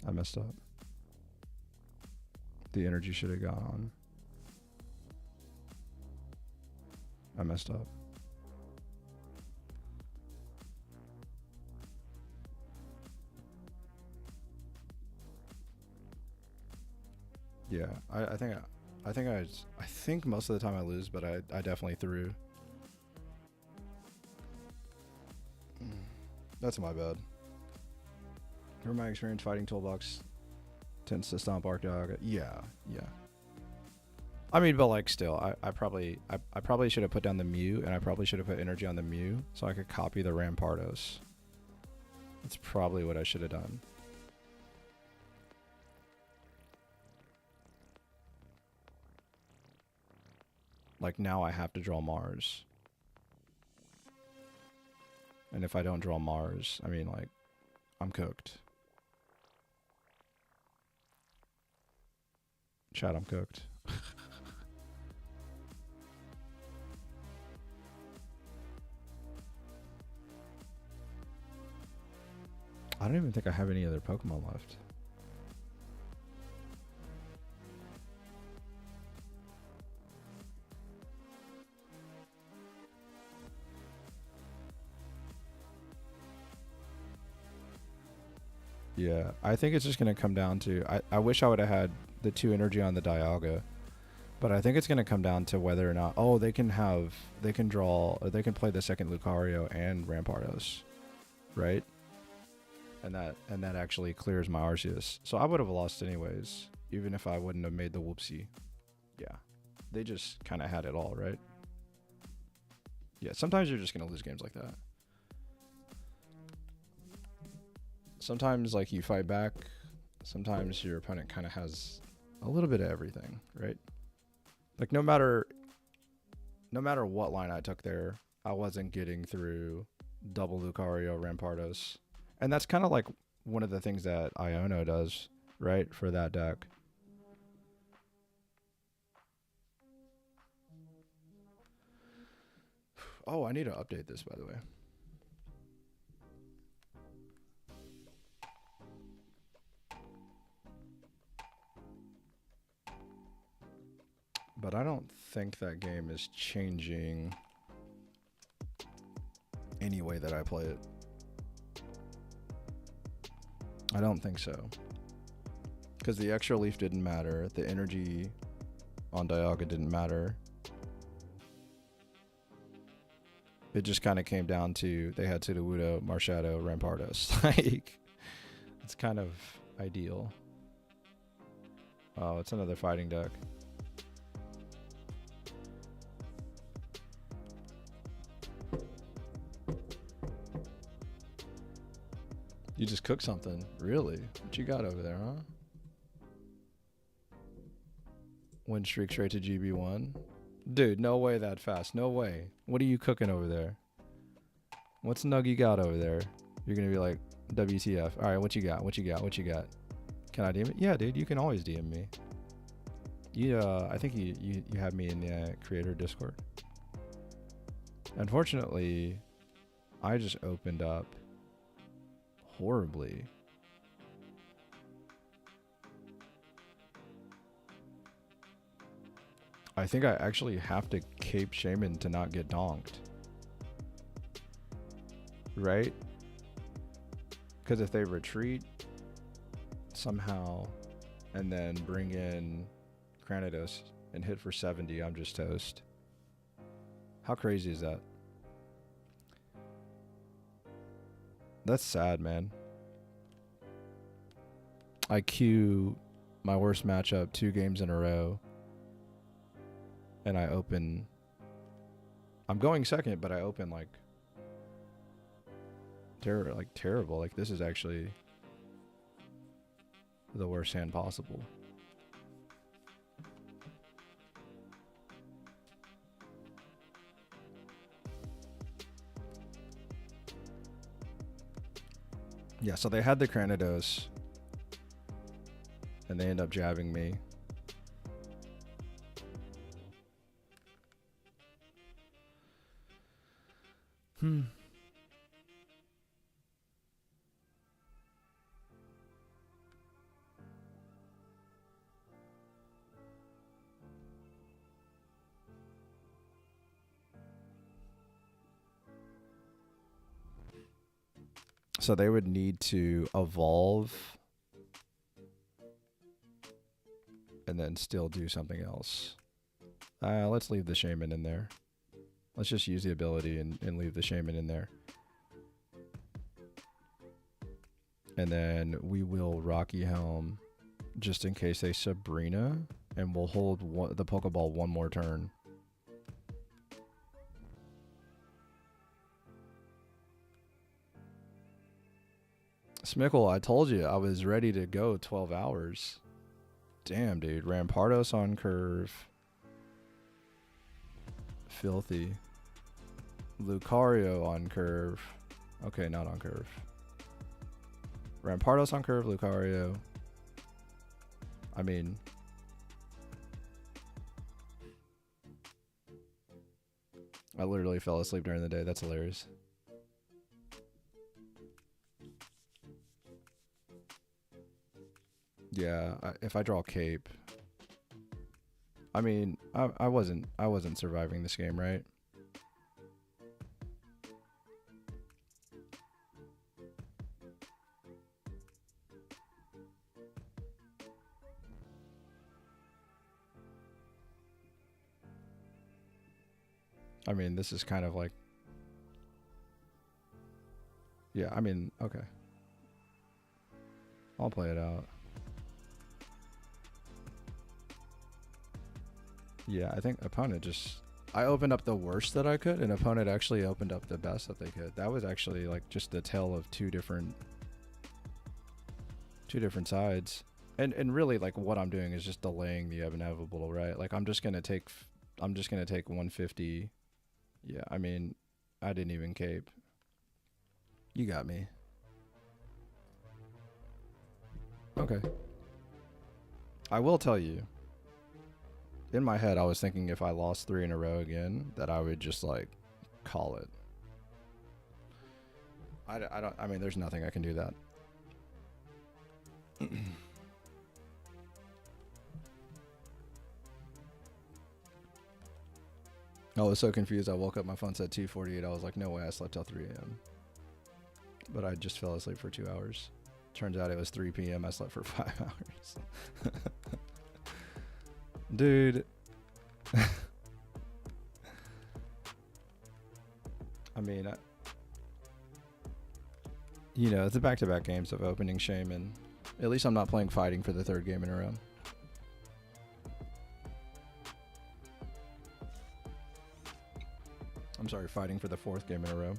Speaker 2: I messed up. The energy should have gone on. I messed up. Yeah, I think most of the time I lose, but I definitely threw.
Speaker 3: That's my bad.
Speaker 2: From my experience, fighting toolbox tends to stomp Arcdog. Yeah. I mean, but like still, I probably should have put down the Mew, and I probably should have put energy on the Mew so I could copy the Rampardos. That's probably what I should have done. Like now I have to draw Mars. And if I don't draw Mars, I mean like, I'm cooked. Chat, I'm cooked. I don't even think I have any other Pokemon left. Yeah, I think it's just going to come down to... I wish I would have had the 2 energy on the Dialga. But I think it's going to come down to whether or not... Oh, they can draw... Or they can play the second Lucario and Rampardos. Right? And that actually clears my Arceus. So I would have lost anyways. Even if I wouldn't have made the whoopsie. Yeah. They just kind of had it all, right? Yeah, sometimes you're just going to lose games like that. Sometimes, like, you fight back. Sometimes your opponent kind of has a little bit of everything, right? Like, no matter what line I took there, I wasn't getting through double Lucario, Rampardos. And that's kind of like one of the things that Iono does, right, for that deck. Oh, I need to update this, by the way. But I don't think that game is changing any way that I play it. I don't think so. Because the extra leaf didn't matter. The energy on Dialga didn't matter. It just kind of came down to they had Sudowoodo, Marshadow, Rampardos. Like, it's kind of ideal. Oh, it's another fighting deck. You just cooked something. Really? What you got over there, huh? Win streak straight to GB1. Dude, no way that fast. No way. What are you cooking over there? What's nug you got over there? You're going to be like, WTF. All right, what you got? What you got? What you got? Can I DM it? Yeah, dude, you can always DM me. I think you have me in the creator Discord. Unfortunately, I just opened up horribly. I think I actually have to cape Shaman to not get donked. Right? Because if they retreat somehow and then bring in Granados and hit for 70, I'm just toast. How crazy is that? That's sad, man. I queue my worst matchup 2 games in a row. And I open... I'm going second, but I open like... terrible. Like, this is actually... the worst hand possible. Yeah, so they had the Cranidos, and they end up jabbing me. So they would need to evolve and then still do something else. Let's leave the Shaman in there. Let's just use the ability and leave the Shaman in there. And then we will Rocky Helm just in case they Sabrina, and we'll hold the Poké Ball one more turn. Smickle, I told you I was ready to go 12 hours. Damn, dude. Rampardos on curve. Filthy. Lucario on curve. Okay, not on curve. Rampardos on curve, Lucario. I mean... I literally fell asleep during the day. That's hilarious. Yeah, if I draw Cape, I mean, I wasn't surviving this game, right? I mean, this is kind of like, yeah, I mean, okay. I'll play it out. Yeah, I think opponent just... I opened up the worst that I could, and opponent actually opened up the best that they could. That was actually like just the tale of two different sides. And really, like, what I'm doing is just delaying the inevitable, right? Like, I'm just gonna take 150. Yeah, I mean, I didn't even cape. You got me. Okay. I will tell you, in my head, I was thinking if I lost 3 in a row again, that I would just, like, call it. I mean, there's nothing I can do that. I was so confused. I woke up, my phone said 2:48. I was like, no way, I slept till 3 a.m. But I just fell asleep for 2 hours. Turns out it was 3 p.m. I slept for 5 hours. Dude. I mean, you know, it's a back-to-back games of opening Shaman. At least I'm not playing fighting for the 3rd game in a row. I'm sorry, fighting for the 4th game in a row.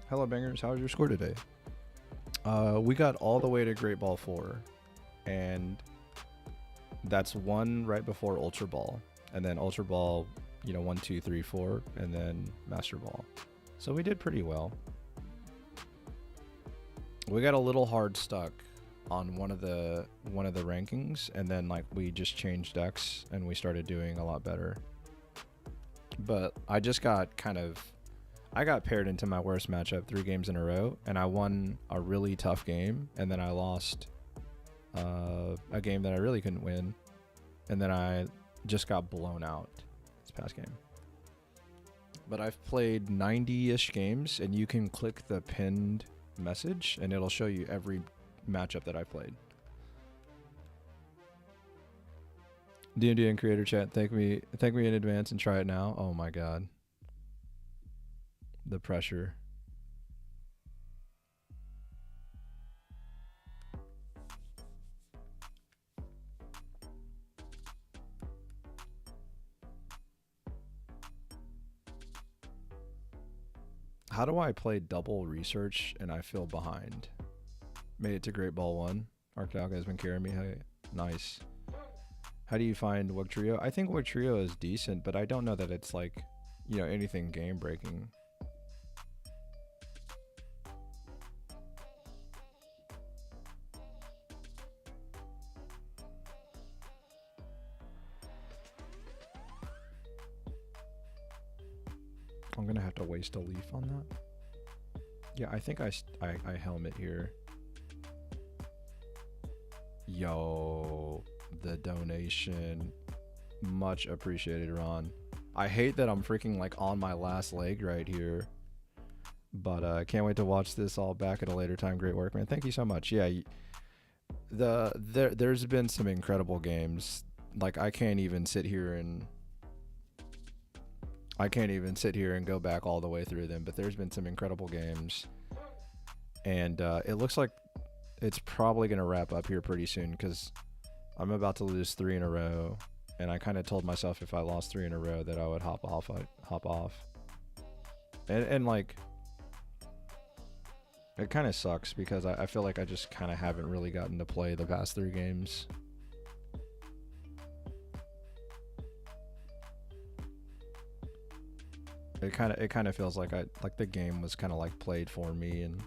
Speaker 2: Hello, bangers. How was your score today? We got all the way to Great Ball 4, and that's one right before Ultra Ball, and then Ultra Ball, you know, 1, 2, 3, 4, and then Master Ball. So we did pretty well. We got a little hard stuck on one of the rankings, and then like we just changed decks and we started doing a lot better. But I just got I got paired into my worst matchup 3 games in a row, and I won a really tough game, and then I lost a game that I really couldn't win, and then I just got blown out this past game. But I've played 90-ish games, and you can click the pinned message, and it'll show you every matchup that I've played. D&D and creator chat, thank me in advance and try it now. Oh my god. The pressure. How do I play double research and I feel behind? Made it to Great Ball 1. Arcdialga has been carrying me. Hey, nice. How do you find Wug Trio? I think Wug Trio is decent, but I don't know that it's like, you know, anything game breaking. I'm gonna have to waste a leaf on that. Yeah, I think I helmet here. Yo, the donation. Much appreciated, Ron. I hate that I'm freaking like on my last leg right here. But I can't wait to watch this all back at a later time. Great work, man. Thank you so much. Yeah, there's been some incredible games. Like I can't even sit here and go back all the way through them, but there's been some incredible games. And it looks like it's probably going to wrap up here pretty soon because I'm about to lose 3 in a row. And I kind of told myself if I lost 3 in a row that I would hop off. And like, it kind of sucks because I feel like I just kind of haven't really gotten to play the past 3 games. It kind of feels like the game was kind of like played for me, and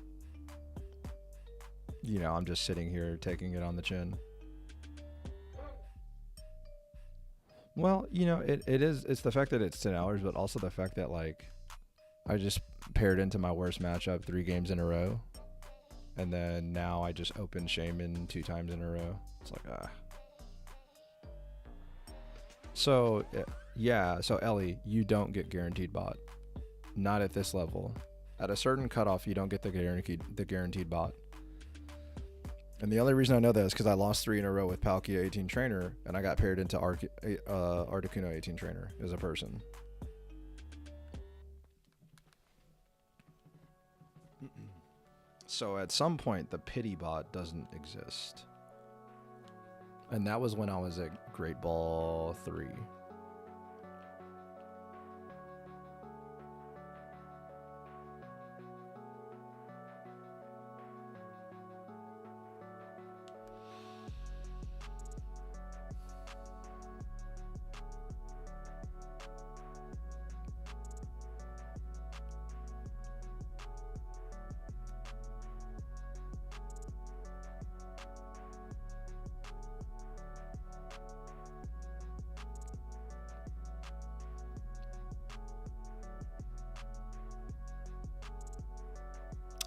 Speaker 2: you know, I'm just sitting here taking it on the chin. Well, you know, it's the fact that it's 10 hours, but also the fact that like I just paired into my worst matchup 3 games in a row, and then now I just opened Shaman 2 times in a row. It's like So yeah, so Ellie, you don't get guaranteed bot. Not at this level. At a certain cutoff, you don't get the guaranteed bot. And the only reason I know that is because I lost 3 in a row with Palkia 18 Trainer, and I got paired into Articuno 18 Trainer as a person. So at some point, the pity bot doesn't exist. And that was when I was at Great Ball 3.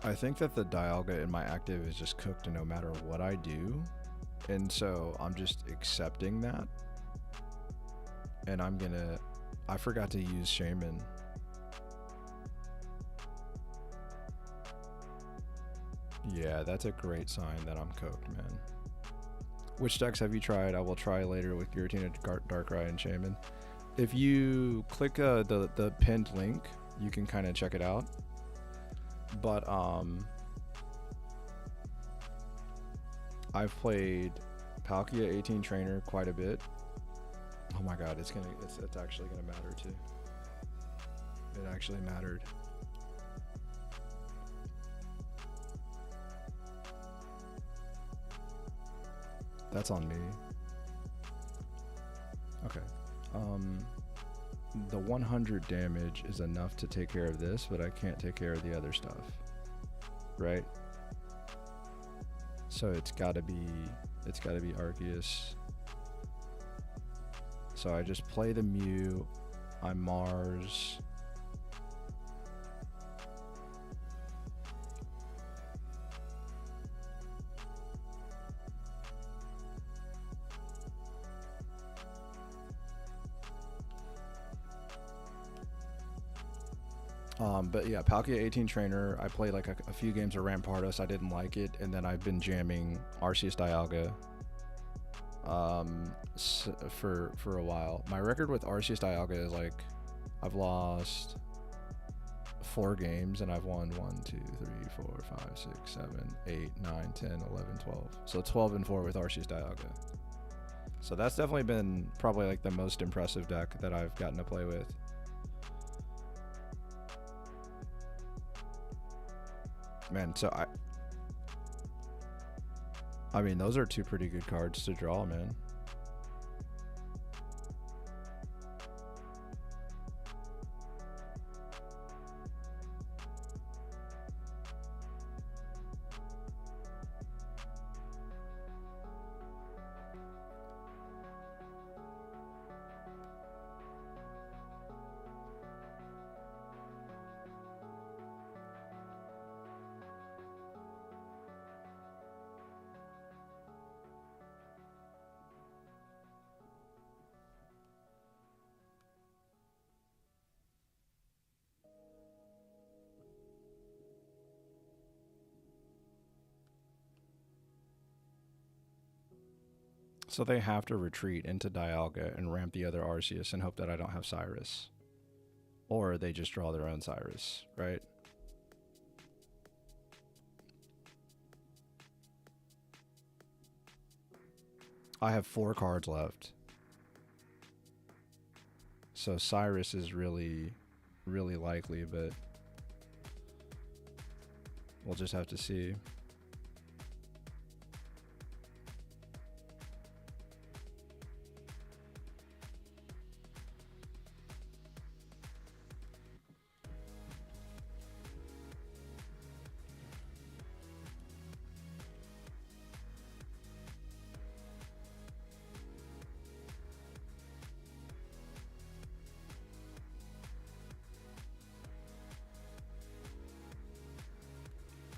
Speaker 2: I think that the Dialga in my active is just cooked no matter what I do. And so I'm just accepting that. And I forgot to use Shaman. Yeah, that's a great sign that I'm cooked, man. Which decks have you tried? I will try later with Giratina, Darkrai, and Shaman. If you click the pinned link, you can kind of check it out. But I've played Palkia 18 Trainer quite a bit. Oh my god, it's actually gonna matter too. It actually mattered. That's on me. Okay. The 100 damage is enough to take care of this, but I can't take care of the other stuff. Right? So it's gotta be Arceus. So I just play the Mew. I'm Mars. But yeah, Palkia 18 Trainer, I played like a few games of Rampardos, I didn't like it, and then I've been jamming Arceus Dialga for a while. My record with Arceus Dialga is like, I've lost 4 games and I've won 1, 2, 3, 4, 5, 6, 7, 8, 9, 10, 11, 12. So 12-4 with Arceus Dialga. So that's definitely been probably like the most impressive deck that I've gotten to play with. Man, so I mean, those are two pretty good cards to draw, man. So they have to retreat into Dialga and ramp the other Arceus and hope that I don't have Cyrus. Or they just draw their own Cyrus, right? I have 4 cards left. So Cyrus is really, really likely, but we'll just have to see.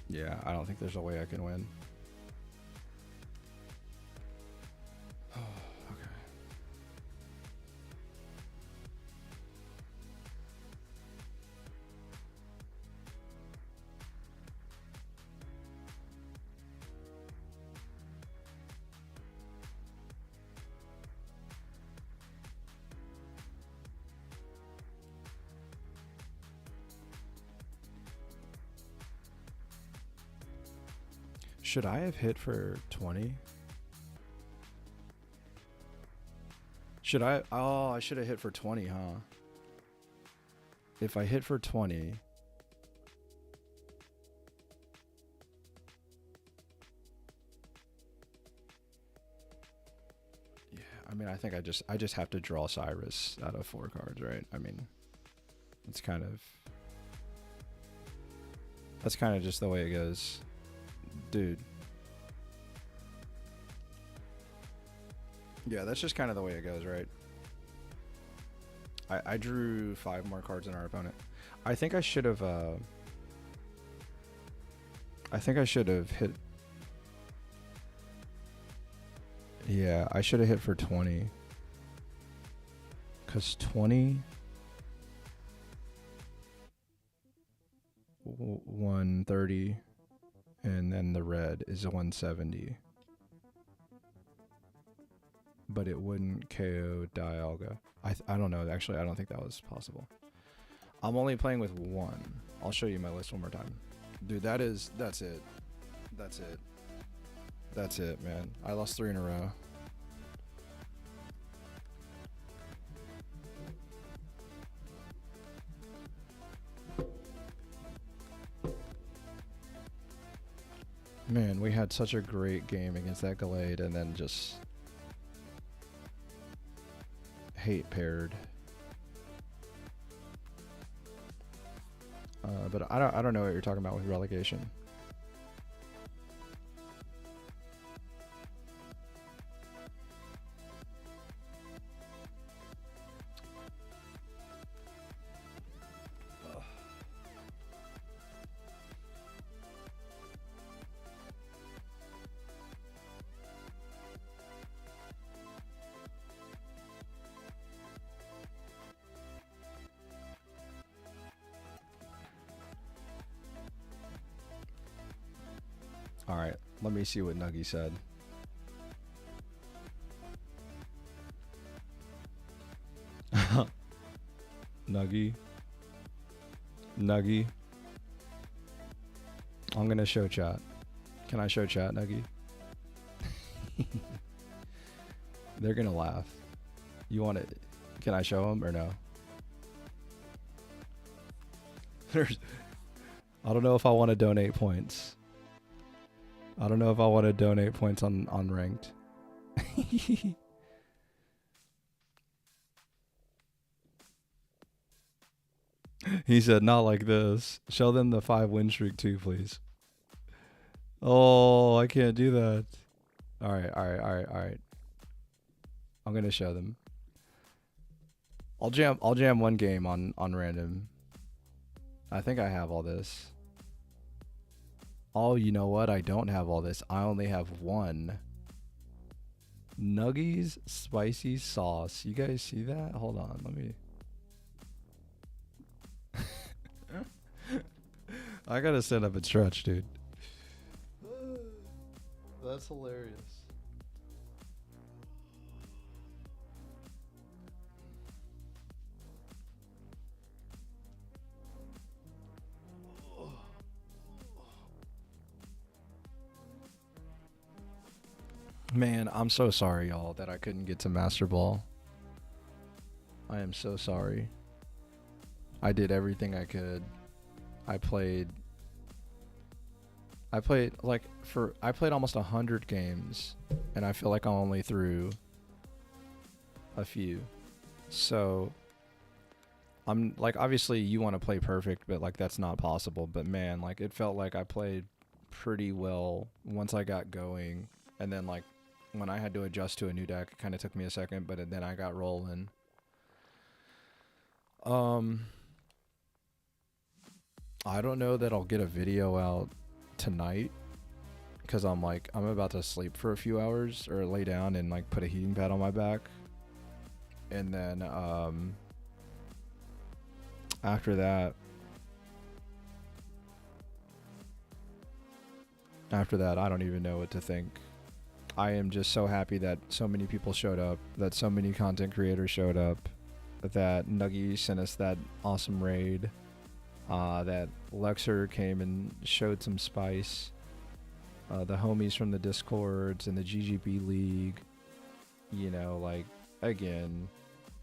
Speaker 2: Yeah, I don't think there's a way I can win. Oh, okay. Should I have hit for 20? Should I? Oh, I should have hit for 20, huh? If I hit for 20... Yeah, I mean, I think I just have to draw Cyrus out of 4 cards, right? I mean, it's kind of... That's kind of just the way it goes. Dude. Yeah, that's just kind of the way it goes, right? I drew 5 more cards than our opponent. I think I should have hit... Yeah, I should have hit for 20. Because 20... 130... And then the red is a 170. But it wouldn't KO Dialga. I don't know. Actually, I don't think that was possible. I'm only playing with 1. I'll show you my list one more time. Dude, that's it. That's it. That's it, man. I lost 3 in a row. Man, we had such a great game against that Gallade and then just hate paired. But I don't know what you're talking about with relegation. All right, let me see what Nuggy said. Nuggy. I'm gonna show chat. Can I show chat, Nuggy? They're gonna laugh. You want it? Can I show them or no? I don't know if I want to donate points.
Speaker 1: I don't know if I want to donate points on ranked. He said, not like this. Show them the 5 win streak too, please. Oh, I can't do that. All right. I'm gonna show them. I'll jam one game on random. I think I have all this. Oh, you know what? I don't have all this. I only have one. Nuggies spicy sauce. You guys see that? Hold on, let me. I gotta set up and stretch, dude. That's hilarious. Man, I'm so sorry, y'all, that I couldn't get to Masterball. I am so sorry. I did everything I could. I played almost 100 games, and I feel like I'm only through a few. So I'm like, obviously you want to play perfect, but like that's not possible. But man, like it felt like I played pretty well once I got going, and then like when I had to adjust to a new deck, it kind of took me a second, but then I got rolling. I don't know that I'll get a video out tonight, because I'm about to sleep for a few hours or lay down and like put a heating pad on my back, and then after that I don't even know what to think. I am just so happy that so many people showed up, that so many content creators showed up, that Nuggy sent us that awesome raid, that Lexer came and showed some spice, the homies from the Discords and the GGB League. You know, like, again,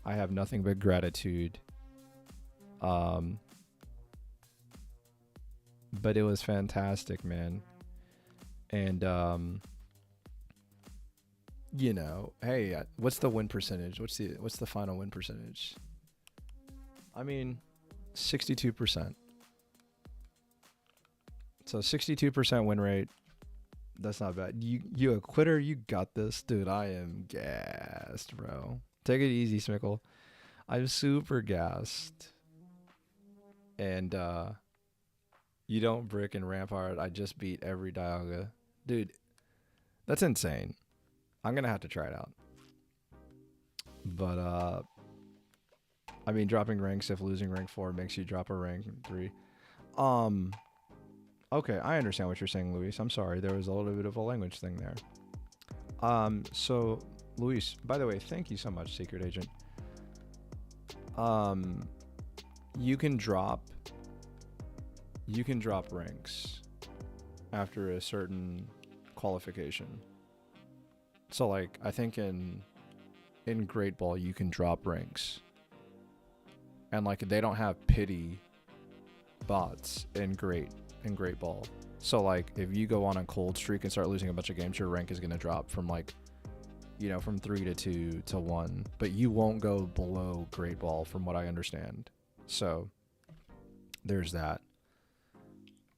Speaker 1: I have nothing but gratitude. But it was fantastic, man. And you know, hey, what's the win percentage? What's the final win percentage? I mean, 62%. So 62% win rate. That's not bad. You a quitter? You got this, dude. I am gassed, bro. Take it easy, Smickle. I'm super gassed. And you don't brick and Rampart. I just beat every Dialga, dude. That's insane. I'm gonna have to try it out. But I mean, dropping ranks if losing rank 4 makes you drop a rank 3. Okay, I understand what you're saying, Luis. I'm sorry, there was a little bit of a language thing there. So Luis, by the way, thank you so much, Secret Agent. You can drop ranks after a certain qualification. So like, I think in Great Ball you can drop ranks, and like they don't have pity bots in Great Ball. So like, if you go on a cold streak and start losing a bunch of games, your rank is gonna drop from like, you know, from 3 to 2 to 1, but you won't go below Great Ball, from what I understand. So there's that.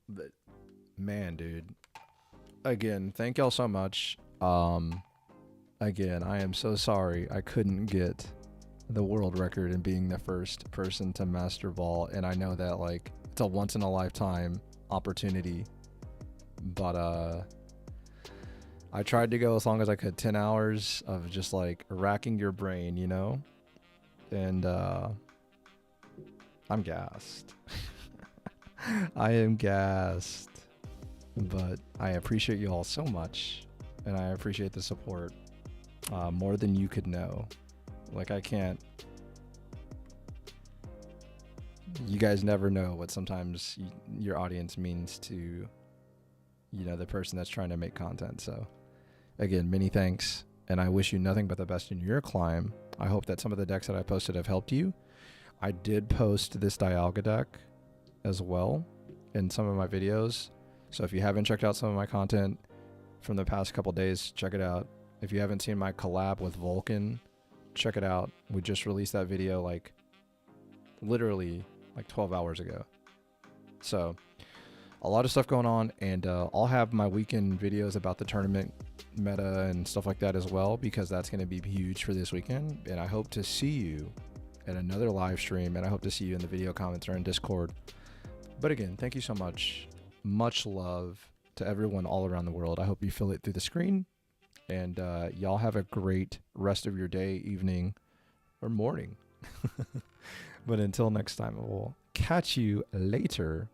Speaker 1: But man, dude, again, thank y'all so much. Again, I am so sorry I couldn't get the world record in being the first person to Masterball, and I know that like it's a once in a lifetime opportunity, but I tried to go as long as I could. 10 hours of just like racking your brain, you know, and I'm gassed. I am gassed, but I appreciate you all so much, and I appreciate the support more than you could know. Like, I can't, you guys never know what sometimes your audience means to, you know, the person that's trying to make content. So again, many thanks, and I wish you nothing but the best in your climb. I hope that some of the decks that I posted have helped you. I did post this Dialga deck as well in some of my videos, so if you haven't checked out some of my content,
Speaker 2: from the past couple days. Check it out. If you haven't seen my collab with Vulcan, check it out. We just released that video like literally like 12 hours ago. So a lot of stuff going on, and I'll have my weekend videos about the tournament meta and stuff like that as well, because that's going to be huge for this weekend. And I hope to see you at another live stream, and I hope to see you in the video comments or in Discord. But again, thank you so much. Much love to everyone all around the world. I hope you feel it through the screen, and y'all have a great rest of your day, evening, or morning. But until next time, we'll catch you later.